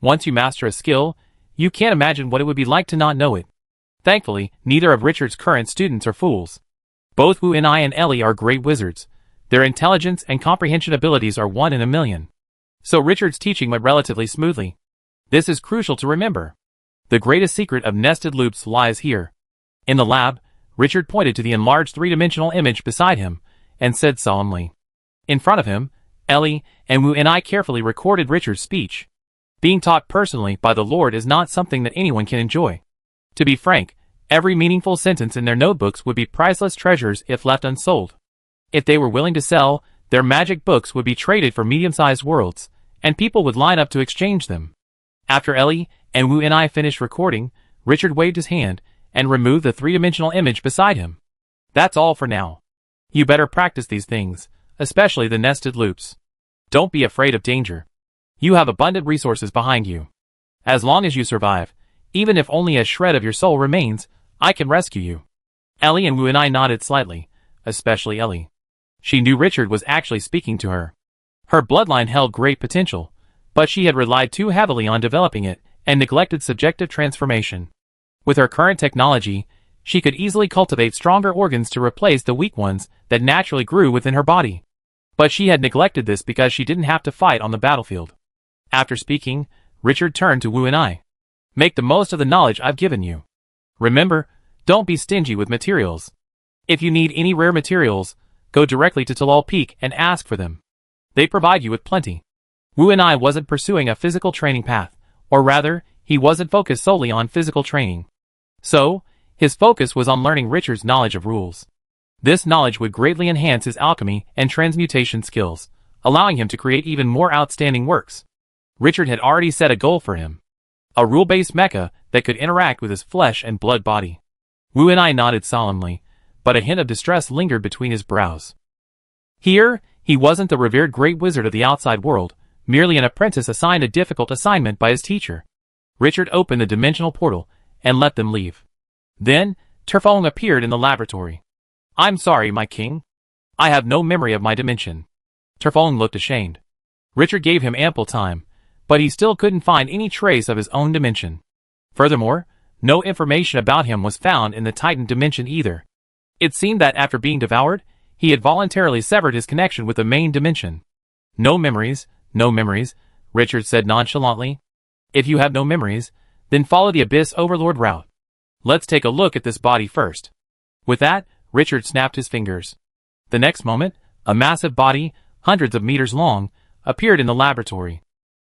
Speaker 1: Once you master a skill, you can't imagine what it would be like to not know it. Thankfully, neither of Richard's current students are fools. Both Wu and I and Ellie are great wizards. Their intelligence and comprehension abilities are 1 in a million. So Richard's teaching went relatively smoothly. This is crucial to remember. The greatest secret of nested loops lies here. In the lab, Richard pointed to the enlarged three-dimensional image beside him, and said solemnly. In front of him, Ellie and Wu and I carefully recorded Richard's speech. Being taught personally by the Lord is not something that anyone can enjoy. To be frank, every meaningful sentence in their notebooks would be priceless treasures if left unsold. If they were willing to sell, Their magic books would be traded for medium-sized worlds, and people would line up to exchange them. After Ellie and Wu and I finished recording, Richard waved his hand and removed the three-dimensional image beside him. That's all for now. You better practice these things, especially the nested loops. Don't be afraid of danger. You have abundant resources behind you. As long as you survive, even if only a shred of your soul remains, I can rescue you. Ellie and Wu and I nodded slightly, especially Ellie. She knew Richard was actually speaking to her. Her bloodline held great potential, but she had relied too heavily on developing it and neglected subjective transformation. With her current technology, she could easily cultivate stronger organs to replace the weak ones that naturally grew within her body. But she had neglected this because she didn't have to fight on the battlefield. After speaking, Richard turned to Wu and I. Make the most of the knowledge I've given you. Remember, don't be stingy with materials. If you need any rare materials, go directly to Talal Peak and ask for them. They provide you with plenty. Wu and I wasn't pursuing a physical training path, or rather, he wasn't focused solely on physical training. So, his focus was on learning Richard's knowledge of rules. This knowledge would greatly enhance his alchemy and transmutation skills, allowing him to create even more outstanding works. Richard had already set a goal for him. A rule-based mecha that could interact with his flesh and blood body. Wu and I nodded solemnly, but a hint of distress lingered between his brows. Here, he wasn't the revered great wizard of the outside world, merely an apprentice assigned a difficult assignment by his teacher. Richard opened the dimensional portal and let them leave. Then, Terfong appeared in the laboratory. I'm sorry, my king. I have no memory of my dimension. Terfong looked ashamed. Richard gave him ample time, but he still couldn't find any trace of his own dimension. Furthermore, no information about him was found in the Titan dimension either. It seemed that after being devoured, he had voluntarily severed his connection with the main dimension. No memories, Richard said nonchalantly. If you have no memories, then follow the Abyss Overlord route. Let's take a look at this body first. With that, Richard snapped his fingers. The next moment, a massive body, hundreds of meters long, appeared in the laboratory.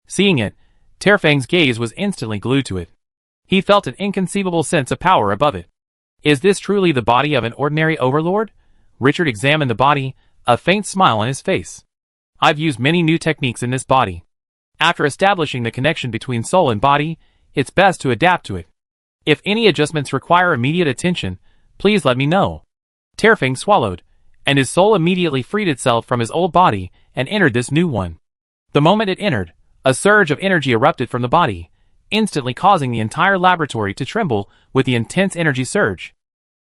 Speaker 1: Seeing it, Terfang's gaze was instantly glued to it. He felt an inconceivable sense of power above it. Is this truly the body of an ordinary overlord? Richard examined the body, a faint smile on his face. I've used many new techniques in this body. After establishing the connection between soul and body, it's best to adapt to it. If any adjustments require immediate attention, please let me know. Terfang swallowed, and his soul immediately freed itself from his old body and entered this new one. The moment it entered, a surge of energy erupted from the body, instantly causing the entire laboratory to tremble with the intense energy surge.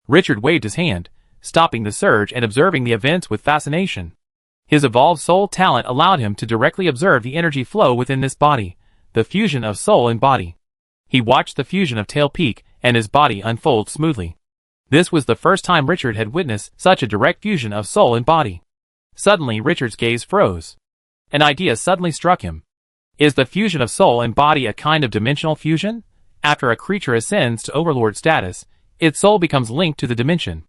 Speaker 1: Richard waved his hand, stopping the surge and observing the events with fascination. His evolved soul talent allowed him to directly observe the energy flow within this body, the fusion of soul and body. He watched the fusion of Tail Peak and his body unfold smoothly. This was the first time Richard had witnessed such a direct fusion of soul and body. Suddenly Richard's gaze froze. An idea suddenly struck him. Is the fusion of soul and body a kind of dimensional fusion? After a creature ascends to overlord status, its soul becomes linked to the dimension.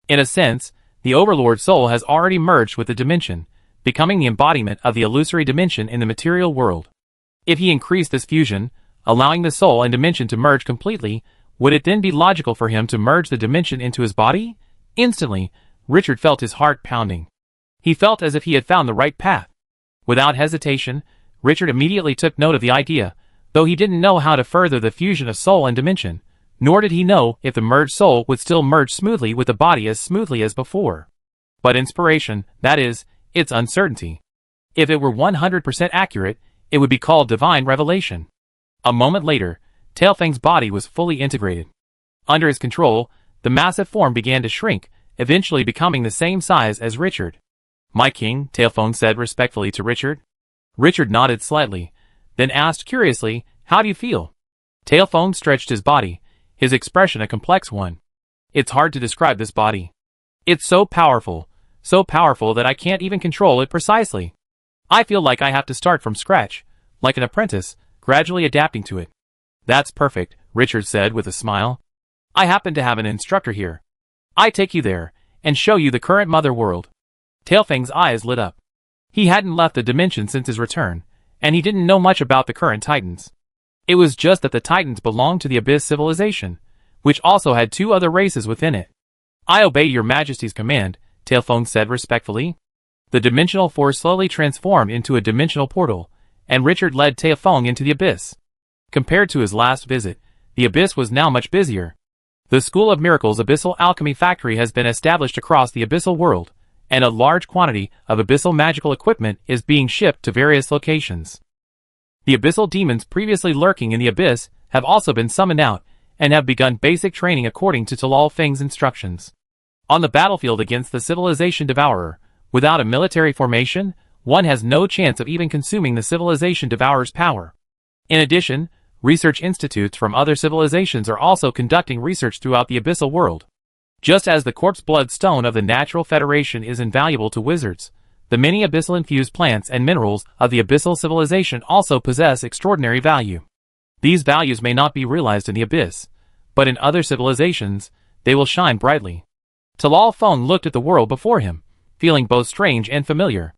Speaker 1: In a sense, the overlord soul has already merged with the dimension, becoming the embodiment of the illusory dimension in the material world. If he increased this fusion, allowing the soul and dimension to merge completely, would it then be logical for him to merge the dimension into his body? Instantly, Richard felt his heart pounding. He felt as if he had found the right path. Without hesitation, Richard immediately took note of the idea, though he didn't know how to further the fusion of soul and dimension, nor did he know if the merged soul would still merge smoothly with the body as smoothly as before. But inspiration, that is, its uncertainty. If it were 100% accurate, it would be called divine revelation. A moment later, Tailfang's body was fully integrated. Under his control, the massive form began to shrink, eventually becoming the same size as Richard. My king, Tailfang said respectfully to Richard. Richard nodded slightly, then asked curiously, how do you feel? Tailfang stretched his body, his expression a complex one. It's hard to describe this body. It's so powerful that I can't even control it precisely. I feel like I have to start from scratch, like an apprentice, gradually adapting to it. That's perfect, Richard said with a smile. I happen to have an instructor here. I take you there, and show you the current mother world. Tailfang's eyes lit up. He hadn't left the dimension since his return, and he didn't know much about the current Titans. It was just that the Titans belonged to the Abyss civilization, which also had two other races within it. I obey your majesty's command, Tailfang said respectfully. The dimensional force slowly transformed into a dimensional portal, and Richard led Taifeng into the abyss. Compared to his last visit, the abyss was now much busier. The School of Miracles Abyssal Alchemy Factory has been established across the abyssal world, and a large quantity of abyssal magical equipment is being shipped to various locations. The abyssal demons previously lurking in the abyss have also been summoned out, and have begun basic training according to Talal Feng's instructions. On the battlefield against the Civilization Devourer, without a military formation, one has no chance of even consuming the Civilization Devourer's power. In addition, research institutes from other civilizations are also conducting research throughout the abyssal world. Just as the corpse blood stone of the Natural Federation is invaluable to wizards, the many abyssal-infused plants and minerals of the abyssal civilization also possess extraordinary value. These values may not be realized in the abyss, but in other civilizations, they will shine brightly. Talal Feng looked at the world before him, feeling both strange and familiar.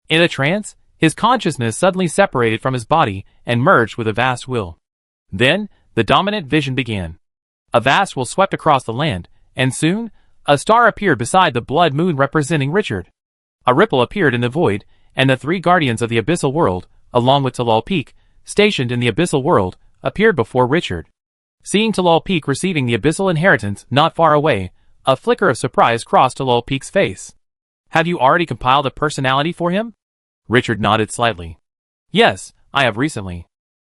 Speaker 1: In a trance, his consciousness suddenly separated from his body and merged with a vast will. Then, the dominant vision began. A vast will swept across the land, and soon, a star appeared beside the blood moon representing Richard. A ripple appeared in the void, and the three guardians of the abyssal world, along with Talal Peak, stationed in the abyssal world, appeared before Richard. Seeing Talal Peak receiving the abyssal inheritance not far away, a flicker of surprise crossed Talal Peak's face. "Have you already compiled a personality for him?" Richard nodded slightly. "Yes, I have recently.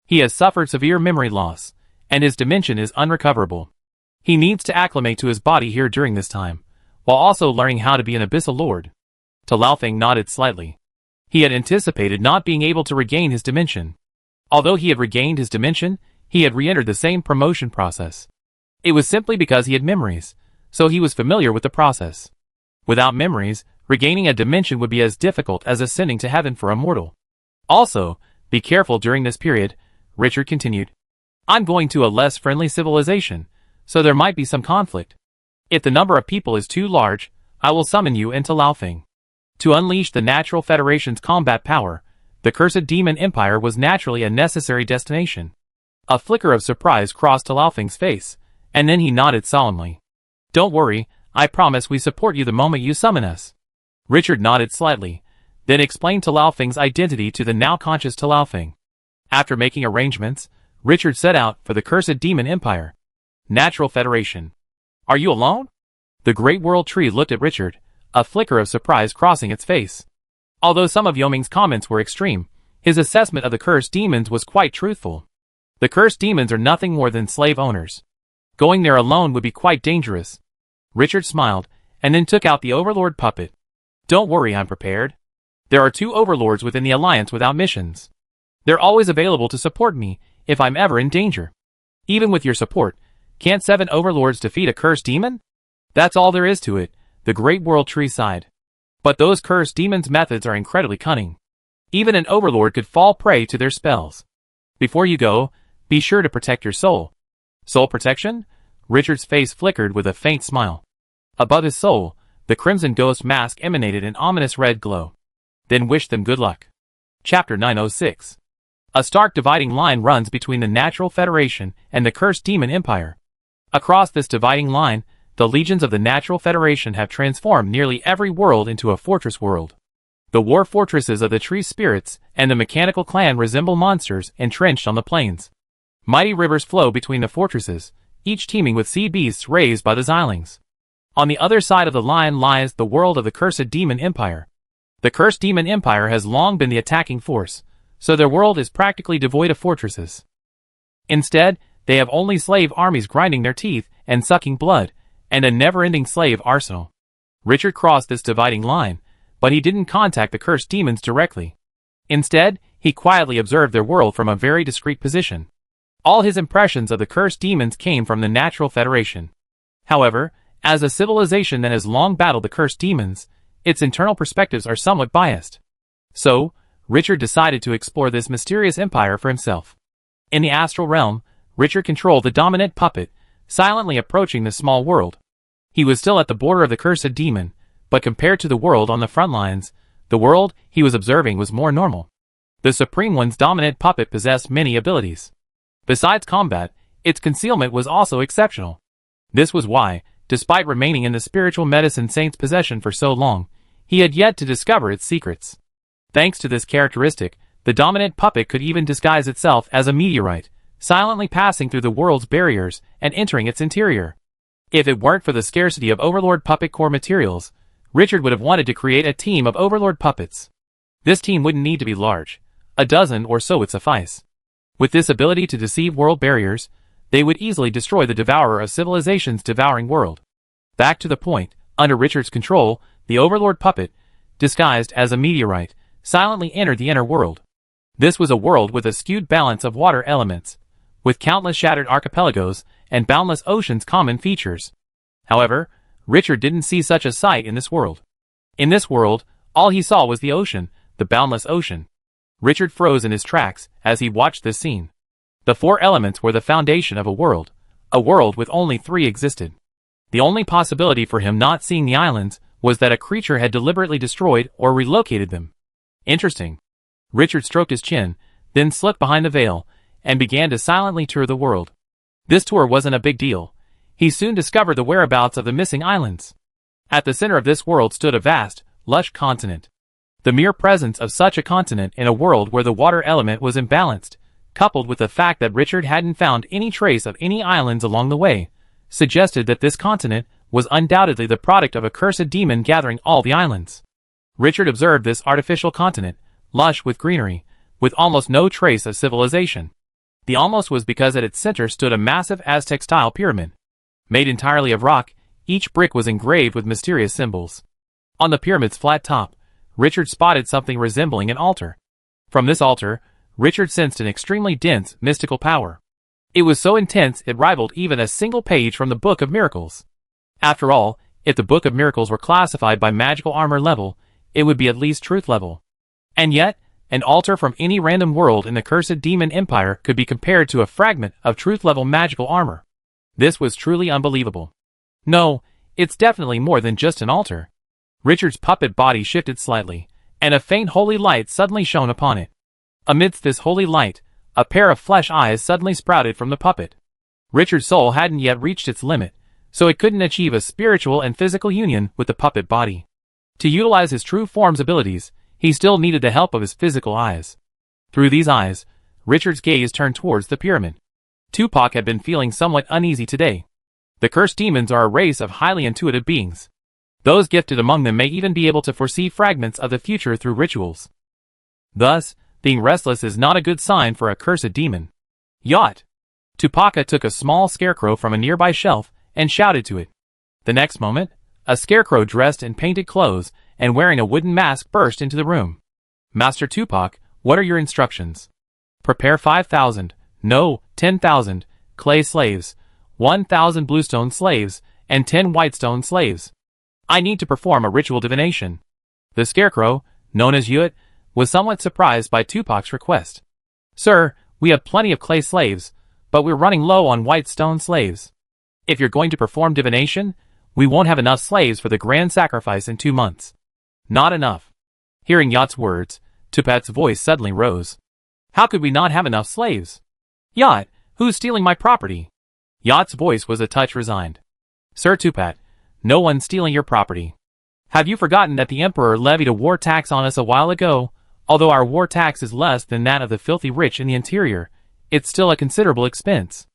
Speaker 1: He has suffered severe memory loss, and his dimension is unrecoverable. He needs to acclimate to his body here during this time, while also learning how to be an abyssal lord." Talal Feng nodded slightly. He had anticipated not being able to regain his dimension. Although he had regained his dimension, he had re-entered the same promotion process. It was simply because he had memories, so he was familiar with the process. Without memories, regaining a dimension would be as difficult as ascending to heaven for a mortal. Also, be careful during this period, Richard continued. "I'm going to a less friendly civilization, so there might be some conflict. If the number of people is too large, I will summon you into Laofeng. To unleash the Natural Federation's combat power, the Cursed Demon Empire was naturally a necessary destination." A flicker of surprise crossed Talal Feng's face, and then he nodded solemnly. "Don't worry, I promise we support you the moment you summon us." Richard nodded slightly, then explained Talal Feng's identity to the now-conscious Talal Feng. After making arrangements, Richard set out for the Cursed Demon Empire. Natural Federation. "Are you alone?" The Great World Tree looked at Richard, a flicker of surprise crossing its face. Although some of Yoming's comments were extreme, his assessment of the cursed demons was quite truthful. The cursed demons are nothing more than slave owners. Going there alone would be quite dangerous. Richard smiled, and then took out the Overlord puppet. "Don't worry, I'm prepared. There are 2 Overlords within the Alliance without missions. They're always available to support me if I'm ever in danger. Even with your support, can't 7 Overlords defeat a cursed demon? That's all there is to it," the Great World Tree sighed. "But those cursed demons' methods are incredibly cunning. Even an Overlord could fall prey to their spells. Before you go, be sure to protect your soul." "Soul protection?" Richard's face flickered with a faint smile. Above his soul, the Crimson Ghost mask emanated an ominous red glow. "Then wish them good luck." Chapter 906. A stark dividing line runs between the Natural Federation and the Cursed Demon Empire. Across this dividing line, the legions of the Natural Federation have transformed nearly every world into a fortress world. The war fortresses of the tree spirits and the mechanical clan resemble monsters entrenched on the plains. Mighty rivers flow between the fortresses, each teeming with sea beasts raised by the Xylings. On the other side of the line lies the world of the Cursed Demon Empire. The Cursed Demon Empire has long been the attacking force, so their world is practically devoid of fortresses. Instead, they have only slave armies grinding their teeth and sucking blood, and a never-ending slave arsenal. Richard crossed this dividing line, but he didn't contact the cursed demons directly. Instead, he quietly observed their world from a very discreet position. All his impressions of the cursed demons came from the Natural Federation. However, as a civilization that has long battled the cursed demons, its internal perspectives are somewhat biased. So, Richard decided to explore this mysterious empire for himself. In the astral realm, Richard controlled the dominant puppet, silently approaching the small world. He was still at the border of the cursed demon, but compared to the world on the front lines, the world he was observing was more normal. The Supreme One's dominant puppet possessed many abilities. Besides combat, its concealment was also exceptional. This was why, despite remaining in the spiritual medicine saint's possession for so long, He had yet to discover its secrets. Thanks to this characteristic, the dominant puppet could even disguise itself as a meteorite, silently passing through the world's barriers and entering its interior. If it weren't for the scarcity of Overlord puppet core materials, Richard would have wanted to create a team of Overlord puppets. This team wouldn't need to be large. A dozen or so would suffice. With this ability to deceive world barriers, they would easily destroy the devourer of civilization's devouring world. Back to the point, under Richard's control, the Overlord puppet, disguised as a meteorite, silently entered the inner world. This was a world with a skewed balance of water elements, with countless shattered archipelagos and boundless oceans common features. However, Richard didn't see such a sight in this world. In this world, all he saw was the ocean, the boundless ocean. Richard froze in his tracks as he watched this scene. The four elements were the foundation of a world with only three existed. The only possibility for him not seeing the islands was that a creature had deliberately destroyed or relocated them. Interesting. Richard stroked his chin, then slipped behind the veil, and began to silently tour the world. This tour wasn't a big deal. He soon discovered the whereabouts of the missing islands. At the center of this world stood a vast, lush continent. The mere presence of such a continent in a world where the water element was imbalanced, coupled with the fact that Richard hadn't found any trace of any islands along the way, suggested that this continent was undoubtedly the product of a cursed demon gathering all the islands. Richard observed this artificial continent, lush with greenery, with almost no trace of civilization. The almost was because at its center stood a massive Aztec-style pyramid. Made entirely of rock, each brick was engraved with mysterious symbols. On the pyramid's flat top, Richard spotted something resembling an altar. From this altar, Richard sensed an extremely dense, mystical power. It was so intense it rivaled even a single page from the Book of Miracles. After all, if the Book of Miracles were classified by magical armor level, it would be at least truth level. And yet, an altar from any random world in the cursed demon empire could be compared to a fragment of truth-level magical armor. This was truly unbelievable. No, it's definitely more than just an altar. Richard's puppet body shifted slightly, and a faint holy light suddenly shone upon it. Amidst this holy light, a pair of flesh eyes suddenly sprouted from the puppet. Richard's soul hadn't yet reached its limit, so it couldn't achieve a spiritual and physical union with the puppet body. To utilize his true form's abilities, he still needed the help of his physical eyes. Through these eyes, Richard's gaze turned towards the pyramid. Tupac had been feeling somewhat uneasy today. The cursed demons are a race of highly intuitive beings. Those gifted among them may even be able to foresee fragments of the future through rituals. Thus, being restless is not a good sign for a cursed demon. Yacht! Tupac took a small scarecrow from a nearby shelf and shouted to it. The next moment, a scarecrow dressed in painted clothes and wearing a wooden mask burst into the room. Master Tupac, what are your instructions? Prepare 5,000, no, 10,000, clay slaves, 1,000 bluestone slaves, and 10 whitestone slaves. I need to perform a ritual divination. The scarecrow, known as Yuet, was somewhat surprised by Tupac's request. Sir, we have plenty of clay slaves, but we're running low on whitestone slaves. If you're going to perform divination, we won't have enough slaves for the grand sacrifice in 2 months. Not enough. Hearing Yacht's words, Tupac's voice suddenly rose. How could we not have enough slaves? Yacht, who's stealing my property? Yacht's voice was a touch resigned. Sir Tupac, no one's stealing your property. Have you forgotten that the Emperor levied a war tax on us a while ago? Although our war tax is less than that of the filthy rich in the interior, it's still a considerable expense.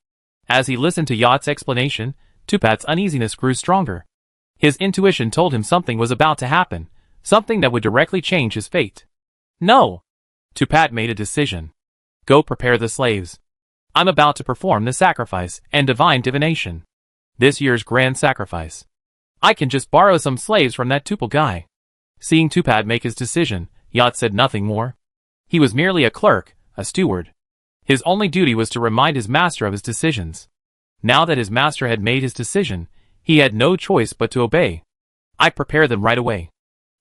Speaker 1: As he listened to Yacht's explanation, Tupac's uneasiness grew stronger. His intuition told him something was about to happen, something that would directly change his fate. No! Tupac made a decision. Go prepare the slaves. I'm about to perform the sacrifice and divine divination. This year's grand sacrifice. I can just borrow some slaves from that Tupal guy. Seeing Tupac make his decision, Yacht said nothing more. He was merely a clerk, a steward. His only duty was to remind his master of his decisions. Now that his master had made his decision, he had no choice but to obey. I prepare them right away.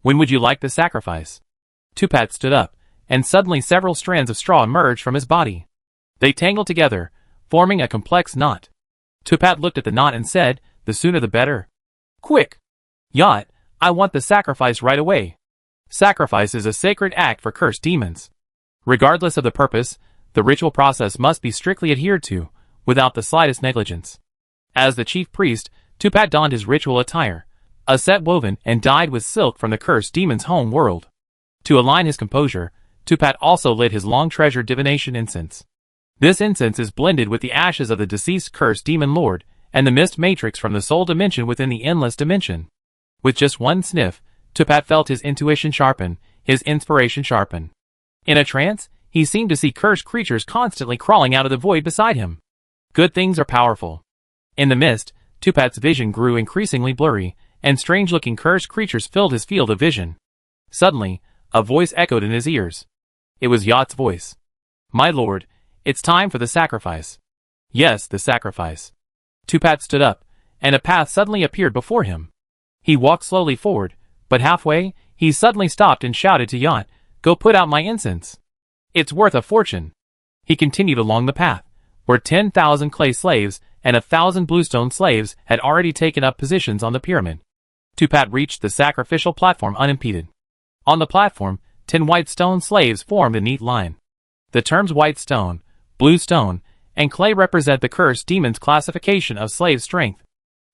Speaker 1: When would you like the sacrifice? Tupac stood up, and suddenly several strands of straw emerged from his body. They tangled together, forming a complex knot. Tupac looked at the knot and said, the sooner the better. Quick! Yacht, I want the sacrifice right away. Sacrifice is a sacred act for cursed demons. Regardless of the purpose, the ritual process must be strictly adhered to, without the slightest negligence. As the chief priest, Tupac donned his ritual attire, a set woven and dyed with silk from the cursed demon's home world. To align his composure, Tupat also lit his long-treasured divination incense. This incense is blended with the ashes of the deceased cursed demon lord, and the mist matrix from the soul dimension within the endless dimension. With just one sniff, Tupat felt his intuition sharpen, his inspiration sharpen. In a trance, he seemed to see cursed creatures constantly crawling out of the void beside him. Good things are powerful. In the mist, Tupat's vision grew increasingly blurry, and strange-looking cursed creatures filled his field of vision. Suddenly, a voice echoed in his ears. It was Yacht's voice. "My lord, it's time for the sacrifice." Yes, the sacrifice. Tupat stood up, and a path suddenly appeared before him. He walked slowly forward, but halfway, he suddenly stopped and shouted to Yacht, "Go put out my incense. It's worth a fortune." He continued along the path, where 10,000 clay slaves and 1,000 bluestone slaves had already taken up positions on the pyramid. Tupat reached the sacrificial platform unimpeded. On the platform, 10 white stone slaves formed a neat line. The terms white stone, blue stone, and clay represent the cursed demon's classification of slave strength.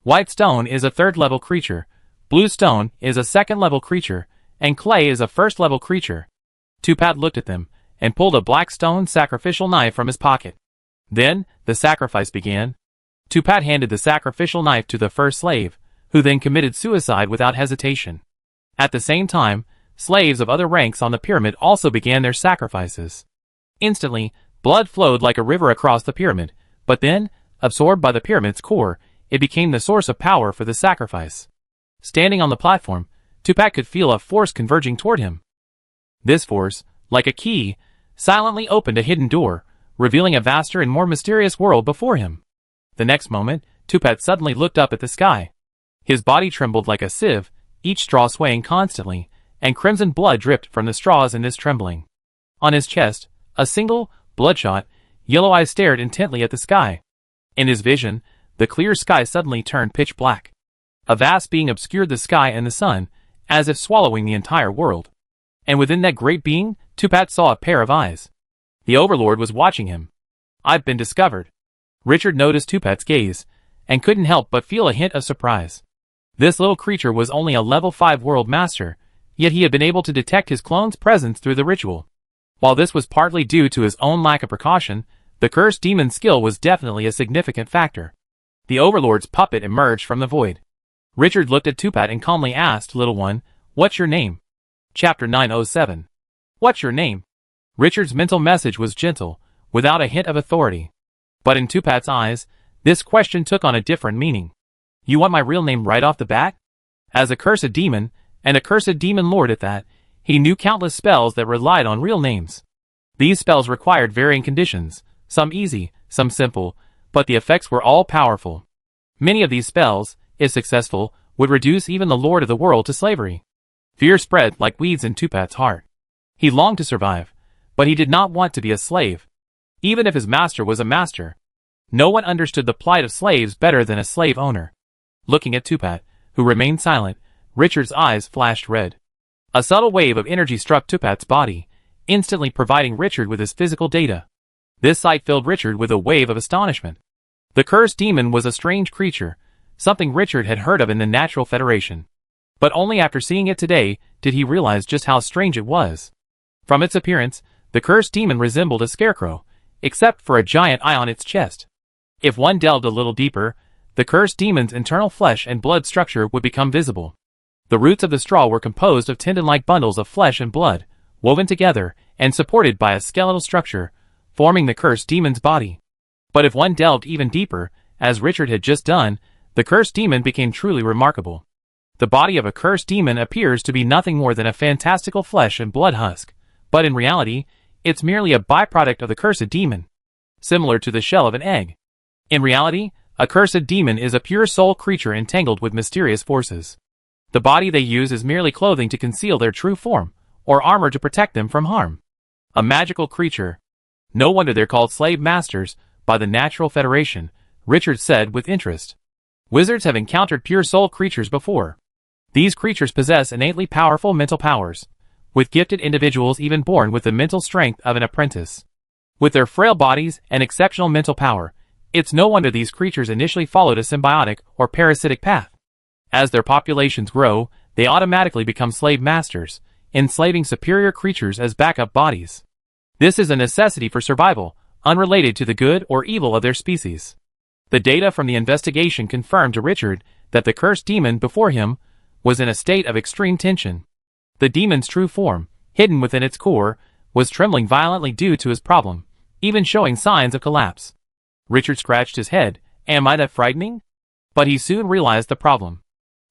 Speaker 1: White stone is a third-level creature, blue stone is a second-level creature, and clay is a first-level creature. Tupat looked at them, and pulled a black stone sacrificial knife from his pocket. Then, the sacrifice began. Tupat handed the sacrificial knife to the first slave, who then committed suicide without hesitation. At the same time, slaves of other ranks on the pyramid also began their sacrifices. Instantly, blood flowed like a river across the pyramid, but then, absorbed by the pyramid's core, it became the source of power for the sacrifice. Standing on the platform, Tupat could feel a force converging toward him. This force, like a key, silently opened a hidden door, revealing a vaster and more mysterious world before him. The next moment, Tupat suddenly looked up at the sky. His body trembled like a sieve, each straw swaying constantly, and crimson blood dripped from the straws in this trembling. On his chest, a single, bloodshot, yellow eye stared intently at the sky. In his vision, the clear sky suddenly turned pitch black. A vast being obscured the sky and the sun, as if swallowing the entire world. And within that great being, Tupat saw a pair of eyes. The Overlord was watching him. "I've been discovered." Richard noticed Tupat's gaze, and couldn't help but feel a hint of surprise. This little creature was only a level 5 world master, yet he had been able to detect his clone's presence through the ritual. While this was partly due to his own lack of precaution, the cursed demon's skill was definitely a significant factor. The Overlord's puppet emerged from the void. Richard looked at Tupat and calmly asked, "Little one, what's your name?" Chapter 907. What's your name? Richard's mental message was gentle, without a hint of authority. But in Tupat's eyes, this question took on a different meaning. "You want my real name right off the bat?" As a cursed demon, and a cursed demon lord at that, he knew countless spells that relied on real names. These spells required varying conditions, some easy, some simple, but the effects were all powerful. Many of these spells, if successful, would reduce even the lord of the world to slavery. Fear spread like weeds in Tupat's heart. He longed to survive, but he did not want to be a slave. Even if his master was a master. No one understood the plight of slaves better than a slave owner. Looking at Tupat, who remained silent, Richard's eyes flashed red. A subtle wave of energy struck Tupat's body, instantly providing Richard with his physical data. This sight filled Richard with a wave of astonishment. The cursed demon was a strange creature, something Richard had heard of in the Natural Federation. But only after seeing it today did he realize just how strange it was. From its appearance, the cursed demon resembled a scarecrow, except for a giant eye on its chest. If one delved a little deeper, the cursed demon's internal flesh and blood structure would become visible. The roots of the straw were composed of tendon-like bundles of flesh and blood, woven together and supported by a skeletal structure, forming the cursed demon's body. But if one delved even deeper, as Richard had just done, the cursed demon became truly remarkable. The body of a cursed demon appears to be nothing more than a fantastical flesh and blood husk, but in reality, it's merely a byproduct of the cursed demon. Similar to the shell of an egg. In reality, a cursed demon is a pure soul creature entangled with mysterious forces. The body they use is merely clothing to conceal their true form, or armor to protect them from harm. A magical creature. No wonder they're called slave masters by the Natural Federation, Richard said with interest. Wizards have encountered pure soul creatures before. These creatures possess innately powerful mental powers, with gifted individuals even born with the mental strength of an apprentice. With their frail bodies and exceptional mental power, it's no wonder these creatures initially followed a symbiotic or parasitic path. As their populations grow, they automatically become slave masters, enslaving superior creatures as backup bodies. This is a necessity for survival, unrelated to the good or evil of their species. The data from the investigation confirmed to Richard that the cursed demon before him was in a state of extreme tension. The demon's true form, hidden within its core, was trembling violently due to his problem, even showing signs of collapse. Richard scratched his head. Am I that frightening? But he soon realized the problem.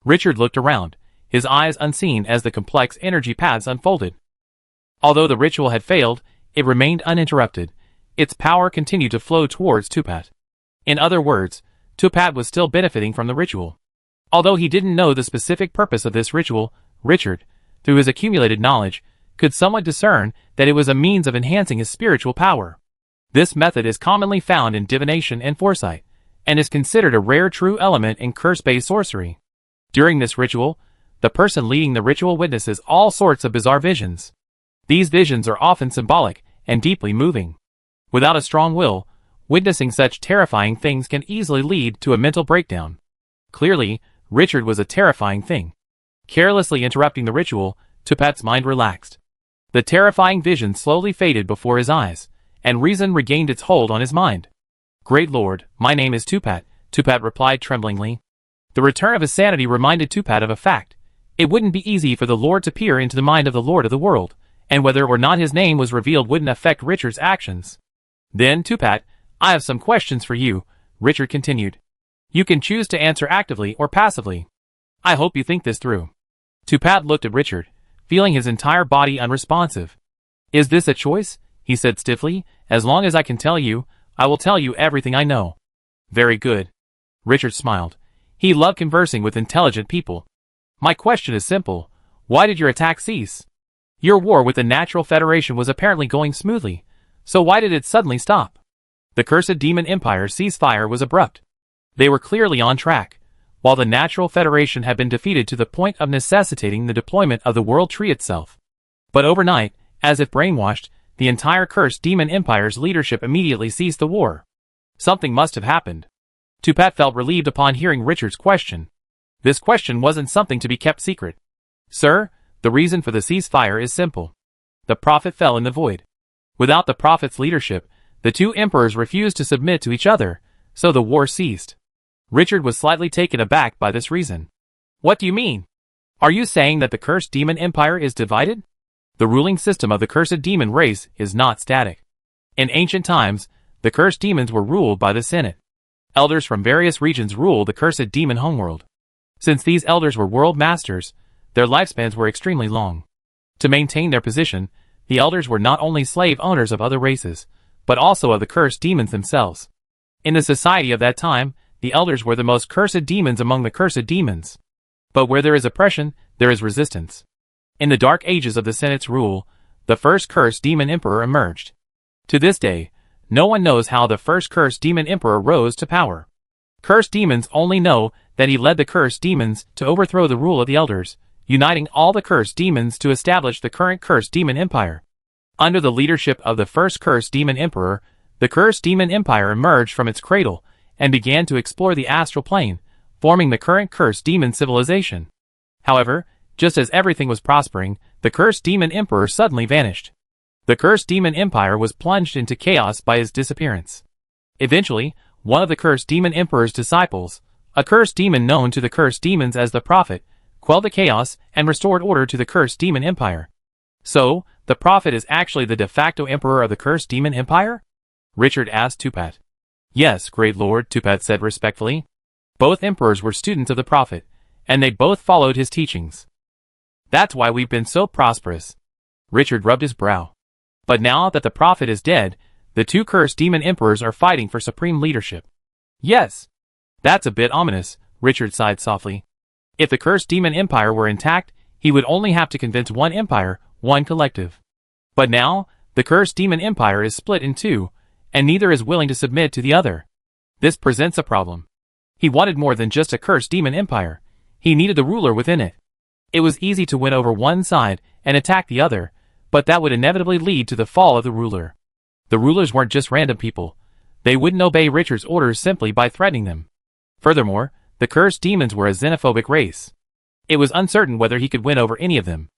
Speaker 1: Richard looked around, his eyes unseen as the complex energy paths unfolded. Although the ritual had failed, it remained uninterrupted. Its power continued to flow towards Tupat. In other words, Tupat was still benefiting from the ritual. Although he didn't know the specific purpose of this ritual, Richard, through his accumulated knowledge, could somewhat discern that it was a means of enhancing his spiritual power. This method is commonly found in divination and foresight, and is considered a rare true element in curse-based sorcery. During this ritual, the person leading the ritual witnesses all sorts of bizarre visions. These visions are often symbolic and deeply moving. Without a strong will, witnessing such terrifying things can easily lead to a mental breakdown. Clearly, Richard was a terrifying thing. Carelessly interrupting the ritual, Tupat's mind relaxed. The terrifying vision slowly faded before his eyes, and reason regained its hold on his mind. Great Lord, my name is Tupat, Tupat replied tremblingly. The return of his sanity reminded Tupat of a fact. It wouldn't be easy for the Lord to peer into the mind of the Lord of the world, and whether or not his name was revealed wouldn't affect Richard's actions. Then, Tupat, I have some questions for you, Richard continued. You can choose to answer actively or passively. I hope you think this through. Tupat looked at Richard, feeling his entire body unresponsive. Is this a choice? He said stiffly. As long as I can tell you, I will tell you everything I know. Very good. Richard smiled. He loved conversing with intelligent people. My question is simple. Why did your attack cease? Your war with the Natural Federation was apparently going smoothly, so why did it suddenly stop? The cursed Demon Empire's ceasefire was abrupt. They were clearly on track, while the Natural Federation had been defeated to the point of necessitating the deployment of the World Tree itself. But overnight, as if brainwashed, the entire cursed Demon Empire's leadership immediately ceased the war. Something must have happened. Tupat felt relieved upon hearing Richard's question. This question wasn't something to be kept secret. Sir, the reason for the ceasefire is simple. The prophet fell in the void. Without the prophet's leadership, the two emperors refused to submit to each other, so the war ceased. Richard was slightly taken aback by this reason. What do you mean? Are you saying that the cursed demon empire is divided? The ruling system of the cursed demon race is not static. In ancient times, the cursed demons were ruled by the Senate. Elders from various regions ruled the cursed demon homeworld. Since these elders were world masters, their lifespans were extremely long. To maintain their position, the elders were not only slave owners of other races, but also of the cursed demons themselves. In the society of that time, the elders were the most cursed demons among the cursed demons. But where there is oppression, there is resistance. In the dark ages of the Senate's rule, the first cursed demon emperor emerged. To this day, no one knows how the first cursed demon emperor rose to power. Cursed demons only know that he led the cursed demons to overthrow the rule of the elders, uniting all the cursed demons to establish the current cursed demon empire. Under the leadership of the first cursed demon emperor, the cursed demon empire emerged from its cradle and began to explore the astral plane, forming the current cursed demon civilization. However, just as everything was prospering, the cursed demon emperor suddenly vanished. The cursed demon empire was plunged into chaos by his disappearance. Eventually, one of the cursed demon emperor's disciples, a cursed demon known to the cursed demons as the Prophet, quelled the chaos and restored order to the cursed demon empire. So, the Prophet is actually the de facto emperor of the cursed demon empire? Richard asked Tupat. Yes, great lord, Tupat said respectfully. Both emperors were students of the Prophet, and they both followed his teachings. That's why we've been so prosperous. Richard rubbed his brow. But now that the Prophet is dead, the two cursed demon emperors are fighting for supreme leadership. Yes. That's a bit ominous, Richard sighed softly. If the cursed demon empire were intact, he would only have to convince one empire, one collective. But now, the cursed demon empire is split in two, and neither is willing to submit to the other. This presents a problem. He wanted more than just a cursed demon empire. He needed the ruler within it. It was easy to win over one side and attack the other, but that would inevitably lead to the fall of the ruler. The rulers weren't just random people. They wouldn't obey Richard's orders simply by threatening them. Furthermore, the cursed demons were a xenophobic race. It was uncertain whether he could win over any of them.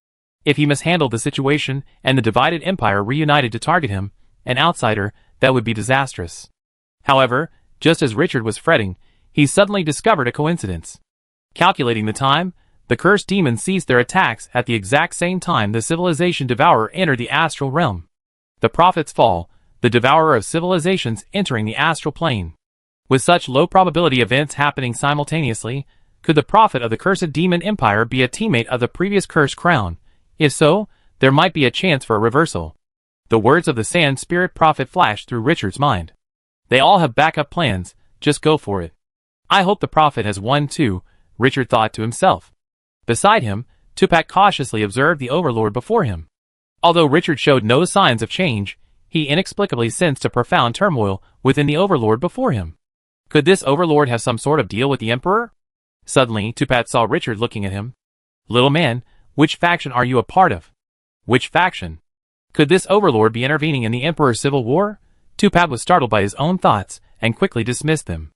Speaker 1: If he mishandled the situation and the divided empire reunited to target him, an outsider, that would be disastrous. However, just as Richard was fretting, he suddenly discovered a coincidence. Calculating the time, the cursed demons ceased their attacks at the exact same time the civilization devourer entered the astral realm. The prophet's fall, the devourer of civilizations entering the astral plane. With such low probability events happening simultaneously, could the prophet of the cursed demon empire be a teammate of the previous cursed crown? If so, there might be a chance for a reversal. The words of the sand spirit prophet flashed through Richard's mind. They all have backup plans, just go for it. I hope the prophet has won too, Richard thought to himself. Beside him, Tupac cautiously observed the overlord before him. Although Richard showed no signs of change, he inexplicably sensed a profound turmoil within the overlord before him. Could this overlord have some sort of deal with the emperor? Suddenly, Tupac saw Richard looking at him. Little man, which faction are you a part of? Which faction? Could this overlord be intervening in the emperor's civil war? Tupac was startled by his own thoughts and quickly dismissed them.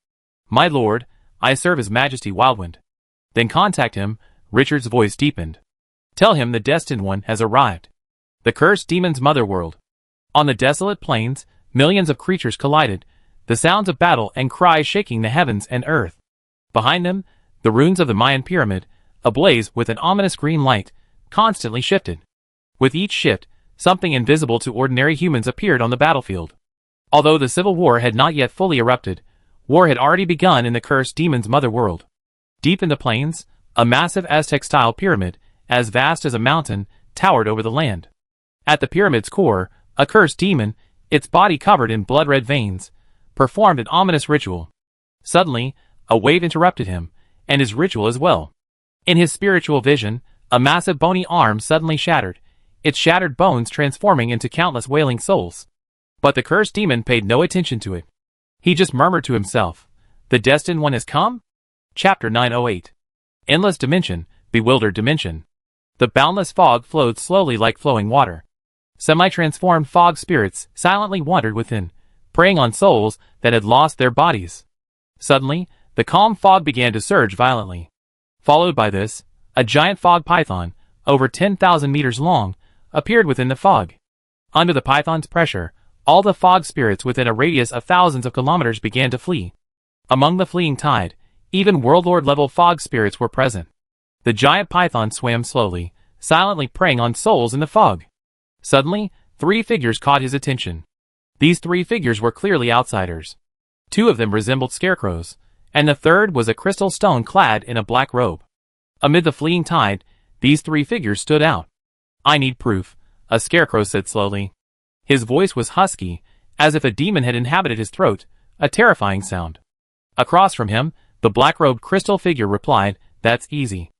Speaker 1: My lord, I serve His Majesty Wildwind. Then contact him, Richard's voice deepened. Tell him the Destined One has arrived. The cursed demon's motherworld. On the desolate plains, millions of creatures collided, the sounds of battle and cries shaking the heavens and earth. Behind them, the ruins of the Mayan pyramid, ablaze with an ominous green light, constantly shifted. With each shift, something invisible to ordinary humans appeared on the battlefield. Although the civil war had not yet fully erupted, war had already begun in the cursed demon's motherworld. Deep in the plains, a massive Aztec-style pyramid, as vast as a mountain, towered over the land. At the pyramid's core, a cursed demon, its body covered in blood-red veins, performed an ominous ritual. Suddenly, a wave interrupted him, and his ritual as well. In his spiritual vision, a massive bony arm suddenly shattered, its shattered bones transforming into countless wailing souls. But the cursed demon paid no attention to it. He just murmured to himself, "The Destined One has come?" Chapter 908. Endless Dimension, Bewildered Dimension. The boundless fog flowed slowly like flowing water. Semi-transformed fog spirits silently wandered within, preying on souls that had lost their bodies. Suddenly, the calm fog began to surge violently. Followed by this, a giant fog python, over 10,000 meters long, appeared within the fog. Under the python's pressure, all the fog spirits within a radius of thousands of kilometers began to flee. Among the fleeing tide, even Warlord-level fog spirits were present. The giant python swam slowly, silently preying on souls in the fog. Suddenly, 3 figures caught his attention. These 3 figures were clearly outsiders. 2 of them resembled scarecrows, and the third was a crystal stone clad in a black robe. Amid the fleeing tide, these 3 figures stood out. I need proof, a scarecrow said slowly. His voice was husky, as if a demon had inhabited his throat, a terrifying sound. Across from him, the black-robed crystal figure replied, "That's easy."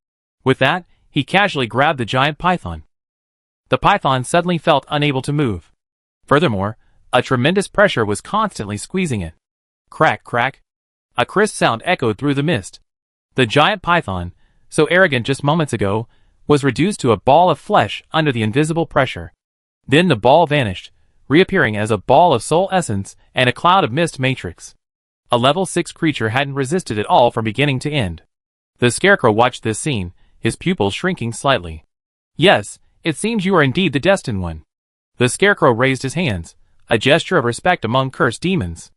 Speaker 1: With that, he casually grabbed the giant python. The python suddenly felt unable to move. Furthermore, a tremendous pressure was constantly squeezing it. Crack, crack. A crisp sound echoed through the mist. The giant python, so arrogant just moments ago, was reduced to a ball of flesh under the invisible pressure. Then the ball vanished, reappearing as a ball of soul essence and a cloud of mist matrix. A level 6 creature hadn't resisted it all from beginning to end. The scarecrow watched this scene, his pupils shrinking slightly. Yes, it seems you are indeed the Destined One. The scarecrow raised his hands, a gesture of respect among cursed demons.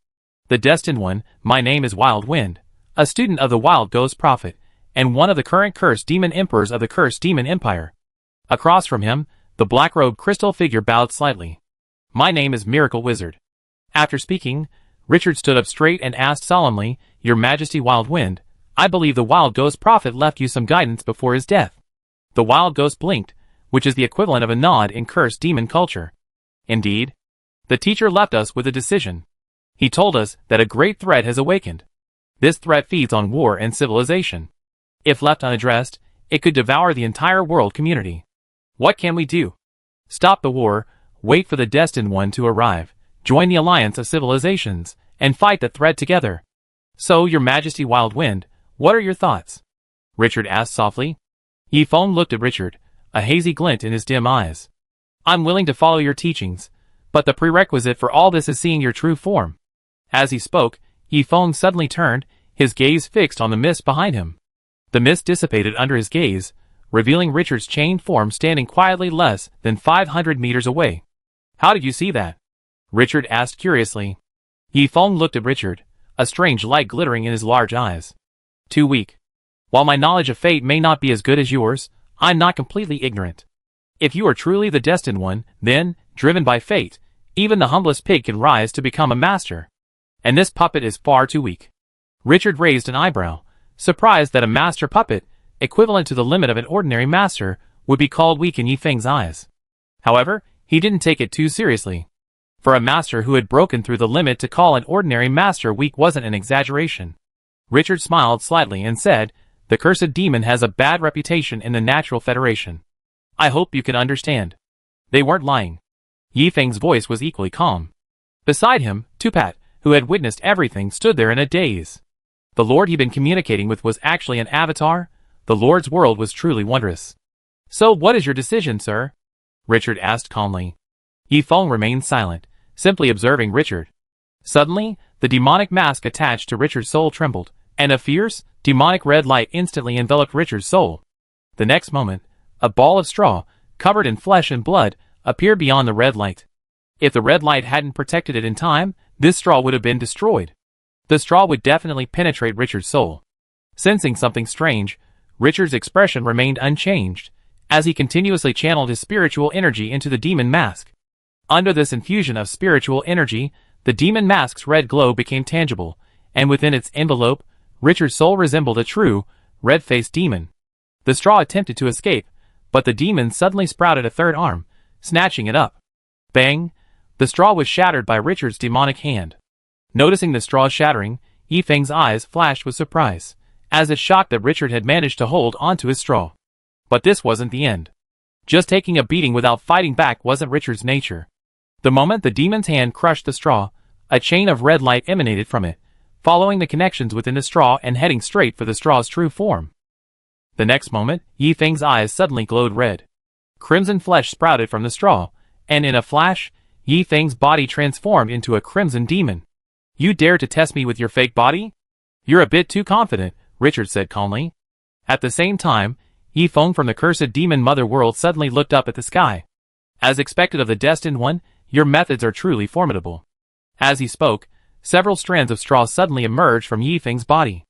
Speaker 1: The Destined One, my name is Wild Wind, a student of the Wild Ghost Prophet, and one of the current cursed demon emperors of the cursed demon empire. Across from him, the black-robed crystal figure bowed slightly. My name is Miracle Wizard. After speaking, Richard stood up straight and asked solemnly, Your Majesty Wild Wind, I believe the Wild Ghost Prophet left you some guidance before his death. The Wild Ghost blinked, which is the equivalent of a nod in cursed demon culture. Indeed. The teacher left us with a decision. He told us that a great threat has awakened. This threat feeds on war and civilization. If left unaddressed, it could devour the entire world community. What can we do? Stop the war, wait for the Destined One to arrive, join the alliance of civilizations, and fight the threat together. So, Your Majesty Wild Wind, what are your thoughts? Richard asked softly. Yifeng looked at Richard, a hazy glint in his dim eyes. I'm willing to follow your teachings, but the prerequisite for all this is seeing your true form. As he spoke, Yifeng suddenly turned, his gaze fixed on the mist behind him. The mist dissipated under his gaze, revealing Richard's chained form standing quietly less than 500 meters away. "How did you see that?" Richard asked curiously. Yi Feng looked at Richard, a strange light glittering in his large eyes. "Too weak. While my knowledge of fate may not be as good as yours, I'm not completely ignorant. If you are truly the destined one, then, driven by fate, even the humblest pig can rise to become a master. And this puppet is far too weak." Richard raised an eyebrow, surprised that a master puppet, equivalent to the limit of an ordinary master, would be called weak in Yi Feng's eyes. However, he didn't take it too seriously. For a master who had broken through the limit, to call an ordinary master weak wasn't an exaggeration. Richard smiled slightly and said, "The cursed demon has a bad reputation in the Natural Federation. I hope you can understand." They weren't lying. Yi Feng's voice was equally calm. Beside him, Tupat, who had witnessed everything, stood there in a daze. The lord he'd been communicating with was actually an avatar. The lord's world was truly wondrous. "So what is your decision, sir?" Richard asked calmly. Yi Feng remained silent, simply observing Richard. Suddenly, the demonic mask attached to Richard's soul trembled, and a fierce, demonic red light instantly enveloped Richard's soul. The next moment, a ball of straw, covered in flesh and blood, appeared beyond the red light. If the red light hadn't protected it in time, this straw would have been destroyed. The straw would definitely penetrate Richard's soul. Sensing something strange, Richard's expression remained unchanged, as he continuously channeled his spiritual energy into the demon mask. Under this infusion of spiritual energy, the demon mask's red glow became tangible, and within its envelope, Richard's soul resembled a true, red-faced demon. The straw attempted to escape, but the demon suddenly sprouted a third arm, snatching it up. Bang! The straw was shattered by Richard's demonic hand. Noticing the straw shattering, Yi Feng's eyes flashed with surprise, as it shocked that Richard had managed to hold onto his straw. But this wasn't the end. Just taking a beating without fighting back wasn't Richard's nature. The moment the demon's hand crushed the straw, a chain of red light emanated from it, following the connections within the straw and heading straight for the straw's true form. The next moment, Yi Feng's eyes suddenly glowed red. Crimson flesh sprouted from the straw, and in a flash, Yi Feng's body transformed into a crimson demon. "You dare to test me with your fake body? You're a bit too confident," Richard said calmly. At the same time, Yi Feng from the cursed demon mother world suddenly looked up at the sky. "As expected of the destined one, your methods are truly formidable." As he spoke, several strands of straw suddenly emerged from Yi Feng's body.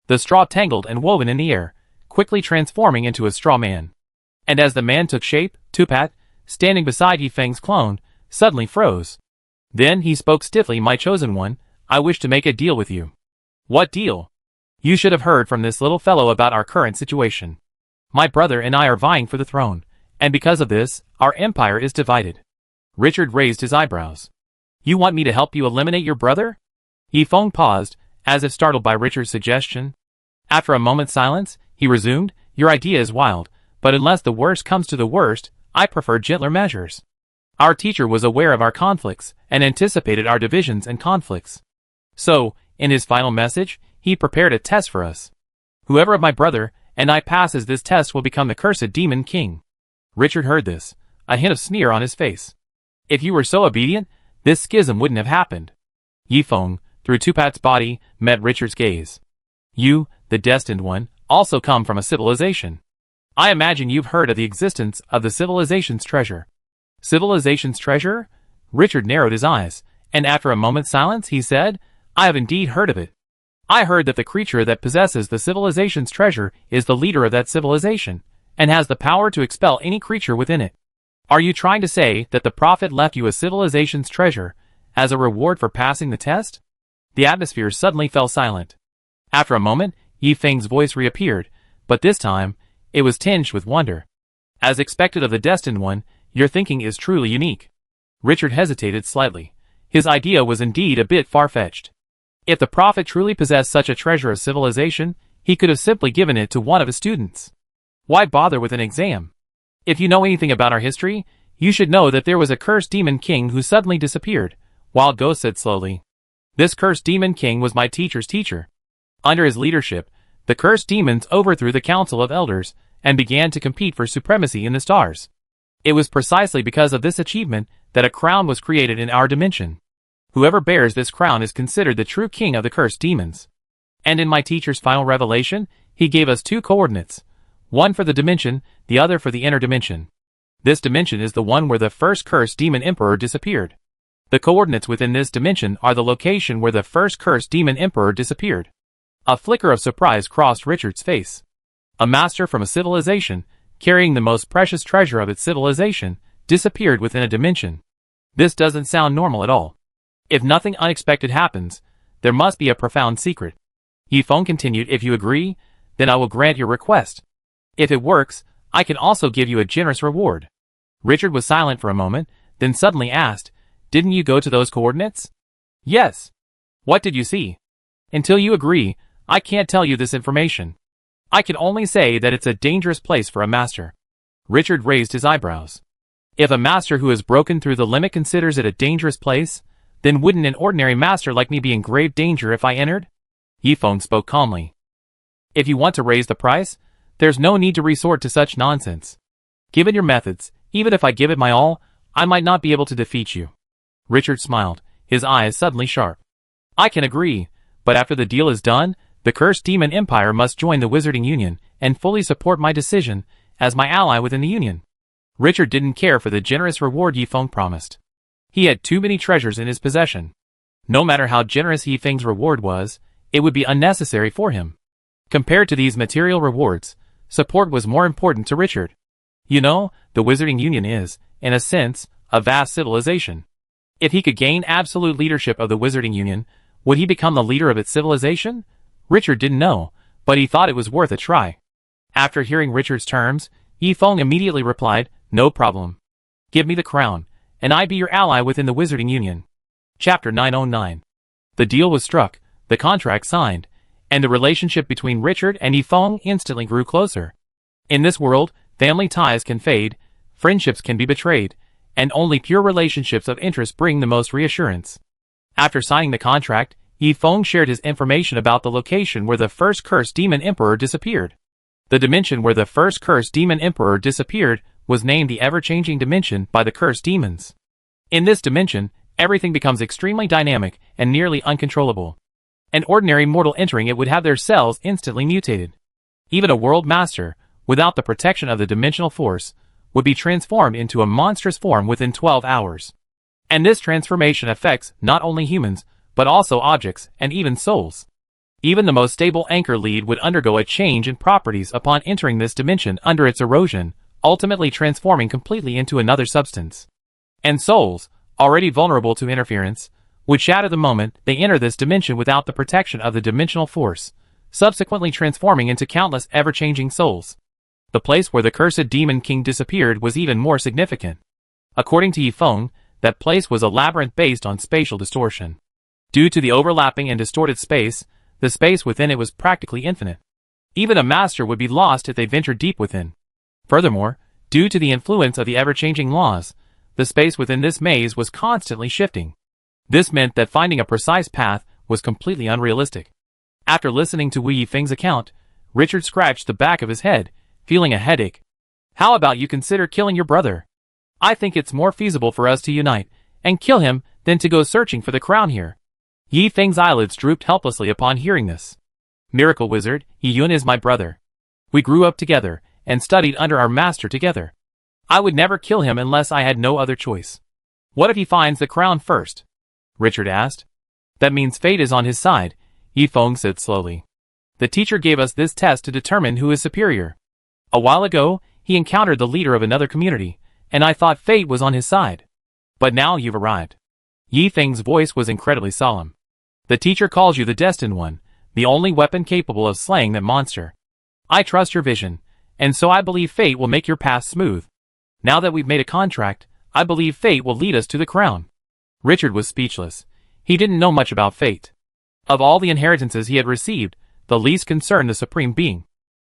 Speaker 1: The straw tangled and woven in the air, quickly transforming into a straw man. And as the man took shape, Tupat, standing beside Yi Feng's clone, suddenly froze. Then he spoke stiffly, "My chosen one, I wish to make a deal with you." "What deal?" "You should have heard from this little fellow about our current situation. My brother and I are vying for the throne, and because of this, our empire is divided." Richard raised his eyebrows. "You want me to help you eliminate your brother?" Yi Feng paused, as if startled by Richard's suggestion. After a moment's silence, he resumed, "Your idea is wild, but unless the worst comes to the worst, I prefer gentler measures. Our teacher was aware of our conflicts, and anticipated our divisions and conflicts. So, in his final message, he prepared a test for us. Whoever of my brother and I passes this test will become the cursed demon king." Richard heard this, a hint of sneer on his face. "If you were so obedient, this schism wouldn't have happened." Yi Feng, through Tupat's body, met Richard's gaze. "You, the destined one, also come from a civilization. I imagine you've heard of the existence of the civilization's treasure." "Civilization's treasure?" Richard narrowed his eyes, and after a moment's silence he said, "I have indeed heard of it. I heard that the creature that possesses the civilization's treasure is the leader of that civilization, and has the power to expel any creature within it. Are you trying to say that the prophet left you a civilization's treasure as a reward for passing the test?" The atmosphere suddenly fell silent. After a moment, Yi Feng's voice reappeared, but this time, it was tinged with wonder. "As expected of the destined one, your thinking is truly unique." Richard hesitated slightly. His idea was indeed a bit far-fetched. If the prophet truly possessed such a treasure of civilization, he could have simply given it to one of his students. Why bother with an exam? If you know anything about our history, you should know that there was a cursed demon king who suddenly disappeared, Wild Ghost said slowly. "This cursed demon king was my teacher's teacher. Under his leadership, the cursed demons overthrew the Council of Elders, and began to compete for supremacy in the stars. It was precisely because of this achievement that a crown was created in our dimension. Whoever bears this crown is considered the true king of the cursed demons. And in my teacher's final revelation, he gave us two coordinates. One for the dimension, the other for the inner dimension. This dimension is the one where the first cursed demon emperor disappeared. The coordinates within this dimension are the location where the first cursed demon emperor disappeared. A flicker of surprise crossed Richard's face. A master from a civilization, carrying the most precious treasure of its civilization, disappeared within a dimension. This doesn't sound normal at all. If nothing unexpected happens, there must be a profound secret. Yifeng continued, if you agree, then I will grant your request. If it works, I can also give you a generous reward. Richard was silent for a moment, then suddenly asked, didn't you go to those coordinates? Yes. What did you see? Until you agree, I can't tell you this information. I can only say that it's a dangerous place for a master. Richard raised his eyebrows. If a master who has broken through the limit considers it a dangerous place, then wouldn't an ordinary master like me be in grave danger if I entered? Yifeng spoke calmly. If you want to raise the price, there's no need to resort to such nonsense. Given your methods, even if I give it my all, I might not be able to defeat you. Richard smiled, his eyes suddenly sharp. I can agree, but after the deal is done, the cursed demon empire must join the Wizarding Union and fully support my decision as my ally within the Union. Richard didn't care for the generous reward Yifeng promised. He had too many treasures in his possession. No matter how generous Yifeng's reward was, it would be unnecessary for him. Compared to these material rewards, support was more important to Richard. You know, the Wizarding Union is, in a sense, a vast civilization. If he could gain absolute leadership of the Wizarding Union, would he become the leader of its civilization? Richard didn't know, but he thought it was worth a try. After hearing Richard's terms, Yifeng immediately replied, no problem. Give me the crown, and I be your ally within the Wizarding Union. Chapter 909. The deal was struck, the contract signed, and the relationship between Richard and Yifeng instantly grew closer. In this world, family ties can fade, friendships can be betrayed, and only pure relationships of interest bring the most reassurance. After signing the contract, Yifeng shared his information about the location where the first cursed demon emperor disappeared. The dimension where the first cursed demon emperor disappeared was named the ever-changing dimension by the cursed demons. In this dimension, everything becomes extremely dynamic and nearly uncontrollable. An ordinary mortal entering it would have their cells instantly mutated. Even a world master, without the protection of the dimensional force, would be transformed into a monstrous form within 12 hours. And this transformation affects not only humans, but also objects and even souls. Even the most stable anchor lead would undergo a change in properties upon entering this dimension under its erosion, ultimately transforming completely into another substance. And souls, already vulnerable to interference, would shatter the moment they enter this dimension without the protection of the dimensional force, subsequently transforming into countless ever-changing souls. The place where the cursed demon king disappeared was even more significant. According to Yifeng, that place was a labyrinth based on spatial distortion. Due to the overlapping and distorted space, the space within it was practically infinite. Even a master would be lost if they ventured deep within. Furthermore, due to the influence of the ever-changing laws, the space within this maze was constantly shifting. This meant that finding a precise path was completely unrealistic. After listening to Wu Yifeng's account, Richard scratched the back of his head, feeling a headache. How about you consider killing your brother? I think it's more feasible for us to unite and kill him than to go searching for the crown here. Yifeng's eyelids drooped helplessly upon hearing this. Miracle Wizard, Yiyun is my brother. We grew up together and studied under our master together. I would never kill him unless I had no other choice. What if he finds the crown first? Richard asked. That means fate is on his side, Yifeng said slowly. The teacher gave us this test to determine who is superior. A while ago, he encountered the leader of another community, and I thought fate was on his side. But now you've arrived. Yifeng's voice was incredibly solemn. The teacher calls you the Destined One, the only weapon capable of slaying that monster. I trust your vision, and so I believe fate will make your path smooth. Now that we've made a contract, I believe fate will lead us to the crown. Richard was speechless. He didn't know much about fate. Of all the inheritances he had received, the least concerned the Supreme Being.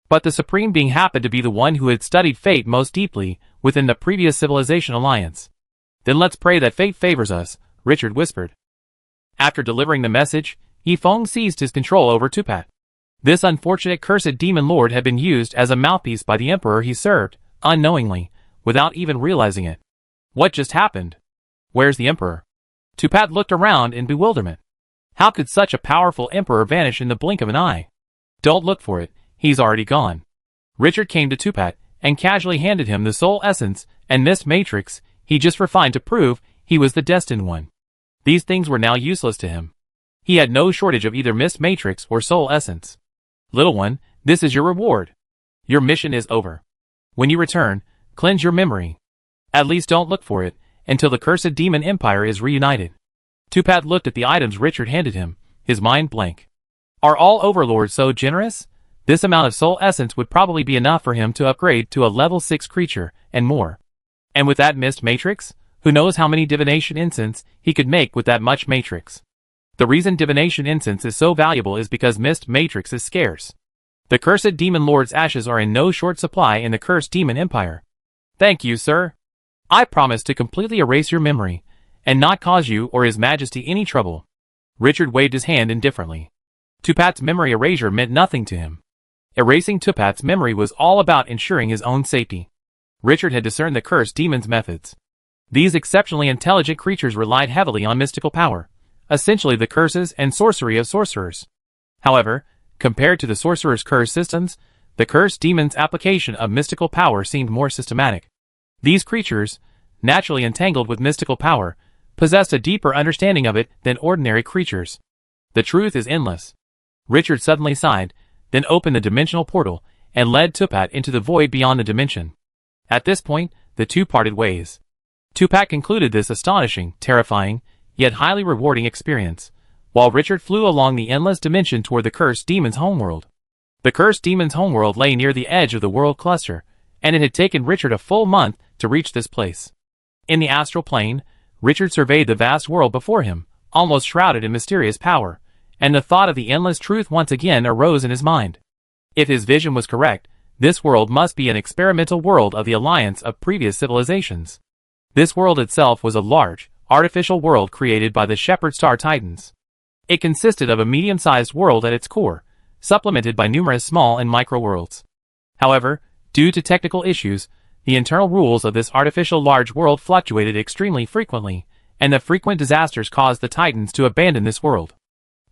Speaker 1: But the Supreme Being happened to be the one who had studied fate most deeply within the previous Civilization Alliance. Then let's pray that fate favors us, Richard whispered. After delivering the message, Yifeng seized his control over Tupat. This unfortunate cursed demon lord had been used as a mouthpiece by the emperor he served, unknowingly, without even realizing it. What just happened? Where's the emperor? Tupat looked around in bewilderment. How could such a powerful emperor vanish in the blink of an eye? Don't look for it, he's already gone. Richard came to Tupat and casually handed him the soul essence and mist matrix he just refined to prove he was the destined one. These things were now useless to him. He had no shortage of either mist matrix or soul essence. Little one, this is your reward. Your mission is over. When you return, cleanse your memory. At least don't look for it until the cursed demon empire is reunited. Tupat looked at the items Richard handed him, his mind blank. Are all overlords so generous? This amount of soul essence would probably be enough for him to upgrade to a level 6 creature, and more. And with that mist matrix, who knows how many divination incense he could make with that much matrix. The reason divination incense is so valuable is because mist matrix is scarce. The cursed demon lord's ashes are in no short supply in the cursed demon empire. Thank you, sir. I promise to completely erase your memory, and not cause you or his majesty any trouble. Richard waved his hand indifferently. Tupat's memory erasure meant nothing to him. Erasing Tupat's memory was all about ensuring his own safety. Richard had discerned the cursed demon's methods. These exceptionally intelligent creatures relied heavily on mystical power, essentially the curses and sorcery of sorcerers. However, compared to the sorcerer's curse systems, the cursed demon's application of mystical power seemed more systematic. These creatures, naturally entangled with mystical power, possessed a deeper understanding of it than ordinary creatures. The truth is endless. Richard suddenly sighed, then opened the dimensional portal, and led Tupat into the void beyond the dimension. At this point, the two parted ways. Tupat concluded this astonishing, terrifying, yet highly rewarding experience, while Richard flew along the endless dimension toward the cursed demon's homeworld. The cursed demon's homeworld lay near the edge of the world cluster, and it had taken Richard a full month to reach this place. In the astral plane, Richard surveyed the vast world before him, almost shrouded in mysterious power, and the thought of the endless truth once again arose in his mind. If his vision was correct, this world must be an experimental world of the alliance of previous civilizations. This world itself was a large, artificial world created by the Shepherd Star Titans. It consisted of a medium-sized world at its core, supplemented by numerous small and micro-worlds. However, due to technical issues, the internal rules of this artificial large world fluctuated extremely frequently, and the frequent disasters caused the Titans to abandon this world.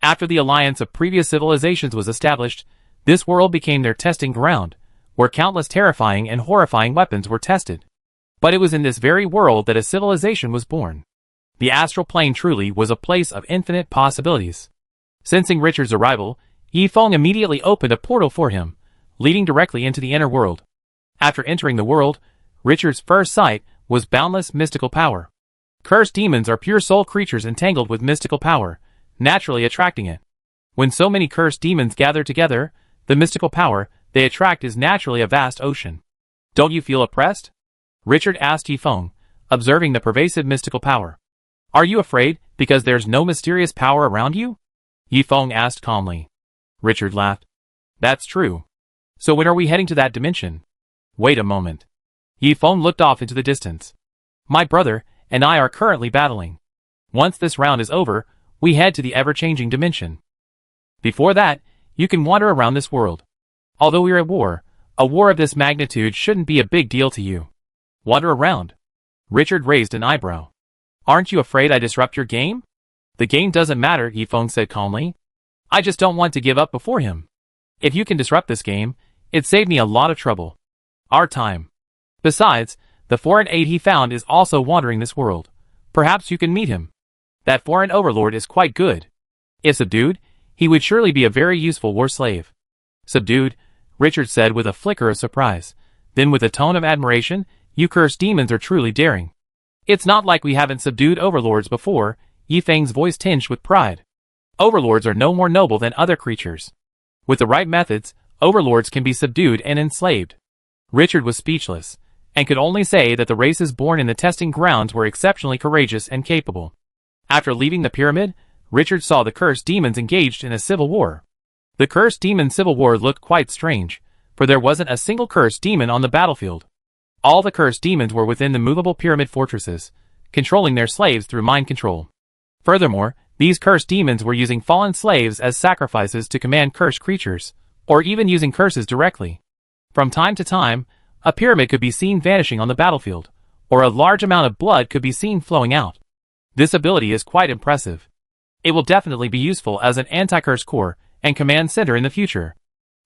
Speaker 1: After the alliance of previous civilizations was established, this world became their testing ground, where countless terrifying and horrifying weapons were tested. But it was in this very world that a civilization was born. The astral plane truly was a place of infinite possibilities. Sensing Richard's arrival, Yifeng immediately opened a portal for him, leading directly into the inner world. After entering the world, Richard's first sight was boundless mystical power. Cursed demons are pure soul creatures entangled with mystical power, naturally attracting it. When so many cursed demons gather together, the mystical power they attract is naturally a vast ocean. Don't you feel oppressed? Richard asked Yifeng, observing the pervasive mystical power. Are you afraid because there's no mysterious power around you? Yifeng asked calmly. Richard laughed. That's true. So when are we heading to that dimension? Wait a moment. Yifeng looked off into the distance. My brother and I are currently battling. Once this round is over, we head to the ever-changing dimension. Before that, you can wander around this world. Although we're at war, a war of this magnitude shouldn't be a big deal to you. Wander around. Richard raised an eyebrow. Aren't you afraid I disrupt your game? The game doesn't matter, Yifeng said calmly. I just don't want to give up before him. If you can disrupt this game, it saved me a lot of trouble. Our time. Besides, the foreign aide he found is also wandering this world. Perhaps you can meet him. That foreign overlord is quite good. If subdued, he would surely be a very useful war slave. Subdued, Richard said with a flicker of surprise. Then with a tone of admiration, you cursed demons are truly daring. It's not like we haven't subdued overlords before, Yifeng's voice tinged with pride. Overlords are no more noble than other creatures. With the right methods, overlords can be subdued and enslaved. Richard was speechless, and could only say that the races born in the testing grounds were exceptionally courageous and capable. After leaving the pyramid, Richard saw the cursed demons engaged in a civil war. The cursed demon civil war looked quite strange, for there wasn't a single cursed demon on the battlefield. All the cursed demons were within the movable pyramid fortresses, controlling their slaves through mind control. Furthermore, these cursed demons were using fallen slaves as sacrifices to command cursed creatures, or even using curses directly. From time to time, a pyramid could be seen vanishing on the battlefield, or a large amount of blood could be seen flowing out. This ability is quite impressive. It will definitely be useful as an anti-curse core and command center in the future.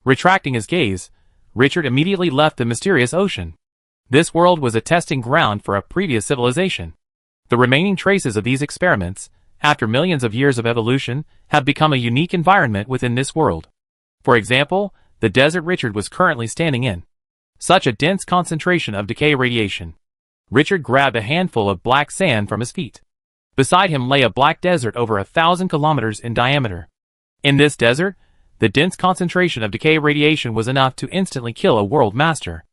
Speaker 1: Retracting his gaze, Richard immediately left the mysterious ocean. This world was a testing ground for a previous civilization. The remaining traces of these experiments, after millions of years of evolution, have become a unique environment within this world. For example, the desert Richard was currently standing in. Such a dense concentration of decay radiation. Richard grabbed a handful of black sand from his feet. Beside him lay a black desert over 1,000 kilometers in diameter. In this desert, the dense concentration of decay radiation was enough to instantly kill a world master.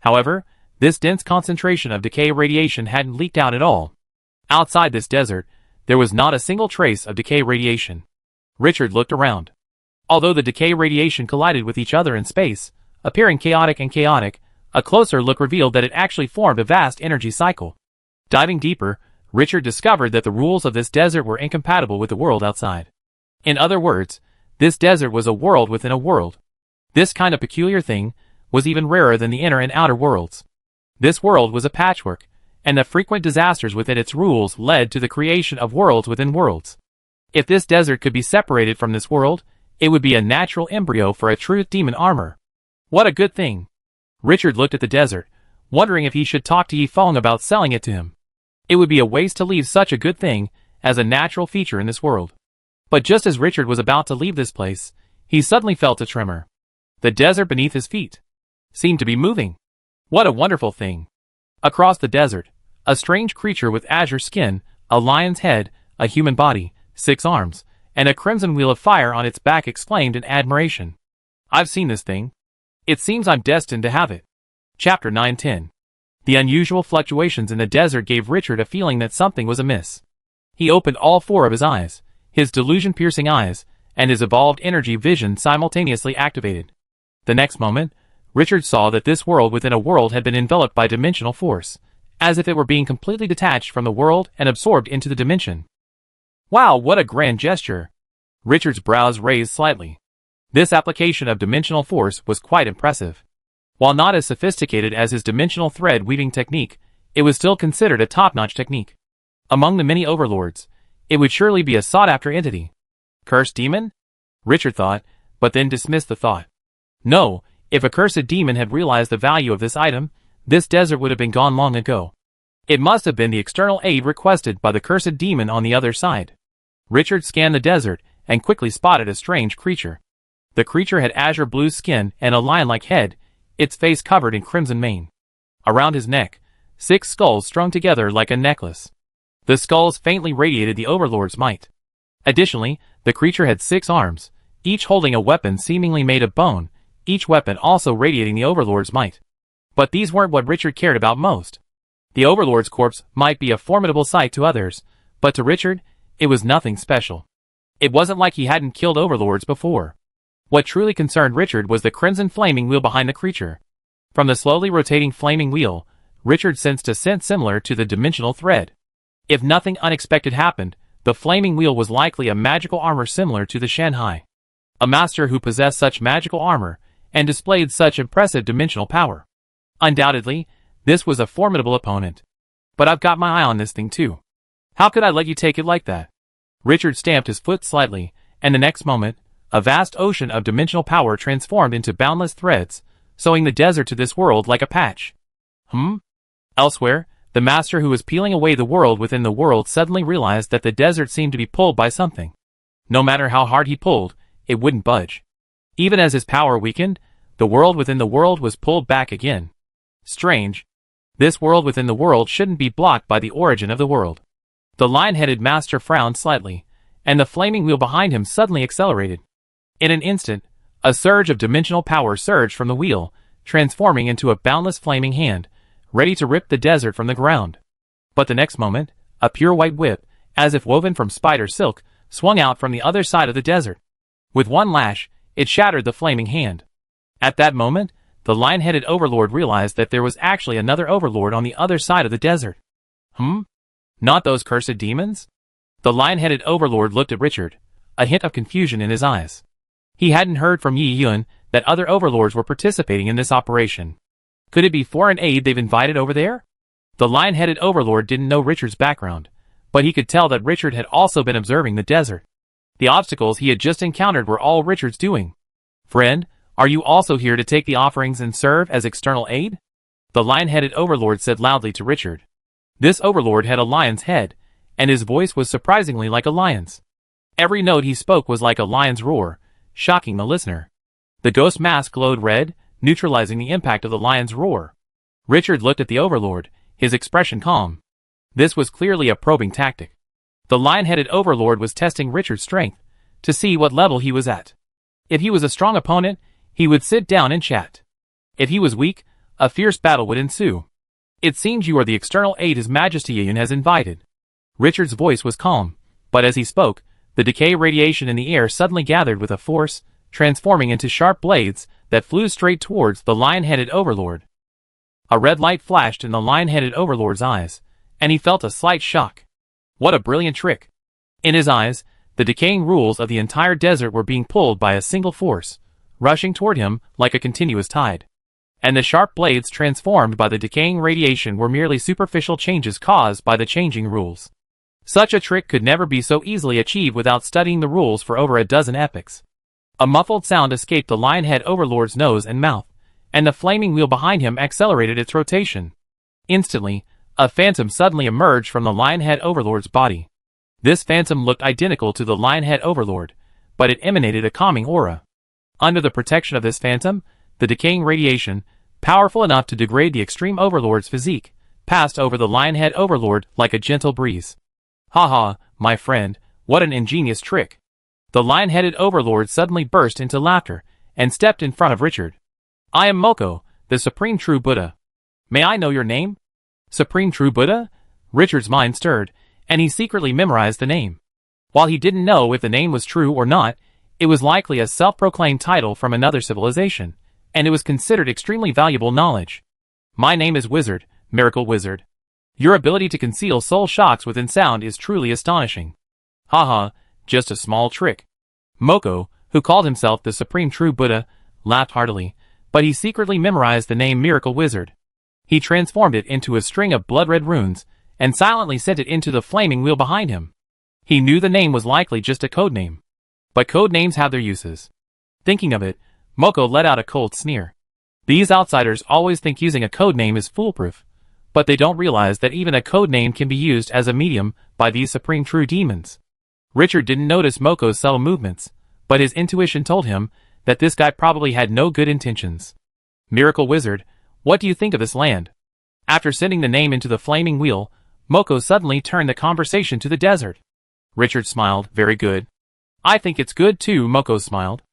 Speaker 1: However, this dense concentration of decay radiation hadn't leaked out at all. Outside this desert, there was not a single trace of decay radiation. Richard looked around. Although the decay radiation collided with each other in space, appearing chaotic, a closer look revealed that it actually formed a vast energy cycle. Diving deeper, Richard discovered that the rules of this desert were incompatible with the world outside. In other words, this desert was a world within a world. This kind of peculiar thing was even rarer than the inner and outer worlds. This world was a patchwork, and the frequent disasters within its rules led to the creation of worlds within worlds. If this desert could be separated from this world, it would be a natural embryo for a true demon armor. What a good thing! Richard looked at the desert, wondering if he should talk to Yifeng about selling it to him. It would be a waste to leave such a good thing as a natural feature in this world. But just as Richard was about to leave this place, he suddenly felt a tremor. The desert beneath his feet seemed to be moving. What a wonderful thing! Across the desert, a strange creature with azure skin, a lion's head, a human body, 6 arms, and a crimson wheel of fire on its back exclaimed in admiration. I've seen this thing. It seems I'm destined to have it. Chapter 9:10. The unusual fluctuations in the desert gave Richard a feeling that something was amiss. He opened all 4 of his eyes, his delusion-piercing eyes, and his evolved energy vision simultaneously activated. The next moment, Richard saw that this world within a world had been enveloped by dimensional force, as if it were being completely detached from the world and absorbed into the dimension. Wow, what a grand gesture! Richard's brows raised slightly. This application of dimensional force was quite impressive. While not as sophisticated as his dimensional thread weaving technique, it was still considered a top-notch technique. Among the many overlords, it would surely be a sought-after entity. Cursed demon? Richard thought, but then dismissed the thought. No, if a cursed demon had realized the value of this item, this desert would have been gone long ago. It must have been the external aid requested by the cursed demon on the other side. Richard scanned the desert and quickly spotted a strange creature. The creature had azure blue skin and a lion-like head, its face covered in crimson mane. Around his neck, 6 skulls strung together like a necklace. The skulls faintly radiated the overlord's might. Additionally, the creature had 6 arms, each holding a weapon seemingly made of bone, each weapon also radiating the overlord's might. But these weren't what Richard cared about most. The overlord's corpse might be a formidable sight to others, but to Richard, it was nothing special. It wasn't like he hadn't killed overlords before. What truly concerned Richard was the crimson flaming wheel behind the creature. From the slowly rotating flaming wheel, Richard sensed a scent similar to the dimensional thread. If nothing unexpected happened, the flaming wheel was likely a magical armor similar to the Shanghai. A master who possessed such magical armor and displayed such impressive dimensional power. Undoubtedly, this was a formidable opponent. But I've got my eye on this thing too. How could I let you take it like that? Richard stamped his foot slightly, and the next moment, a vast ocean of dimensional power transformed into boundless threads, sewing the desert to this world like a patch. Elsewhere, the master who was peeling away the world within the world suddenly realized that the desert seemed to be pulled by something. No matter how hard he pulled, it wouldn't budge. Even as his power weakened, the world within the world was pulled back again. Strange. This world within the world shouldn't be blocked by the origin of the world. The lion-headed master frowned slightly, and the flaming wheel behind him suddenly accelerated. In an instant, a surge of dimensional power surged from the wheel, transforming into a boundless flaming hand, ready to rip the desert from the ground. But the next moment, a pure white whip, as if woven from spider silk, swung out from the other side of the desert. With one lash, it shattered the flaming hand. At that moment, the lion-headed overlord realized that there was actually another overlord on the other side of the desert. Not those cursed demons? The lion-headed overlord looked at Richard, a hint of confusion in his eyes. He hadn't heard from Yi Yun that other overlords were participating in this operation. Could it be foreign aid they've invited over there? The lion-headed overlord didn't know Richard's background, but he could tell that Richard had also been observing the desert. The obstacles he had just encountered were all Richard's doing. "Friend, are you also here to take the offerings and serve as external aid?" the lion-headed overlord said loudly to Richard. This overlord had a lion's head, and his voice was surprisingly like a lion's. Every note he spoke was like a lion's roar, shocking the listener. The ghost mask glowed red, neutralizing the impact of the lion's roar. Richard looked at the overlord, his expression calm. This was clearly a probing tactic. The lion-headed overlord was testing Richard's strength, to see what level he was at. If he was a strong opponent, he would sit down and chat. If he was weak, a fierce battle would ensue. "It seems you are the external aid His Majesty Yin has invited." Richard's voice was calm, but as he spoke, the decay radiation in the air suddenly gathered with a force, transforming into sharp blades that flew straight towards the lion-headed overlord. A red light flashed in the lion-headed overlord's eyes, and he felt a slight shock. What a brilliant trick! In his eyes, the decaying rules of the entire desert were being pulled by a single force, rushing toward him like a continuous tide. And the sharp blades transformed by the decaying radiation were merely superficial changes caused by the changing rules. Such a trick could never be so easily achieved without studying the rules for over a dozen epochs. A muffled sound escaped the lion-head overlord's nose and mouth, and the flaming wheel behind him accelerated its rotation. Instantly, a phantom suddenly emerged from the lion-head overlord's body. This phantom looked identical to the lion-head overlord, but it emanated a calming aura. Under the protection of this phantom, the decaying radiation, powerful enough to degrade the extreme overlord's physique, passed over the lion-head overlord like a gentle breeze. "Ha, my friend, what an ingenious trick." The lion-headed overlord suddenly burst into laughter, and stepped in front of Richard. "I am Moko, the Supreme True Buddha. May I know your name?" Supreme True Buddha? Richard's mind stirred, and he secretly memorized the name. While he didn't know if the name was true or not, it was likely a self-proclaimed title from another civilization, and it was considered extremely valuable knowledge. "My name is Wizard, Miracle Wizard. Your ability to conceal soul shocks within sound is truly astonishing." "Haha, just a small trick." Moko, who called himself the Supreme True Buddha, laughed heartily, but he secretly memorized the name Miracle Wizard. He transformed it into a string of blood-red runes, and silently sent it into the flaming wheel behind him. He knew the name was likely just a code name. But code names have their uses. Thinking of it, Moko let out a cold sneer. These outsiders always think using a code name is foolproof, but they don't realize that even a code name can be used as a medium by these supreme true demons. Richard didn't notice Moko's subtle movements, but his intuition told him that this guy probably had no good intentions. "Miracle Wizard, what do you think of this land?" After sending the name into the flaming wheel, Moko suddenly turned the conversation to the desert. Richard smiled. "Very good." "I think it's good too," Moko smiled.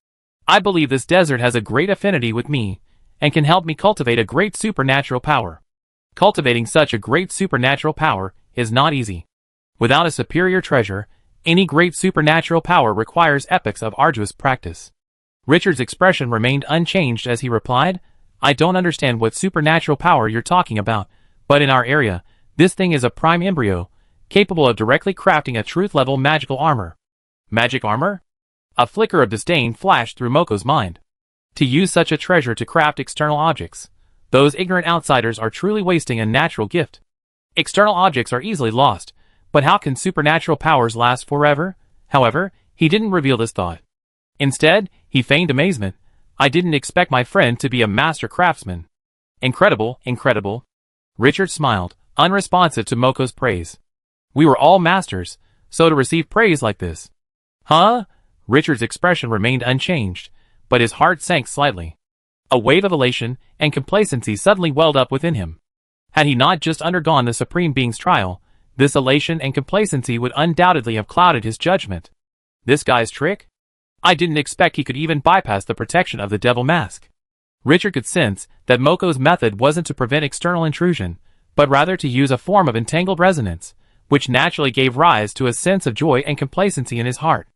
Speaker 1: "I believe this desert has a great affinity with me, and can help me cultivate a great supernatural power. Cultivating such a great supernatural power is not easy. Without a superior treasure, any great supernatural power requires epochs of arduous practice." Richard's expression remained unchanged as he replied, "I don't understand what supernatural power you're talking about, but in our area, this thing is a prime embryo, capable of directly crafting a truth-level magical armor." "Magic armor?" A flicker of disdain flashed through Moko's mind. To use such a treasure to craft external objects, those ignorant outsiders are truly wasting a natural gift. External objects are easily lost, but how can supernatural powers last forever? However, he didn't reveal this thought. Instead, he feigned amazement. "I didn't expect my friend to be a master craftsman." "Incredible, incredible." Richard smiled, unresponsive to Moko's praise. "We were all masters, so to receive praise like this." "Huh?" Richard's expression remained unchanged, but his heart sank slightly. A wave of elation and complacency suddenly welled up within him. Had he not just undergone the Supreme Being's trial, this elation and complacency would undoubtedly have clouded his judgment. This guy's trick? I didn't expect he could even bypass the protection of the devil mask. Richard could sense that Moko's method wasn't to prevent external intrusion, but rather to use a form of entangled resonance, which naturally gave rise to a sense of joy and complacency in his heart.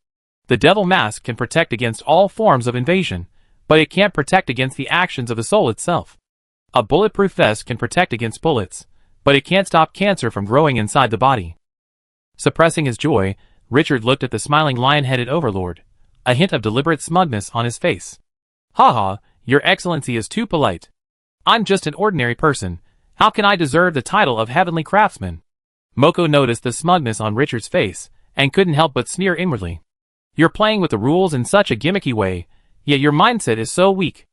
Speaker 1: The devil mask can protect against all forms of invasion, but it can't protect against the actions of the soul itself. A bulletproof vest can protect against bullets, but it can't stop cancer from growing inside the body. Suppressing his joy, Richard looked at the smiling lion-headed overlord, a hint of deliberate smugness on his face. "Haha, your excellency is too polite. I'm just an ordinary person. How can I deserve the title of heavenly craftsman?" Moko noticed the smugness on Richard's face, and couldn't help but sneer inwardly. You're playing with the rules in such a gimmicky way, yet your mindset is so weak.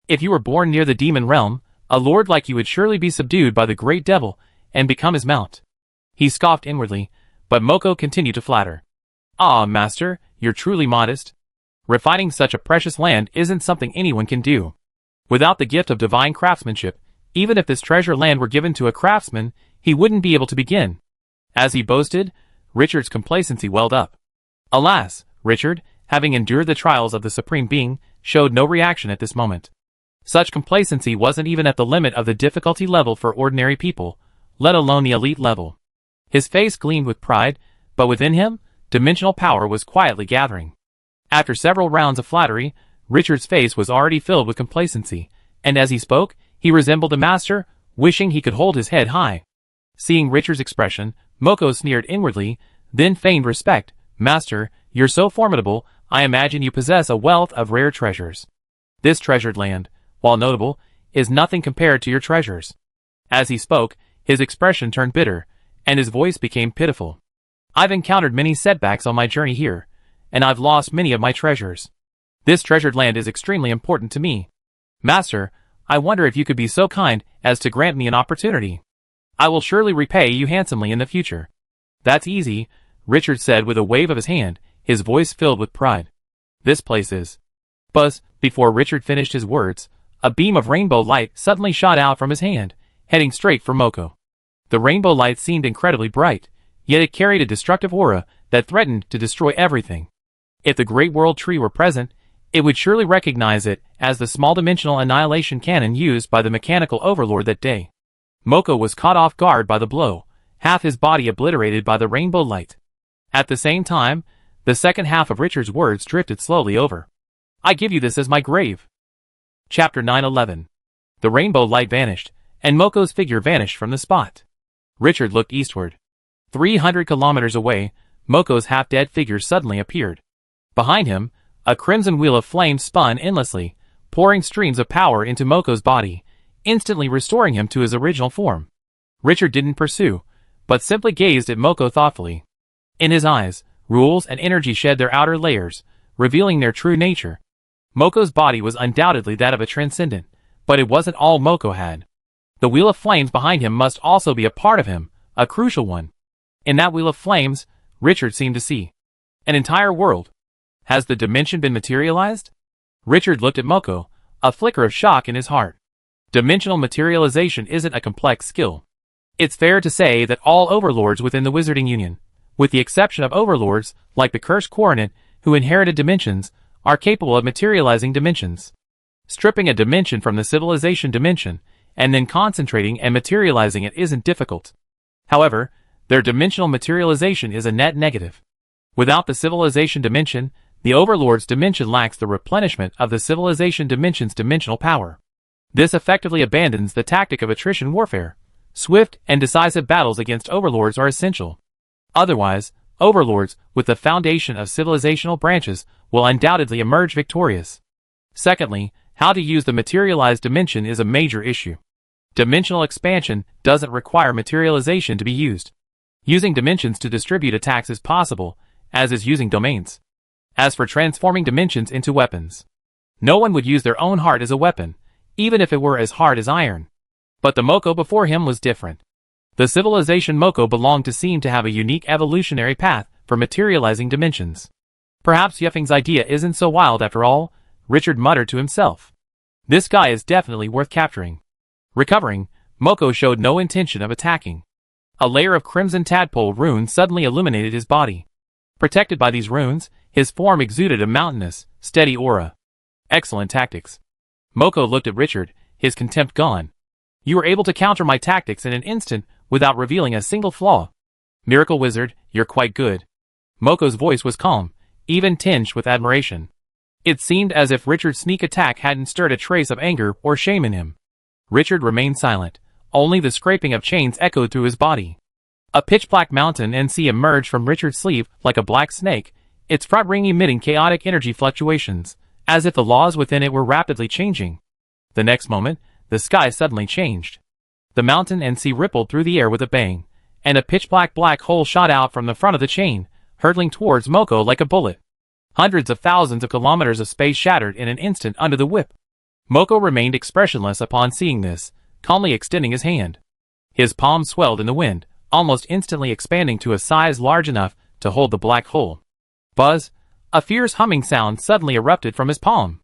Speaker 1: If you were born near the demon realm, a lord like you would surely be subdued by the great devil and become his mount. He scoffed inwardly, but Moko continued to flatter. Ah, master, you're truly modest. Refining such a precious land isn't something anyone can do. Without the gift of divine craftsmanship, even if this treasure land were given to a craftsman, he wouldn't be able to begin. As he boasted, Richard's complacency welled up. Alas, Richard, having endured the trials of the Supreme Being, showed no reaction at this moment. Such complacency wasn't even at the limit of the difficulty level for ordinary people, let alone the elite level. His face gleamed with pride, but within him, dimensional power was quietly gathering. After several rounds of flattery, Richard's face was already filled with complacency, and as he spoke, he resembled a master, wishing he could hold his head high. Seeing Richard's expression, Moko sneered inwardly, then feigned respect. Master, you're so formidable, I imagine you possess a wealth of rare treasures. This treasured land, while notable, is nothing compared to your treasures. As he spoke, his expression turned bitter, and his voice became pitiful. I've encountered many setbacks on my journey here, and I've lost many of my treasures. This treasured land is extremely important to me. Master, I wonder if you could be so kind as to grant me an opportunity. I will surely repay you handsomely in the future. That's easy, Richard said with a wave of his hand, his voice filled with pride. This place is. Buzz, before Richard finished his words, a beam of rainbow light suddenly shot out from his hand, heading straight for Moko. The rainbow light seemed incredibly bright, yet it carried a destructive aura that threatened to destroy everything. If the Great World Tree were present, it would surely recognize it as the small-dimensional annihilation cannon used by the mechanical overlord that day. Moko was caught off guard by the blow, half his body obliterated by the rainbow light. At the same time, the second half of Richard's words drifted slowly over. I give you this as my grave. Chapter 9:11. The rainbow light vanished, and Moko's figure vanished from the spot. Richard looked eastward. 300 kilometers away, Moko's half-dead figure suddenly appeared. Behind him, a crimson wheel of flame spun endlessly, pouring streams of power into Moko's body, instantly restoring him to his original form. Richard didn't pursue, but simply gazed at Moko thoughtfully. In his eyes, rules and energy shed their outer layers, revealing their true nature. Moko's body was undoubtedly that of a transcendent, but it wasn't all Moko had. The wheel of flames behind him must also be a part of him, a crucial one. In that wheel of flames, Richard seemed to see an entire world. Has the dimension been materialized? Richard looked at Moko, a flicker of shock in his heart. Dimensional materialization isn't a complex skill. It's fair to say that all overlords within the Wizarding Union, with the exception of overlords like the Cursed Coronet, who inherited dimensions, are capable of materializing dimensions. Stripping a dimension from the civilization dimension, and then concentrating and materializing it isn't difficult. However, their dimensional materialization is a net negative. Without the civilization dimension, the overlord's dimension lacks the replenishment of the civilization dimension's dimensional power. This effectively abandons the tactic of attrition warfare. Swift and decisive battles against overlords are essential. Otherwise, overlords, with the foundation of civilizational branches, will undoubtedly emerge victorious. Secondly, how to use the materialized dimension is a major issue. Dimensional expansion doesn't require materialization to be used. Using dimensions to distribute attacks is possible, as is using domains. As for transforming dimensions into weapons, no one would use their own heart as a weapon, even if it were as hard as iron. But the Moko before him was different. The civilization Moko belonged to seemed to have a unique evolutionary path for materializing dimensions. Perhaps Yeffing's idea isn't so wild after all, Richard muttered to himself. This guy is definitely worth capturing. Recovering, Moko showed no intention of attacking. A layer of crimson tadpole runes suddenly illuminated his body. Protected by these runes, his form exuded a mountainous, steady aura. Excellent tactics. Moko looked at Richard, his contempt gone. You were able to counter my tactics in an instant without revealing a single flaw. Miracle Wizard, you're quite good. Moko's voice was calm, even tinged with admiration. It seemed as if Richard's sneak attack hadn't stirred a trace of anger or shame in him. Richard remained silent. Only the scraping of chains echoed through his body. A pitch-black mountain and sea emerged from Richard's sleeve like a black snake, its front ring emitting chaotic energy fluctuations, as if the laws within it were rapidly changing. The next moment, the sky suddenly changed. The mountain and sea rippled through the air with a bang, and a pitch-black black hole shot out from the front of the chain, hurtling towards Moko like a bullet. Hundreds of thousands of kilometers of space shattered in an instant under the whip. Moko remained expressionless upon seeing this, calmly extending his hand. His palm swelled in the wind, almost instantly expanding to a size large enough to hold the black hole. Buzz! A fierce humming sound suddenly erupted from his palm.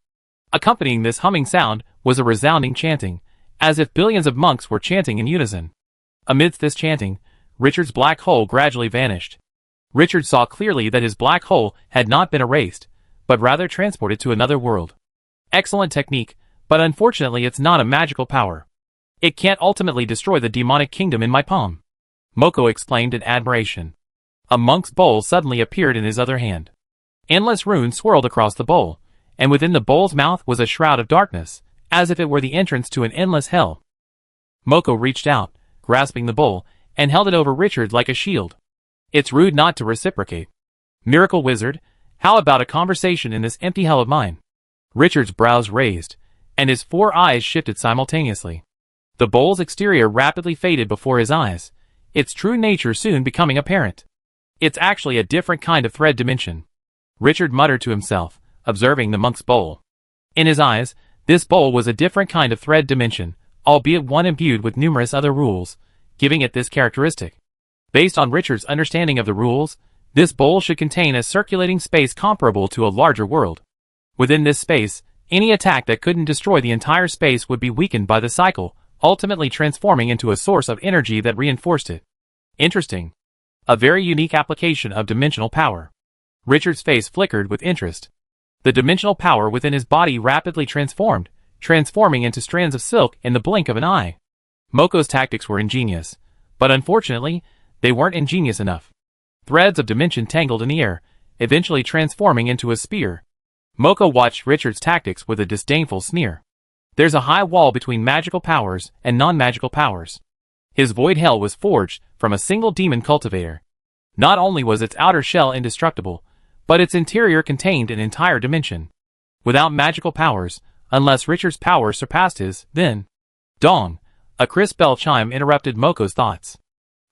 Speaker 1: Accompanying this humming sound was a resounding chanting, as if billions of monks were chanting in unison. Amidst this chanting, Richard's black hole gradually vanished. Richard saw clearly that his black hole had not been erased, but rather transported to another world. Excellent technique, but unfortunately it's not a magical power. It can't ultimately destroy the demonic kingdom in my palm. Moko exclaimed in admiration. A monk's bowl suddenly appeared in his other hand. Endless runes swirled across the bowl, and within the bowl's mouth was a shroud of darkness, as if it were the entrance to an endless hell. Moko reached out, grasping the bowl, and held it over Richard like a shield. It's rude not to reciprocate. Miracle wizard, how about a conversation in this empty hell of mine? Richard's brows raised, and his 4 eyes shifted simultaneously. The bowl's exterior rapidly faded before his eyes, its true nature soon becoming apparent. It's actually a different kind of thread dimension. Richard muttered to himself, observing the monk's bowl. In his eyes, this bowl was a different kind of thread dimension, albeit one imbued with numerous other rules, giving it this characteristic. Based on Richard's understanding of the rules, this bowl should contain a circulating space comparable to a larger world. Within this space, any attack that couldn't destroy the entire space would be weakened by the cycle, ultimately transforming into a source of energy that reinforced it. Interesting. A very unique application of dimensional power. Richard's face flickered with interest. The dimensional power within his body rapidly transformed, transforming into strands of silk in the blink of an eye. Moko's tactics were ingenious, but unfortunately, they weren't ingenious enough. Threads of dimension tangled in the air, eventually transforming into a spear. Moko watched Richard's tactics with a disdainful sneer. There's a high wall between magical powers and non-magical powers. His void hell was forged from a single demon cultivator. Not only was its outer shell indestructible, but its interior contained an entire dimension. Without magical powers, unless Richard's power surpassed his, then... Dong! A crisp bell chime interrupted Moko's thoughts.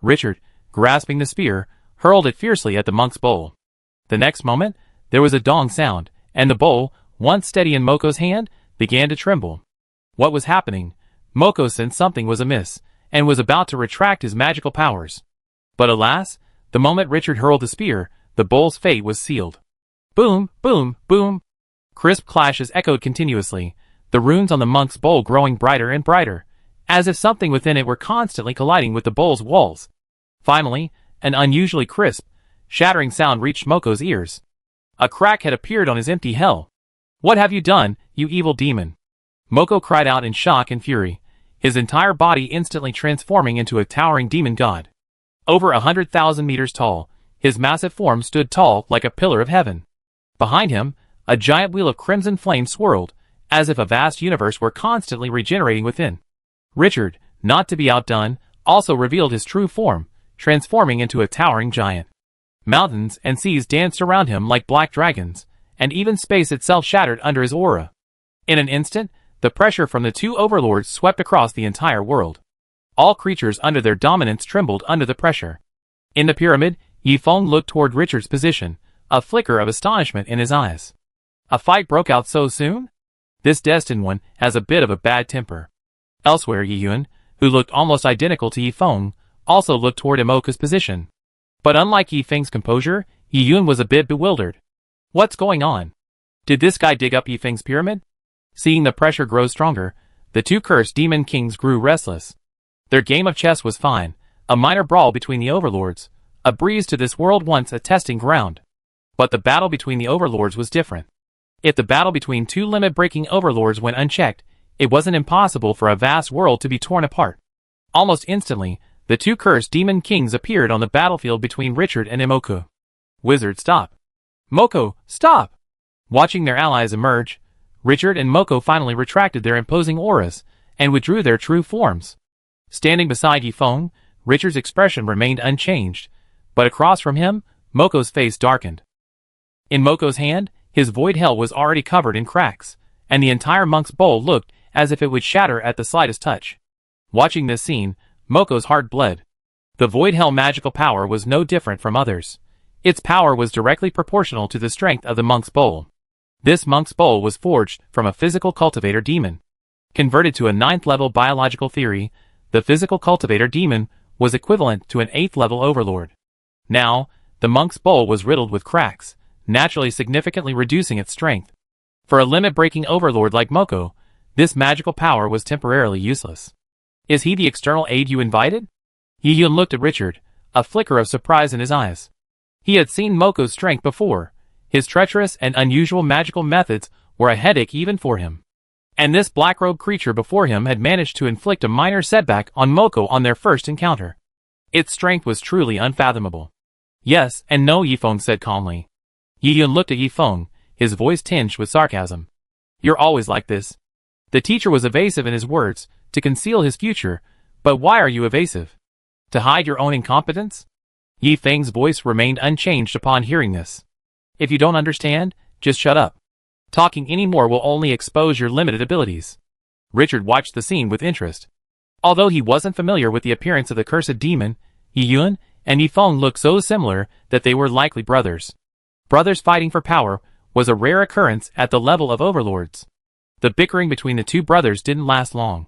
Speaker 1: Richard, grasping the spear, hurled it fiercely at the monk's bowl. The next moment, there was a dong sound, and the bowl, once steady in Moko's hand, began to tremble. What was happening? Moko sensed something was amiss, and was about to retract his magical powers. But alas, the moment Richard hurled the spear, the bowl's fate was sealed. Boom, boom, boom. Crisp clashes echoed continuously, the runes on the monk's bowl growing brighter and brighter, as if something within it were constantly colliding with the bowl's walls. Finally, an unusually crisp, shattering sound reached Moko's ears. A crack had appeared on his empty hell. What have you done, you evil demon? Moko cried out in shock and fury, his entire body instantly transforming into a towering demon god. Over 100,000 meters tall, his massive form stood tall like a pillar of heaven. Behind him, a giant wheel of crimson flame swirled, as if a vast universe were constantly regenerating within. Richard, not to be outdone, also revealed his true form, transforming into a towering giant. Mountains and seas danced around him like black dragons, and even space itself shattered under his aura. In an instant, the pressure from the two overlords swept across the entire world. All creatures under their dominance trembled under the pressure. In the pyramid, Yifeng looked toward Richard's position, a flicker of astonishment in his eyes. A fight broke out so soon? This destined one has a bit of a bad temper. Elsewhere, Yiyun, who looked almost identical to Yifeng, also looked toward Imoka's position. But unlike Yifeng's composure, Yiyun was a bit bewildered. What's going on? Did this guy dig up Yifeng's pyramid? Seeing the pressure grow stronger, the two cursed demon kings grew restless. Their game of chess was fine, a minor brawl between the overlords, a breeze to this world once a testing ground. But the battle between the overlords was different. If the battle between two limit-breaking overlords went unchecked, it wasn't impossible for a vast world to be torn apart. Almost instantly, the two cursed demon kings appeared on the battlefield between Richard and Imoku. Wizard, stop. Moko, stop! Watching their allies emerge, Richard and Moko finally retracted their imposing auras, and withdrew their true forms. Standing beside Yifeng, Richard's expression remained unchanged, but across from him, Moko's face darkened. In Moko's hand, his void hell was already covered in cracks, and the entire monk's bowl looked as if it would shatter at the slightest touch. Watching this scene, Moko's heart bled. The void hell magical power was no different from others. Its power was directly proportional to the strength of the monk's bowl. This monk's bowl was forged from a physical cultivator demon. Converted to a 9th-level biological theory, the physical cultivator demon was equivalent to an 8th-level overlord. Now, the monk's bowl was riddled with cracks, naturally significantly reducing its strength. For a limit-breaking overlord like Moko, this magical power was temporarily useless. Is he the external aid you invited? Yi-Yun looked at Richard, a flicker of surprise in his eyes. He had seen Moko's strength before. His treacherous and unusual magical methods were a headache even for him. And this black-robed creature before him had managed to inflict a minor setback on Moko on their first encounter. Its strength was truly unfathomable. Yes and no, Yifeng said calmly. Yi-Yun looked at Yifeng, his voice tinged with sarcasm. You're always like this. The teacher was evasive in his words, to conceal his future, but why are you evasive? To hide your own incompetence? Yifeng's voice remained unchanged upon hearing this. If you don't understand, just shut up. Talking any more will only expose your limited abilities. Richard watched the scene with interest. Although he wasn't familiar with the appearance of the cursed demon, Yi-Yun and Yifeng looked so similar that they were likely brothers. Brothers fighting for power was a rare occurrence at the level of overlords. The bickering between the two brothers didn't last long.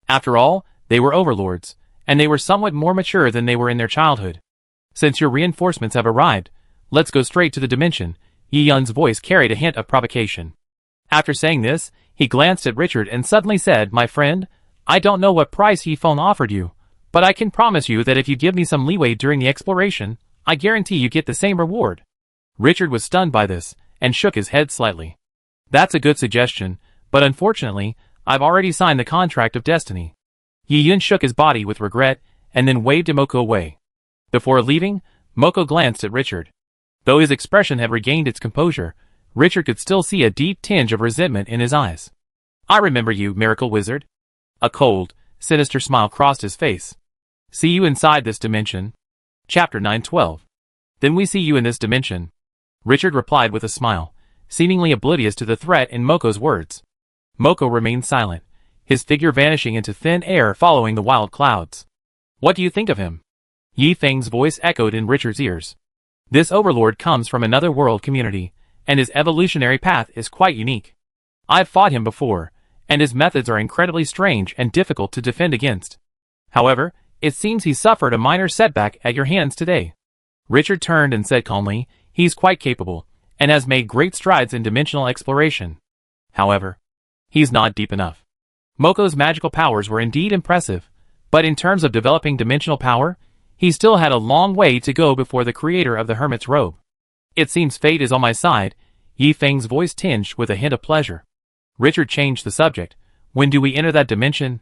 Speaker 1: After all, they were overlords, and they were somewhat more mature than they were in their childhood. Since your reinforcements have arrived, let's go straight to the dimension. Yi-Yun's voice carried a hint of provocation. After saying this, he glanced at Richard and suddenly said, My friend, I don't know what price Yifeng offered you, but I can promise you that if you give me some leeway during the exploration, I guarantee you get the same reward. Richard was stunned by this, and shook his head slightly. That's a good suggestion, but unfortunately, I've already signed the contract of destiny. Yi-Yun shook his body with regret, and then waved Moko away. Before leaving, Moko glanced at Richard. Though his expression had regained its composure, Richard could still see a deep tinge of resentment in his eyes. I remember you, Miracle Wizard. A cold, sinister smile crossed his face. See you inside this dimension. Chapter 912. Then we see you in this dimension. Richard replied with a smile, seemingly oblivious to the threat in Moko's words. Moko remained silent, his figure vanishing into thin air following the wild clouds. What do you think of him? Yifeng's voice echoed in Richard's ears. This overlord comes from another world community, and his evolutionary path is quite unique. I've fought him before, and his methods are incredibly strange and difficult to defend against. However, it seems he suffered a minor setback at your hands today. Richard turned and said calmly, he's quite capable, and has made great strides in dimensional exploration. However, he's not deep enough. Moko's magical powers were indeed impressive, but in terms of developing dimensional power, he still had a long way to go before the creator of the Hermit's Robe. It seems fate is on my side, Yifeng's voice tinged with a hint of pleasure. Richard changed the subject. When do we enter that dimension?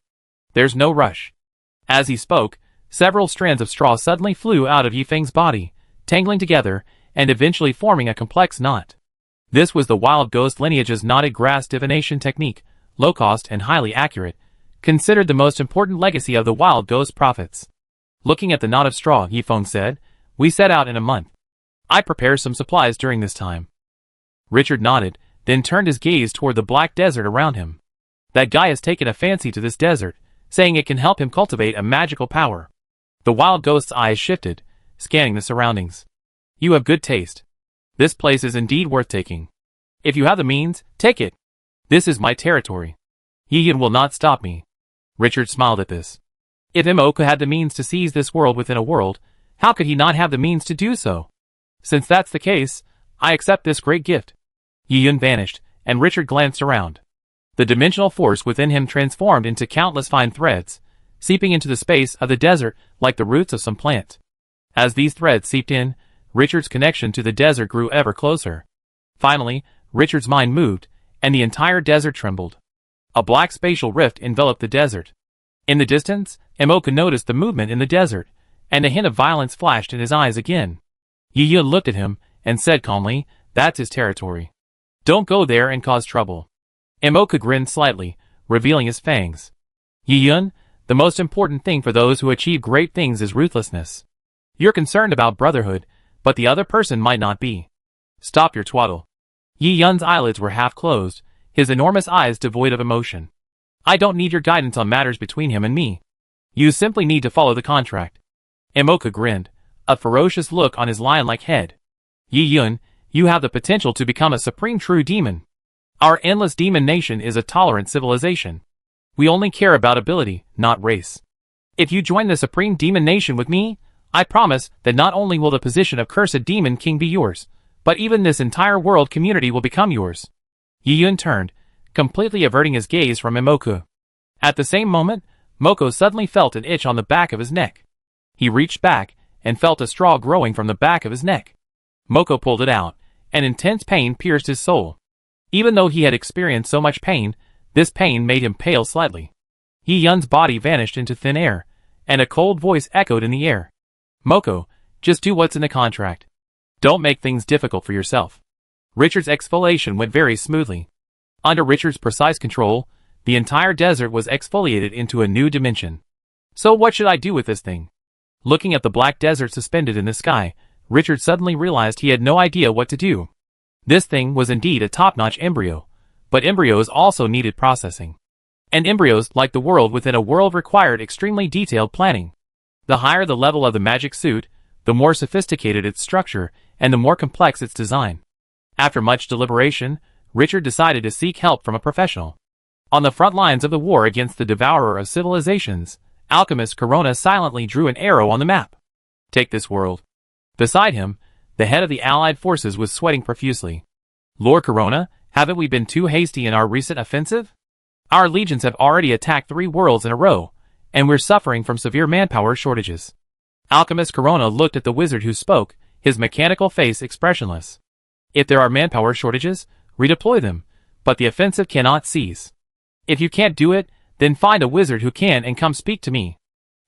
Speaker 1: There's no rush. As he spoke, several strands of straw suddenly flew out of Yifeng's body, tangling together, and eventually forming a complex knot. This was the Wild Ghost lineage's knotted grass divination technique, low-cost and highly accurate, considered the most important legacy of the Wild Ghost prophets. Looking at the knot of straw, Yifeng said, we set out in a month. I prepare some supplies during this time. Richard nodded, then turned his gaze toward the black desert around him. That guy has taken a fancy to this desert, saying it can help him cultivate a magical power. The Wild Ghost's eyes shifted, scanning the surroundings. You have good taste. This place is indeed worth taking. If you have the means, take it. This is my territory. Yi-Yun will not stop me. Richard smiled at this. If Moko had the means to seize this world within a world, how could he not have the means to do so? Since that's the case, I accept this great gift. Yi-Yun vanished, and Richard glanced around. The dimensional force within him transformed into countless fine threads, seeping into the space of the desert like the roots of some plant. As these threads seeped in, Richard's connection to the desert grew ever closer. Finally, Richard's mind moved, and the entire desert trembled. A black spatial rift enveloped the desert. In the distance, Moko noticed the movement in the desert, and a hint of violence flashed in his eyes again. Yi-Yun looked at him, and said calmly, that's his territory. Don't go there and cause trouble. Moko grinned slightly, revealing his fangs. Yi-Yun, the most important thing for those who achieve great things is ruthlessness. You're concerned about brotherhood, but the other person might not be. Stop your twaddle. Yi-Yun's eyelids were half closed, his enormous eyes devoid of emotion. I don't need your guidance on matters between him and me. You simply need to follow the contract. Moko grinned, a ferocious look on his lion-like head. Yi Yun, you have the potential to become a supreme true demon. Our endless demon nation is a tolerant civilization. We only care about ability, not race. If you join the supreme demon nation with me, I promise that not only will the position of cursed demon king be yours, but even this entire world community will become yours. Yi Yun turned, completely averting his gaze from Moko. At the same moment, Moko suddenly felt an itch on the back of his neck. He reached back and felt a straw growing from the back of his neck. Moko pulled it out, and intense pain pierced his soul. Even though he had experienced so much pain, this pain made him pale slightly. Yi Yun's body vanished into thin air, and a cold voice echoed in the air. Moko, just do what's in the contract. Don't make things difficult for yourself. Richard's exfoliation went very smoothly. Under Richard's precise control, the entire desert was exfoliated into a new dimension. So what should I do with this thing? Looking at the black desert suspended in the sky, Richard suddenly realized he had no idea what to do. This thing was indeed a top-notch embryo, but embryos also needed processing. And embryos, like the world within a world, required extremely detailed planning. The higher the level of the magic suit, the more sophisticated its structure, and the more complex its design. After much deliberation, Richard decided to seek help from a professional. On the front lines of the war against the devourer of civilizations, alchemist Corona silently drew an arrow on the map. Take this world. Beside him, the head of the allied forces was sweating profusely. Lord Corona, haven't we been too hasty in our recent offensive? Our legions have already attacked 3 worlds in a row, and we're suffering from severe manpower shortages. Alchemist Corona looked at the wizard who spoke, his mechanical face expressionless. If there are manpower shortages, redeploy them, but the offensive cannot cease. If you can't do it, then find a wizard who can and come speak to me.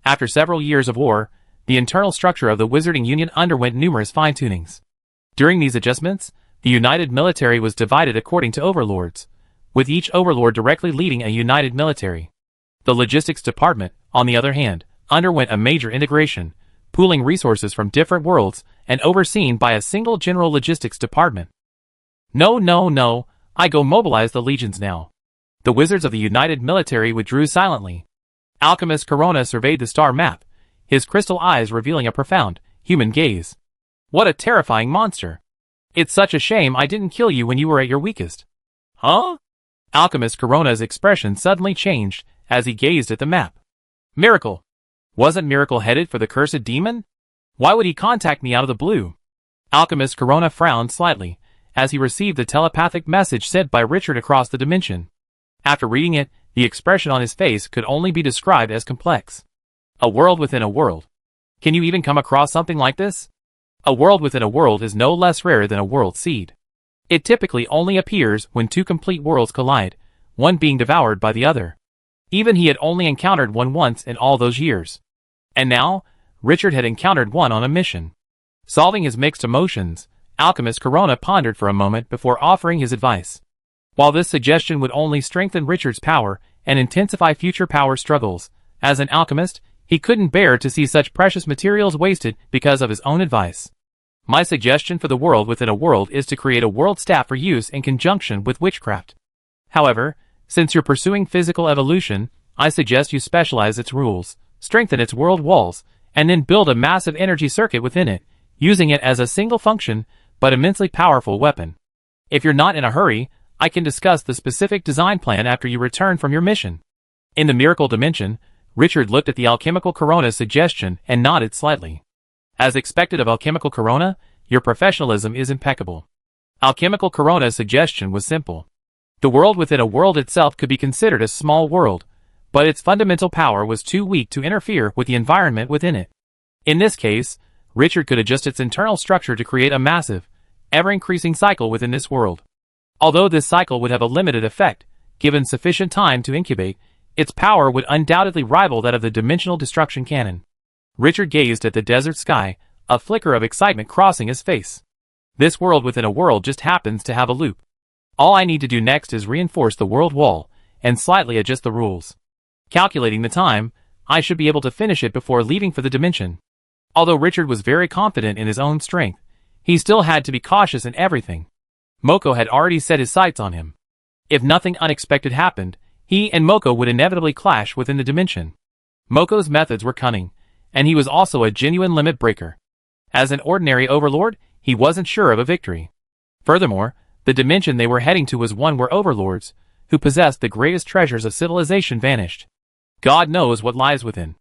Speaker 1: After several years of war, the internal structure of the Wizarding Union underwent numerous fine-tunings. During these adjustments, the united military was divided according to overlords, with each overlord directly leading a united military. The logistics department, on the other hand, underwent a major integration, pooling resources from different worlds and overseen by a single general logistics department. No, I go mobilize the legions now. The wizards of the united military withdrew silently. Alchemist Corona surveyed the star map, his crystal eyes revealing a profound, human gaze. What a terrifying monster! It's such a shame I didn't kill you when you were at your weakest. Huh? Alchemist Corona's expression suddenly changed as he gazed at the map. Miracle! Wasn't Miracle headed for the cursed demon? Why would he contact me out of the blue? Alchemist Corona frowned slightly as he received the telepathic message sent by Richard across the dimension. After reading it, the expression on his face could only be described as complex. A world within a world. Can you even come across something like this? A world within a world is no less rare than a world seed. It typically only appears when 2 complete worlds collide, one being devoured by the other. Even he had only encountered one once in all those years. And now, Richard had encountered one on a mission. Solving his mixed emotions, Alchemist Corona pondered for a moment before offering his advice. While this suggestion would only strengthen Richard's power and intensify future power struggles, as an alchemist, he couldn't bear to see such precious materials wasted because of his own advice. My suggestion for the world within a world is to create a world staff for use in conjunction with witchcraft. However, since you're pursuing physical evolution, I suggest you specialize its rules, strengthen its world walls, and then build a massive energy circuit within it, using it as a single function, but immensely powerful weapon. If you're not in a hurry, I can discuss the specific design plan after you return from your mission. In the miracle dimension, Richard looked at the alchemical Corona's suggestion and nodded slightly. As expected of alchemical Corona, your professionalism is impeccable. Alchemical Corona's suggestion was simple. The world within a world itself could be considered a small world, but its fundamental power was too weak to interfere with the environment within it. In this case, Richard could adjust its internal structure to create a massive, ever-increasing cycle within this world. Although this cycle would have a limited effect, given sufficient time to incubate, its power would undoubtedly rival that of the dimensional destruction cannon. Richard gazed at the desert sky, a flicker of excitement crossing his face. This world within a world just happens to have a loop. All I need to do next is reinforce the world wall, and slightly adjust the rules. Calculating the time, I should be able to finish it before leaving for the dimension. Although Richard was very confident in his own strength, he still had to be cautious in everything. Moko had already set his sights on him. If nothing unexpected happened, he and Moko would inevitably clash within the dimension. Moko's methods were cunning, and he was also a genuine limit breaker. As an ordinary overlord, he wasn't sure of a victory. Furthermore, the dimension they were heading to was one where overlords, who possessed the greatest treasures of civilization, vanished. God knows what lies within.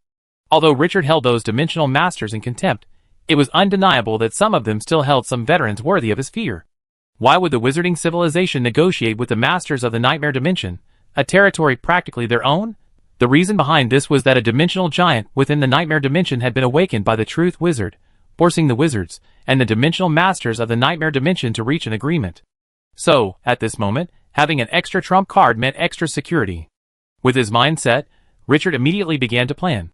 Speaker 1: Although Richard held those dimensional masters in contempt, it was undeniable that some of them still held some veterans worthy of his fear. Why would the wizarding civilization negotiate with the masters of the nightmare dimension, a territory practically their own? The reason behind this was that a dimensional giant within the nightmare dimension had been awakened by the truth wizard, forcing the wizards and the dimensional masters of the nightmare dimension to reach an agreement. So, at this moment, having an extra trump card meant extra security. With his mind set, Richard immediately began to plan.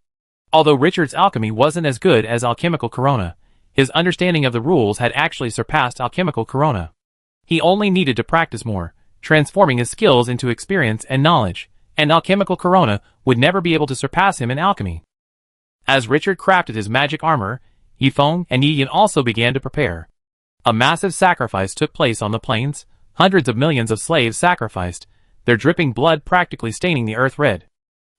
Speaker 1: Although Richard's alchemy wasn't as good as alchemical corona, his understanding of the rules had actually surpassed alchemical corona. He only needed to practice more, transforming his skills into experience and knowledge, and alchemical corona would never be able to surpass him in alchemy. As Richard crafted his magic armor, Yifeng and Yi Yin also began to prepare. A massive sacrifice took place on the plains, hundreds of millions of slaves sacrificed, their dripping blood practically staining the earth red.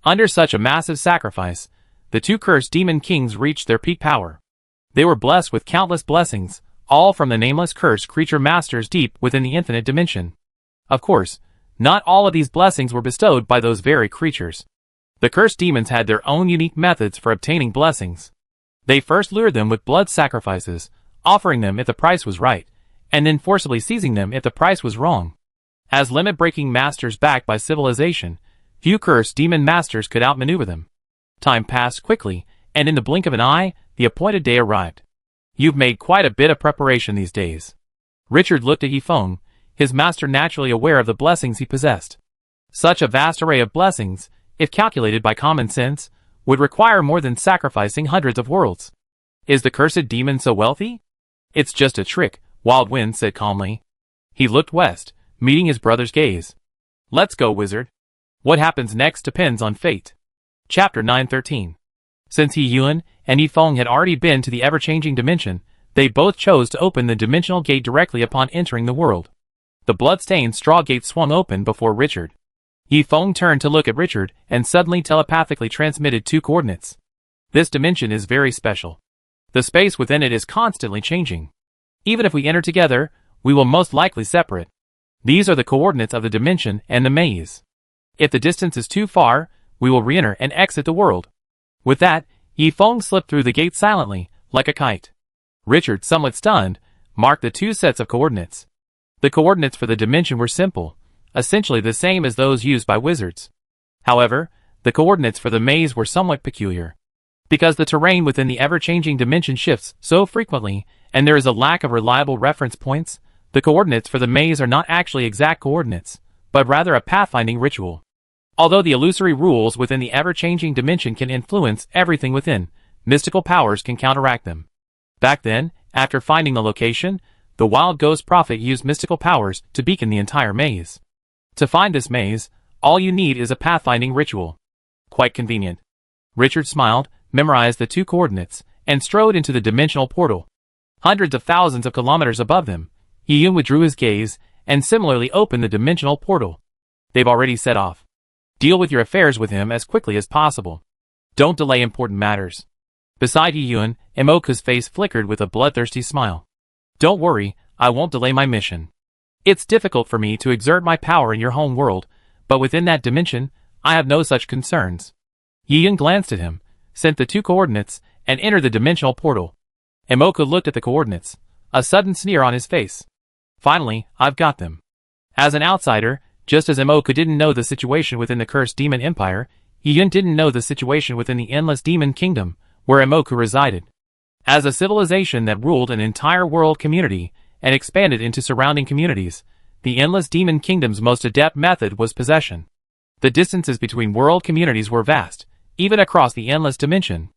Speaker 1: Under such a massive sacrifice, the two cursed demon kings reached their peak power. They were blessed with countless blessings, all from the nameless cursed creature masters deep within the infinite dimension. Of course, not all of these blessings were bestowed by those very creatures. The cursed demons had their own unique methods for obtaining blessings. They first lured them with blood sacrifices, offering them if the price was right, and then forcibly seizing them if the price was wrong. As limit-breaking masters backed by civilization, few cursed demon masters could outmaneuver them. Time passed quickly, and in the blink of an eye, the appointed day arrived. You've made quite a bit of preparation these days. Richard looked at Yifeng, his master naturally aware of the blessings he possessed. Such a vast array of blessings, if calculated by common sense, would require more than sacrificing hundreds of worlds. Is the cursed demon so wealthy? It's just a trick, Wild Wind said calmly. He looked west, meeting his brother's gaze. Let's go, wizard. What happens next depends on fate. Chapter 913. Since Yi Yuan and Yifeng had already been to the ever-changing dimension, they both chose to open the dimensional gate directly upon entering the world. The blood-stained straw gate swung open before Richard. Yifeng turned to look at Richard and suddenly telepathically transmitted 2 coordinates. This dimension is very special. The space within it is constantly changing. Even if we enter together, we will most likely separate. These are the coordinates of the dimension and the maze. If the distance is too far, we will re-enter and exit the world. With that, Yifeng slipped through the gate silently, like a kite. Richard, somewhat stunned, marked the 2 sets of coordinates. The coordinates for the dimension were simple, essentially the same as those used by wizards. However, the coordinates for the maze were somewhat peculiar. Because the terrain within the ever-changing dimension shifts so frequently, and there is a lack of reliable reference points, the coordinates for the maze are not actually exact coordinates, but rather a pathfinding ritual. Although the illusory rules within the ever-changing dimension can influence everything within, mystical powers can counteract them. Back then, after finding the location, the wild ghost prophet used mystical powers to beacon the entire maze. To find this maze, all you need is a pathfinding ritual. Quite convenient. Richard smiled, memorized the 2 coordinates, and strode into the dimensional portal. Hundreds of thousands of kilometers above them, Yi Yun withdrew his gaze, and similarly opened the dimensional portal. They've already set off. Deal with your affairs with him as quickly as possible. Don't delay important matters. Beside Yi Yun, Emoka's face flickered with a bloodthirsty smile. Don't worry, I won't delay my mission. It's difficult for me to exert my power in your home world, but within that dimension, I have no such concerns. Yi Yun glanced at him, sent the 2 coordinates, and entered the dimensional portal. Emoka looked at the coordinates, a sudden sneer on his face. Finally, I've got them. As an outsider, just as Emoka didn't know the situation within the cursed demon empire, Yi Yun didn't know the situation within the endless demon kingdom, where Emoka resided. As a civilization that ruled an entire world community, and expanded into surrounding communities, the endless demon kingdom's most adept method was possession. The distances between world communities were vast, even across the endless dimension.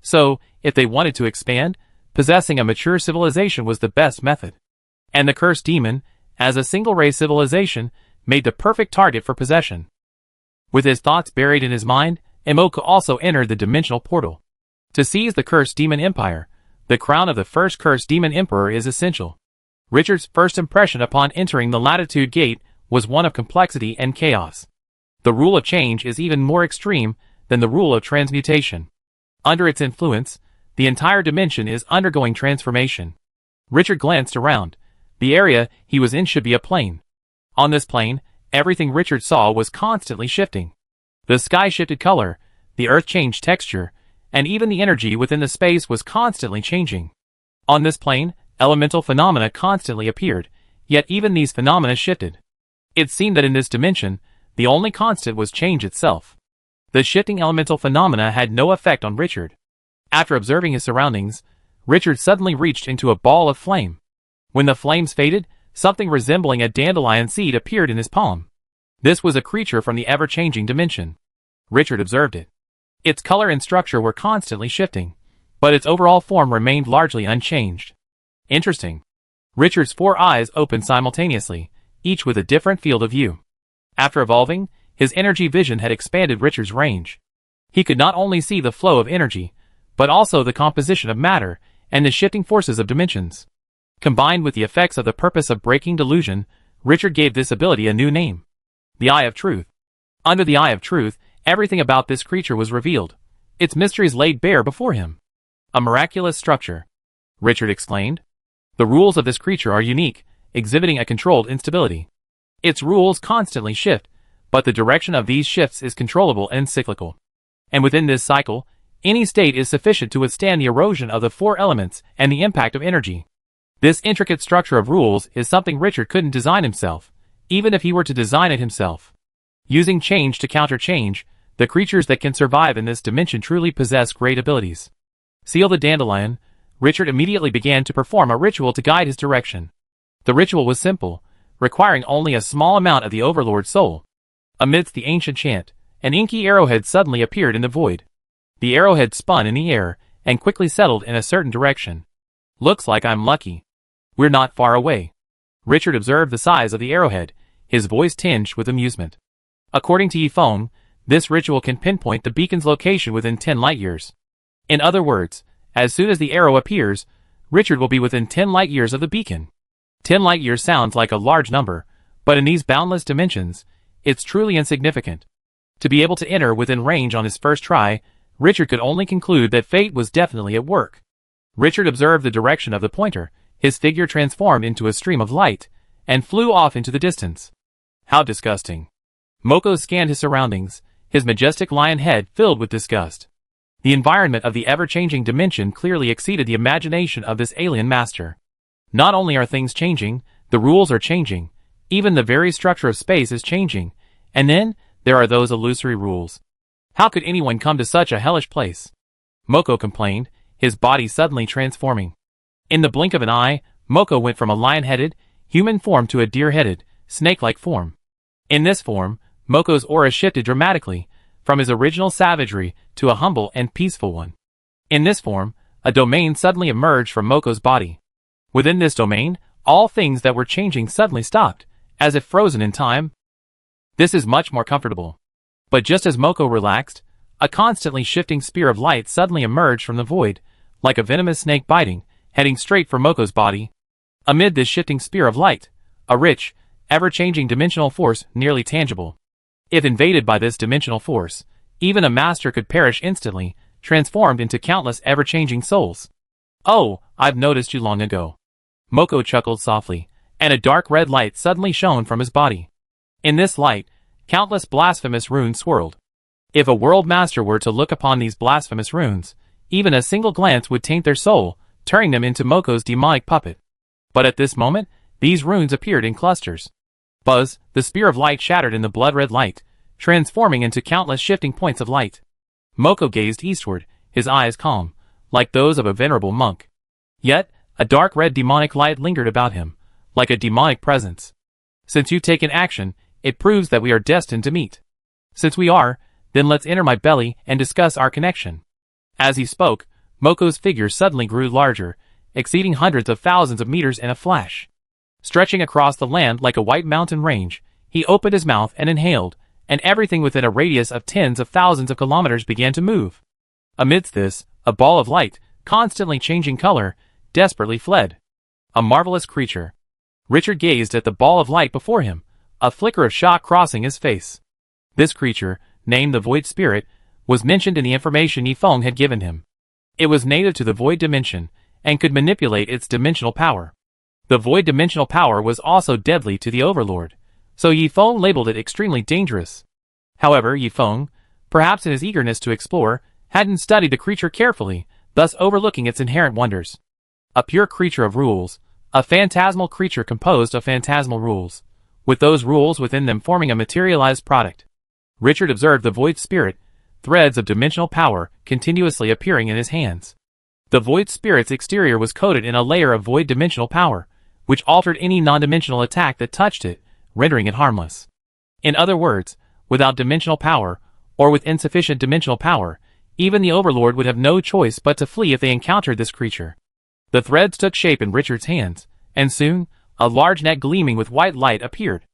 Speaker 1: So, if they wanted to expand, possessing a mature civilization was the best method. And the cursed demon, as a single-race civilization, made the perfect target for possession. With his thoughts buried in his mind, Emoka also entered the dimensional portal. To seize the cursed demon empire, the crown of the first cursed demon emperor is essential. Richard's first impression upon entering the latitude gate was one of complexity and chaos. The rule of change is even more extreme than the rule of transmutation. Under its influence, the entire dimension is undergoing transformation. Richard glanced around. The area he was in should be a plain. On this plain, everything Richard saw was constantly shifting. The sky shifted color, the earth changed texture, and even the energy within the space was constantly changing. On this plane, elemental phenomena constantly appeared, yet even these phenomena shifted. It seemed that in this dimension, the only constant was change itself. The shifting elemental phenomena had no effect on Richard. After observing his surroundings, Richard suddenly reached into a ball of flame. When the flames faded, something resembling a dandelion seed appeared in his palm. This was a creature from the ever-changing dimension. Richard observed it. Its color and structure were constantly shifting, but its overall form remained largely unchanged. Interesting. Richard's 4 eyes opened simultaneously, each with a different field of view. After evolving, his energy vision had expanded Richard's range. He could not only see the flow of energy, but also the composition of matter and the shifting forces of dimensions. Combined with the effects of the purpose of breaking delusion, Richard gave this ability a new name: the Eye of Truth. Under the Eye of Truth, everything about this creature was revealed, its mysteries laid bare before him. A miraculous structure, Richard exclaimed. The rules of this creature are unique, exhibiting a controlled instability. Its rules constantly shift, but the direction of these shifts is controllable and cyclical. And within this cycle, any state is sufficient to withstand the erosion of the 4 elements and the impact of energy. This intricate structure of rules is something Richard couldn't design himself, even if he were to design it himself. Using change to counter change, the creatures that can survive in this dimension truly possess great abilities. Seal the dandelion, Richard immediately began to perform a ritual to guide his direction. The ritual was simple, requiring only a small amount of the Overlord's soul. Amidst the ancient chant, an inky arrowhead suddenly appeared in the void. The arrowhead spun in the air and quickly settled in a certain direction. Looks like I'm lucky. We're not far away. Richard observed the size of the arrowhead, his voice tinged with amusement. According to EP861, this ritual can pinpoint the beacon's location within 10 light-years. In other words, as soon as the arrow appears, Richard will be within 10 light-years of the beacon. 10 light-years sounds like a large number, but in these boundless dimensions, it's truly insignificant. To be able to enter within range on his first try, Richard could only conclude that fate was definitely at work. Richard observed the direction of the pointer, his figure transformed into a stream of light, and flew off into the distance. How disgusting. Moko scanned his surroundings, his majestic lion head filled with disgust. The environment of the ever-changing dimension clearly exceeded the imagination of this alien master. Not only are things changing, the rules are changing, even the very structure of space is changing, and then, there are those illusory rules. How could anyone come to such a hellish place? Moko complained, his body suddenly transforming. In the blink of an eye, Moko went from a lion-headed, human form to a deer-headed, snake-like form. In this form, Moko's aura shifted dramatically, from his original savagery to a humble and peaceful one. In this form, a domain suddenly emerged from Moko's body. Within this domain, all things that were changing suddenly stopped, as if frozen in time. This is much more comfortable. But just as Moko relaxed, a constantly shifting spear of light suddenly emerged from the void, like a venomous snake biting, heading straight for Moko's body. Amid this shifting spear of light, a rich, ever-changing dimensional force nearly tangible. If invaded by this dimensional force, even a master could perish instantly, transformed into countless ever-changing souls. Oh, I've noticed you long ago. Moko chuckled softly, and a dark red light suddenly shone from his body. In this light, countless blasphemous runes swirled. If a world master were to look upon these blasphemous runes, even a single glance would taint their soul, turning them into Moko's demonic puppet. But at this moment, these runes appeared in clusters. Buzz, the spear of light shattered in the blood-red light, transforming into countless shifting points of light. Moko gazed eastward, his eyes calm, like those of a venerable monk. Yet, a dark red demonic light lingered about him, like a demonic presence. Since you've taken action, it proves that we are destined to meet. Since we are, then let's enter my belly and discuss our connection. As he spoke, Moko's figure suddenly grew larger, exceeding hundreds of thousands of meters in a flash. Stretching across the land like a white mountain range, he opened his mouth and inhaled, and everything within a radius of tens of thousands of kilometers began to move. Amidst this, a ball of light, constantly changing color, desperately fled. A marvelous creature. Richard gazed at the ball of light before him, a flicker of shock crossing his face. This creature, named the Void Spirit, was mentioned in the information EP861 had given him. It was native to the Void Dimension, and could manipulate its dimensional power. The void dimensional power was also deadly to the Overlord, so Yifeng labeled it extremely dangerous. However, Yifeng, perhaps in his eagerness to explore, hadn't studied the creature carefully, thus overlooking its inherent wonders. A pure creature of rules, a phantasmal creature composed of phantasmal rules, with those rules within them forming a materialized product. Richard observed the void spirit, threads of dimensional power continuously appearing in his hands. The void spirit's exterior was coated in a layer of void dimensional power, which altered any non-dimensional attack that touched it, rendering it harmless. In other words, without dimensional power, or with insufficient dimensional power, even the Overlord would have no choice but to flee if they encountered this creature. The threads took shape in Richard's hands, and soon, a large net gleaming with white light appeared.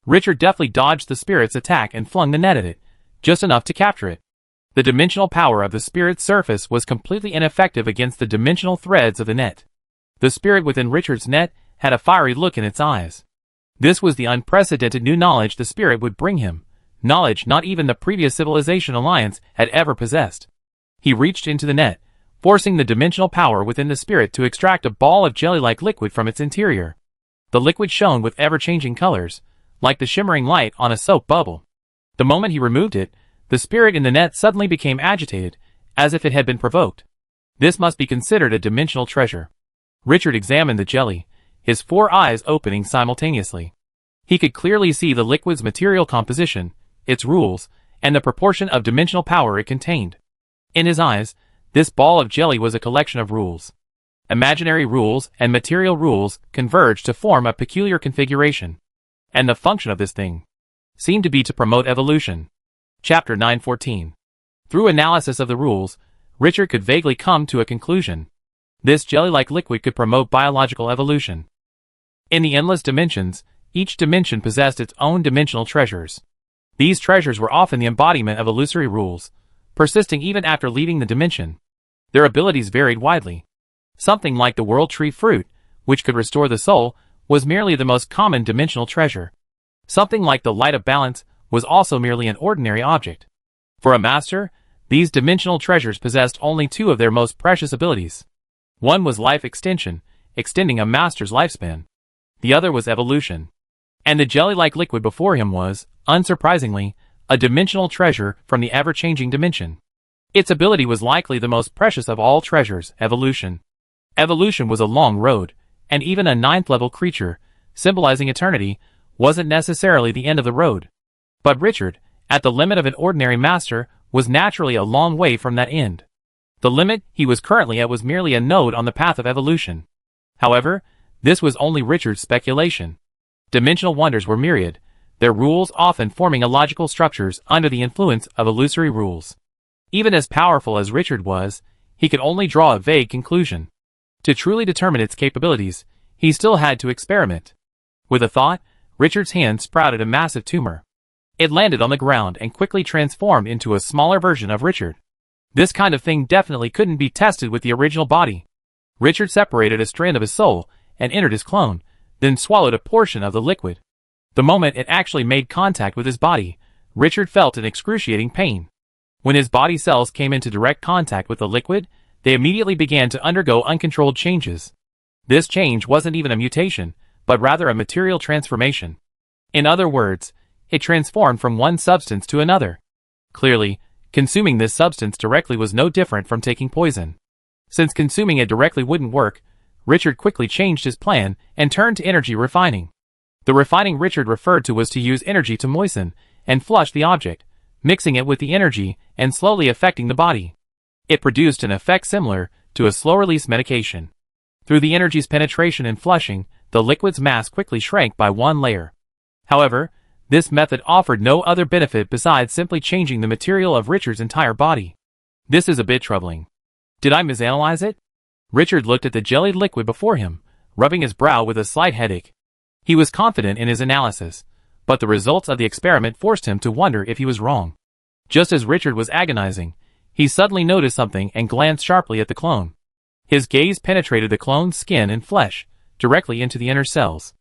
Speaker 1: Richard deftly dodged the spirit's attack and flung the net at it, just enough to capture it. The dimensional power of the spirit's surface was completely ineffective against the dimensional threads of the net. The spirit within Richard's net had a fiery look in its eyes. This was the unprecedented new knowledge the spirit would bring him, knowledge not even the previous Civilization Alliance had ever possessed. He reached into the net, forcing the dimensional power within the spirit to extract a ball of jelly-like liquid from its interior. The liquid shone with ever-changing colors, like the shimmering light on a soap bubble. The moment he removed it, the spirit in the net suddenly became agitated, as if it had been provoked. This must be considered a dimensional treasure. Richard examined the jelly, his 4 eyes opening simultaneously. He could clearly see the liquid's material composition, its rules, and the proportion of dimensional power it contained. In his eyes, this ball of jelly was a collection of rules. Imaginary rules and material rules converged to form a peculiar configuration. And the function of this thing seemed to be to promote evolution. Chapter 914. Through analysis of the rules, Richard could vaguely come to a conclusion. This jelly-like liquid could promote biological evolution. In the endless dimensions, each dimension possessed its own dimensional treasures. These treasures were often the embodiment of illusory rules, persisting even after leaving the dimension. Their abilities varied widely. Something like the World Tree fruit, which could restore the soul, was merely the most common dimensional treasure. Something like the Light of Balance was also merely an ordinary object. For a master, these dimensional treasures possessed only 2 of their most precious abilities. One was life extension, extending a master's lifespan. The other was evolution. And the jelly-like liquid before him was, unsurprisingly, a dimensional treasure from the ever-changing dimension. Its ability was likely the most precious of all treasures, evolution. Evolution was a long road, and even a 9th-level creature, symbolizing eternity, wasn't necessarily the end of the road. But Richard, at the limit of an ordinary master, was naturally a long way from that end. The limit he was currently at was merely a node on the path of evolution. However, this was only Richard's speculation. Dimensional wonders were myriad, their rules often forming illogical structures under the influence of illusory rules. Even as powerful as Richard was, he could only draw a vague conclusion. To truly determine its capabilities, he still had to experiment. With a thought, Richard's hand sprouted a massive tumor. It landed on the ground and quickly transformed into a smaller version of Richard. This kind of thing definitely couldn't be tested with the original body. Richard separated a strand of his soul and entered his clone, then swallowed a portion of the liquid. The moment it actually made contact with his body, Richard felt an excruciating pain. When his body cells came into direct contact with the liquid, they immediately began to undergo uncontrolled changes. This change wasn't even a mutation, but rather a material transformation. In other words, it transformed from one substance to another. Clearly, consuming this substance directly was no different from taking poison. Since consuming it directly wouldn't work, Richard quickly changed his plan and turned to energy refining. The refining Richard referred to was to use energy to moisten and flush the object, mixing it with the energy and slowly affecting the body. It produced an effect similar to a slow-release medication. Through the energy's penetration and flushing, the liquid's mass quickly shrank by 1 layer. However, this method offered no other benefit besides simply changing the material of Richard's entire body. This is a bit troubling. Did I misanalyze it? Richard looked at the jellied liquid before him, rubbing his brow with a slight headache. He was confident in his analysis, but the results of the experiment forced him to wonder if he was wrong. Just as Richard was agonizing, he suddenly noticed something and glanced sharply at the clone. His gaze penetrated the clone's skin and flesh, directly into the inner cells.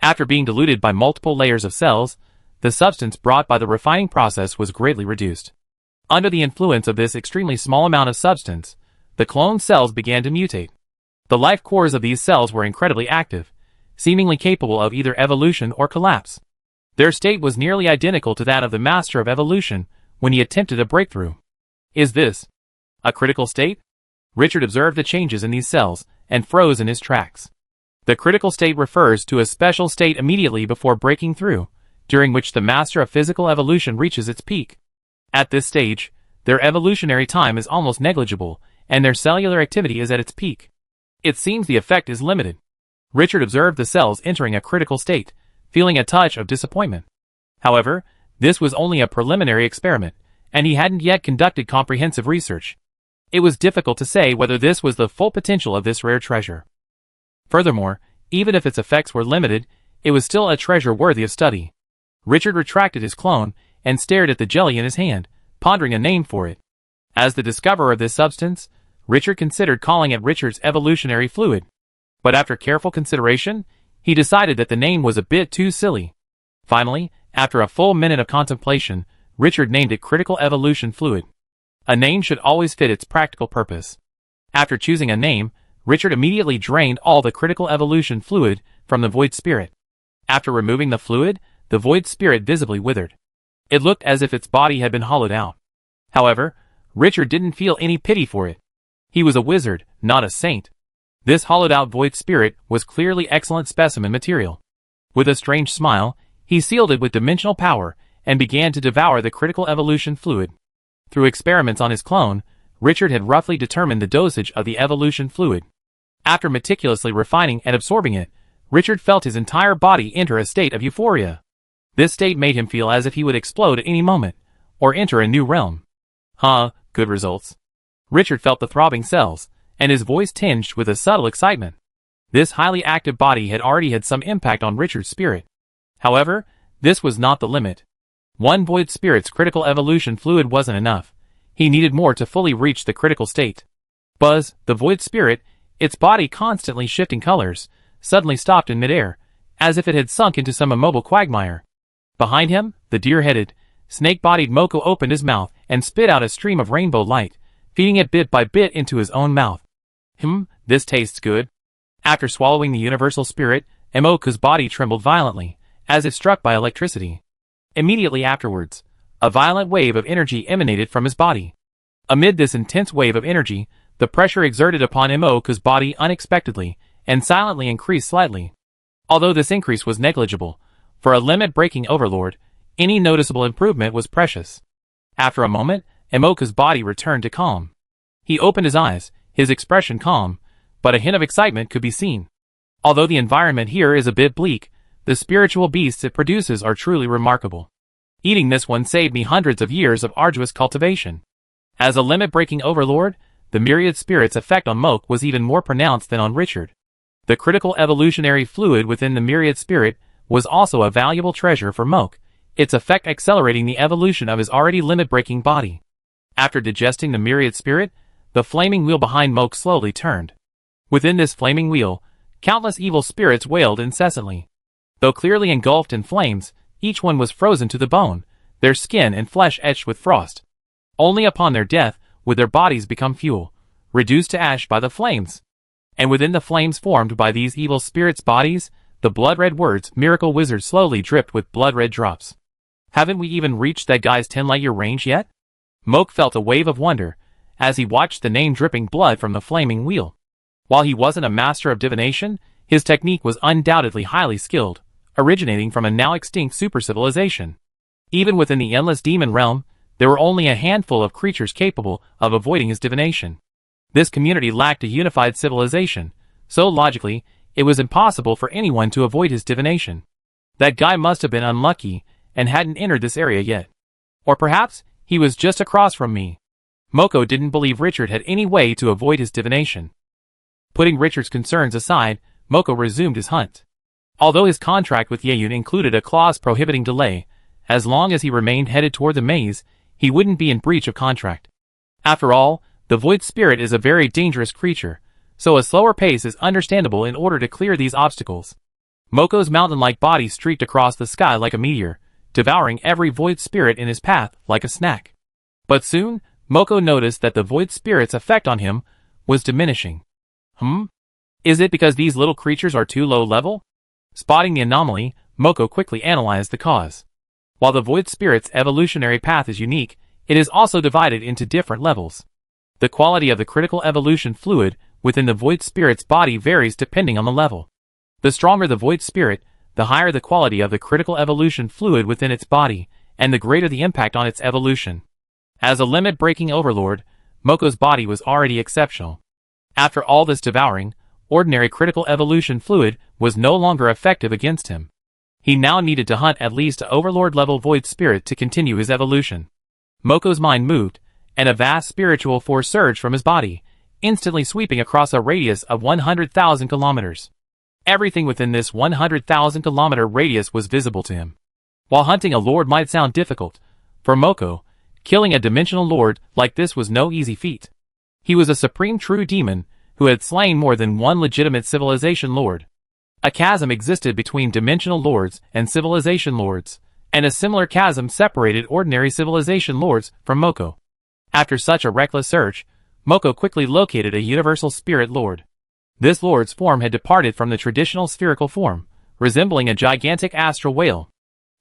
Speaker 1: After being diluted by multiple layers of cells, the substance brought by the refining process was greatly reduced. Under the influence of this extremely small amount of substance, the clone cells began to mutate. The life cores of these cells were incredibly active, seemingly capable of either evolution or collapse. Their state was nearly identical to that of the Master of Evolution when he attempted a breakthrough. Is this a critical state? Richard observed the changes in these cells and froze in his tracks. The critical state refers to a special state immediately before breaking through, during which the Master of Physical Evolution reaches its peak. At this stage, their evolutionary time is almost negligible, and their cellular activity is at its peak. It seems the effect is limited. Richard observed the cells entering a critical state, feeling a touch of disappointment. However, this was only a preliminary experiment, and he hadn't yet conducted comprehensive research. It was difficult to say whether this was the full potential of this rare treasure. Furthermore, even if its effects were limited, it was still a treasure worthy of study. Richard retracted his clone and stared at the jelly in his hand, pondering a name for it. As the discoverer of this substance, Richard considered calling it Richard's evolutionary fluid. But after careful consideration, he decided that the name was a bit too silly. Finally, after a full minute of contemplation, Richard named it Critical Evolution Fluid. A name should always fit its practical purpose. After choosing a name, Richard immediately drained all the Critical Evolution Fluid from the Void Spirit. After removing the fluid, the Void Spirit visibly withered. It looked as if its body had been hollowed out. However, Richard didn't feel any pity for it. He was a wizard, not a saint. This hollowed-out Void Spirit was clearly excellent specimen material. With a strange smile, he sealed it with dimensional power and began to devour the Critical Evolution Fluid. Through experiments on his clone, Richard had roughly determined the dosage of the evolution fluid. After meticulously refining and absorbing it, Richard felt his entire body enter a state of euphoria. This state made him feel as if he would explode at any moment, or enter a new realm. Good results. Richard felt the throbbing cells, and his voice tinged with a subtle excitement. This highly active body had already had some impact on Richard's spirit. However, this was not the limit. One Void Spirit's critical evolution fluid wasn't enough. He needed more to fully reach the critical state. Buzz, the Void Spirit, its body constantly shifting colors, suddenly stopped in midair, as if it had sunk into some immobile quagmire. Behind him, the deer-headed, snake-bodied Moko opened his mouth and spit out a stream of rainbow light, feeding it bit by bit into his own mouth. This tastes good. After swallowing the universal spirit, Moko's body trembled violently, as if struck by electricity. Immediately afterwards, a violent wave of energy emanated from his body. Amid this intense wave of energy, the pressure exerted upon Moko's body unexpectedly and silently increased slightly. Although this increase was negligible, for a limit-breaking overlord, any noticeable improvement was precious. After a moment, Moko's body returned to calm. He opened his eyes, his expression calm, but a hint of excitement could be seen. Although the environment here is a bit bleak, the spiritual beasts it produces are truly remarkable. Eating this one saved me hundreds of years of arduous cultivation. As a limit-breaking overlord, the myriad spirit's effect on Moke was even more pronounced than on Richard. The critical evolutionary fluid within the myriad spirit was also a valuable treasure for Moke, its effect accelerating the evolution of his already limit-breaking body. After digesting the myriad spirit, the flaming wheel behind Moke slowly turned. Within this flaming wheel, countless evil spirits wailed incessantly. Though clearly engulfed in flames, each one was frozen to the bone, their skin and flesh etched with frost. Only upon their death would their bodies become fuel, reduced to ash by the flames. And within the flames formed by these evil spirits' bodies, the blood-red words "Miracle Wizard" slowly dripped with blood-red drops. Haven't we even reached that guy's 10-light-year range yet? Moke felt a wave of wonder as he watched the name dripping blood from the flaming wheel. While he wasn't a master of divination, his technique was undoubtedly highly skilled, originating from a now-extinct super-civilization. Even within the endless demon realm, there were only a handful of creatures capable of avoiding his divination. This community lacked a unified civilization, so logically, it was impossible for anyone to avoid his divination. That guy must have been unlucky and hadn't entered this area yet. Or perhaps, he was just across from me. Moko didn't believe Richard had any way to avoid his divination. Putting Richard's concerns aside, Moko resumed his hunt. Although his contract with Yeyun included a clause prohibiting delay, as long as he remained headed toward the maze, he wouldn't be in breach of contract. After all, the Void Spirit is a very dangerous creature, so a slower pace is understandable in order to clear these obstacles. Moko's mountain-like body streaked across the sky like a meteor, devouring every Void Spirit in his path like a snack. But soon, Moko noticed that the Void Spirit's effect on him was diminishing. Is it because these little creatures are too low level? Spotting the anomaly, Moko quickly analyzed the cause. While the Void Spirit's evolutionary path is unique, it is also divided into different levels. The quality of the critical evolution fluid within the Void Spirit's body varies depending on the level. The stronger the Void Spirit, the higher the quality of the critical evolution fluid within its body, and the greater the impact on its evolution. As a limit-breaking overlord, Moko's body was already exceptional. After all this devouring, ordinary critical evolution fluid was no longer effective against him. He now needed to hunt at least an overlord-level Void Spirit to continue his evolution. Moko's mind moved, and a vast spiritual force surged from his body, instantly sweeping across a radius of 100,000 kilometers. Everything within this 100,000 kilometer radius was visible to him. While hunting a lord might sound difficult, for Moko, killing a dimensional lord like this was no easy feat. He was a supreme true demon who had slain more than one legitimate civilization lord. A chasm existed between dimensional lords and civilization lords, and a similar chasm separated ordinary civilization lords from Moko. After such a reckless search, Moko quickly located a universal spirit lord. This lord's form had departed from the traditional spherical form, resembling a gigantic astral whale.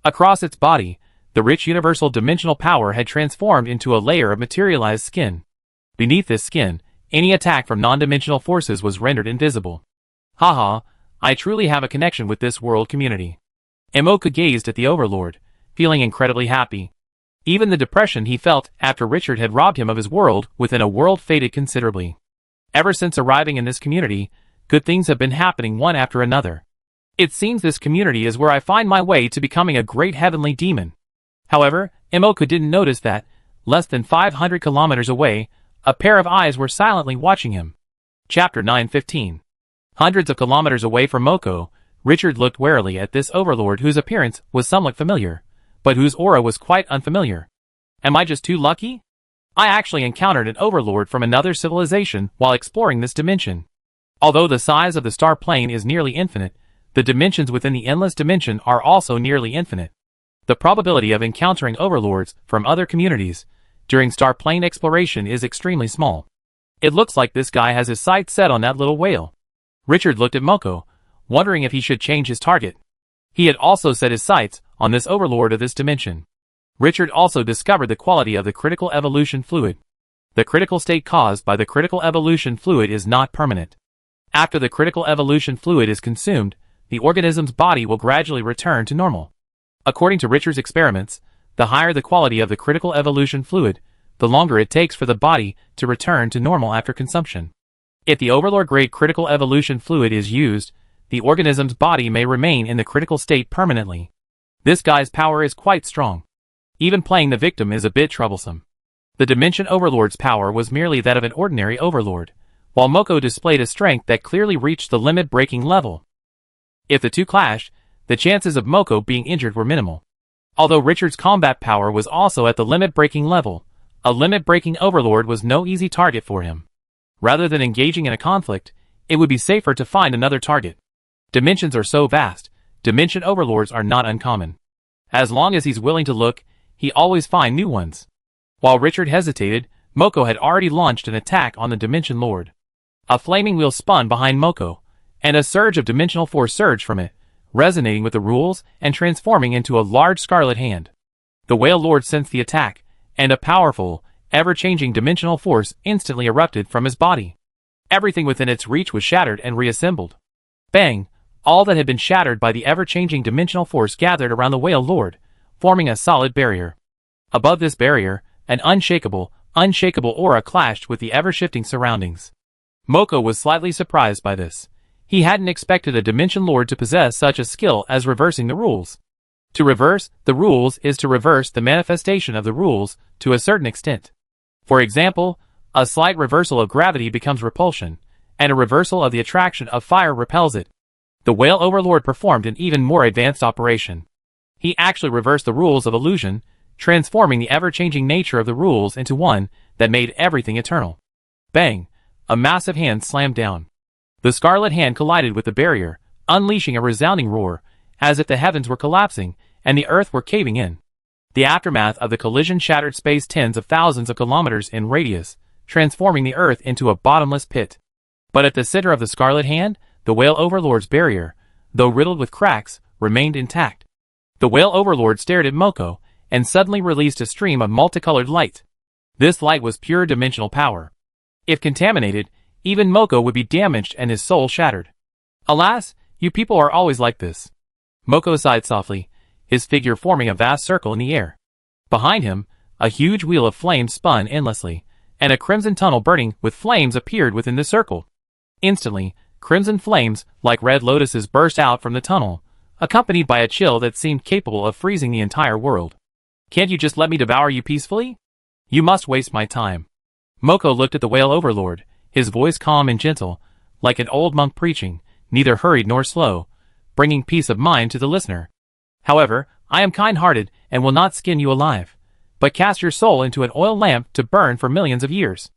Speaker 1: Across its body, the rich universal dimensional power had transformed into a layer of materialized skin. Beneath this skin, any attack from non-dimensional forces was rendered invisible. Haha, I truly have a connection with this world community. Moko gazed at the overlord, feeling incredibly happy. Even the depression he felt after Richard had robbed him of his world within a world faded considerably. Ever since arriving in this community, good things have been happening one after another. It seems this community is where I find my way to becoming a great heavenly demon. However, Moko didn't notice that, less than 500 kilometers away, a pair of eyes were silently watching him. Chapter 9:15. Hundreds of kilometers away from Moko, Richard looked warily at this overlord whose appearance was somewhat familiar, but whose aura was quite unfamiliar. Am I just too lucky? I actually encountered an overlord from another civilization while exploring this dimension. Although the size of the star plane is nearly infinite, the dimensions within the endless dimension are also nearly infinite. The probability of encountering overlords from other communities during star plane exploration is extremely small. It looks like this guy has his sights set on that little whale. Richard looked at Moko, wondering if he should change his target. He had also set his sights on this overlord of this dimension. Richard also discovered the quality of the critical evolution fluid. The critical state caused by the critical evolution fluid is not permanent. After the critical evolution fluid is consumed, the organism's body will gradually return to normal. According to Richard's experiments, the higher the quality of the critical evolution fluid, the longer it takes for the body to return to normal after consumption. If the overlord-grade critical evolution fluid is used, the organism's body may remain in the critical state permanently. This guy's power is quite strong. Even playing the victim is a bit troublesome. The Dimension Overlord's power was merely that of an ordinary overlord, while Moko displayed a strength that clearly reached the limit-breaking level. If the two clashed, the chances of Moko being injured were minimal. Although Richard's combat power was also at the limit-breaking level, a limit-breaking overlord was no easy target for him. Rather than engaging in a conflict, it would be safer to find another target. Dimensions are so vast, dimension overlords are not uncommon. As long as he's willing to look, he always finds new ones. While Richard hesitated, Moko had already launched an attack on the Dimension Lord. A flaming wheel spun behind Moko, and a surge of dimensional force surged from it, resonating with the rules and transforming into a large scarlet hand. The Whale Lord sensed the attack, and a powerful, ever-changing dimensional force instantly erupted from his body. Everything within its reach was shattered and reassembled. Bang! All that had been shattered by the ever-changing dimensional force gathered around the Whale Lord, forming a solid barrier. Above this barrier, an unshakable aura clashed with the ever-shifting surroundings. Moko was slightly surprised by this. He hadn't expected a Dimension Lord to possess such a skill as reversing the rules. To reverse the rules is to reverse the manifestation of the rules to a certain extent. For example, a slight reversal of gravity becomes repulsion, and a reversal of the attraction of fire repels it. The Whale Overlord performed an even more advanced operation. He actually reversed the rules of illusion, transforming the ever-changing nature of the rules into one that made everything eternal. Bang! A massive hand slammed down. The scarlet hand collided with the barrier, unleashing a resounding roar, as if the heavens were collapsing and the earth were caving in. The aftermath of the collision shattered space tens of thousands of kilometers in radius, transforming the earth into a bottomless pit. But at the center of the Scarlet Hand, the Whale Overlord's barrier, though riddled with cracks, remained intact. The Whale Overlord stared at Moko, and suddenly released a stream of multicolored light. This light was pure dimensional power. If contaminated, even Moko would be damaged and his soul shattered. Alas, you people are always like this. Moko sighed softly, his figure forming a vast circle in the air. Behind him, a huge wheel of flame spun endlessly, and a crimson tunnel burning with flames appeared within the circle. Instantly, crimson flames, like red lotuses, burst out from the tunnel, accompanied by a chill that seemed capable of freezing the entire world. Can't you just let me devour you peacefully? You must waste my time. Moko looked at the Whale Overlord, his voice calm and gentle, like an old monk preaching, neither hurried nor slow, bringing peace of mind to the listener. However, I am kind-hearted and will not skin you alive, but cast your soul into an oil lamp to burn for millions of years.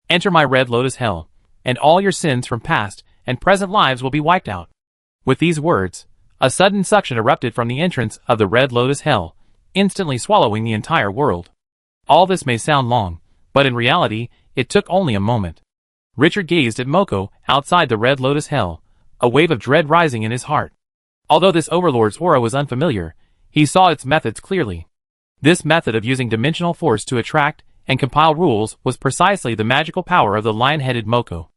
Speaker 1: Enter my Red Lotus Hell, and all your sins from past and present lives will be wiped out. With these words, a sudden suction erupted from the entrance of the Red Lotus Hell, instantly swallowing the entire world. All this may sound long, but in reality, it took only a moment. Richard gazed at Moko outside the Red Lotus Hell, a wave of dread rising in his heart. Although this Overlord's aura was unfamiliar, he saw its methods clearly. This method of using dimensional force to attract and compile rules was precisely the magical power of the lion-headed Moko.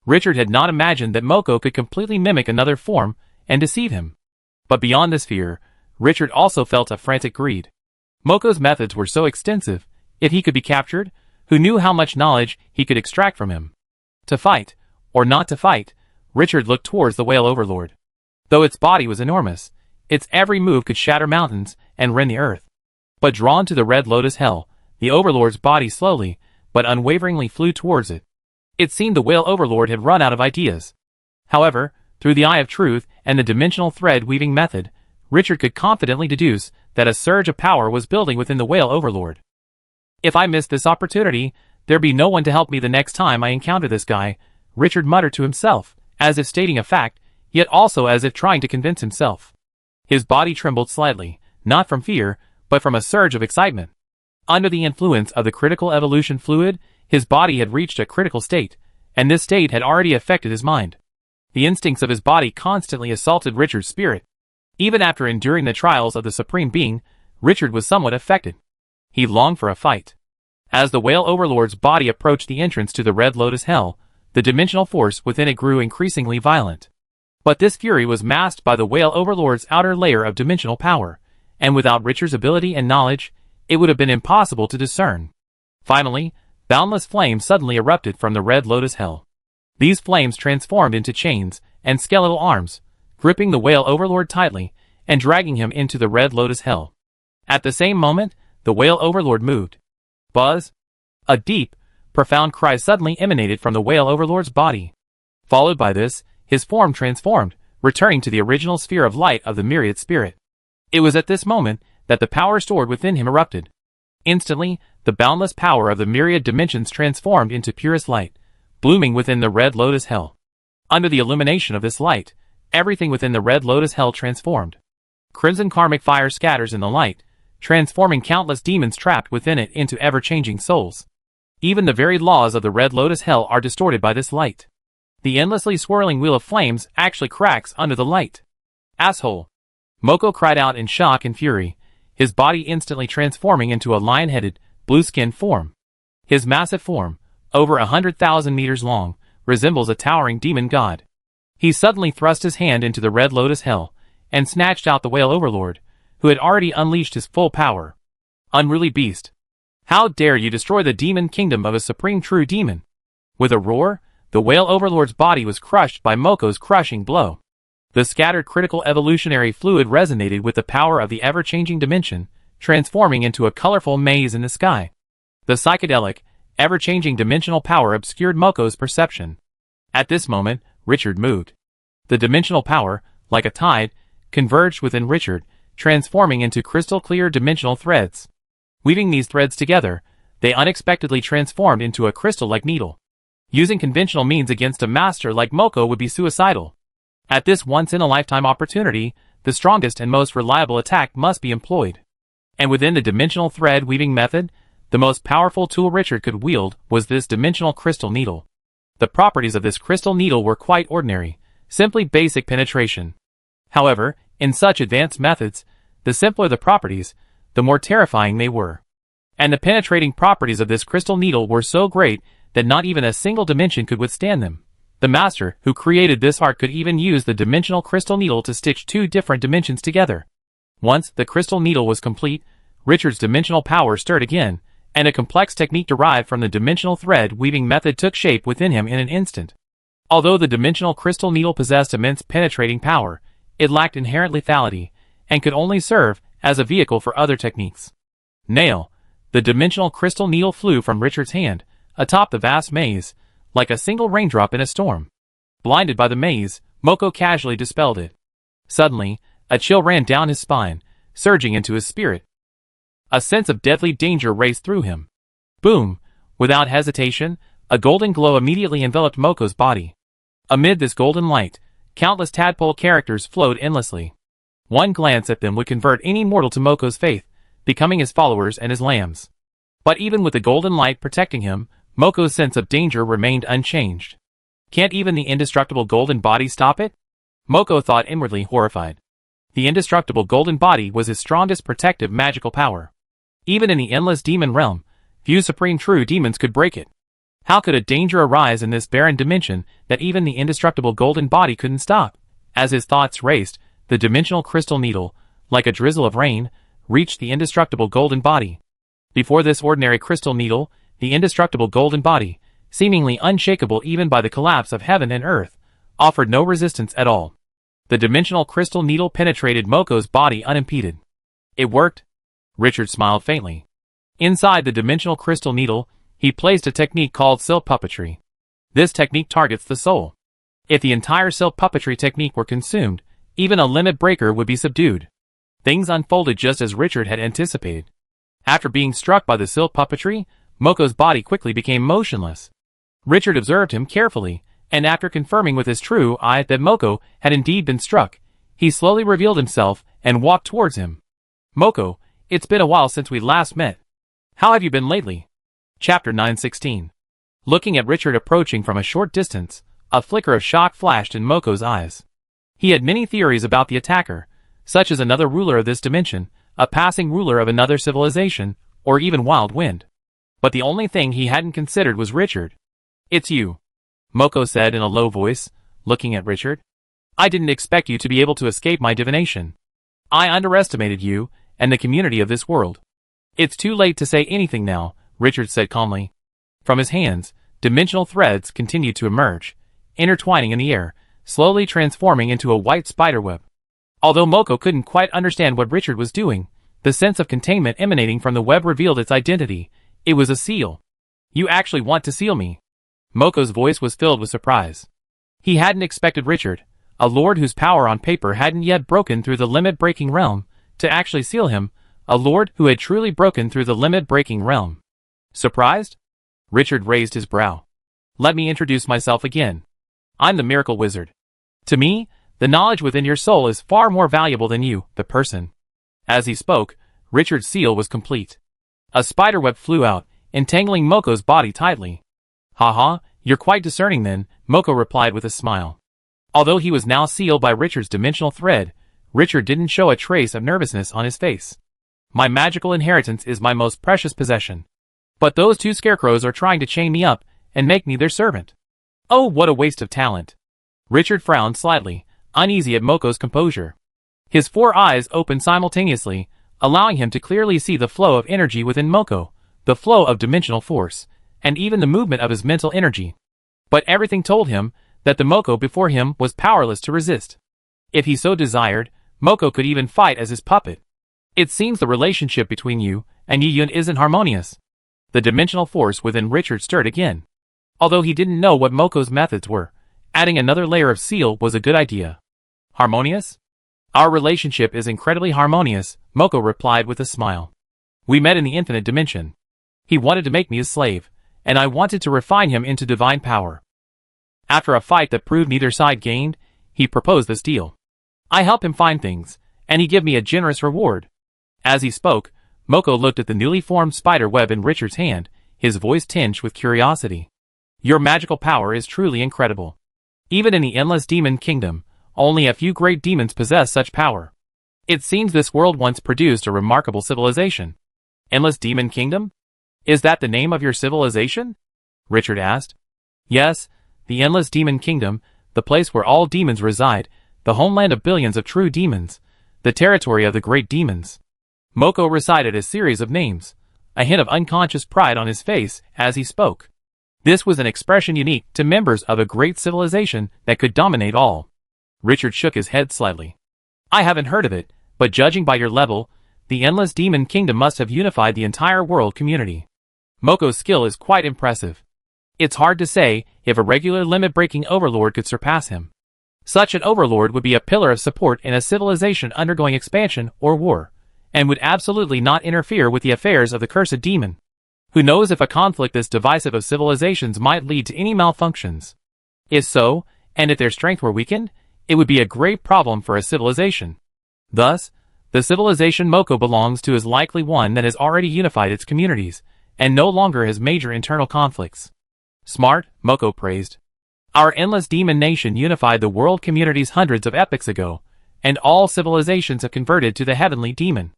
Speaker 1: Richard had not imagined that Moko could completely mimic another form and deceive him. But beyond this fear, Richard also felt a frantic greed. Moko's methods were so extensive, if he could be captured, who knew how much knowledge he could extract from him? To fight, or not to fight, Richard looked towards the Whale Overlord. Though its body was enormous, its every move could shatter mountains and rend the earth. But drawn to the Red Lotus Hell, the Overlord's body slowly, but unwaveringly flew towards it. It seemed the Whale Overlord had run out of ideas. However, through the Eye of Truth and the dimensional thread-weaving method, Richard could confidently deduce that a surge of power was building within the Whale Overlord. If I missed this opportunity, there'd be no one to help me the next time I encounter this guy, Richard muttered to himself, as if stating a fact, yet also as if trying to convince himself. His body trembled slightly, not from fear, but from a surge of excitement. Under the influence of the critical evolution fluid, his body had reached a critical state, and this state had already affected his mind. The instincts of his body constantly assaulted Richard's spirit. Even after enduring the trials of the Supreme Being, Richard was somewhat affected. He longed for a fight. As the Whale Overlord's body approached the entrance to the Red Lotus Hell, the dimensional force within it grew increasingly violent. But this fury was masked by the Whale Overlord's outer layer of dimensional power, and without Richard's ability and knowledge, it would have been impossible to discern. Finally, boundless flames suddenly erupted from the Red Lotus Hell. These flames transformed into chains and skeletal arms, gripping the Whale Overlord tightly and dragging him into the Red Lotus Hell. At the same moment, the Whale Overlord moved. Buzz! A deep, profound cry suddenly emanated from the Whale Overlord's body. Followed by this, his form transformed, returning to the original sphere of light of the myriad spirit. It was at this moment that the power stored within him erupted. Instantly, the boundless power of the myriad dimensions transformed into purest light, blooming within the Red Lotus Hell. Under the illumination of this light, everything within the Red Lotus Hell transformed. Crimson karmic fire scatters in the light, transforming countless demons trapped within it into ever-changing souls. Even the very laws of the Red Lotus Hell are distorted by this light. The endlessly swirling wheel of flames actually cracks under the light. Asshole! Moko cried out in shock and fury, his body instantly transforming into a lion-headed, blue-skinned form. His massive form, over 100,000 meters long, resembles a towering demon god. He suddenly thrust his hand into the Red Lotus Hell, and snatched out the Whale Overlord, who had already unleashed his full power. Unruly beast! How dare you destroy the demon kingdom of a supreme true demon? With a roar, the Whale Overlord's body was crushed by Moko's crushing blow. The scattered critical evolutionary fluid resonated with the power of the ever-changing dimension, transforming into a colorful maze in the sky. The psychedelic, ever-changing dimensional power obscured Moko's perception. At this moment, Richard moved. The dimensional power, like a tide, converged within Richard, transforming into crystal-clear dimensional threads. Weaving these threads together, they unexpectedly transformed into a crystal-like needle. Using conventional means against a master like Moko would be suicidal. At this once-in-a-lifetime opportunity, the strongest and most reliable attack must be employed. And within the dimensional thread-weaving method, the most powerful tool Richard could wield was this dimensional crystal needle. The properties of this crystal needle were quite ordinary, simply basic penetration. However, in such advanced methods, the simpler the properties, the more terrifying they were. And the penetrating properties of this crystal needle were so great that not even a single dimension could withstand them. The master who created this art could even use the dimensional crystal needle to stitch two different dimensions together. Once the crystal needle was complete, Richard's dimensional power stirred again, and a complex technique derived from the dimensional thread weaving method took shape within him in an instant. Although the dimensional crystal needle possessed immense penetrating power, it lacked inherent lethality, and could only serve as a vehicle for other techniques. Nail. The dimensional crystal needle flew from Richard's hand, atop the vast maze, like a single raindrop in a storm. Blinded by the maze, Moko casually dispelled it. Suddenly, a chill ran down his spine, surging into his spirit. A sense of deadly danger raced through him. Boom! Without hesitation, a golden glow immediately enveloped Moko's body. Amid this golden light, countless tadpole characters flowed endlessly. One glance at them would convert any mortal to Moko's faith, becoming his followers and his lambs. But even with the golden light protecting him, Moko's sense of danger remained unchanged. Can't even the indestructible golden body stop it? Moko thought inwardly, horrified. The indestructible golden body was his strongest protective magical power. Even in the endless demon realm, few supreme true demons could break it. How could a danger arise in this barren dimension that even the indestructible golden body couldn't stop? As his thoughts raced, the dimensional crystal needle, like a drizzle of rain, reached the indestructible golden body. Before this ordinary crystal needle, the indestructible golden body, seemingly unshakable even by the collapse of heaven and earth, offered no resistance at all. The dimensional crystal needle penetrated Moko's body unimpeded. It worked. Richard smiled faintly. Inside the dimensional crystal needle, he placed a technique called silk puppetry. This technique targets the soul. If the entire silk puppetry technique were consumed, even a limit breaker would be subdued. Things unfolded just as Richard had anticipated. After being struck by the silk puppetry, Moko's body quickly became motionless. Richard observed him carefully, and after confirming with his true eye that Moko had indeed been struck, he slowly revealed himself and walked towards him. Moko, it's been a while since we last met. How have you been lately? Chapter 916. Looking at Richard approaching from a short distance, a flicker of shock flashed in Moko's eyes. He had many theories about the attacker, such as another ruler of this dimension, a passing ruler of another civilization, or even Wild Wind. But the only thing he hadn't considered was Richard. It's you, Moko said in a low voice, looking at Richard. I didn't expect you to be able to escape my divination. I underestimated you, and the community of this world. It's too late to say anything now, Richard said calmly. From his hands, dimensional threads continued to emerge, intertwining in the air, slowly transforming into a white spiderweb. Although Moko couldn't quite understand what Richard was doing, the sense of containment emanating from the web revealed its identity. It was a seal. You actually want to seal me? Moko's voice was filled with surprise. He hadn't expected Richard, a lord whose power on paper hadn't yet broken through the limit-breaking realm, to actually seal him, a lord who had truly broken through the limit-breaking realm. Surprised? Richard raised his brow. Let me introduce myself again. I'm the Miracle Wizard. To me, the knowledge within your soul is far more valuable than you, the person. As he spoke, Richard's seal was complete. A spiderweb flew out, entangling Moko's body tightly. Ha, you're quite discerning then, Moko replied with a smile. Although he was now sealed by Richard's dimensional thread, Richard didn't show a trace of nervousness on his face. My magical inheritance is my most precious possession. But those two scarecrows are trying to chain me up and make me their servant. Oh, what a waste of talent. Richard frowned slightly, uneasy at Moko's composure. His 4 eyes opened simultaneously, allowing him to clearly see the flow of energy within Moko, the flow of dimensional force, and even the movement of his mental energy. But everything told him that the Moko before him was powerless to resist. If he so desired, Moko could even fight as his puppet. It seems the relationship between you and Yi Yun isn't harmonious. The dimensional force within Richard stirred again. Although he didn't know what Moko's methods were, adding another layer of seal was a good idea. Harmonious? Our relationship is incredibly harmonious, Moko replied with a smile. We met in the infinite dimension. He wanted to make me his slave, and I wanted to refine him into divine power. After a fight that proved neither side gained, he proposed this deal. I help him find things, and he give me a generous reward. As he spoke, Moko looked at the newly formed spider web in Richard's hand, his voice tinged with curiosity. Your magical power is truly incredible. Even in the Endless Demon Kingdom, only a few great demons possess such power. It seems this world once produced a remarkable civilization. Endless Demon Kingdom? Is that the name of your civilization? Richard asked. Yes, the Endless Demon Kingdom, the place where all demons reside, the homeland of billions of true demons, the territory of the great demons. Moko recited a series of names, a hint of unconscious pride on his face as he spoke. This was an expression unique to members of a great civilization that could dominate all. Richard shook his head slightly. I haven't heard of it, but judging by your level, the Endless Demon Kingdom must have unified the entire world community. Moko's skill is quite impressive. It's hard to say if a regular limit-breaking overlord could surpass him. Such an overlord would be a pillar of support in a civilization undergoing expansion or war, and would absolutely not interfere with the affairs of the cursed demon. Who knows if a conflict this divisive of civilizations might lead to any malfunctions. If so, and if their strength were weakened, it would be a great problem for a civilization. Thus, the civilization Moko belongs to is likely one that has already unified its communities, and no longer has major internal conflicts. Smart, Moko praised. Our Endless Demon Nation unified the world communities hundreds of epochs ago, and all civilizations have converted to the heavenly demon.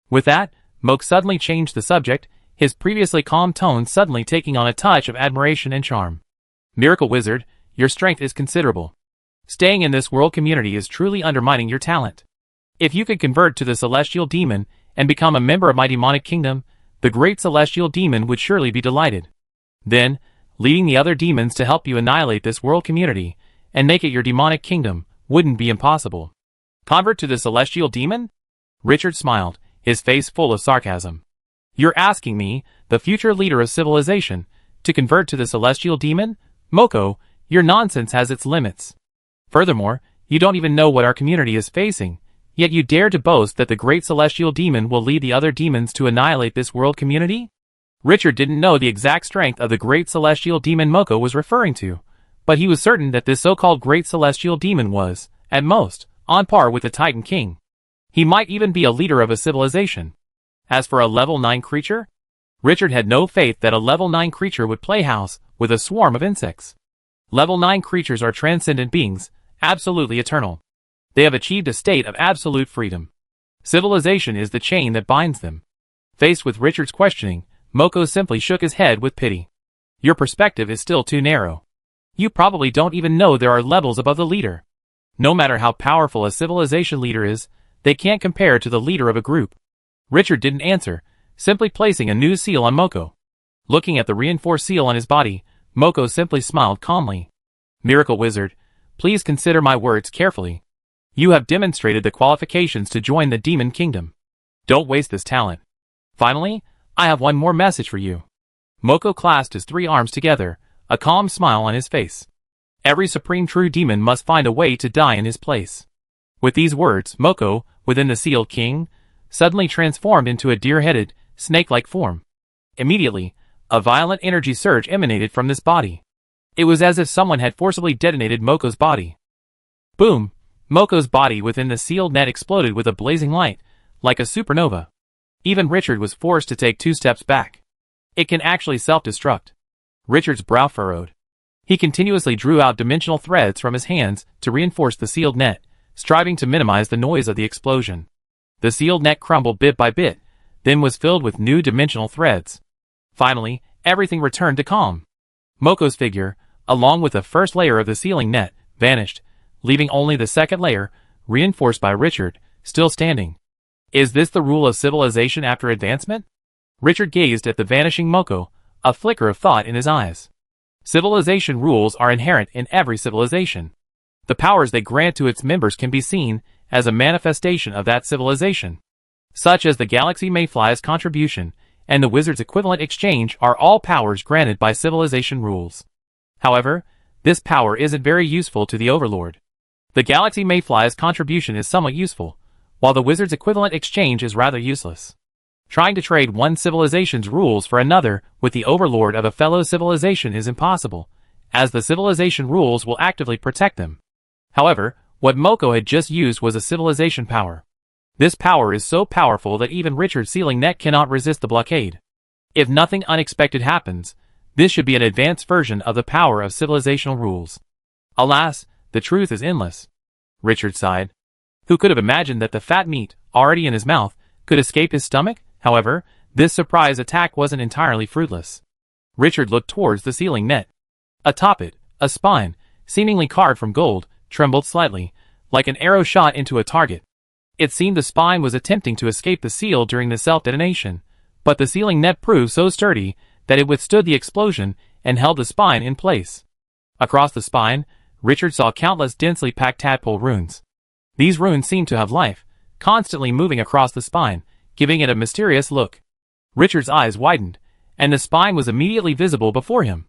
Speaker 1: With that, Moko suddenly changed the subject, his previously calm tone suddenly taking on a touch of admiration and charm. Miracle Wizard, your strength is considerable. Staying in this world community is truly undermining your talent. If you could convert to the Celestial Demon and become a member of my demonic kingdom, the great Celestial Demon would surely be delighted. Then, leading the other demons to help you annihilate this world community and make it your demonic kingdom wouldn't be impossible. Convert to the Celestial Demon? Richard smiled, his face full of sarcasm. You're asking me, the future leader of civilization, to convert to the Celestial Demon? Moko, your nonsense has its limits. Furthermore, you don't even know what our community is facing, yet you dare to boast that the great Celestial Demon will lead the other demons to annihilate this world community? Richard didn't know the exact strength of the great Celestial Demon Moko was referring to, but he was certain that this so-called great Celestial Demon was, at most, on par with the Titan King. He might even be a leader of a civilization. As for a level 9 creature, Richard had no faith that a level 9 creature would play house with a swarm of insects. Level 9 creatures are transcendent beings, absolutely eternal. They have achieved a state of absolute freedom. Civilization is the chain that binds them. Faced with Richard's questioning, Moko simply shook his head with pity. Your perspective is still too narrow. You probably don't even know there are levels above the leader. No matter how powerful a civilization leader is, they can't compare to the leader of a group. Richard didn't answer, simply placing a new seal on Moko. Looking at the reinforced seal on his body, Moko simply smiled calmly. Miracle Wizard, please consider my words carefully. You have demonstrated the qualifications to join the Demon Kingdom. Don't waste this talent. Finally, I have one more message for you. Moko clasped his 3 arms together, a calm smile on his face. Every supreme true demon must find a way to die in his place. With these words, Moko, within the sealed king, suddenly transformed into a deer-headed, snake-like form. Immediately, a violent energy surge emanated from this body. It was as if someone had forcibly detonated Moko's body. Boom! Moko's body within the sealed net exploded with a blazing light, like a supernova. Even Richard was forced to take 2 steps back. It can actually self-destruct. Richard's brow furrowed. He continuously drew out dimensional threads from his hands to reinforce the sealed net, striving to minimize the noise of the explosion. The sealed net crumbled bit by bit, then was filled with new dimensional threads. Finally, everything returned to calm. Moko's figure, along with the first layer of the sealing net, vanished, leaving only the second layer, reinforced by Richard, still standing. Is this the rule of civilization after advancement? Richard gazed at the vanishing Moko, a flicker of thought in his eyes. Civilization rules are inherent in every civilization. The powers they grant to its members can be seen as a manifestation of that civilization. Such as the Galaxy Mayfly's contribution and the Wizard's equivalent exchange are all powers granted by civilization rules. However, this power isn't very useful to the Overlord. The Galaxy Mayfly's contribution is somewhat useful, while the Wizard's equivalent exchange is rather useless. Trying to trade one civilization's rules for another with the Overlord of a fellow civilization is impossible, as the civilization rules will actively protect them. However, what Moko had just used was a civilization power. This power is so powerful that even Richard's sealing net cannot resist the blockade. If nothing unexpected happens, This should be an advanced version of the power of civilizational rules. Alas, the truth is endless. Richard sighed. Who could have imagined that the fat meat, already in his mouth, could escape his stomach? However, this surprise attack wasn't entirely fruitless. Richard looked towards the ceiling net. Atop it, a spine, seemingly carved from gold, trembled slightly, like an arrow shot into a target. It seemed the spine was attempting to escape the seal during the self-detonation, but the ceiling net proved so sturdy that it withstood the explosion and held the spine in place. Across the spine, Richard saw countless densely packed tadpole runes. These runes seemed to have life, constantly moving across the spine, giving it a mysterious look. Richard's eyes widened, and the spine was immediately visible before him.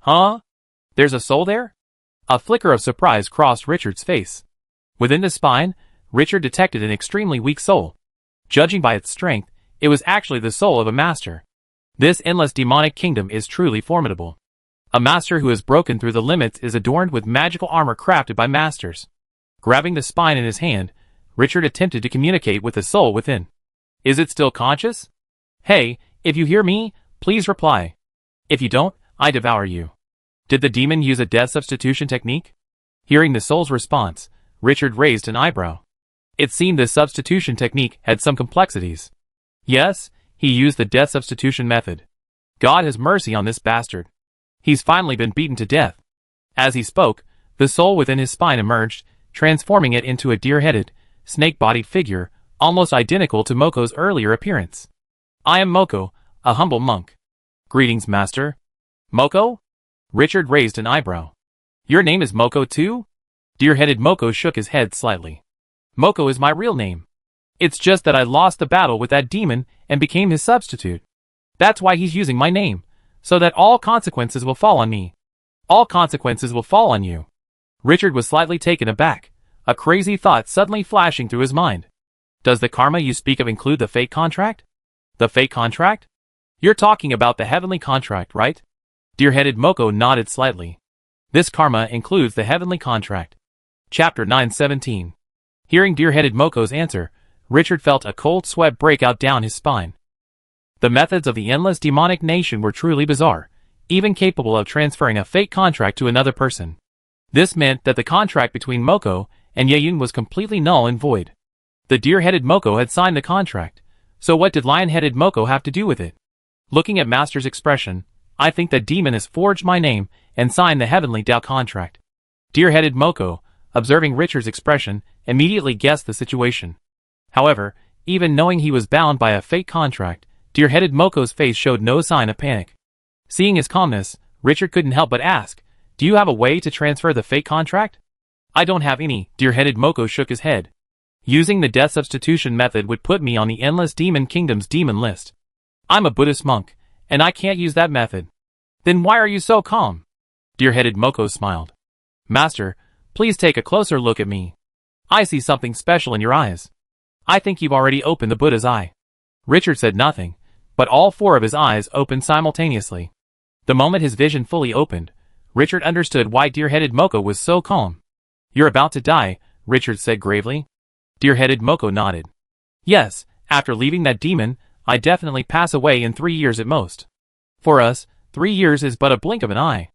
Speaker 1: Huh? There's a soul there? A flicker of surprise crossed Richard's face. Within the spine, Richard detected an extremely weak soul. Judging by its strength, it was actually the soul of a master. This endless demonic kingdom is truly formidable. A master who has broken through the limits is adorned with magical armor crafted by masters. Grabbing the spine in his hand, Richard attempted to communicate with the soul within. Is it still conscious? Hey, if you hear me, please reply. If you don't, I devour you. Did the demon use a death substitution technique? Hearing the soul's response, Richard raised an eyebrow. It seemed this substitution technique had some complexities. Yes, he used the death substitution method. God has mercy on this bastard. He's finally been beaten to death. As he spoke, the soul within his spine emerged, transforming it into a deer-headed, snake-bodied figure, almost identical to Moko's earlier appearance. I am Moko, a humble monk. Greetings, master. Moko? Richard raised an eyebrow. Your name is Moko too? Deer-headed Moko shook his head slightly. Moko is my real name. It's just that I lost the battle with that demon and became his substitute. That's why he's using my name, so that all consequences will fall on me. All consequences will fall on you. Richard was slightly taken aback, a crazy thought suddenly flashing through his mind. Does the karma you speak of include the fate contract? The fate contract? You're talking about the heavenly contract, right? Deer-headed Moko nodded slightly. This karma includes the heavenly contract. Chapter 917. Hearing Deer-headed Moko's answer, Richard felt a cold sweat break out down his spine. The methods of the endless demonic nation were truly bizarre, even capable of transferring a fate contract to another person. This meant that the contract between Moko and Yeyun was completely null and void. The deer-headed Moko had signed the contract, so what did lion-headed Moko have to do with it? Looking at Master's expression, I think the demon has forged my name and signed the heavenly Tao contract. Deer-headed Moko, observing Richard's expression, immediately guessed the situation. However, even knowing he was bound by a fate contract, deer-headed Moko's face showed no sign of panic. Seeing his calmness, Richard couldn't help but ask, do you have a way to transfer the fate contract? I don't have any, deer-headed Moko shook his head. Using the death substitution method would put me on the Endless Demon Kingdom's demon list. I'm a Buddhist monk, and I can't use that method. Then why are you so calm? Deer-headed Moko smiled. Master, please take a closer look at me. I see something special in your eyes. I think you've already opened the Buddha's eye. Richard said nothing, but all four of his eyes opened simultaneously. The moment his vision fully opened, Richard understood why deer-headed Moko was so calm. You're about to die, Richard said gravely. Deer-headed Moko nodded. Yes, after leaving that demon, I definitely pass away in 3 years at most. For us, 3 years is but a blink of an eye.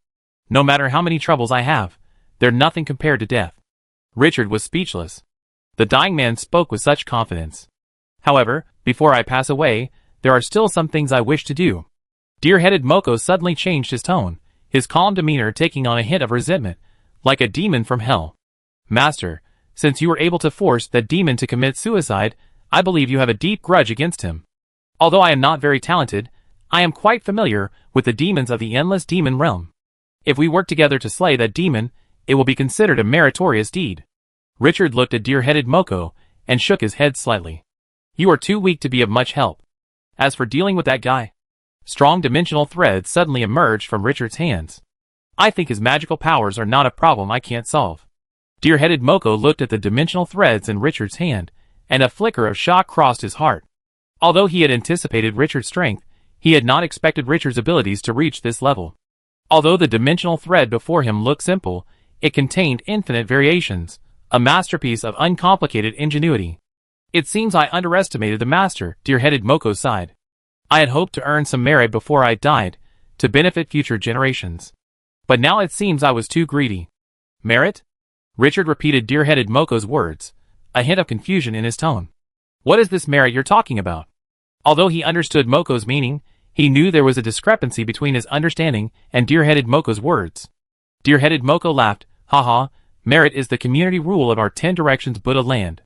Speaker 1: No matter how many troubles I have, they're nothing compared to death. Richard was speechless. The dying man spoke with such confidence. However, before I pass away, there are still some things I wish to do. Deer-headed Moko suddenly changed his tone, his calm demeanor taking on a hint of resentment, like a demon from hell. Master, since you were able to force that demon to commit suicide, I believe you have a deep grudge against him. Although I am not very talented, I am quite familiar with the demons of the Endless Demon Realm. If we work together to slay that demon, it will be considered a meritorious deed. Richard looked at deer-headed Moko and shook his head slightly. You are too weak to be of much help. As for dealing with that guy, strong dimensional threads suddenly emerged from Richard's hands. I think his magical powers are not a problem I can't solve. Deer-headed Moko looked at the dimensional threads in Richard's hand, and a flicker of shock crossed his heart. Although he had anticipated Richard's strength, he had not expected Richard's abilities to reach this level. Although the dimensional thread before him looked simple, it contained infinite variations, a masterpiece of uncomplicated ingenuity. It seems I underestimated the master, deer-headed Moko sighed. I had hoped to earn some merit before I died, to benefit future generations. But now it seems I was too greedy. Merit? Richard repeated Deer-headed Moko's words, a hint of confusion in his tone. What is this merit you're talking about? Although he understood Moko's meaning, he knew there was a discrepancy between his understanding and Deer-headed Moko's words. Deer-headed Moko laughed, haha, merit is the community rule of our 10 Directions Buddha land.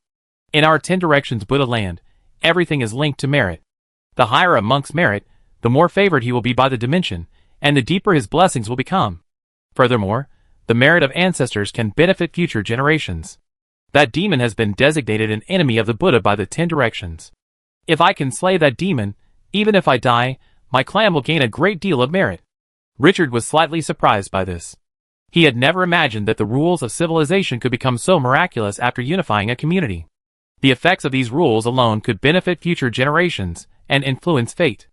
Speaker 1: In our 10 Directions Buddha land, everything is linked to merit. The higher a monk's merit, the more favored he will be by the dimension, and the deeper his blessings will become. Furthermore, the merit of ancestors can benefit future generations. That demon has been designated an enemy of the Buddha by the 10 Directions. If I can slay that demon, even if I die, my clan will gain a great deal of merit. Richard was slightly surprised by this. He had never imagined that the rules of civilization could become so miraculous after unifying a community. The effects of these rules alone could benefit future generations and influence fate.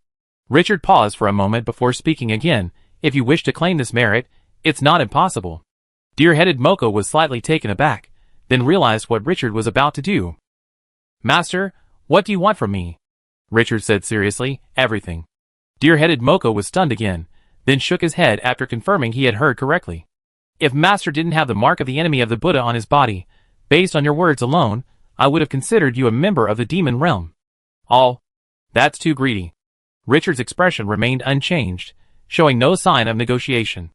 Speaker 1: Richard paused for a moment before speaking again. If you wish to claim this merit, it's not impossible. Deer-headed Moko was slightly taken aback, then realized what Richard was about to do. Master, what do you want from me? Richard said seriously, everything. Deer-headed Moko was stunned again, then shook his head after confirming he had heard correctly. If Master didn't have the mark of the enemy of the Buddha on his body, based on your words alone, I would have considered you a member of the demon realm. All. That's too greedy. Richard's expression remained unchanged, showing no sign of negotiation.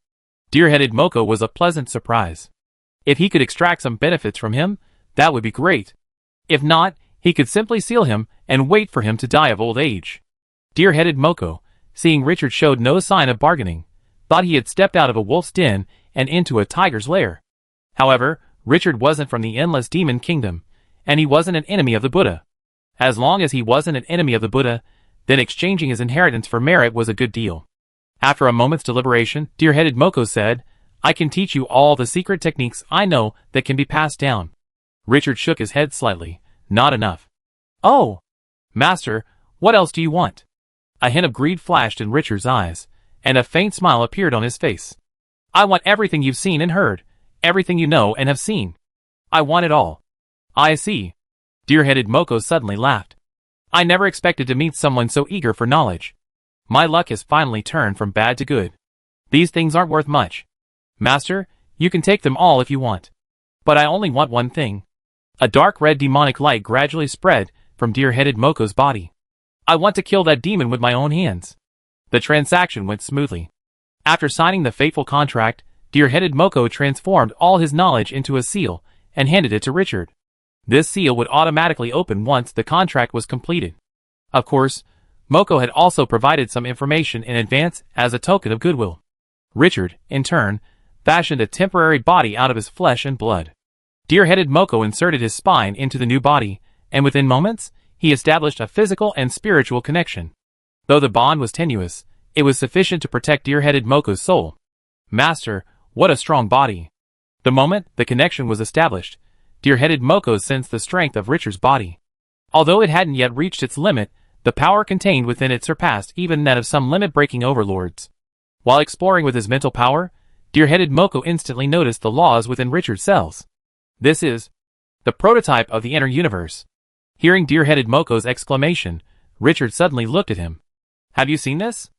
Speaker 1: Deer-headed Moko was a pleasant surprise. If he could extract some benefits from him, that would be great. If not, he could simply seal him and wait for him to die of old age. Deer-headed Moko, seeing Richard showed no sign of bargaining, thought he had stepped out of a wolf's den and into a tiger's lair. However, Richard wasn't from the Endless Demon Kingdom, and he wasn't an enemy of the Buddha. As long as he wasn't an enemy of the Buddha, then exchanging his inheritance for merit was a good deal. After a moment's deliberation, Deer-headed Moko said, I can teach you all the secret techniques I know that can be passed down. Richard shook his head slightly. Not enough. Oh! Master, what else do you want? A hint of greed flashed in Richard's eyes, and a faint smile appeared on his face. I want everything you've seen and heard, everything you know and have seen. I want it all. I see. Deer-headed Moko suddenly laughed. I never expected to meet someone so eager for knowledge. My luck has finally turned from bad to good. These things aren't worth much. Master, you can take them all if you want. But I only want one thing. A dark red demonic light gradually spread from Deer-headed Moko's body. I want to kill that demon with my own hands. The transaction went smoothly. After signing the fateful contract, Deer-headed Moko transformed all his knowledge into a seal and handed it to Richard. This seal would automatically open once the contract was completed. Of course, Moko had also provided some information in advance as a token of goodwill. Richard, in turn, fashioned a temporary body out of his flesh and blood. Deer-headed Moko inserted his spine into the new body, and within moments, he established a physical and spiritual connection. Though the bond was tenuous, it was sufficient to protect Deer-headed Moko's soul. Master, what a strong body! The moment the connection was established, Deer-headed Moko sensed the strength of Richard's body. Although it hadn't yet reached its limit, the power contained within it surpassed even that of some limit-breaking overlords. While exploring with his mental power, Deer-headed Moko instantly noticed the laws within Richard's cells. This is the prototype of the inner universe. Hearing Deer-headed Moko's exclamation, Richard suddenly looked at him. Have you seen this?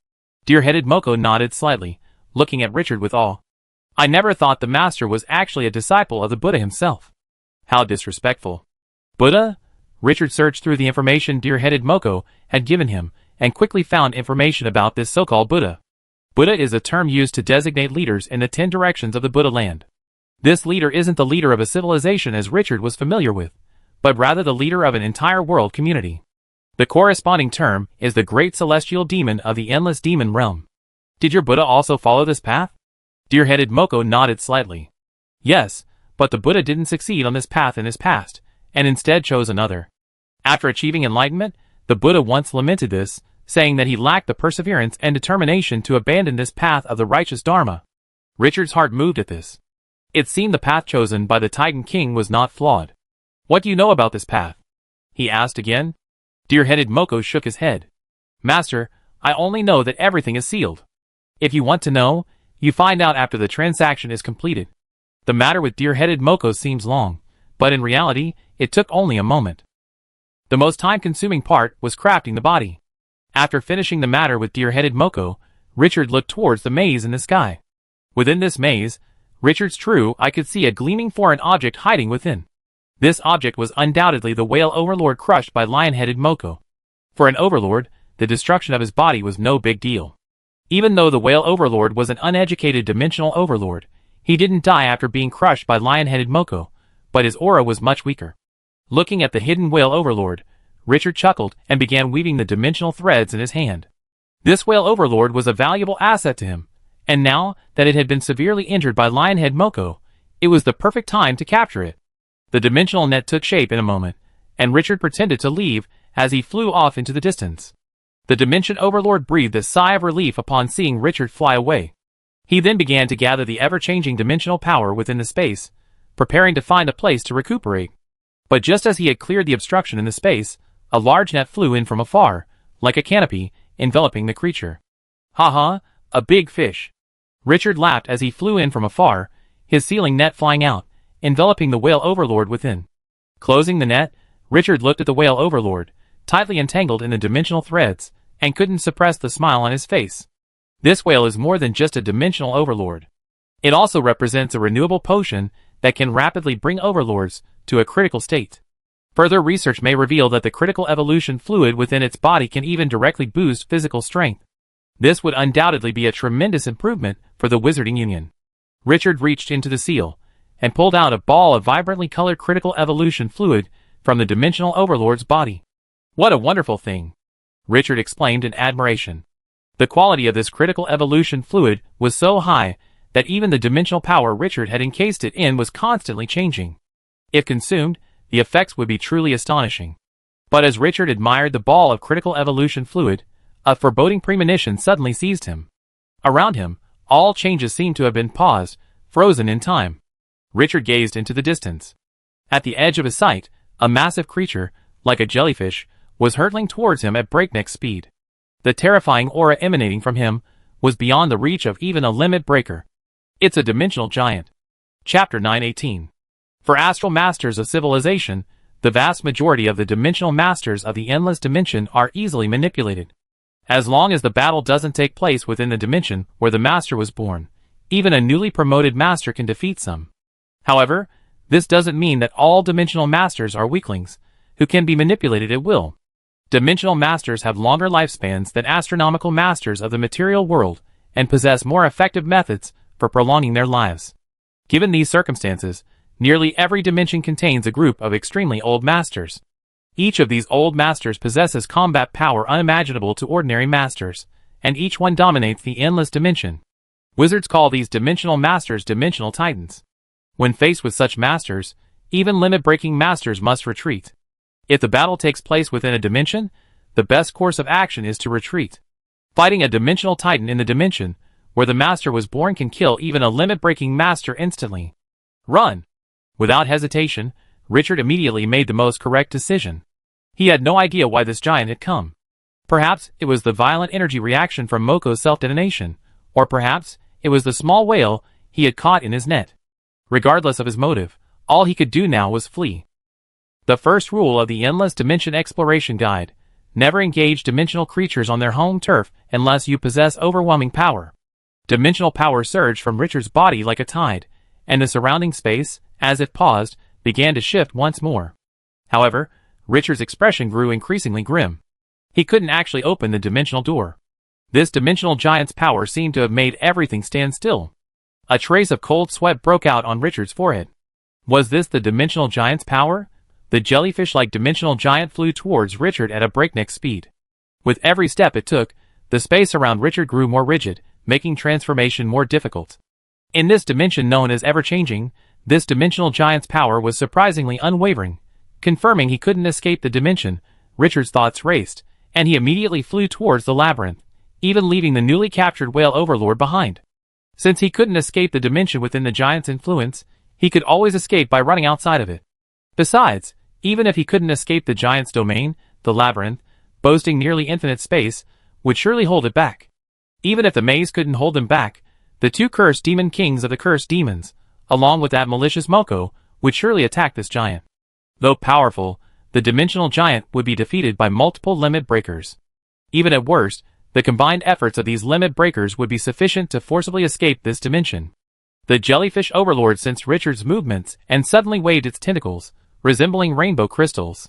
Speaker 1: Deer-headed Moko nodded slightly, looking at Richard with awe. I never thought the master was actually a disciple of the Buddha himself. How disrespectful. Buddha? Richard searched through the information Deer-headed Moko had given him, and quickly found information about this so-called Buddha. Buddha is a term used to designate leaders in the 10 directions of the Buddha land. This leader isn't the leader of a civilization as Richard was familiar with, but rather the leader of an entire world community. The corresponding term is the Great Celestial Demon of the Endless Demon Realm. Did your Buddha also follow this path? Deer-headed Moko nodded slightly. Yes, but the Buddha didn't succeed on this path in his past, and instead chose another. After achieving enlightenment, the Buddha once lamented this, saying that he lacked the perseverance and determination to abandon this path of the righteous Dharma. Richard's heart moved at this. It seemed the path chosen by the Titan King was not flawed. What do you know about this path? He asked again. Deer-headed Moko shook his head. Master, I only know that everything is sealed. If you want to know, you find out after the transaction is completed. The matter with Deer-headed Moko seems long, but in reality, it took only a moment. The most time-consuming part was crafting the body. After finishing the matter with Deer-headed Moko, Richard looked towards the maze in the sky. Within this maze, Richard's true eye could see a gleaming foreign object hiding within. This object was undoubtedly the whale overlord crushed by lion-headed Moko. For an overlord, the destruction of his body was no big deal. Even though the whale overlord was an uneducated dimensional overlord, he didn't die after being crushed by lion-headed Moko, but his aura was much weaker. Looking at the hidden whale overlord, Richard chuckled and began weaving the dimensional threads in his hand. This whale overlord was a valuable asset to him, and now that it had been severely injured by Lionhead Moko, it was the perfect time to capture it. The dimensional net took shape in a moment, and Richard pretended to leave as he flew off into the distance. The Dimension Overlord breathed a sigh of relief upon seeing Richard fly away. He then began to gather the ever-changing dimensional power within the space, preparing to find a place to recuperate. But just as he had cleared the obstruction in the space, a large net flew in from afar, like a canopy, enveloping the creature. "Ha, a big fish." Richard laughed as he flew in from afar, his sealing net flying out, enveloping the whale overlord within. Closing the net, Richard looked at the whale overlord, tightly entangled in the dimensional threads, and couldn't suppress the smile on his face. This whale is more than just a dimensional overlord. It also represents a renewable potion that can rapidly bring overlords to a critical state. Further research may reveal that the critical evolution fluid within its body can even directly boost physical strength. This would undoubtedly be a tremendous improvement for the Wizarding Union. Richard reached into the seal and pulled out a ball of vibrantly colored critical evolution fluid from the dimensional overlord's body. "What a wonderful thing!" Richard exclaimed in admiration. The quality of this critical evolution fluid was so high that even the dimensional power Richard had encased it in was constantly changing. If consumed, the effects would be truly astonishing. But as Richard admired the ball of critical evolution fluid, a foreboding premonition suddenly seized him. Around him, all changes seemed to have been paused, frozen in time. Richard gazed into the distance. At the edge of his sight, a massive creature, like a jellyfish, was hurtling towards him at breakneck speed. The terrifying aura emanating from him was beyond the reach of even a limit breaker. It's a dimensional giant. Chapter 918. For astral masters of civilization, the vast majority of the dimensional masters of the endless dimension are easily manipulated. As long as the battle doesn't take place within the dimension where the master was born, even a newly promoted master can defeat some. However, this doesn't mean that all dimensional masters are weaklings, who can be manipulated at will. Dimensional masters have longer lifespans than astronomical masters of the material world, and possess more effective methods for prolonging their lives. Given these circumstances, nearly every dimension contains a group of extremely old masters. Each of these old masters possesses combat power unimaginable to ordinary masters, and each one dominates the endless dimension. Wizards call these dimensional masters dimensional titans. When faced with such masters, even limit-breaking masters must retreat. If the battle takes place within a dimension, the best course of action is to retreat. Fighting a dimensional titan in the dimension where the master was born can kill even a limit-breaking master instantly. Run! Without hesitation, Richard immediately made the most correct decision. He had no idea why this giant had come. Perhaps it was the violent energy reaction from Moko's self-detonation, or perhaps it was the small whale he had caught in his net. Regardless of his motive, all he could do now was flee. The first rule of the Endless Dimension Exploration Guide: never engage dimensional creatures on their home turf unless you possess overwhelming power. Dimensional power surged from Richard's body like a tide, and the surrounding space, as if paused, began to shift once more. However, Richard's expression grew increasingly grim. He couldn't actually open the dimensional door. This dimensional giant's power seemed to have made everything stand still. A trace of cold sweat broke out on Richard's forehead. Was this the dimensional giant's power? The jellyfish-like dimensional giant flew towards Richard at a breakneck speed. With every step it took, the space around Richard grew more rigid, making transformation more difficult. In this dimension known as ever-changing, this dimensional giant's power was surprisingly unwavering. Confirming he couldn't escape the dimension, Richard's thoughts raced, and he immediately flew towards the labyrinth, even leaving the newly captured whale overlord behind. Since he couldn't escape the dimension within the giant's influence, he could always escape by running outside of it. Besides, even if he couldn't escape the giant's domain, the labyrinth, boasting nearly infinite space, would surely hold it back. Even if the maze couldn't hold them back, the two cursed demon kings of the cursed demons, along with that malicious Moko, would surely attack this giant. Though powerful, the dimensional giant would be defeated by multiple limit breakers. Even at worst, The combined efforts of these limit breakers would be sufficient to forcibly escape this dimension. The jellyfish overlord sensed Richard's movements and suddenly waved its tentacles, resembling rainbow crystals.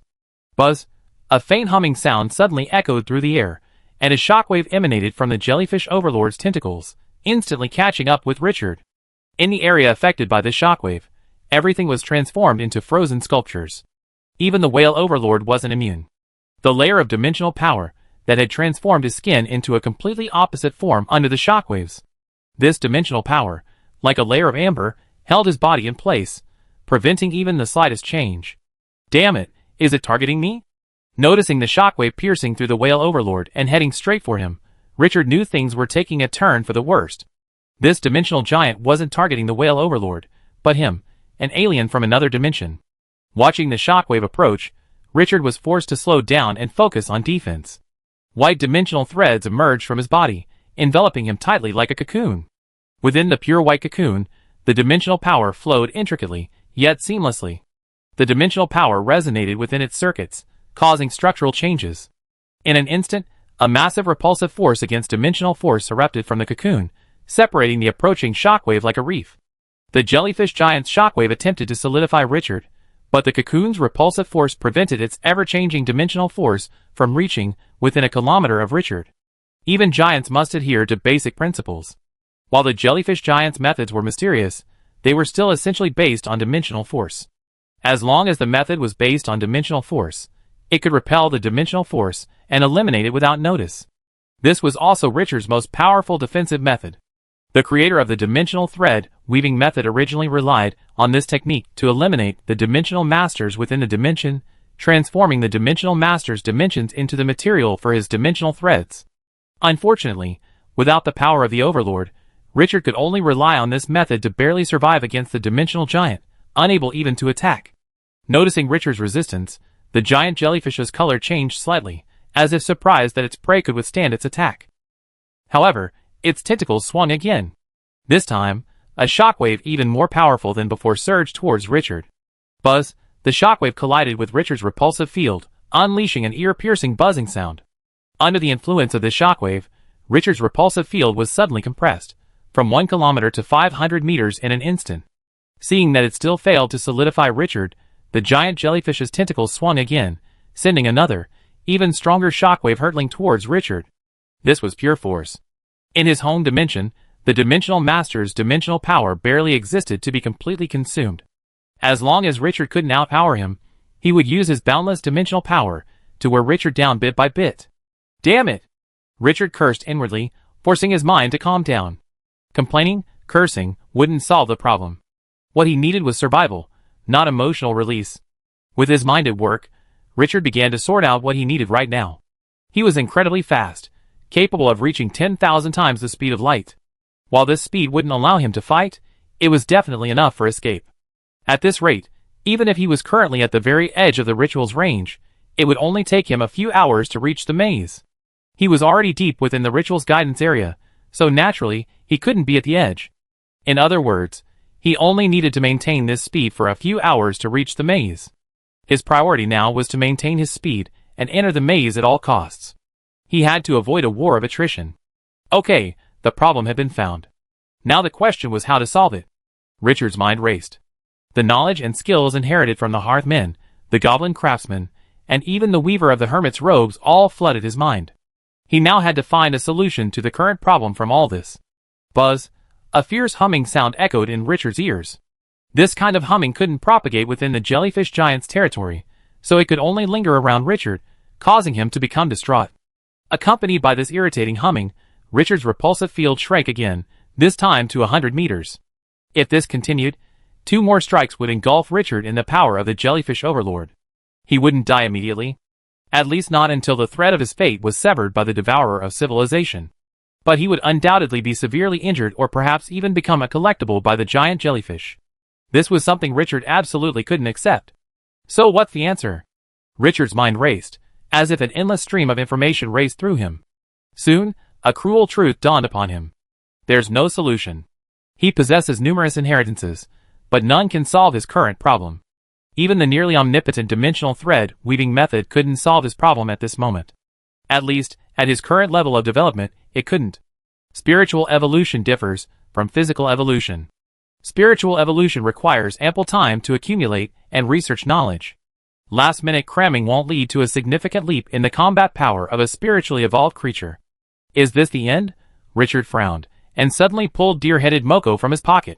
Speaker 1: Buzz! A faint humming sound suddenly echoed through the air, and a shockwave emanated from the jellyfish overlord's tentacles, instantly catching up with Richard. In the area affected by this shockwave, everything was transformed into frozen sculptures. Even the whale overlord wasn't immune. The layer of dimensional power that had transformed his skin into a completely opposite form under the shockwaves. This dimensional power, like a layer of amber, held his body in place, preventing even the slightest change. Damn it, is it targeting me? Noticing the shockwave piercing through the whale overlord and heading straight for him, Richard knew things were taking a turn for the worst. This dimensional giant wasn't targeting the whale overlord, but him, an alien from another dimension. Watching the shockwave approach, Richard was forced to slow down and focus on defense. White dimensional threads emerged from his body, enveloping him tightly like a cocoon. Within the pure white cocoon, the dimensional power flowed intricately, yet seamlessly. The dimensional power resonated within its circuits, causing structural changes. In an instant, a massive repulsive force against dimensional force erupted from the cocoon, separating the approaching shockwave like a reef. The jellyfish giant's shockwave attempted to solidify Richard, but the cocoon's repulsive force prevented its ever-changing dimensional force from reaching within a kilometer of Richard. Even giants must adhere to basic principles. While the jellyfish giant's methods were mysterious, they were still essentially based on dimensional force. As long as the method was based on dimensional force, it could repel the dimensional force and eliminate it without notice. This was also Richard's most powerful defensive method. The creator of the dimensional thread weaving method originally relied on this technique to eliminate the dimensional masters within the dimension, transforming the dimensional master's dimensions into the material for his dimensional threads. Unfortunately, without the power of the overlord, Richard could only rely on this method to barely survive against the dimensional giant, unable even to attack. Noticing Richard's resistance, the giant jellyfish's color changed slightly, as if surprised that its prey could withstand its attack. However, its tentacles swung again. This time, a shockwave even more powerful than before surged towards Richard. Buzz! The shockwave collided with Richard's repulsive field, unleashing an ear-piercing buzzing sound. Under the influence of this shockwave, Richard's repulsive field was suddenly compressed, from 1 kilometer to 500 meters in an instant. Seeing that it still failed to solidify Richard, the giant jellyfish's tentacles swung again, sending another, even stronger shockwave hurtling towards Richard. This was pure force. In his home dimension, the dimensional master's dimensional power barely existed to be completely consumed. As long as Richard couldn't outpower him, he would use his boundless dimensional power to wear Richard down bit by bit. Damn it! Richard cursed inwardly, forcing his mind to calm down. Complaining, cursing, wouldn't solve the problem. What he needed was survival, not emotional release. With his mind at work, Richard began to sort out what he needed right now. He was incredibly fast, capable of reaching 10,000 times the speed of light. While this speed wouldn't allow him to fight, it was definitely enough for escape. At this rate, even if he was currently at the very edge of the ritual's range, it would only take him a few hours to reach the maze. He was already deep within the ritual's guidance area, so naturally, he couldn't be at the edge. In other words, he only needed to maintain this speed for a few hours to reach the maze. His priority now was to maintain his speed and enter the maze at all costs. He had to avoid a war of attrition. Okay, the problem had been found. Now the question was how to solve it. Richard's mind raced. The knowledge and skills inherited from the Hearthmen, the Goblin Craftsman, and even the Weaver of the Hermit's robes all flooded his mind. He now had to find a solution to the current problem from all this. Buzz! A fierce humming sound echoed in Richard's ears. This kind of humming couldn't propagate within the jellyfish giant's territory, so it could only linger around Richard, causing him to become distraught. Accompanied by this irritating humming, Richard's repulsive field shrank again, this time to 100 meters. If this continued, 2 more strikes would engulf Richard in the power of the jellyfish overlord. He wouldn't die immediately. At least not until the thread of his fate was severed by the devourer of civilization. But he would undoubtedly be severely injured or perhaps even become a collectible by the giant jellyfish. This was something Richard absolutely couldn't accept. So what's the answer? Richard's mind raced, as if an endless stream of information raced through him. Soon, a cruel truth dawned upon him. There's no solution. He possesses numerous inheritances, but none can solve his current problem. Even the nearly omnipotent dimensional thread weaving method couldn't solve his problem at this moment. At least, At his current level of development, it couldn't. Spiritual evolution differs from physical evolution. Spiritual evolution requires ample time to accumulate and research knowledge. Last-minute cramming won't lead to a significant leap in the combat power of a spiritually evolved creature. Is this the end? Richard frowned, and suddenly pulled deer-headed Moko from his pocket.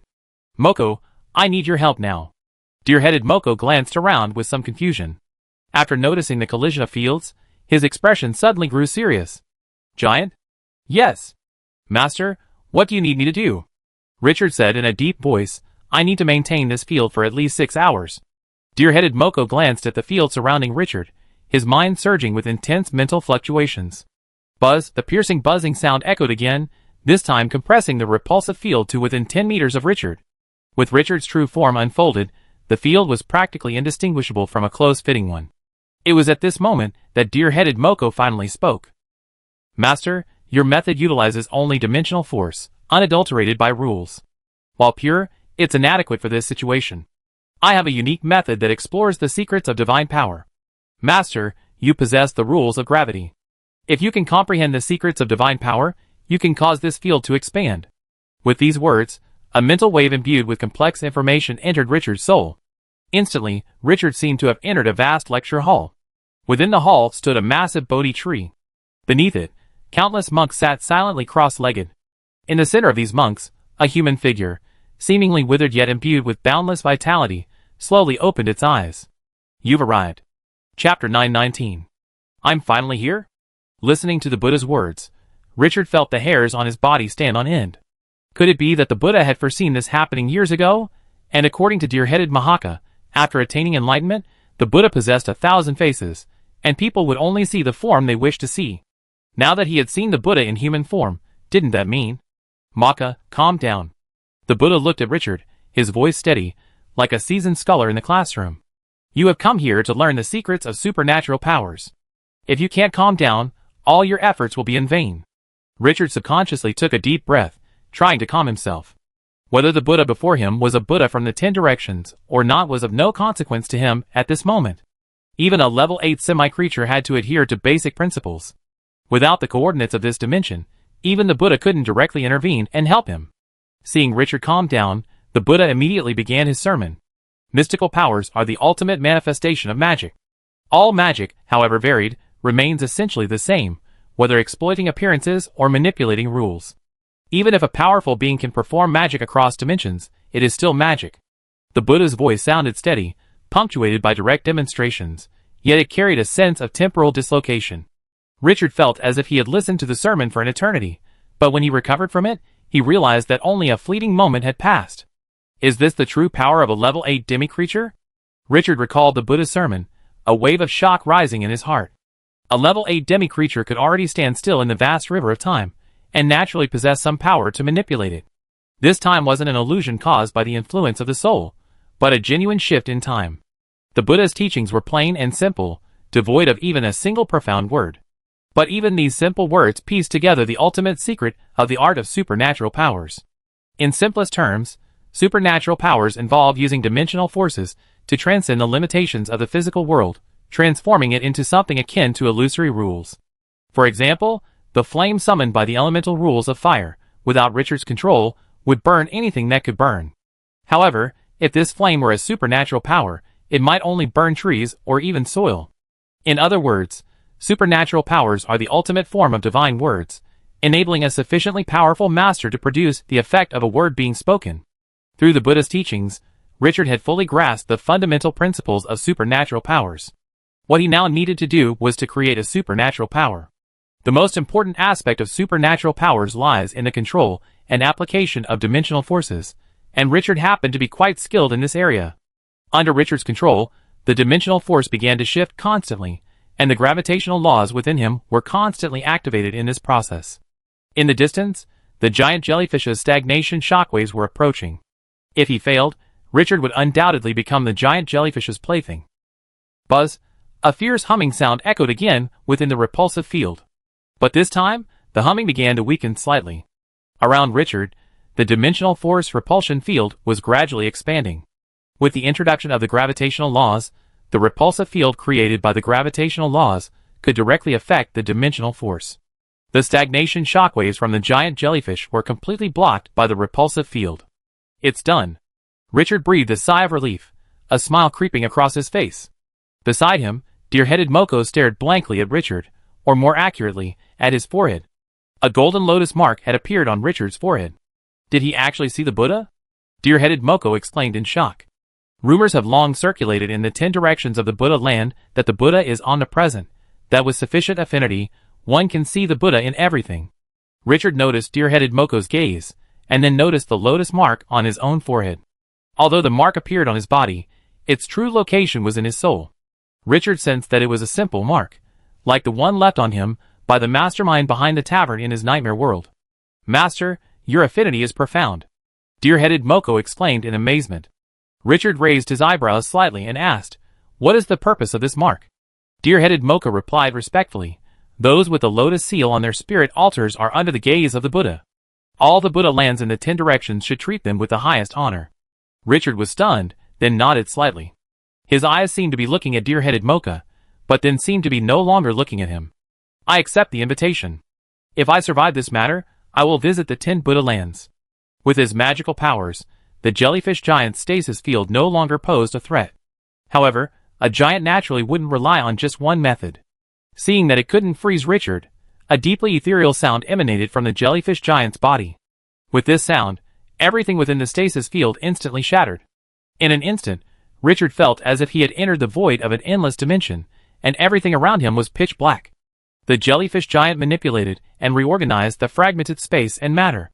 Speaker 1: Moko, I need your help now. Deer-headed Moko glanced around with some confusion. After noticing the collision of fields, his expression suddenly grew serious. Giant? Yes. Master, what do you need me to do? Richard said in a deep voice, I need to maintain this field for at least 6 hours. Deer-headed Moko glanced at the field surrounding Richard, his mind surging with intense mental fluctuations. Buzz, the piercing buzzing sound echoed again, this time compressing the repulsive field to within 10 meters of Richard. With Richard's true form unfolded, the field was practically indistinguishable from a close-fitting one. It was at this moment that deer-headed Moko finally spoke. Master, your method utilizes only dimensional force, unadulterated by rules. While pure, it's inadequate for this situation. I have a unique method that explores the secrets of divine power. Master, you possess the rules of gravity. If you can comprehend the secrets of divine power, you can cause this field to expand. With these words, a mental wave imbued with complex information entered Richard's soul. Instantly, Richard seemed to have entered a vast lecture hall. Within the hall stood a massive Bodhi tree. Beneath it, countless monks sat silently cross-legged. In the center of these monks, a human figure, seemingly withered yet imbued with boundless vitality, slowly opened its eyes. You've arrived. Chapter 919. I'm finally here? Listening to the Buddha's words, Richard felt the hairs on his body stand on end. Could it be that the Buddha had foreseen this happening years ago? And according to deer-headed Mahaka, after attaining enlightenment, the Buddha possessed 1,000 faces, and people would only see the form they wished to see. Now that he had seen the Buddha in human form, didn't that mean? Maka, calm down. The Buddha looked at Richard, his voice steady, like a seasoned scholar in the classroom. You have come here to learn the secrets of supernatural powers. If you can't calm down, all your efforts will be in vain. Richard subconsciously took a deep breath, trying to calm himself. Whether the Buddha before him was a Buddha from the 10 directions or not was of no consequence to him at this moment. Even a level 8 semi-creature had to adhere to basic principles. Without the coordinates of this dimension, even the Buddha couldn't directly intervene and help him. Seeing Richard calm down, the Buddha immediately began his sermon. Mystical powers are the ultimate manifestation of magic. All magic, however varied, remains essentially the same, whether exploiting appearances or manipulating rules. Even if a powerful being can perform magic across dimensions, it is still magic. The Buddha's voice sounded steady, punctuated by direct demonstrations, yet it carried a sense of temporal dislocation. Richard felt as if he had listened to the sermon for an eternity, but when he recovered from it, he realized that only a fleeting moment had passed. Is this the true power of a level 8 demi-creature? Richard recalled the Buddha's sermon, a wave of shock rising in his heart. A level 8 demi-creature could already stand still in the vast river of time, and naturally possess some power to manipulate it. This time wasn't an illusion caused by the influence of the soul, but a genuine shift in time. The Buddha's teachings were plain and simple, devoid of even a single profound word. But even these simple words pieced together the ultimate secret of the art of supernatural powers. In simplest terms, supernatural powers involve using dimensional forces to transcend the limitations of the physical world, transforming it into something akin to illusory rules. For example, the flame summoned by the elemental rules of fire, without Richard's control, would burn anything that could burn. However, if this flame were a supernatural power, it might only burn trees or even soil. In other words, supernatural powers are the ultimate form of divine words, enabling a sufficiently powerful master to produce the effect of a word being spoken. Through the Buddha's teachings, Richard had fully grasped the fundamental principles of supernatural powers. What he now needed to do was to create a supernatural power. The most important aspect of supernatural powers lies in the control and application of dimensional forces, and Richard happened to be quite skilled in this area. Under Richard's control, the dimensional force began to shift constantly, and the gravitational laws within him were constantly activated in this process. In the distance, the giant jellyfish's stagnation shockwaves were approaching. If he failed, Richard would undoubtedly become the giant jellyfish's plaything. Buzz, a fierce humming sound echoed again within the repulsive field. But this time, the humming began to weaken slightly. Around Richard, the dimensional force repulsion field was gradually expanding. With the introduction of the gravitational laws, the repulsive field created by the gravitational laws could directly affect the dimensional force. The stagnation shockwaves from the giant jellyfish were completely blocked by the repulsive field. It's done. Richard breathed a sigh of relief, a smile creeping across his face. Beside him, deer-headed Moko stared blankly at Richard, or more accurately, at his forehead. A golden lotus mark had appeared on Richard's forehead. Did he actually see the Buddha? Deer-headed Moko exclaimed in shock. Rumors have long circulated in the 10 directions of the Buddha land that the Buddha is omnipresent, that with sufficient affinity, one can see the Buddha in everything. Richard noticed deer-headed Moko's gaze, and then noticed the lotus mark on his own forehead. Although the mark appeared on his body, its true location was in his soul. Richard sensed that it was a simple mark, like the one left on him by the mastermind behind the tavern in his nightmare world. Master, your affinity is profound. Deer-headed Moko exclaimed in amazement. Richard raised his eyebrows slightly and asked, "What is the purpose of this mark?" Deer-headed Moko replied respectfully, "Those with the lotus seal on their spirit altars are under the gaze of the Buddha. All the Buddha lands in the 10 directions should treat them with the highest honor." Richard was stunned, then nodded slightly. His eyes seemed to be looking at deer-headed Moko, but then seemed to be no longer looking at him. "I accept the invitation. If I survive this matter, I will visit the 10 Buddha lands." With his magical powers, the jellyfish giant's stasis field no longer posed a threat. However, a giant naturally wouldn't rely on just one method. Seeing that it couldn't freeze Richard, a deeply ethereal sound emanated from the jellyfish giant's body. With this sound, everything within the stasis field instantly shattered. In an instant, Richard felt as if he had entered the void of an endless dimension, and everything around him was pitch black. The jellyfish giant manipulated and reorganized the fragmented space and matter.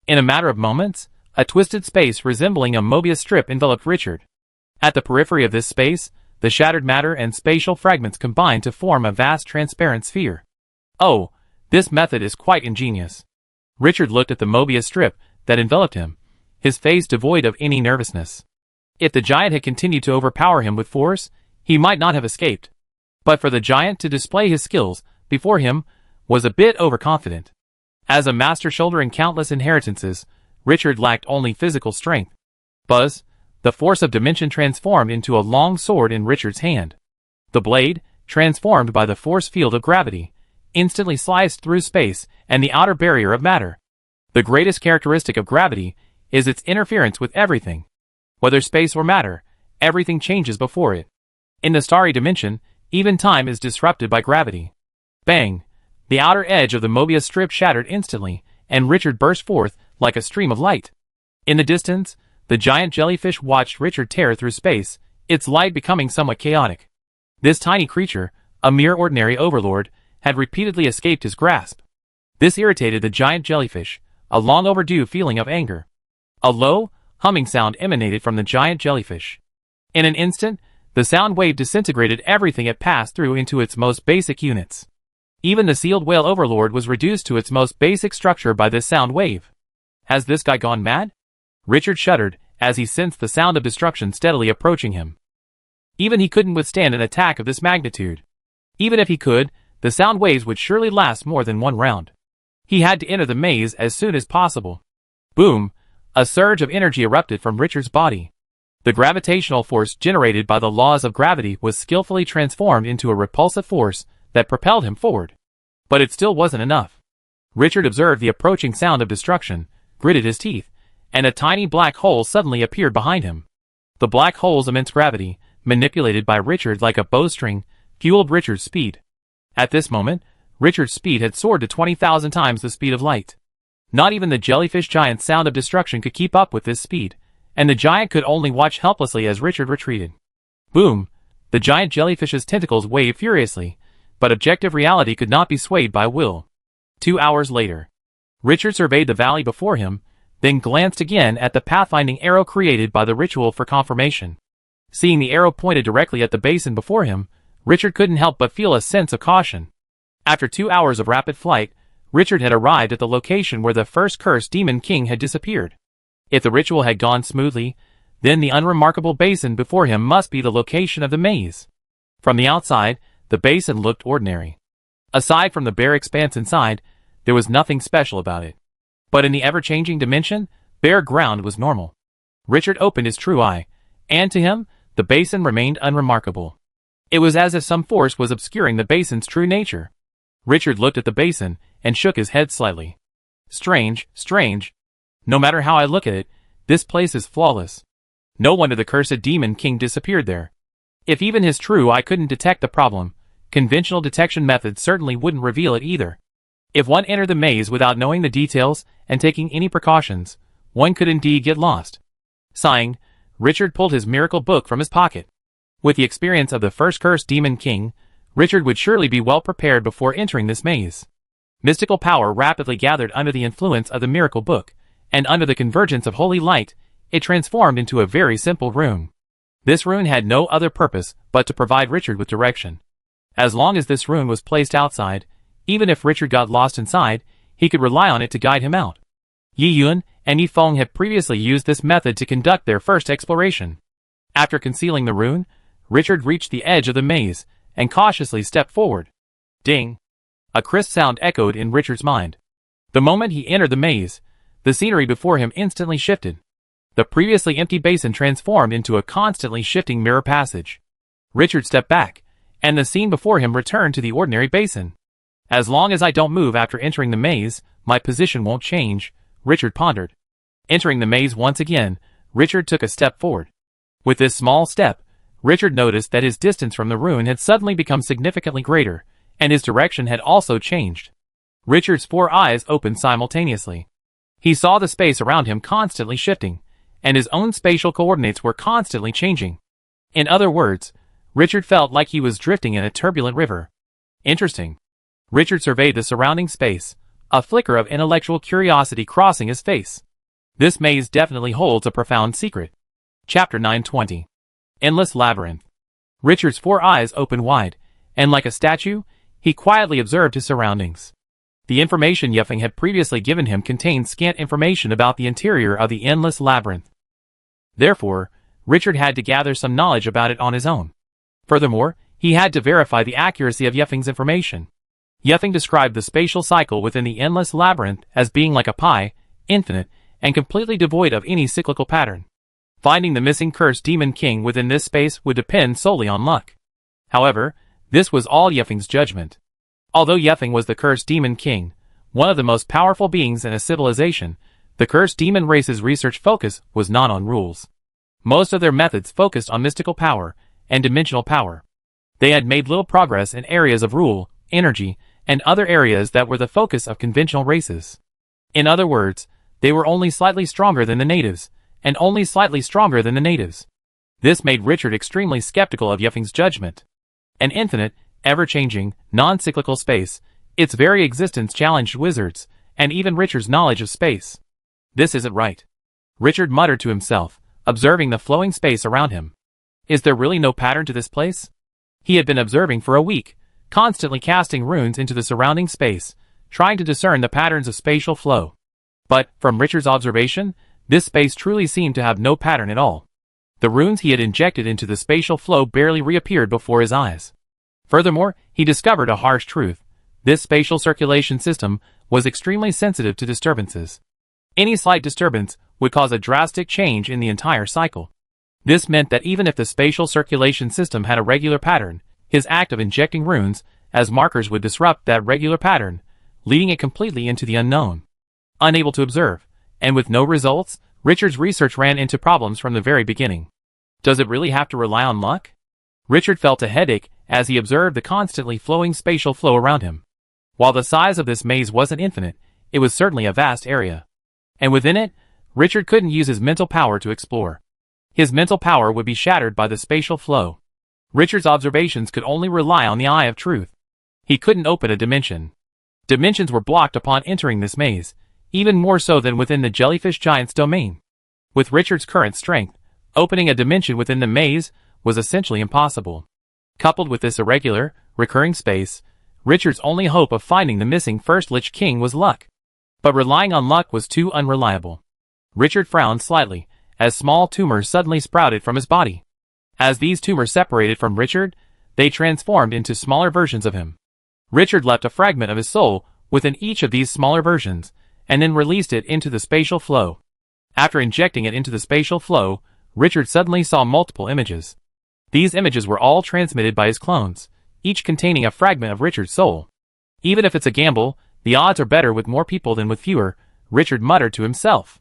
Speaker 1: In a matter of moments, a twisted space resembling a Mobius strip enveloped Richard. At the periphery of this space, the shattered matter and spatial fragments combined to form a vast transparent sphere. Oh, this method is quite ingenious. Richard looked at the Mobius strip that enveloped him, his face devoid of any nervousness. If the giant had continued to overpower him with force, he might not have escaped. But for the giant to display his skills before him was a bit overconfident. As a master shouldering countless inheritances, Richard lacked only physical strength. Buzz, the force of dimension transformed into a long sword in Richard's hand. The blade, transformed by the force field of gravity, instantly sliced through space and the outer barrier of matter. The greatest characteristic of gravity is its interference with everything. Whether space or matter, everything changes before it. In the starry dimension, even time is disrupted by gravity. Bang! The outer edge of the Mobius strip shattered instantly, and Richard burst forth like a stream of light. In the distance, the giant jellyfish watched Richard tear through space, its light becoming somewhat chaotic. This tiny creature, a mere ordinary overlord, had repeatedly escaped his grasp. This irritated the giant jellyfish, a long overdue feeling of anger. A low, humming sound emanated from the giant jellyfish. In an instant, the sound wave disintegrated everything it passed through into its most basic units. Even the sealed whale overlord was reduced to its most basic structure by this sound wave. Has this guy gone mad? Richard shuddered as he sensed the sound of destruction steadily approaching him. Even he couldn't withstand an attack of this magnitude. Even if he could, the sound waves would surely last more than one round. He had to enter the maze as soon as possible. Boom! A surge of energy erupted from Richard's body. The gravitational force generated by the laws of gravity was skillfully transformed into a repulsive force that propelled him forward. But it still wasn't enough. Richard observed the approaching sound of destruction, gritted his teeth, and a tiny black hole suddenly appeared behind him. The black hole's immense gravity, manipulated by Richard like a bowstring, fueled Richard's speed. At this moment, Richard's speed had soared to 20,000 times the speed of light. Not even the jellyfish giant's sound of destruction could keep up with this speed, and the giant could only watch helplessly as Richard retreated. Boom! The giant jellyfish's tentacles waved furiously, but objective reality could not be swayed by will. 2 hours later, Richard surveyed the valley before him, then glanced again at the pathfinding arrow created by the ritual for confirmation. Seeing the arrow pointed directly at the basin before him, Richard couldn't help but feel a sense of caution. After 2 hours of rapid flight, Richard had arrived at the location where the first cursed demon king had disappeared. If the ritual had gone smoothly, then the unremarkable basin before him must be the location of the maze. From the outside, the basin looked ordinary. Aside from the bare expanse inside, there was nothing special about it. But in the ever-changing dimension, bare ground was normal. Richard opened his true eye, and to him, the basin remained unremarkable. It was as if some force was obscuring the basin's true nature. Richard looked at the basin and shook his head slightly. Strange, strange. No matter how I look at it, this place is flawless. No wonder the cursed Demon King disappeared there. If even his true eye couldn't detect the problem, conventional detection methods certainly wouldn't reveal it either. If one entered the maze without knowing the details and taking any precautions, one could indeed get lost. Sighing, Richard pulled his miracle book from his pocket. With the experience of the first cursed Demon King, Richard would surely be well prepared before entering this maze. Mystical power rapidly gathered under the influence of the miracle book, and under the convergence of holy light, it transformed into a very simple rune. This rune had no other purpose but to provide Richard with direction. As long as this rune was placed outside, even if Richard got lost inside, he could rely on it to guide him out. Yi Yuan and Yi Feng had previously used this method to conduct their first exploration. After concealing the rune, Richard reached the edge of the maze and cautiously stepped forward. Ding! A crisp sound echoed in Richard's mind. The moment he entered the maze, the scenery before him instantly shifted. The previously empty basin transformed into a constantly shifting mirror passage. Richard stepped back, and the scene before him returned to the ordinary basin. As long as I don't move after entering the maze, my position won't change, Richard pondered. Entering the maze once again, Richard took a step forward. With this small step, Richard noticed that his distance from the rune had suddenly become significantly greater, and his direction had also changed. Richard's 4 eyes opened simultaneously. He saw the space around him constantly shifting, and his own spatial coordinates were constantly changing. In other words, Richard felt like he was drifting in a turbulent river. Interesting. Richard surveyed the surrounding space, a flicker of intellectual curiosity crossing his face. This maze definitely holds a profound secret. Chapter 920. Endless Labyrinth. Richard's 4 eyes opened wide, and like a statue, he quietly observed his surroundings. The information Yefeng had previously given him contained scant information about the interior of the Endless Labyrinth. Therefore, Richard had to gather some knowledge about it on his own. Furthermore, he had to verify the accuracy of Yefeng's information. Yefeng described the spatial cycle within the Endless Labyrinth as being like a pie, infinite, and completely devoid of any cyclical pattern. Finding the missing cursed Demon King within this space would depend solely on luck. However, this was all Yefeng's judgment. Although Yefeng was the cursed Demon King, one of the most powerful beings in a civilization, the cursed demon race's research focus was not on rules. Most of their methods focused on mystical power and dimensional power. They had made little progress in areas of rule, energy, and other areas that were the focus of conventional races. In other words, they were only slightly stronger than the natives, and only slightly stronger than the natives. This made Richard extremely skeptical of Yefeng's judgment. An infinite, ever-changing, non-cyclical space, its very existence challenged wizards, and even Richard's knowledge of space. This isn't right. Richard muttered to himself, observing the flowing space around him. Is there really no pattern to this place? He had been observing for a week, constantly casting runes into the surrounding space, trying to discern the patterns of spatial flow. But, from Richard's observation, this space truly seemed to have no pattern at all. The runes he had injected into the spatial flow barely reappeared before his eyes. Furthermore, he discovered a harsh truth. This spatial circulation system was extremely sensitive to disturbances. Any slight disturbance would cause a drastic change in the entire cycle. This meant that even if the spatial circulation system had a regular pattern, his act of injecting runes as markers would disrupt that regular pattern, leading it completely into the unknown. Unable to observe, and with no results, Richard's research ran into problems from the very beginning. Does it really have to rely on luck? Richard felt a headache as he observed the constantly flowing spatial flow around him. While the size of this maze wasn't infinite, it was certainly a vast area. And within it, Richard couldn't use his mental power to explore. His mental power would be shattered by the spatial flow. Richard's observations could only rely on the eye of truth. He couldn't open a dimension. Dimensions were blocked upon entering this maze, even more so than within the jellyfish giant's domain. With Richard's current strength, opening a dimension within the maze was essentially impossible. Coupled with this irregular, recurring space, Richard's only hope of finding the missing first Lich King was luck. But relying on luck was too unreliable. Richard frowned slightly, as small tumors suddenly sprouted from his body. As these tumors separated from Richard, they transformed into smaller versions of him. Richard left a fragment of his soul within each of these smaller versions, and then released it into the spatial flow. After injecting it into the spatial flow, Richard suddenly saw multiple images. These images were all transmitted by his clones, each containing a fragment of Richard's soul. Even if it's a gamble, the odds are better with more people than with fewer, Richard muttered to himself.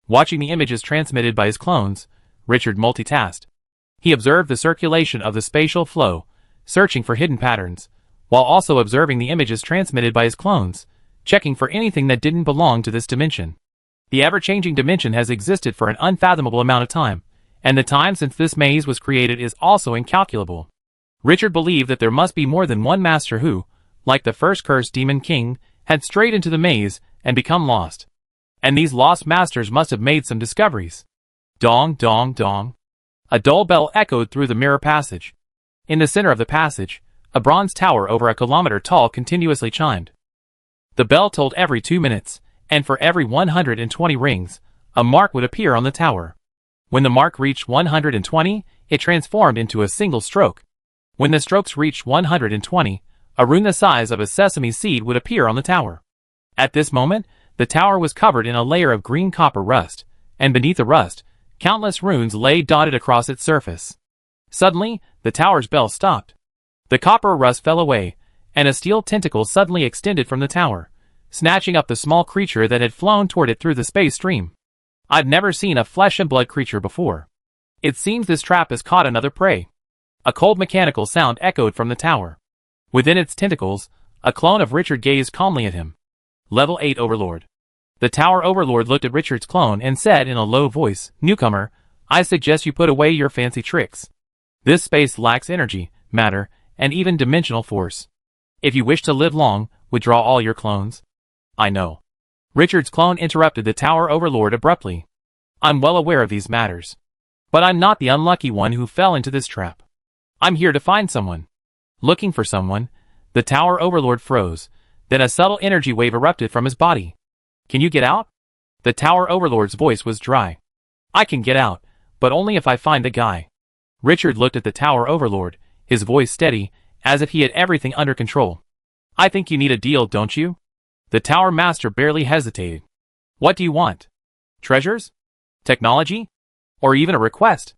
Speaker 1: Watching the images transmitted by his clones, Richard multitasked. He observed the circulation of the spatial flow, searching for hidden patterns, while also observing the images transmitted by his clones, checking for anything that didn't belong to this dimension. The ever-changing dimension has existed for an unfathomable amount of time, and the time since this maze was created is also incalculable. Richard believed that there must be more than one master who, like the first cursed demon king, had strayed into the maze and become lost. And these lost masters must have made some discoveries. Dong, dong, dong. A dull bell echoed through the mirror passage. In the center of the passage, a bronze tower over a kilometer tall continuously chimed. The bell tolled every 2 minutes, and for every 120 rings, a mark would appear on the tower. When the mark reached 120, it transformed into a single stroke. When the strokes reached 120, a rune the size of a sesame seed would appear on the tower. At this moment, the tower was covered in a layer of green copper rust, and beneath the rust, countless runes lay dotted across its surface. Suddenly, the tower's bell stopped. The copper rust fell away, and a steel tentacle suddenly extended from the tower, snatching up the small creature that had flown toward it through the space stream. I'd never seen a flesh and blood creature before. It seems this trap has caught another prey. A cold mechanical sound echoed from the tower. Within its tentacles, a clone of Richard gazed calmly at him. Level 8 Overlord. The Tower Overlord looked at Richard's clone and said in a low voice, "Newcomer, I suggest you put away your fancy tricks. This space lacks energy, matter, and even dimensional force. If you wish to live long, withdraw all your clones." "I know." Richard's clone interrupted the Tower Overlord abruptly. "I'm well aware of these matters. But I'm not the unlucky one who fell into this trap. I'm here to find someone." Looking for someone, the Tower Overlord froze, then a subtle energy wave erupted from his body. "Can you get out?" The Tower Overlord's voice was dry. "I can get out, but only if I find the guy." Richard looked at the Tower Overlord, his voice steady, as if he had everything under control. "I think you need a deal, don't you?" The Tower Master barely hesitated. "What do you want? Treasures? Technology? Or even a request?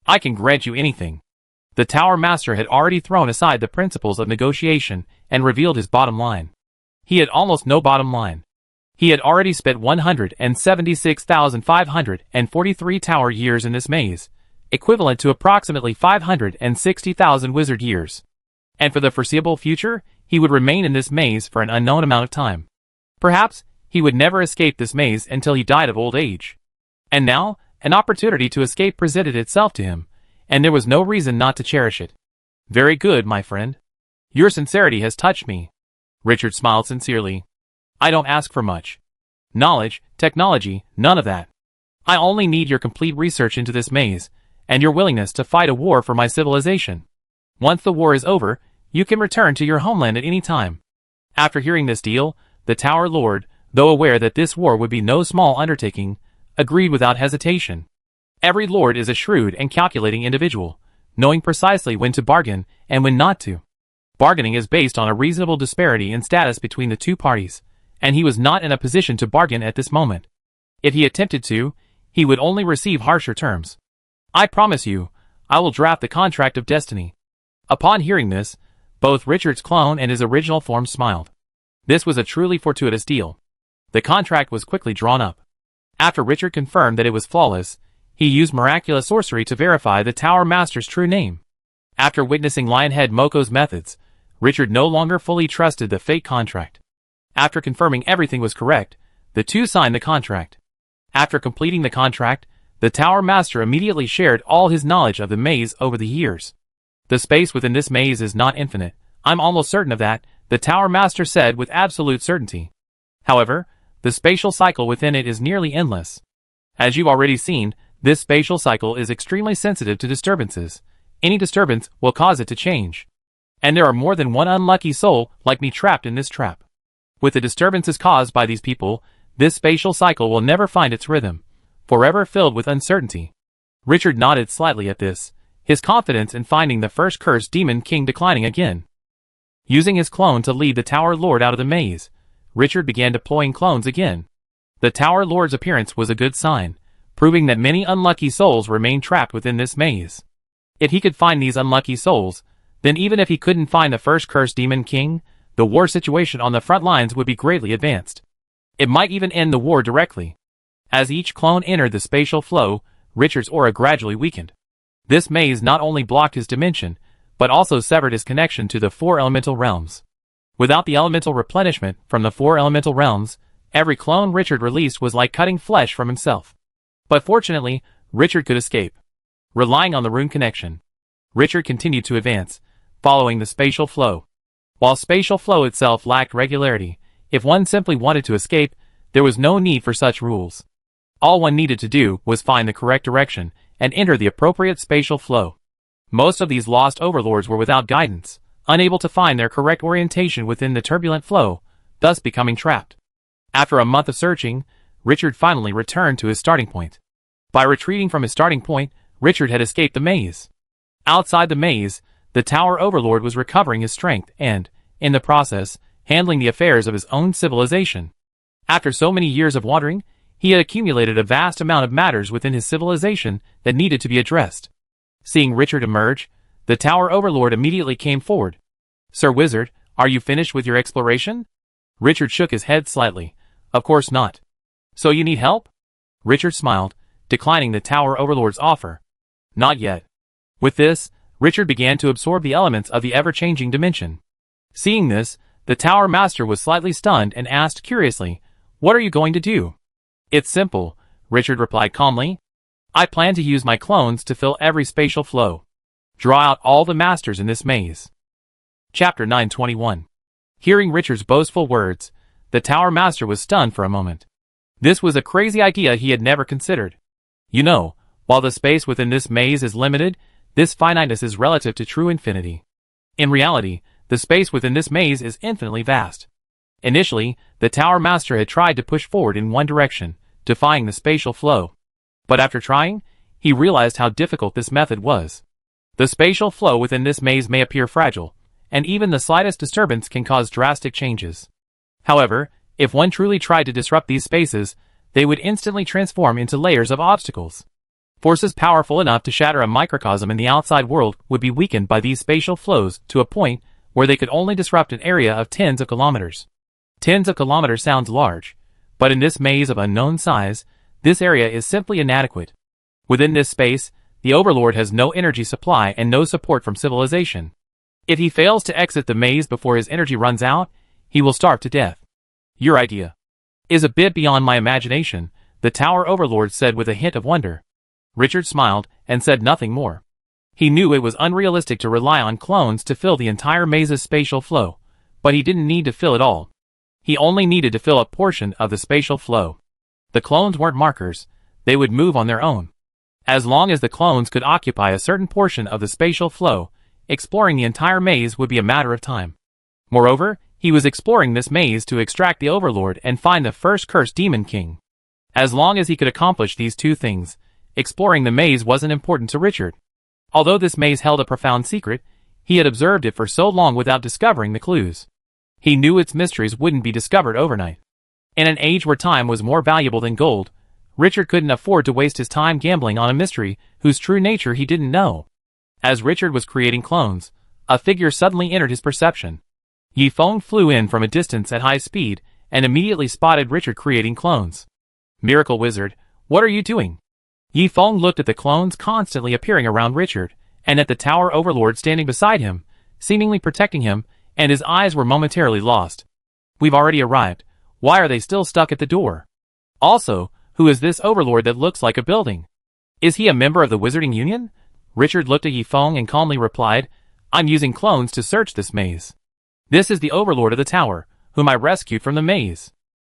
Speaker 1: I can grant you anything." The Tower Master had already thrown aside the principles of negotiation and revealed his bottom line. He had almost no bottom line. He had already spent 176,543 tower years in this maze, equivalent to approximately 560,000 wizard years. And for the foreseeable future, he would remain in this maze for an unknown amount of time. Perhaps, he would never escape this maze until he died of old age. And now, an opportunity to escape presented itself to him, and there was no reason not to cherish it. "Very good, my friend. Your sincerity has touched me." Richard smiled sincerely. "I don't ask for much. Knowledge, technology, none of that. I only need your complete research into this maze, and your willingness to fight a war for my civilization. Once the war is over, you can return to your homeland at any time." After hearing this deal, the Tower Lord, though aware that this war would be no small undertaking, agreed without hesitation. Every lord is a shrewd and calculating individual, knowing precisely when to bargain and when not to. Bargaining is based on a reasonable disparity in status between the two parties, and he was not in a position to bargain at this moment. If he attempted to, he would only receive harsher terms. "I promise you, I will draft the contract of destiny." Upon hearing this, both Richard's clone and his original form smiled. This was a truly fortuitous deal. The contract was quickly drawn up. After Richard confirmed that it was flawless, he used miraculous sorcery to verify the Tower Master's true name. After witnessing Lionhead Moko's methods, Richard no longer fully trusted the fake contract. After confirming everything was correct, the two signed the contract. After completing the contract, the Tower Master immediately shared all his knowledge of the maze over the years. "The space within this maze is not infinite. I'm almost certain of that," the Tower Master said with absolute certainty. "However, the spatial cycle within it is nearly endless. As you've already seen, this spatial cycle is extremely sensitive to disturbances. Any disturbance will cause it to change. And there are more than one unlucky soul like me trapped in this trap. With the disturbances caused by these people, this spatial cycle will never find its rhythm, forever filled with uncertainty." Richard nodded slightly at this, his confidence in finding the first cursed demon king declining again. Using his clone to lead the Tower Lord out of the maze, Richard began deploying clones again. The Tower Lord's appearance was a good sign, proving that many unlucky souls remained trapped within this maze. If he could find these unlucky souls, then even if he couldn't find the first cursed demon king, the war situation on the front lines would be greatly advanced. It might even end the war directly. As each clone entered the spatial flow, Richard's aura gradually weakened. This maze not only blocked his dimension, but also severed his connection to the 4 elemental realms. Without the elemental replenishment from the 4 elemental realms, every clone Richard released was like cutting flesh from himself. But fortunately, Richard could escape. Relying on the rune connection, Richard continued to advance, following the spatial flow. While spatial flow itself lacked regularity, if one simply wanted to escape, there was no need for such rules. All one needed to do was find the correct direction and enter the appropriate spatial flow. Most of these lost overlords were without guidance, unable to find their correct orientation within the turbulent flow, thus becoming trapped. After a month of searching, Richard finally returned to his starting point. By retreating from his starting point, Richard had escaped the maze. Outside the maze, the Tower Overlord was recovering his strength and, in the process, handling the affairs of his own civilization. After so many years of wandering, he had accumulated a vast amount of matters within his civilization that needed to be addressed. Seeing Richard emerge, the Tower Overlord immediately came forward. "Sir Wizard, are you finished with your exploration?" Richard shook his head slightly. "Of course not." "So you need help?" Richard smiled, declining the Tower Overlord's offer. "Not yet." With this, Richard began to absorb the elements of the ever-changing dimension. Seeing this, the Tower Master was slightly stunned and asked curiously, "What are you going to do?" "It's simple," Richard replied calmly. "I plan to use my clones to fill every spatial flow. Draw out all the masters in this maze." Chapter 921. Hearing Richard's boastful words, the Tower Master was stunned for a moment. This was a crazy idea he had never considered. You know, while the space within this maze is limited, this finiteness is relative to true infinity. In reality, the space within this maze is infinitely vast. Initially, the Tower Master had tried to push forward in one direction, defying the spatial flow. But after trying, he realized how difficult this method was. The spatial flow within this maze may appear fragile, and even the slightest disturbance can cause drastic changes. However, if one truly tried to disrupt these spaces, they would instantly transform into layers of obstacles. Forces powerful enough to shatter a microcosm in the outside world would be weakened by these spatial flows to a point where they could only disrupt an area of tens of kilometers. Tens of kilometers sounds large, but in this maze of unknown size, this area is simply inadequate. Within this space, the Overlord has no energy supply and no support from civilization. If he fails to exit the maze before his energy runs out, he will starve to death. "Your idea is a bit beyond my imagination," the Tower Overlord said with a hint of wonder. Richard smiled and said nothing more. He knew it was unrealistic to rely on clones to fill the entire maze's spatial flow, but he didn't need to fill it all. He only needed to fill a portion of the spatial flow. The clones weren't markers, they would move on their own. As long as the clones could occupy a certain portion of the spatial flow, exploring the entire maze would be a matter of time. Moreover, he was exploring this maze to extract the Overlord and find the first cursed Demon King. As long as he could accomplish these two things, exploring the maze wasn't important to Richard. Although this maze held a profound secret, he had observed it for so long without discovering the clues. He knew its mysteries wouldn't be discovered overnight. In an age where time was more valuable than gold, Richard couldn't afford to waste his time gambling on a mystery whose true nature he didn't know. As Richard was creating clones, a figure suddenly entered his perception. Yi Feng flew in from a distance at high speed and immediately spotted Richard creating clones. "Miracle Wizard, what are you doing?" Yi Feng looked at the clones constantly appearing around Richard, and at the Tower Overlord standing beside him, seemingly protecting him, and his eyes were momentarily lost. "We've already arrived. Why are they still stuck at the door? Also, who is this Overlord that looks like a building? Is he a member of the Wizarding Union?" Richard looked at Yi Feng and calmly replied, "I'm using clones to search this maze. This is the Overlord of the tower, whom I rescued from the maze."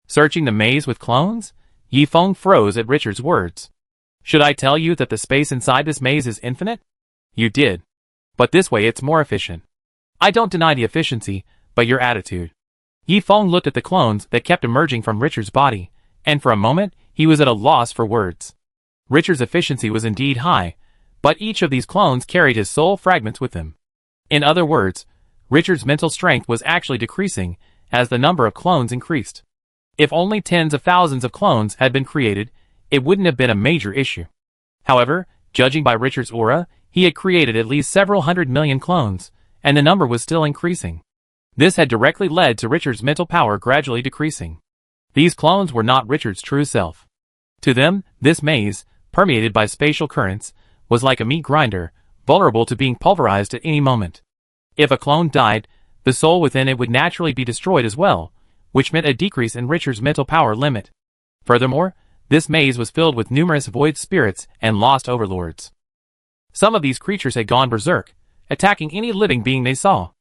Speaker 1: "Searching the maze with clones?" Yi Feng froze at Richard's words. "Should I tell you that the space inside this maze is infinite?" "You did. But this way it's more efficient." "I don't deny the efficiency, but your attitude." Yi Feng looked at the clones that kept emerging from Richard's body, and for a moment, he was at a loss for words. Richard's efficiency was indeed high, but each of these clones carried his soul fragments with him. In other words, Richard's mental strength was actually decreasing as the number of clones increased. If only tens of thousands of clones had been created, it wouldn't have been a major issue. However, judging by Richard's aura, he had created at least several 100 million clones, and the number was still increasing. This had directly led to Richard's mental power gradually decreasing. These clones were not Richard's true self. To them, this maze, permeated by spatial currents, was like a meat grinder, vulnerable to being pulverized at any moment. If a clone died, the soul within it would naturally be destroyed as well, which meant a decrease in Richard's mental power limit. Furthermore, this maze was filled with numerous void spirits and lost overlords. Some of these creatures had gone berserk, attacking any living being they saw.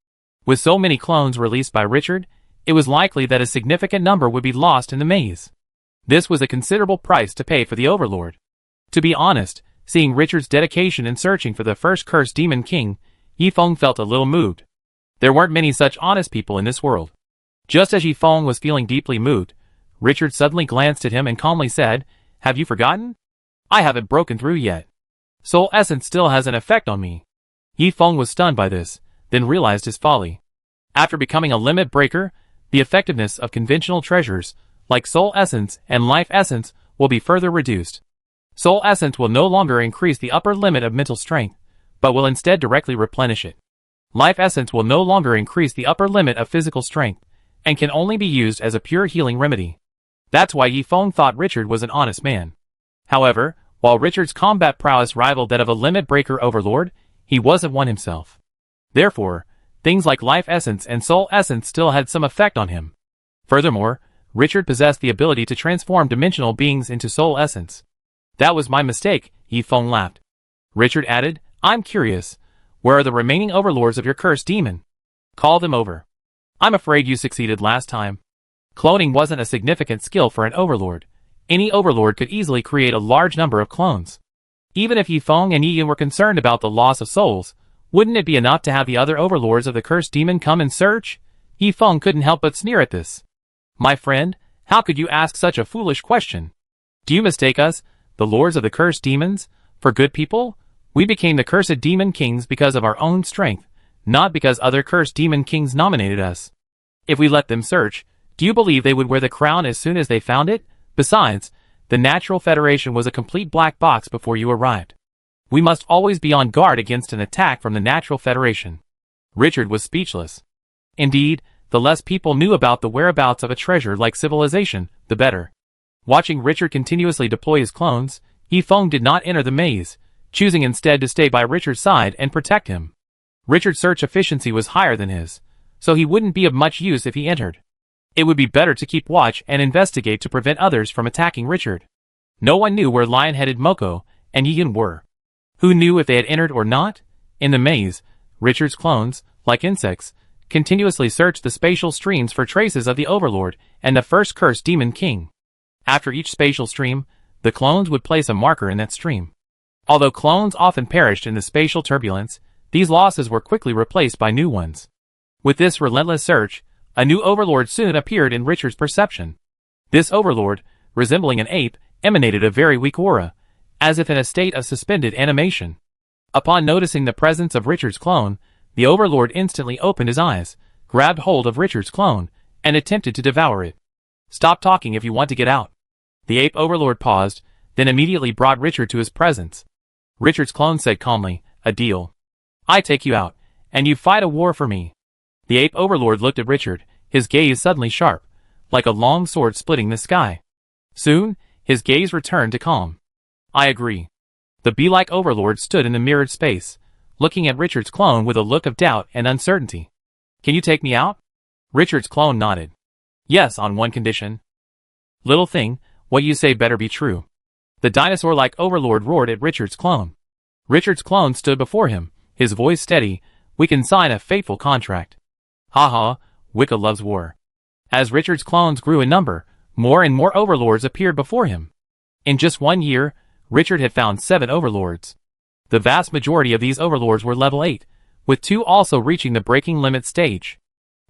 Speaker 1: With so many clones released by Richard, it was likely that a significant number would be lost in the maze. This was a considerable price to pay for the Overlord. To be honest, seeing Richard's dedication in searching for the first cursed demon king, Yifeng felt a little moved. There weren't many such honest people in this world. Just as Yifeng was feeling deeply moved, Richard suddenly glanced at him and calmly said, "Have you forgotten? I haven't broken through yet. Soul Essence still has an effect on me." Yifeng was stunned by this, then realized his folly. After becoming a limit breaker, the effectiveness of conventional treasures, like Soul Essence and Life Essence, will be further reduced. Soul Essence will no longer increase the upper limit of mental strength, but will instead directly replenish it. Life Essence will no longer increase the upper limit of physical strength, and can only be used as a pure healing remedy. That's why Yifeng thought Richard was an honest man. However, while Richard's combat prowess rivaled that of a limit breaker overlord, he wasn't one himself. Therefore, things like Life Essence and Soul Essence still had some effect on him. Furthermore, Richard possessed the ability to transform dimensional beings into Soul Essence. "That was my mistake," Yifeng laughed. Richard added, "I'm curious, where are the remaining overlords of your cursed demon? Call them over. I'm afraid you succeeded last time." Cloning wasn't a significant skill for an overlord. Any overlord could easily create a large number of clones. Even if Yifeng and Yi were concerned about the loss of souls, wouldn't it be enough to have the other overlords of the cursed demon come and search? Yifeng couldn't help but sneer at this. "My friend, how could you ask such a foolish question? Do you mistake us, the lords of the cursed demons, for good people? We became the cursed demon kings because of our own strength, not because other cursed demon kings nominated us. If we let them search, do you believe they would wear the crown as soon as they found it? Besides, the Natural Federation was a complete black box before you arrived. We must always be on guard against an attack from the Natural Federation." Richard was speechless. Indeed, the less people knew about the whereabouts of a treasure like civilization, the better. Watching Richard continuously deploy his clones, Yifeng did not enter the maze, choosing instead to stay by Richard's side and protect him. Richard's search efficiency was higher than his, so he wouldn't be of much use if he entered. It would be better to keep watch and investigate to prevent others from attacking Richard. No one knew where Lion-Headed Moko and Yian were. Who knew if they had entered or not? In the maze, Richard's clones, like insects, continuously searched the spatial streams for traces of the Overlord and the first cursed demon king. After each spatial stream, the clones would place a marker in that stream. Although clones often perished in the spatial turbulence, these losses were quickly replaced by new ones. With this relentless search, a new overlord soon appeared in Richard's perception. This overlord, resembling an ape, emanated a very weak aura, as if in a state of suspended animation. Upon noticing the presence of Richard's clone, the overlord instantly opened his eyes, grabbed hold of Richard's clone, and attempted to devour it. "Stop talking if you want to get out." The ape overlord paused, then immediately brought Richard to his presence. Richard's clone said calmly, "A deal. I take you out, and you fight a war for me." The ape overlord looked at Richard, his gaze suddenly sharp, like a long sword splitting the sky. Soon, his gaze returned to calm. "I agree." The bee-like overlord stood in the mirrored space, looking at Richard's clone with a look of doubt and uncertainty. "Can you take me out?" Richard's clone nodded. "Yes, on one condition." "Little thing, what you say better be true." The dinosaur-like overlord roared at Richard's clone. Richard's clone stood before him, his voice steady. "We can sign a fateful contract." "Haha, Wicca loves war." As Richard's clones grew in number, more and more overlords appeared before him. In just 1 year, Richard had found 7 overlords. The vast majority of these overlords were level 8, with 2 also reaching the breaking limit stage.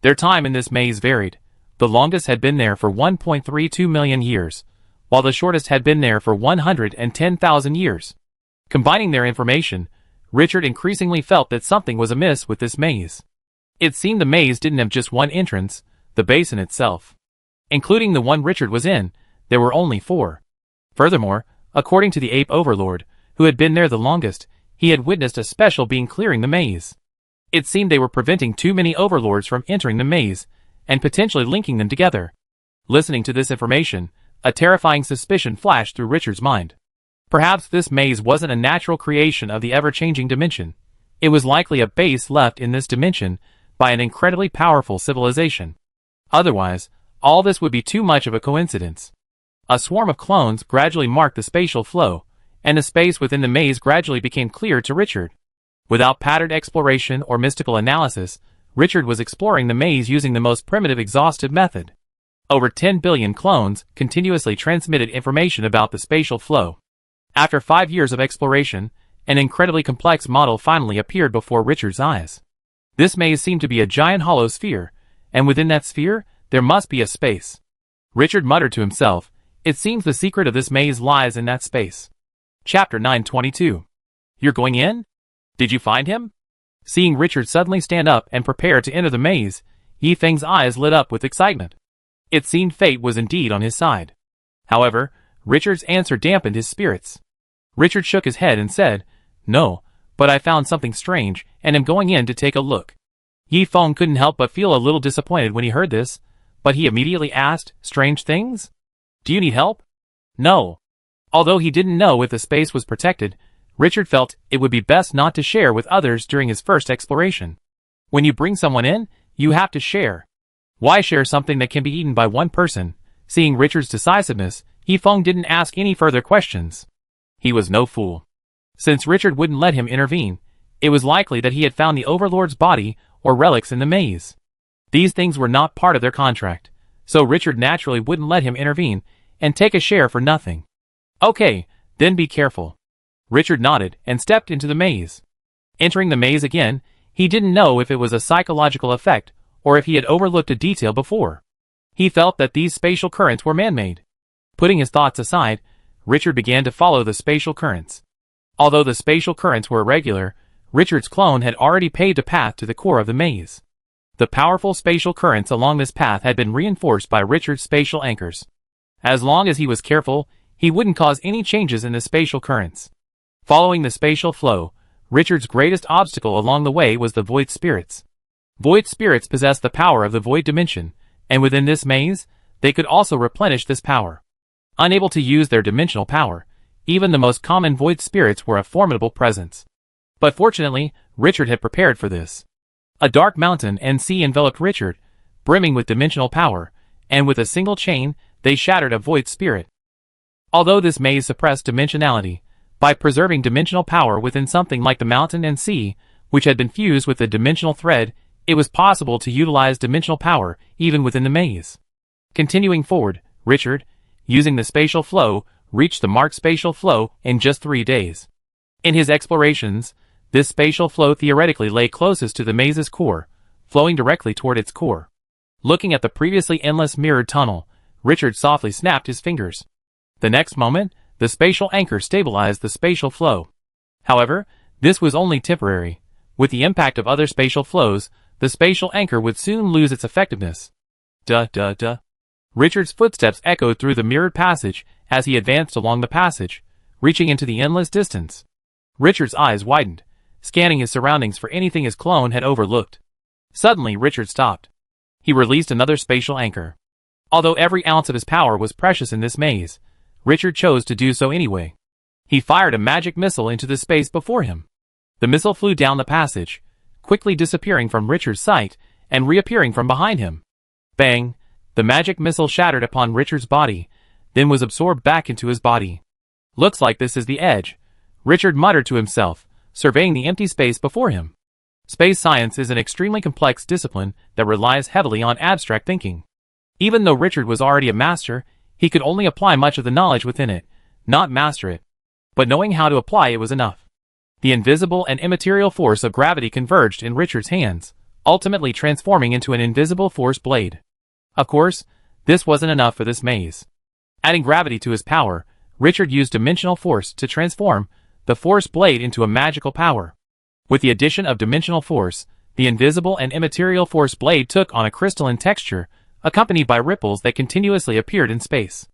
Speaker 1: Their time in this maze varied. The longest had been there for 1.32 million years, while the shortest had been there for 110,000 years. Combining their information, Richard increasingly felt that something was amiss with this maze. It seemed the maze didn't have just one entrance, the basin itself. Including the one Richard was in, there were only 4. Furthermore, according to the ape overlord, who had been there the longest, he had witnessed a special being clearing the maze. It seemed they were preventing too many overlords from entering the maze, and potentially linking them together. Listening to this information, a terrifying suspicion flashed through Richard's mind. Perhaps this maze wasn't a natural creation of the ever-changing dimension. It was likely a base left in this dimension by an incredibly powerful civilization. Otherwise, all this would be too much of a coincidence. A swarm of clones gradually marked the spatial flow, and the space within the maze gradually became clear to Richard. Without patterned exploration or mystical analysis, Richard was exploring the maze using the most primitive exhaustive method. Over 10 billion clones continuously transmitted information about the spatial flow. After 5 years of exploration, an incredibly complex model finally appeared before Richard's eyes. This maze seemed to be a giant hollow sphere, and within that sphere, there must be a space. Richard muttered to himself, "It seems the secret of this maze lies in that space." Chapter 922. You're going in? Did you find him? Seeing Richard suddenly stand up and prepare to enter the maze, Yi Feng's eyes lit up with excitement. It seemed fate was indeed on his side. However, Richard's answer dampened his spirits. Richard shook his head and said, "No, but I found something strange and am going in to take a look." Yi Feng couldn't help but feel a little disappointed when he heard this, but he immediately asked, "Strange things? Do you need help?" "No." Although he didn't know if the space was protected, Richard felt it would be best not to share with others during his first exploration. When you bring someone in, you have to share. Why share something that can be eaten by one person? Seeing Richard's decisiveness, Yi Feng didn't ask any further questions. He was no fool. Since Richard wouldn't let him intervene, it was likely that he had found the Overlord's body or relics in the maze. These things were not part of their contract, so Richard naturally wouldn't let him intervene and take a share for nothing. "Okay, then be careful." Richard nodded and stepped into the maze. Entering the maze again, he didn't know if it was a psychological effect or if he had overlooked a detail before. He felt that these spatial currents were man-made. Putting his thoughts aside, Richard began to follow the spatial currents. Although the spatial currents were irregular, Richard's clone had already paved a path to the core of the maze. The powerful spatial currents along this path had been reinforced by Richard's spatial anchors. As long as he was careful, he wouldn't cause any changes in the spatial currents. Following the spatial flow, Richard's greatest obstacle along the way was the void spirits. Void spirits possessed the power of the void dimension, and within this maze, they could also replenish this power. Unable to use their dimensional power, even the most common void spirits were a formidable presence. But fortunately, Richard had prepared for this. A dark mountain and sea enveloped Richard, brimming with dimensional power, and with a single chain, they shattered a void spirit. Although this maze suppressed dimensionality, by preserving dimensional power within something like the mountain and sea, which had been fused with the dimensional thread, it was possible to utilize dimensional power even within the maze. Continuing forward, Richard, using the spatial flow, reached the marked spatial flow in just 3 days. In his explorations, this spatial flow theoretically lay closest to the maze's core, flowing directly toward its core. Looking at the previously endless mirrored tunnel, Richard softly snapped his fingers. The next moment, the spatial anchor stabilized the spatial flow. However, this was only temporary. With the impact of other spatial flows, the spatial anchor would soon lose its effectiveness. Duh. Richard's footsteps echoed through the mirrored passage as he advanced along the passage, reaching into the endless distance. Richard's eyes widened, scanning his surroundings for anything his clone had overlooked. Suddenly, Richard stopped. He released another spatial anchor. Although every ounce of his power was precious in this maze, Richard chose to do so anyway. He fired a magic missile into the space before him. The missile flew down the passage, quickly disappearing from Richard's sight and reappearing from behind him. Bang! The magic missile shattered upon Richard's body, then was absorbed back into his body. "Looks like this is the edge," Richard muttered to himself, surveying the empty space before him. Space science is an extremely complex discipline that relies heavily on abstract thinking. Even though Richard was already a master, he could only apply much of the knowledge within it, not master it. But knowing how to apply it was enough. The invisible and immaterial force of gravity converged in Richard's hands, ultimately transforming into an invisible force blade. Of course, this wasn't enough for this maze. Adding gravity to his power, Richard used dimensional force to transform the force blade into a magical power. With the addition of dimensional force, the invisible and immaterial force blade took on a crystalline texture, accompanied by ripples that continuously appeared in space.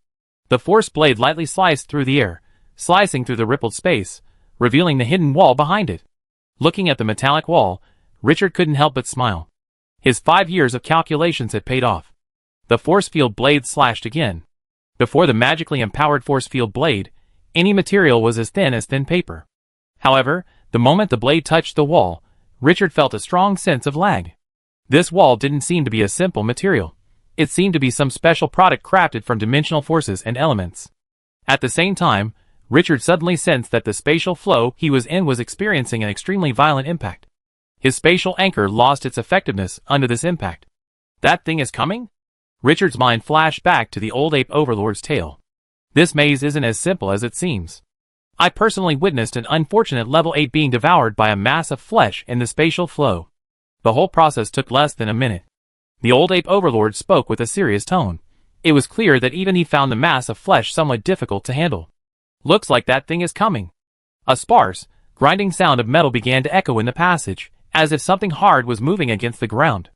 Speaker 1: The force blade lightly sliced through the air, slicing through the rippled space, revealing the hidden wall behind it. Looking at the metallic wall, Richard couldn't help but smile. His 5 years of calculations had paid off. The force field blade slashed again. Before the magically empowered force field blade, any material was as thin paper. However, the moment the blade touched the wall, Richard felt a strong sense of lag. This wall didn't seem to be a simple material. It seemed to be some special product crafted from dimensional forces and elements. At the same time, Richard suddenly sensed that the spatial flow he was in was experiencing an extremely violent impact. His spatial anchor lost its effectiveness under this impact. That thing is coming? Richard's mind flashed back to the old ape overlord's tale. This maze isn't as simple as it seems. I personally witnessed an unfortunate level 8 being devoured by a mass of flesh in the spatial flow. The whole process took less than a minute. The old ape overlord spoke with a serious tone. It was clear that even he found the mass of flesh somewhat difficult to handle. Looks like that thing is coming. A sparse, grinding sound of metal began to echo in the passage, as if something hard was moving against the ground.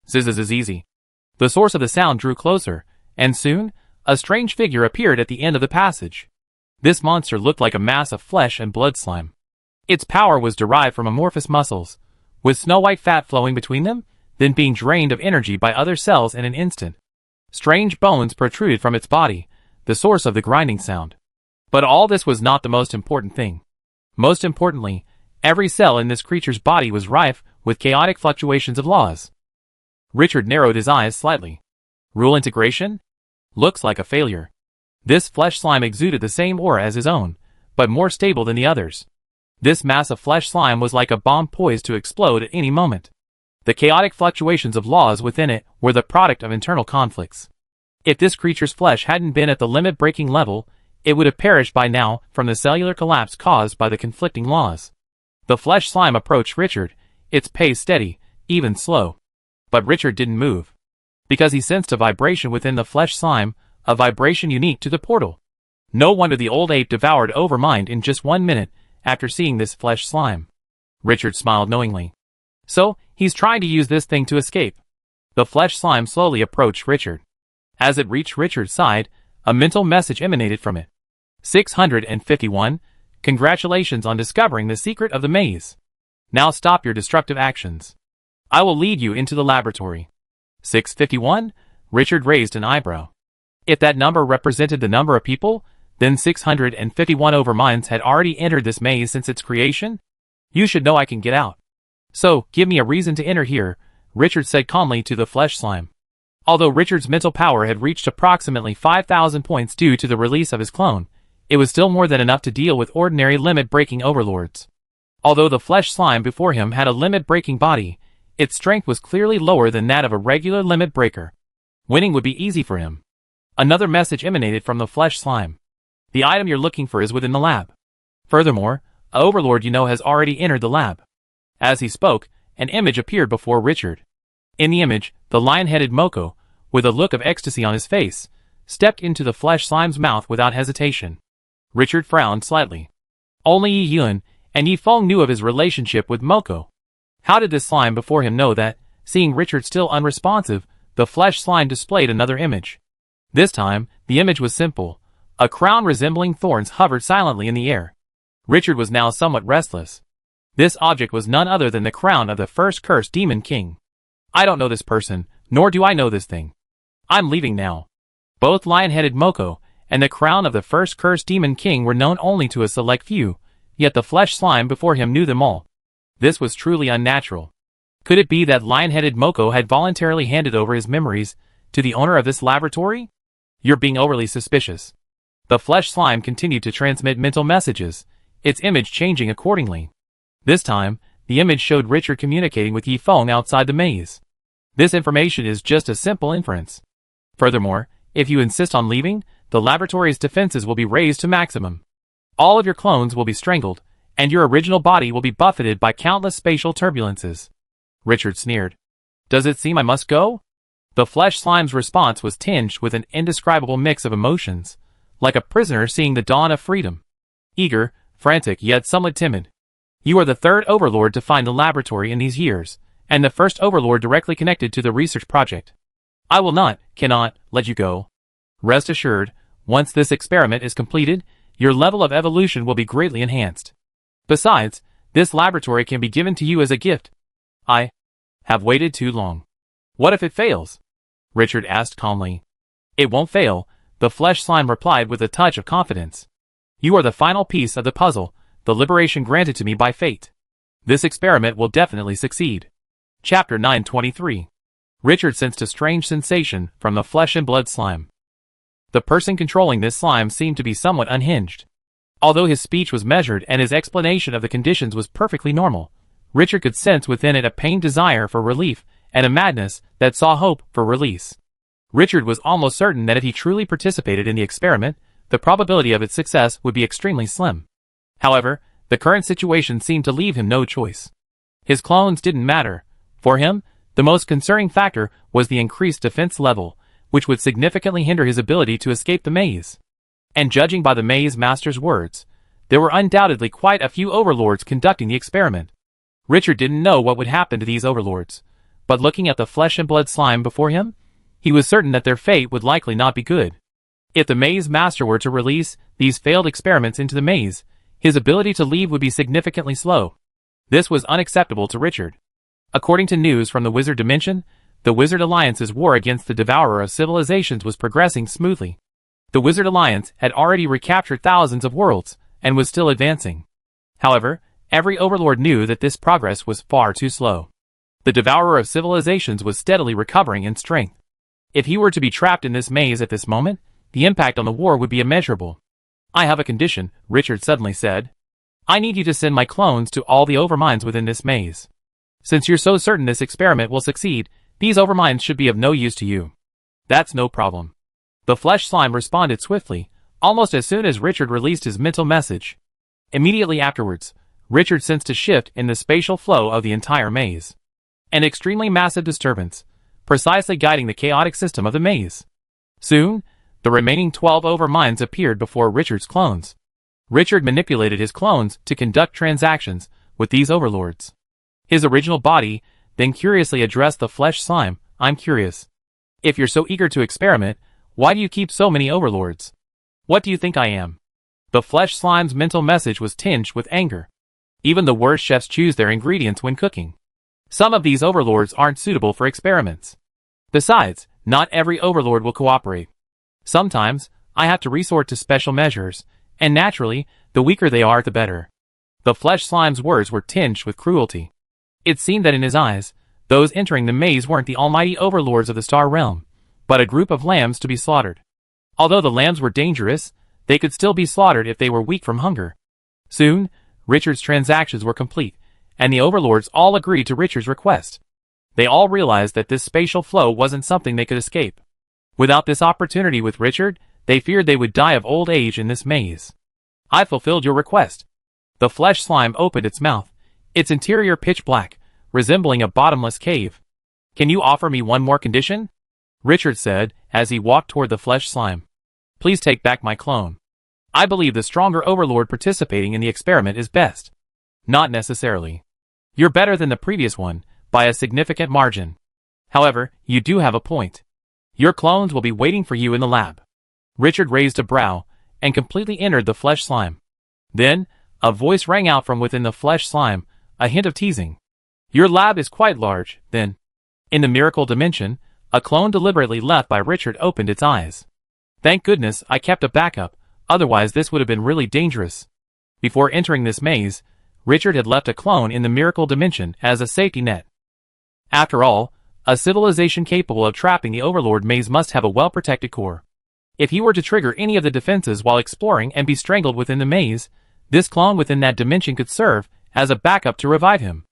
Speaker 1: Zzz. The source of the sound drew closer, and soon, a strange figure appeared at the end of the passage. This monster looked like a mass of flesh and blood slime. Its power was derived from amorphous muscles, with snow-white fat flowing between them, then being drained of energy by other cells in an instant. Strange bones protruded from its body, the source of the grinding sound. But all this was not the most important thing. Most importantly, every cell in this creature's body was rife with chaotic fluctuations of laws. Richard narrowed his eyes slightly. Rule integration? Looks like a failure. This flesh slime exuded the same aura as his own, but more stable than the others. This mass of flesh slime was like a bomb poised to explode at any moment. The chaotic fluctuations of laws within it were the product of internal conflicts. If this creature's flesh hadn't been at the limit-breaking level, it would have perished by now from the cellular collapse caused by the conflicting laws. The flesh slime approached Richard, its pace steady, even slow. But Richard didn't move. Because he sensed a vibration within the flesh slime, a vibration unique to the portal. No wonder the old ape devoured Overmind in just 1 minute after seeing this flesh slime. Richard smiled knowingly. So, he's trying to use this thing to escape. The flesh slime slowly approached Richard. As it reached Richard's side, a mental message emanated from it. 651, congratulations on discovering the secret of the maze. Now stop your destructive actions. I will lead you into the laboratory. 651? Richard raised an eyebrow. If that number represented the number of people, then 651 Overminds had already entered this maze since its creation? You should know I can get out. So, give me a reason to enter here, Richard said calmly to the flesh slime. Although Richard's mental power had reached approximately 5,000 points due to the release of his clone, it was still more than enough to deal with ordinary limit-breaking overlords. Although the flesh slime before him had a limit-breaking body, its strength was clearly lower than that of a regular limit breaker. Winning would be easy for him. Another message emanated from the flesh slime. The item you're looking for is within the lab. Furthermore, an overlord you know has already entered the lab. As he spoke, an image appeared before Richard. In the image, the lion-headed Moko, with a look of ecstasy on his face, stepped into the flesh slime's mouth without hesitation. Richard frowned slightly. Only Yi Yun and Yi Feng knew of his relationship with Moko. How did this slime before him know that, seeing Richard still unresponsive, the flesh slime displayed another image? This time, the image was simple. A crown resembling thorns hovered silently in the air. Richard was now somewhat restless. This object was none other than the crown of the first cursed demon king. I don't know this person, nor do I know this thing. I'm leaving now. Both lion-headed Moko and the crown of the first cursed demon king were known only to a select few, yet the flesh slime before him knew them all. This was truly unnatural. Could it be that lion-headed Moko had voluntarily handed over his memories to the owner of this laboratory? You're being overly suspicious. The flesh slime continued to transmit mental messages, its image changing accordingly. This time, the image showed Richard communicating with Yi Feng outside the maze. This information is just a simple inference. Furthermore, if you insist on leaving, the laboratory's defenses will be raised to maximum. All of your clones will be strangled, and your original body will be buffeted by countless spatial turbulences. Richard sneered. Does it seem I must go? The flesh slime's response was tinged with an indescribable mix of emotions, like a prisoner seeing the dawn of freedom. Eager, frantic, yet somewhat timid. You are the third overlord to find the laboratory in these years, and the first overlord directly connected to the research project. I will not, cannot, let you go. Rest assured, once this experiment is completed, your level of evolution will be greatly enhanced. Besides, this laboratory can be given to you as a gift. I have waited too long. What if it fails? Richard asked calmly. It won't fail, the flesh slime replied with a touch of confidence. You are the final piece of the puzzle, the liberation granted to me by fate. This experiment will definitely succeed. Chapter 923. Richard sensed a strange sensation from the flesh and blood slime. The person controlling this slime seemed to be somewhat unhinged. Although his speech was measured and his explanation of the conditions was perfectly normal, Richard could sense within it a pained desire for relief and a madness that saw hope for release. Richard was almost certain that if he truly participated in the experiment, the probability of its success would be extremely slim. However, the current situation seemed to leave him no choice. His clones didn't matter. For him, the most concerning factor was the increased defense level, which would significantly hinder his ability to escape the maze. And judging by the maze master's words, there were undoubtedly quite a few overlords conducting the experiment. Richard didn't know what would happen to these overlords, but looking at the flesh and blood slime before him, he was certain that their fate would likely not be good. If the maze master were to release these failed experiments into the maze, his ability to leave would be significantly slow. This was unacceptable to Richard. According to news from the Wizard Dimension, the Wizard Alliance's war against the Devourer of Civilizations was progressing smoothly. The Wizard Alliance had already recaptured thousands of worlds, and was still advancing. However, every overlord knew that this progress was far too slow. The Devourer of Civilizations was steadily recovering in strength. If he were to be trapped in this maze at this moment, the impact on the war would be immeasurable. I have a condition, Richard suddenly said. I need you to send my clones to all the overminds within this maze. Since you're so certain this experiment will succeed, these overminds should be of no use to you. That's no problem. The flesh slime responded swiftly, almost as soon as Richard released his mental message. Immediately afterwards, Richard sensed a shift in the spatial flow of the entire maze. An extremely massive disturbance, precisely guiding the chaotic system of the maze. Soon, the remaining 12 overminds appeared before Richard's clones. Richard manipulated his clones to conduct transactions with these overlords. His original body then curiously addressed the flesh slime. I'm curious. If you're so eager to experiment, why do you keep so many overlords? What do you think I am? The flesh slime's mental message was tinged with anger. Even the worst chefs choose their ingredients when cooking. Some of these overlords aren't suitable for experiments. Besides, not every overlord will cooperate. Sometimes, I have to resort to special measures, and naturally, the weaker they are the better. The flesh slime's words were tinged with cruelty. It seemed that in his eyes, those entering the maze weren't the almighty overlords of the Star Realm, but a group of lambs to be slaughtered. Although the lambs were dangerous, they could still be slaughtered if they were weak from hunger. Soon, Richard's transactions were complete, and the overlords all agreed to Richard's request. They all realized that this spatial flow wasn't something they could escape. Without this opportunity with Richard, they feared they would die of old age in this maze. I fulfilled your request. The flesh slime opened its mouth, its interior pitch black, resembling a bottomless cave. Can you offer me one more condition? Richard said, as he walked toward the flesh slime. Please take back my clone. I believe the stronger overlord participating in the experiment is best. Not necessarily. You're better than the previous one, by a significant margin. However, you do have a point. Your clones will be waiting for you in the lab. Richard raised a brow, and completely entered the flesh slime. Then, a voice rang out from within the flesh slime, a hint of teasing. Your lab is quite large, then. In the miracle dimension, a clone deliberately left by Richard opened its eyes. Thank goodness I kept a backup, otherwise this would have been really dangerous. Before entering this maze, Richard had left a clone in the miracle dimension as a safety net. After all, a civilization capable of trapping the overlord maze must have a well-protected core. If he were to trigger any of the defenses while exploring and be strangled within the maze, this clone within that dimension could serve as a backup to revive him.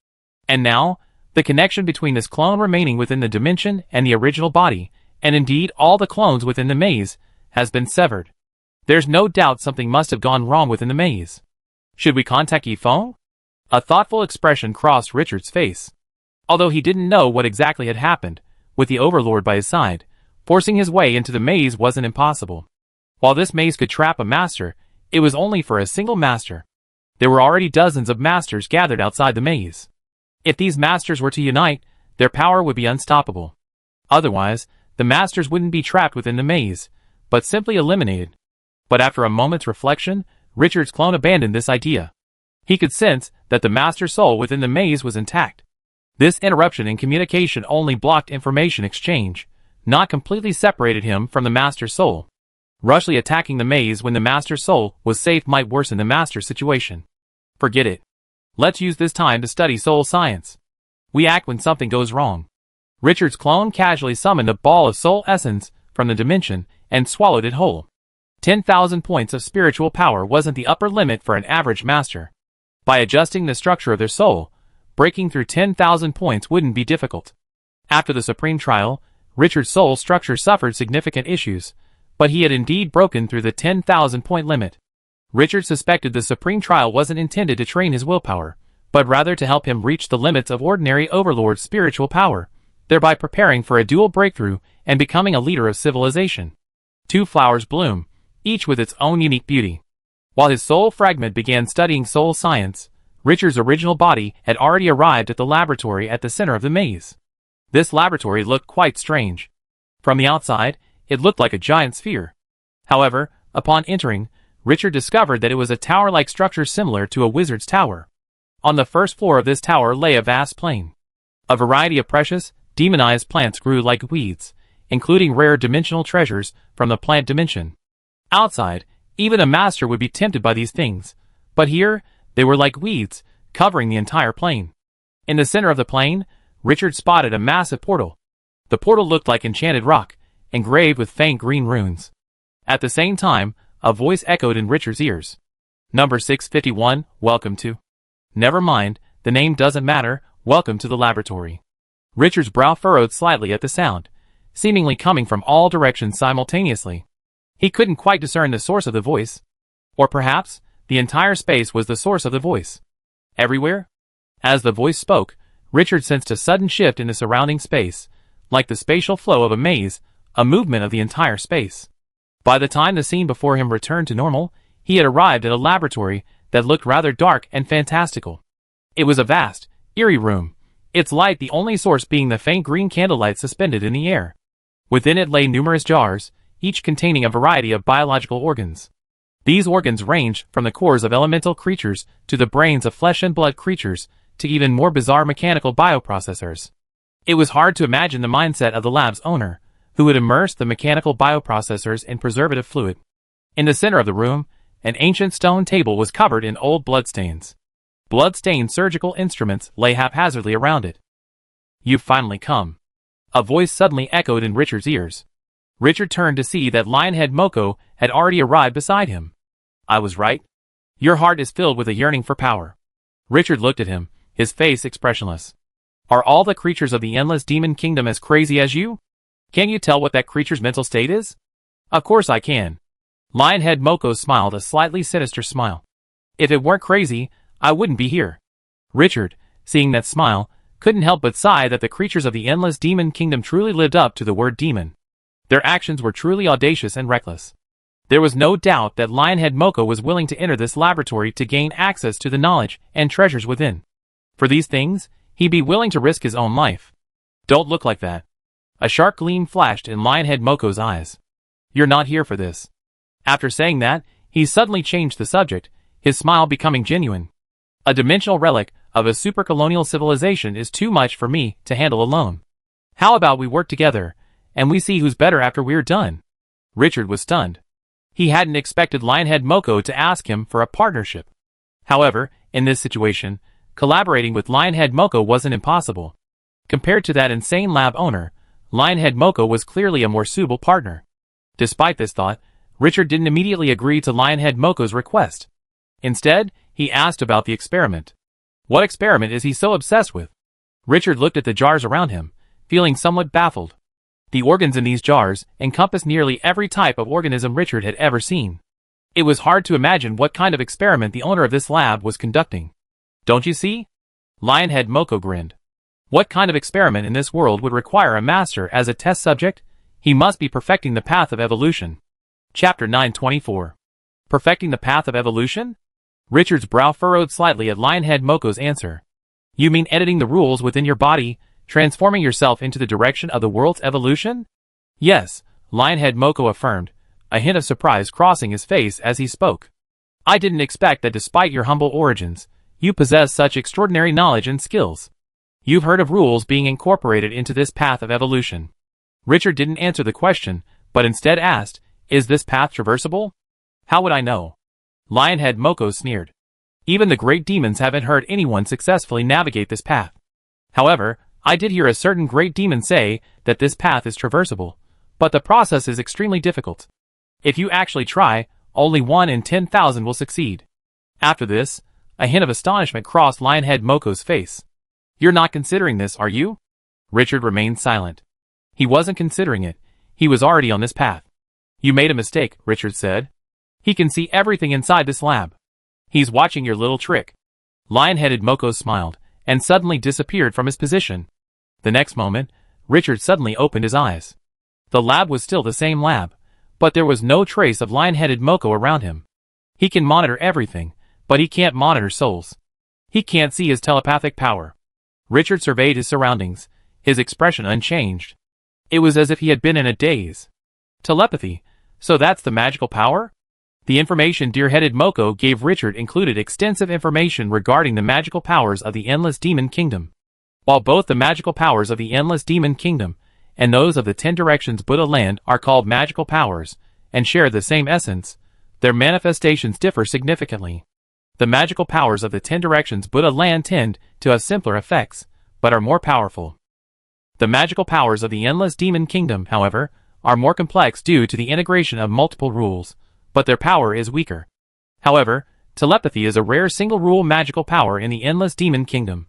Speaker 1: And now, the connection between this clone remaining within the dimension and the original body, and indeed all the clones within the maze, has been severed. There's no doubt something must have gone wrong within the maze. Should we contact Yifeng? A thoughtful expression crossed Richard's face. Although he didn't know what exactly had happened, with the overlord by his side, forcing his way into the maze wasn't impossible. While this maze could trap a master, it was only for a single master. There were already dozens of masters gathered outside the maze. If these masters were to unite, their power would be unstoppable. Otherwise, the masters wouldn't be trapped within the maze, but simply eliminated. But after a moment's reflection, Richard's clone abandoned this idea. He could sense that the master soul within the maze was intact. This interruption in communication only blocked information exchange, not completely separated him from the Master Soul. Rushly attacking the maze when the Master Soul was safe might worsen the Master's situation. Forget it. Let's use this time to study soul science. We act when something goes wrong. Richard's clone casually summoned a ball of soul essence from the dimension and swallowed it whole. 10,000 points of spiritual power wasn't the upper limit for an average master. By adjusting the structure of their soul, breaking through 10,000 points wouldn't be difficult. After the supreme trial, Richard's soul structure suffered significant issues, but he had indeed broken through the 10,000 point limit. Richard suspected the supreme trial wasn't intended to train his willpower, but rather to help him reach the limits of ordinary overlord's spiritual power, thereby preparing for a dual breakthrough and becoming a leader of civilization. Two flowers bloom, each with its own unique beauty. While his soul fragment began studying soul science, Richard's original body had already arrived at the laboratory at the center of the maze. This laboratory looked quite strange. From the outside, it looked like a giant sphere. However, upon entering, Richard discovered that it was a tower-like structure similar to a wizard's tower. On the first floor of this tower lay a vast plain. A variety of precious, demonized plants grew like weeds, including rare dimensional treasures from the plant dimension. Outside, even a master would be tempted by these things, but here, they were like weeds, covering the entire plain. In the center of the plain, Richard spotted a massive portal. The portal looked like enchanted rock, engraved with faint green runes. At the same time, a voice echoed in Richard's ears. Number 651, welcome to. Never mind, the name doesn't matter, welcome to the laboratory. Richard's brow furrowed slightly at the sound, seemingly coming from all directions simultaneously. He couldn't quite discern the source of the voice. Or perhaps, the entire space was the source of the voice. Everywhere? As the voice spoke, Richard sensed a sudden shift in the surrounding space, like the spatial flow of a maze, a movement of the entire space. By the time the scene before him returned to normal, he had arrived at a laboratory that looked rather dark and fantastical. It was a vast, eerie room, its light the only source being the faint green candlelight suspended in the air. Within it lay numerous jars, each containing a variety of biological organs. These organs ranged from the cores of elemental creatures to the brains of flesh and blood creatures to even more bizarre mechanical bioprocessors. It was hard to imagine the mindset of the lab's owner, who had immersed the mechanical bioprocessors in preservative fluid. In the center of the room, an ancient stone table was covered in old bloodstains. Blood-stained surgical instruments lay haphazardly around it. "You've finally come." A voice suddenly echoed in Richard's ears. Richard turned to see that Lionhead Moko had already arrived beside him. "I was right. Your heart is filled with a yearning for power." Richard looked at him, his face expressionless. "Are all the creatures of the endless demon kingdom as crazy as you? Can you tell what that creature's mental state is?" "Of course I can." Lionhead Moko smiled a slightly sinister smile. "If it weren't crazy, I wouldn't be here." Richard, seeing that smile, couldn't help but sigh that the creatures of the endless demon kingdom truly lived up to the word demon. Their actions were truly audacious and reckless. There was no doubt that Lionhead Moko was willing to enter this laboratory to gain access to the knowledge and treasures within. For these things, he'd be willing to risk his own life. "Don't look like that." A sharp gleam flashed in Lionhead Moko's eyes. "You're not here for this." After saying that, he suddenly changed the subject, his smile becoming genuine. "A dimensional relic of a super-colonial civilization is too much for me to handle alone. How about we work together, and we see who's better after we're done?" Richard was stunned. He hadn't expected Lionhead Moko to ask him for a partnership. However, in this situation, collaborating with Lionhead Moko wasn't impossible. Compared to that insane lab owner, Lionhead Moko was clearly a more suitable partner. Despite this thought, Richard didn't immediately agree to Lionhead Moko's request. Instead, he asked about the experiment. What experiment is he so obsessed with? Richard looked at the jars around him, feeling somewhat baffled. The organs in these jars encompassed nearly every type of organism Richard had ever seen. It was hard to imagine what kind of experiment the owner of this lab was conducting. "Don't you see?" Lionhead Moko grinned. "What kind of experiment in this world would require a master as a test subject? He must be perfecting the path of evolution." Chapter 924. Perfecting the path of evolution? Richard's brow furrowed slightly at Lionhead Moko's answer. "You mean editing the rules within your body, transforming yourself into the direction of the world's evolution?" "Yes," Lionhead Moko affirmed, a hint of surprise crossing his face as he spoke. "I didn't expect that despite your humble origins, you possess such extraordinary knowledge and skills." You've heard of rules being incorporated into this path of evolution. Richard didn't answer the question, but instead asked, is this path traversable? How would I know? Lionhead Moko sneered. Even the great demons haven't heard anyone successfully navigate this path. However, I did hear a certain great demon say that this path is traversable, but the process is extremely difficult. If you actually try, only 1 in 10,000 will succeed. After this, a hint of astonishment crossed Lionhead Moko's face. You're not considering this, are you? Richard remained silent. He wasn't considering it. He was already on this path. You made a mistake, Richard said. He can see everything inside this lab. He's watching your little trick. Lion-headed Moko smiled, and suddenly disappeared from his position. The next moment, Richard suddenly opened his eyes. The lab was still the same lab, but there was no trace of lion-headed Moko around him. He can monitor everything, but he can't monitor souls. He can't see his telepathic power. Richard surveyed his surroundings, his expression unchanged. It was as if he had been in a daze. Telepathy, so that's the magical power? The information Deer-headed Moko gave Richard included extensive information regarding the magical powers of the Endless Demon Kingdom. While both the magical powers of the Endless Demon Kingdom and those of the 10 Directions Buddha Land are called magical powers, and share the same essence, their manifestations differ significantly. The magical powers of the 10 Directions Buddha Land tend to have simpler effects, but are more powerful. The magical powers of the Endless Demon Kingdom, however, are more complex due to the integration of multiple rules, but their power is weaker. However, telepathy is a rare single-rule magical power in the Endless Demon Kingdom.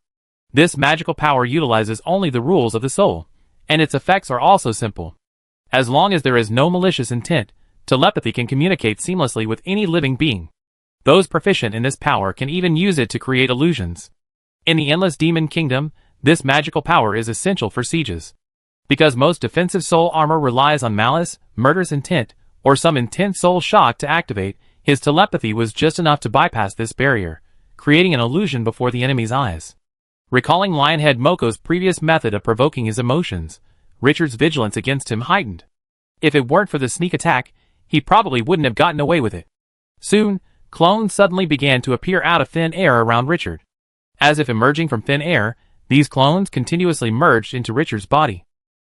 Speaker 1: This magical power utilizes only the rules of the soul, and its effects are also simple. As long as there is no malicious intent, telepathy can communicate seamlessly with any living being. Those proficient in this power can even use it to create illusions. In the Endless Demon Kingdom, this magical power is essential for sieges. Because most defensive soul armor relies on malice, murderous intent, or some intense soul shock to activate, his telepathy was just enough to bypass this barrier, creating an illusion before the enemy's eyes. Recalling Lionhead Moko's previous method of provoking his emotions, Richard's vigilance against him heightened. If it weren't for the sneak attack, he probably wouldn't have gotten away with it. Soon, clones suddenly began to appear out of thin air around Richard. As if emerging from thin air, these clones continuously merged into Richard's body.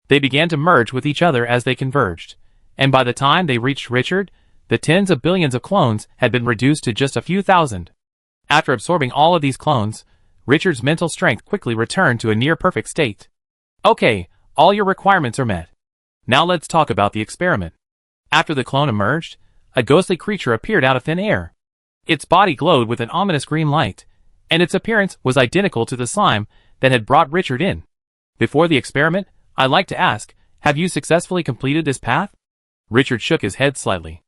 Speaker 1: They began to merge with each other as they converged, and by the time they reached Richard, the tens of billions of clones had been reduced to just a few thousand. After absorbing all of these clones, Richard's mental strength quickly returned to a near-perfect state. Okay, all your requirements are met. Now let's talk about the experiment. After the clone emerged, a ghostly creature appeared out of thin air. Its body glowed with an ominous green light, and its appearance was identical to the slime that had brought Richard in. Before the experiment, I'd like to ask, have you successfully completed this path? Richard shook his head slightly.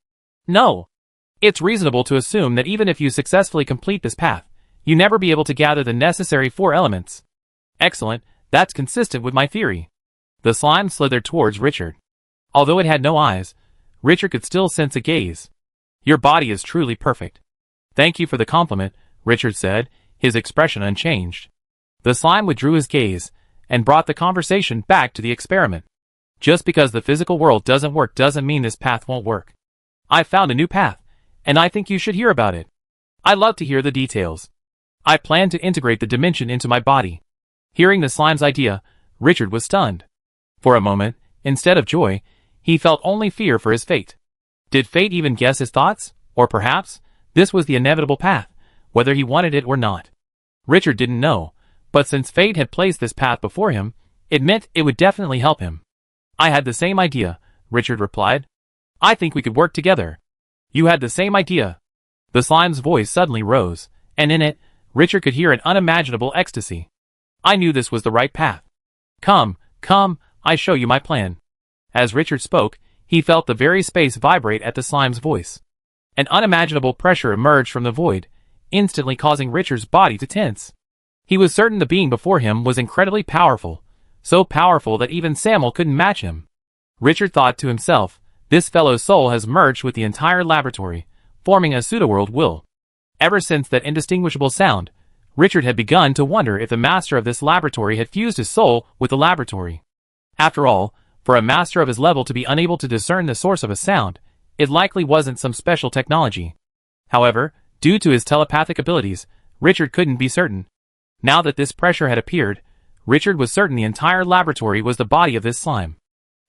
Speaker 1: No. It's reasonable to assume that even if you successfully complete this path, you never be able to gather the necessary 4 elements. Excellent, that's consistent with my theory. The slime slithered towards Richard. Although it had no eyes, Richard could still sense a gaze. Your body is truly perfect. Thank you for the compliment, Richard said, his expression unchanged. The slime withdrew his gaze, and brought the conversation back to the experiment. Just because the physical world doesn't work doesn't mean this path won't work. I've found a new path, and I think you should hear about it. I'd love to hear the details. I plan to integrate the dimension into my body. Hearing the slime's idea, Richard was stunned. For a moment, instead of joy, he felt only fear for his fate. Did fate even guess his thoughts? Or perhaps, this was the inevitable path, whether he wanted it or not. Richard didn't know, but since fate had placed this path before him, it meant it would definitely help him. I had the same idea, Richard replied. I think we could work together. You had the same idea. The slime's voice suddenly rose, and in it, Richard could hear an unimaginable ecstasy. I knew this was the right path. Come, I show you my plan. As Richard spoke, he felt the very space vibrate at the slime's voice. An unimaginable pressure emerged from the void, instantly causing Richard's body to tense. He was certain the being before him was incredibly powerful, so powerful that even Samuel couldn't match him. Richard thought to himself, this fellow's soul has merged with the entire laboratory, forming a pseudo-world will. Ever since that indistinguishable sound, Richard had begun to wonder if the master of this laboratory had fused his soul with the laboratory. After all, for a master of his level to be unable to discern the source of a sound, it likely wasn't some special technology. However, due to his telepathic abilities, Richard couldn't be certain. Now that this pressure had appeared, Richard was certain the entire laboratory was the body of this slime.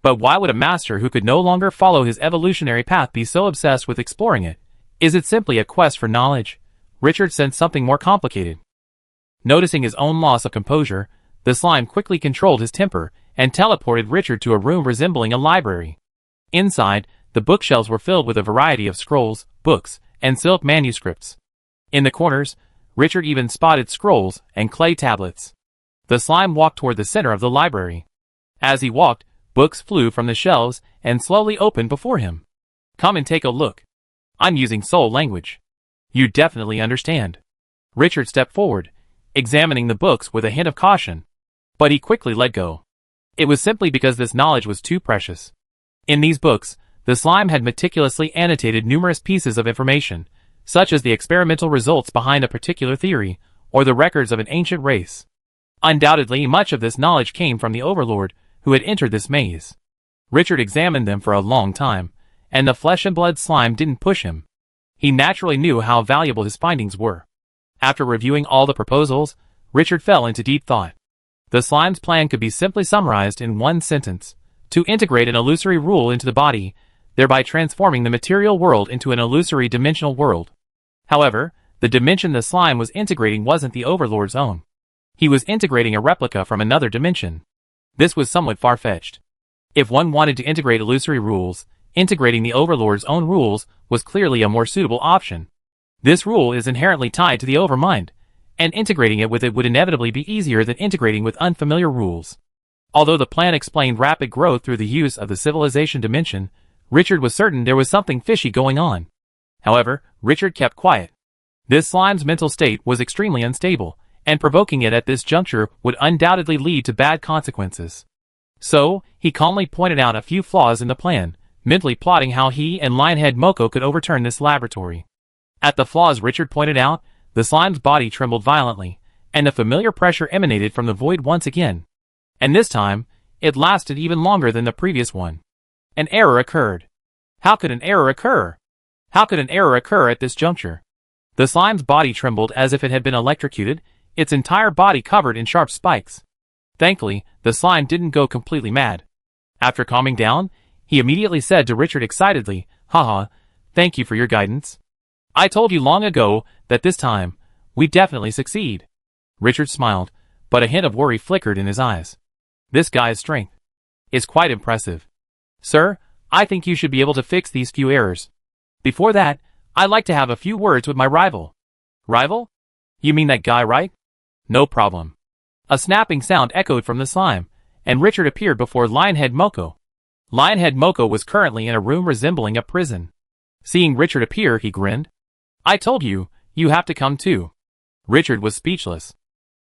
Speaker 1: But why would a master who could no longer follow his evolutionary path be so obsessed with exploring it? Is it simply a quest for knowledge? Richard sensed something more complicated. Noticing his own loss of composure, the slime quickly controlled his temper and teleported Richard to a room resembling a library. Inside, the bookshelves were filled with a variety of scrolls, books, and silk manuscripts. In the corners, Richard even spotted scrolls and clay tablets. The slime walked toward the center of the library. As he walked, books flew from the shelves and slowly opened before him. Come and take a look. I'm using soul language. You definitely understand. Richard stepped forward, examining the books with a hint of caution. But he quickly let go. It was simply because this knowledge was too precious. In these books, the slime had meticulously annotated numerous pieces of information, such as the experimental results behind a particular theory, or the records of an ancient race. Undoubtedly, much of this knowledge came from the overlord who had entered this maze. Richard examined them for a long time, and the flesh and blood slime didn't push him. He naturally knew how valuable his findings were. After reviewing all the proposals, Richard fell into deep thought. The slime's plan could be simply summarized in one sentence: to integrate an illusory rule into the body, thereby transforming the material world into an illusory dimensional world. However, the dimension the slime was integrating wasn't the overlord's own. He was integrating a replica from another dimension. This was somewhat far-fetched. If one wanted to integrate illusory rules, integrating the overlord's own rules was clearly a more suitable option. This rule is inherently tied to the overmind, and integrating it with it would inevitably be easier than integrating with unfamiliar rules. Although the plan explained rapid growth through the use of the civilization dimension, Richard was certain there was something fishy going on. However, Richard kept quiet. This slime's mental state was extremely unstable, and provoking it at this juncture would undoubtedly lead to bad consequences. So, he calmly pointed out a few flaws in the plan, mentally plotting how he and Lionhead Moko could overturn this laboratory. At the flaws Richard pointed out, the slime's body trembled violently, and a familiar pressure emanated from the void once again. And this time, it lasted even longer than the previous one. An error occurred. How could an error occur? How could an error occur at this juncture? The slime's body trembled as if it had been electrocuted, its entire body covered in sharp spikes. Thankfully, the slime didn't go completely mad. After calming down, he immediately said to Richard excitedly, "Haha, thank you for your guidance. I told you long ago that this time, we'd definitely succeed." Richard smiled, but a hint of worry flickered in his eyes. This guy's strength is quite impressive. Sir, I think you should be able to fix these few errors. Before that, I'd like to have a few words with my rival. Rival? You mean that guy, right? No problem. A snapping sound echoed from the slime, and Richard appeared before Lionhead Moko. Lionhead Moko was currently in a room resembling a prison. Seeing Richard appear, he grinned. "I told you, you have to come too." Richard was speechless.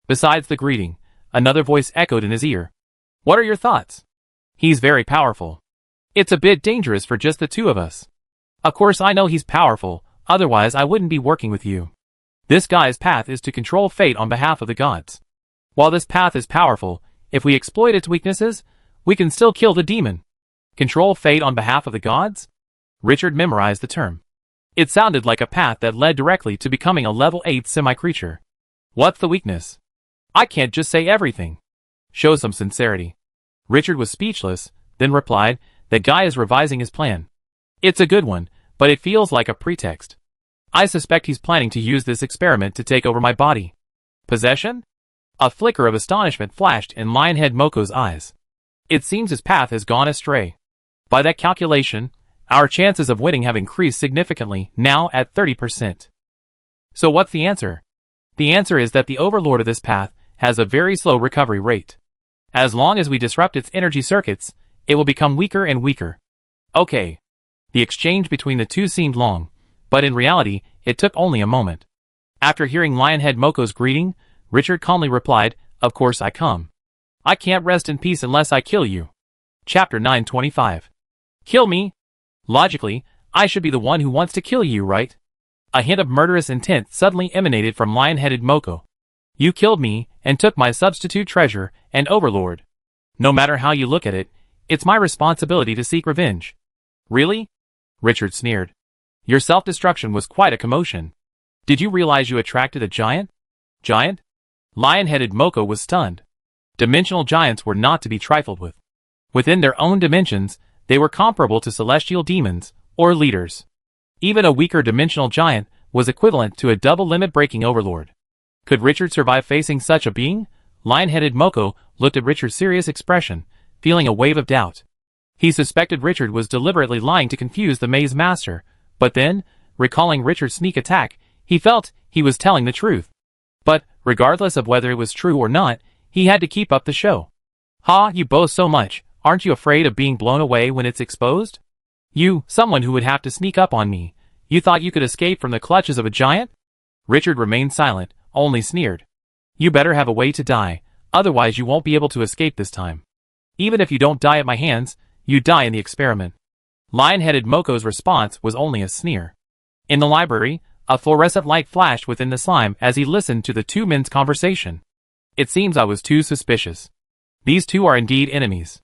Speaker 1: Besides the greeting, another voice echoed in his ear. "What are your thoughts?" "He's very powerful. It's a bit dangerous for just the two of us." "Of course I know he's powerful, otherwise I wouldn't be working with you. This guy's path is to control fate on behalf of the gods. While this path is powerful, if we exploit its weaknesses, we can still kill the demon." Control fate on behalf of the gods? Richard memorized the term. It sounded like a path that led directly to becoming a level 8 semi-creature. What's the weakness? I can't just say everything. Show some sincerity. Richard was speechless, then replied, "That guy is revising his plan. It's a good one, but it feels like a pretext. I suspect he's planning to use this experiment to take over my body." Possession? A flicker of astonishment flashed in Lionhead Moko's eyes. It seems his path has gone astray. By that calculation, our chances of winning have increased significantly, now at 30%. So what's the answer? The answer is that the overlord of this path has a very slow recovery rate. As long as we disrupt its energy circuits, it will become weaker and weaker. Okay. The exchange between the two seemed long, but in reality, it took only a moment. After hearing Lionhead Moko's greeting, Richard calmly replied, "Of course I come. I can't rest in peace unless I kill you." Chapter 925. Kill me? Logically, I should be the one who wants to kill you, right? A hint of murderous intent suddenly emanated from Lion-Headed Moko. You killed me, and took my substitute treasure, and overlord. No matter how you look at it, it's my responsibility to seek revenge. Really? Richard sneered. Your self-destruction was quite a commotion. Did you realize you attracted a giant? Giant? Lion-Headed Moko was stunned. Dimensional giants were not to be trifled with. Within their own dimensions, they were comparable to celestial demons, or leaders. Even a weaker dimensional giant was equivalent to a double limit-breaking overlord. Could Richard survive facing such a being? Lion-headed Moko looked at Richard's serious expression, feeling a wave of doubt. He suspected Richard was deliberately lying to confuse the maze master, but then, recalling Richard's sneak attack, he felt he was telling the truth. But, regardless of whether it was true or not, he had to keep up the show. "Ha, you boast so much, aren't you afraid of being blown away when it's exposed? You, someone who would have to sneak up on me, you thought you could escape from the clutches of a giant?" Richard remained silent, only sneered. "You better have a way to die, otherwise you won't be able to escape this time. Even if you don't die at my hands, you die in the experiment." Lion-headed Moko's response was only a sneer. In the library, a fluorescent light flashed within the slime as he listened to the two men's conversation. "It seems I was too suspicious. These two are indeed enemies.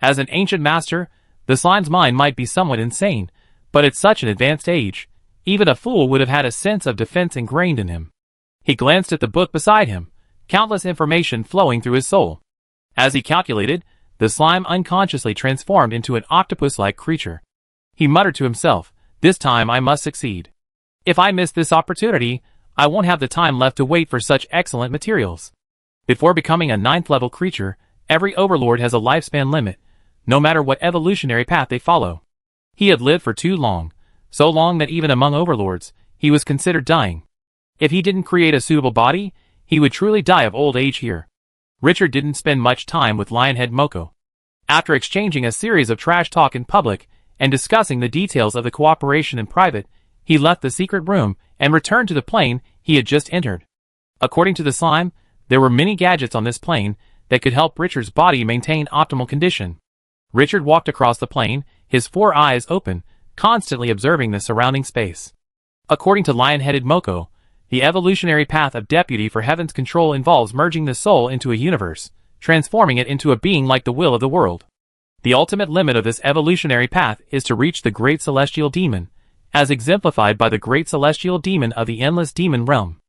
Speaker 1: As an ancient master, the slime's mind might be somewhat insane, but at such an advanced age, even a fool would have had a sense of defense ingrained in him." He glanced at the book beside him, countless information flowing through his soul. As he calculated, the slime unconsciously transformed into an octopus-like creature. He muttered to himself, "This time I must succeed. If I miss this opportunity, I won't have the time left to wait for such excellent materials." Before becoming a 9th-level creature, every overlord has a lifespan limit, no matter what evolutionary path they follow. He had lived for too long, so long that even among overlords, he was considered dying. If he didn't create a suitable body, he would truly die of old age here. Richard didn't spend much time with Lionhead Moko. After exchanging a series of trash talk in public and discussing the details of the cooperation in private, he left the secret room and returned to the plane he had just entered. According to the slime, there were many gadgets on this plane that could help Richard's body maintain optimal condition. Richard walked across the plane, his 4 eyes open, constantly observing the surrounding space. According to Lion-headed Moko, the evolutionary path of Deputy for Heaven's control involves merging the soul into a universe, transforming it into a being like the will of the world. The ultimate limit of this evolutionary path is to reach the great celestial demon, as exemplified by the great celestial demon of the endless demon realm.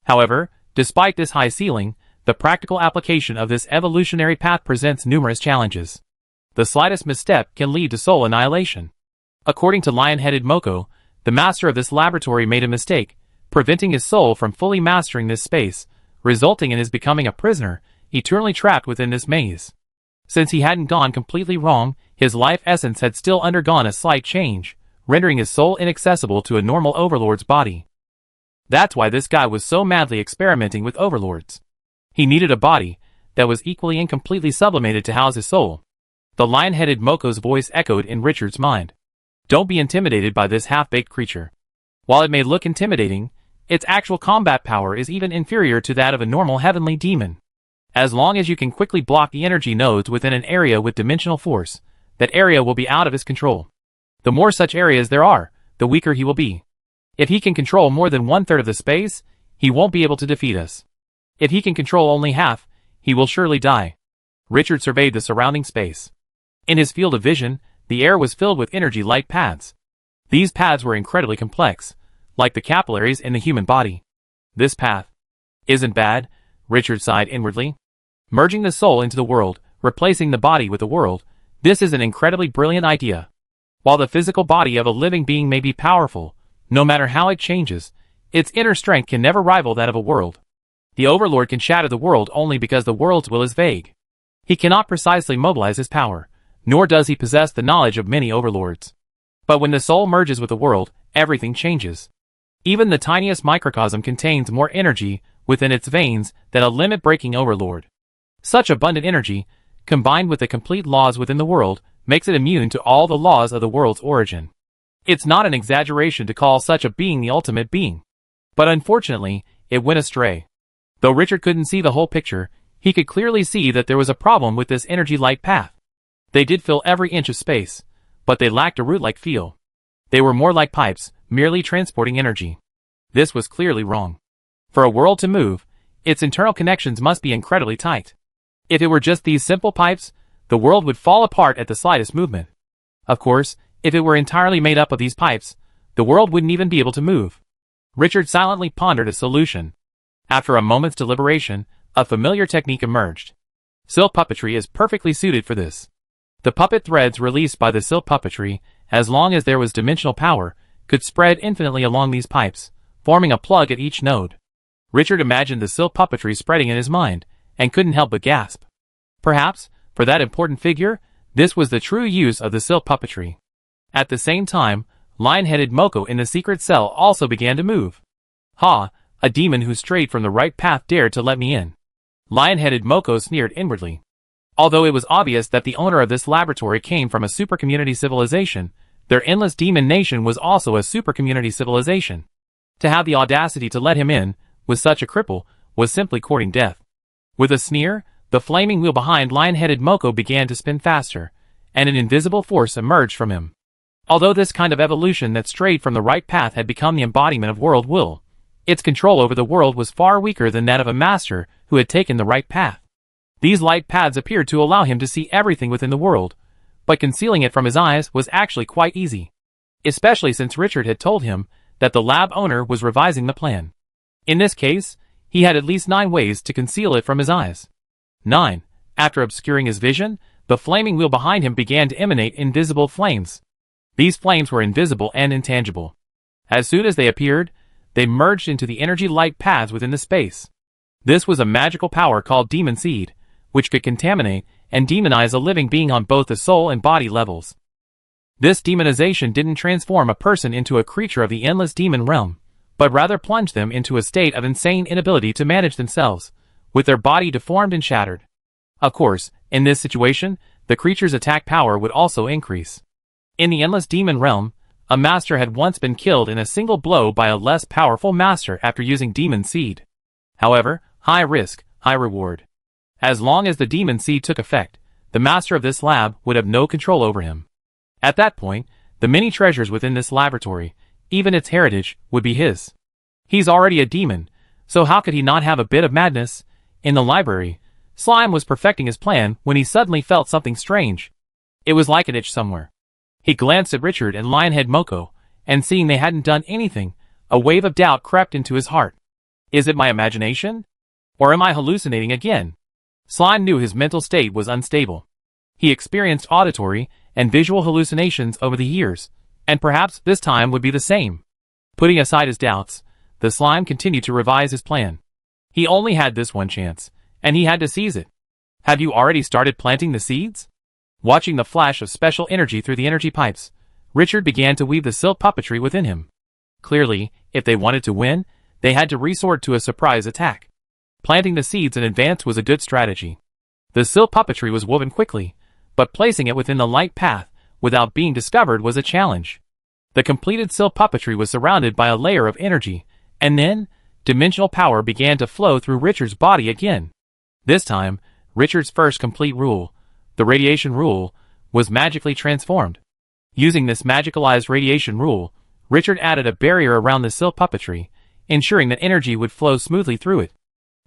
Speaker 1: However, despite this high ceiling, the practical application of this evolutionary path presents numerous challenges. The slightest misstep can lead to soul annihilation. According to Lion-headed Moko, the master of this laboratory made a mistake, preventing his soul from fully mastering this space, resulting in his becoming a prisoner, eternally trapped within this maze. Since he hadn't gone completely wrong, his life essence had still undergone a slight change, rendering his soul inaccessible to a normal overlord's body. That's why this guy was so madly experimenting with overlords. He needed a body that was equally and completely sublimated to house his soul. The lion-headed Moko's voice echoed in Richard's mind. "Don't be intimidated by this half-baked creature. While it may look intimidating, its actual combat power is even inferior to that of a normal heavenly demon. As long as you can quickly block the energy nodes within an area with dimensional force, that area will be out of his control. The more such areas there are, the weaker he will be. If he can control more than 1/3 of the space, he won't be able to defeat us. If he can control only half, he will surely die." Richard surveyed the surrounding space. In his field of vision, the air was filled with energy-light paths. These paths were incredibly complex, like the capillaries in the human body. "This path isn't bad," Richard sighed inwardly. "Merging the soul into the world, replacing the body with the world, this is an incredibly brilliant idea. While the physical body of a living being may be powerful, no matter how it changes, its inner strength can never rival that of a world. The overlord can shatter the world only because the world's will is vague. He cannot precisely mobilize his power, nor does he possess the knowledge of many overlords. But when the soul merges with the world, everything changes. Even the tiniest microcosm contains more energy within its veins than a limit-breaking overlord. Such abundant energy, combined with the complete laws within the world, makes it immune to all the laws of the world's origin. It's not an exaggeration to call such a being the ultimate being. But unfortunately, it went astray. Though Richard couldn't see the whole picture, he could clearly see that there was a problem with this energy-light path. They did fill every inch of space, but they lacked a root-like feel. They were more like pipes, merely transporting energy. This was clearly wrong. For a world to move, its internal connections must be incredibly tight. If it were just these simple pipes, the world would fall apart at the slightest movement. Of course, if it were entirely made up of these pipes, the world wouldn't even be able to move. Richard silently pondered a solution. After a moment's deliberation, a familiar technique emerged. Silk puppetry is perfectly suited for this. The puppet threads released by the silk puppetry, as long as there was dimensional power, could spread infinitely along these pipes, forming a plug at each node. Richard imagined the silk puppetry spreading in his mind, and couldn't help but gasp. Perhaps, for that important figure, this was the true use of the silk puppetry. At the same time, lion-headed Moko in the secret cell also began to move. Ha! A demon who strayed from the right path dared to let me in. Lion-headed Moko sneered inwardly. Although it was obvious that the owner of this laboratory came from a super-community civilization, their endless demon nation was also a super-community civilization. To have the audacity to let him in, with such a cripple, was simply courting death. With a sneer, the flaming wheel behind lion-headed Moko began to spin faster, and an invisible force emerged from him. Although this kind of evolution that strayed from the right path had become the embodiment of world will, its control over the world was far weaker than that of a master who had taken the right path. These light paths appeared to allow him to see everything within the world, but concealing it from his eyes was actually quite easy. Especially since Richard had told him that the lab owner was revising the plan. In this case, he had at least 9 ways to conceal it from his eyes. 9. After obscuring his vision, the flaming wheel behind him began to emanate invisible flames. These flames were invisible and intangible. As soon as they appeared, they merged into the energy light paths within the space. This was a magical power called Demon Seed, which could contaminate and demonize a living being on both the soul and body levels. This demonization didn't transform a person into a creature of the endless demon realm, but rather plunged them into a state of insane inability to manage themselves, with their body deformed and shattered. Of course, in this situation, the creature's attack power would also increase. In the endless demon realm, a master had once been killed in a single blow by a less powerful master after using Demon Seed. However, high risk, high reward. As long as the Demon Seed took effect, the master of this lab would have no control over him. At that point, the many treasures within this laboratory, even its heritage, would be his. He's already a demon, so how could he not have a bit of madness? In the library, Slime was perfecting his plan when he suddenly felt something strange. It was like an itch somewhere. He glanced at Richard and Lionhead Moko, and seeing they hadn't done anything, a wave of doubt crept into his heart. Is it my imagination? Or am I hallucinating again? Slime knew his mental state was unstable. He experienced auditory and visual hallucinations over the years, and perhaps this time would be the same. Putting aside his doubts, the slime continued to revise his plan. He only had this one chance, and he had to seize it. Have you already started planting the seeds? Watching the flash of special energy through the energy pipes, Richard began to weave the silk puppetry within him. Clearly, if they wanted to win, they had to resort to a surprise attack. Planting the seeds in advance was a good strategy. The silk puppetry was woven quickly, but placing it within the light path without being discovered was a challenge. The completed silk puppetry was surrounded by a layer of energy, and then, dimensional power began to flow through Richard's body again. This time, Richard's first complete rule, the radiation rule, was magically transformed. Using this magicalized radiation rule, Richard added a barrier around the silk puppetry, ensuring that energy would flow smoothly through it.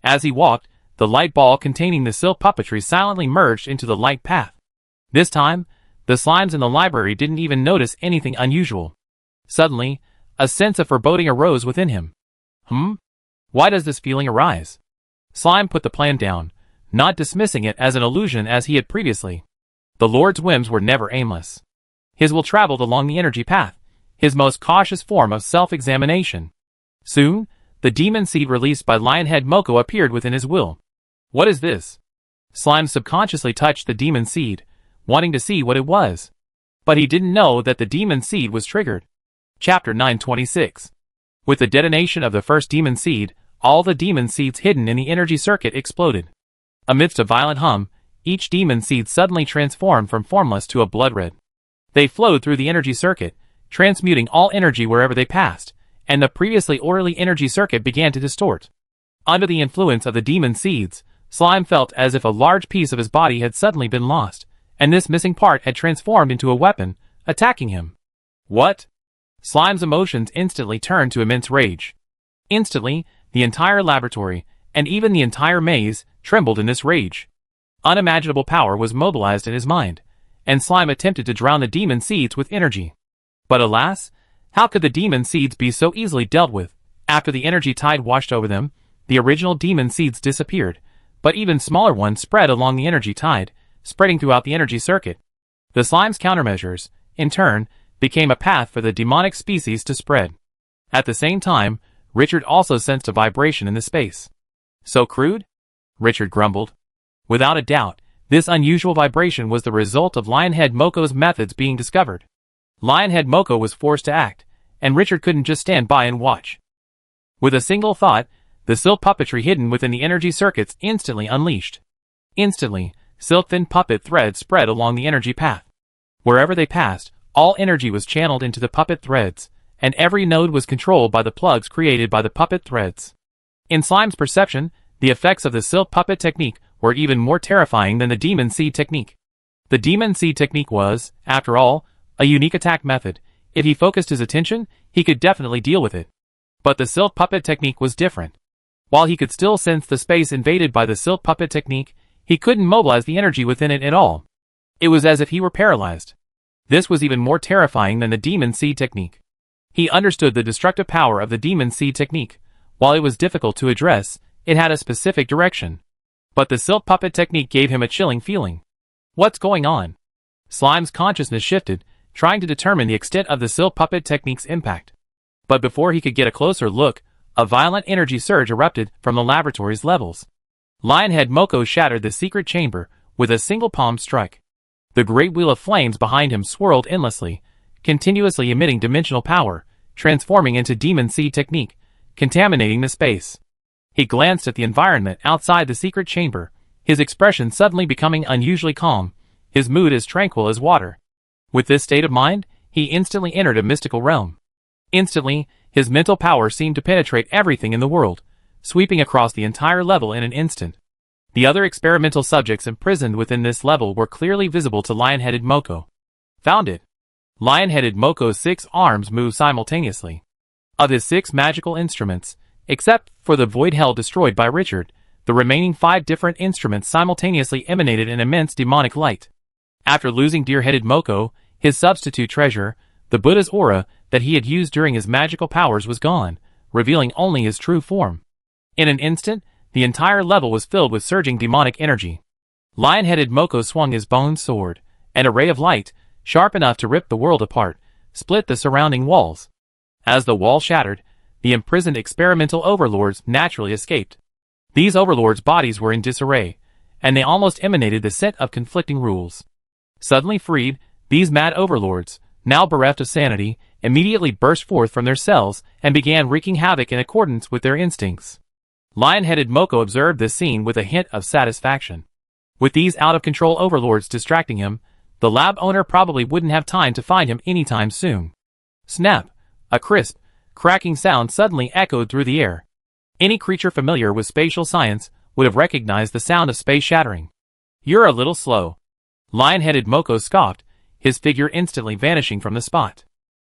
Speaker 1: As he walked, the light ball containing the silk puppetry silently merged into the light path. This time, the slimes in the library didn't even notice anything unusual. Suddenly, a sense of foreboding arose within him. Why does this feeling arise? Slime put the plan down, not dismissing it as an illusion as he had previously. The Lord's whims were never aimless. His will traveled along the energy path, his most cautious form of self-examination. Soon, the demon seed released by Lionhead Moko appeared within his will. What is this? Slime subconsciously touched the demon seed, wanting to see what it was. But he didn't know that the demon seed was triggered. Chapter 926. With the detonation of the first demon seed, all the demon seeds hidden in the energy circuit exploded. Amidst a violent hum, each demon seed suddenly transformed from formless to a blood red. They flowed through the energy circuit, transmuting all energy wherever they passed, and the previously orderly energy circuit began to distort. Under the influence of the demon seeds, Slime felt as if a large piece of his body had suddenly been lost, and this missing part had transformed into a weapon, attacking him. What? Slime's emotions instantly turned to immense rage. Instantly, the entire laboratory, and even the entire maze, trembled in this rage. Unimaginable power was mobilized in his mind, and Slime attempted to drown the demon seeds with energy. But alas, how could the demon seeds be so easily dealt with? After the energy tide washed over them, the original demon seeds disappeared, but even smaller ones spread along the energy tide, spreading throughout the energy circuit. The slime's countermeasures, in turn, became a path for the demonic species to spread. At the same time, Richard also sensed a vibration in the space. So crude? Richard grumbled. Without a doubt, this unusual vibration was the result of Lionhead Moko's methods being discovered. Lionhead Moko was forced to act, and Richard couldn't just stand by and watch. With a single thought, the silk puppetry hidden within the energy circuits instantly unleashed. Instantly, silk-thin puppet threads spread along the energy path. Wherever they passed, all energy was channeled into the puppet threads, and every node was controlled by the plugs created by the puppet threads. In Slime's perception, the effects of the silk puppet technique were even more terrifying than the demon seed technique. The demon seed technique was, after all, a unique attack method. If he focused his attention, he could definitely deal with it. But the silk puppet technique was different. While he could still sense the space invaded by the silk puppet technique, he couldn't mobilize the energy within it at all. It was as if he were paralyzed. This was even more terrifying than the demon seed technique. He understood the destructive power of the demon seed technique. While it was difficult to address, it had a specific direction. But the silk puppet technique gave him a chilling feeling. What's going on? Slime's consciousness shifted, trying to determine the extent of the silk puppet technique's impact. But before he could get a closer look, a violent energy surge erupted from the laboratory's levels. Lionhead Moko shattered the secret chamber with a single palm strike. The great wheel of flames behind him swirled endlessly, continuously emitting dimensional power, transforming into demon seed technique, contaminating the space. He glanced at the environment outside the secret chamber, his expression suddenly becoming unusually calm, his mood as tranquil as water. With this state of mind, he instantly entered a mystical realm. Instantly, his mental power seemed to penetrate everything in the world, sweeping across the entire level in an instant. The other experimental subjects imprisoned within this level were clearly visible to Lionheaded Moko. Found it. Lionheaded Moko's 6 arms moved simultaneously. Of his 6 magical instruments, except for the void hell destroyed by Richard, the remaining 5 different instruments simultaneously emanated an immense demonic light. After losing Deer-Headed Moko, his substitute treasure, the Buddha's aura that he had used during his magical powers was gone, revealing only his true form. In an instant, the entire level was filled with surging demonic energy. Lion-Headed Moko swung his bone sword, and a ray of light, sharp enough to rip the world apart, split the surrounding walls. As the wall shattered, the imprisoned experimental overlords naturally escaped. These overlords' bodies were in disarray, and they almost emanated the scent of conflicting rules. Suddenly freed, these mad overlords, now bereft of sanity, immediately burst forth from their cells and began wreaking havoc in accordance with their instincts. Lion-Headed Moko observed this scene with a hint of satisfaction. With these out-of-control overlords distracting him, the lab owner probably wouldn't have time to find him anytime soon. Snap! A crisp, cracking sound suddenly echoed through the air. Any creature familiar with spatial science would have recognized the sound of space shattering. "You're a little slow." Lion-Headed Moko scoffed, his figure instantly vanishing from the spot.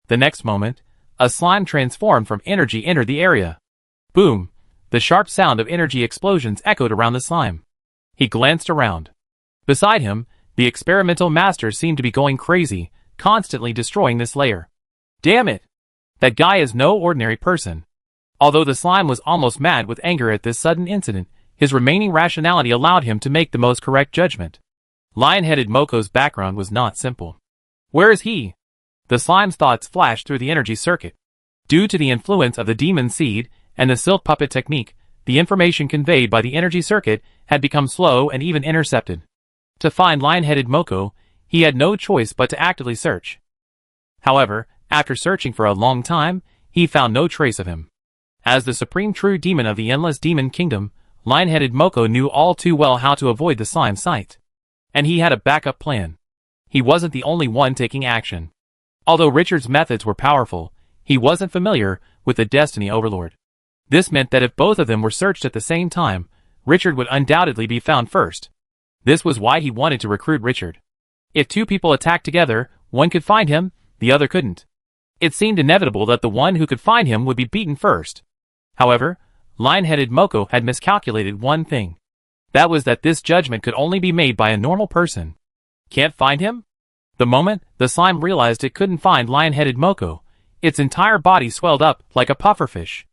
Speaker 1: The next moment, a slime transformed from energy entered the area. Boom! The sharp sound of energy explosions echoed around the slime. He glanced around. Beside him, the experimental master seemed to be going crazy, constantly destroying this layer. Damn it! That guy is no ordinary person. Although the slime was almost mad with anger at this sudden incident, his remaining rationality allowed him to make the most correct judgment. Lion-Headed Moko's background was not simple. Where is he? The slime's thoughts flashed through the energy circuit. Due to the influence of the demon seed and the silk puppet technique, the information conveyed by the energy circuit had become slow and even intercepted. To find Lion-Headed Moko, he had no choice but to actively search. However, after searching for a long time, he found no trace of him. As the supreme true demon of the endless demon kingdom, Lion-Headed Moko knew all too well how to avoid the slime's sight. And he had a backup plan. He wasn't the only one taking action. Although Richard's methods were powerful, he wasn't familiar with the Destiny Overlord. This meant that if both of them were searched at the same time, Richard would undoubtedly be found first. This was why he wanted to recruit Richard. If 2 people attacked together, one could find him, the other couldn't. It seemed inevitable that the one who could find him would be beaten first. However, Lion-Headed Moko had miscalculated one thing. That was that this judgment could only be made by a normal person. Can't find him? The moment the slime realized it couldn't find Lion-Headed Moko, its entire body swelled up like a pufferfish.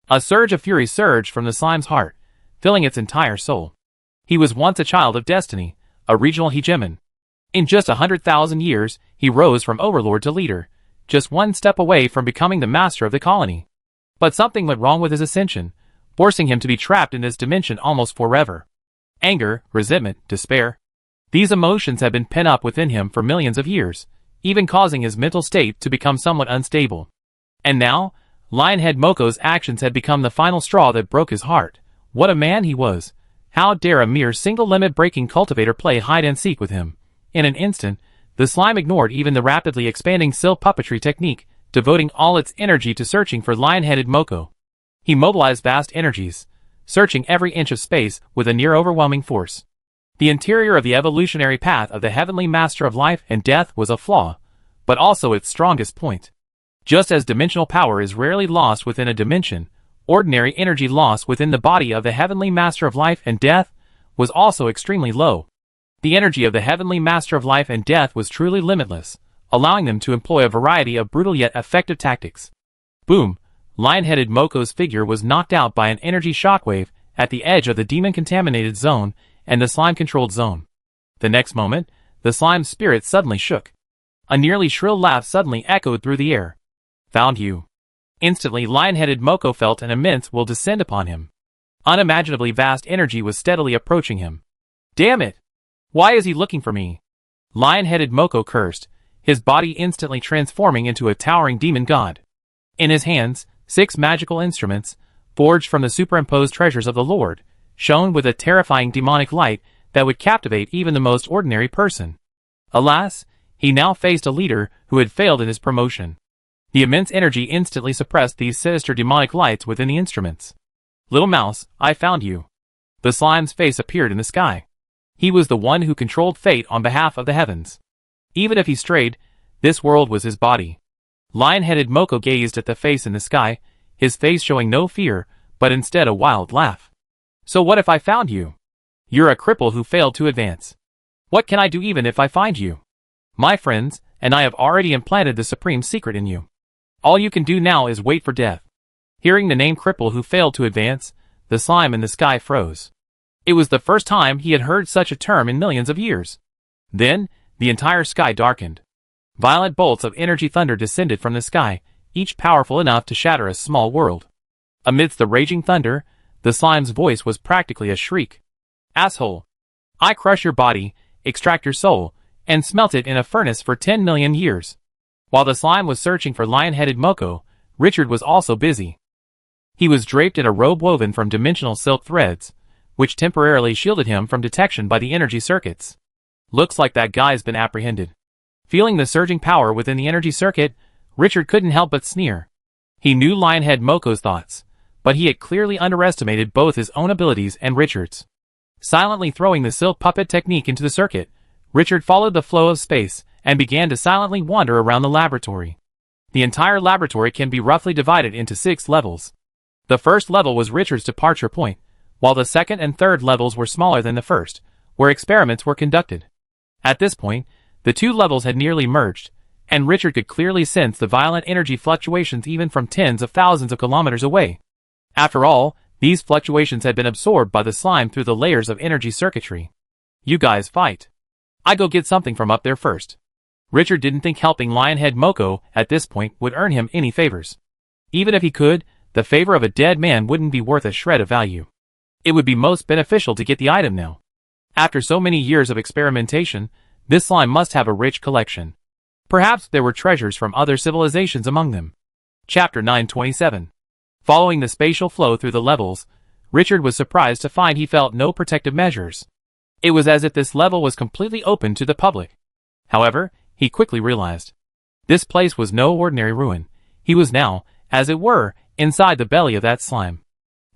Speaker 1: A surge of fury surged from the slime's heart, filling its entire soul. He was once a child of destiny, a regional hegemon. In just 100,000 years, he rose from overlord to leader, just one step away from becoming the master of the colony. But something went wrong with his ascension, forcing him to be trapped in this dimension almost forever. Anger, resentment, despair. These emotions had been pent up within him for millions of years, even causing his mental state to become somewhat unstable. And now, Lionhead Moko's actions had become the final straw that broke his heart. What a man he was! How dare a mere single-limit breaking cultivator play hide-and-seek with him? In an instant, the slime ignored even the rapidly expanding silk puppetry technique, devoting all its energy to searching for Lionheaded Moko. He mobilized vast energies, searching every inch of space with a near-overwhelming force. The interior of the evolutionary path of the Heavenly Master of Life and Death was a flaw, but also its strongest point. Just as dimensional power is rarely lost within a dimension, ordinary energy lost within the body of the Heavenly Master of Life and Death was also extremely low. The energy of the Heavenly Master of Life and Death was truly limitless, allowing them to employ a variety of brutal yet effective tactics. Boom! Lionheaded Moko's figure was knocked out by an energy shockwave at the edge of the demon-contaminated zone and the slime-controlled zone. The next moment, the slime's spirit suddenly shook. A nearly shrill laugh suddenly echoed through the air. Found you. Instantly, Lionheaded Moko felt an immense will descend upon him. Unimaginably vast energy was steadily approaching him. Damn it! Why is he looking for me? Lionheaded Moko cursed, his body instantly transforming into a towering demon god. In his hands, 6 magical instruments, forged from the superimposed treasures of the Lord, shone with a terrifying demonic light that would captivate even the most ordinary person. Alas, he now faced a leader who had failed in his promotion. The immense energy instantly suppressed these sinister demonic lights within the instruments. Little mouse, I found you. The slime's face appeared in the sky. He was the one who controlled fate on behalf of the heavens. Even if he strayed, this world was his body. Lionheaded Moko gazed at the face in the sky, his face showing no fear, but instead a wild laugh. So what if I found you? You're a cripple who failed to advance. What can I do even if I find you? My friends, and I have already implanted the supreme secret in you. All you can do now is wait for death. Hearing the name cripple who failed to advance, the slime in the sky froze. It was the first time he had heard such a term in millions of years. Then, the entire sky darkened. Violent bolts of energy thunder descended from the sky, each powerful enough to shatter a small world. Amidst the raging thunder, the slime's voice was practically a shriek. Asshole! I crush your body, extract your soul, and smelt it in a furnace for 10 million years. While the slime was searching for Lionheaded Moko, Richard was also busy. He was draped in a robe woven from dimensional silk threads, which temporarily shielded him from detection by the energy circuits. Looks like that guy's been apprehended. Feeling the surging power within the energy circuit, Richard couldn't help but sneer. He knew Lionhead Moko's thoughts, but he had clearly underestimated both his own abilities and Richard's. Silently throwing the silk puppet technique into the circuit, Richard followed the flow of space and began to silently wander around the laboratory. The entire laboratory can be roughly divided into 6 levels. The first level was Richard's departure point, while the second and third levels were smaller than the first, where experiments were conducted. At this point, the 2 levels had nearly merged, and Richard could clearly sense the violent energy fluctuations even from tens of thousands of kilometers away. After all, these fluctuations had been absorbed by the slime through the layers of energy circuitry. You guys fight. I go get something from up there first. Richard didn't think helping Lionhead Moko at this point would earn him any favors. Even if he could, the favor of a dead man wouldn't be worth a shred of value. It would be most beneficial to get the item now. After so many years of experimentation, this slime must have a rich collection. Perhaps there were treasures from other civilizations among them. Chapter 927. Following the spatial flow through the levels, Richard was surprised to find he felt no protective measures. It was as if this level was completely open to the public. However, he quickly realized. This place was no ordinary ruin. He was now, as it were, inside the belly of that slime.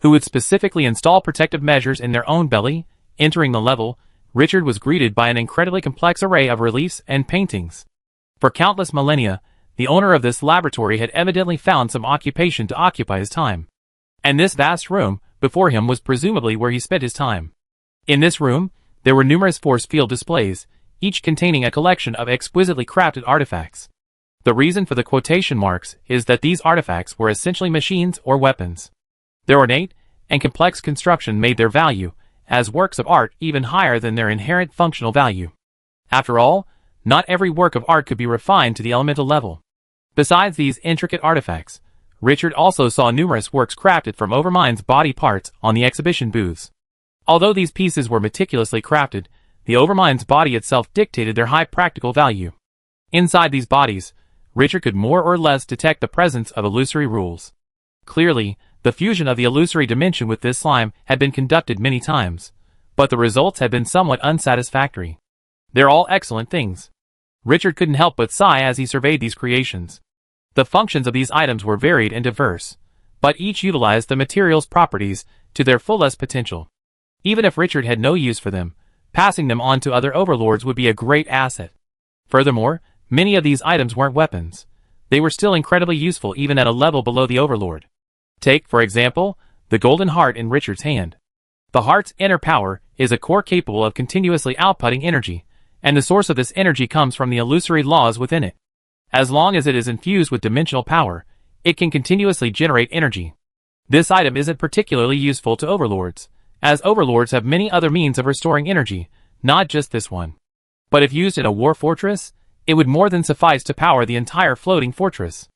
Speaker 1: Who would specifically install protective measures in their own belly? Entering the level, Richard was greeted by an incredibly complex array of reliefs and paintings. For countless millennia, the owner of this laboratory had evidently found some occupation to occupy his time. And this vast room before him was presumably where he spent his time. In this room, there were numerous force field displays, each containing a collection of exquisitely crafted artifacts. The reason for the quotation marks is that these artifacts were essentially machines or weapons. Their ornate and complex construction made their value, as works of art even higher than their inherent functional value. After all, not every work of art could be refined to the elemental level. Besides these intricate artifacts, Richard also saw numerous works crafted from Overmind's body parts on the exhibition booths. Although these pieces were meticulously crafted, the Overmind's body itself dictated their high practical value. Inside these bodies, Richard could more or less detect the presence of illusory rules. Clearly, the fusion of the illusory dimension with this slime had been conducted many times, but the results had been somewhat unsatisfactory. They're all excellent things. Richard couldn't help but sigh as he surveyed these creations. The functions of these items were varied and diverse, but each utilized the material's properties to their fullest potential. Even if Richard had no use for them, passing them on to other overlords would be a great asset. Furthermore, many of these items weren't weapons. They were still incredibly useful even at a level below the overlord. Take, for example, the golden heart in Richard's hand. The heart's inner power is a core capable of continuously outputting energy, and the source of this energy comes from the illusory laws within it. As long as it is infused with dimensional power, it can continuously generate energy. This item isn't particularly useful to overlords, as overlords have many other means of restoring energy, not just this one. But if used in a war fortress, it would more than suffice to power the entire floating fortress.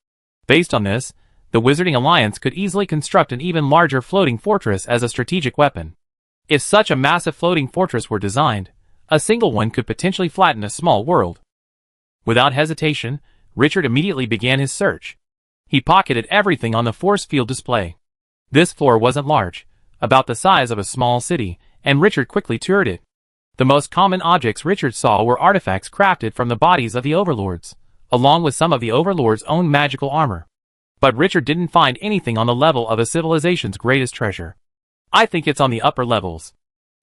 Speaker 1: Based on this, the Wizarding Alliance could easily construct an even larger floating fortress as a strategic weapon. If such a massive floating fortress were designed, a single one could potentially flatten a small world. Without hesitation, Richard immediately began his search. He pocketed everything on the force field display. This floor wasn't large, about the size of a small city, and Richard quickly toured it. The most common objects Richard saw were artifacts crafted from the bodies of the overlords, along with some of the overlords' own magical armor. But Richard didn't find anything on the level of a civilization's greatest treasure. I think it's on the upper levels.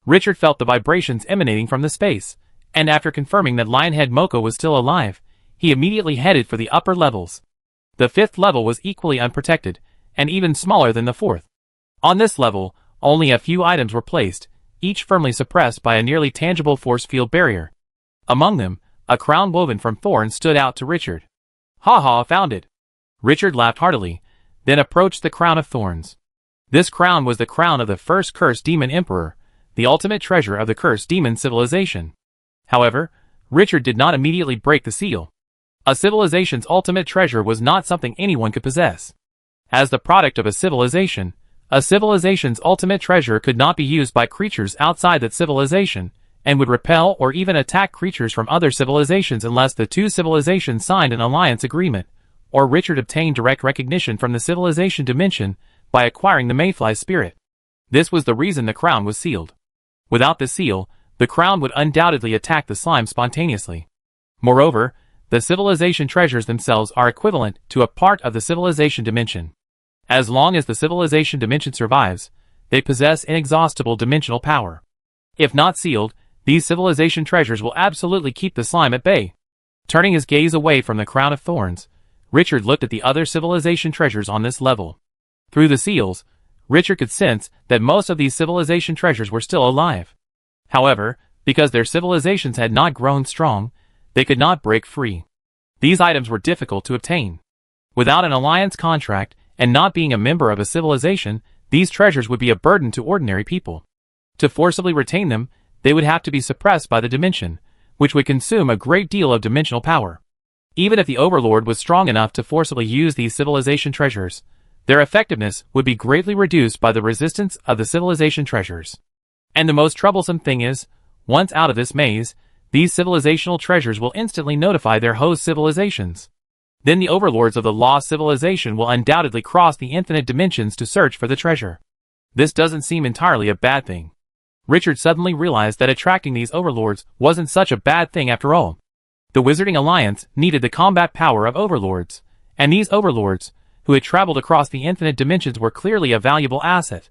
Speaker 1: Richard felt the vibrations emanating from the space, and after confirming that Lionhead Moko was still alive, he immediately headed for the upper levels. The fifth level was equally unprotected, and even smaller than the fourth. On this level, only a few items were placed, each firmly suppressed by a nearly tangible force field barrier. Among them, a crown woven from thorns stood out to Richard. "Ha ha, found it!" Richard laughed heartily, then approached the crown of thorns. This crown was the crown of the first cursed demon emperor, the ultimate treasure of the cursed demon civilization. However, Richard did not immediately break the seal. A civilization's ultimate treasure was not something anyone could possess. As the product of a civilization's ultimate treasure could not be used by creatures outside that civilization, and would repel or even attack creatures from other civilizations unless the two civilizations signed an alliance agreement, or Richard obtained direct recognition from the civilization dimension by acquiring the Mayfly's spirit. This was the reason the crown was sealed. Without the seal, the crown would undoubtedly attack the slime spontaneously. Moreover, the civilization treasures themselves are equivalent to a part of the civilization dimension. As long as the civilization dimension survives, they possess inexhaustible dimensional power. If not sealed, these civilization treasures will absolutely keep the slime at bay. Turning his gaze away from the crown of thorns, Richard looked at the other civilization treasures on this level. Through the seals, Richard could sense that most of these civilization treasures were still alive. However, because their civilizations had not grown strong, they could not break free. These items were difficult to obtain. Without an alliance contract, and not being a member of a civilization, these treasures would be a burden to ordinary people. To forcibly retain them, they would have to be suppressed by the dimension, which would consume a great deal of dimensional power. Even if the Overlord was strong enough to forcibly use these civilization treasures, their effectiveness would be greatly reduced by the resistance of the civilization treasures. And the most troublesome thing is, once out of this maze, these civilizational treasures will instantly notify their host civilizations. Then the overlords of the lost civilization will undoubtedly cross the infinite dimensions to search for the treasure. This doesn't seem entirely a bad thing. Richard suddenly realized that attracting these overlords wasn't such a bad thing after all. The Wizarding Alliance needed the combat power of overlords, and these overlords, who had traveled across the infinite dimensions, were clearly a valuable asset.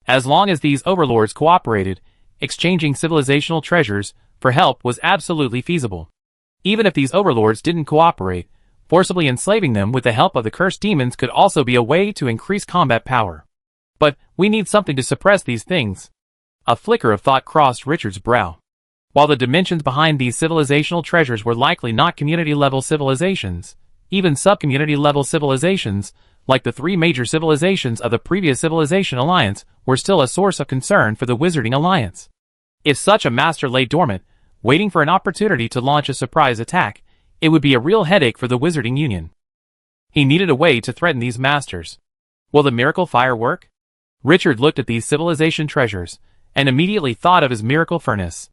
Speaker 1: As long as these overlords cooperated, exchanging civilizational treasures for help was absolutely feasible. Even if these overlords didn't cooperate, forcibly enslaving them with the help of the cursed demons could also be a way to increase combat power. But we need something to suppress these things. A flicker of thought crossed Richard's brow. While the dimensions behind these civilizational treasures were likely not community-level civilizations, even sub-community-level civilizations, like the three major civilizations of the previous Civilization Alliance, were still a source of concern for the Wizarding Alliance. If such a master lay dormant, waiting for an opportunity to launch a surprise attack, it would be a real headache for the Wizarding Union. He needed a way to threaten these masters. Will the miracle fire work? Richard looked at these civilization treasures, and immediately thought of his miracle furnace.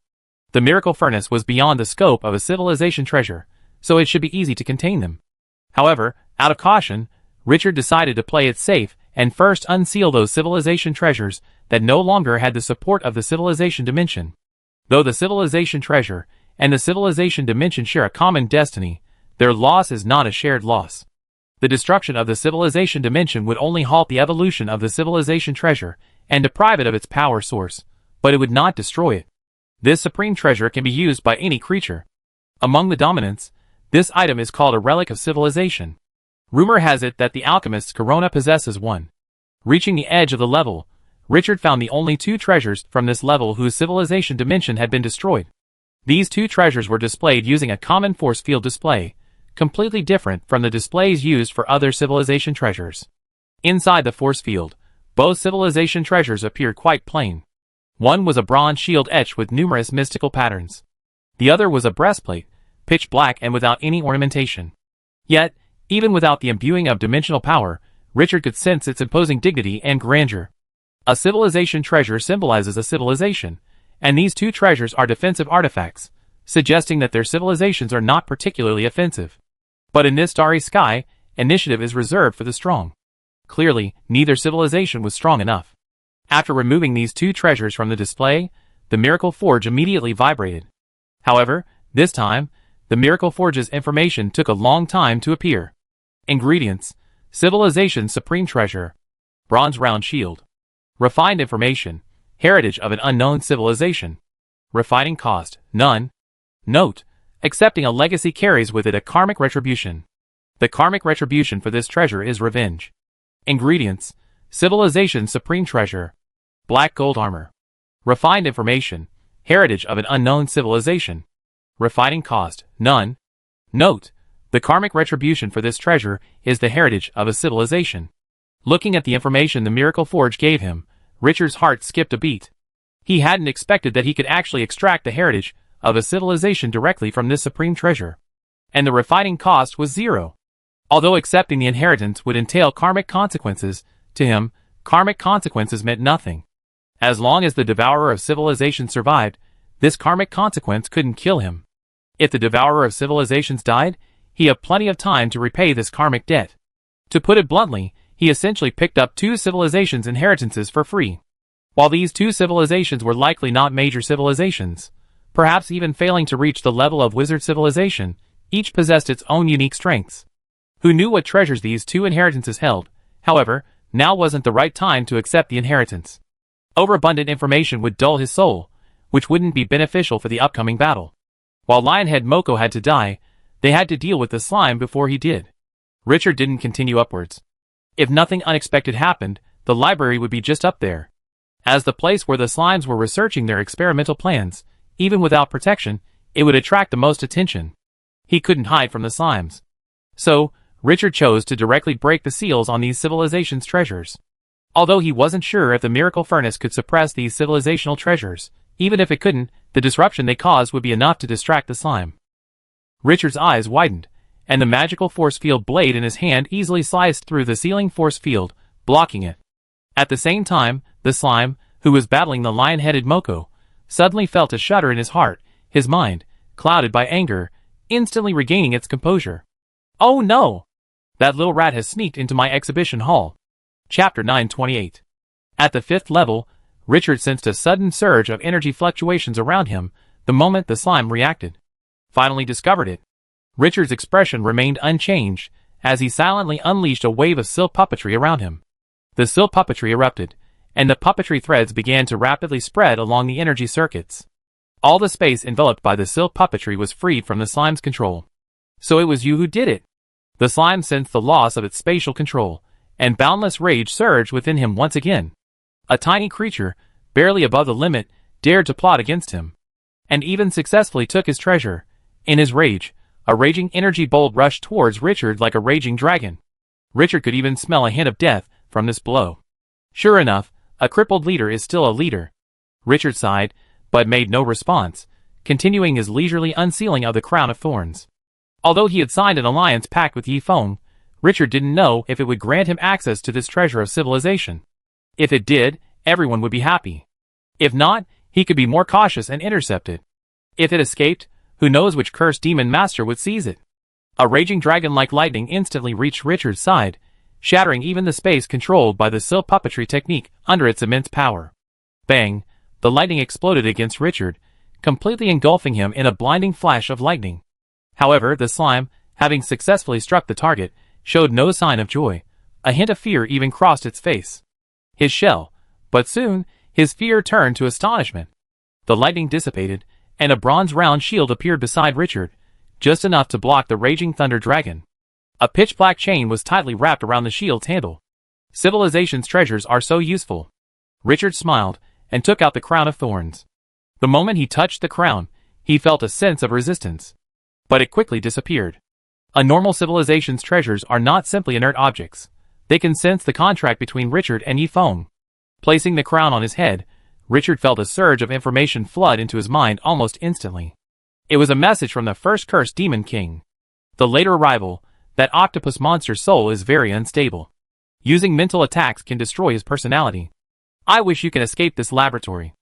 Speaker 1: The miracle furnace was beyond the scope of a civilization treasure, so it should be easy to contain them. However, out of caution, Richard decided to play it safe and first unseal those civilization treasures that no longer had the support of the civilization dimension. Though the civilization treasure and the civilization dimension share a common destiny, their loss is not a shared loss. The destruction of the civilization dimension would only halt the evolution of the civilization treasure and deprive it of its power source, but it would not destroy it. This supreme treasure can be used by any creature. Among the dominants, this item is called a relic of civilization. Rumor has it that the alchemist's corona possesses one. Reaching the edge of the level, Richard found the only two treasures from this level whose civilization dimension had been destroyed. These two treasures were displayed using a common force field display, completely different from the displays used for other civilization treasures. Inside the force field, both civilization treasures appeared quite plain. One was a bronze shield etched with numerous mystical patterns. The other was a breastplate, pitch black and without any ornamentation. Yet, even without the imbuing of dimensional power, Richard could sense its imposing dignity and grandeur. A civilization treasure symbolizes a civilization, and these two treasures are defensive artifacts, suggesting that their civilizations are not particularly offensive. But in this starry sky, initiative is reserved for the strong. Clearly, neither civilization was strong enough. After removing these two treasures from the display, the Miracle Forge immediately vibrated. However, this time, the Miracle Forge's information took a long time to appear. Ingredients: Civilization Supreme Treasure, Bronze Round Shield. Refined information: Heritage of an unknown civilization. Refining cost: none. Note: accepting a legacy carries with it a karmic retribution. The karmic retribution for this treasure is revenge. Ingredients: Civilization Supreme Treasure, Black Gold Armor. Refined information: Heritage of an unknown civilization. Refining cost: none. Note: the karmic retribution for this treasure is the heritage of a civilization. Looking at the information the Miracle Forge gave him, Richard's heart skipped a beat. He hadn't expected that he could actually extract the heritage of a civilization directly from this supreme treasure. And the refining cost was 0. Although accepting the inheritance would entail karmic consequences, to him, karmic consequences meant nothing. As long as the Devourer of Civilization survived, this karmic consequence couldn't kill him. If the Devourer of Civilizations died, he had plenty of time to repay this karmic debt. To put it bluntly, he essentially picked up two civilizations' inheritances for free. While these two civilizations were likely not major civilizations, perhaps even failing to reach the level of wizard civilization, each possessed its own unique strengths. Who knew what treasures these two inheritances held? However, now wasn't the right time to accept the inheritance. Overabundant information would dull his soul, which wouldn't be beneficial for the upcoming battle. While Lionhead Moko had to die, they had to deal with the slime before he did. Richard didn't continue upwards. If nothing unexpected happened, the library would be just up there. As the place where the slimes were researching their experimental plans, even without protection, it would attract the most attention. He couldn't hide from the slimes. So, Richard chose to directly break the seals on these civilizations' treasures. Although he wasn't sure if the Miracle Furnace could suppress these civilizational treasures, even if it couldn't, the disruption they caused would be enough to distract the slime. Richard's eyes widened, and the magical force field blade in his hand easily sliced through the sealing force field, blocking it. At the same time, the slime, who was battling the lion-headed Moko, suddenly felt a shudder in his heart, his mind, clouded by anger, instantly regaining its composure. Oh no! That little rat has sneaked into my exhibition hall. Chapter 928. At the 5th level, Richard sensed a sudden surge of energy fluctuations around him the moment the slime reacted. Finally discovered it. Richard's expression remained unchanged as he silently unleashed a wave of silk puppetry around him. The silk puppetry erupted, and the puppetry threads began to rapidly spread along the energy circuits. All the space enveloped by the silk puppetry was freed from the slime's control. So it was you who did it. The slime sensed the loss of its spatial control, and boundless rage surged within him once again. A tiny creature, barely above the limit, dared to plot against him, and even successfully took his treasure. In his rage, a raging energy bolt rushed towards Richard like a raging dragon. Richard could even smell a hint of death from this blow. Sure enough, a crippled leader is still a leader. Richard sighed, but made no response, continuing his leisurely unsealing of the crown of thorns. Although he had signed an alliance pact with Yifeng, Richard didn't know if it would grant him access to this treasure of civilization. If it did, everyone would be happy. If not, he could be more cautious and intercept it. If it escaped, who knows which cursed demon master would seize it. A raging dragon like lightning instantly reached Richard's side, shattering even the space controlled by the silk puppetry technique under its immense power. Bang! The lightning exploded against Richard, completely engulfing him in a blinding flash of lightning. However, the slime, having successfully struck the target, showed no sign of joy. A hint of fear even crossed its face. His shell. But soon, his fear turned to astonishment. The lightning dissipated, and a bronze round shield appeared beside Richard, just enough to block the raging thunder dragon. A pitch-black chain was tightly wrapped around the shield's handle. Civilization's treasures are so useful. Richard smiled, and took out the crown of thorns. The moment he touched the crown, he felt a sense of resistance. But it quickly disappeared. A normal civilization's treasures are not simply inert objects. They can sense the contract between Richard and Yifeng. Placing the crown on his head, Richard felt a surge of information flood into his mind almost instantly. It was a message from the first cursed demon king. The later arrival, that octopus monster's soul is very unstable. Using mental attacks can destroy his personality. I wish you can escape this laboratory.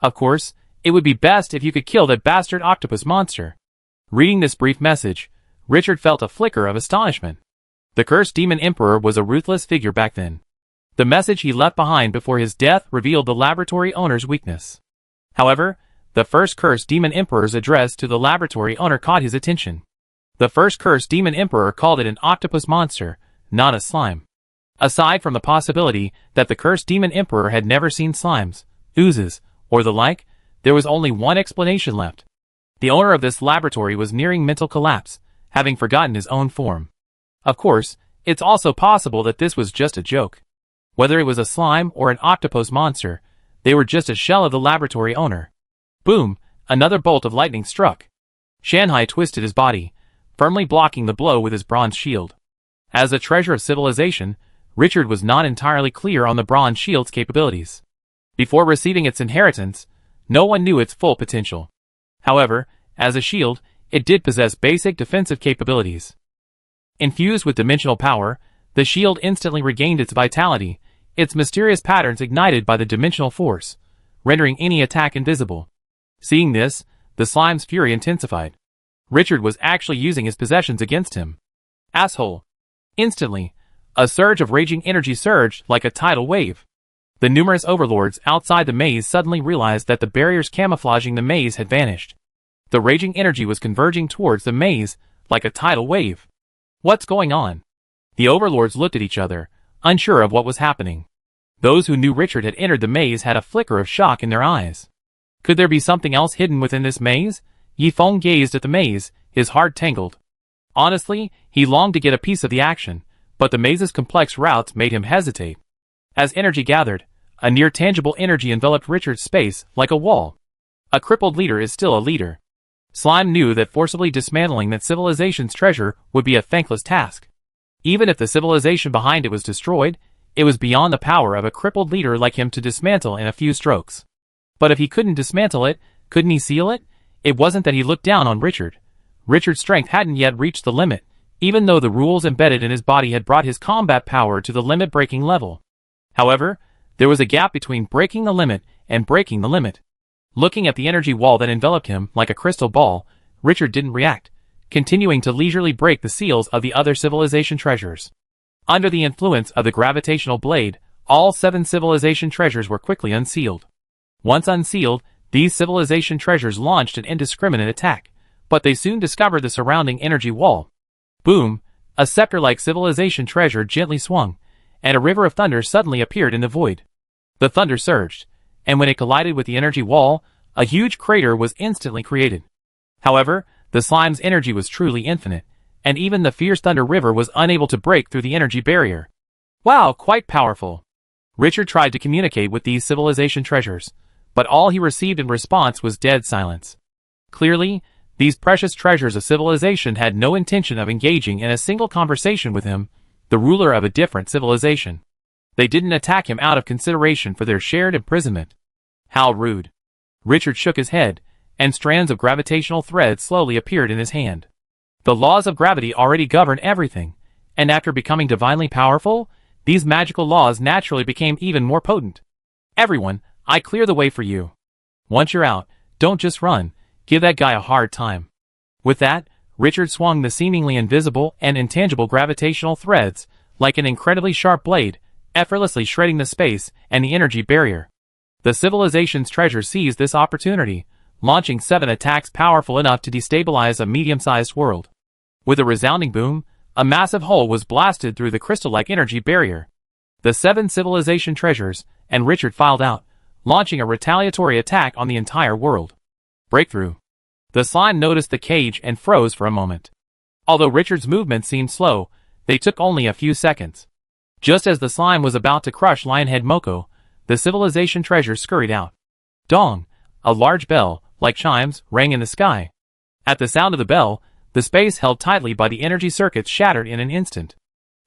Speaker 1: Of course, it would be best if you could kill that bastard octopus monster. Reading this brief message, Richard felt a flicker of astonishment. The cursed demon emperor was a ruthless figure back then. The message he left behind before his death revealed the laboratory owner's weakness. However, the first cursed demon emperor's address to the laboratory owner caught his attention. The first cursed demon emperor called it an octopus monster, not a slime. Aside from the possibility that the cursed demon emperor had never seen slimes, oozes, or the like, there was only one explanation left. The owner of this laboratory was nearing mental collapse, having forgotten his own form. Of course, it's also possible that this was just a joke. Whether it was a slime or an octopus monster, they were just a shell of the laboratory owner. Boom! Another bolt of lightning struck. Shanghai twisted his body, firmly blocking the blow with his bronze shield. As a treasure of civilization, Richard was not entirely clear on the bronze shield's capabilities. Before receiving its inheritance, no one knew its full potential. However, as a shield, it did possess basic defensive capabilities. Infused with dimensional power, the shield instantly regained its vitality, its mysterious patterns ignited by the dimensional force, rendering any attack invisible. Seeing this, the slime's fury intensified. Richard was actually using his possessions against him. Asshole! Instantly, a surge of raging energy surged like a tidal wave. The numerous overlords outside the maze suddenly realized that the barriers camouflaging the maze had vanished. The raging energy was converging towards the maze like a tidal wave. What's going on? The overlords looked at each other, unsure of what was happening. Those who knew Richard had entered the maze had a flicker of shock in their eyes. Could there be something else hidden within this maze? Yifeng gazed at the maze, his heart tangled. Honestly, he longed to get a piece of the action, but the maze's complex routes made him hesitate. As energy gathered, a near-tangible energy enveloped Richard's space like a wall. A crippled leader is still a leader. Slime knew that forcibly dismantling that civilization's treasure would be a thankless task. Even if the civilization behind it was destroyed, it was beyond the power of a crippled leader like him to dismantle in a few strokes. But if he couldn't dismantle it, couldn't he seal it? It wasn't that he looked down on Richard. Richard's strength hadn't yet reached the limit, even though the rules embedded in his body had brought his combat power to the limit-breaking level. However, there was a gap between breaking the limit and breaking the limit. Looking at the energy wall that enveloped him like a crystal ball, Richard didn't react, continuing to leisurely break the seals of the other civilization treasures. Under the influence of the gravitational blade, all 7 civilization treasures were quickly unsealed. Once unsealed, these civilization treasures launched an indiscriminate attack, but they soon discovered the surrounding energy wall. Boom! A scepter-like civilization treasure gently swung, and a river of thunder suddenly appeared in the void. The thunder surged, and when it collided with the energy wall, a huge crater was instantly created. However, the slime's energy was truly infinite, and even the fierce thunder river was unable to break through the energy barrier. Wow, quite powerful! Richard tried to communicate with these civilization treasures, but all he received in response was dead silence. Clearly, these precious treasures of civilization had no intention of engaging in a single conversation with him, the ruler of a different civilization. They didn't attack him out of consideration for their shared imprisonment. How rude. Richard shook his head, and strands of gravitational thread slowly appeared in his hand. The laws of gravity already govern everything, and after becoming divinely powerful, these magical laws naturally became even more potent. Everyone, I clear the way for you. Once you're out, don't just run, give that guy a hard time. With that, Richard swung the seemingly invisible and intangible gravitational threads, like an incredibly sharp blade, effortlessly shredding the space and the energy barrier. The civilization's treasure seized this opportunity, launching 7 attacks powerful enough to destabilize a medium-sized world. With a resounding boom, a massive hole was blasted through the crystal-like energy barrier. The 7 civilization treasures, and Richard filed out, launching a retaliatory attack on the entire world. Breakthrough. The slime noticed the cage and froze for a moment. Although Richard's movements seemed slow, they took only a few seconds. Just as the slime was about to crush Lionhead Moko, the civilization treasure scurried out. Dong! A large bell, like chimes, rang in the sky. At the sound of the bell, the space held tightly by the energy circuits shattered in an instant.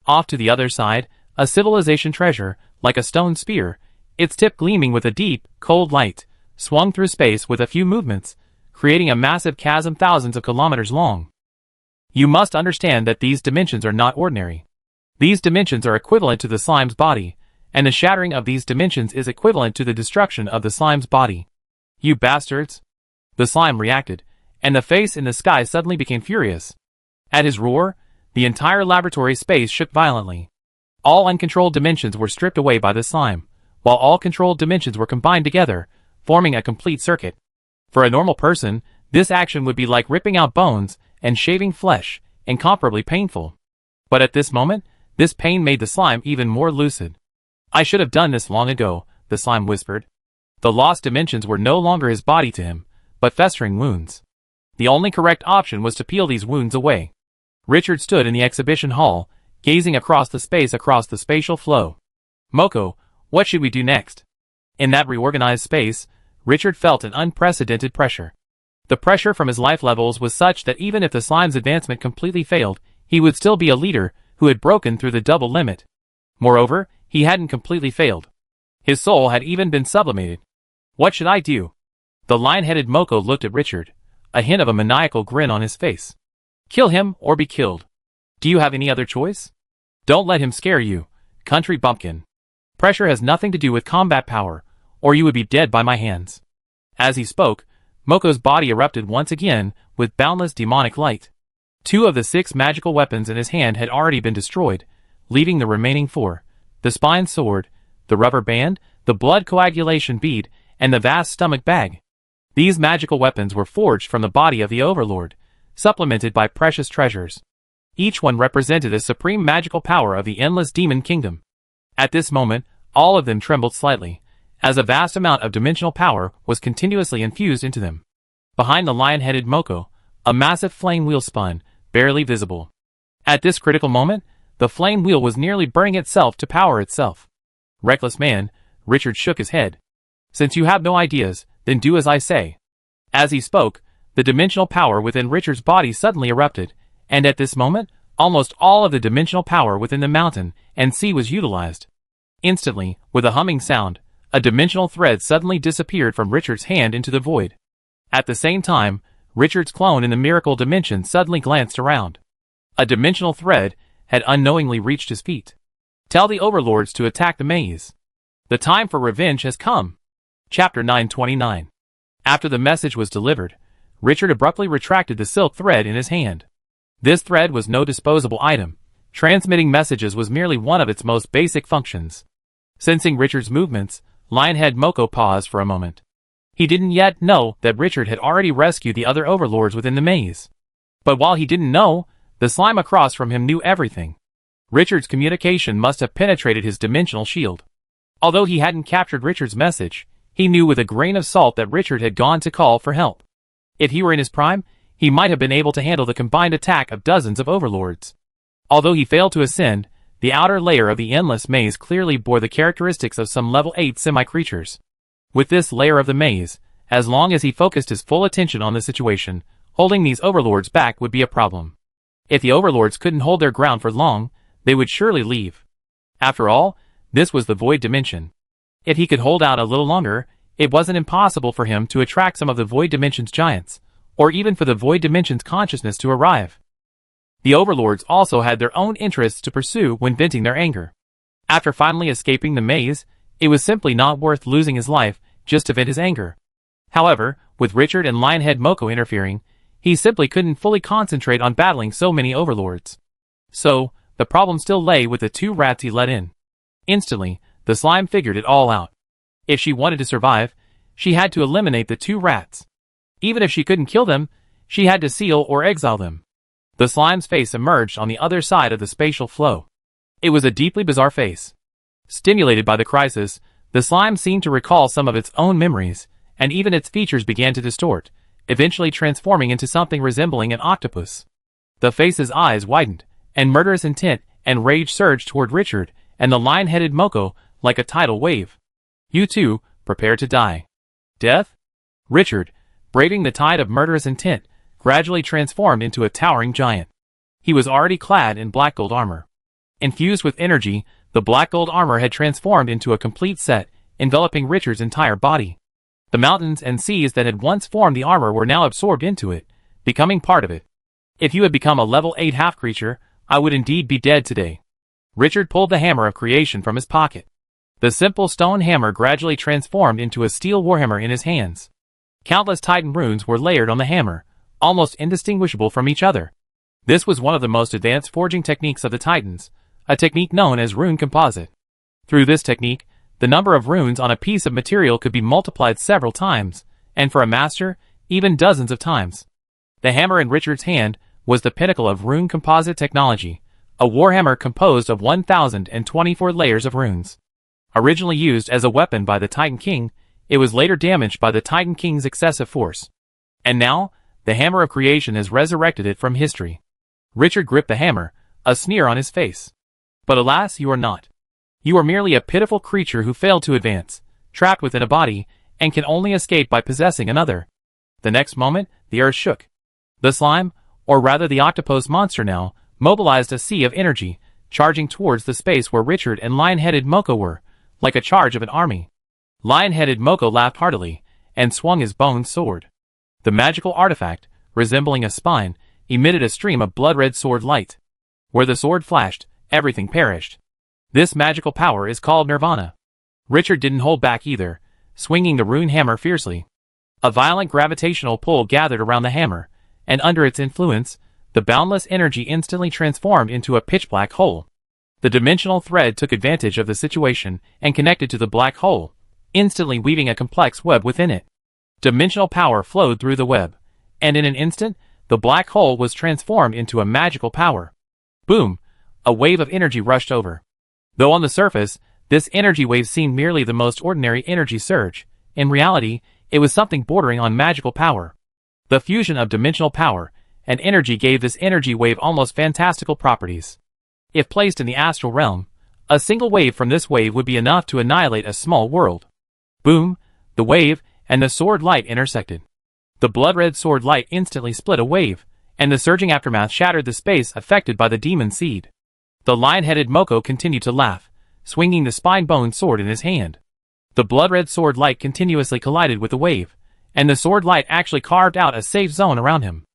Speaker 1: Off to the other side, a civilization treasure, like a stone spear, its tip gleaming with a deep, cold light, swung through space with a few movements, creating a massive chasm thousands of kilometers long. You must understand that these dimensions are not ordinary. These dimensions are equivalent to the slime's body, and the shattering of these dimensions is equivalent to the destruction of the slime's body. You bastards! The slime reacted, and the face in the sky suddenly became furious. At his roar, the entire laboratory space shook violently. All uncontrolled dimensions were stripped away by the slime, while all controlled dimensions were combined together, forming a complete circuit. For a normal person, this action would be like ripping out bones and shaving flesh, incomparably painful. But at this moment, this pain made the slime even more lucid. I should have done this long ago, the slime whispered. The lost dimensions were no longer his body to him, but festering wounds. The only correct option was to peel these wounds away. Richard stood in the exhibition hall, gazing across the spatial flow. Moko, what should we do next? In that reorganized space, Richard felt an unprecedented pressure. The pressure from his life levels was such that even if the slime's advancement completely failed, he would still be a leader who had broken through the double limit. Moreover, he hadn't completely failed. His soul had even been sublimated. What should I do? The lion-headed Moko looked at Richard, a hint of a maniacal grin on his face. Kill him or be killed. Do you have any other choice? Don't let him scare you, country bumpkin. Pressure has nothing to do with combat power, or you would be dead by my hands. As he spoke, Moko's body erupted once again with boundless demonic light. 2 of the 6 magical weapons in his hand had already been destroyed, leaving the remaining 4, the spine sword, the rubber band, the blood coagulation bead, and the vast stomach bag. These magical weapons were forged from the body of the Overlord, supplemented by precious treasures. Each one represented a supreme magical power of the endless demon kingdom. At this moment, all of them trembled slightly, as a vast amount of dimensional power was continuously infused into them. Behind the lion-headed Moko, a massive flame wheel spun, barely visible. At this critical moment, the flame wheel was nearly burning itself to power itself. Reckless man, Richard shook his head. Since you have no ideas, then do as I say. As he spoke, the dimensional power within Richard's body suddenly erupted, and at this moment, almost all of the dimensional power within the mountain and sea was utilized. Instantly, with a humming sound, a dimensional thread suddenly disappeared from Richard's hand into the void. At the same time, Richard's clone in the miracle dimension suddenly glanced around. A dimensional thread had unknowingly reached his feet. Tell the overlords to attack the maze. The time for revenge has come. Chapter 929. After the message was delivered, Richard abruptly retracted the silk thread in his hand. This thread was no disposable item. Transmitting messages was merely one of its most basic functions. Sensing Richard's movements, Lionhead Moko paused for a moment. He didn't yet know that Richard had already rescued the other overlords within the maze. But while he didn't know, the slime across from him knew everything. Richard's communication must have penetrated his dimensional shield. Although he hadn't captured Richard's message, he knew with a grain of salt that Richard had gone to call for help. If he were in his prime, he might have been able to handle the combined attack of dozens of overlords. Although he failed to ascend, the outer layer of the endless maze clearly bore the characteristics of some level 8 semi-creatures. With this layer of the maze, as long as he focused his full attention on the situation, holding these overlords back would be a problem. If the overlords couldn't hold their ground for long, they would surely leave. After all, this was the void dimension. If he could hold out a little longer, it wasn't impossible for him to attract some of the void dimension's giants, or even for the void dimension's consciousness to arrive. The overlords also had their own interests to pursue when venting their anger. After finally escaping the maze, it was simply not worth losing his life just to vent his anger. However, with Richard and Lionhead Moko interfering, he simply couldn't fully concentrate on battling so many overlords. So, the problem still lay with the 2 rats he let in. Instantly, the slime figured it all out. If she wanted to survive, she had to eliminate the 2 rats. Even if she couldn't kill them, she had to seal or exile them. The slime's face emerged on the other side of the spatial flow. It was a deeply bizarre face. Stimulated by the crisis, the slime seemed to recall some of its own memories, and even its features began to distort, eventually transforming into something resembling an octopus. The face's eyes widened, and murderous intent and rage surged toward Richard and the lion-headed Moko like a tidal wave. You two, prepare to die. Death? Richard, braving the tide of murderous intent, gradually transformed into a towering giant. He was already clad in black gold armor. Infused with energy, the black gold armor had transformed into a complete set, enveloping Richard's entire body. The mountains and seas that had once formed the armor were now absorbed into it, becoming part of it. If you had become a level 8 half-creature, I would indeed be dead today. Richard pulled the hammer of creation from his pocket. The simple stone hammer gradually transformed into a steel warhammer in his hands. Countless Titan runes were layered on the hammer, almost indistinguishable from each other. This was one of the most advanced forging techniques of the Titans, a technique known as rune composite. Through this technique, the number of runes on a piece of material could be multiplied several times, and for a master, even dozens of times. The hammer in Richard's hand was the pinnacle of rune composite technology, a warhammer composed of 1,024 layers of runes. Originally used as a weapon by the Titan King, it was later damaged by the Titan King's excessive force. And now, the hammer of creation has resurrected it from history. Richard gripped the hammer, a sneer on his face. But alas, you are not. You are merely a pitiful creature who failed to advance, trapped within a body, and can only escape by possessing another. The next moment, the earth shook. The slime, or rather the octopus monster now, mobilized a sea of energy, charging towards the space where Richard and lion-headed Moko were, like a charge of an army. Lion-headed Moko laughed heartily, and swung his bone sword. The magical artifact, resembling a spine, emitted a stream of blood-red sword light. Where the sword flashed, everything perished. This magical power is called Nirvana. Richard didn't hold back either, swinging the rune hammer fiercely. A violent gravitational pull gathered around the hammer, and under its influence, the boundless energy instantly transformed into a pitch-black hole. The dimensional thread took advantage of the situation and connected to the black hole, instantly weaving a complex web within it. Dimensional power flowed through the web, and in an instant, the black hole was transformed into a magical power. Boom! A wave of energy rushed over. Though on the surface, this energy wave seemed merely the most ordinary energy surge, in reality, it was something bordering on magical power. The fusion of dimensional power and energy gave this energy wave almost fantastical properties. If placed in the astral realm, a single wave from this wave would be enough to annihilate a small world. Boom! The wave and the sword light intersected. The blood-red sword light instantly split a wave, and the surging aftermath shattered the space affected by the demon seed. The lion-headed Moko continued to laugh, swinging the spine-bone sword in his hand. The blood-red sword light continuously collided with the wave, and the sword light actually carved out a safe zone around him.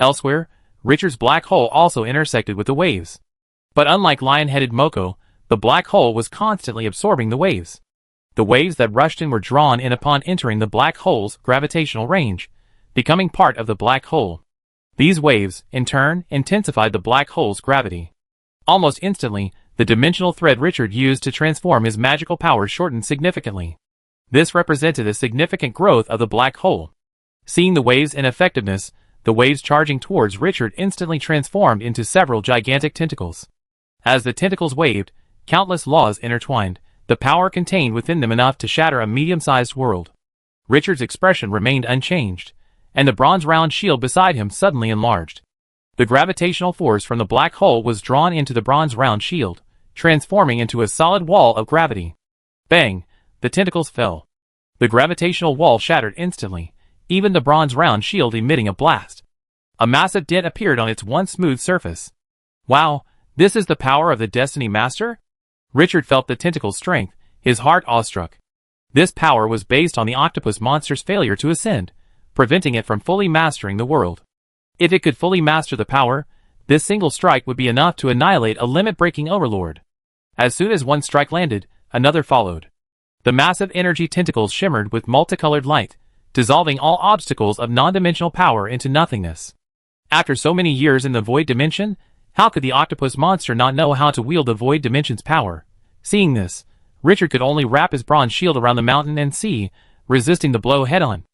Speaker 1: Elsewhere, Richard's black hole also intersected with the waves. But unlike lion-headed Moko, the black hole was constantly absorbing the waves. The waves that rushed in were drawn in upon entering the black hole's gravitational range, becoming part of the black hole. These waves, in turn, intensified the black hole's gravity. Almost instantly, the dimensional thread Richard used to transform his magical powers shortened significantly. This represented a significant growth of the black hole. Seeing the waves' ineffectiveness, the waves charging towards Richard instantly transformed into several gigantic tentacles. As the tentacles waved, countless laws intertwined, the power contained within them enough to shatter a medium-sized world. Richard's expression remained unchanged, and the bronze-round shield beside him suddenly enlarged. The gravitational force from the black hole was drawn into the bronze-round shield, transforming into a solid wall of gravity. Bang! The tentacles fell. The gravitational wall shattered instantly, even the bronze-round shield emitting a blast. A massive dent appeared on its once smooth surface. Wow, This is the power of the Destiny Master? Richard felt the tentacle's strength, his heart awestruck. This power was based on the octopus monster's failure to ascend, preventing it from fully mastering the world. If it could fully master the power, this single strike would be enough to annihilate a limit-breaking overlord. As soon as one strike landed, another followed. The massive energy tentacles shimmered with multicolored light, dissolving all obstacles of non-dimensional power into nothingness. After so many years in the void dimension, how could the octopus monster not know how to wield the void dimension's power? Seeing this, Richard could only wrap his bronze shield around the mountain and sea, resisting the blow head-on.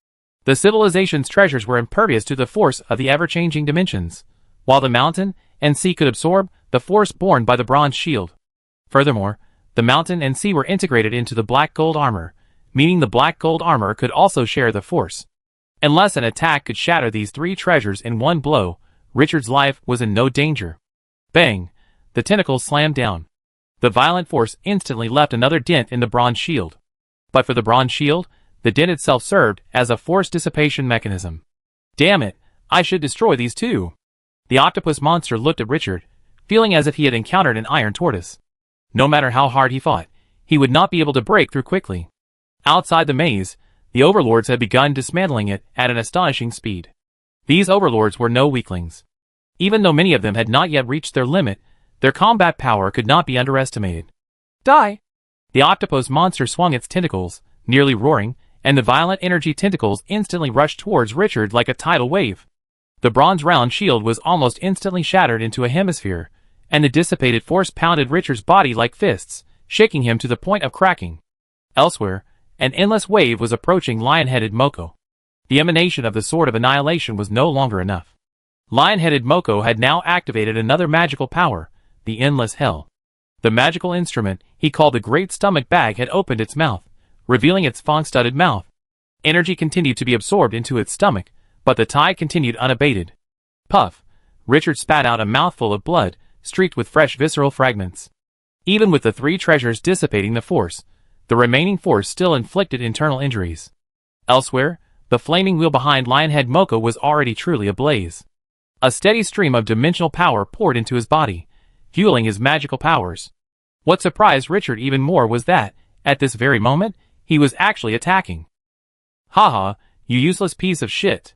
Speaker 1: The civilization's treasures were impervious to the force of the ever-changing dimensions, while the mountain and sea could absorb the force borne by the bronze shield. Furthermore, the mountain and sea were integrated into the black gold armor, meaning the black gold armor could also share the force. Unless an attack could shatter these three treasures in one blow, Richard's life was in no danger. Bang! The tentacles slammed down. The violent force instantly left another dent in the bronze shield. But for the bronze shield, the dent itself served as a force dissipation mechanism. Damn it, I should destroy these too. The octopus monster looked at Richard, feeling as if he had encountered an iron tortoise. No matter how hard he fought, he would not be able to break through quickly. Outside the maze, the overlords had begun dismantling it at an astonishing speed. These overlords were no weaklings. Even though many of them had not yet reached their limit, their combat power could not be underestimated. Die! The octopus monster swung its tentacles, nearly roaring, and the violent energy tentacles instantly rushed towards Richard like a tidal wave. The bronze round shield was almost instantly shattered into a hemisphere, and the dissipated force pounded Richard's body like fists, shaking him to the point of cracking. Elsewhere, an endless wave was approaching lion-headed Moko. The emanation of the Sword of Annihilation was no longer enough. Lion-headed Moko had now activated another magical power, the Endless Hell. The magical instrument he called the Great Stomach Bag had opened its mouth, revealing its fang-studded mouth. Energy continued to be absorbed into its stomach, but the tide continued unabated. Puff! Richard spat out a mouthful of blood, streaked with fresh visceral fragments. Even with the three treasures dissipating the force, the remaining force still inflicted internal injuries. Elsewhere, the flaming wheel behind Lionhead Moko was already truly ablaze. A steady stream of dimensional power poured into his body, fueling his magical powers. What surprised Richard even more was that, at this very moment, he was actually attacking. Haha, you useless piece of shit.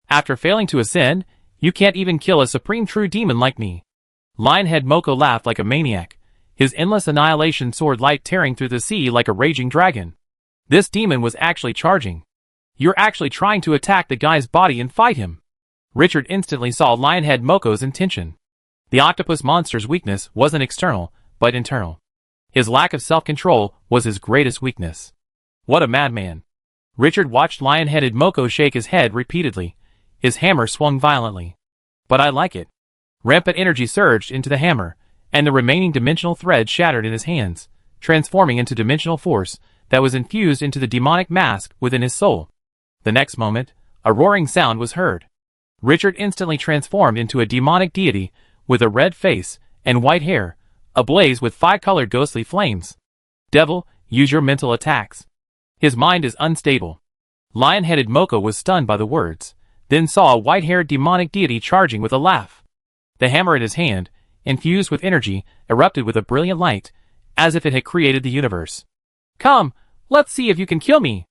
Speaker 1: After failing to ascend, you can't even kill a supreme true demon like me. Lionhead Moko laughed like a maniac, his endless annihilation sword light tearing through the sea like a raging dragon. This demon was actually charging. You're actually trying to attack the guy's body and fight him. Richard instantly saw Lionhead Moko's intention. The octopus monster's weakness wasn't external, but internal. His lack of self-control was his greatest weakness. What a madman. Richard watched Lion-headed Moko shake his head repeatedly. His hammer swung violently. But I like it. Rampant energy surged into the hammer, and the remaining dimensional thread shattered in his hands, transforming into dimensional force that was infused into the demonic mask within his soul. The next moment, a roaring sound was heard. Richard instantly transformed into a demonic deity with a red face and white hair, ablaze with 5-colored ghostly flames. Devil, use your mental attacks. His mind is unstable. Lion-headed Moko was stunned by the words, then saw a white-haired demonic deity charging with a laugh. The hammer in his hand, infused with energy, erupted with a brilliant light, as if it had created the universe. Come, let's see if you can kill me.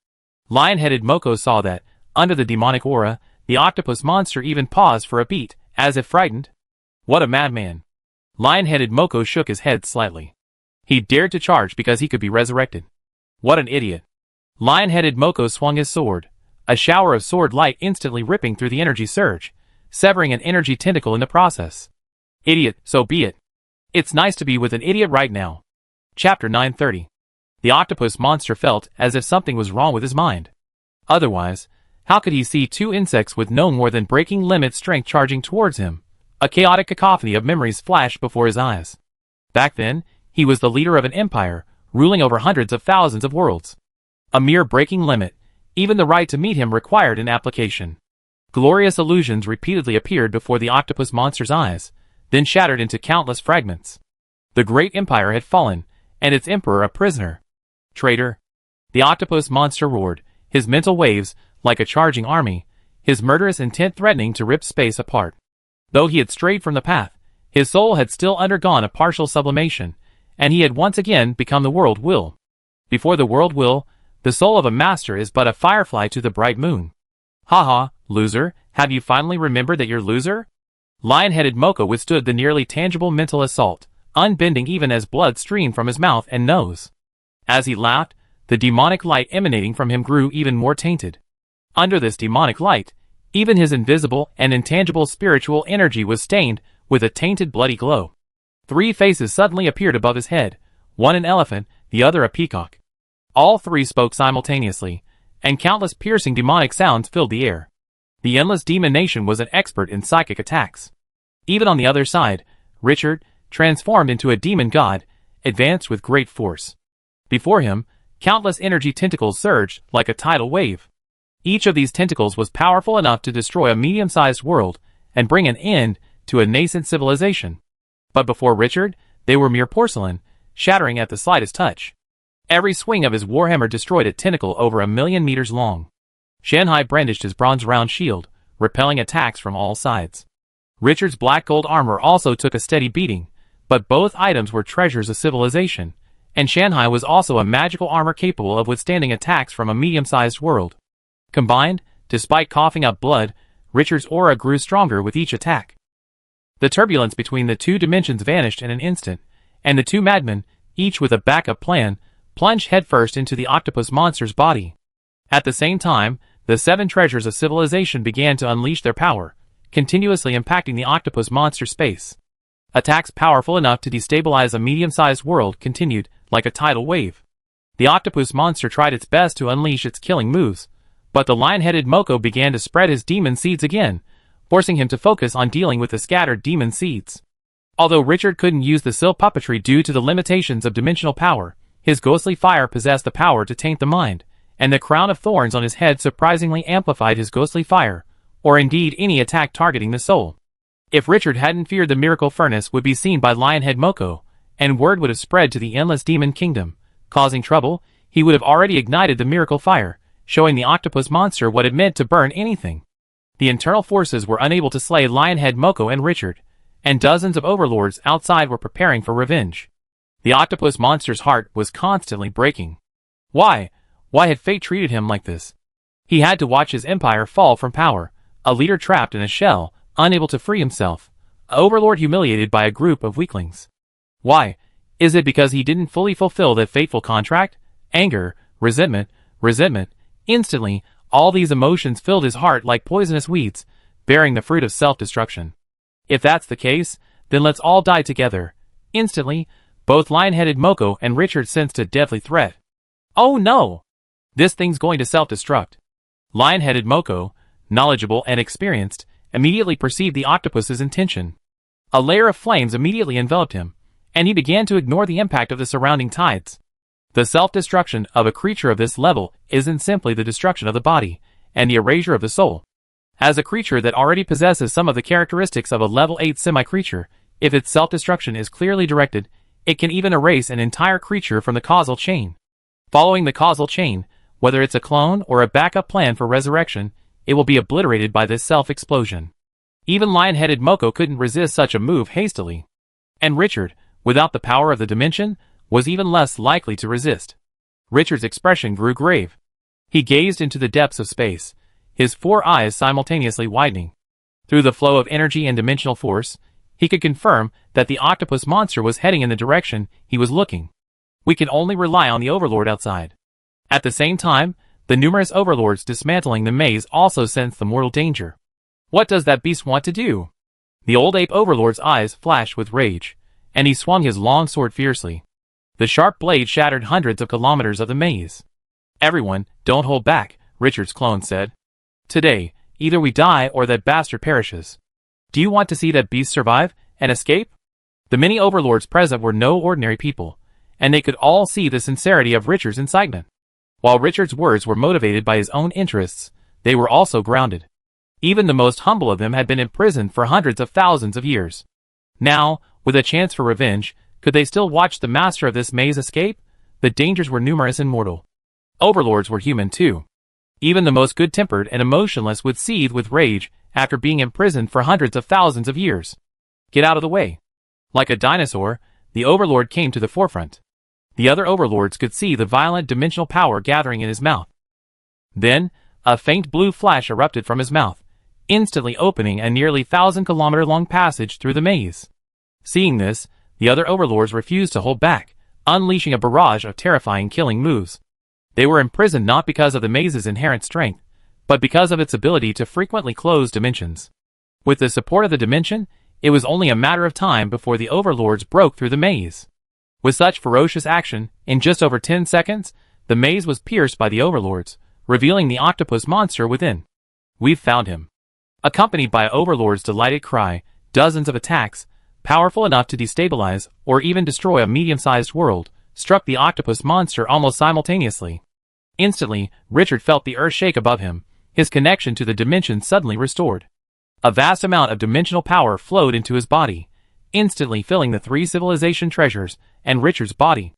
Speaker 1: Lion-headed Moko saw that, under the demonic aura, the octopus monster even paused for a beat, as if frightened. What a madman. Lion-headed Moko shook his head slightly. He dared to charge because he could be resurrected. What an idiot. Lion-headed Moko swung his sword, a shower of sword light instantly ripping through the energy surge, severing an energy tentacle in the process. Idiot, so be it. It's nice to be with an idiot right now. Chapter 930. The octopus monster felt as if something was wrong with his mind. Otherwise, how could he see two insects with no more than breaking limit strength charging towards him? A chaotic cacophony of memories flashed before his eyes. Back then, he was the leader of an empire, ruling over hundreds of thousands of worlds. A mere breaking limit, even the right to meet him required an application. Glorious illusions repeatedly appeared before the octopus monster's eyes, then shattered into countless fragments. The great empire had fallen, and its emperor a prisoner. Traitor! The octopus monster roared, his mental waves, like a charging army, his murderous intent threatening to rip space apart. Though he had strayed from the path, His soul had still undergone a partial sublimation, and he had once again become the world will. Before the world will, the soul of a master is but a firefly to the bright moon. Haha, loser, have you finally remembered that you're loser? Lion-headed Moko withstood the nearly tangible mental assault, unbending even as blood streamed from his mouth and nose. As he laughed, the demonic light emanating from him grew even more tainted. Under this demonic light, even his invisible and intangible spiritual energy was stained with a tainted bloody glow. 3 faces suddenly appeared above his head, one an elephant, the other a peacock. All 3 spoke simultaneously, and countless piercing demonic sounds filled the air. The Endless Demon Nation was an expert in psychic attacks. Even on the other side, Richard, transformed into a demon god, advanced with great force. Before him, countless energy tentacles surged like a tidal wave. Each of these tentacles was powerful enough to destroy a medium-sized world and bring an end to a nascent civilization. But before Richard, they were mere porcelain, shattering at the slightest touch. Every swing of his warhammer destroyed a tentacle over 1,000,000 meters long. Shanghai brandished his bronze round shield, repelling attacks from all sides. Richard's black gold armor also took a steady beating, but both items were treasures of civilization, and Shanghai was also a magical armor capable of withstanding attacks from a medium-sized world. Combined, despite coughing up blood, Richard's aura grew stronger with each attack. The turbulence between the 2 dimensions vanished in an instant, and the 2 madmen, each with a backup plan, plunged headfirst into the octopus monster's body. At the same time, the 7 treasures of civilization began to unleash their power, continuously impacting the octopus monster space. Attacks powerful enough to destabilize a medium-sized world continued, like a tidal wave. The octopus monster tried its best to unleash its killing moves, but the lion-headed Moko began to spread his demon seeds again, forcing him to focus on dealing with the scattered demon seeds. Although Richard couldn't use the Sil puppetry due to the limitations of dimensional power, his ghostly fire possessed the power to taint the mind, and the crown of thorns on his head surprisingly amplified his ghostly fire, or indeed any attack targeting the soul. If Richard hadn't feared the miracle furnace would be seen by Lionhead Moko, and word would have spread to the endless demon kingdom, causing trouble, he would have already ignited the miracle fire, showing the octopus monster what it meant to burn anything. The internal forces were unable to slay Lionhead Moko and Richard, and dozens of overlords outside were preparing for revenge. The octopus monster's heart was constantly breaking. Why had fate treated him like this? He had to watch his empire fall from power, a leader trapped in a shell, unable to free himself, an overlord humiliated by a group of weaklings. Why? Is it because he didn't fully fulfill that fateful contract? Anger, resentment. Instantly, all these emotions filled his heart like poisonous weeds, bearing the fruit of self-destruction. If that's the case, then let's all die together. Instantly, both lion-headed Moko and Richard sensed a deadly threat. Oh no! This thing's going to self-destruct. Lion-headed Moko, knowledgeable and experienced, immediately perceived the octopus's intention. A layer of flames immediately enveloped him, and he began to ignore the impact of the surrounding tides. The self-destruction of a creature of this level isn't simply the destruction of the body, and the erasure of the soul. As a creature that already possesses some of the characteristics of a level 8 semi-creature, if its self-destruction is clearly directed, it can even erase an entire creature from the causal chain. Following the causal chain, whether it's a clone or a backup plan for resurrection, it will be obliterated by this self-explosion. Even lion-headed Moko couldn't resist such a move hastily. And Richard, without the power of the dimension, was even less likely to resist. Richard's expression grew grave. He gazed into the depths of space, his 4 eyes simultaneously widening. Through the flow of energy and dimensional force, he could confirm that the octopus monster was heading in the direction he was looking. We can only rely on the overlord outside. At the same time, the numerous overlords dismantling the maze also sensed the mortal danger. What does that beast want to do? The old ape overlord's eyes flashed with rage, and he swung his long sword fiercely. The sharp blade shattered hundreds of kilometers of the maze. Everyone, don't hold back, Richard's clone said. Today, either we die or that bastard perishes. Do you want to see that beast survive and escape? The many overlords present were no ordinary people, and they could all see the sincerity of Richard's incitement. While Richard's words were motivated by his own interests, they were also grounded. Even the most humble of them had been imprisoned for hundreds of thousands of years. Now, with a chance for revenge, could they still watch the master of this maze escape? The dangers were numerous and mortal. Overlords were human too. Even the most good-tempered and emotionless would seethe with rage after being imprisoned for hundreds of thousands of years. Get out of the way. Like a dinosaur, the Overlord came to the forefront. The other Overlords could see the violent dimensional power gathering in his mouth. Then, a faint blue flash erupted from his mouth, instantly opening a nearly 1,000-kilometer-long passage through the maze. Seeing this, the other Overlords refused to hold back, unleashing a barrage of terrifying killing moves. They were imprisoned not because of the maze's inherent strength, but because of its ability to frequently close dimensions. With the support of the dimension, it was only a matter of time before the Overlords broke through the maze. With such ferocious action, in just over 10 seconds, the maze was pierced by the Overlords, revealing the octopus monster within. "We've found him." Accompanied by Overlord's delighted cry, dozens of attacks, powerful enough to destabilize or even destroy a medium-sized world, struck the octopus monster almost simultaneously. Instantly, Richard felt the earth shake above him, his connection to the dimension suddenly restored. A vast amount of dimensional power flowed into his body, instantly filling the 3 civilization treasures and Richard's body.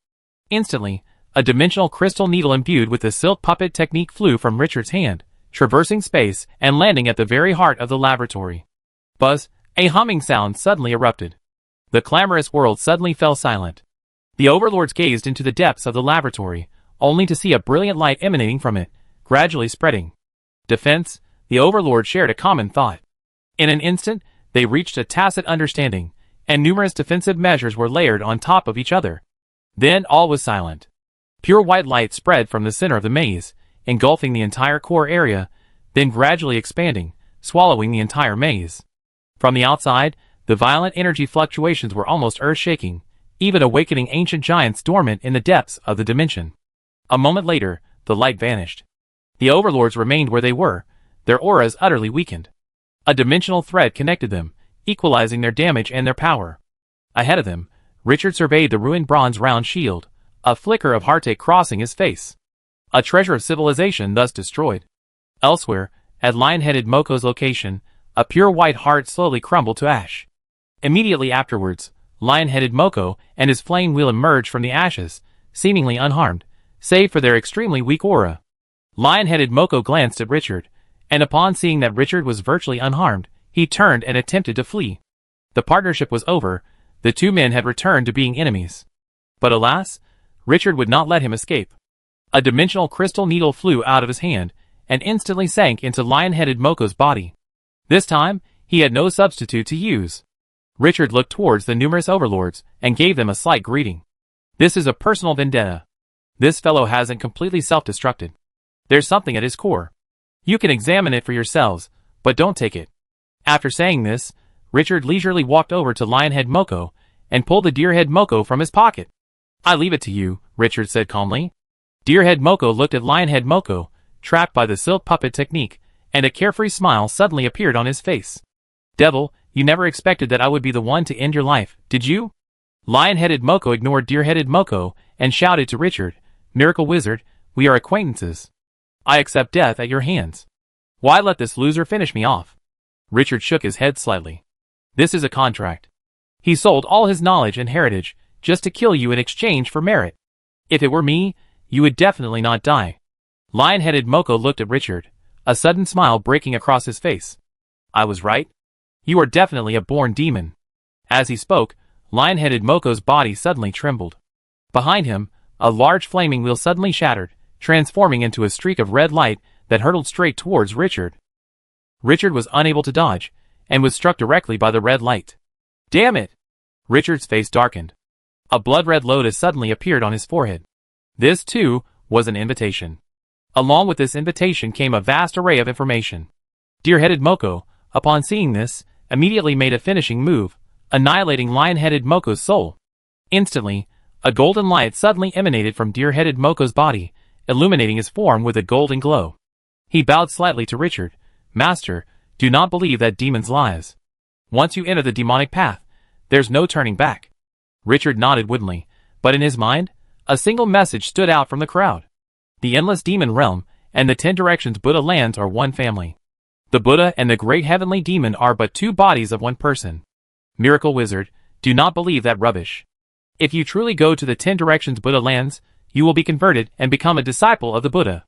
Speaker 1: Instantly, a dimensional crystal needle imbued with the silk puppet technique flew from Richard's hand, traversing space and landing at the very heart of the laboratory. Buzz, a humming sound suddenly erupted. The clamorous world suddenly fell silent. The Overlords gazed into the depths of the laboratory, only to see a brilliant light emanating from it, gradually spreading. Defense, the Overlords shared a common thought. In an instant, they reached a tacit understanding, and numerous defensive measures were layered on top of each other. Then all was silent. Pure white light spread from the center of the maze, engulfing the entire core area, then gradually expanding, swallowing the entire maze. From the outside, the violent energy fluctuations were almost earth-shaking, even awakening ancient giants dormant in the depths of the dimension. A moment later, the light vanished. The Overlords remained where they were, their auras utterly weakened. A dimensional thread connected them, equalizing their damage and their power. Ahead of them, Richard surveyed the ruined bronze round shield, a flicker of heartache crossing his face. A treasure of civilization thus destroyed. Elsewhere, at lion-headed Moko's location, a pure white heart slowly crumbled to ash. Immediately afterwards, lion-headed Moko and his flame wheel emerged from the ashes, seemingly unharmed, save for their extremely weak aura. Lion-headed Moko glanced at Richard, and upon seeing that Richard was virtually unharmed, he turned and attempted to flee. The partnership was over, the two men had returned to being enemies. But alas, Richard would not let him escape. A dimensional crystal needle flew out of his hand, and instantly sank into lion-headed Moko's body. This time, he had no substitute to use. Richard looked towards the numerous Overlords, and gave them a slight greeting. "This is a personal vendetta. This fellow hasn't completely self-destructed. There's something at his core. You can examine it for yourselves, but don't take it." After saying this, Richard leisurely walked over to Lionhead Moko, and pulled the Deerhead Moko from his pocket. "I leave it to you," Richard said calmly. Deerhead Moko looked at Lionhead Moko, trapped by the silk puppet technique, and a carefree smile suddenly appeared on his face. "Devil, you never expected that I would be the one to end your life, did you?" Lion-headed Moko ignored Deer-headed Moko, and shouted to Richard, "Miracle Wizard, we are acquaintances. I accept death at your hands. Why let this loser finish me off?" Richard shook his head slightly. "This is a contract. He sold all his knowledge and heritage, just to kill you in exchange for merit. If it were me, you would definitely not die." Lion-headed Moko looked at Richard, a sudden smile breaking across his face. "I was right. You are definitely a born demon." As he spoke, Lion-headed Moko's body suddenly trembled. Behind him, a large flaming wheel suddenly shattered, transforming into a streak of red light that hurtled straight towards Richard. Richard was unable to dodge, and was struck directly by the red light. "Damn it!" Richard's face darkened. A blood-red lotus suddenly appeared on his forehead. This, too, was an invitation. Along with this invitation came a vast array of information. Deer-headed Moko, upon seeing this, immediately made a finishing move, annihilating Lion-headed Moko's soul. Instantly, a golden light suddenly emanated from Deer-headed Moko's body, illuminating his form with a golden glow. He bowed slightly to Richard. "Master, do not believe that demon's lies. Once you enter the demonic path, there's no turning back." Richard nodded woodenly, but in his mind, a single message stood out from the crowd. The endless demon realm and the 10 directions Buddha lands are one family. The Buddha and the great heavenly demon are but two bodies of one person. Miracle Wizard, do not believe that rubbish. If you truly go to the 10 directions Buddha lands, you will be converted and become a disciple of the Buddha.